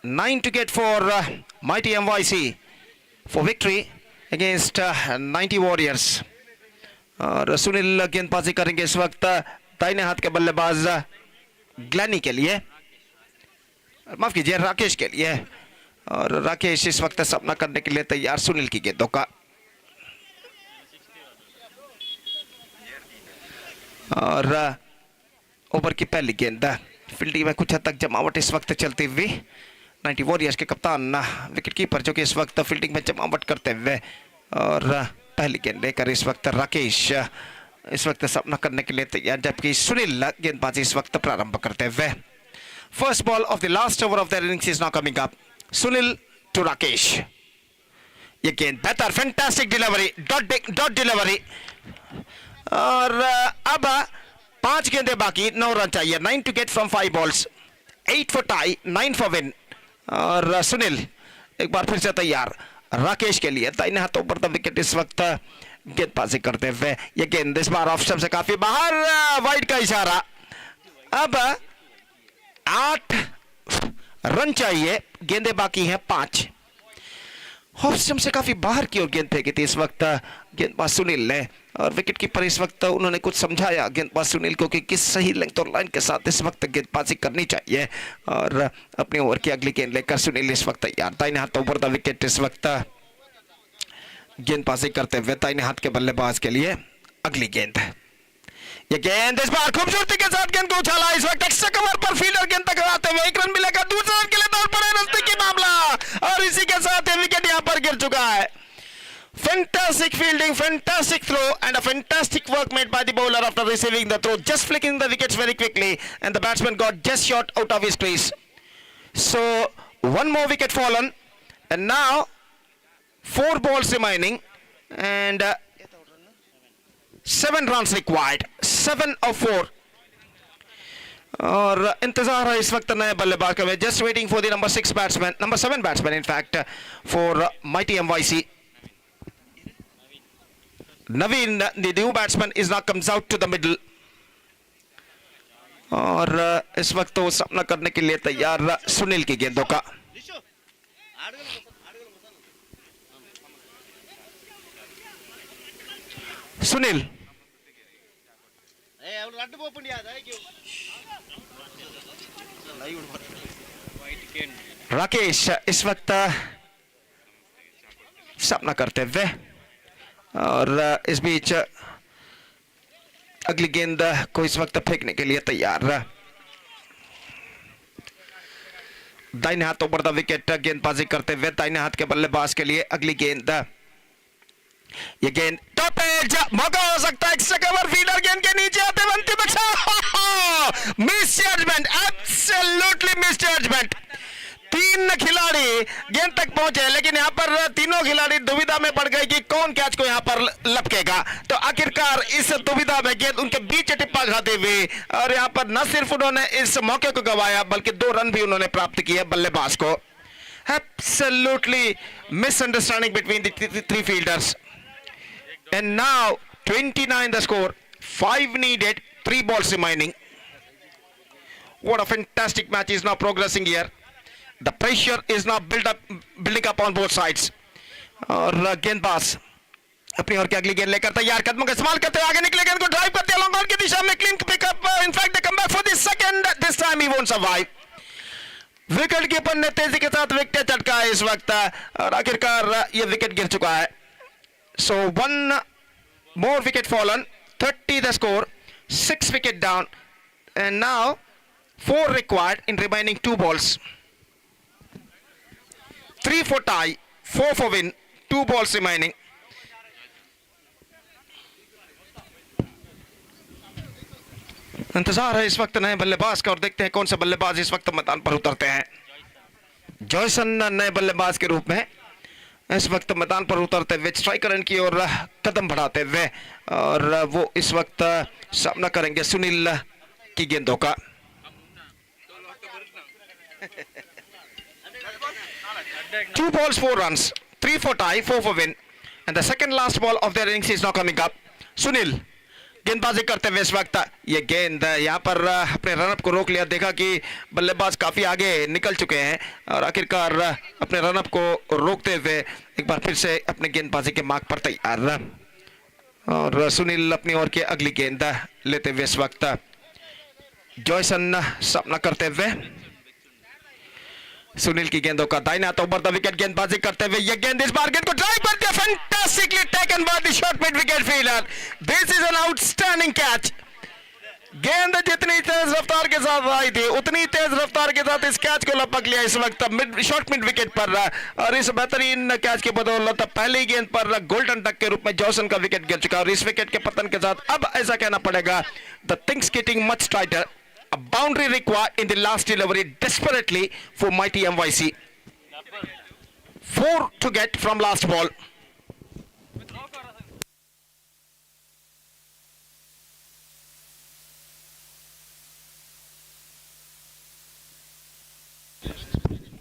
9 to get for mighty MYC for victory against 90 Warriors. और सुनील गेंदबाजी करेंगे इस वक्त दाहिने हाथ के बल्लेबाज ग्लैनी के लिए, माफ कीजिए राकेश के लिए. और राकेश इस वक्त सामना करने के लिए तैयार सुनील की गेंदों का. और ओवर की पहली गेंद। फील्डिंग में कुछ हद तक जमावट इस वक्त चलती हुई 90 वॉरियर्स के कप्तान विकेट कीपर जो कि इस वक्त फील्डिंग में जमावट करते हुए और पहली गेंद लेकर इस वक्त राकेश इस वक्त सामना करने के लिए तैयार, जबकि सुनील गेंदबाजी इस वक्त प्रारंभ करते हुए। First ball of the last over of the innings is now coming up. Sunil to Rakesh. ये गेंद बेहतर, फैंटास्टिक डिलीवरी, डॉट डिलीवरी। और अब 5 गेंदें बाकी, 9 रन चाहिए। 9 to get from 5 balls. 8 for tie, 9 for win. और सुनील एक बार फिर से तैयार राकेश के लिए। दाहिने हाथों पर द विकेट इस वक्त गेंदबाजी करते हुए। ये गेंद इस बार ऑफ स्टंप से काफी बाहर, वाइड का इशारा। अब 8 रन चाहिए, गेंदें बाकी हैं 5। ऑफ स्टंप से काफी बाहर की ओर गेंद फेंकी थी इस वक्त गेंदबाज सुनील ने, और विकेट कीपर इस वक्त उन्होंने कुछ समझाया गेंदबाज सुनील को कि किस सही लेंथ और लाइन के साथ इस वक्त गेंदबाजी करनी चाहिए। और अपनी ओवर की अगली गेंद लेकर सुनील इस वक्त तैयार। दाहिने हाथ ओवर द विकेट इस वक्त गेंदबाजी करते हुए दाहिने हाथ के बल्लेबाज के लिए अगली गेंद। ये गेंद इस बार खूबसूरती के साथ गेंद को उछाला इस वक्त एक्स्ट्रा कवर पर, फील्डर गेंद तक आते हुए 1 रन मिलेगा। दूसरे रन के लिए दौड़ पड़े, नजदीकी मामला, और इसी के साथ ये विकेट यहां पर गिर चुका है। Fantastic fielding, fantastic throw, and a fantastic work made by the bowler after receiving the throw, just flicking the wickets very quickly, and the batsman got just shot out of his crease. So 1 more wicket fallen, and now 4 balls remaining, and 7 runs required, 7 of 4. और इंतजार है इस वक्त नए बल्लेबाज का, just waiting for the number 7 batsman in fact for mighty MYC. Naveen, the new batsman, is now comes out to the middle. और इस वक्त वो सामना करने के लिए तैयार सुनील की गेंदों का। सुनील, राकेश इस वक्त सामना करते हुए, और इस बीच अगली गेंद को इस वक्त फेंकने के लिए तैयार। दाहिने हाथों पर द विकेट गेंदबाजी करते हुए दाहिने हाथ के बल्लेबाज के लिए अगली गेंद। ये गेंद टॉप एज, मौका हो सकता है एक्स्ट्रा कवर, फील्डर गेंद के नीचे आते हुए अंतिम बख्शा, misjudgement, absolutely misjudgement. 3 खिलाड़ी गेंद तक पहुंचे, लेकिन यहां पर तीनों खिलाड़ी दुविधा में पड़ गए कि कौन कैच को यहां पर लपकेगा। तो आखिरकार इस दुविधा में गेंद उनके बीच टिप्पा खाते हुए, और यहां पर न सिर्फ उन्होंने इस मौके को गंवाया बल्कि 2 रन भी उन्होंने प्राप्त किए बल्लेबाज को। Absolutely misunderstanding between the 3 fielders, and now 29 the score, 5 needed, 3 balls remaining. What a fantastic match is now progressing here. The pressure is now building up on both sides. और गेंदबाज अपनी ओर की अगली गेंद लेकर तैयार, कदमों का इस्तेमाल करते हुए आगे निकले, गेंद को ड्राइव करते लॉन्ग ऑन की दिशा में, clean pickup, in fact the comeback for the second, this time he won't survive. Wicket keeper ने तेजी के साथ विकेट चटका है इस वक्त, और आखिरकार ये विकेट गिर चुका है। So 1 more wicket fallen, 30 the score, 6 wicket down, and now 4 required in remaining 2 balls. 3 for tie, 4 for win, 2 balls remaining. इंतजार है इस वक्त नए बल्लेबाज का, और देखते हैं कौन सा बल्लेबाज इस वक्त मैदान पर उतरते हैं। जॉयसन नए बल्लेबाज के रूप में इस वक्त मैदान पर उतरते हुए स्ट्राइकर एंड की ओर कदम बढ़ाते हुए, और वो इस वक्त सामना करेंगे सुनील की गेंदों का। Two balls, 4 runs, 3 for tie, 4 for win, and the second last ball of their innings is now coming up. Sunil गेंदबाजी करते हुए इस वक्त, ये गेंद यहाँ पर अपने रनअप को रोक लिया, देखा कि बल्लेबाज काफी आगे निकल चुके हैं, और आखिरकार अपने रनअप को रोकते हुए एक बार फिर से अपने गेंदबाजी के मार्ग पर तैयार। और सुनील अपनी ओर की अगली गेंद लेते हुए इस वक्त, जॉयसन सामना करते हुए, सुनील की गेंदों का दाहिने हाथ ओवर द विकेट गेंदबाजी करते हुए, ये गेंद इस बार गेंद को ड्राइव करती है, fantastically taken by the short mid wicket fielder. This is an outstanding catch, गेंद जितनी तेज रफ्तार के साथ आई थी उतनी तेज रफ्तार के साथ इस कैच को लपक लिया इस वक्त मिड विकेट पर और इस बेहतरीन कैच के बदौलत पहली गेंद पर गोल्डन डक के रूप में जॉनसन का विकेट गिर चुका और इस विकेट के पतन के साथ अब ऐसा कहना पड़ेगा the things getting much tighter a boundary required in the last delivery desperately for mighty MYC 4 to get from last ball.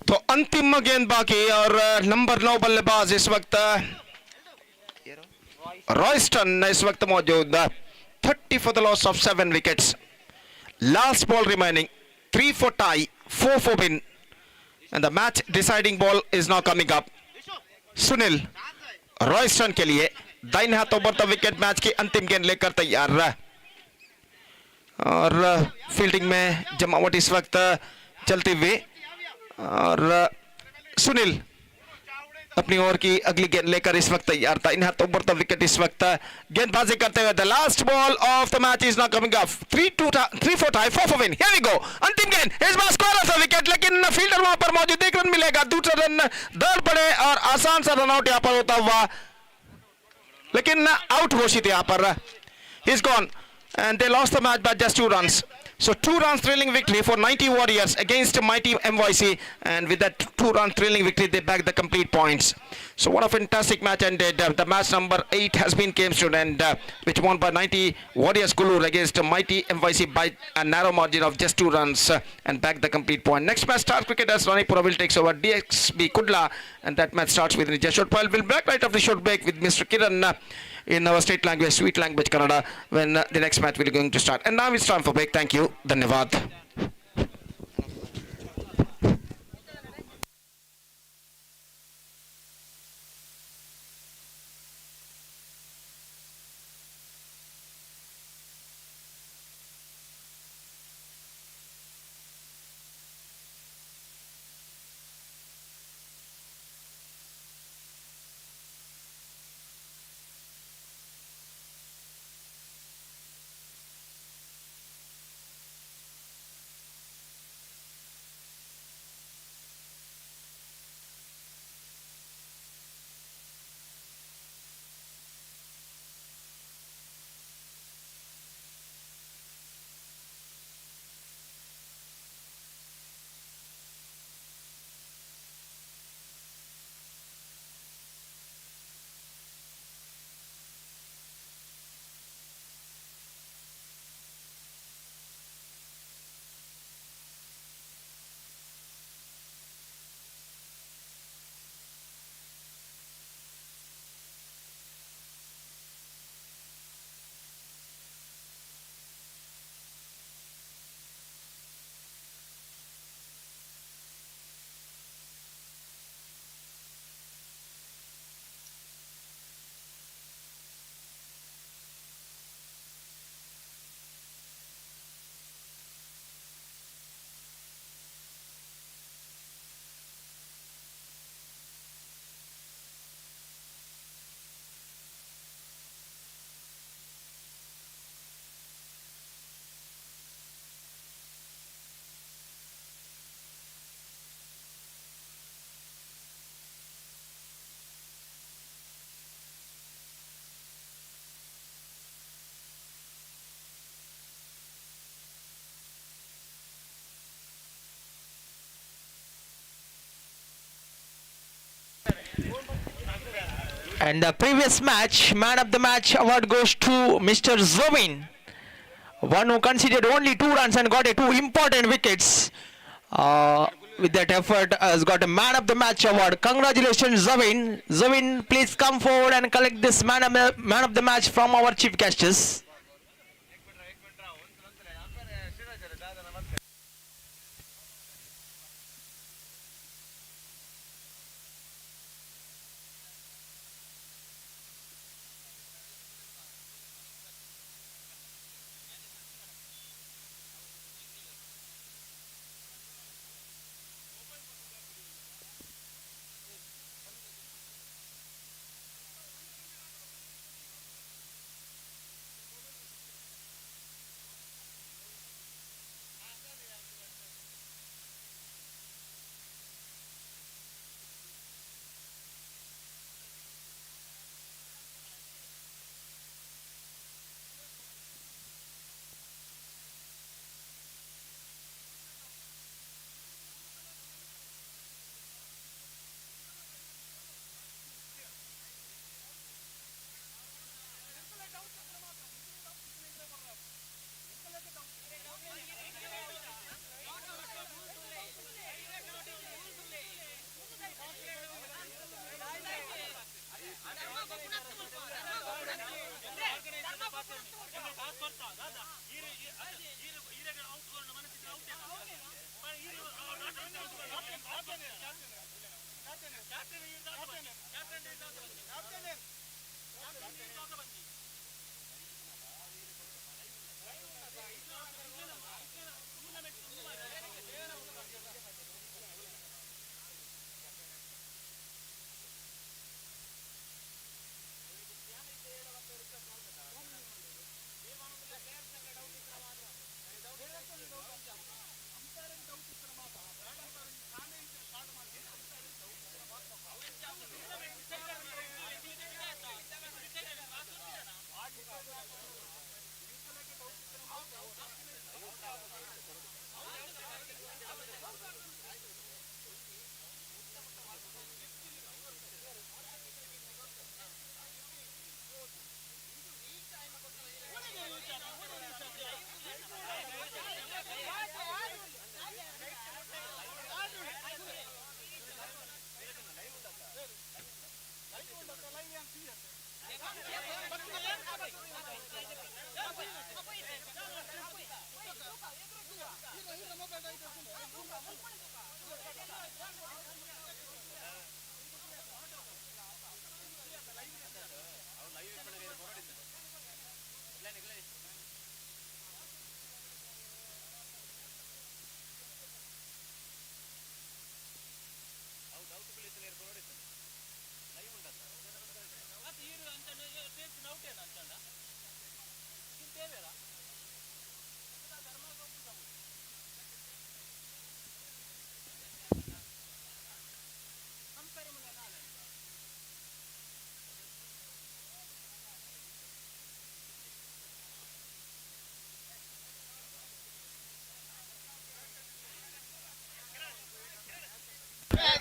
तो अंतिम गेंद बाकी और नंबर 9 बल्लेबाज इस वक्त रॉयस्टन इस वक्त मौजूद 30 for the loss of 7 wickets. Last ball remaining, 3 for tie, 4 for win, and the match deciding ball is now coming up. Sunil Royston के लिए दाहिने हाथों पर विकेट मैच की अंतिम गेंद लेकर तैयार रहा और फील्डिंग में जमावट इस वक्त चलती हुई और सुनील अपनी ओर की अगली गेंद लेकर इस वक्त तैयार था इन हाथों पर विकेट इस वक्त गेंदबाजी करते हुए the last ball of the match is now coming up 3 for tie 4 for win. Here we go. अंतिम गेंद इस बार स्कोर था विकेट लेकिन फील्डर वहां पर मौजूद 1 रन मिलेगा दूसरा रन दौड़ पड़े और आसान सा रन आउट यहां पर होता हुआ लेकिन आउट घोषित यहां पर he is gone and they lost the match by just 2 runs. So 2 runs thrilling victory for 90 Warriors against mighty MYC, and with that 2 run thrilling victory they bagged the complete points. So what a fantastic match ended. The match number 8 has been came to an end, which won by 90 Warriors Kulur against mighty MYC by a narrow margin of just 2 runs and bagged the complete point. Next match, Star Cricketers Ranipura will take over DXB Kudla, and that match starts with a short while. We'll back right after the short break with Mr. Kiran in our state language, sweet language Kannada, when the next match will be going to start. And now it's time for break. Thank you. Dhanyavad. And the previous match, man of the match award goes to Mr. Zovin, one who conceded only 2 runs and got 2 important wickets. With that effort, has got a man of the match award. Congratulations, Zovin. Zovin, please come forward and collect this man of the match from our chief guests.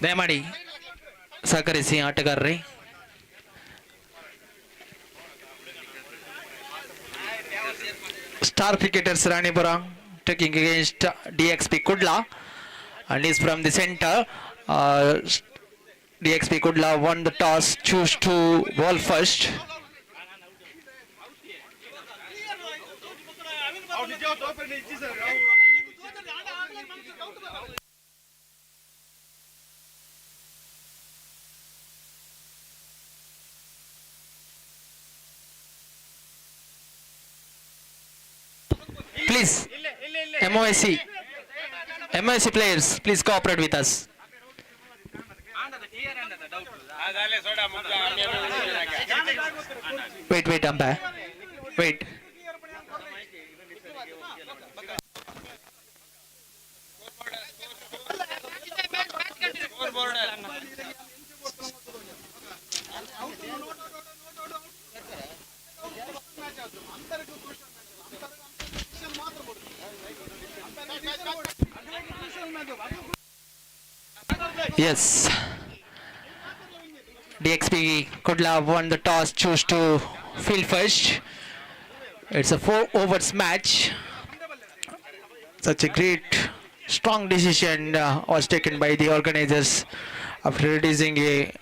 ದಯಮಾಡಿ ಸಹಕರಿಸಿ ಆಟಗಾರರೇ. Star cricketers Ranipura taking against DXP Kudla, and is from the center. DXP Kudla won the toss, choose to bowl first. Please, MOSC players, please cooperate with us. Wait, umpire. Wait. Yes. DXP Kudla won the toss, choose to field first. It's a 4 overs match. Such a great, strong decision was taken by the organizers after reducing a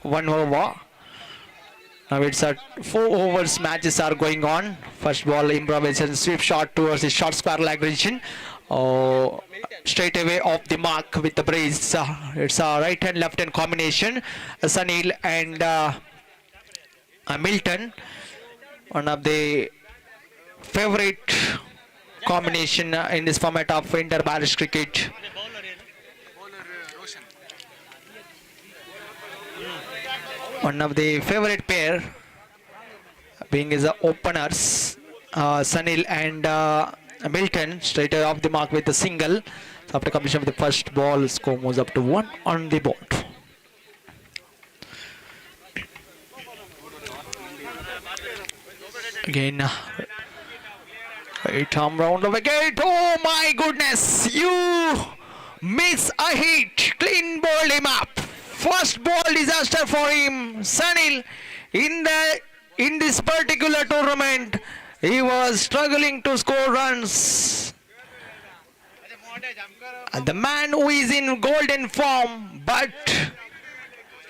1 over. Now it's a 4 overs matches are going on. First ball improvisation, sweep shot towards the short square leg region. Straight away off the mark with the brace. It's a right hand left hand combination. Sunil and Milton, one of the favorite combination in this format of inter-barrage cricket. One of the favorite pair being is the openers, Sunil and Milton, straight off the mark with the single. So after completion of the first ball, score moves up to 1 on the board. Again, right arm round of wicket. Oh my goodness! You miss a hit. Clean bowled him up. First ball disaster for him. Sunil, in this particular tournament, he was struggling to score runs. And the man who is in golden form, but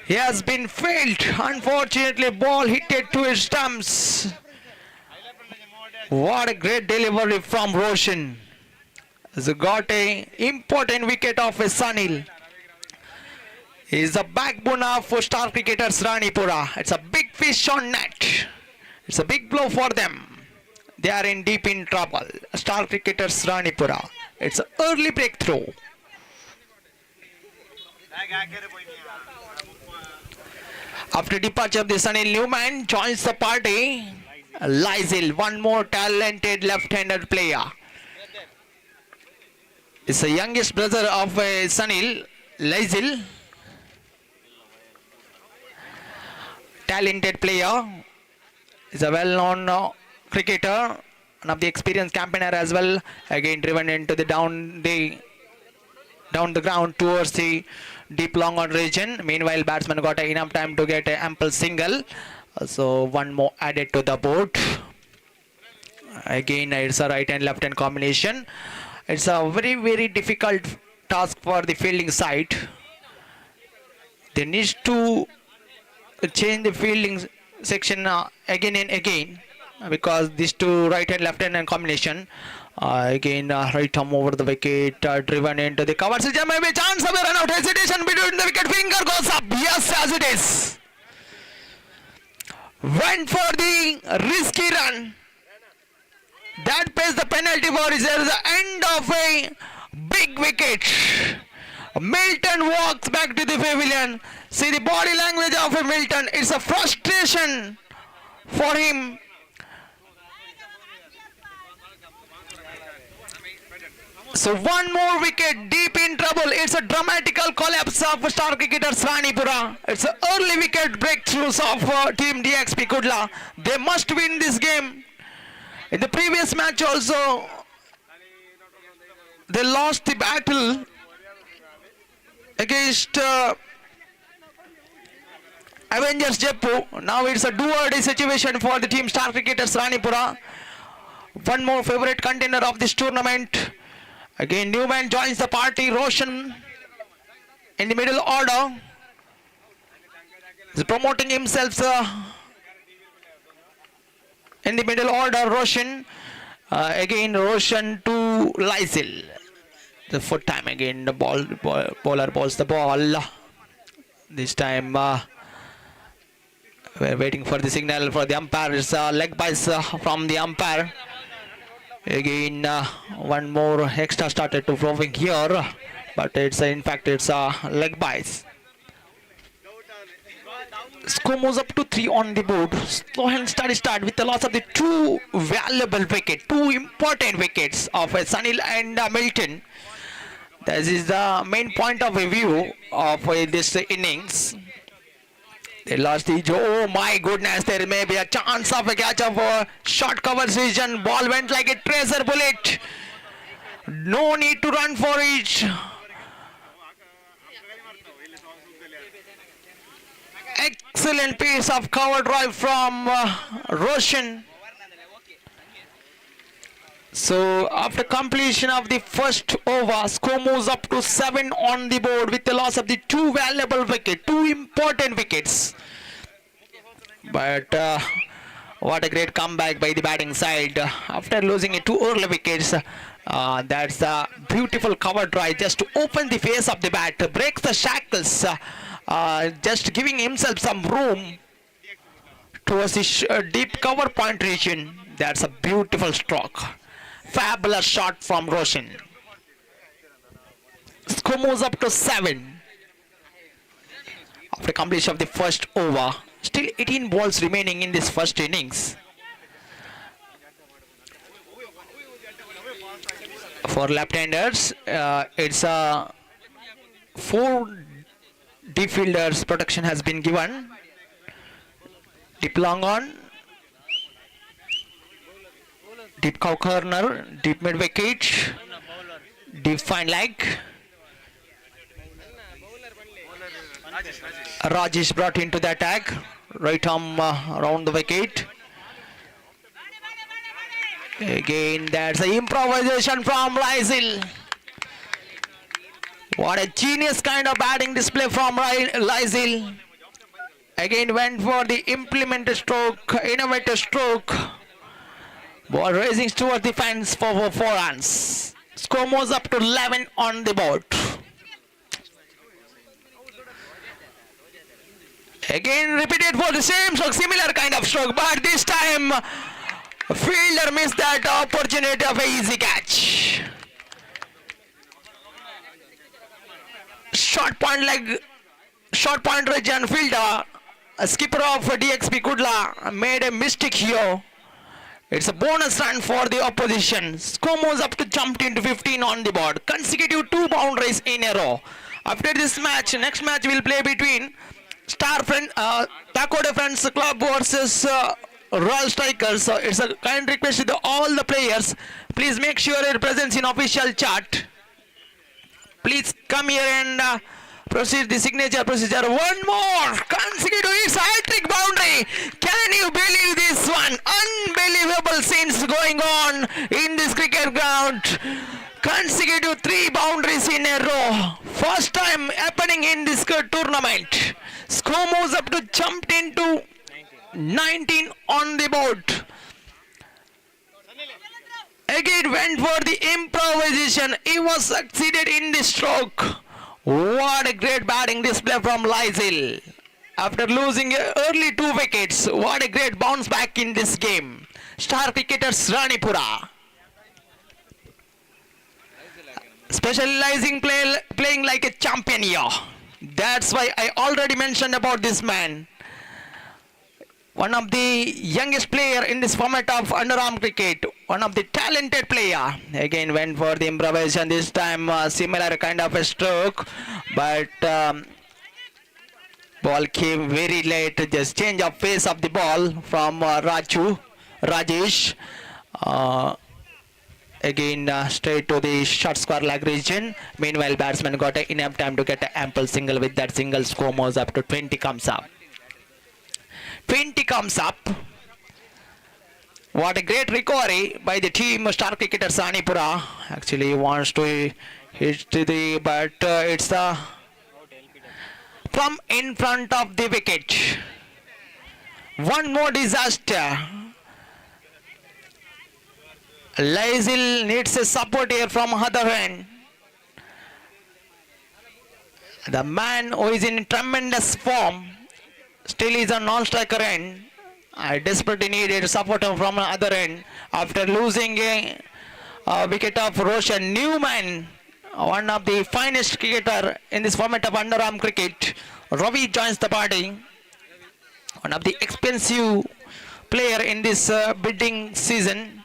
he has been failed. Unfortunately, ball hit to his stumps. What a great delivery from Roshan. Has got a important wicket of a Sunil. He's the backbone of star cricketers Ranipura. It's a big fish on net. It's a big blow for them. They are in deep in trouble. Star cricketers Ranipura. It's an early breakthrough. After departure of the Sunil Newman joins the party. Lysel, one more talented left-handed player. It's the youngest brother of Sunil, Lysel. Talented player. Is a well-known cricketer, one of the experienced campaigner as well. Again driven into the down the ground towards the deep long on region. Meanwhile, batsman got enough time to get an ample single. So one more added to the board. Again, it's a right and left hand combination. It's a very difficult task for the fielding side. They need to change the fielding section again and again, because these two right and left hand combination. Again, right arm over the wicket, driven into the cover. There may be a chance of a run out. Hesitation between the wicket, finger goes up. Yes, as it is. Went for the risky run. That pays the penalty for it. There is the end of a big wicket. Milton walks back to the pavilion. See the body language of a Milton. It's a frustration for him. So one more wicket, deep in trouble. It's a dramatical collapse of star cricketers Ranipura. It's an early wicket breakthroughs of team DXP Kudla. They must win this game. In the previous match also, they lost the battle against Avengers Jeppu. Now it's a do-or-die situation for the team star cricketers Ranipura. One more favorite contender of this tournament. Again, Newman joins the party. Roshan in the middle order. He's promoting himself in the middle order. Roshan. Again, Roshan to Lysel. The fourth time again, the bowler balls the ball. This time, we're waiting for the signal for the umpire. It's leg bias from the umpire. Again, one more extra started to flowing here, but it's in fact it's a leg bias. Score moves up to 3 on the board. Slow and steady start with the loss of the two valuable wickets, two important wickets of Sunil and Milton. This is the main point of view of this innings. They lost the oh my goodness, there may be a chance of a catch of a short cover region. Ball went like a tracer bullet. No need to run for it. Excellent piece of cover drive from Roshan. So after completion of the first over, score moves up to 7 on the board with the loss of the two valuable wickets, two important wickets. But what a great comeback by the batting side. After losing 2 early wickets, that's a beautiful cover drive just to open the face of the bat, breaks the shackles, just giving himself some room towards the deep cover point region. That's a beautiful stroke. Fabulous shot from Roshan. Score moves up to 7. After completion of the first over, still 18 balls remaining in this first innings. For left-handers, it's a 4 deep fielders protection has been given. Deep long on, deep cow corner, deep mid wicket, deep fine leg. Rajesh brought into the attack, right arm around the wicket. Again, that's the improvisation from Lysel. What a genius kind of batting display from Lysel. Again, went for the implemented stroke, innovative stroke. Ball raising towards the fence for 4 runs. Score moves up to 11 on the board. Again repeated for the same stroke, similar kind of stroke, but this time fielder missed that opportunity of a easy catch. Short point region fielder, a skipper of DXP Kudla made a mistake here. It's a bonus run for the opposition. Score moves up to jumped into 15 on the board. Consecutive 2 boundaries in a row. After this match, next match will play between Taco Defense Club versus Royal Strikers. So it's a kind request to all the players. Please make sure your presence in official chat. Please come here and proceed the signature procedure. One more consecutive, it's a hat-trick boundary. Can you believe this one? Unbelievable scenes going on in this cricket ground. Consecutive 3 boundaries in a row. First time happening in this tournament. Score moves up to jumped into 19 on the board. Again went for the improvisation. He was succeeded in the stroke. What a great batting display from Lysil. After losing early 2 wickets, what a great bounce back in this game. Star cricketers Ranipura. Specializing playing like a champion here. That's why I already mentioned about this man. One of the youngest player in this format of underarm cricket. One of the talented player. Again went for the improvisation. This time similar kind of a stroke. But ball came very late. Just change of pace of the ball from Rajesh. Again straight to the short square leg region. Meanwhile batsman got enough time to get an ample single. With that single, score moves up to 20 comes up. 20 comes up. What a great recovery by the team. Star cricketer Sanipura actually wants to hit the, but it's from in front of the wicket. One more disaster. Lysil needs a support here from other end. The man who is in tremendous form still is a non-striker end. I desperately needed support from the other end after losing a wicket of Roshan Newman, one of the finest cricketer in this format of underarm cricket. Ravi joins the party, one of the expensive player in this bidding season.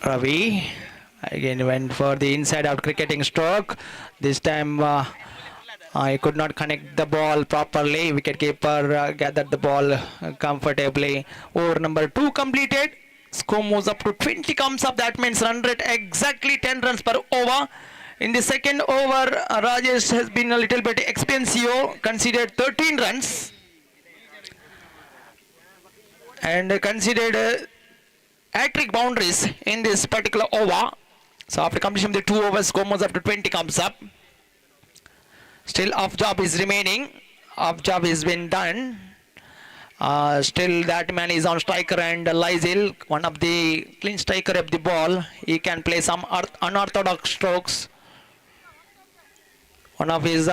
Ravi again went for the inside out cricketing stroke. This time he could not connect the ball properly. Wicketkeeper gathered the ball comfortably. Over number 2 completed. Score moves up to 20 comes up. That means run rate exactly 10 runs per over. In the second over, Rajesh has been a little bit expensive. Considered 13 runs. And considered hat-trick boundaries in this particular over. So after completion of the 2 overs, score moves up to 20 comes up. Still off job is remaining. Off job has been done. Still that man is on striker and Lysil, one of the clean striker of the ball. He can play some unorthodox strokes. One of his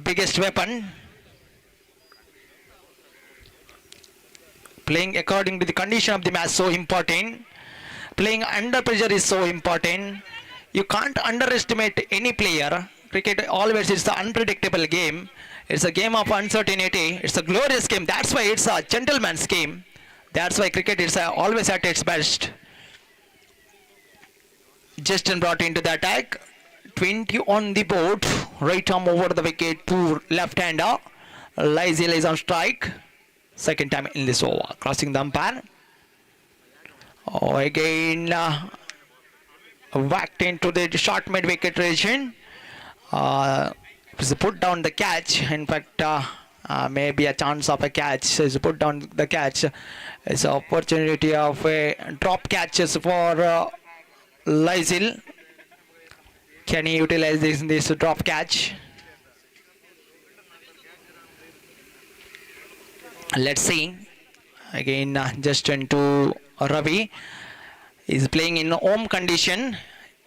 biggest weapon. Playing according to the condition of the match so important. Playing under pressure is so important. You can't underestimate any player. Cricket always is the unpredictable game. It's a game of uncertainty. It's a glorious game. That's why it's a gentleman's game. That's why cricket is always at its best. Justin brought into the attack. 20 on the board. Right arm over the wicket to left-hander. Lysil is on strike. Second time in this over. Crossing the umpire. Oh, again whacked into the short mid-wicket region. Put down the catch. In fact, maybe a chance of a catch. So put down the catch. It's an opportunity of a drop catches for Lysil. Can he utilize this drop catch? Let's see. Again, Justin to Ravi. Is playing in home condition.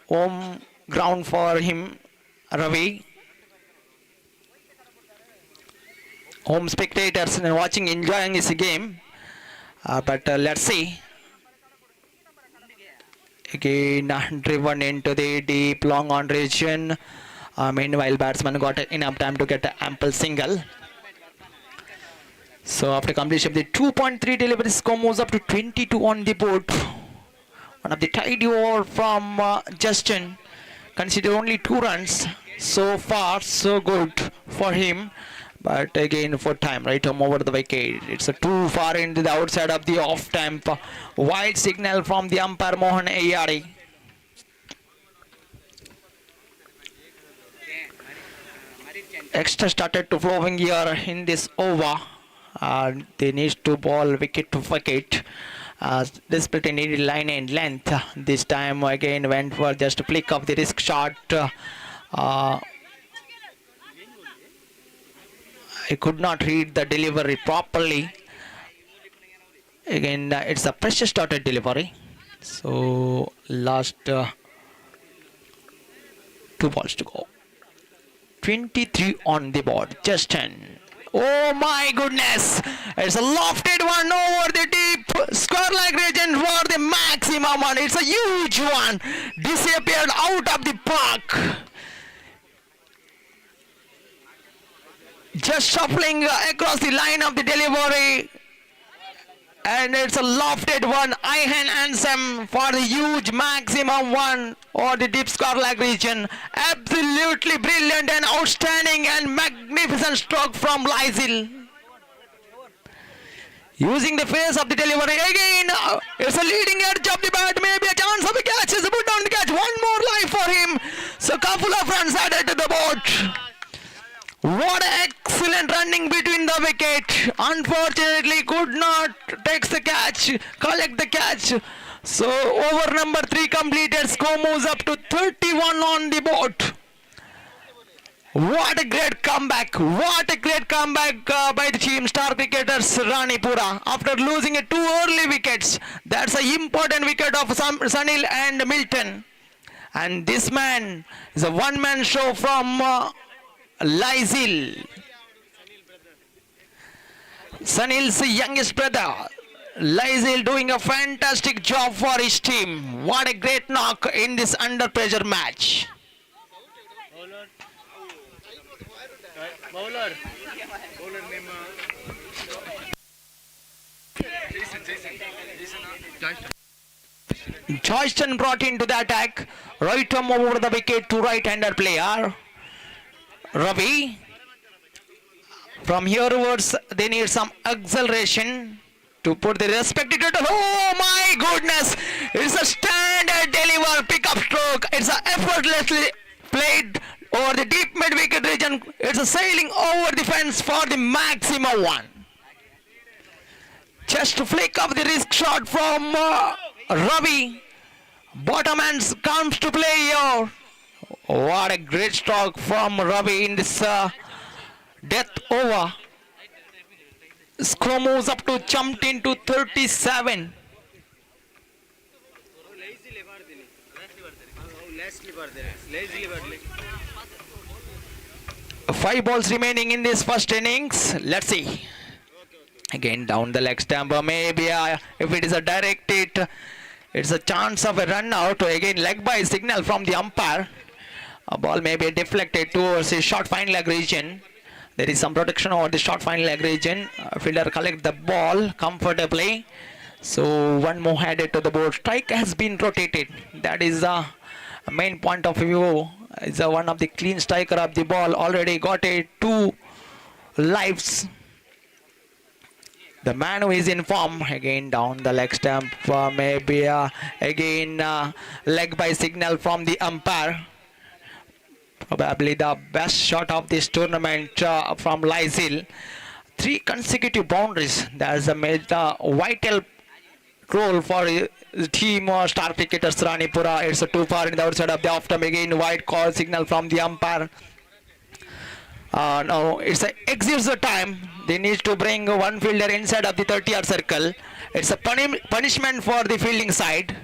Home ground for him, Ravi. Home spectators and watching, enjoying his game. But let's see. Again, driven into the deep long on region. Meanwhile, batsman got enough time to get an ample single. So after completion of the 2.3 delivery, score moves up to 22 on the board. One of the tidy over from Justin. Consider only 2 runs. So far, so good for him. But again, for time, right home over the wicket. It's a too far into the outside of the off stump. Wide signal from the umpire Mohan Ayari. Extra started to flowing here in this over. They need to ball wicket to wicket. Despite a needed line and length, this time again went for just a flick of the risk shot. I could not read the delivery properly. Again, it's a pressure started delivery. So last 2 balls to go. 23 on the board. Justin. Oh my goodness! It's a lofted one over the deep square-like region for the maximum one. It's a huge one. Disappeared out of the park. Just shuffling across the line of the delivery. And it's a lofted one. Ihan handsome for the huge maximum one or the deep square-like region. Absolutely brilliant and outstanding and magnificent stroke from Lysil. Using the face of the delivery again. It's a leading edge of the bat. Maybe a chance of a catch. Is a put down the catch. One more life for him. So couple of runs added to the board. What excellent running between the wicket. Unfortunately could not take the catch, collect the catch. So over number 3 completed, score moves up to 31 on the board. What a great comeback. What a great comeback by the team star cricketers Ranipura. After losing 2 early wickets, that's an important wicket of Sunil and Milton. And this man is a one-man show from Lysil. Sunil's youngest brother. Lysil doing a fantastic job for his team. What a great knock in this under pressure match. Bowler. Joyston brought into the attack. Right arm over the wicket to right-hander player Ravi. From here onwards, they need some acceleration to put the respected. Oh my goodness! It's a standard deliver pickup stroke. It's a effortlessly played over the deep mid wicket region. It's a sailing over the fence for the maximum one. Just a flick of the risk shot from Ravi. Bottom hands comes to play here. What a great stroke from Ravi in this death over. Score moves up to jumped into 37. Five balls remaining in this first innings. Let's see. Again down the leg stump. Maybe if it is a direct hit, it's a chance of a run out. Again leg by signal from the umpire. A ball may be deflected towards the short fine leg region. There is some protection over the short fine leg region. Fielder collect the ball comfortably. So one more headed to the board. Strike has been rotated. That is the main point of view. Is one of the clean striker of the ball. Already got 2 lives. The man who is in form again down the leg stump. Maybe again leg by signal from the umpire. Probably the best shot of this tournament from Lysil. 3 consecutive boundaries. That's a major vital role for team star cricketers Ranipura. It's too far in the outside of the off stump. Again wide call signal from the umpire. Now it's a exits the time. They need to bring one fielder inside of the 30-yard circle. It's a punishment for the fielding side.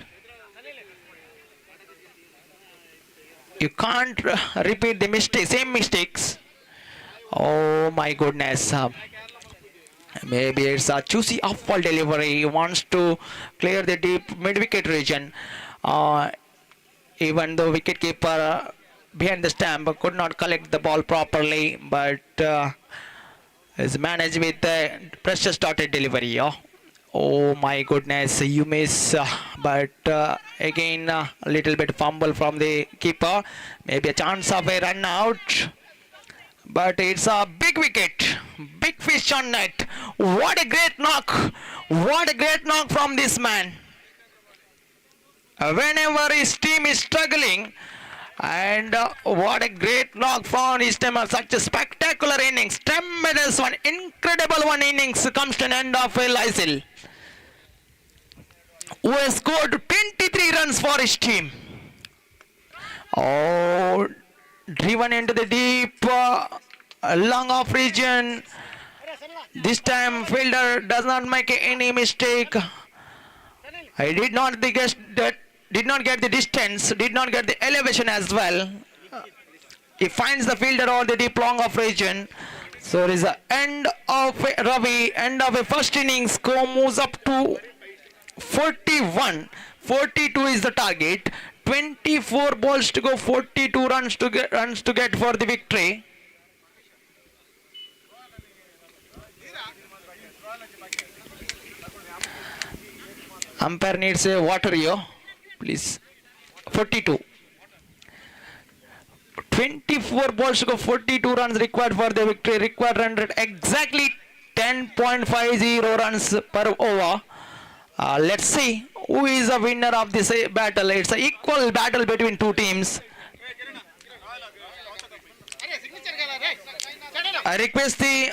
You can't repeat the same mistakes. Oh my goodness. Maybe it's a choosy off-ball delivery. He wants to clear the deep mid-wicket region. Even though wicketkeeper behind the stump could not collect the ball properly, but is managed with the precious dotted delivery. Oh my goodness, you miss, but again a little bit fumble from the keeper. Maybe a chance of a run out. But it's a big wicket, big fish on net. What a great knock! What a great knock from this man. Whenever his team is struggling, and what a great knock from his team. Such a spectacular innings, tremendous one, incredible one innings comes to an end of Lysil, who has scored 23 runs for his team. Oh, driven into the deep long off region. This time fielder does not make any mistake. I did not get the distance, did not get the elevation as well. He finds the fielder on the deep long off region. So it is the end of Ravi, end of a first innings. Score moves up to 41. 42 is the target. 24 balls to go, 42 runs to get for the victory. Umpire needs a water here, please. 42. 24 balls to go, 42 runs required for the victory. Required run rate exactly 10.50 runs per over. Let's see who is the winner of this battle. It's an equal battle between two teams. I request the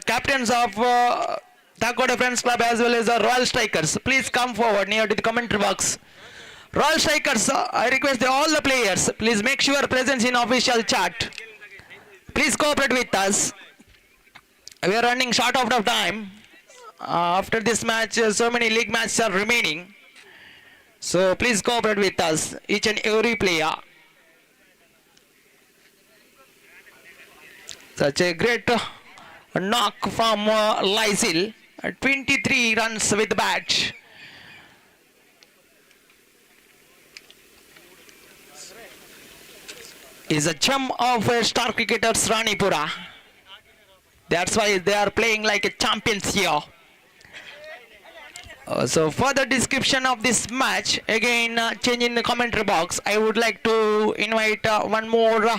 captains of Thakoda Friends Club as well as the Royal Strikers, please come forward near to the commentary box. Royal Strikers, I request all the players, please make sure presence in official chat. Please cooperate with us. We are running short out of time. After this match, so many league matches are remaining. So please cooperate with us, each and every player. Such a great knock from Lysil. 23 runs with the bat. Is a gem of star cricketers Ranipura. That's why they are playing like a champions here. So further description of this match, again change in the commentary box. I would like to invite one more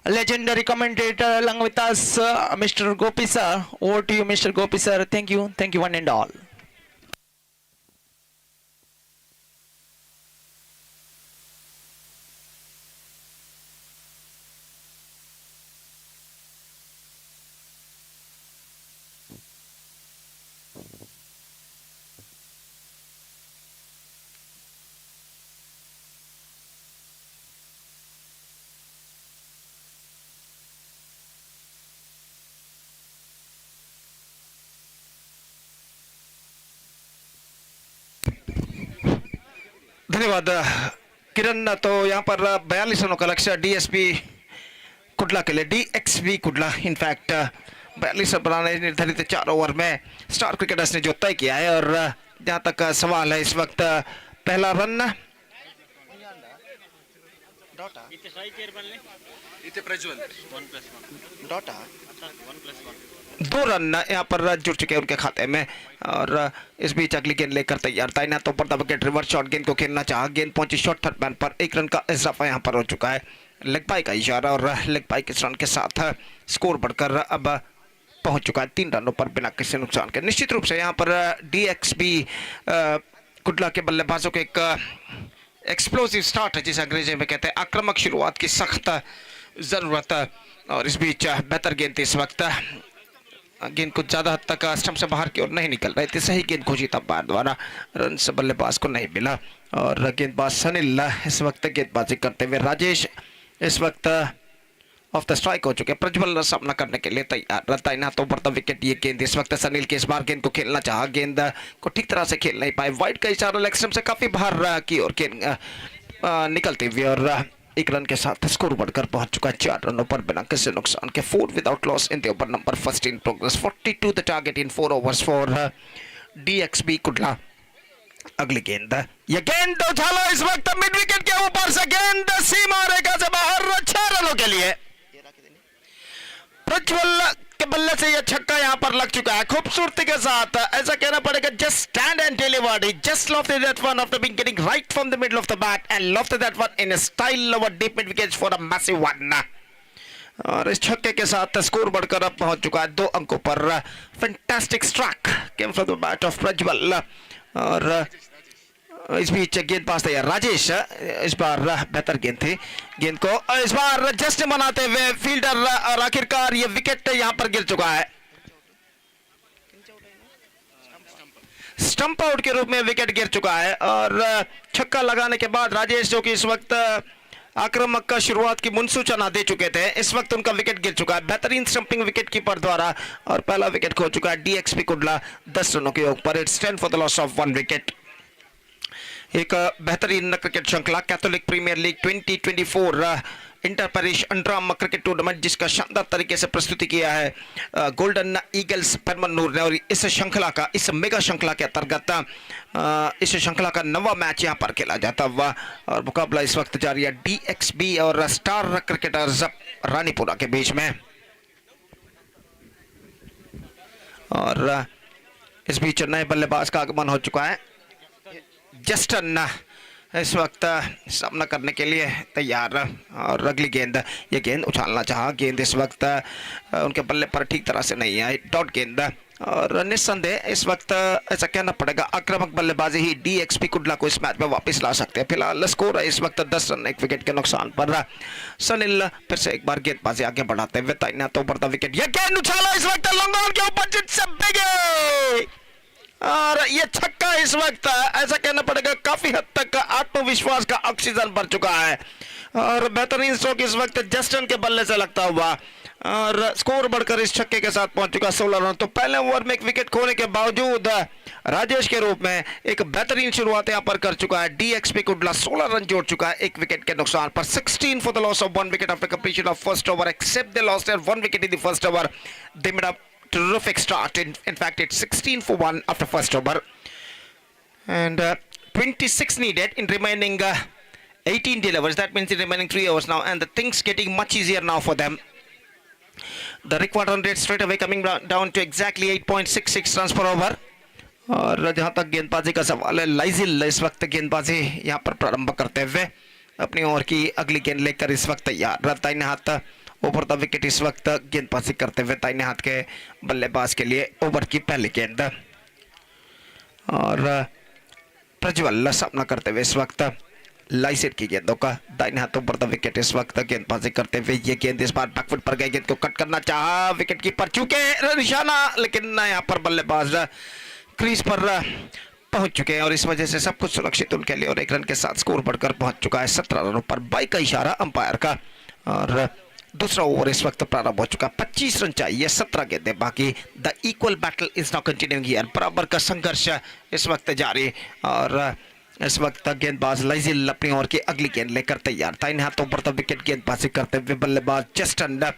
legendary commentator along with us, Mr. Gopi sir. Over to you, Mr. Gopi sir. Thank you one and all. धन्यवाद किरण. तो यहाँ पर 42 रनों का लक्ष्य DSP कुडला के लिए, डीएक्सबी कुडला in fact 42 run बनाने निर्धारित 4 ओवर में स्टार क्रिकेटर्स ने जो तय किया है. और जहाँ तक सवाल है इस वक्त पहला रन दो रन यहाँ पर जुड़ चुके हैं उनके खाते में. और इस बीच अगली गेंद लेकर तैयार था ना, तो पर विकेट रिवर्स शॉट गेंद को खेलना चाहा. गेंद पहुंची शॉर्ट थर्ड मैन पर. 1 रन का इजाफा यहाँ पर हो चुका है. लेग बाई का इशारा और लेग बाई के रन के साथ स्कोर बढ़कर अब पहुंच चुका है 3 रनों पर बिना किसी नुकसान के. निश्चित रूप से यहाँ पर डीएक्सबी कुडला के बल्लेबाजों को एक एक्सप्लोसिव स्टार्ट है जिसे अंग्रेजी में कहते हैं. आक्रामक शुरुआत की सख्त जरूरत. और इस बीच बेहतर गेंद थी इस वक्त. गेंद कुछ ज्यादा हद तक स्टंप से बाहर की ओर नहीं निकल रही थी. सही गेंद खोजी था अंपायर द्वारा, रन से बल्लेबाज को नहीं मिला. और गेंदबाज सनिल इस वक्त गेंदबाजी करते हुए. राजेश इस वक्त ऑफ द स्ट्राइक हो चुके हैं। प्रज्वल सामना करने के लिए तैयार रहता है ना तो बढ़ता विकेट ये गेंद इस वक्त सनील के इस बार गेंद को खेलना चाहा, गेंद को ठीक तरह से खेल नहीं पाए। वाइड का इशारा लेग स्टंप से काफी बाहर की और गेंद निकलती हुई और एक रन के साथ स्कोर बढ़कर पहुंच चुका है 4 रनों पर बिना किसी नुकसान के। 4 without loss in the over number first in progress. 42 the target in 4 overs for DXB कुडला। अगली गेंद, ये गेंद उछाला इस वक्त मिड विकेट के ऊपर से, गेंद सीमा रेखा से बाहर 6 रनों के लिए। प्रज्वल के बल्ले से यह छक्का यहां पर लग चुका है खूबसूरती के साथ, ऐसा कहना पड़ेगा। Just stand and delivered, he just lofted that one after being getting right from the middle of the bat and lofted that one in a style over deep mid wickets for a massive one. और इस छक्के के साथ score बढ़कर अब पहुंच चुका है 2 अंकों पर। Fantastic strike came from the bat of Prajwal और इस बीच गेंदबाज तैयार राजेश, इस बार बेहतर गेंद थी, गेंद को इस बार जस्ट बनाते हुए फील्डर और आखिरकार ये विकेट यहां पर गिर चुका है। स्टंप आउट के रूप में विकेट गिर चुका है और छक्का लगाने के बाद राजेश जो कि इस वक्त आक्रामक का शुरुआत की मुनसूचना दे चुके थे, इस वक्त उनका विकेट गिर चुका है बेहतरीन स्टंपिंग विकेट कीपर द्वारा और पहला विकेट खो चुका है DXB कुडला 10 रनों के योग पर। It's 10 for the loss of 1 wicket. एक बेहतरीन क्रिकेट श्रृंखला Catholic premier league 2024 inter parish underarm cricket tournament जिसका शानदार तरीके से प्रस्तुति किया है गोल्डन ईगल्स परमन्नूर ने। और इस श्रृंखला का, इस मेगा श्रृंखला के अंतर्गत इस श्रृंखला का 9वां मैच यहां पर खेला जाता हुआ और मुकाबला इस वक्त जारी है DXB और स्टार क्रिकेटर्स रानीपुरा के बीच में। और इस बीच नए बल्लेबाज का आगमन हो चुका है। जस्टन इस वक्त सामना करने के लिए तैयार और अगली गेंद, ये गेंद उछालना चाहा, गेंद इस वक्त उनके बल्ले पर ठीक तरह से नहीं आई, डॉट गेंद। और निस्संदेह इस वक्त ऐसा कहना पड़ेगा आक्रामक बल्लेबाजी ही DXB कुडला को इस मैच में वापस ला सकते हैं। फिलहाल स्कोर है इस वक्त 10 रन 1 विकेट के नुकसान पर। सनील फिर से एक बार गेंदबाजी आगे बढ़ाते हुए तैनात तो बढ़ता विकेट, यह गेंद उछाला इस वक्त लॉन्ग ऑन के ऊपर जिससे बिगे और ये छक्का इस वक्त ऐसा कहना पड़ेगा काफी हद तक आत्मविश्वास का ऑक्सीजन भर चुका है और बेहतरीन स्ट्रोक इस वक्त जस्टन के बल्ले से लगता हुआ और स्कोर बढ़कर इस छक्के के साथ पहुंच चुका 16 रन। तो पहले ओवर में एक विकेट खोने के बावजूद राजेश के रूप में एक बेहतरीन शुरुआत यहां पर कर चुका है DXB कुडला, 16 रन जोड़ चुका है 1 विकेट के नुकसान पर। 16 for the loss of 1 wicket after completion of first over except they lost 1 wicket in the first over. They made a terrific start. In fact, it's 16 for 1 after first over, and 26 needed in remaining 18 delivers. That means in remaining 3 overs now, and the things getting much easier now for them. The required run rate straight away coming down to exactly 8.66 runs per over. और जहां तक गेंदबाजी का सवाल है, लाइजिल इस वक्त गेंदबाजी यहां पर प्रारंभ करते हुए अपनी ओवर की अगली गेंद लेकर इस वक्त तैयार रहता है। हाथ ओवर द विकेट इस वक्त गेंदबाजी करते हुए दाहिने हाथ के बल्लेबाज के लिए ओवर की पहली गेंद और प्रज्वल सामना करते हुए इस वक्त लाइसेट की गेंदों का दाहिने हाथ ओवर द विकेट इस वक्त गेंदबाजी करते हुए ये गेंद इस बार बैकफुट पर गई, गेंद को कट करना चाहा विकेट कीपर चूके निशाना, लेकिन यहाँ पर बल्लेबाज क्रीज पर पहुंच चुके हैं और इस वजह से सब कुछ सुरक्षित उनके लिए और 1 रन के साथ स्कोर बढ़कर पहुंच चुका है 17 रनों पर। 22 का इशारा अंपायर का और दूसरा ओवर इस वक्त प्रारंभ हो चुका। 25 रन चाहिए, 17 गेंदें बाकी। The equal battle is now continuing here. बराबर का संघर्ष इस वक्त जारी और इस वक्त गेंदबाज लाइजिल अपनी ओवर की अगली गेंद लेकर तैयार था। इन हाथों पर तो विकेट गेंदबाजी करते हुए बल्लेबाज जस्टन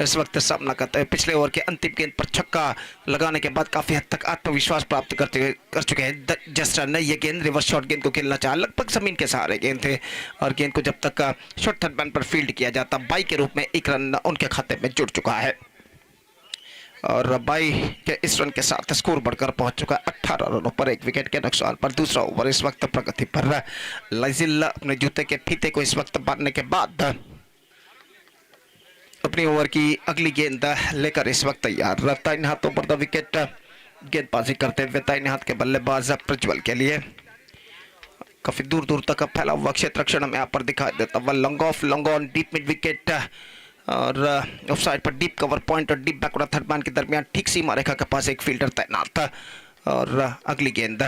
इस वक्त सामना करते हुए पिछले ओवर के अंतिम गेंद पर छक्का लगाने के बाद काफी हद तक आत्मविश्वास प्राप्त कर चुके हैं जस्टन ने। यह गेंद रिवर्स शॉट गेंद को खेलना चाहा, लगभग जमीन के सहारे गेंद थे और गेंद को जब तक शॉर्ट थर्ड मैन पर फील्ड किया जाता 22 के रूप में 1 रन उनके खाते में जुड़ चुका है और 22 के इस रन के साथ स्कोर बढ़कर पहुंच चुका है 18 रनों पर 1 विकेट के नुकसान पर। दूसरा ओवर इस वक्त प्रगति पर। लाइजिल अपने जूते के फीते को इस वक्त बांधने के बाद अपनी ओवर की अगली गेंद लेकर इस वक्त तैयार रहता है। इन हाथों पर द विकेट गेंदबाजी करते हुए दाहिने हाथ के बल्लेबाज प्रज्वल के लिए काफी दूर दूर तक फैला हुआ क्षेत्र क्षण में यहाँ पर दिखाई देता हुआ। Long off long on deep mid wicket और ऑफ साइड पर डीप कवर पॉइंट और डीप बैकवर्ड थर्ड मैन के दरमियान ठीक सीमा रेखा के पास एक फील्डर तैनात था और अगली गेंद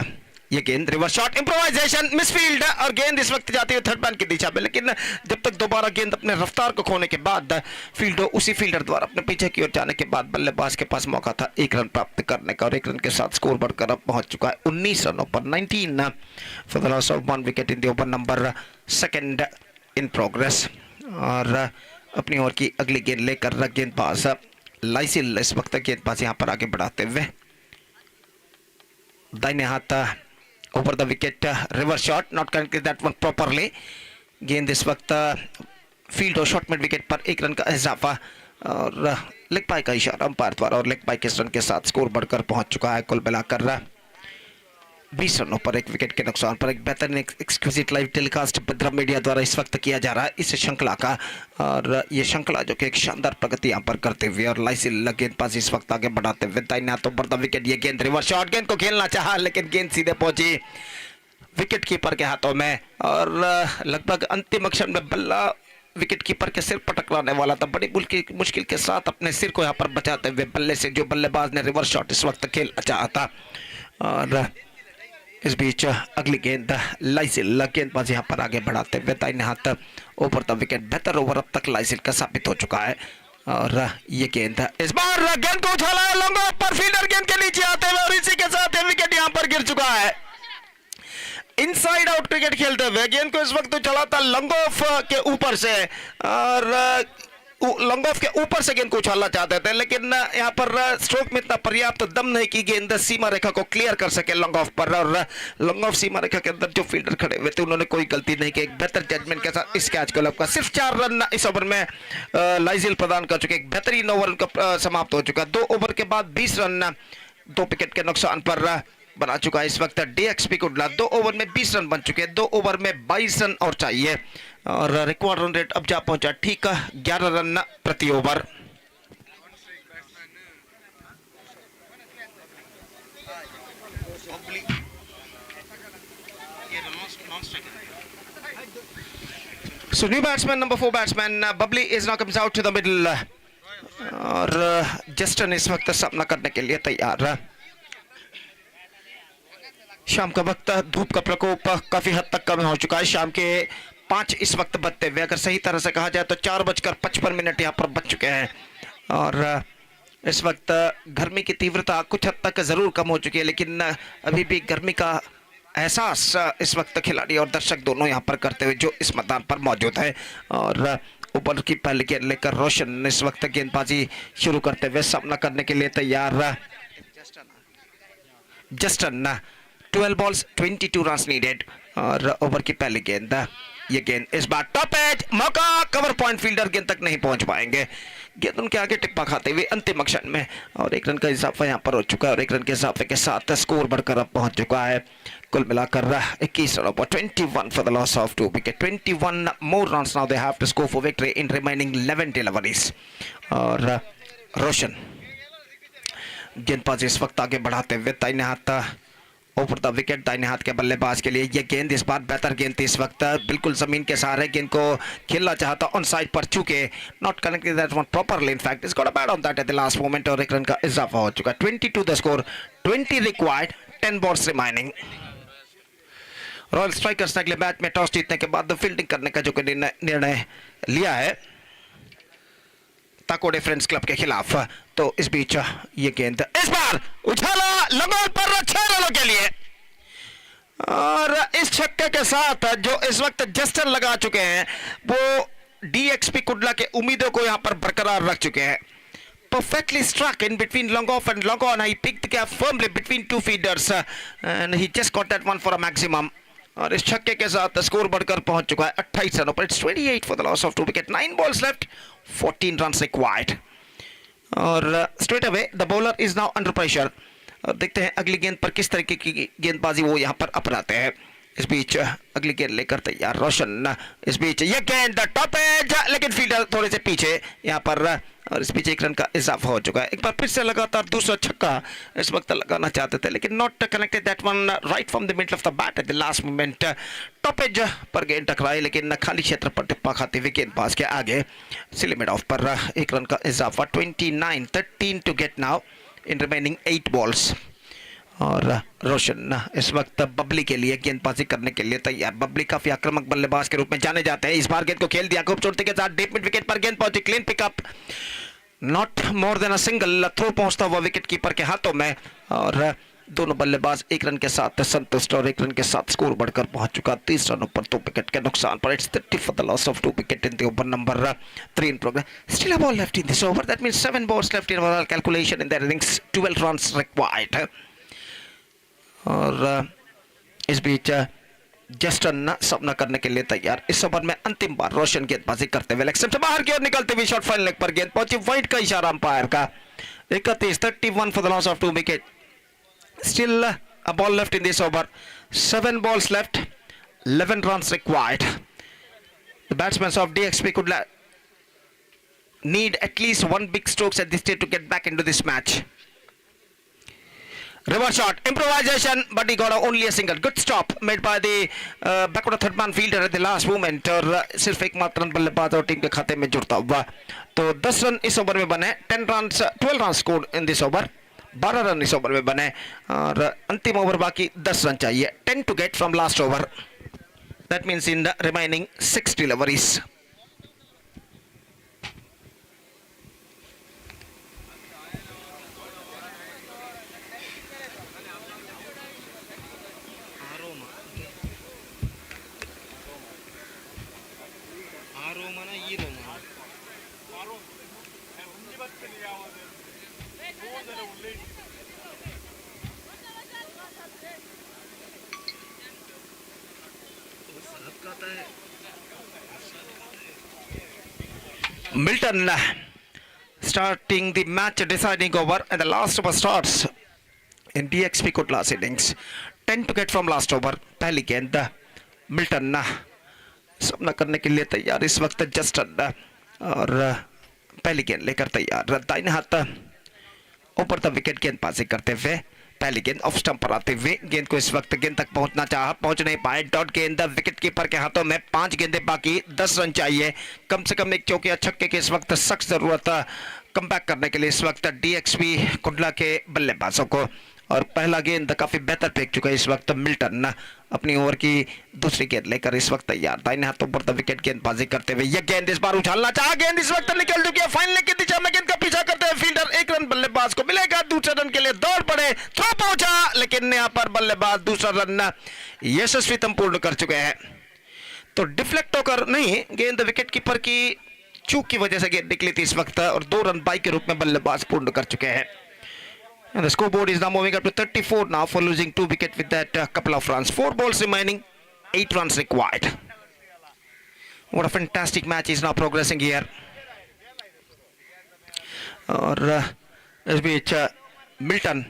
ये गेंद रिवर्स शॉट इंप्रोवाइजेशन मिसफील्ड और गेंद इस वक्त जाती है थर्ड मैन की दिशा में, लेकिन जब तक दोबारा गेंद अपने रफ्तार को खोने के बाद फील्डर उसी फील्डर द्वारा अपने पीछे की ओर जाने के बाद बल्लेबाज के पास मौका था 1 रन प्राप्त करने का और 1 रन के साथ स्कोर बढ़कर अब पहुंच चुका है 19 रनों पर 19 for the loss of 1 wicket in the over number 2 in progress. और अपनी ओर की अगली गेंद लेकर गेंदबाज लाइसिल इस वक्त गेंदबाज यहां पर आगे बढ़ाते हुए दाहिने हाथ over the wicket reverse shot not connected that one properly. गेंद इस वक्त फील्ड और शॉर्ट मिड विकेट पर 1 रन का इजाफा और लेग बाय का इशारा अंपायर द्वारा और लेग बाय के रन के साथ स्कोर बढ़कर पहुंच चुका है कुल मिलाकर 20 रनों पर 1 विकेट के नुकसान पर। एक बेहतरीन एक्सक्लूसिव लाइव टेलीकास्ट बेद्रा मीडिया द्वारा इस वक्त किया जा रहा है इस श्रृंखला का और ये श्रृंखला जो कि एक शानदार प्रगति यहाँ पर करते हुए और लाइसिल गेंदबाज इस वक्त आगे बढ़ाते हुए दाहिने हाथों पर द विकेट। ये गेंद रिवर्स शॉट गेंद को खेलना चाहा लेकिन गेंद सीधे पहुंची विकेट कीपर के हाथों में और लगभग अंतिम क्षण में बल्ला विकेट कीपर के सिर पर टकराने वाला था। बड़ी मुश्किल के साथ अपने सिर को यहाँ पर बचाते हुए बल्ले से जो बल्लेबाज ने रिवर्स शॉट इस वक्त खेलना चाहा था और इस बीच अगली गेंद लाइसिल गेंदबाज यहाँ पर आगे बढ़ाते हुए दाहिने हाथ ओवर द विकेट। बेहतर ओवर अब तक लाइसिल का साबित हो चुका है और ये गेंद इस बार गेंद को उछाला है लॉन्ग ऑफ पर फील्डर गेंद के नीचे आते हुए और इसी के साथ विकेट यहाँ पर गिर चुका है। इनसाइड आउट क्रिकेट खेलते हुए गेंद को इस वक्त उछाला था लॉन्ग ऑफ के ऊपर से और लॉन्ग ऑफ के ऊपर से गेंद को उछालना चाहते थे लेकिन यहाँ पर स्ट्रोक में इतना पर्याप्त दम नहीं कि गेंद सीमा रेखा को क्लियर कर सके लॉन्ग ऑफ पर और लॉन्ग ऑफ सीमा रेखा के अंदर जो फील्डर खड़े हुए थे उन्होंने कोई गलती नहीं की। एक बेहतर जजमेंट के साथ इस कैच को लपका सिर्फ 4 रन इस ओवर में लाइजिल प्रदान कर चुके। एक बेहतरीन ओवर उनका समाप्त हो चुका। 2 ओवर के बाद 20 रन 2 विकेट के नुकसान पर बना चुका है इस वक्त डीएक्सपी कुडला। 2 ओवर में 20 रन बन चुके हैं। 2 ओवर में 22 रन और चाहिए और रिकॉर्ड रन रेट अब जा पहुंचा ठीक 11 रन प्रति over. So new batsman number 4 batsman Bubbly is now comes out to the middle और जस्टन इस वक्त सामना करने के लिए तैयार। शाम का वक्त धूप का प्रकोप काफी हद तक कम हो चुका है। शाम के 5 इस वक्त बजते हुए अगर सही तरह से कहा जाए तो 4:55 यहाँ पर बज चुके हैं और इस वक्त गर्मी की तीव्रता कुछ हद तक जरूर कम हो चुकी है लेकिन अभी भी गर्मी का एहसास इस वक्त खिलाड़ी और दर्शक दोनों यहाँ पर करते हुए जो इस मैदान पर मौजूद है और ऊपर की पहली गेंद लेकर रोशन इस वक्त गेंदबाजी शुरू करते हुए सामना करने के लिए तैयार। जस्टन 12 balls 22 रन नीडेड और ओवर की पहली गेंद। ये गेंद इस बार टॉप एज मौका कवर पॉइंट फील्डर गेंद तक नहीं पहुंच पाएंगे। गेंद उनके आगे टिप्पा खाते हुए अंतिम क्षण में और 1 रन का इजाफा यहां पर हो चुका है और 1 रन के इजाफे के साथ स्कोर बढ़कर अब पहुंच चुका है कुल मिलाकर 21 रनों पर 21 for the loss of 2 wicket. 21 more runs now they have to score for victory in remaining 11 deliveries और रोशन गेंदबाजी इस वक्त आगे बढ़ाते हुए दाहिने हाथ ओवर द विकेट। दाहिने हाथ के बल्लेबाज के लिए ये गेंद इस बार बेहतर गेंद थी। इस वक्त बिल्कुल जमीन के सहारे गेंद को खेलना चाहता ऑन साइड पर चूके not connected that one properly in fact is got a bad on that at the last moment और 1 रन का इजाफा हो चुका। 22 the score 20 required 10 balls remaining. Royal strikers ने अगले मैच में टॉस जीतने के बाद फील्डिंग करने का जो निर्णय लिया है ताकोडे फ्रेंड्स क्लब के खिलाफ। तो इस बीच ये गेंद इस बार उछाला लंगोट पर 6 रनों के लिए और इस छक्के के साथ जो इस वक्त जस्टन लगा चुके हैं वो डीएक्सपी कुडला के उम्मीदों को यहां पर बरकरार रख चुके हैं। Perfectly struck in between long off and long on. He picked the gap firmly between 2 feeders and he just got that one for a maximum. और इस छक्के के साथ स्कोर बढ़कर पहुंच चुका है 28 रनों पर। It's 28 for the loss of 2 wicket. 9 balls left, 14 runs required. और straight away the bowler is now under pressure. और देखते हैं अगली गेंद पर किस तरीके की गेंदबाजी वो यहाँ पर अपनाते हैं। इस बीच अगली गेंद लेकर तैयार रोशन। इस बीच ये गेंद टॉप एज लेकिन फील्डर थोड़े से पीछे यहाँ पर और इस बीच 1 रन का इजाफा हो चुका है। एक बार फिर से लगातार दूसरा छक्का इस वक्त लगाना चाहते थे लेकिन not connected that one right from the middle of the bat at the last moment. Top edge पर गेंद टकराई लेकिन खाली क्षेत्र पर टिप्पा खाते हुए गेंदबाज के आगे लिमिट ऑफ पर 1 रन का इजाफा। 29 13 to get now in remaining 8 balls और रोशन इस वक्त बबली के लिए गेंदबाजी करने के लिए तैयार। बबली काफी आक्रामक बल्लेबाज के रूप में जाने जाते हैं। इस बार गेंद को खेल दिया खूबसूरती के साथ, डीप मिड विकेट पर गेंद पहुंची, clean pickup, not more than a single, throw पहुंचता हुआ विकेट कीपर के हाथों में और दोनों बल्लेबाज 1 रन के साथ संतुष्ट और 1 रन के साथ स्कोर बढ़कर पहुंच चुका 30 रनों पर 2 विकेट के नुकसान पर। It's 30 for the loss of 2 wicket in the over number 3 in progress. Still a ball left in this over. That means 7 balls left in our calculation in the innings. 12 runs required. और इस बीच Justin सामना करने के लिए तैयार। इस over में अंतिम बार रोशन गेंदबाजी करते हुए लेग स्टंप से बाहर की ओर निकलते हुए शॉर्ट फाइन लेग पर गेंद पहुंची, वाइड का इशारा अंपायर का। 31 for the loss of 2 wicket. Still a ball left in this over. 7 balls left. 11 runs required. The batsmen of DXP could need at least 1 big strokes at this stage to get back into this match. Reverse shot, improvisation, but he got only a single. Good stop made by the backward third man fielder at the last moment. और सिर्फ एक मात्र run बल्लेबाज और team के खाते में जुड़ता हुआ। तो 10 रन इस ओवर में बने। 12 run scored in this over. 12 run इस ओवर में बने और अंतिम ओवर बाकी 10 रन चाहिए। 10 to get from last over. That means in the remaining 6 deliveries. Milton starting the match deciding over and the last over starts in DXP Kotla's innings. 10 to get from last over. पहली गेंद Milton सामना करने के लिए तैयार इस वक्त Justin और पहली गेंद लेकर तैयार। दाहिने हाथ ऊपर तक विकेट गेंदबाजी करते हुए पहली गेंद ऑफ स्टंप पर आते हुए गेंद को इस वक्त गेंद तक पहुंचना चाहा, पहुंच नहीं पाए। डॉट गेंद विकेट कीपर के हाथों में। 5 गेंदें बाकी, 10 रन चाहिए। कम से कम एक चौके या छक्के की इस वक्त सख्त जरूरत कमबैक करने के लिए इस वक्त डीएक्सपी कुंडला के बल्लेबाजों को। और पहला गेंद काफी बेहतर फेंक चुका है इस वक्त मिल्टन अपनी ओवर की दूसरी गेंद लेकर इस वक्त तैयार। दाहिने हाथों पर विकेट गेंदबाजी करते हुए यह गेंद इस बार उछालना चाहा, गेंद इस वक्त निकल चुकी है फाइनल की दिशा में। गेंद का पीछा करते हुए फील्डर 1 रन बल्लेबाज को मिलेगा। दूसरे रन के लिए दौड़ पड़े, थ्रो पहुंचा, लेकिन यहाँ पर बल्लेबाज दूसरा रन यशस्वी पूर्ण कर चुके हैं। तो डिफ्लेक्ट होकर नहीं, गेंद विकेट कीपर की चूक की वजह से गेंद निकली थी इस वक्त और 2 रन बाई के रूप में बल्लेबाज पूर्ण कर चुके हैं। And the scoreboard is now moving up to 34 now for losing 2 wickets with that couple of runs. 4 balls remaining, 8 runs required. What a fantastic match is now progressing here. और इस बीच मिल्टन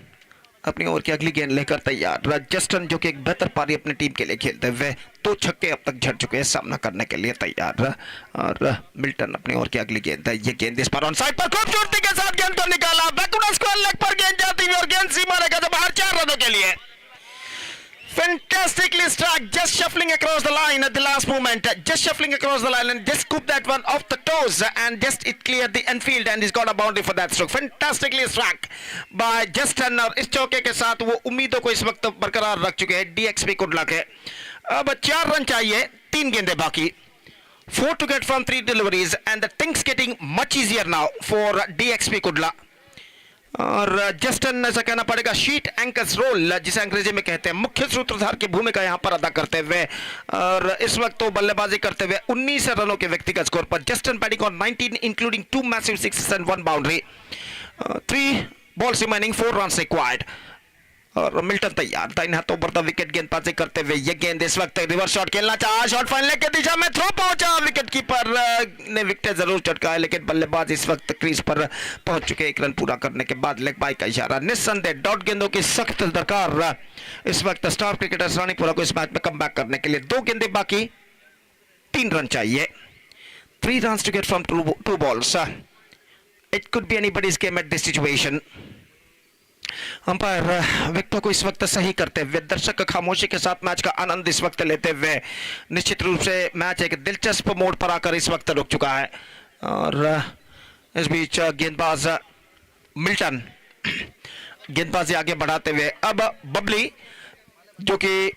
अपनी ओवर की अगली गेंद लेकर तैयार। Justin जो कि एक बेहतर पारी अपनी टीम के लिए खेलते हुए 2 छक्के अब तक झड़ चुके हैं, सामना करने के लिए तैयार। और मिल्टन अपनी ओवर की अगली गेंद, ये गेंद इस पर ऑन साइड पर खूबसूरती के साथ गेंद को निकाला, बैकवर्ड स्क्वायर लेग पर गेंद जाती हुई और गेंद सीमा रेखा से बाहर 4 रनों के लिए। Fantastically struck, just shuffling across the line at the last moment, just shuffling across the line and just scoop that one off the toes and just it cleared the infield and he's got a boundary for that stroke. Fantastically struck by Justin और इस चौके के साथ वो उम्मीदों को इस वक्त बरकरार रख चुके हैं डीएक्सपी कुंडला के। अब 4 रन चाहिए, 3 गेंदें बाकी, 4 to get from 3 deliveries and the things getting much easier now for DXP Kundla. और जस्टन ऐसा कहना पड़ेगा शीट एंकर्स रोल जिसे अंग्रेजी में कहते हैं, मुख्य सूत्रधार की भूमिका यहां पर अदा करते हुए और इस वक्त तो बल्लेबाजी करते हुए 19 रनों के व्यक्तिगत स्कोर पर। Justin batting on 19 including 2 massive sixes and 1 boundary. 3 balls remaining, 4 runs required। और मिल्टन तैयार, दाहिने हाथों पर विकेट गेंदबाजी करते हुए ये गेंद इस वक्त रिवर्स शॉट खेलना चाहा, शॉट फाइनल की दिशा में, थ्रो पहुंचा, विकेट कीपर ने विकेट जरूर चटकाया लेकिन बल्लेबाज इस वक्त क्रीज पर पहुंच चुके। 1 रन पूरा करने के बाद लेग बाई का इशारा। निस्संदेह डॉट गेंदों की सख्त दरकार इस वक्त स्टार क्रिकेटर्स रानीपुरा को इस मैच में कमबैक करने के लिए। 2 गेंदें बाकी, 3 रन चाहिए। 3 runs to get from 2 balls. It could be anybody's game at this situation. Umpire wicket को इस वक्त सही करते हुए दर्शक खामोशी के साथ मैच का आनंद इस वक्त लेते हुए निश्चित रूप से मैच एक दिलचस्प मोड़ पर आकर इस वक्त रुक चुका है। और इस बीच गेंदबाज मिल्टन गेंदबाजी आगे बढ़ाते हुए अब बबली जो कि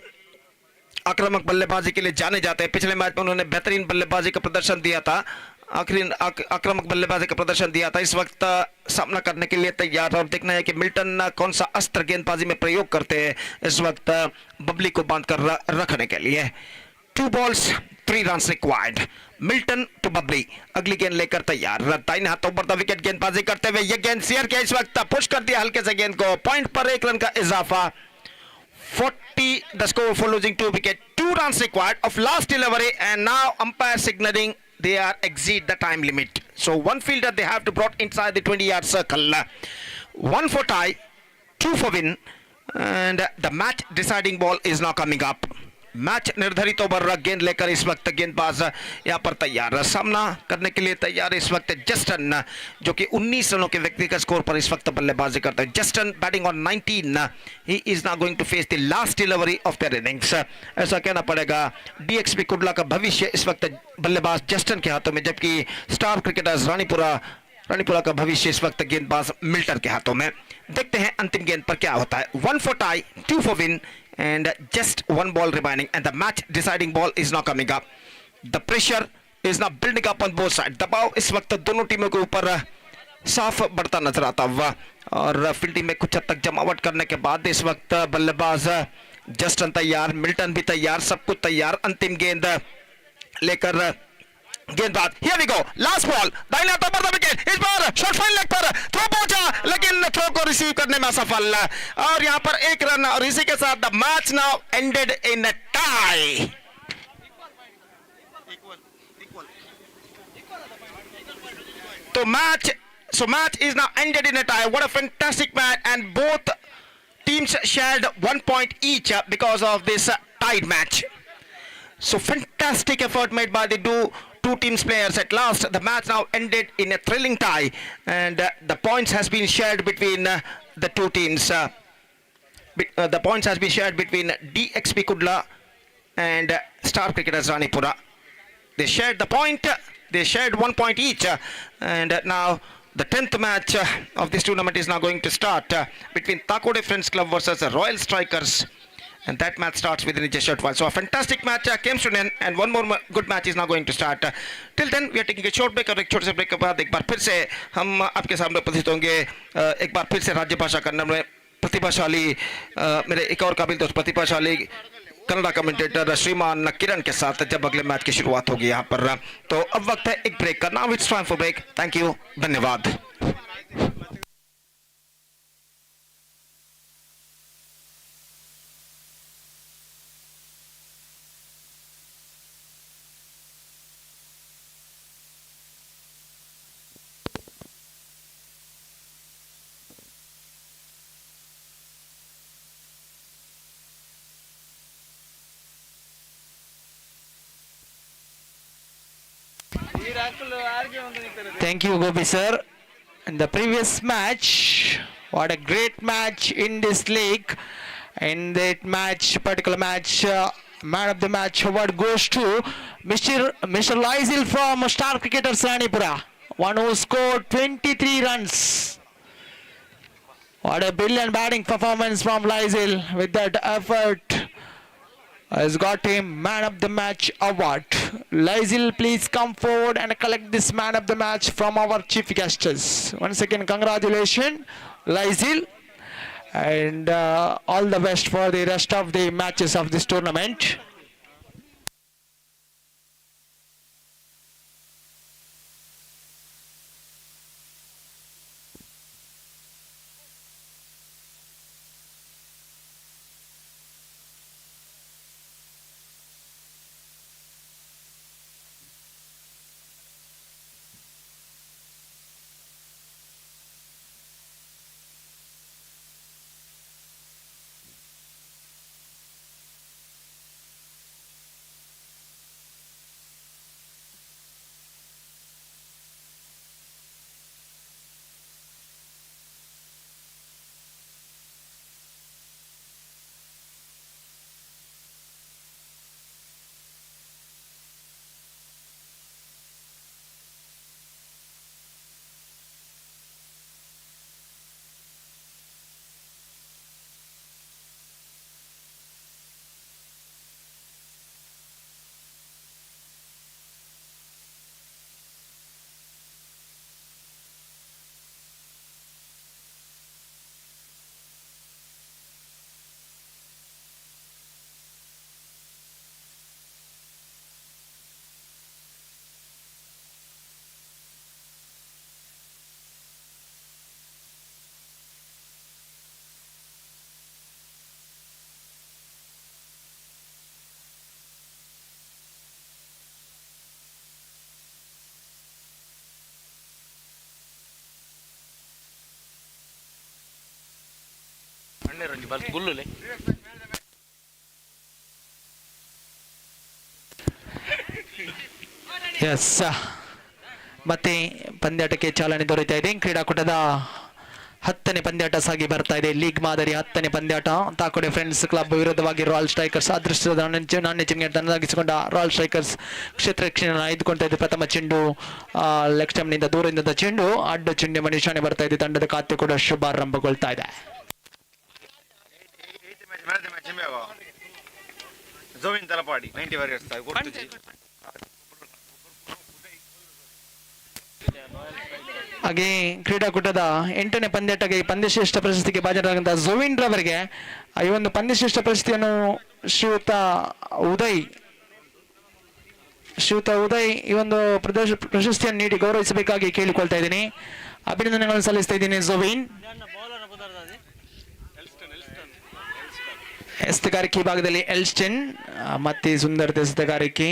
आक्रामक बल्लेबाजी के लिए जाने जाते हैं। पिछले मैच में उन्होंने बेहतरीन बल्लेबाजी का प्रदर्शन दिया था, आक्रामक बल्लेबाजी का प्रदर्शन दिया था। इस वक्त सामना करने के लिए तैयार और देखना है कि मिल्टन कौन सा अस्त्र गेंदबाजी में प्रयोग करते हैं इस वक्त बबली को बांध कर रखने के लिए। 2 balls 3 runs required. Milton to Babli अगली गेंद लेकर तैयार, दाहिने हाथों पर द विकेट गेंदबाजी करते हुए ये गेंद शेयर किया, इस वक्त पुश कर दिया हल्के से गेंद को, पॉइंट पर 1 रन का इजाफा। 40 the score for losing 2 wicket. 2 runs required of last delivery and now umpire signaling they are exceed the time limit. So one fielder they have to brought inside the 20-yard circle. 1 for tie, 2 for win, and the match deciding ball is now coming up. Match निर्धारित over गेंद लेकर इस वक्त गेंदबाज यहां पर तैयार, सामना करने के लिए तैयार इस वक्त जस्टन जो कि 19 रनों के व्यक्तिगत स्कोर पर इस वक्त बल्लेबाजी करता है। Justin batting on 19, he is now going to face the last delivery of their innings. ऐसा कहना पड़ेगा डीएक्सपी कुडला का भविष्य इस वक्त बल्लेबाज जस्टन के हाथों में, जबकि स्टार क्रिकेटर्स रानीपुरा का भविष्य इस वक्त गेंदबाज मिल्टन के हाथों में। देखते हैं अंतिम गेंद पर क्या होता है। 1 for tie, 2 for win, and just 1 ball remaining, and the match deciding ball is now coming up. The pressure is now building up on both sides. दबाव इस वक्त दोनों टीमों के ऊपर साफ बढ़ता नजर आता हुआ, और फील्डिंग में कुछ हद तक जमावट करने के बाद इस वक्त बल्लेबाज जस्टन तैयार, मिल्टन भी तैयार, सब कुछ तैयार। अंतिम गेंद लेकर गेंदबाज, here we go, last ball, दाहिने हाथों पर द विकेट, इस बार शॉट फाइन लेग पर थ्रो पहुंचा, लेकिन थ्रो को रिसीव करने में असफल, और यहां पर 1 रन, और इसी के साथ the match now ended in a tie. तो match is now ended in a tie. What a fantastic match, and both teams shared 1 point each because of this tied match. So fantastic effort made by the two teams players. At last the match now ended in a thrilling tie, and the points has been shared between the two teams. The points has been shared between DXP Kudla and Star Cricketers Ranipura. They shared the point, they shared 1 point each, and now the 10th match of this tournament is now going to start between Takode Friends Club versus Royal Strikers, and that match starts within just a short while. So a fantastic match came to an end, and one more good match is now going to start. Till then we are taking a short break, और एक छोटे से break के बाद एक बार फिर से हम आपके सामने उपस्थित होंगे, एक बार फिर से राज्य भाषा कन्नड़ में प्रतिभाशाली मेरे एक और काबिल दोस्त प्रतिभाशाली कन्नड़ा कमेंटेटर श्रीमान किरण के साथ जब अगले मैच की शुरुआत होगी यहाँ पर। तो अब वक्त है एक ब्रेक का। Now it's time for break. Thank you, धन्यवाद। Thank you, Gopi sir. In the previous match, what a great match in this league. In that match, particular match, man of the match award goes to Mr. Laisil from Star Cricketers Ranipura, one who scored 23 runs. What a brilliant batting performance from Laisil. With that effort, has got him man of the match award. Laisil, please come forward and collect this man of the match from our chief guests. Once again, congratulations, Laisil, and all the best for the rest of the matches of this tournament. Yes, ಮತ್ತೆ ಪಂದ್ಯಾಟಕ್ಕೆ ಚಾಲನೆ ದೊರೆತಾ ಇದೆ. ಕ್ರೀಡಾಕೂಟದ 10ನೇ ಪಂದ್ಯಾಟ ಸಾಗಿ ಬರ್ತಾ ಇದೆ. League ಮಾದರಿ 10ನೇ ಪಂದ್ಯಾಟ. ತಾಕೋಡೆ friends club ವಿರುದ್ಧವಾಗಿ ರಾಯಲ್ ಸ್ಟ್ರೈಕರ್ಸ್ ಅದೃಷ್ಟದ ನಾಣ್ಯ ಚಿಹ್ನೆ ತನ್ನದಾಗಿಸಿಕೊಂಡ ರಾಯಲ್ ಸ್ಟ್ರೈಕರ್ಸ್ ಕ್ಷೇತ್ರ ರಕ್ಷಣೆಯನ್ನು ಆಯ್ದುಕೊಳ್ತಾ ಇದೆ. ಪ್ರಥಮ ಚೆಂಡು ಲೆಗ್ ಸ್ಟಂಪ್ನಿಂದ ದೂರದಿಂದ ಚೆಂಡು ಅಡ್ಡ ಚೆಂಡು ನಿಶಾನೆ ಬರ್ತಾ ಇದೆ. ತಂಡದ ಖಾತೆ ಕೂಡ ಶುಭಾರಂಭಗೊಳ್ತಾ ಇದೆ. ಹಾಗೆ ಕ್ರೀಡಾಕೂಟದ 8ನೇ ಪಂದ್ಯಾಟಕ್ಕೆ ಪಂದ್ಯಶ್ರೇಷ್ಠ ಪ್ರಶಸ್ತಿಗೆ ಭಾಜನರಾದಂತಹ ಜೋವಿನ್ ರವರಿಗೆ ಈ ಒಂದು ಪಂದ್ಯಶ್ರೇಷ್ಠ ಪ್ರಶಸ್ತಿಯನ್ನು ಶ್ರೀಯುತ ಉದಯ್ ಈ ಒಂದು ಪ್ರಶಸ್ತಿಯನ್ನು ನೀಡಿ ಗೌರವಿಸಬೇಕಾಗಿ ಕೇಳಿಕೊಳ್ತಾ ಇದ್ದೀನಿ. ಅಭಿನಂದನೆಗಳನ್ನು ಸಲ್ಲಿಸ್ತಾ ಇದ್ದೀನಿ ಜೋವಿನ್. ಎಸೆತಗಾರಿಕೆ ಭಾಗದಲ್ಲಿ ಎಲ್ಸ್ಟನ್ ಮತ್ತೆ ಸುಂದರ ಎಸೆತಗಾರಿಕೆ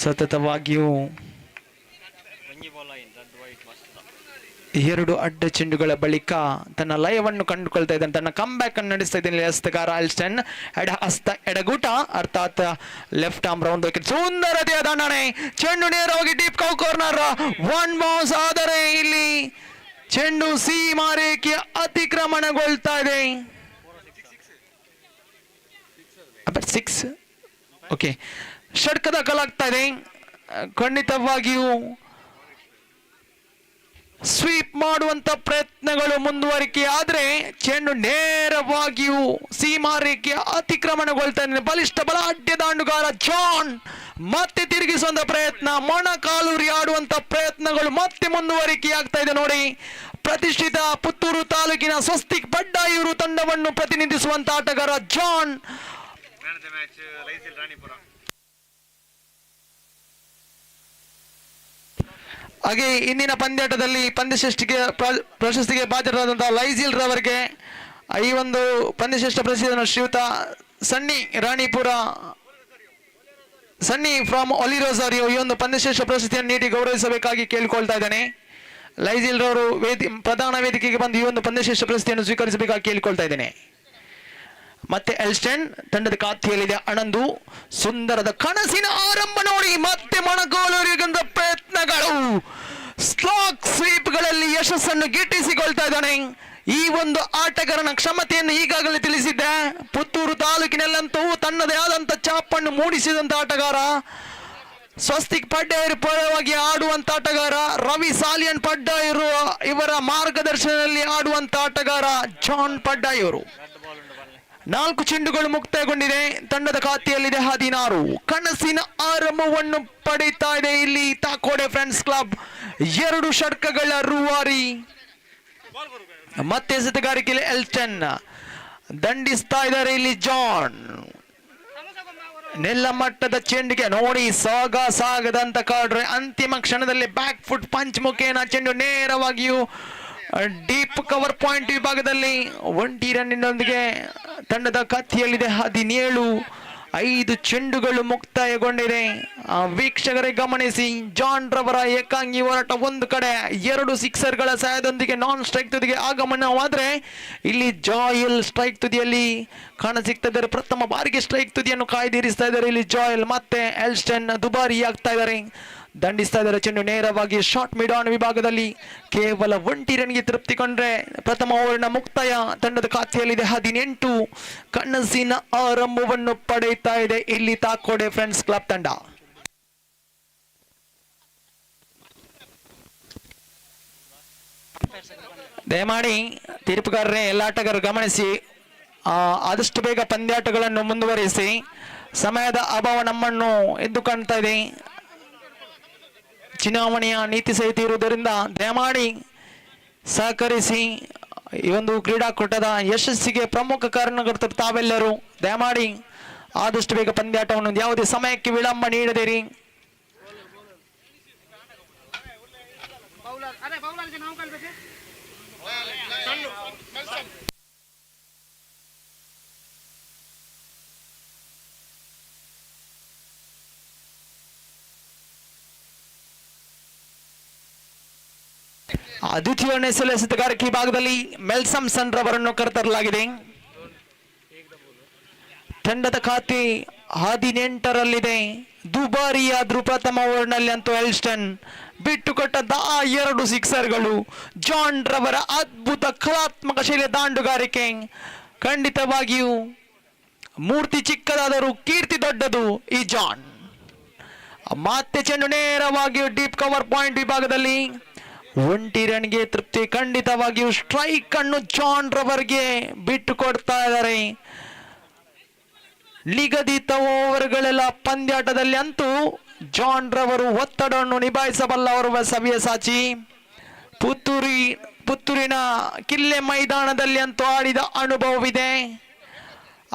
ಸತತವಾಗಿಯೂ 2 ಅಡ್ಡ ಚೆಂಡುಗಳ ಬಳಿಕ ತನ್ನ ಲಯವನ್ನು ಕಂಡುಕೊಳ್ತಾ ಇದ್ದಾನೆ. ತನ್ನ ಕಂಬ್ಯಾಕ್ ಅನ್ನು ನಡೆಸ್ತಾ ಇದ್ದಾನೆ ಎಸೆತಗಾರ ಎಲ್ಸ್ಟನ್. ಎಡಗೂಟ ಅರ್ಥಾತ್ ಲೆಫ್ಟ್ ಆರ್ಮ್ ರೌಂಡ್ ವಿಕೆಟ್. ಸುಂದರತೆಯ ದಂಡನೆ, ಚೆಂಡು ನೇರವಾಗಿ ಡೀಪ್ ಕೌ ಕಾರ್ನರ್. 1 ಬೌನ್ಸ್ ಆದರೆ ಇಲ್ಲಿ ಚೆಂಡು ಸೀಮಾ ರೇಖೆಯ ಅತಿಕ್ರಮಣಗೊಳ್ತಾ ಇದೆ. 6 ಓಕೆ, ಷಟ್ಕ ದಾಖಲಾಗ್ತಾ ಇದೆ. ಖಂಡಿತವಾಗಿಯೂ ಸ್ವೀಪ್ ಮಾಡುವಂತ ಪ್ರಯತ್ನಗಳು ಮುಂದುವರಿಕೆ ಆದ್ರೆ ಚೆಂಡು ನೇರವಾಗಿಯೂ ಸೀಮಾ ರೇಖೆಯ ಅತಿಕ್ರಮಣಗೊಳ್ತಾ ಇದೆ. ಬಲಿಷ್ಠ ಬಲಾಢ್ಯ ದಾಂಡುಗಾರ ಜಾನ್ ಮತ್ತೆ ತಿರುಗಿಸುವಂತ ಪ್ರಯತ್ನ, ಮೊಣಕಾಲೂರಿ ಆಡುವಂತ ಪ್ರಯತ್ನಗಳು ಮತ್ತೆ ಮುಂದುವರಿಕೆಯಾಗ್ತಾ ಇದೆ. ನೋಡಿ, ಪ್ರತಿಷ್ಠಿತ ಪುತ್ತೂರು ತಾಲೂಕಿನ ಸ್ವಸ್ತಿಕ್ ಬಡ್ಡಾಯೂರು ತಂಡವನ್ನು ಪ್ರತಿನಿಧಿಸುವಂತ ಆಟಗಾರ ಜಾನ್. ಹಾಗೆ ಇಂದಿನ ಪಂದ್ಯಾಟದಲ್ಲಿ ಪಂದ್ಯಶ್ರೇಷ್ಠಿಗೆ ಪ್ರಶಸ್ತಿಗೆ ಭಾಜನರಾದಂತಹ ಲೈಜಿಲ್ ರವರಿಗೆ ಈ ಒಂದು ಪಂದ್ಯಶ್ರೇಷ್ಠ ಪ್ರಶಸ್ತಿಯನ್ನು ಶ್ರೀಯುತ ಸನ್ನಿ ಫ್ರಾಮ್ ಒಲಿರೋಸಾರಿಯೋ ಈ ಒಂದು ಪಂದ್ಯಶ್ರೇಷ್ಠ ಪ್ರಶಸ್ತಿಯನ್ನು ನೀಡಿ ಗೌರವಿಸಬೇಕಾಗಿ ಕೇಳಿಕೊಳ್ತಾ ಇದ್ದೇನೆ. ಲೈಜಿಲ್ ರವರು ಪ್ರಧಾನ ವೇದಿಕೆಗೆ ಬಂದು ಈ ಒಂದು ಪಂದ್ಯಶ್ರೇಷ್ಠ ಪ್ರಶಸ್ತಿಯನ್ನು ಸ್ವೀಕರಿಸಬೇಕಾಗಿ ಕೇಳಿಕೊಳ್ತಾ ಇದ್ದೇನೆ. ಮತ್ತೆ ಎಲ್ಸ್ಟನ್ ತಂಡದ ಖಾತೆಯಲ್ಲಿದೆ. ಅಣಂದು ಸುಂದರದ ಕನಸಿನ ಆರಂಭ ನೋಡಿ, ಮತ್ತೆ ಮೊಣಕಾಲೂರಿಗಂತ ಪ್ರಯತ್ನಗಳು, ಸ್ಲಾಕ್ ಸ್ವೀಪ್ಗಳಲ್ಲಿ ಯಶಸ್ಸನ್ನು ಗಿಟ್ಟಿಸಿಕೊಳ್ತಾ ಇದ್ದಾನೆ. ಈ ಒಂದು ಆಟಗಾರನ ಕ್ಷಮತೆಯನ್ನು ಈಗಾಗಲೇ ತಿಳಿಸಿದ್ದೆ. ಪುತ್ತೂರು ತಾಲೂಕಿನಲ್ಲಂತೂ ತನ್ನದೇ ಆದಂತ ಚಾಪನ್ನು ಮೂಡಿಸಿದಂತ ಆಟಗಾರ, ಸ್ವಸ್ತಿಕ್ ಪಡ್ಡಾಯರು ಪರವಾಗಿ ಆಡುವಂತ ಆಟಗಾರ, ರವಿ ಸಾಲಿಯನ್ ಪಡ್ಡಾಯರು ಇವರ ಮಾರ್ಗದರ್ಶನದಲ್ಲಿ ಆಡುವಂತ ಆಟಗಾರ ಜಾನ್ ಪಡ್ಡಾಯರು. 4 ಚೆಂಡುಗಳು ಮುಕ್ತಾಯಗೊಂಡಿದೆ. ತಂಡದ ಖಾತೆಯಲ್ಲಿದೆ 16. ಕನಸಿನ ಆರಂಭವನ್ನು ಪಡೀತಾ ಇದೆ ಇಲ್ಲಿ ತಾಕೋಡೆ ಫ್ರೆಂಡ್ಸ್ ಕ್ಲಬ್. 2 ಷಟ್ಕಗಳ ರೂವಾರಿ. ಮತ್ತೆ ಎಸೆತಗಾರಿಕೆಯಲ್ಲಿ ಎಲ್ಸ್ಟನ್ ದಂಡಿಸ್ತಾ ಇದ್ದಾರೆ ಇಲ್ಲಿ ಜಾನ್. ನೆಲ್ಲ ಮಟ್ಟದ ಚೆಂಡಿಗೆ ನೋಡಿ, ಸಾಗದಂತ ಕಾಡ್ರೆ ಅಂತಿಮ ಕ್ಷಣದಲ್ಲಿ ಬ್ಯಾಕ್ ಫುಟ್ ಪಂಚ್ ಮುಖೇನ ಚೆಂಡು ನೇರವಾಗಿಯೂ ಡೀಪ್ ಕವರ್ ಪಾಯಿಂಟ್ ವಿಭಾಗದಲ್ಲಿ 1 ರನ್ನಿನೊಂದಿಗೆ ತಂಡದ ಖಾತೆಯಲ್ಲಿದೆ 17. 5 ಚೆಂಡುಗಳು ಮುಕ್ತಾಯಗೊಂಡಿದೆ. ವೀಕ್ಷಕರೇ ಗಮನಿಸಿ, ಜಾನ್ ರವರ ಏಕಾಂಗಿ ಹೋರಾಟ ಒಂದು ಕಡೆ, 2 ಸಿಕ್ಸರ್ಗಳ ಸಹಾಯದೊಂದಿಗೆ ನಾನ್ ಸ್ಟ್ರೈಕ್ ತುದಿಗೆ ಆಗಮನವಾದ್ರೆ ಇಲ್ಲಿ ಜಾಯಲ್ ಸ್ಟ್ರೈಕ್ ತುದಿಯಲ್ಲಿ ಕಾಣಸಿಗ್ತಾ. ಪ್ರಥಮ ಬಾರಿಗೆ ಸ್ಟ್ರೈಕ್ ತುದಿಯನ್ನು ಕಾಯ್ದಿರಿಸ್ತಾ ಇದ್ದಾರೆ ಇಲ್ಲಿ ಜಾಯಲ್. ಮತ್ತೆ ಎಲ್ಸ್ಟನ್ ದುಬಾರಿ ಆಗ್ತಾ ಇದ್ದಾರೆ, ದಂಡಿಸ್ತಾ ಇದ್ದಾರೆ. ಚೆಂಡು ನೇರವಾಗಿ ಶಾರ್ಟ್ ಮಿಡ್ ಆನ್ ವಿಭಾಗದಲ್ಲಿ ಕೇವಲ 1 ರನ್ಗೆ ತೃಪ್ತಿಗೊಂಡ್ರೆ ಪ್ರಥಮ ಓವರಿನ ಮುಕ್ತಾಯ. ತಂಡದ ಖಾತೆಯಲ್ಲಿದೆ 18. ಕನಸಿನ ಆರಂಭವನ್ನು ಪಡೆಯುತ್ತಾ ಇದೆ ಇಲ್ಲಿ ತಾಕೋಡೆ ಫ್ರೆಂಡ್ಸ್ ಕ್ಲಬ್ ತಂಡ. ದಯಮಾಡಿ ತೀರ್ಪುಗಾರರೇ, ಎಲ್ಲ ಆಟಗಾರರು ಗಮನಿಸಿ, ಆದಷ್ಟು ಬೇಗ ಪಂದ್ಯಾಟಗಳನ್ನು ಮುಂದುವರಿಸಿ. ಸಮಯದ ಅಭಾವ ನಮ್ಮನ್ನು ಎದ್ದು ಕಾಣ್ತಾ ಇದೆ. ಚುನಾವಣೆಯ ನೀತಿ ಸಂಹಿತೆ ಇರುವುದರಿಂದ ದಯಮಾಡಿ ಸಹಕರಿಸಿ. ಈ ಒಂದು ಕ್ರೀಡಾಕೂಟದ ಯಶಸ್ಸಿಗೆ ಪ್ರಮುಖ ಕಾರಣಕರ್ತರು ತಾವೆಲ್ಲರೂ. ದಯಮಾಡಿ ಆದಷ್ಟು ಬೇಗ ಪಂದ್ಯಾಟವನ್ನು ಯಾವುದೇ ಸಮಯಕ್ಕೆ ವಿಳಂಬ ನೀಡದಿರಿ. ದ್ವಿತೀಯ ಎಸೆತಗಾರಿಕೆ ಭಾಗದಲ್ಲಿ ಮೆಲ್ಸಮ್ಸನ್ ರವರನ್ನು ಕರೆತರಲಾಗಿದೆ. ತಂಡದ ಖಾತೆ 18ರಲ್ಲಿದೆ. ದುಬಾರಿಯಾದ್ರೂ ಪ್ರಥಮ ಓವರ್ನಲ್ಲಿ ಅಂತೂ ಎಲ್ಸ್ಟನ್ ಬಿಟ್ಟುಕೊಟ್ಟಂತ ಆ 2 ಸಿಕ್ಸರ್ಗಳು, ಜಾನ್ ರವರ ಅದ್ಭುತ ಕಲಾತ್ಮಕ ಶೈಲಿಯ ದಾಂಡುಗಾರಿಕೆ. ಖಂಡಿತವಾಗಿಯೂ ಮೂರ್ತಿ ಚಿಕ್ಕದಾದರೂ ಕೀರ್ತಿ ದೊಡ್ಡದು ಈ ಜಾನ್. ಮತ್ತೆ ಚೆಂಡು ನೇರವಾಗಿ ಡೀಪ್ ಕವರ್ ಪಾಯಿಂಟ್ ವಿಭಾಗದಲ್ಲಿ 1 ರನ್ಗೆ ತೃಪ್ತಿ. ಖಂಡಿತವಾಗಿಯೂ ಸ್ಟ್ರೈಕ್ ಅನ್ನು ಜಾನ್ ರವರ್ಗೆ ಬಿಟ್ಟು ಕೊಡ್ತಾ ಇದ್ದಾರೆ. ನಿಗದಿತ ಓವರ್ಗಳೆಲ್ಲ ಪಂದ್ಯಾಟದಲ್ಲಿ ಅಂತೂ ಜಾನ್ ರವರು ಒತ್ತಡವನ್ನು ನಿಭಾಯಿಸಬಲ್ಲವರು ಸವ್ಯಸಾಚಿ. ಪುತ್ತೂರಿನ ಕಿಲ್ಲೆ ಮೈದಾನದಲ್ಲಿ ಅಂತೂ ಆಡಿದ ಅನುಭವವಿದೆ.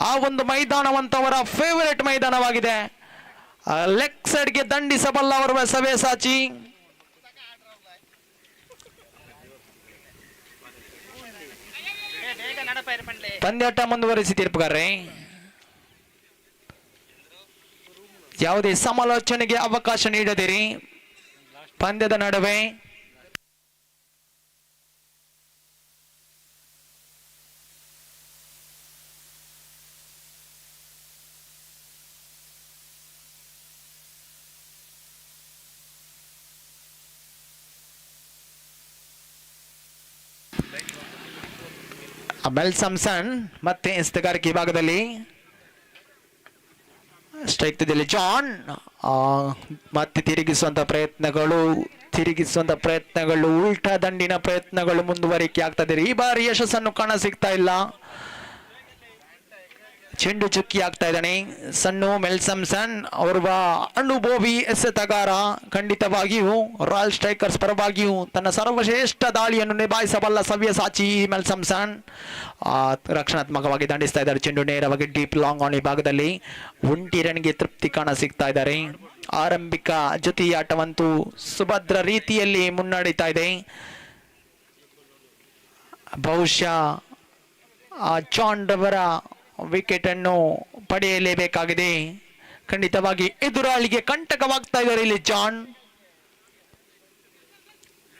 ಆ ಒಂದು ಮೈದಾನವಂತವರ ಫೇವರೇಟ್ ಮೈದಾನವಾಗಿದೆ. ಲೆಗ್ ಸೈಡ್ಗೆ ದಂಡಿಸಬಲ್ಲವರು ಸವ್ಯಸಾಚಿ. ಪಂದ್ಯಾಟ ಮುಂದುವರಿಸಿ ತೀರ್ಪುಗಾರರೇ. ಯಾವುದೇ ಸಮಾಲೋಚನೆಗೆ ಅವಕಾಶ ನೀಡದಿರಿ. ಪಂದ್ಯದ ನಡುವೆ ಮೆಲ್ಸಮ್ಸನ್ ಮತ್ತೆ ಎಸೆತಗಾರಿಕೆ ಭಾಗದಲ್ಲಿ ಸ್ಟ್ರೈಕ್ ತುದಿಯಲ್ಲಿ ಜಾನ್. ಮತ್ತೆ ತಿರುಗಿಸುವಂತ ಪ್ರಯತ್ನಗಳು ಉಲ್ಟಾ ದಂಡಿನ ಪ್ರಯತ್ನಗಳು ಮುಂದುವರಿಕೆ ಆಗ್ತದೆ. ಈ ಬಾರಿ ಯಶಸ್ಸನ್ನು ಕಾಣ ಸಿಗ್ತಾ ಇಲ್ಲ. ಚೆಂಡು ಚುಕ್ಕಿ ಆಗ್ತಾ ಇದ್ದಾನೆ ಸಣ್ಣ ಮೆಲ್ಸಮ್ಸನ್. ಅವರ ಅನುಭವಿ ಎಸೆತಗಾರ. ಖಂಡಿತವಾಗಿಯೂ ರಾಯಲ್ ಸ್ಟ್ರೈಕರ್ಸ್ ಪರವಾಗಿಯೂ ತನ್ನ ಸರ್ವಶ್ರೇಷ್ಠ ದಾಳಿಯನ್ನು ನಿಭಾಯಿಸಬಲ್ಲ ಸವ್ಯಸಾಚಿ ಮೆಲ್ಸಮ್ಸನ್. ರಕ್ಷಣಾತ್ಮಕವಾಗಿ ದಂಡಿಸ್ತಾ ಇದ್ದಾರೆ. ಚೆಂಡು ನೇರವಾಗಿ ಡೀಪ್ ಲಾಂಗ್ ಆನ್ ವಿಭಾಗದಲ್ಲಿ 1 ರನ್ಗೆ ತೃಪ್ತಿ ಕಾಣ ಸಿಗ್ತಾ ಇದ್ದಾರೆ. ಆರಂಭಿಕ ಜೊತೆಯಾಟವಂತೂ ಸುಭದ್ರ ರೀತಿಯಲ್ಲಿ ಮುನ್ನಡೀತಾ ಇದೆ. ಬಹುಶಃ ಜಾನ್ ರವರ ವಿಕೆಟ್ ಅನ್ನು ಪಡೆಯಲೇಬೇಕಾಗಿದೆ. ಖಂಡಿತವಾಗಿ ಎದುರಾಳಿಗೆ ಕಂಟಕವಾಗ್ತಾ ಇದ್ದಾರೆ ಇಲ್ಲಿ John.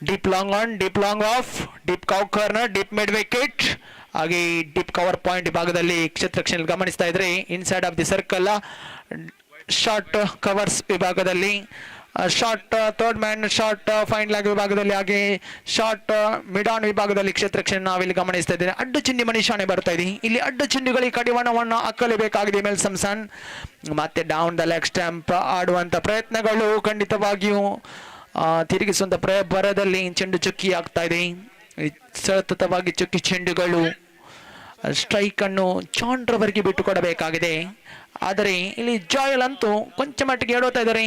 Deep long on, deep long off, deep cow corner, deep mid wicket. ಹಾಗೆ ಡೀಪ್ ಕವರ್ ಪಾಯಿಂಟ್ ವಿಭಾಗದಲ್ಲಿ ಕ್ಷೇತ್ರಕ್ಷಣೆ ಗಮನಿಸ್ತಾ ಇದ್ರೆ inside of the circle short covers ವಿಭಾಗದಲ್ಲಿ, short third man, short fine leg ವಿಭಾಗದಲ್ಲಿ, ಹಾಗೆ ಶಾರ್ಟ್ ಮಿಡ್ ಆನ್ ವಿಭಾಗದಲ್ಲಿ ಕ್ಷೇತ್ರಕ್ಷಣೆ ನಾವಿಲ್ಲಿ ಗಮನಿಸ್ತಾ ಇದ್ದೇವೆ. ಅಡ್ಡ ಚಿಂಡಿ ಮನಿಷಾಣೆ ಬರ್ತಾ ಇದೆ. ಇಲ್ಲಿ ಅಡ್ಡ ಚಿಂಡಿಗಳಿಗೆ ಕಡಿವಾಣವನ್ನು ಹಾಕಲೇಬೇಕಾಗಿದೆ ಮೆಲ್ಸಮ್ಸನ್. ಮತ್ತೆ ಡೌನ್ ದ ಲೆಗ್ ಸ್ಟಂಪ್ ಆಡುವಂತ ಪ್ರಯತ್ನಗಳು ಖಂಡಿತವಾಗಿಯೂ ತಿರುಗಿಸುವಂತ ಬರದಲ್ಲಿ ಚೆಂಡು ಚುಕ್ಕಿ ಆಗ್ತಾ ಇದೆ. ಸತತವಾಗಿ ಚುಕ್ಕಿ ಚೆಂಡುಗಳು ಸ್ಟ್ರೈಕ್ ಅನ್ನು ಜಾನ್ ರವರ್ಗೆ ಬಿಟ್ಟು ಕೊಡಬೇಕಾಗಿದೆ. ಆದರೆ ಇಲ್ಲಿ ಜಾಯಲ್ ಅಂತೂ ಕೊಂಚ ಮಟ್ಟಿಗೆ ಹೇಳುತ್ತಾ ಇದ್ದಾರೆ.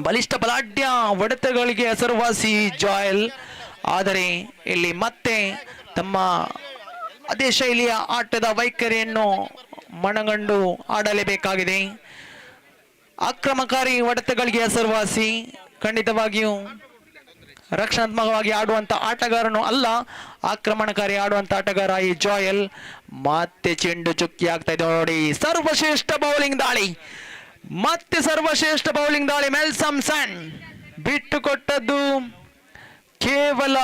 ಬಲಿಷ್ಠ ಬಲಾಢ್ಯ ಹೊಡೆತಗಳಿಗೆ ಹೆಸರುವಾಸಿ ಜಾಯಲ್. ಆದರೆ ಇಲ್ಲಿ ಮತ್ತೆ ತಮ್ಮ ಅದೇ ಶೈಲಿಯ ಆಟದ ವೈಖರಿಯನ್ನು ಮನಗಂಡು ಆಡಲೇಬೇಕಾಗಿದೆ. ಆಕ್ರಮಣಕಾರಿ ಹೊಡೆತಗಳಿಗೆ ಹೆಸರುವಾಸಿ. ಖಂಡಿತವಾಗಿಯೂ ರಕ್ಷಣಾತ್ಮಕವಾಗಿ ಆಡುವಂತ ಆಟಗಾರನು ಅಲ್ಲ, ಆಕ್ರಮಣಕಾರಿ ಆಡುವಂತ ಆಟಗಾರ ಈ ಜಾಯಲ್. ಮತ್ತೆ ಚೆಂಡು ಚುಕ್ಕಿ ಆಗ್ತಾ ಇದೆ ನೋಡಿ. ಸರ್ವಶ್ರೇಷ್ಠ ಬೌಲಿಂಗ್ ದಾಳಿ, ಮತ್ತೆ ಸರ್ವಶ್ರೇಷ್ಠ ಬೌಲಿಂಗ್ ದಾಳಿ. ಮೆಲ್ಸಮ್ಸನ್ ಬಿಟ್ಟು ಕೊಟ್ಟದ್ದು ಕೇವಲ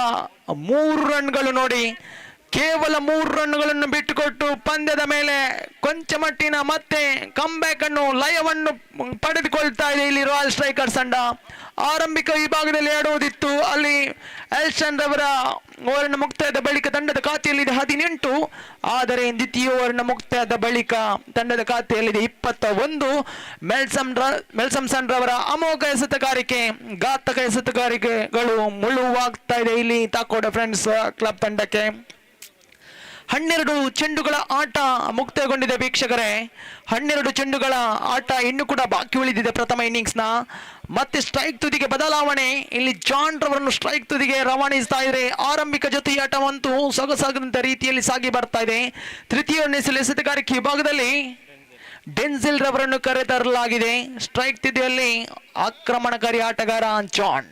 3 ರನ್ಗಳು ನೋಡಿ. ಕೇವಲ 3 ರನ್ಗಳನ್ನು ಬಿಟ್ಟುಕೊಟ್ಟು ಪಂದ್ಯದ ಮೇಲೆ ಕೊಂಚ ಮಟ್ಟಿನ ಮತ್ತೆ ಕಂಬ್ಯಾಕ್ ಅನ್ನು ಲಯವನ್ನು ಪಡೆದುಕೊಳ್ತಾ ಇದೆ ಇಲ್ಲಿ ರಾಯಲ್ ಸ್ಟ್ರೈಕರ್ಸ್ ತಂಡ. ಆರಂಭಿಕ ವಿಭಾಗದಲ್ಲಿ ಆಡುವುದಿತ್ತು. ಅಲ್ಲಿ ಎಲ್ಸ್ಟನ್ ರವರ ಓವರಿನ ಮುಕ್ತಾಯದ ಬಳಿಕ ತಂಡದ ಖಾತೆಯಲ್ಲಿದೆ 18. ಆದರೆ ದ್ವಿತೀಯ ಓವರಿನ ಮುಕ್ತಾಯದ ಬಳಿಕ ತಂಡದ ಖಾತೆಯಲ್ಲಿದೆ 21. ಮೆಲ್ಸಮ್ಸನ್ ರವರ ಅಮೋಘ ಎಸೆತಗಾರಿಕೆ, ಘಾತಕ ಎಸೆತಗಾರಿಕೆಗಳು ಮುಳುವಾಗ್ತಾ ಇದೆ ಇಲ್ಲಿ ತಾಕೋಡ ಫ್ರೆಂಡ್ಸ್ ಕ್ಲಬ್ ತಂಡಕ್ಕೆ. 12 ಚೆಂಡುಗಳ ಆಟ ಮುಕ್ತಾಯಗೊಂಡಿದೆ ವೀಕ್ಷಕರೇ. 12 ಚೆಂಡುಗಳ ಆಟ ಇನ್ನೂ ಕೂಡ ಬಾಕಿ ಉಳಿದಿದೆ ಪ್ರಥಮ ಇನ್ನಿಂಗ್ಸ್ನ. ಮತ್ತೆ ಸ್ಟ್ರೈಕ್ ತುದಿಗೆ ಬದಲಾವಣೆ. ಇಲ್ಲಿ ಜಾನ್ ರವರನ್ನು ಸ್ಟ್ರೈಕ್ ತುದಿಗೆ ರವಾನಿಸ್ತಾ ಇದ್ರೆ ಆರಂಭಿಕ ಜೊತೆಯಾಟವಂತೂ ಸೊಗಸಾಗದಂತ ರೀತಿಯಲ್ಲಿ ಸಾಗಿ ಬರ್ತಾ ಇದೆ. ತೃತೀಯ ಎಸೆತಗಾರಿಕೆ ವಿಭಾಗದಲ್ಲಿ ಡೆನ್ಸಿಲ್ ರವರನ್ನು ಕರೆತರಲಾಗಿದೆ. ಸ್ಟ್ರೈಕ್ ತುದಿಯಲ್ಲಿ ಆಕ್ರಮಣಕಾರಿ ಆಟಗಾರ ಜಾನ್.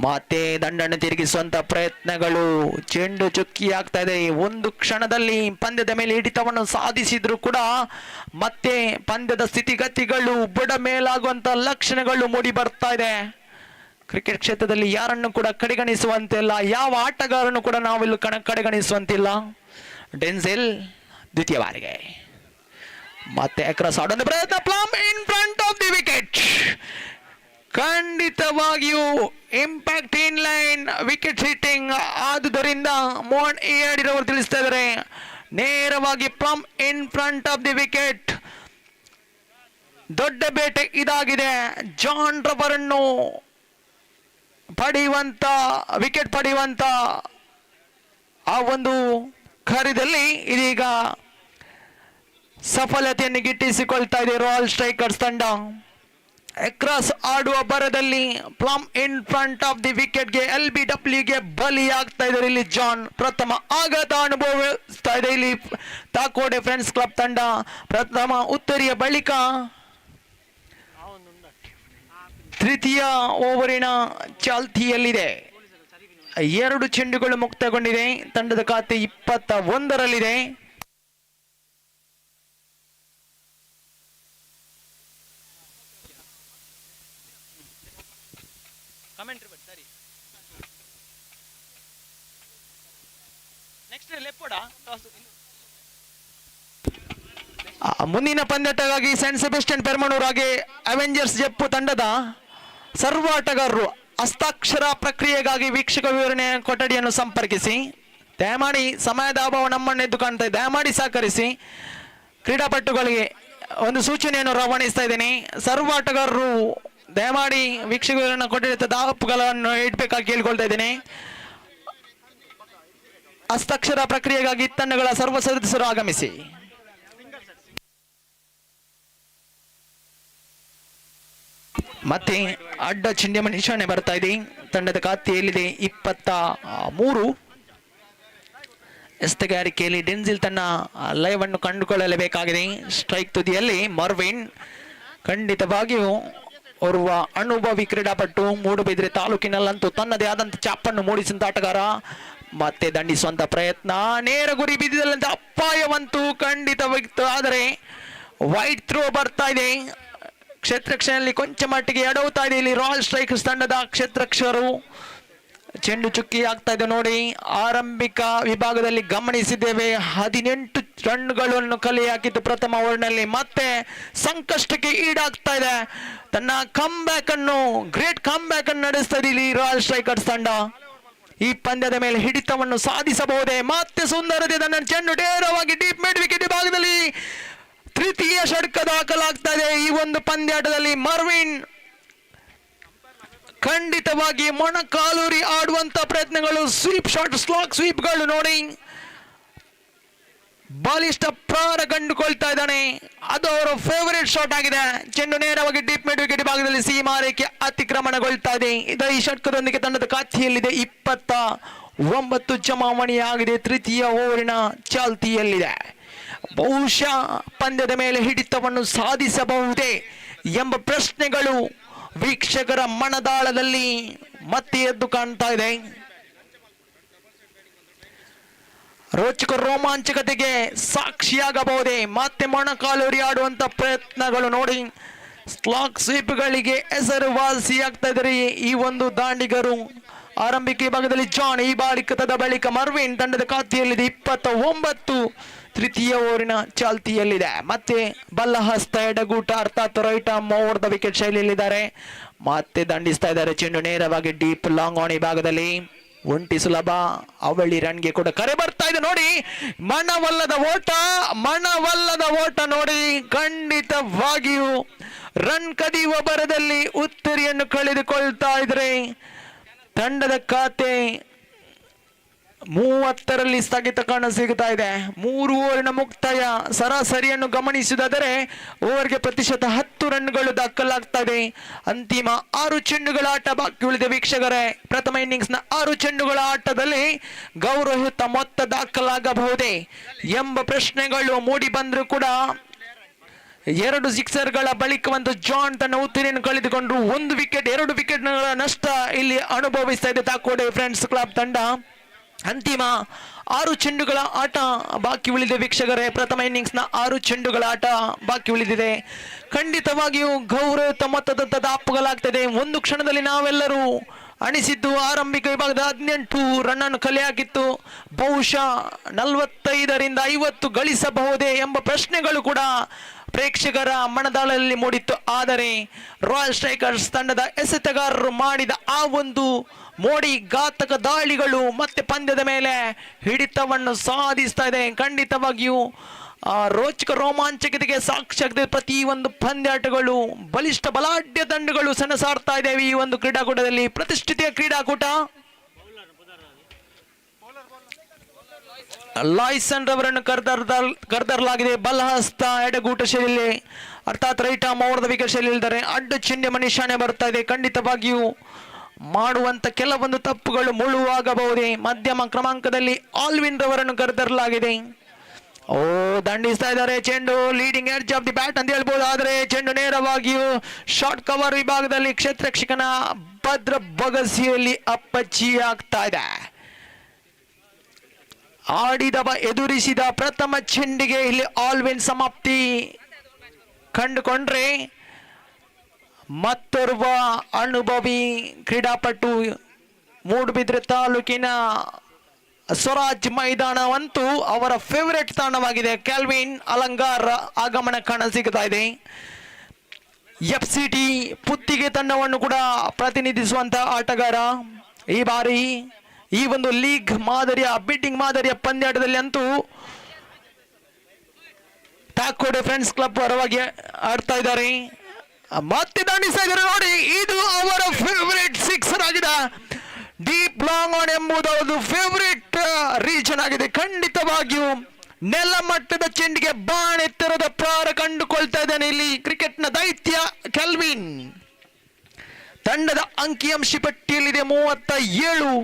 ಮತ್ತೆ ದಂಡನ್ನು ತಿರುಗಿಸುವಂತ ಪ್ರಯತ್ನಗಳು, ಚೆಂಡು ಚುಕ್ಕಿ ಆಗ್ತಾ ಇದೆ. ಒಂದು ಕ್ಷಣದಲ್ಲಿ ಪಂದ್ಯದ ಮೇಲೆ ಹಿಡಿತವನ್ನು ಸಾಧಿಸಿದ್ರು ಕೂಡ ಮತ್ತೆ ಪಂದ್ಯದ ಸ್ಥಿತಿಗತಿಗಳು ಬುಡ ಮೇಲಾಗುವಂತ ಲಕ್ಷಣಗಳು ಮೂಡಿ ಬರ್ತಾ ಇದೆ. ಕ್ರಿಕೆಟ್ ಕ್ಷೇತ್ರದಲ್ಲಿ ಯಾರನ್ನು ಕೂಡ ಕಡೆಗಣಿಸುವಂತಿಲ್ಲ, ಯಾವ ಆಟಗಾರನ್ನು ಕೂಡ ನಾವಿಲ್ಲಿ ಕಡೆಗಣಿಸುವಂತಿಲ್ಲ. ಡೆನ್ಸಿಲ್ ದ್ವಿತೀಯ ಬಾರಿಗೆ ಮತ್ತೆ ಅಕ್ರಾಸ್ ಆಡೋದು ಪ್ರಯತ್ನ, plumb in front of the wicket. ಖಂಡಿತವಾಗಿಯೂ impact in line wicket hitting ಆದುದರಿಂದ ಮೋಹನ್ ಹೇಳಿರವರು ತಿಳಿಸ್ತಾ ಇದ್ದಾರೆ, ನೇರವಾಗಿ plumb in front of the wicket. ದೊಡ್ಡ ಬೇಟೆ ಇದಾಗಿದೆ. ಜಾನ್ ರವರನ್ನು ಪಡೆಯುವಂತ ವಿಕೆಟ್ ಪಡೆಯುವಂತ ಆ ಒಂದು ಕಾರ್ಯದಲ್ಲಿ ಇದೀಗ ಸಫಲತೆಯನ್ನು ಗಿಟ್ಟಿಸಿಕೊಳ್ತಾ ಇದೆ ರಾಯಲ್ ಸ್ಟ್ರೈಕರ್ಸ್ ತಂಡ. ಅಕ್ರಾಸ್ ಆಡುವ ಬರದಲ್ಲಿ plumb in front of the ವಿಕೆಟ್ಗೆ LBWಗೆ ಬಲಿಯಾಗ್ತಾ ಇದ್ದಾರೆ. ಇಲ್ಲಿ ಜಾನ್ ಪ್ರಥಮ ಆಘಾತ ಅನುಭವಿಸ್ತಾ ಇದೆ ಇಲ್ಲಿ ತಾಕೋಡೆ ಫ್ರೆಂಡ್ಸ್ ಕ್ಲಬ್ ತಂಡ. ಪ್ರಥಮ ಉತ್ತರಿಯ ಬಳಿಕ ತೃತೀಯ ಓವರಿನ ಚಾಲ್ತಿಯಲ್ಲಿದೆ. 2 ಚೆಂಡುಗಳು ಮುಕ್ತಗೊಂಡಿದೆ. ತಂಡದ ಖಾತೆ 21ರಲ್ಲಿದೆ. ಮುಂದಿನ ಪಂದ್ಯಟಗಾಗಿ ಸೆಂಟ್ ಸೆಬೆಸ್ಟಿಯನ್ ಪೆರ್ಮನೂರ್ ಹಾಗೆ ಅವೆಂಜರ್ಸ್ ಜೆಪ್ಪು ತಂಡದ ಸರ್ವ ಆಟಗಾರರು ಹಸ್ತಾಕ್ಷರ ಪ್ರಕ್ರಿಯೆಗಾಗಿ ವೀಕ್ಷಕ ವಿವರಣೆ ಕೊಠಡಿಯನ್ನು ಸಂಪರ್ಕಿಸಿ. ದಯಮಾಡಿ ಸಮಯದ ಅಭಾವ ನಮ್ಮನ್ನು ಎದ್ದು ಕಾಣ್ತಾ ಇದೆ, ದಯಮಾಡಿ ಸಹಕರಿಸಿ. ಕ್ರೀಡಾಪಟುಗಳಿಗೆ ಒಂದು ಸೂಚನೆಯನ್ನು ರವಾನಿಸ್ತಾ ಇದ್ದೀನಿ. ಸರ್ವ ಆಟಗಾರರು ದಯಮಾಡಿ ವೀಕ್ಷಕ ವಿವರಣೆ ಕೊಠಡಿ ದಾಪುಗಳನ್ನು ಇಡಬೇಕಾಗಿ ಕೇಳ್ಕೊಳ್ತಾ ಇದ್ದೀನಿ. ಹಸ್ತಾಕ್ಷರ ಪ್ರಕ್ರಿಯೆಗಾಗಿ ತಂಡಗಳ ಸರ್ವ ಸದಸ್ಯರು ಆಗಮಿಸಿ. ಮತ್ತೆ ಅಡ್ಡ ಚಿಂಡ್ಯ ನಿಶಾನೆ ಬರ್ತಾ ಇದೆ. ತಂಡದ ಖಾತೆಯಲ್ಲಿದೆ 23. ಎಸ್ತಗಾರಿಕೆಯಲ್ಲಿ ಡೆನ್ಸಿಲ್ ತನ್ನ ಲೈವ್ ಅನ್ನು ಕಂಡುಕೊಳ್ಳಲೇಬೇಕಾಗಿದೆ. ಸ್ಟ್ರೈಕ್ ತುದಿಯಲ್ಲಿ ಮರ್ವಿನ್ ಖಂಡಿತವಾಗಿಯೂ ಓರ್ವ ಅನುಭವಿ ಕ್ರೀಡಾಪಟು. ಮೂಡುಬಿದ್ರೆ ತಾಲೂಕಿನಲ್ಲಂತೂ ತನ್ನದೇ ಆದಂತ ಚಾಪನ್ನು ಮೂಡಿಸಿದ ಆಟಗಾರ. ಮತ್ತೆ ದಂಡಿಸುವಂತ ಪ್ರಯತ್ನ, ನೇರ ಗುರಿ ಬಿದ್ದಿದ್ದಂತ ಅಪಾಯವಂತೂ ಖಂಡಿತವಾಗಿತ್ತು. ಆದರೆ ವೈಟ್ ಥ್ರೋ ಬರ್ತಾ ಇದೆ. ಕ್ಷೇತ್ರಕ್ಷಣೆಯಲ್ಲಿ ಕೊಂಚ ಮಟ್ಟಿಗೆ ಎಡವುತ್ತಾ ಇದೆ ಇಲ್ಲಿ ರಾಯಲ್ ಸ್ಟ್ರೈಕರ್ಸ್ ತಂಡದ ಕ್ಷೇತ್ರಕ್ಷರು. ಚೆಂಡು ಚುಕ್ಕಿ ಆಗ್ತಾ ಇದೆ ನೋಡಿ. ಆರಂಭಿಕ ವಿಭಾಗದಲ್ಲಿ ಗಮನಿಸಿದ್ದೇವೆ 18 ರನ್ಗಳನ್ನು ಕಲೆ ಹಾಕಿದ್ದು ಪ್ರಥಮ ಓವರ್ನಲ್ಲಿ. ಮತ್ತೆ ಸಂಕಷ್ಟಕ್ಕೆ ಈಡಾಗ್ತಾ ಇದೆ. ತನ್ನ ಕಮ್ಬ್ಯಾಕ್ ಅನ್ನು ಗ್ರೇಟ್ ಕಮ್ಬ್ಯಾಕ್ ಅನ್ನು ನಡೆಸ್ತಾ ಇದೆ ಇಲ್ಲಿ ರಾಯಲ್ ಸ್ಟ್ರೈಕರ್ಸ್ ತಂಡ. ಈ ಪಂದ್ಯದ ಮೇಲೆ ಹಿಡಿತವನ್ನು ಸಾಧಿಸಬಹುದೇ? ಮತ್ತೆ ಸುಂದರತೆ ತನ್ನ ಚೆಂಡು ನೇರವಾಗಿ ಡೀಪ್ ಮಿಡ್ ವಿಕೆಟ್ ವಿಭಾಗದಲ್ಲಿ ತೃತೀಯ ಷಟ್ಕ ದಾಖಲಾಗ್ತಾ ಇದೆ ಈ ಒಂದು ಪಂದ್ಯಾಟದಲ್ಲಿ. ಮರ್ವಿನ್ ಖಂಡಿತವಾಗಿ ಮೊಣಕಾಲೂರಿ ಆಡುವಂತ ಪ್ರಯತ್ನಗಳು, ಸ್ವೀಪ್ ಶಾಟ್, ಸ್ಲಾಕ್ ಸ್ವೀಪ್ಗಳು ನೋಡಿ ಬಾಲಿಷ್ಟ ಪ್ರಾರ ಕಂಡುಕೊಳ್ತಾ ಇದ್ದಾನೆ. ಅದು ಅವರ ಫೇವರೇಟ್ ಶಾಟ್ ಆಗಿದೆ. ಚೆಂಡು ನೇರವಾಗಿ ಡೀಪ್ ಮಿಡ್ ವಿಕೆಟ್ ಭಾಗದಲ್ಲಿ ಸೀಮಾರೇಖೆ ಅತಿಕ್ರಮಣಗೊಳ್ತಾ ಇದೆ. ಇದು ಈ ಷಟ್ಕದೊಂದಿಗೆ ತಂಡದ ಖಾತೆಯಲ್ಲಿದೆ 29 ಜಮಾವಣೆಯಾಗಿದೆ. ತೃತೀಯ ಓವರಿನ ಚಾಲ್ತಿಯಲ್ಲಿದೆ. ಬಹುಶಃ ಪಂದ್ಯದ ಮೇಲೆ ಹಿಡಿತವನ್ನು ಸಾಧಿಸಬಹುದೇ ಎಂಬ ಪ್ರಶ್ನೆಗಳು ವೀಕ್ಷಕರ ಮನದಾಳದಲ್ಲಿ ಮತ್ತೆ ಎದ್ದು ಕಾಣ್ತಾ ಇದೆ. ರೋಚಕ ರೋಮಾಂಚಕತೆಗೆ ಸಾಕ್ಷಿಯಾಗಬಹುದೇ? ಮತ್ತೆ ಮೊಣಕಾಲೂರಿ ಆಡುವಂತ ಪ್ರಯತ್ನಗಳು ನೋಡಿ ಸ್ಲಾಕ್ ಸ್ವೀಪ್ಗಳಿಗೆ ಹೆಸರುವಾಸಿಯಾಗ್ತಾ ಇದ್ದಾರೆ ಈ ಒಂದು ದಾಂಡಿಗರು. ಆರಂಭಿಕ ವಿಭಾಗದಲ್ಲಿ ಜಾನ್, ಈ ಬಾಳಿಕದ ಬಳಿಕ ಮರ್ವಿನ್. ತಂಡದ ಖಾತೆಯಲ್ಲಿದೆ 29. ತೃತೀಯ ಓವರಿನ ಚಾಲ್ತಿಯಲ್ಲಿದೆ. ಮತ್ತೆ ಬಲ್ಲ ಹಸ್ತ ಎಡಗೂಟ ಅರ್ಥಾತ್ right arm over the wicket ಶೈಲಿಯಲ್ಲಿದ್ದಾರೆ. ಮತ್ತೆ ದಂಡಿಸ್ತಾ ಇದ್ದಾರೆ. ಚೆಂಡು ನೇರವಾಗಿ ಡೀಪ್ ಲಾಂಗ್ ಆನ್ ಈ ಭಾಗದಲ್ಲಿ. ಒಂಟಿ ಸುಲಭ ಅವಳಿ ರನ್ಗೆ ಕೂಡ ಕರೆ ಬರ್ತಾ ಇದೆ ನೋಡಿ. ಮನವಲ್ಲದ ಓಟ ನೋಡಿ. ಖಂಡಿತವಾಗಿಯೂ ರನ್ ಕದಿಯುವ ಬರದಲ್ಲಿ ಉತ್ತರಿಯನ್ನು ಕಳೆದುಕೊಳ್ತಾ ಇದ್ರೆ ತಂಡದ ಖಾತೆ 30ರಲ್ಲಿ ಸ್ಥಗಿತ ಕಾಣ ಸಿಗ್ತಾ ಇದೆ. 3 ಓವರಿನ ಮುಕ್ತಾಯ ಸರಾಸರಿಯನ್ನು ಗಮನಿಸಿದರೆ ಓವರ್ಗೆ ಪ್ರತಿಶತ 10 ರನ್ಗಳು ದಾಖಲಾಗ್ತಾ ಇದೆ. ಅಂತಿಮ 6 ಚೆಂಡುಗಳ ಆಟ ಬಾಕಿ ಉಳಿದ ವೀಕ್ಷಕರೇ. ಪ್ರಥಮ ಇನ್ನಿಂಗ್ಸ್ ನ 6 ಚೆಂಡುಗಳ ಆಟದಲ್ಲಿ ಗೌರವಯುತ ಮೊತ್ತ ದಾಖಲಾಗಬಹುದೇ ಎಂಬ ಪ್ರಶ್ನೆಗಳು ಮೂಡಿ ಬಂದ್ರು ಕೂಡ 2 ಸಿಕ್ಸರ್ಗಳ ಬಳಿಕವಂತೂ ಜಾನ್ ತನ್ನ ಉತ್ತರಿಯನ್ನು ಕಳೆದುಕೊಂಡು 1 ವಿಕೆಟ್ 2 ವಿಕೆಟ್ಗಳ ನಷ್ಟ ಇಲ್ಲಿ ಅನುಭವಿಸ್ತಾ ಇದೆ ತಾಕೋಡೆ ಫ್ರೆಂಡ್ಸ್ ಕ್ಲಬ್ ತಂಡ. ಅಂತಿಮ 6 ಚೆಂಡುಗಳ ಆಟ ಬಾಕಿ ಉಳಿದಿದೆ ವೀಕ್ಷಕರೇ. ಪ್ರಥಮ ಇನ್ನಿಂಗ್ಸ್ನ 6 ಚೆಂಡುಗಳ ಆಟ ಬಾಕಿ ಉಳಿದಿದೆ. ಖಂಡಿತವಾಗಿಯೂ ಗೌರವ ಮೊತ್ತದ ದಾಪುಗಳಾಗ್ತದೆ. ಒಂದು ಕ್ಷಣದಲ್ಲಿ ನಾವೆಲ್ಲರೂ ಅಣಿಸಿದ್ದು ಆರಂಭಿಕ ವಿಭಾಗದ 18 ರನ್ ಅನ್ನು ಕಲೆ ಹಾಕಿತ್ತು. ಬಹುಶಃ 45ರಿಂದ 50 ಗಳಿಸಬಹುದೇ ಎಂಬ ಪ್ರಶ್ನೆಗಳು ಕೂಡ ಪ್ರೇಕ್ಷಕರ ಮನದಾಳದಲ್ಲಿ ಮೂಡಿತ್ತು. ಆದರೆ ರಾಯಲ್ ಸ್ಟ್ರೈಕರ್ಸ್ ತಂಡದ ಎಸೆತಗಾರರು ಮಾಡಿದ ಆ ಒಂದು ಮೋಡಿ ಘಾತಕ ದಾಳಿಗಳು ಮತ್ತೆ ಪಂದ್ಯದ ಮೇಲೆ ಹಿಡಿತವನ್ನು ಸಾಧಿಸ್ತಾ ಇದೆ. ಖಂಡಿತವಾಗಿಯೂ ರೋಚಕ ರೋಮಾಂಚಕತೆಗೆ ಸಾಕ್ಷಿಯಾಗಿದೆ. ಪ್ರತಿ ಒಂದು ಪಂದ್ಯಾಟಗಳು ಬಲಿಷ್ಠ ಬಲಾಢ್ಯ ತಂಡಗಳು ಸೆಣಸಾಡ್ತಾ ಇದ್ದೇವೆ ಈ ಒಂದು ಕ್ರೀಡಾಕೂಟದಲ್ಲಿ. ಪ್ರತಿಷ್ಠಿತ ಕ್ರೀಡಾಕೂಟ. ಲಾಯ್ಸನ್ ರವರನ್ನು ಕರೆತರಲಾಗಿದೆ. ಬಲಹಸ್ತ ಎಡಗೂಟ ಶೈಲಿ ಅರ್ಥಾತ್ right arm over the wicket ಶೈಲಿದ್ದಾರೆ. ಅಡ್ಡ ಚಿಹ್ನೆ ನಿಶಾನೆ ಬರ್ತಾ ಇದೆ. ಖಂಡಿತವಾಗಿಯೂ ಮಾಡುವಂತ ಕೆಲವೊಂದು ತಪ್ಪುಗಳು ಮುಳುವಾಗಬಹುದೇ. ಮಧ್ಯಮ ಕ್ರಮಾಂಕದಲ್ಲಿ ಆಲ್ವಿನ್ ರವರನ್ನು ಕರೆತರಲಾಗಿದೆ. ದಂಡಿಸ್ತಾ ಇದ್ದಾರೆ. ಚೆಂಡು leading edge of the bat ಅಂತ ಹೇಳ್ಬೋದು. ಆದರೆ ಚೆಂಡು ನೇರವಾಗಿಯೂ ಶಾರ್ಟ್ ಕವರ್ ವಿಭಾಗದಲ್ಲಿ ಕ್ಷೇತ್ರರಕ್ಷಕನ ಭದ್ರ ಬಗಸಿಯಲ್ಲಿ ಅಪ್ಪಚ್ಚಿ ಆಗ್ತಾ ಇದೆ. ಆಡಿದವ ಎದುರಿಸಿದ ಪ್ರಥಮ ಚೆಂಡಿಗೆ ಇಲ್ಲಿ ಆಲ್ವಿನ್ ಸಮಾಪ್ತಿ ಕಂಡುಕೊಂಡ್ರೆ ಮತ್ತೋರ್ವ ಅನುಭವಿ ಕ್ರೀಡಾಪಟು ಮೂಡುಬಿದ್ರೆ ತಾಲೂಕಿನ ಸ್ವರಾಜ್ ಮೈದಾನವಂತೂ ಅವರ ಫೇವರೇಟ್ ತಾಣವಾಗಿದೆ. ಕ್ಯಾಲ್ವಿನ್ ಅಲಂಗಾರ್ ಆಗಮನ ಕಾಣಸಿಗ್ತಾ ಇದೆ. FCT ಪುತ್ತಿಗೆ ತಂಡವನ್ನು ಕೂಡ ಪ್ರತಿನಿಧಿಸುವಂತಹ ಆಟಗಾರ. ಈ ಬಾರಿ ಈ ಒಂದು ಲೀಗ್ ಮಾದರಿಯ ಬಿಡ್ಡಿಂಗ್ ಮಾದರಿಯ ಪಂದ್ಯಾಟದಲ್ಲಿ ಅಂತೂ ಟಾಕೋಡೆ ಫ್ರೆಂಡ್ಸ್ ಕ್ಲಬ್ ಪರವಾಗಿ ಆಡ್ತಾ ಇದ್ದಾರೆ. ಮತ್ತೆ ದಂಡಿಸ್ತಾ ಇದ್ದಾರೆ. ನೋಡಿ, ಇದು ಅವರ ಫೇವರೇಟ್ ಸಿಕ್ಸರ್ ಆಗಿದೆ. ಡೀಪ್ ಲಾಂಗ್ ಆನ್ ಎಂಬುದು ಅವರದು ಫೇವರೇಟ್ ರೀಜನ್ ಆಗಿದೆ. ಖಂಡಿತವಾಗಿಯೂ ನೆಲಮಟ್ಟದ ಚೆಂಡಿಗೆ ಬಾಣೆತ್ತರದ ಪ್ರಾರ ಕಂಡುಕೊಳ್ತಾ ಇದ್ದಾನೆ ಇಲ್ಲಿ ಕ್ರಿಕೆಟ್ನ ದೈತ್ಯ ಕ್ಯಾಲ್ವಿನ್. ತಂಡದ ಅಂಕಿಅಂಶ ಪಟ್ಟಿಯಲ್ಲಿದೆ 37.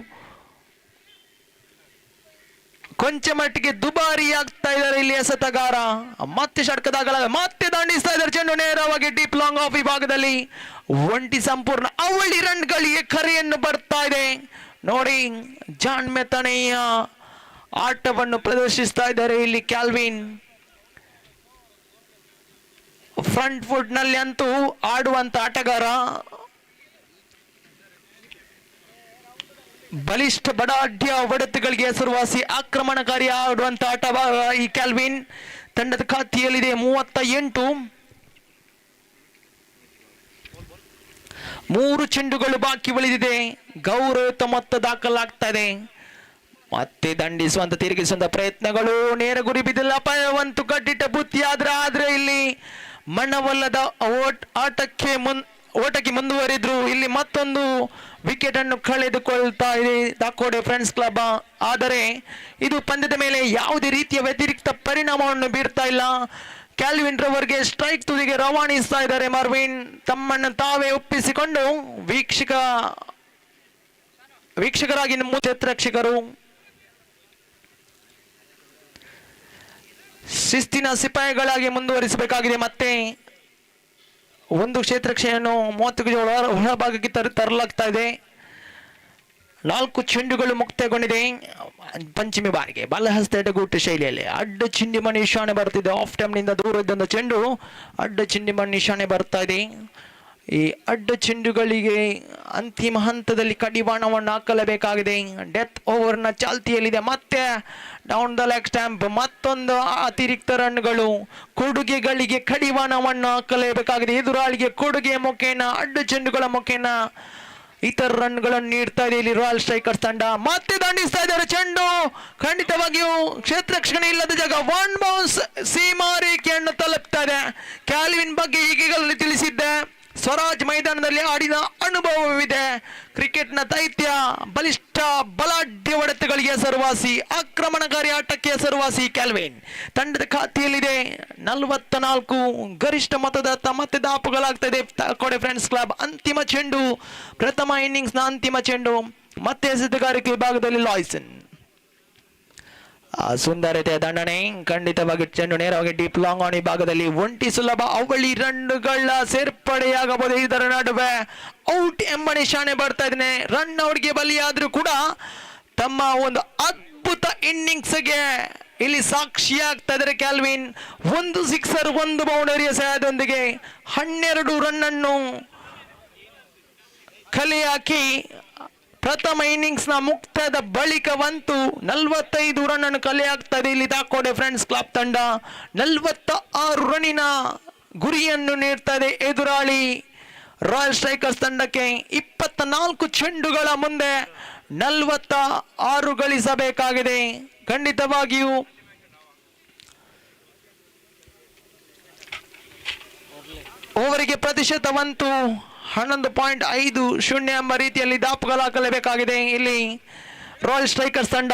ಕೊಂಚ ಮಟ್ಟಿಗೆ ದುಬಾರಿ ಆಗ್ತಾ ಇದ್ದಾರೆ ಇಲ್ಲಿ ಎಸೆತಗಾರ. ಮತ್ತೆ ಷಟ್ಕದಾಗಲ ಮತ್ತೆ ದಂಡಿಸ್ತಾ ಇದ್ದಾರೆ. ಚೆಂಡು ನೇರವಾಗಿ ಡೀಪ್ ಲಾಂಗ್ ಆಫ್ ವಿಭಾಗದಲ್ಲಿ ಒಂಟಿ ಸಂಪೂರ್ಣ ಅವಳಿ ರನ್ಗಳಿಗೆ ಕರೆಯನ್ನು ಬರ್ತಾ ಇದೆ. ನೋಡಿ, ಜಾಣ್ಮೆತನೆಯ ಆಟವನ್ನು ಪ್ರದರ್ಶಿಸ್ತಾ ಇದ್ದಾರೆ ಇಲ್ಲಿ ಕ್ಯಾಲ್ವಿನ್. ಫ್ರಂಟ್ ಫುಟ್ ನಲ್ಲಿ ಅಂತೂ ಆಡುವಂತ ಆಟಗಾರ. ಬಲಿಷ್ಠ ಬಡಾಢ್ಯ ಹೊಡೆತಗಳಿಗೆ ಹೆಸರುವಾಸಿ, ಆಕ್ರಮಣಕಾರಿ ಆಡುವಂತ ಆಟಗಾರ ಈ ಕ್ಯಾಲ್ವಿನ್. ತಂಡದ ಖಾತೆಯಲ್ಲಿದೆ 38. 3 ಚೆಂಡುಗಳು ಬಾಕಿ ಉಳಿದಿದೆ. ಗೌರವ ಮೊತ್ತ ದಾಖಲಾಗ್ತಾ ಇದೆ. ಮತ್ತೆ ದಂಡಿಸುವಂತ ತಿರುಗಿಸುವಂತ ಪ್ರಯತ್ನಗಳು ನೇರ ಗುರಿ ಬಿದ್ದಿಲ್ಲ. ಅಪಾಯವಂತೂ ಕಟ್ಟಿಟ್ಟ ಬುತ್ತಿ. ಆದ್ರೆ ಇಲ್ಲಿ ಮನವಲ್ಲದ ಓಟಕ್ಕೆ ಮುಂದುವರಿದ್ರು. ಇಲ್ಲಿ ಮತ್ತೊಂದು ವಿಕೆಟ್ ಅನ್ನು ಕಳೆದುಕೊಳ್ತಾ ಇದೆ ದಾಕೋಡೆ ಫ್ರೆಂಡ್ಸ್ ಕ್ಲಬ್. ಆದರೆ ಇದು ಪಂದ್ಯದ ಮೇಲೆ ಯಾವುದೇ ರೀತಿಯ ವ್ಯತಿರಿಕ್ತ ಪರಿಣಾಮವನ್ನು ಬೀರ್ತಾ ಇಲ್ಲ. ಕ್ಯಾಲ್ವಿನ್ ರವರ್ಗೆ ಸ್ಟ್ರೈಕ್ ತುದಿಗೆ ರವಾನಿಸ್ತಾ ಇದ್ದಾರೆ ಮಾರ್ವಿನ್. ತಮ್ಮನ್ನು ತಾವೇ ಒಪ್ಪಿಸಿಕೊಂಡು ವೀಕ್ಷಕರಾಗಿ ಕ್ಷೇತ್ರರಕ್ಷಕರು ಶಿಸ್ತಿನ ಸಿಪಾಯಿಗಳಾಗಿ ಮುಂದುವರಿಸಬೇಕಾಗಿದೆ. ಮತ್ತೆ ಒಂದು ಕ್ಷೇತ್ರರಕ್ಷೆಯನ್ನು 30 ಹೊರಭಾಗಕ್ಕೆ ತರಲಾಗ್ತಾ ಇದೆ. 4 ಚೆಂಡುಗಳು ಮುಕ್ತಾಯಗೊಂಡಿದೆ. ಪಂಚಮಿ ಬಾರಿಗೆ ಬಲಹಸ್ತ ಎಡಗೂಟ ಶೈಲಿಯಲ್ಲಿ ಅಡ್ಡ ಚಿಂಡಿಮ ನಿಶಾನೆ ಬರ್ತಿದೆ. ಆಫ್ ಟೈಮ್ ನಿಂದ ದೂರ ಇದ್ದಂತ ಚೆಂಡು ಅಡ್ಡ ಚಿಂಡಿಮ ನಿಶಾನೆ ಬರ್ತಾ ಇದೆ. ಈ ಅಡ್ಡ ಚೆಂಡುಗಳಿಗೆ ಅಂತಿಮ ಹಂತದಲ್ಲಿ ಕಡಿವಾಣವನ್ನು ಹಾಕಲೇಬೇಕಾಗಿದೆ. ಡೆತ್ ಓವರ್ನ ಚಾಲ್ತಿಯಲ್ಲಿದೆ. ಮತ್ತೆ ಡೌನ್ ದ ಲೆಗ್ ಸ್ಟ್ಯಾಂಪ್ ಮತ್ತೊಂದು ಅತಿರಿಕ್ತ ರನ್ಗಳು. ಕೊಡುಗೆಗಳಿಗೆ ಕಡಿವಾಣವನ್ನು ಹಾಕಲೇಬೇಕಾಗಿದೆ. ಎದುರಾಳಿಗೆ ಕೊಡುಗೆ ಮುಖೇನ ಅಡ್ಡ ಚೆಂಡುಗಳ ಮುಖೇನ ಇತರ ರನ್ಗಳನ್ನು ನೀಡ್ತಾ ಇದೆ ಇಲ್ಲಿ ರಾಯಲ್ ಸ್ಟ್ರೈಕರ್ಸ್ ತಂಡ. ಮತ್ತೆ ದಂಡಿಸ್ತಾ ಇದ್ದಾರೆ. ಚೆಂಡು ಖಂಡಿತವಾಗಿಯೂ ಕ್ಷೇತ್ರರಕ್ಷಣೆ ಇಲ್ಲದ ಜಾಗ. 1 ಬೌನ್ಸ್ ಸೀಮಾ ರೇಖೆಯನ್ನು ತಲುಪ್ತಾ ಇದೆ. ಕ್ಯಾಲ್ವಿನ್ ಬಗ್ಗೆ ಈಗಲೇ ತಿಳಿಸಿದ್ದೆ. ಸ್ವರಾಜ್ ಮೈದಾನದಲ್ಲಿ ಆಡಿದ ಅನುಭವವಿದೆ. ಕ್ರಿಕೆಟ್ನ ದೈತ್ಯ, ಬಲಿಷ್ಠ ಬಲಾಢ್ಯ ಹೊಡೆತಗಳಿಗೆ ಹೆಸರುವಾಸಿ, ಆಕ್ರಮಣಕಾರಿ ಆಟಕ್ಕೆ ಹೆಸರುವಾಸಿ ಕ್ಯಾಲ್ವಿನ್. ತಂಡದ ಖಾತೆಯಲ್ಲಿದೆ 44. ಗರಿಷ್ಠ ಮತದಾತ ಮತ್ತೆ ದಾಪುಗಳಾಗ್ತಾ ಇದೆ ಕೋಡೆ ಫ್ರೆಂಡ್ಸ್ ಕ್ಲಬ್. ಅಂತಿಮ ಚೆಂಡು, ಪ್ರಥಮ ಇನ್ನಿಂಗ್ಸ್ನ ಅಂತಿಮ ಚೆಂಡು. ಮತ್ತೆ ಎಸೆತಗಾರಿಕೆ ವಿಭಾಗದಲ್ಲಿ ಲಾಯ್ಸನ್. ಸುಂದರತೆಯ ದಂಡನೆ. ಖಂಡಿತವಾಗಿ ಚೆಂಡು ನೇರವಾಗಿ ಡೀಪ್ ಲಾಂಗ್ ಆನ್ ವಿಭಾಗದಲ್ಲಿ ಒಂಟಿ ಸುಲಭ ಅವಳಿ ರನ್ಗಳ ಸೇರ್ಪಡೆಯಾಗಬಹುದು. ಇದರ ನಡುವೆ ಔಟ್ ಎಂಬ ನಿಶಾನೆ ಬರ್ತಾ ಇದ್ದೇನೆ. ರನ್ ಔಟ್ಗೆ ಬಲಿಯಾದ್ರೂ ಕೂಡ ತಮ್ಮ ಒಂದು ಅದ್ಭುತ ಇನ್ನಿಂಗ್ಸ್ಗೆ ಇಲ್ಲಿ ಸಾಕ್ಷಿಯಾಗ್ತಾ ಇದ್ದಾರೆ ಕ್ಯಾಲ್ವಿನ್. 1 ಸಿಕ್ಸರ್ 1 ಬೌಂಡರಿಯ ಸಹಾಯದೊಂದಿಗೆ 12 ರನ್ ಅನ್ನು ಕಲೆ ಹಾಕಿ ಪ್ರಥಮ ಇನ್ನಿಂಗ್ಸ್ನ ಮುಕ್ತಾಯದ ಬಳಿಕವಂತೂ 45 ರನ್ ಅನ್ನು ಕಲೆ ಹಾಕ್ತದೆ ಇಲ್ಲಿ ತಾಕೋಡೆ ಫ್ರೆಂಡ್ಸ್ ಕ್ಲಬ್ ತಂಡ. 46 ರನ್ನಿನ ಗುರಿಯನ್ನು ನೀಡ್ತದೆ ಎದುರಾಳಿ ರಾಯಲ್ ಸ್ಟ್ರೈಕರ್ಸ್ ತಂಡಕ್ಕೆ. 24 ಚೆಂಡುಗಳ ಮುಂದೆ 46 ಗಳಿಸಬೇಕಾಗಿದೆ. ಖಂಡಿತವಾಗಿಯೂ ಓವರಿಗೆ ಪ್ರತಿಶತವಂತೂ 11.50 ಎಂಬ ರೀತಿಯಲ್ಲಿ ದಾಪುಗಳಾಗಲೇಬೇಕಾಗಿದೆ ಇಲ್ಲಿ ರಾಯಲ್ ಸ್ಟ್ರೈಕರ್ಸ್ ತಂಡ.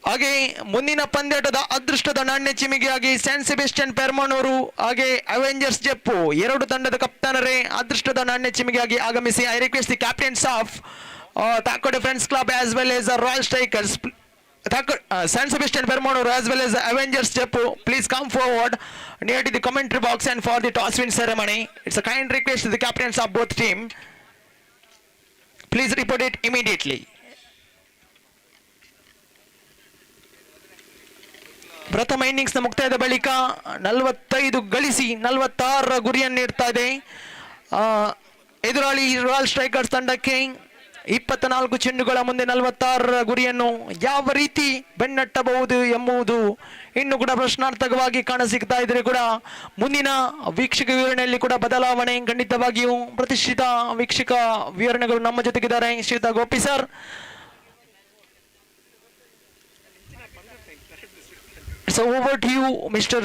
ಹಾಗೆ ಮುಂದಿನ ಪಂದ್ಯಾಟದ ಅದೃಷ್ಟದ ನಾಣ್ಯ ಚಿಮಿಗೆಯಾಗಿ ಸೆಂಟ್ ಸೆಬೆಸ್ಟಿಯನ್ ಪೆರ್ಮನೂರು ಹಾಗೆ ಅವೆಂಜರ್ಸ್ ಜೆಪ್ಪು ಎರಡು ತಂಡದ ಕಪ್ತಾನರೇ ಅದೃಷ್ಟದ ನಾಣ್ಯ ಚಿಮಿಗೆಯಾಗಿ ಆಗಮಿಸಿ. I request the captains of Takode friends club as well as royal strikers, Saint Sebastian Permannur as well as Avengers Jeppu, please come forward near to the commentary box and for the toss win ceremony. It's a kind request to the captains of both team. Please report it immediately. ಪ್ರಥಮ ಇನ್ನಿಂಗ್ಸ್ನ ಮುಕ್ತಾಯದ ಬಳಿಕ 45 ಗಳಿಸಿ 46 ಗುರಿಯನ್ನು ನೀಡ್ತಾ ಇದೆ ಎದುರಾಳಿ royal strikers ತಂಡಕ್ಕೆ. 24 ಚೆಂಡುಗಳ ಮುಂದೆ 46 ಗುರಿಯನ್ನು ಯಾವ ರೀತಿ ಬೆನ್ನಟ್ಟಬಹುದು ಎಂಬುದು ಇನ್ನು ಕೂಡ ಪ್ರಶ್ನಾರ್ಥಕವಾಗಿ ಕಾಣಸಿಗ್ತಾ ಇದ್ರೆ ಕೂಡ ಮುಂದಿನ ವೀಕ್ಷಕ ವಿವರಣೆಯಲ್ಲಿ ಕೂಡ ಬದಲಾವಣೆ ಖಂಡಿತವಾಗಿಯೂ. ಪ್ರತಿಷ್ಠಿತ ವೀಕ್ಷಕ ವಿವರಣೆಗಳು ನಮ್ಮ ಜೊತೆಗಿದ್ದಾರೆ ಶ್ರೀಯುತ Gopi sir. So over to you, Mr.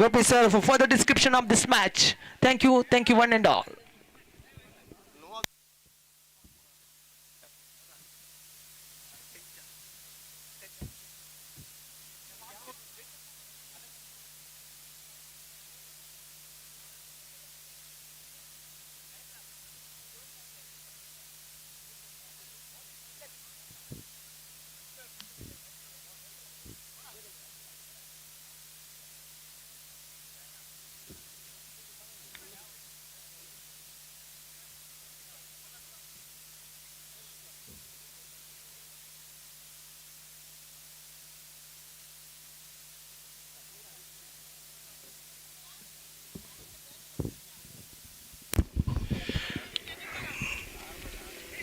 Gopi sir, for further description of this match. Thank you one and all.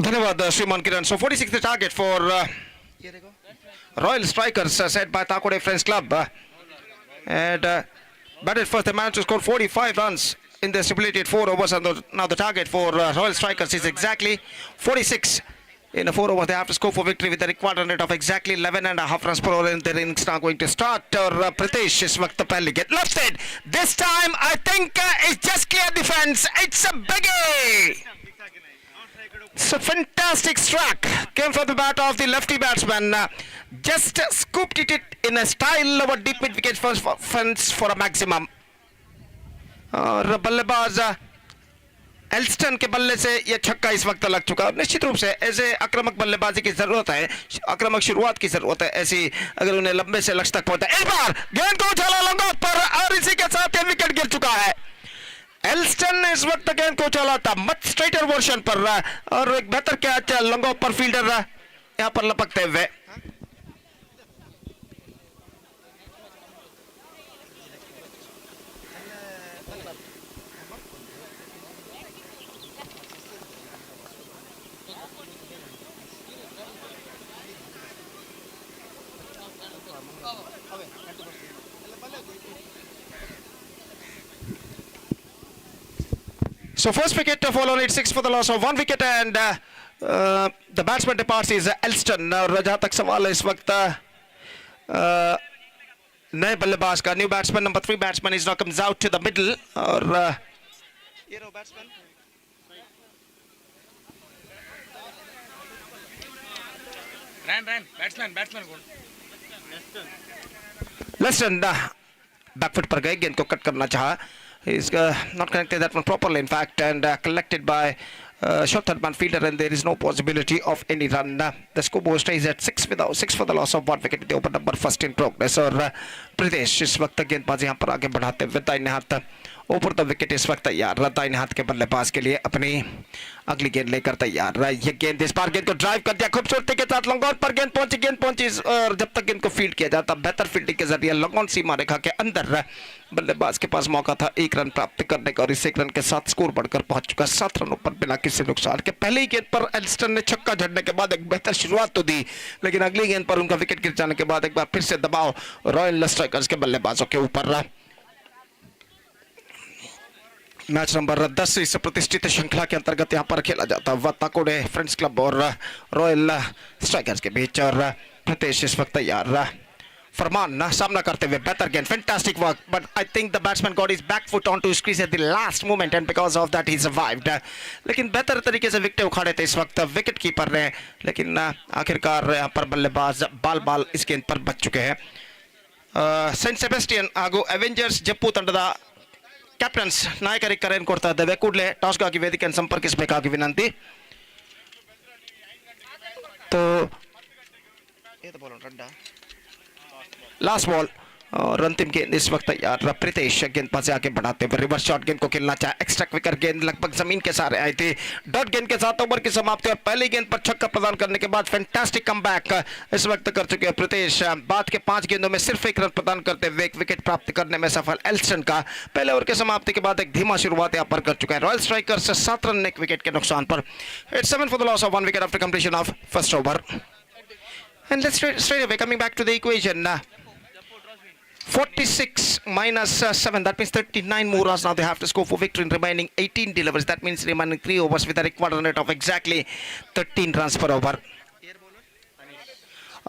धन्यवाद श्रीमान किरण. So 46 the target for Royal Strikers set by Takode Friends Club and batted first. They managed to score 45 runs in the stipulated 4 overs, and now the target for Royal Strikers is exactly 46. In the 4 overs they have to score for victory with the required run rate of exactly 11.5 runs per over. And their innings now going to start. Pritesh is वक्त पहले get lofted. This time I think it's just clear defense. It's a biggie. So fantastic strike came from the bat of the lefty batsman. Just scooped it in a style of a deep mid wicket fence for a maximum. और बल्लेबाज Elston के बल्ले से यह छक्का इस वक्त लग चुका. निश्चित रूप से ऐसे आक्रामक बल्लेबाजी की जरूरत है, आक्रामक शुरुआत की जरूरत है ऐसी, अगर उन्हें लंबे से लक्ष्य तक पहुंचा. इस बार गेंद को उछाला लंगोट पर और इसी के साथ यह विकेट गिर चुका है. एल्स्टन ने इस वक्त गेंद को चला था मच स्ट्रेटर वर्जन पर और एक बेहतर कैच लंगो पर फील्डर यहां पर लपकते हुए. So first wicket to follow it, 6 for the loss of 1 wicket, and the batsman departs is Elston. और जहाँ तक सवाल है इस वक्त नए बल्लेबाज का, new batsman number 3 batsman is now comes out to the middle. और ये रो बैट्समैन बैट्समैन लेस्टन बैकफुट पर गए, गेंद को कट करना चाहा. He's not connected that one properly, in fact, and collected by short third man fielder, and there is no possibility of any run. The scoreboard stays at 6 for the loss of 1 wicket. The open number first in progress. और प्रीतेश इस वक्त गेंदबाजी यहाँ पर आगे बढ़ाते हुए दाहिने हाथ ऊपर द विकेट इस वक्त तैयार रहा दाहिने हाथ के बल्लेबाज के लिए अपनी अगली गेंद लेकर तैयार रहा। ये गेंद इस बार गेंद को ड्राइव कर दिया खूबसूरती के साथ, लॉन्ग ऑन पर गेंद पहुंची और जब तक गेंद को फील्ड किया जाता बेहतर फील्डिंग के जरिए लॉन्ग ऑन सीमा रेखा के अंदर बल्लेबाज के पास मौका था 1 रन प्राप्त करने का और इस 1 रन के साथ स्कोर बढ़कर पहुंच चुका 7 रनों पर बिना किसी नुकसान के। पहली गेंद पर एल्स्टन ने छक्का झड़ने के बाद एक बेहतर शुरुआत तो दी, लेकिन अगली गेंद पर उनका विकेट गिर जाने के बाद एक बार फिर से दबाव रॉयल स्ट्राइकर्स के बल्लेबाजों के ऊपर रहा। मैच नंबर 10 इस प्रतिष्ठित श्रृंखला के अंतर्गत यहाँ पर खेला जाता है वत्ताकोडे फ्रेंड्स क्लब और रॉयल स्ट्राइकर्स के बीच और प्रतेश इस वक्त तैयार रहा। फरमान सामना करते हुए बेहतर गेंद, fantastic work, but I think the batsman got his back foot on to crease at the last moment and because of that he survived. लेकिन बेहतर तरीके से विकेट उखाड़े थे इस वक्त विकेट कीपर ने, लेकिन आखिरकार यहाँ पर बल्लेबाज बाल इस गेंद पर बच चुके हैं। सेंट सेबेस्टियन ಹಾಗೂ ಅವೆಂಜರ್ಸ್ ಜಪ್ಪು ತಂಡದ ಕ್ಯಾಪ್ಟನ್ಸ್ ನಾಯಕರಿಗೆ ಕರೆಯನ್ನು ಕೊಡ್ತಾ ಇದ್ದೇವೆ. ಕೂಡಲೇ ಟಾಸ್ಗಾಗಿ ವೇದಿಕೆಯನ್ನು ಸಂಪರ್ಕಿಸಬೇಕಾಗಿ ವಿನಂತಿ. तो लास्ट बॉल और अंतिम गेंद इस वक्त तैयार प्रीतेश गेंद पर से आगे बढ़ाते हुए रिवर्स शॉट गेंद को खेलना चाहे, एक्स्ट्रा क्विकर गेंद लगभग जमीन के सहारे आई थी। डॉट गेंद के साथ ओवर की समाप्ति और पहली गेंद पर छक्का प्रदान करने के बाद फैंटास्टिक कमबैक इस वक्त कर चुके हैं प्रीतेश। बाद के 5 गेंदों में सिर्फ 1 रन प्रदान करते हुए एक विकेट प्राप्त करने में सफल एल्स्टन का पहले ओवर की समाप्ति के बाद एक धीमा शुरुआत यहाँ पर कर चुका है रॉयल स्ट्राइकर्स 7 रन 1 विकेट के नुकसान पर। It's 7 for the loss of 1 wicket after completion of first over. And let's straight away coming back to the equation. 46 minus 7, that means 39 more runs now they have to score for victory in remaining 18 deliveries. That means remaining 3 overs with a required run rate of exactly 13 runs per over.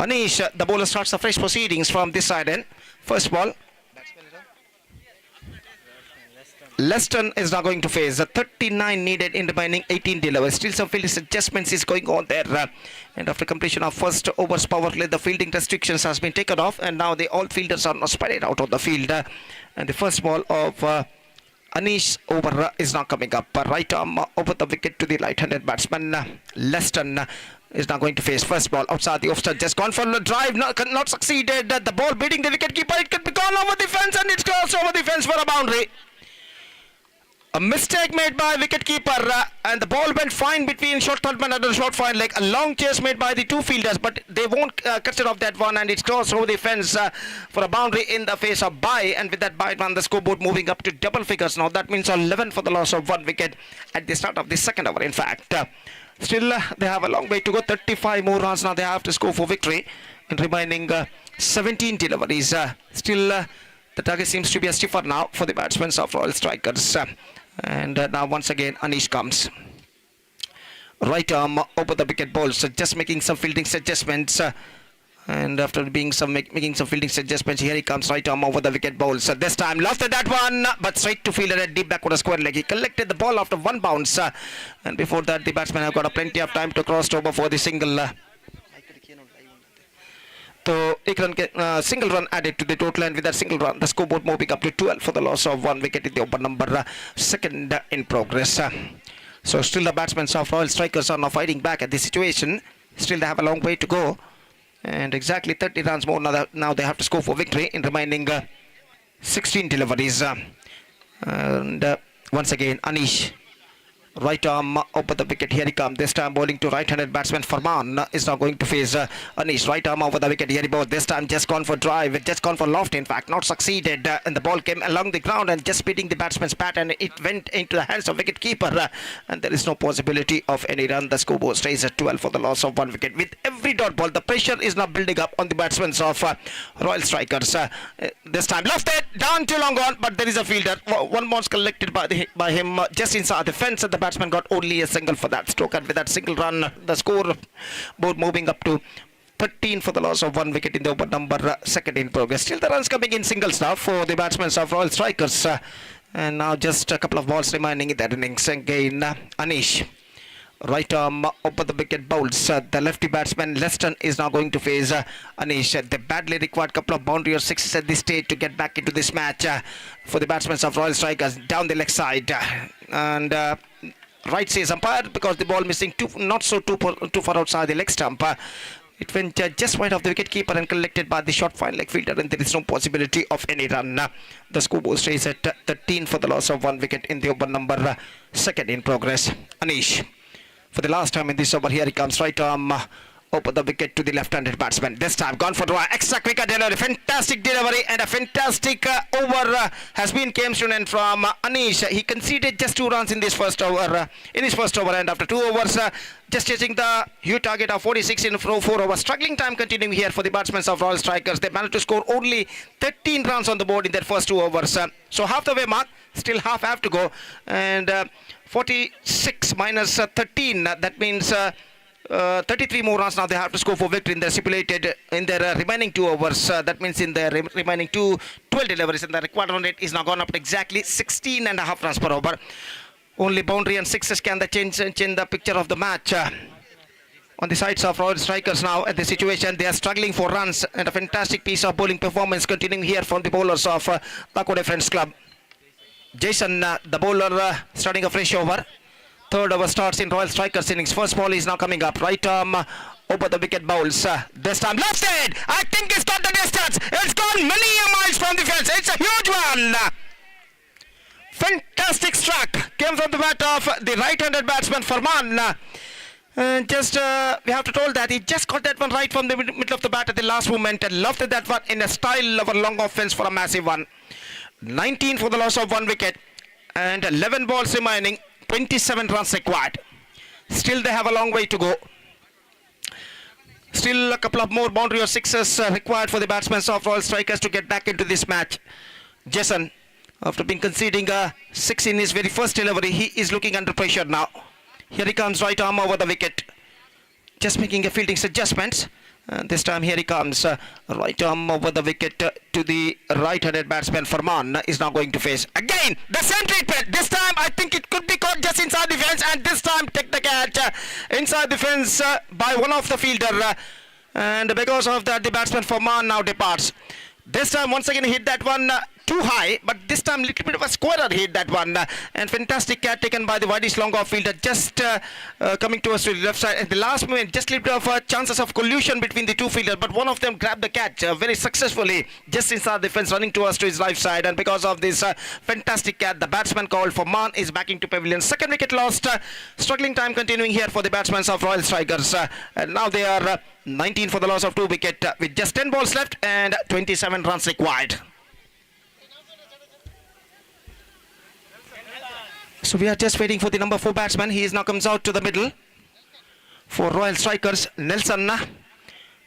Anish, the bowler, starts the fresh proceedings from this side end. First ball. Leston is now going to face 39 needed in remaining 18 deliveries. Still some fielding adjustments is going on there. And after completion of first overs power play, the fielding restrictions has been taken off and now the all fielders are now spread out on the field. And the first ball of Anish over is now coming up. Right arm over the wicket to the right-handed batsman. Leston is now going to face first ball outside the offside, just gone for the drive, not succeeded. The ball beating the wicket keeper, it could be gone over the fence and it's crossed over the fence for a boundary. A mistake made by wicketkeeper and the ball went fine between short third-man and the short fine leg. A long chase made by the 2 fielders, but they won't catch it off that one and it's crossed over the fence for a boundary in the face of bye. And with that bye on the scoreboard moving up to double figures now. That means 11 for the loss of 1 wicket at the start of the second over. In fact, still they have a long way to go. 35 more runs now they have to score for victory in remaining 17 deliveries. Still the target seems to be a stiffer now for the batsmen of Royal Strikers. And now once again Anish comes. Right arm over the wicket balls, just making some fielding adjustments. And after making some fielding adjustments, here he comes. Right arm over the wicket balls. This time lofted that one, but straight to fielder at deep backward square leg. He collected the ball after 1 bounce. And before that, the batsmen have got a plenty of time to cross over for the single. So, single run added to the total, and with that single run, the scoreboard moving up to 12 for the loss of 1 wicket in the over number second in progress. So, still the batsmen of Royal Strikers are now fighting back at the situation. Still, they have a long way to go, and exactly 30 runs more now they have to score for victory in remaining 16 deliveries. And once again, Anish. Right arm over the wicket, here he comes. This time bowling to right-handed batsman Farman is now going to face Anish. Right arm over the wicket, here he bowls. This time just gone for drive, just gone for loft, in fact, not succeeded. And the ball came along the ground and just beating the batsman's bat, and it went into the hands of wicket keeper. And there is no possibility of any run. The scoreboard stays at 12 for the loss of 1 wicket. With every dot ball, the pressure is now building up on the batsmen of Royal Strikers. This time lofted, down too long on, but there is a fielder. One bounce collected by him just inside the fence, and the batsman got only a single for that stroke, and with that single run, the score board moving up to 13 for the loss of 1 wicket in the over number second in progress. Still the runs coming in singles now for the batsmen of Royal Strikers, and now just a couple of balls remaining in that innings. Again, Anish. Right arm over the wicket bowls. The lefty batsman Leston is now going to face Anish. They badly required couple of boundary or sixes at this stage to get back into this match for the batsmen of Royal Strikers down the leg side. And right says umpire because the ball missing too far outside the leg stump. It went just wide of the wicket keeper and collected by the short fine leg fielder, and there is no possibility of any run. The scoreboard stays at 13 for the loss of 1 wicket in the over number second in progress. Anish, for the last time in this over, here he comes, right arm over the wicket to the left-handed batsman. This time gone for draw, extra quicker delivery, fantastic delivery, and a fantastic over has been came to an end from Anish. He conceded just 2 runs in this first over, and after 2 overs, just chasing the huge target of 46 in 4 overs. Struggling time continuing here for the batsmen of Royal Strikers. They managed to score only 13 runs on the board in their first 2 overs. So half the way mark, still half have to go, and 46 minus 13, that means 33 more runs now they have to score for victory in their stipulated in their remaining 2 overs. That means in their remaining 12 deliveries, and the required run rate is now gone up to exactly 16.5 runs per over. Only boundary and sixes can change the picture of the match. On the sides of Royal Strikers now at the situation, they are struggling for runs, and a fantastic piece of bowling performance continuing here from the bowlers of Lakode Friends Club. Jason, the bowler, starting a fresh over. Third over starts in Royal Strikers innings. First ball is now coming up. Right arm over the wicket bowls. This time left side. I think it's got the distance. It's gone many miles from the fence. It's a huge one. Fantastic struck. Came from the bat of the right-handed batsman Farman. And just we have to told that he just got that one right from the middle of the bat at the last moment and lofted that one in a style of a long offense for a massive one. 19 for the loss of 1 wicket and 11 balls remaining. 27 runs required. Still they have a long way to go. Still a couple of more boundary or sixes required for the batsmen of Royal Strikers to get back into this match. Jason, after being conceding a 6 in his very first delivery, he is looking under pressure now. Here he comes, right arm over the wicket. Just making a fielding adjustments. This time here he comes, right arm over the wicket to the right-handed batsman. Farman is now going to face again the same treatment. This time I think it could be caught just inside the fence, and this time take the catch inside the fence by one of the fielder, and because of that the batsman Farman now departs. This time once again hit that one too high, but this time little bit of a squarer hit that one, and fantastic catch taken by the widest long off fielder, just coming towards to the left side at the last moment. Just little bit of chances of collusion between the two fielders, but one of them grabbed the catch very successfully just inside the fence, running towards to his right side, and because of this fantastic catch, the batsman called for Man is backing to pavilion. Second wicket lost. Struggling time continuing here for the batsmen of Royal Strikers, and now they are 19 for the loss of 2 wicket with just 10 balls left and 27 runs required. So we are just waiting for the number 4 batsman. He is now comes out to the middle for Royal Strikers. Nelson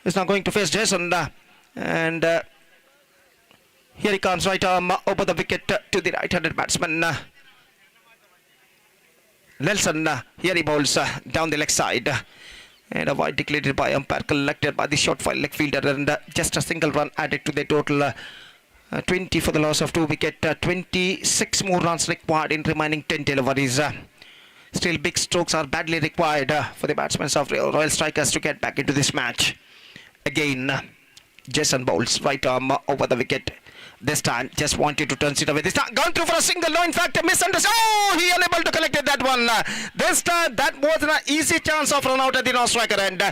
is now going to face Jason, and here he comes, right arm over the wicket to the right-handed batsman. Nelson, here he bowls down the leg side, and a wide declared by umpire, collected by the short file leg fielder, and just a single run added to the total. 20 for the loss of 2 wicket, 26 more runs required in remaining 10 deliveries. Still big strokes are badly required for the batsmen of Royal Strikers to get back into this match. Again, Jason bowls right arm over the wicket. This time just wanted to turn it away. This time gone through for a single. No, in fact, misunderstood. Oh, he unable to collect that one. This time that was an easy chance of run out at the non-striker end,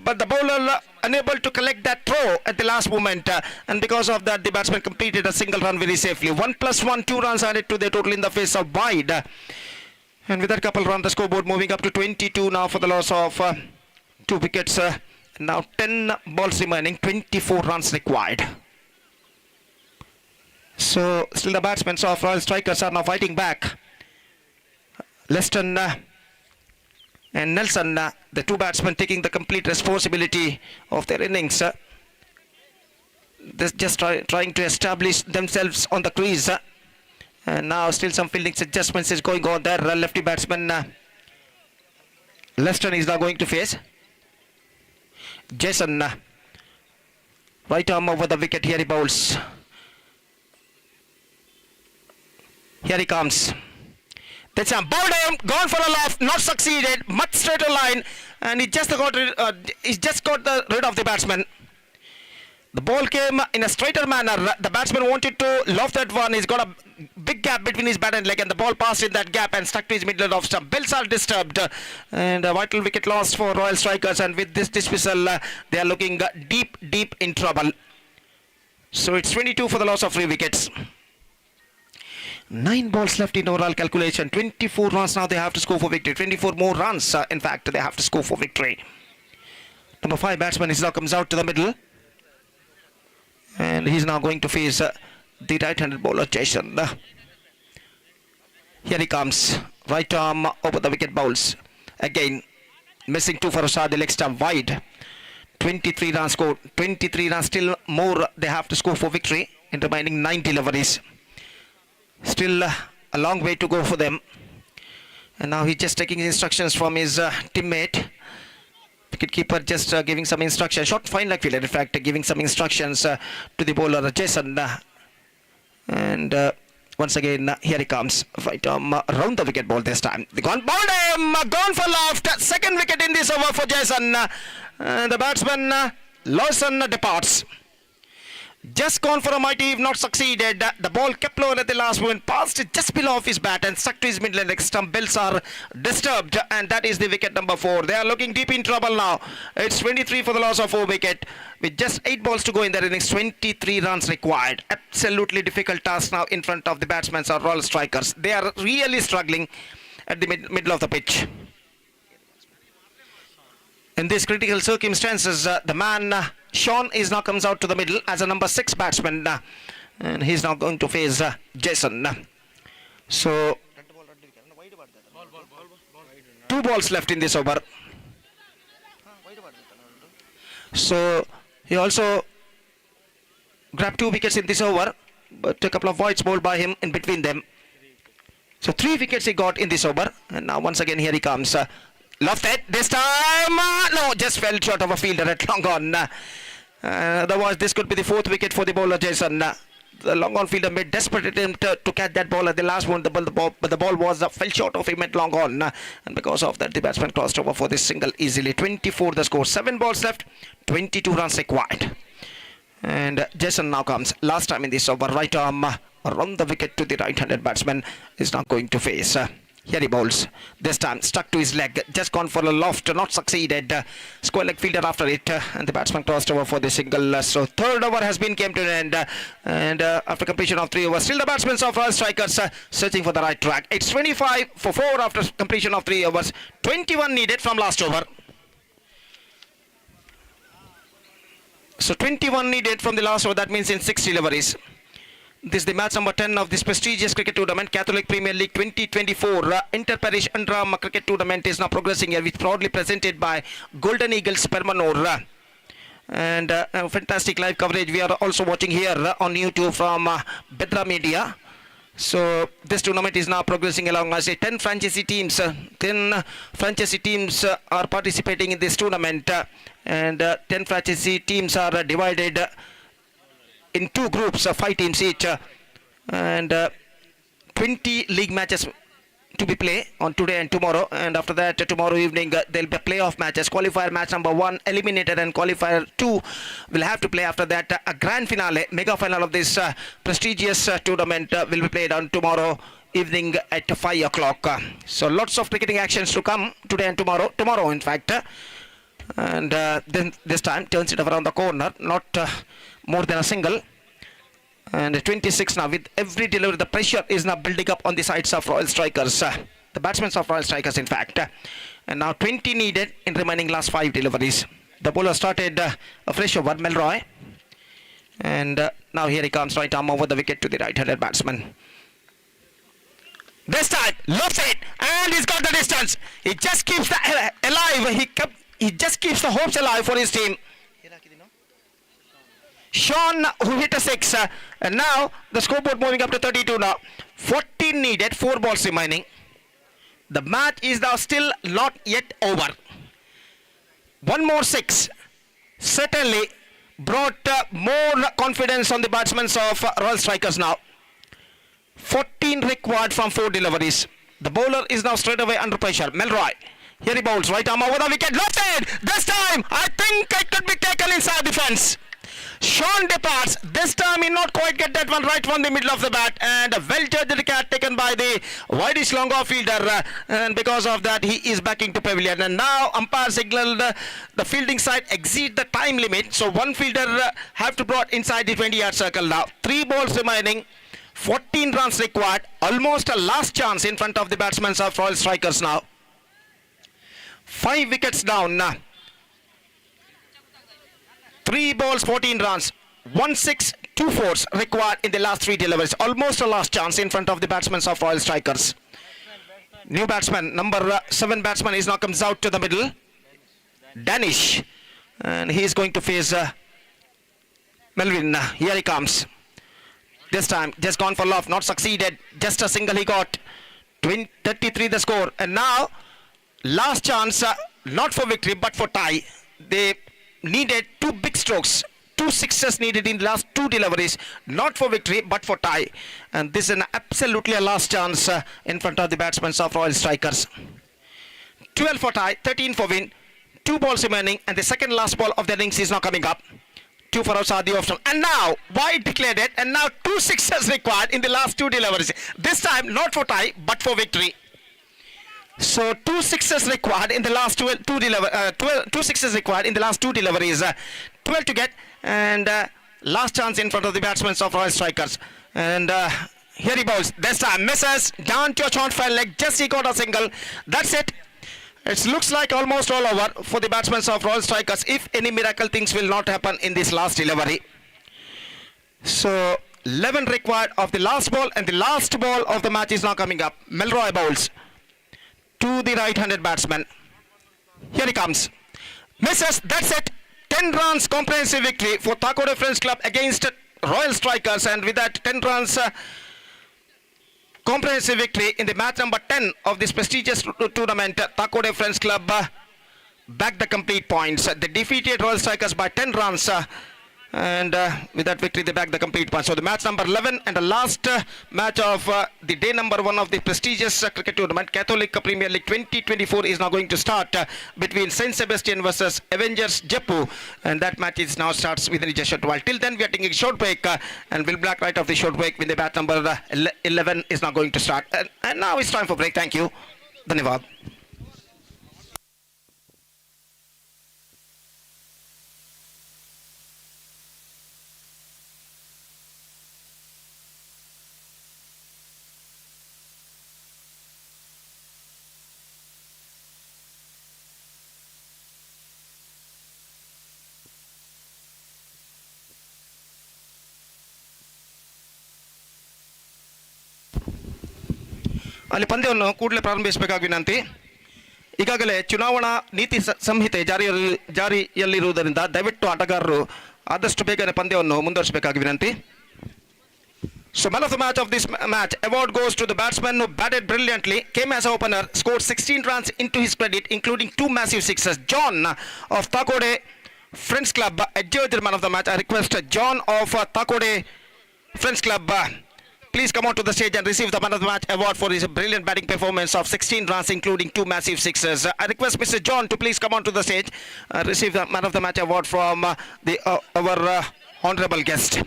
but the bowler unable to collect that throw at the last moment, and because of that the batsman completed a single run very safely. 1 + 1, 2 runs added to the total in the face of wide, and with that couple run the scoreboard moving up to 22 now for the loss of 2 wickets. Now 10 balls remaining, 24 runs required. So still the batsmen of Royal Strikers are now fighting back. Leston and Nelson, the 2 batsmen taking the complete responsibility of their innings. This just trying to establish themselves on the crease. And now still some fielding adjustments is going on there. Lefty batsman Leston is now going to face Jason. Right arm over the wicket, here he bowls. Here he comes. That's a bowled him, gone for a loft, not succeeded, much straighter line, and he just got rid of the batsman. The ball came in a straighter manner. The batsman wanted to loft that one. He's got a big gap between his bat and leg, and the ball passed in that gap and stuck to his middle off stump. Bills are disturbed, and a vital wicket lost for Royal Strikers. And with this dismissal, they are looking deep in trouble. So it's 22 for the loss of 3 wickets. 9 balls left in overall calculation. 24 runs now they have to score for victory. 24 more runs, in fact, they have to score for victory. Number 5 batsman is now comes out to the middle. And he's now going to face the right-handed bowler Jason. Here he comes. Right arm over the wicket bowls. Again, missing 2 for Rashad, the leg stump wide. 23 runs scored. 23 runs, still more they have to score for victory in remaining 9 deliveries. Still a long way to go for them. And now he's just taking instructions from his teammate. Wicketkeeper just giving some instructions. Short fine leg fielder, in fact, giving some instructions to the bowler Jason. And once again, here he comes. Right arm around the wicket ball this time. They gone bowled him, gone for left. Second wicket in this over for Jason. The batsman Lawson departs. Just gone for a mighty, if not succeeded. The ball kept low at the last moment, passed just below off his bat and stuck to his middle leg stump. Bills are disturbed, and that is the wicket number 4. They are looking deep in trouble now. It's 23 for the loss of 4 wicket. With just 8 balls to go in their innings, 23 runs required. Absolutely difficult task now in front of the batsmen or Royal Strikers. They are really struggling at the middle of the pitch. In these critical circumstances, the man Sean is now comes out to the middle as a number 6 batsman, and he's now going to face Jason. So 2 balls left in this over. So he also grabbed 2 wickets in this over, but a couple of voids bowled by him in between them. So 3 wickets he got in this over, and now once again here he comes. Lofted this time, no, just fell short of a fielder at long on. Otherwise, this could be the 4th wicket for the bowler Jason. The long on fielder made desperate attempt to catch that ball at the last one, but the ball was fell short of him at long on, and because of that, the batsman crossed over for this single easily. 24 the score, 7 balls left, 22 runs required. And Jason now comes last time in this over. Right arm around the wicket to the right-handed batsman is now going to face. Here he bowls. This time stuck to his leg. Just gone for a loft. Not succeeded. Square leg fielder after it. And the batsman crossed over for the single. So 3rd over has been came to an end. And after completion of 3 overs, still the batsmen of Royal Strikers searching for the right track. It's 25 for 4 after completion of 3 overs. 21 needed from last over. So 21 needed from the last over. That means in 6 deliveries. This is the match number 10 of this prestigious cricket tournament, Catholic Premier League 2024. Inter-Parish Underarm cricket tournament is now progressing here, which is proudly presented by Golden Eagles Permannur. And fantastic live coverage we are also watching here on YouTube from Bedra Media. So this tournament is now progressing along. I say 10 franchisee teams. 10 franchisee teams are participating in this tournament, and 10 franchisee teams are divided in 2 groups, 5 teams each, and 20 league matches to be played on today and tomorrow. And after that, tomorrow evening there will be playoff matches. Qualifier match number 1 eliminated, and qualifier 2 will have to play after that. A grand finale, mega final of this prestigious tournament will be played on tomorrow evening at 5 o'clock. So lots of cricketing actions to come today and tomorrow in fact. And then this time turns it around the corner, not more than a single. And 26 now. With every delivery, the pressure is now building up on the sides of Royal Strikers, the batsmen of Royal Strikers in fact. And now 20 needed in remaining last 5 deliveries. The bowler started a fresh over, Melroy, and now here he comes. Right arm over the wicket to the right-handed batsman. This time lofts it, and he's got the distance. He just keeps the alive. He just keeps the hopes alive for his team. Sean, who hit a 6, and now the scoreboard moving up to 32 now. 14 needed, 4 balls remaining. The match is now still not yet over. 1 more 6 certainly brought more confidence on the batsmen of Royal Strikers now. 14 required from 4 deliveries. The bowler is now straight away under pressure. Melroy. Here he bowls. Right arm over the wicket. Lofted! This time, I think it could be taken inside the fence. Sean departs. This time he not quite get that one right from the middle of the bat, and a well judged catch taken by the wideish long off fielder, and because of that he is backing to pavilion. And now umpire signaled the fielding side exceed the time limit, so one fielder have to brought inside the 20-yard circle now. 3 balls remaining. 14 runs required. Almost a last chance in front of the batsmen of Royal Strikers now. 5 wickets down. 3 balls, 14 runs. 1 6, 2 fours required in the last 3 deliveries. Almost a last chance in front of the batsmen of Royal Strikers. New batsman, number 7 batsman is now comes out to the middle. Danish. And he is going to face Melvin. Here he comes. This time just gone for love, not succeeded. Just a single he got. 33 the score. And now last chance, not for victory but for tie. They needed 2 big strokes. 2 sixes needed in the last 2 deliveries. Not for victory but for tie. And this is an absolutely a last chance in front of the batsmen of Royal Strikers. 12 for tie, 13 for win. 2 balls remaining, and the second last ball of the innings is now coming up. 2 for outside the option, and now wide declared it, and now 2 sixes required in the last 2 deliveries. This time not for tie but for victory. So 2 sixes required in the last 2 sixes required in the last 2 deliveries. 12 to get, and last chance in front of the batsmen of Royal Strikers. And here he bowls. This time misses down to a short fell leg. Just he got a single. That's it. It looks like almost all over for the batsmen of Royal Strikers, if any miracle things will not happen in this last delivery. So 11 required of the last ball, and the last ball of the match is now coming up. Melroy bowls to the right-handed batsman. Here he comes. Misses. That's it. 10 runs comprehensive victory for Thakore Friends Club against Royal Strikers, and with that 10 runs comprehensive victory in the match number 10 of this prestigious tournament, Thakore Friends Club backed the complete points. They defeated Royal Strikers by 10 runs, and with that victory they backed the complete points. So the match number 11 and the last match of the day number 1 of the prestigious cricket tournament, Catholic Premier League 2024, is now going to start between Saint Sebastian versus Avengers Jaipur, and that match is now starts within just a short while. Till then we are taking a short break, and we'll black right of the short break when the match number 11 is now going to start. And now it's time for break. Thank you. Dhanyavad. ಅಲ್ಲಿ ಪಂದ್ಯವನ್ನು ಕೂಡಲೇ ಪ್ರಾರಂಭಿಸಬೇಕಾಗಿ ವಿನಂತಿ. ಈಗಾಗಲೇ ಚುನಾವಣಾ ನೀತಿ ಸಂಹಿತೆ ಜಾರಿಯಲ್ಲಿರುವುದರಿಂದ ದಯವಿಟ್ಟು ಆಟಗಾರರು ಆದಷ್ಟು ಬೇಗನೆ ಪಂದ್ಯವನ್ನು ಮುಂದುವರಿಸಬೇಕಾಗಿ ವಿನಂತಿ. So man of the match of this match award goes to the batsman who batted brilliantly, came as an opener, scored 16 runs into his credit, including 2 massive sixes. John of Thakore Friends Club adjudged the man of the match. I request John of Thakore Friends Club, please come on to the stage and receive the man of the match award for his brilliant batting performance of 16 runs, including 2 massive sixes. I request Mr. John to please come on to the stage, receive the man of the match award from our honorable guest.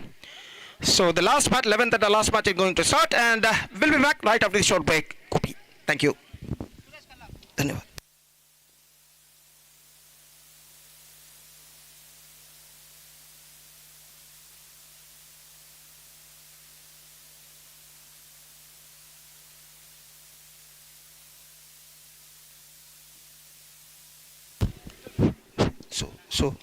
So the last match, 11th and the last match is going to start, and we'll be back right after this short break. Thank you. Dhanyavad. So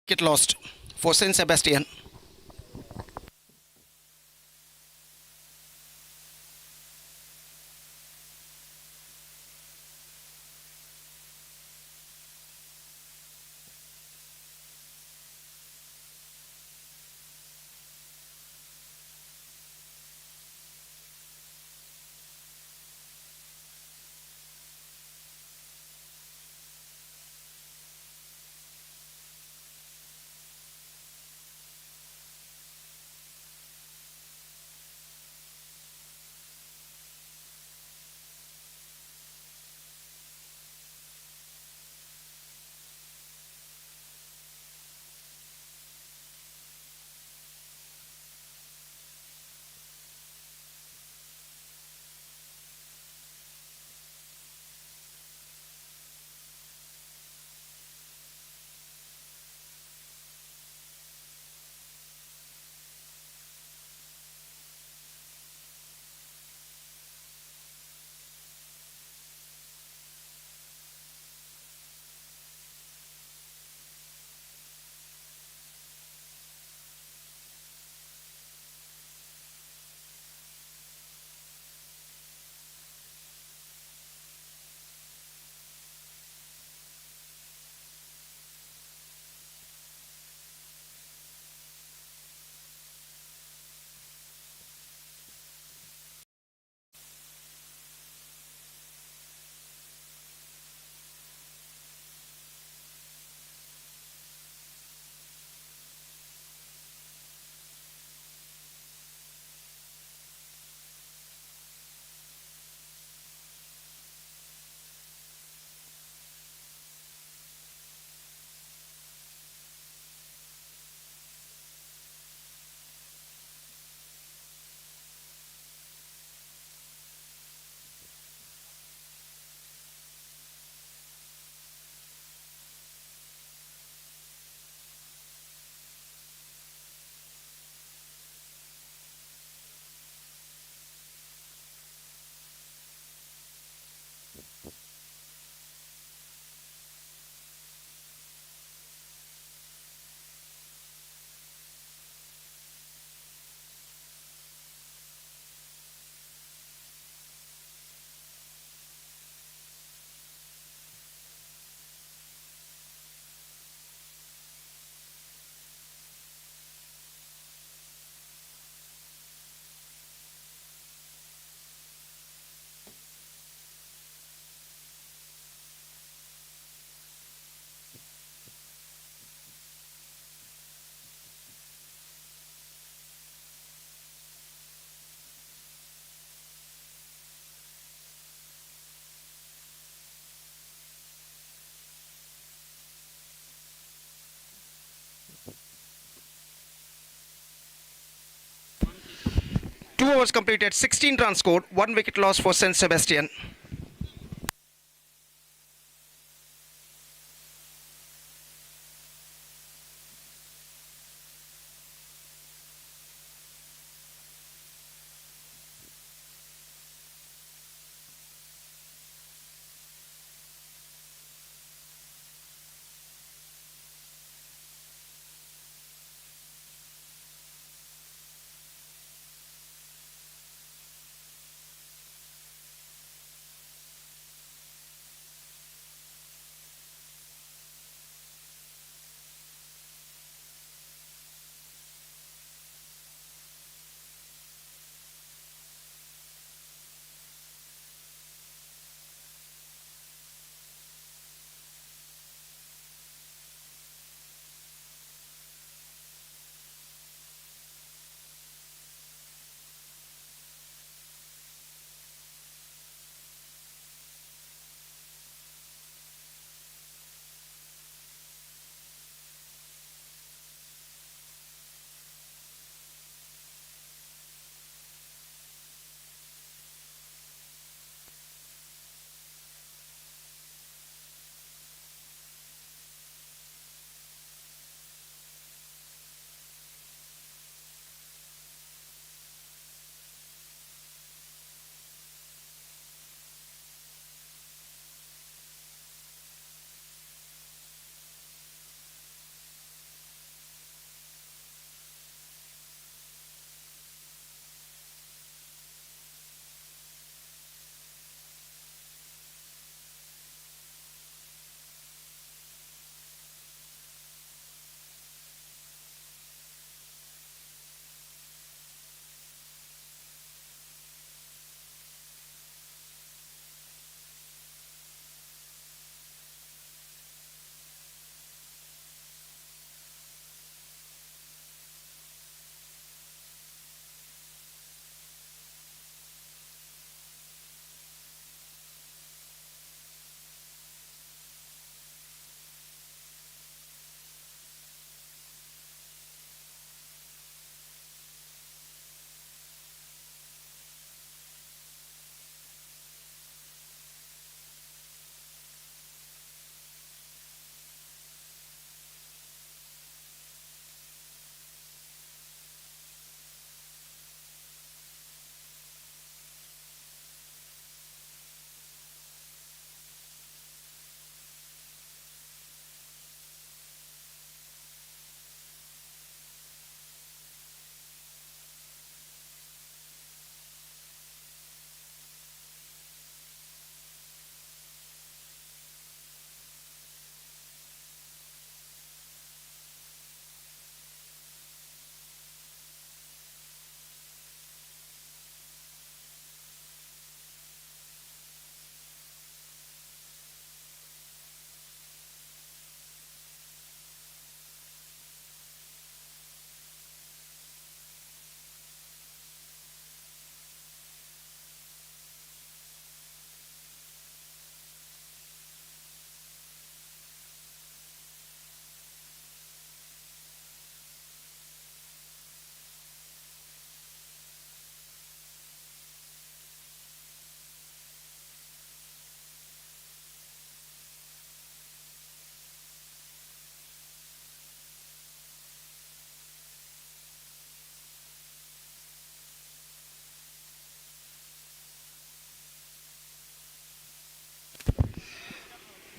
Get lost for Saint Sebastian. Two overs completed, 16 runs scored, 1 wicket loss for Saint Sebastian.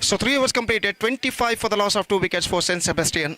So 3 overs completed, 25 for the loss of 2 wickets for Saint Sebastian.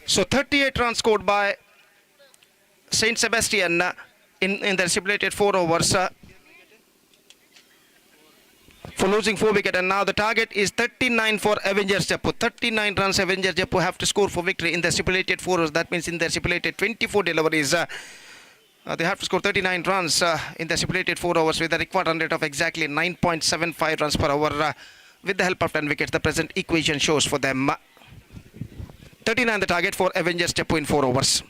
So 38 runs scored by Saint Sebastian in the stipulated 4 overs for losing 4 wickets, and now the target is 39 for Avengers Jaipur. 39 runs Avengers Jaipur have to score for victory in the stipulated 4 overs. That means in the stipulated 24 deliveries. They have to score 39 runs in the stipulated 4 overs with a required run rate of exactly 9.75 runs per hour. With the help of 10 wickets, the present equation shows for them 39 the target for Avengers Chepu in 4 overs.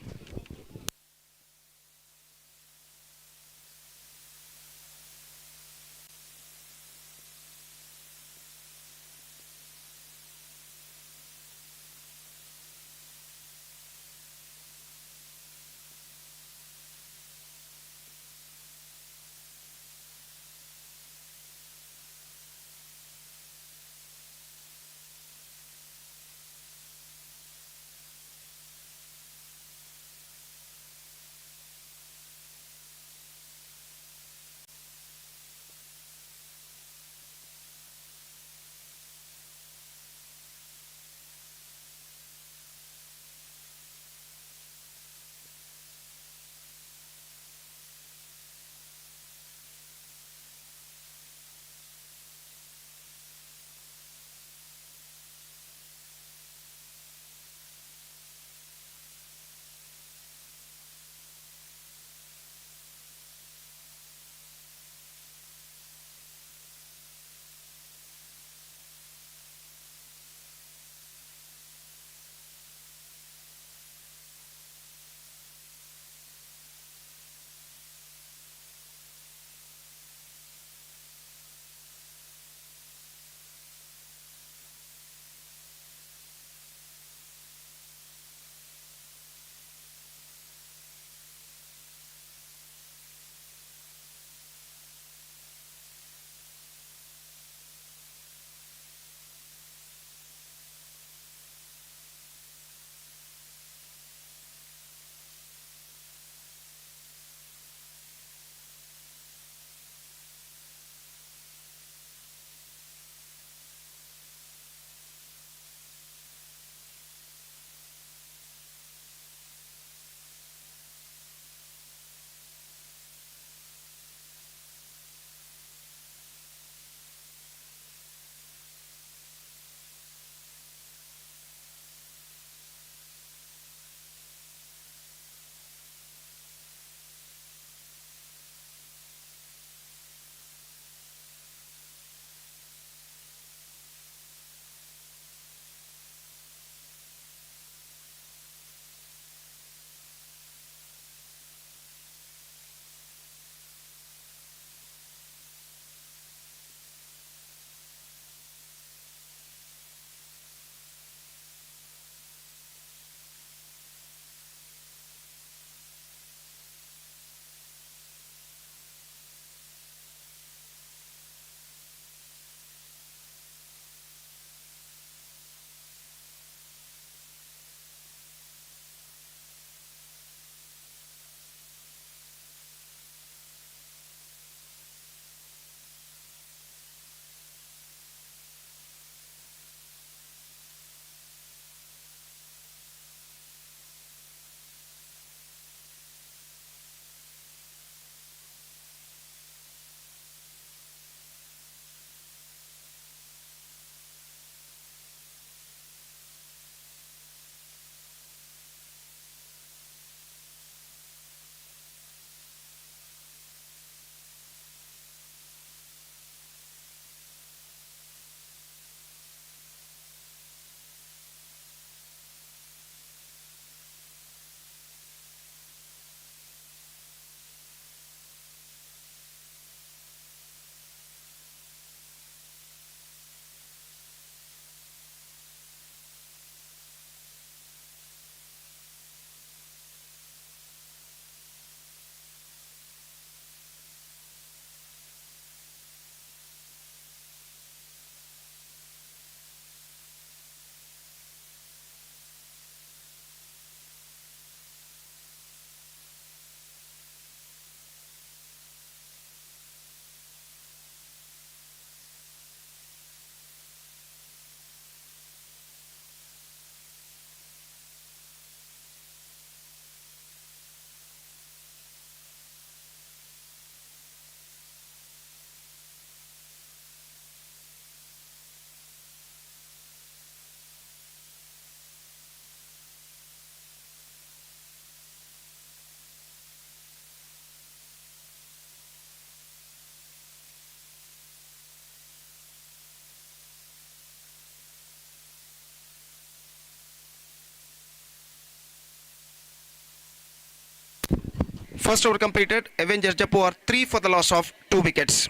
First over completed. Avengers Jaipur are 3 for the loss of 2 wickets.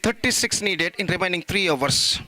36 needed in remaining 3 overs.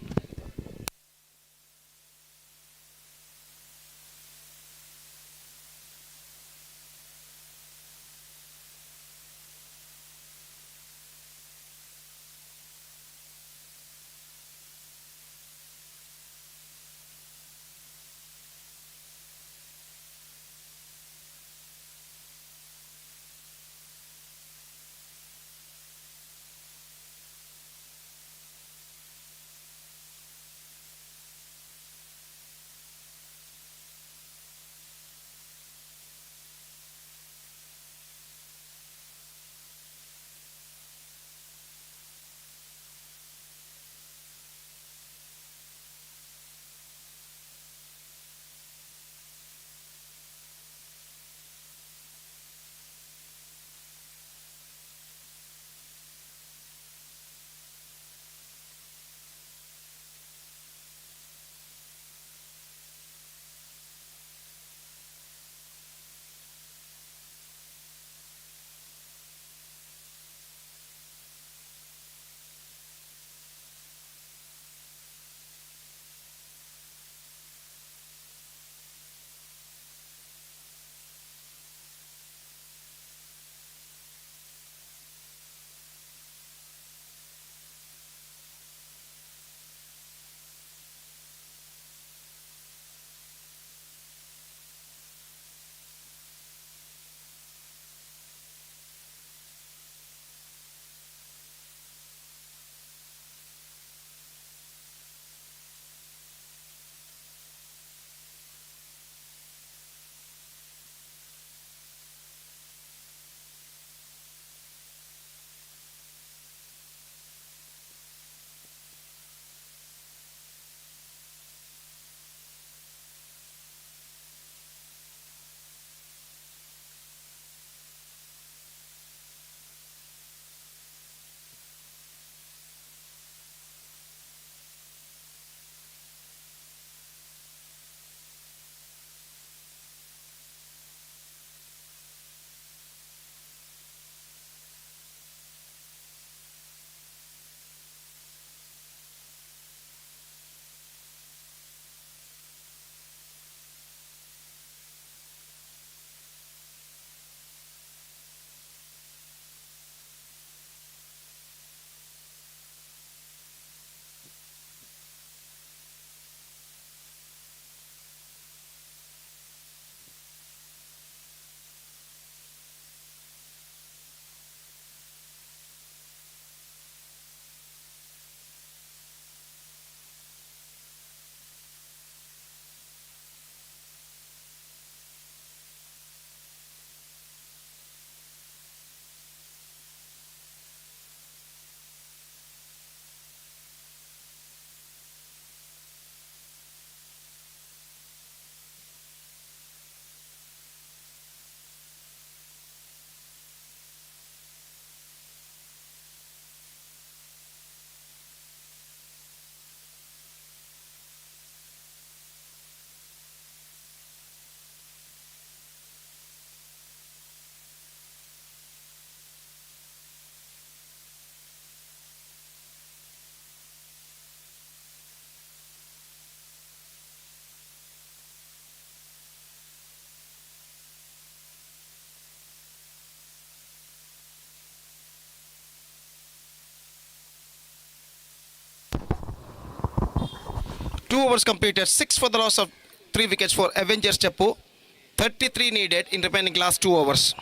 Two overs completed, 6 for the loss of 3 wickets for Avengers Jaipur. 33 needed in remaining last 2 overs.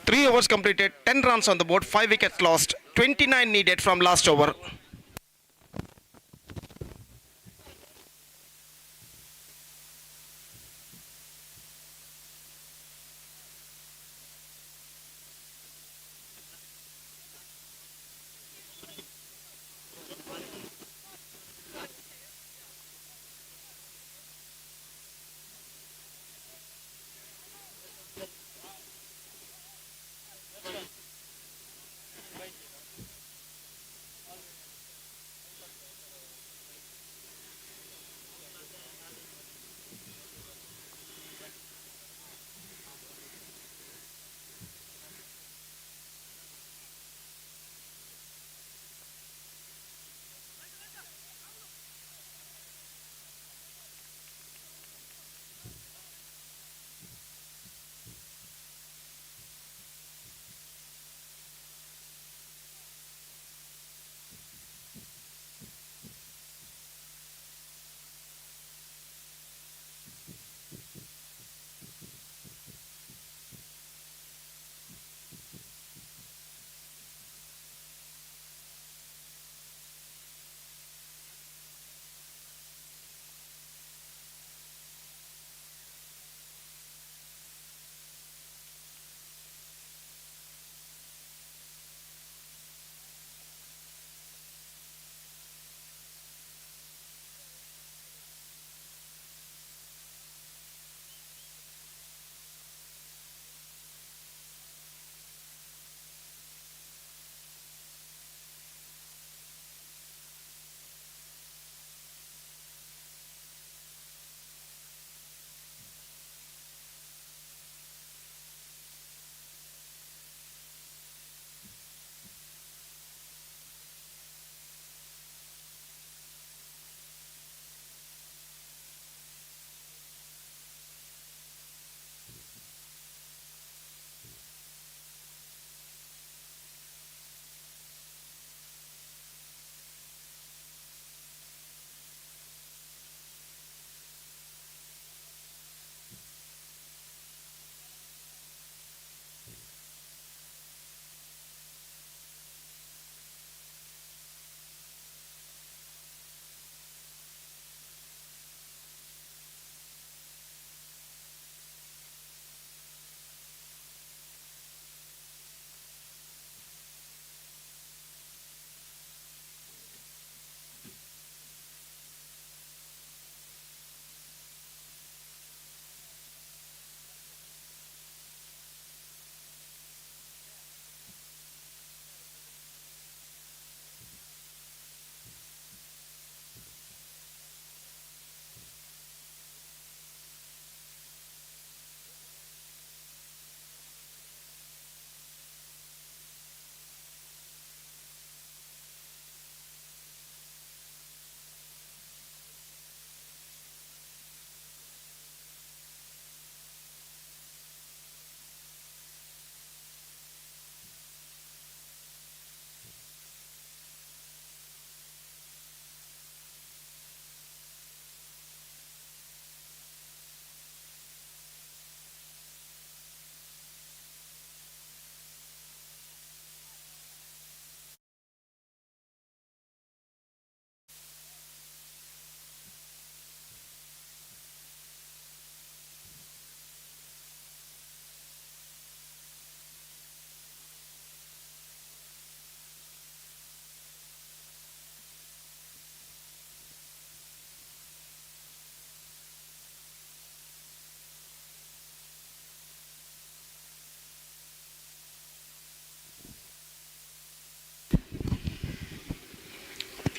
3 overs completed, 10 runs on the board, 5 wickets lost, 29 needed from last over.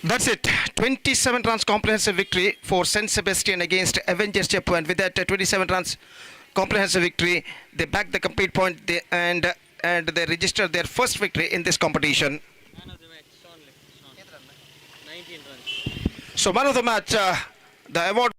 That's it. 27 runs comprehensive victory for Saint Sebastian against Avengers Jaipur. And with that 27 runs comprehensive victory, they back the complete point and they register their first victory in this competition. Man of the match, Sean. 19 runs. So man of the match, the award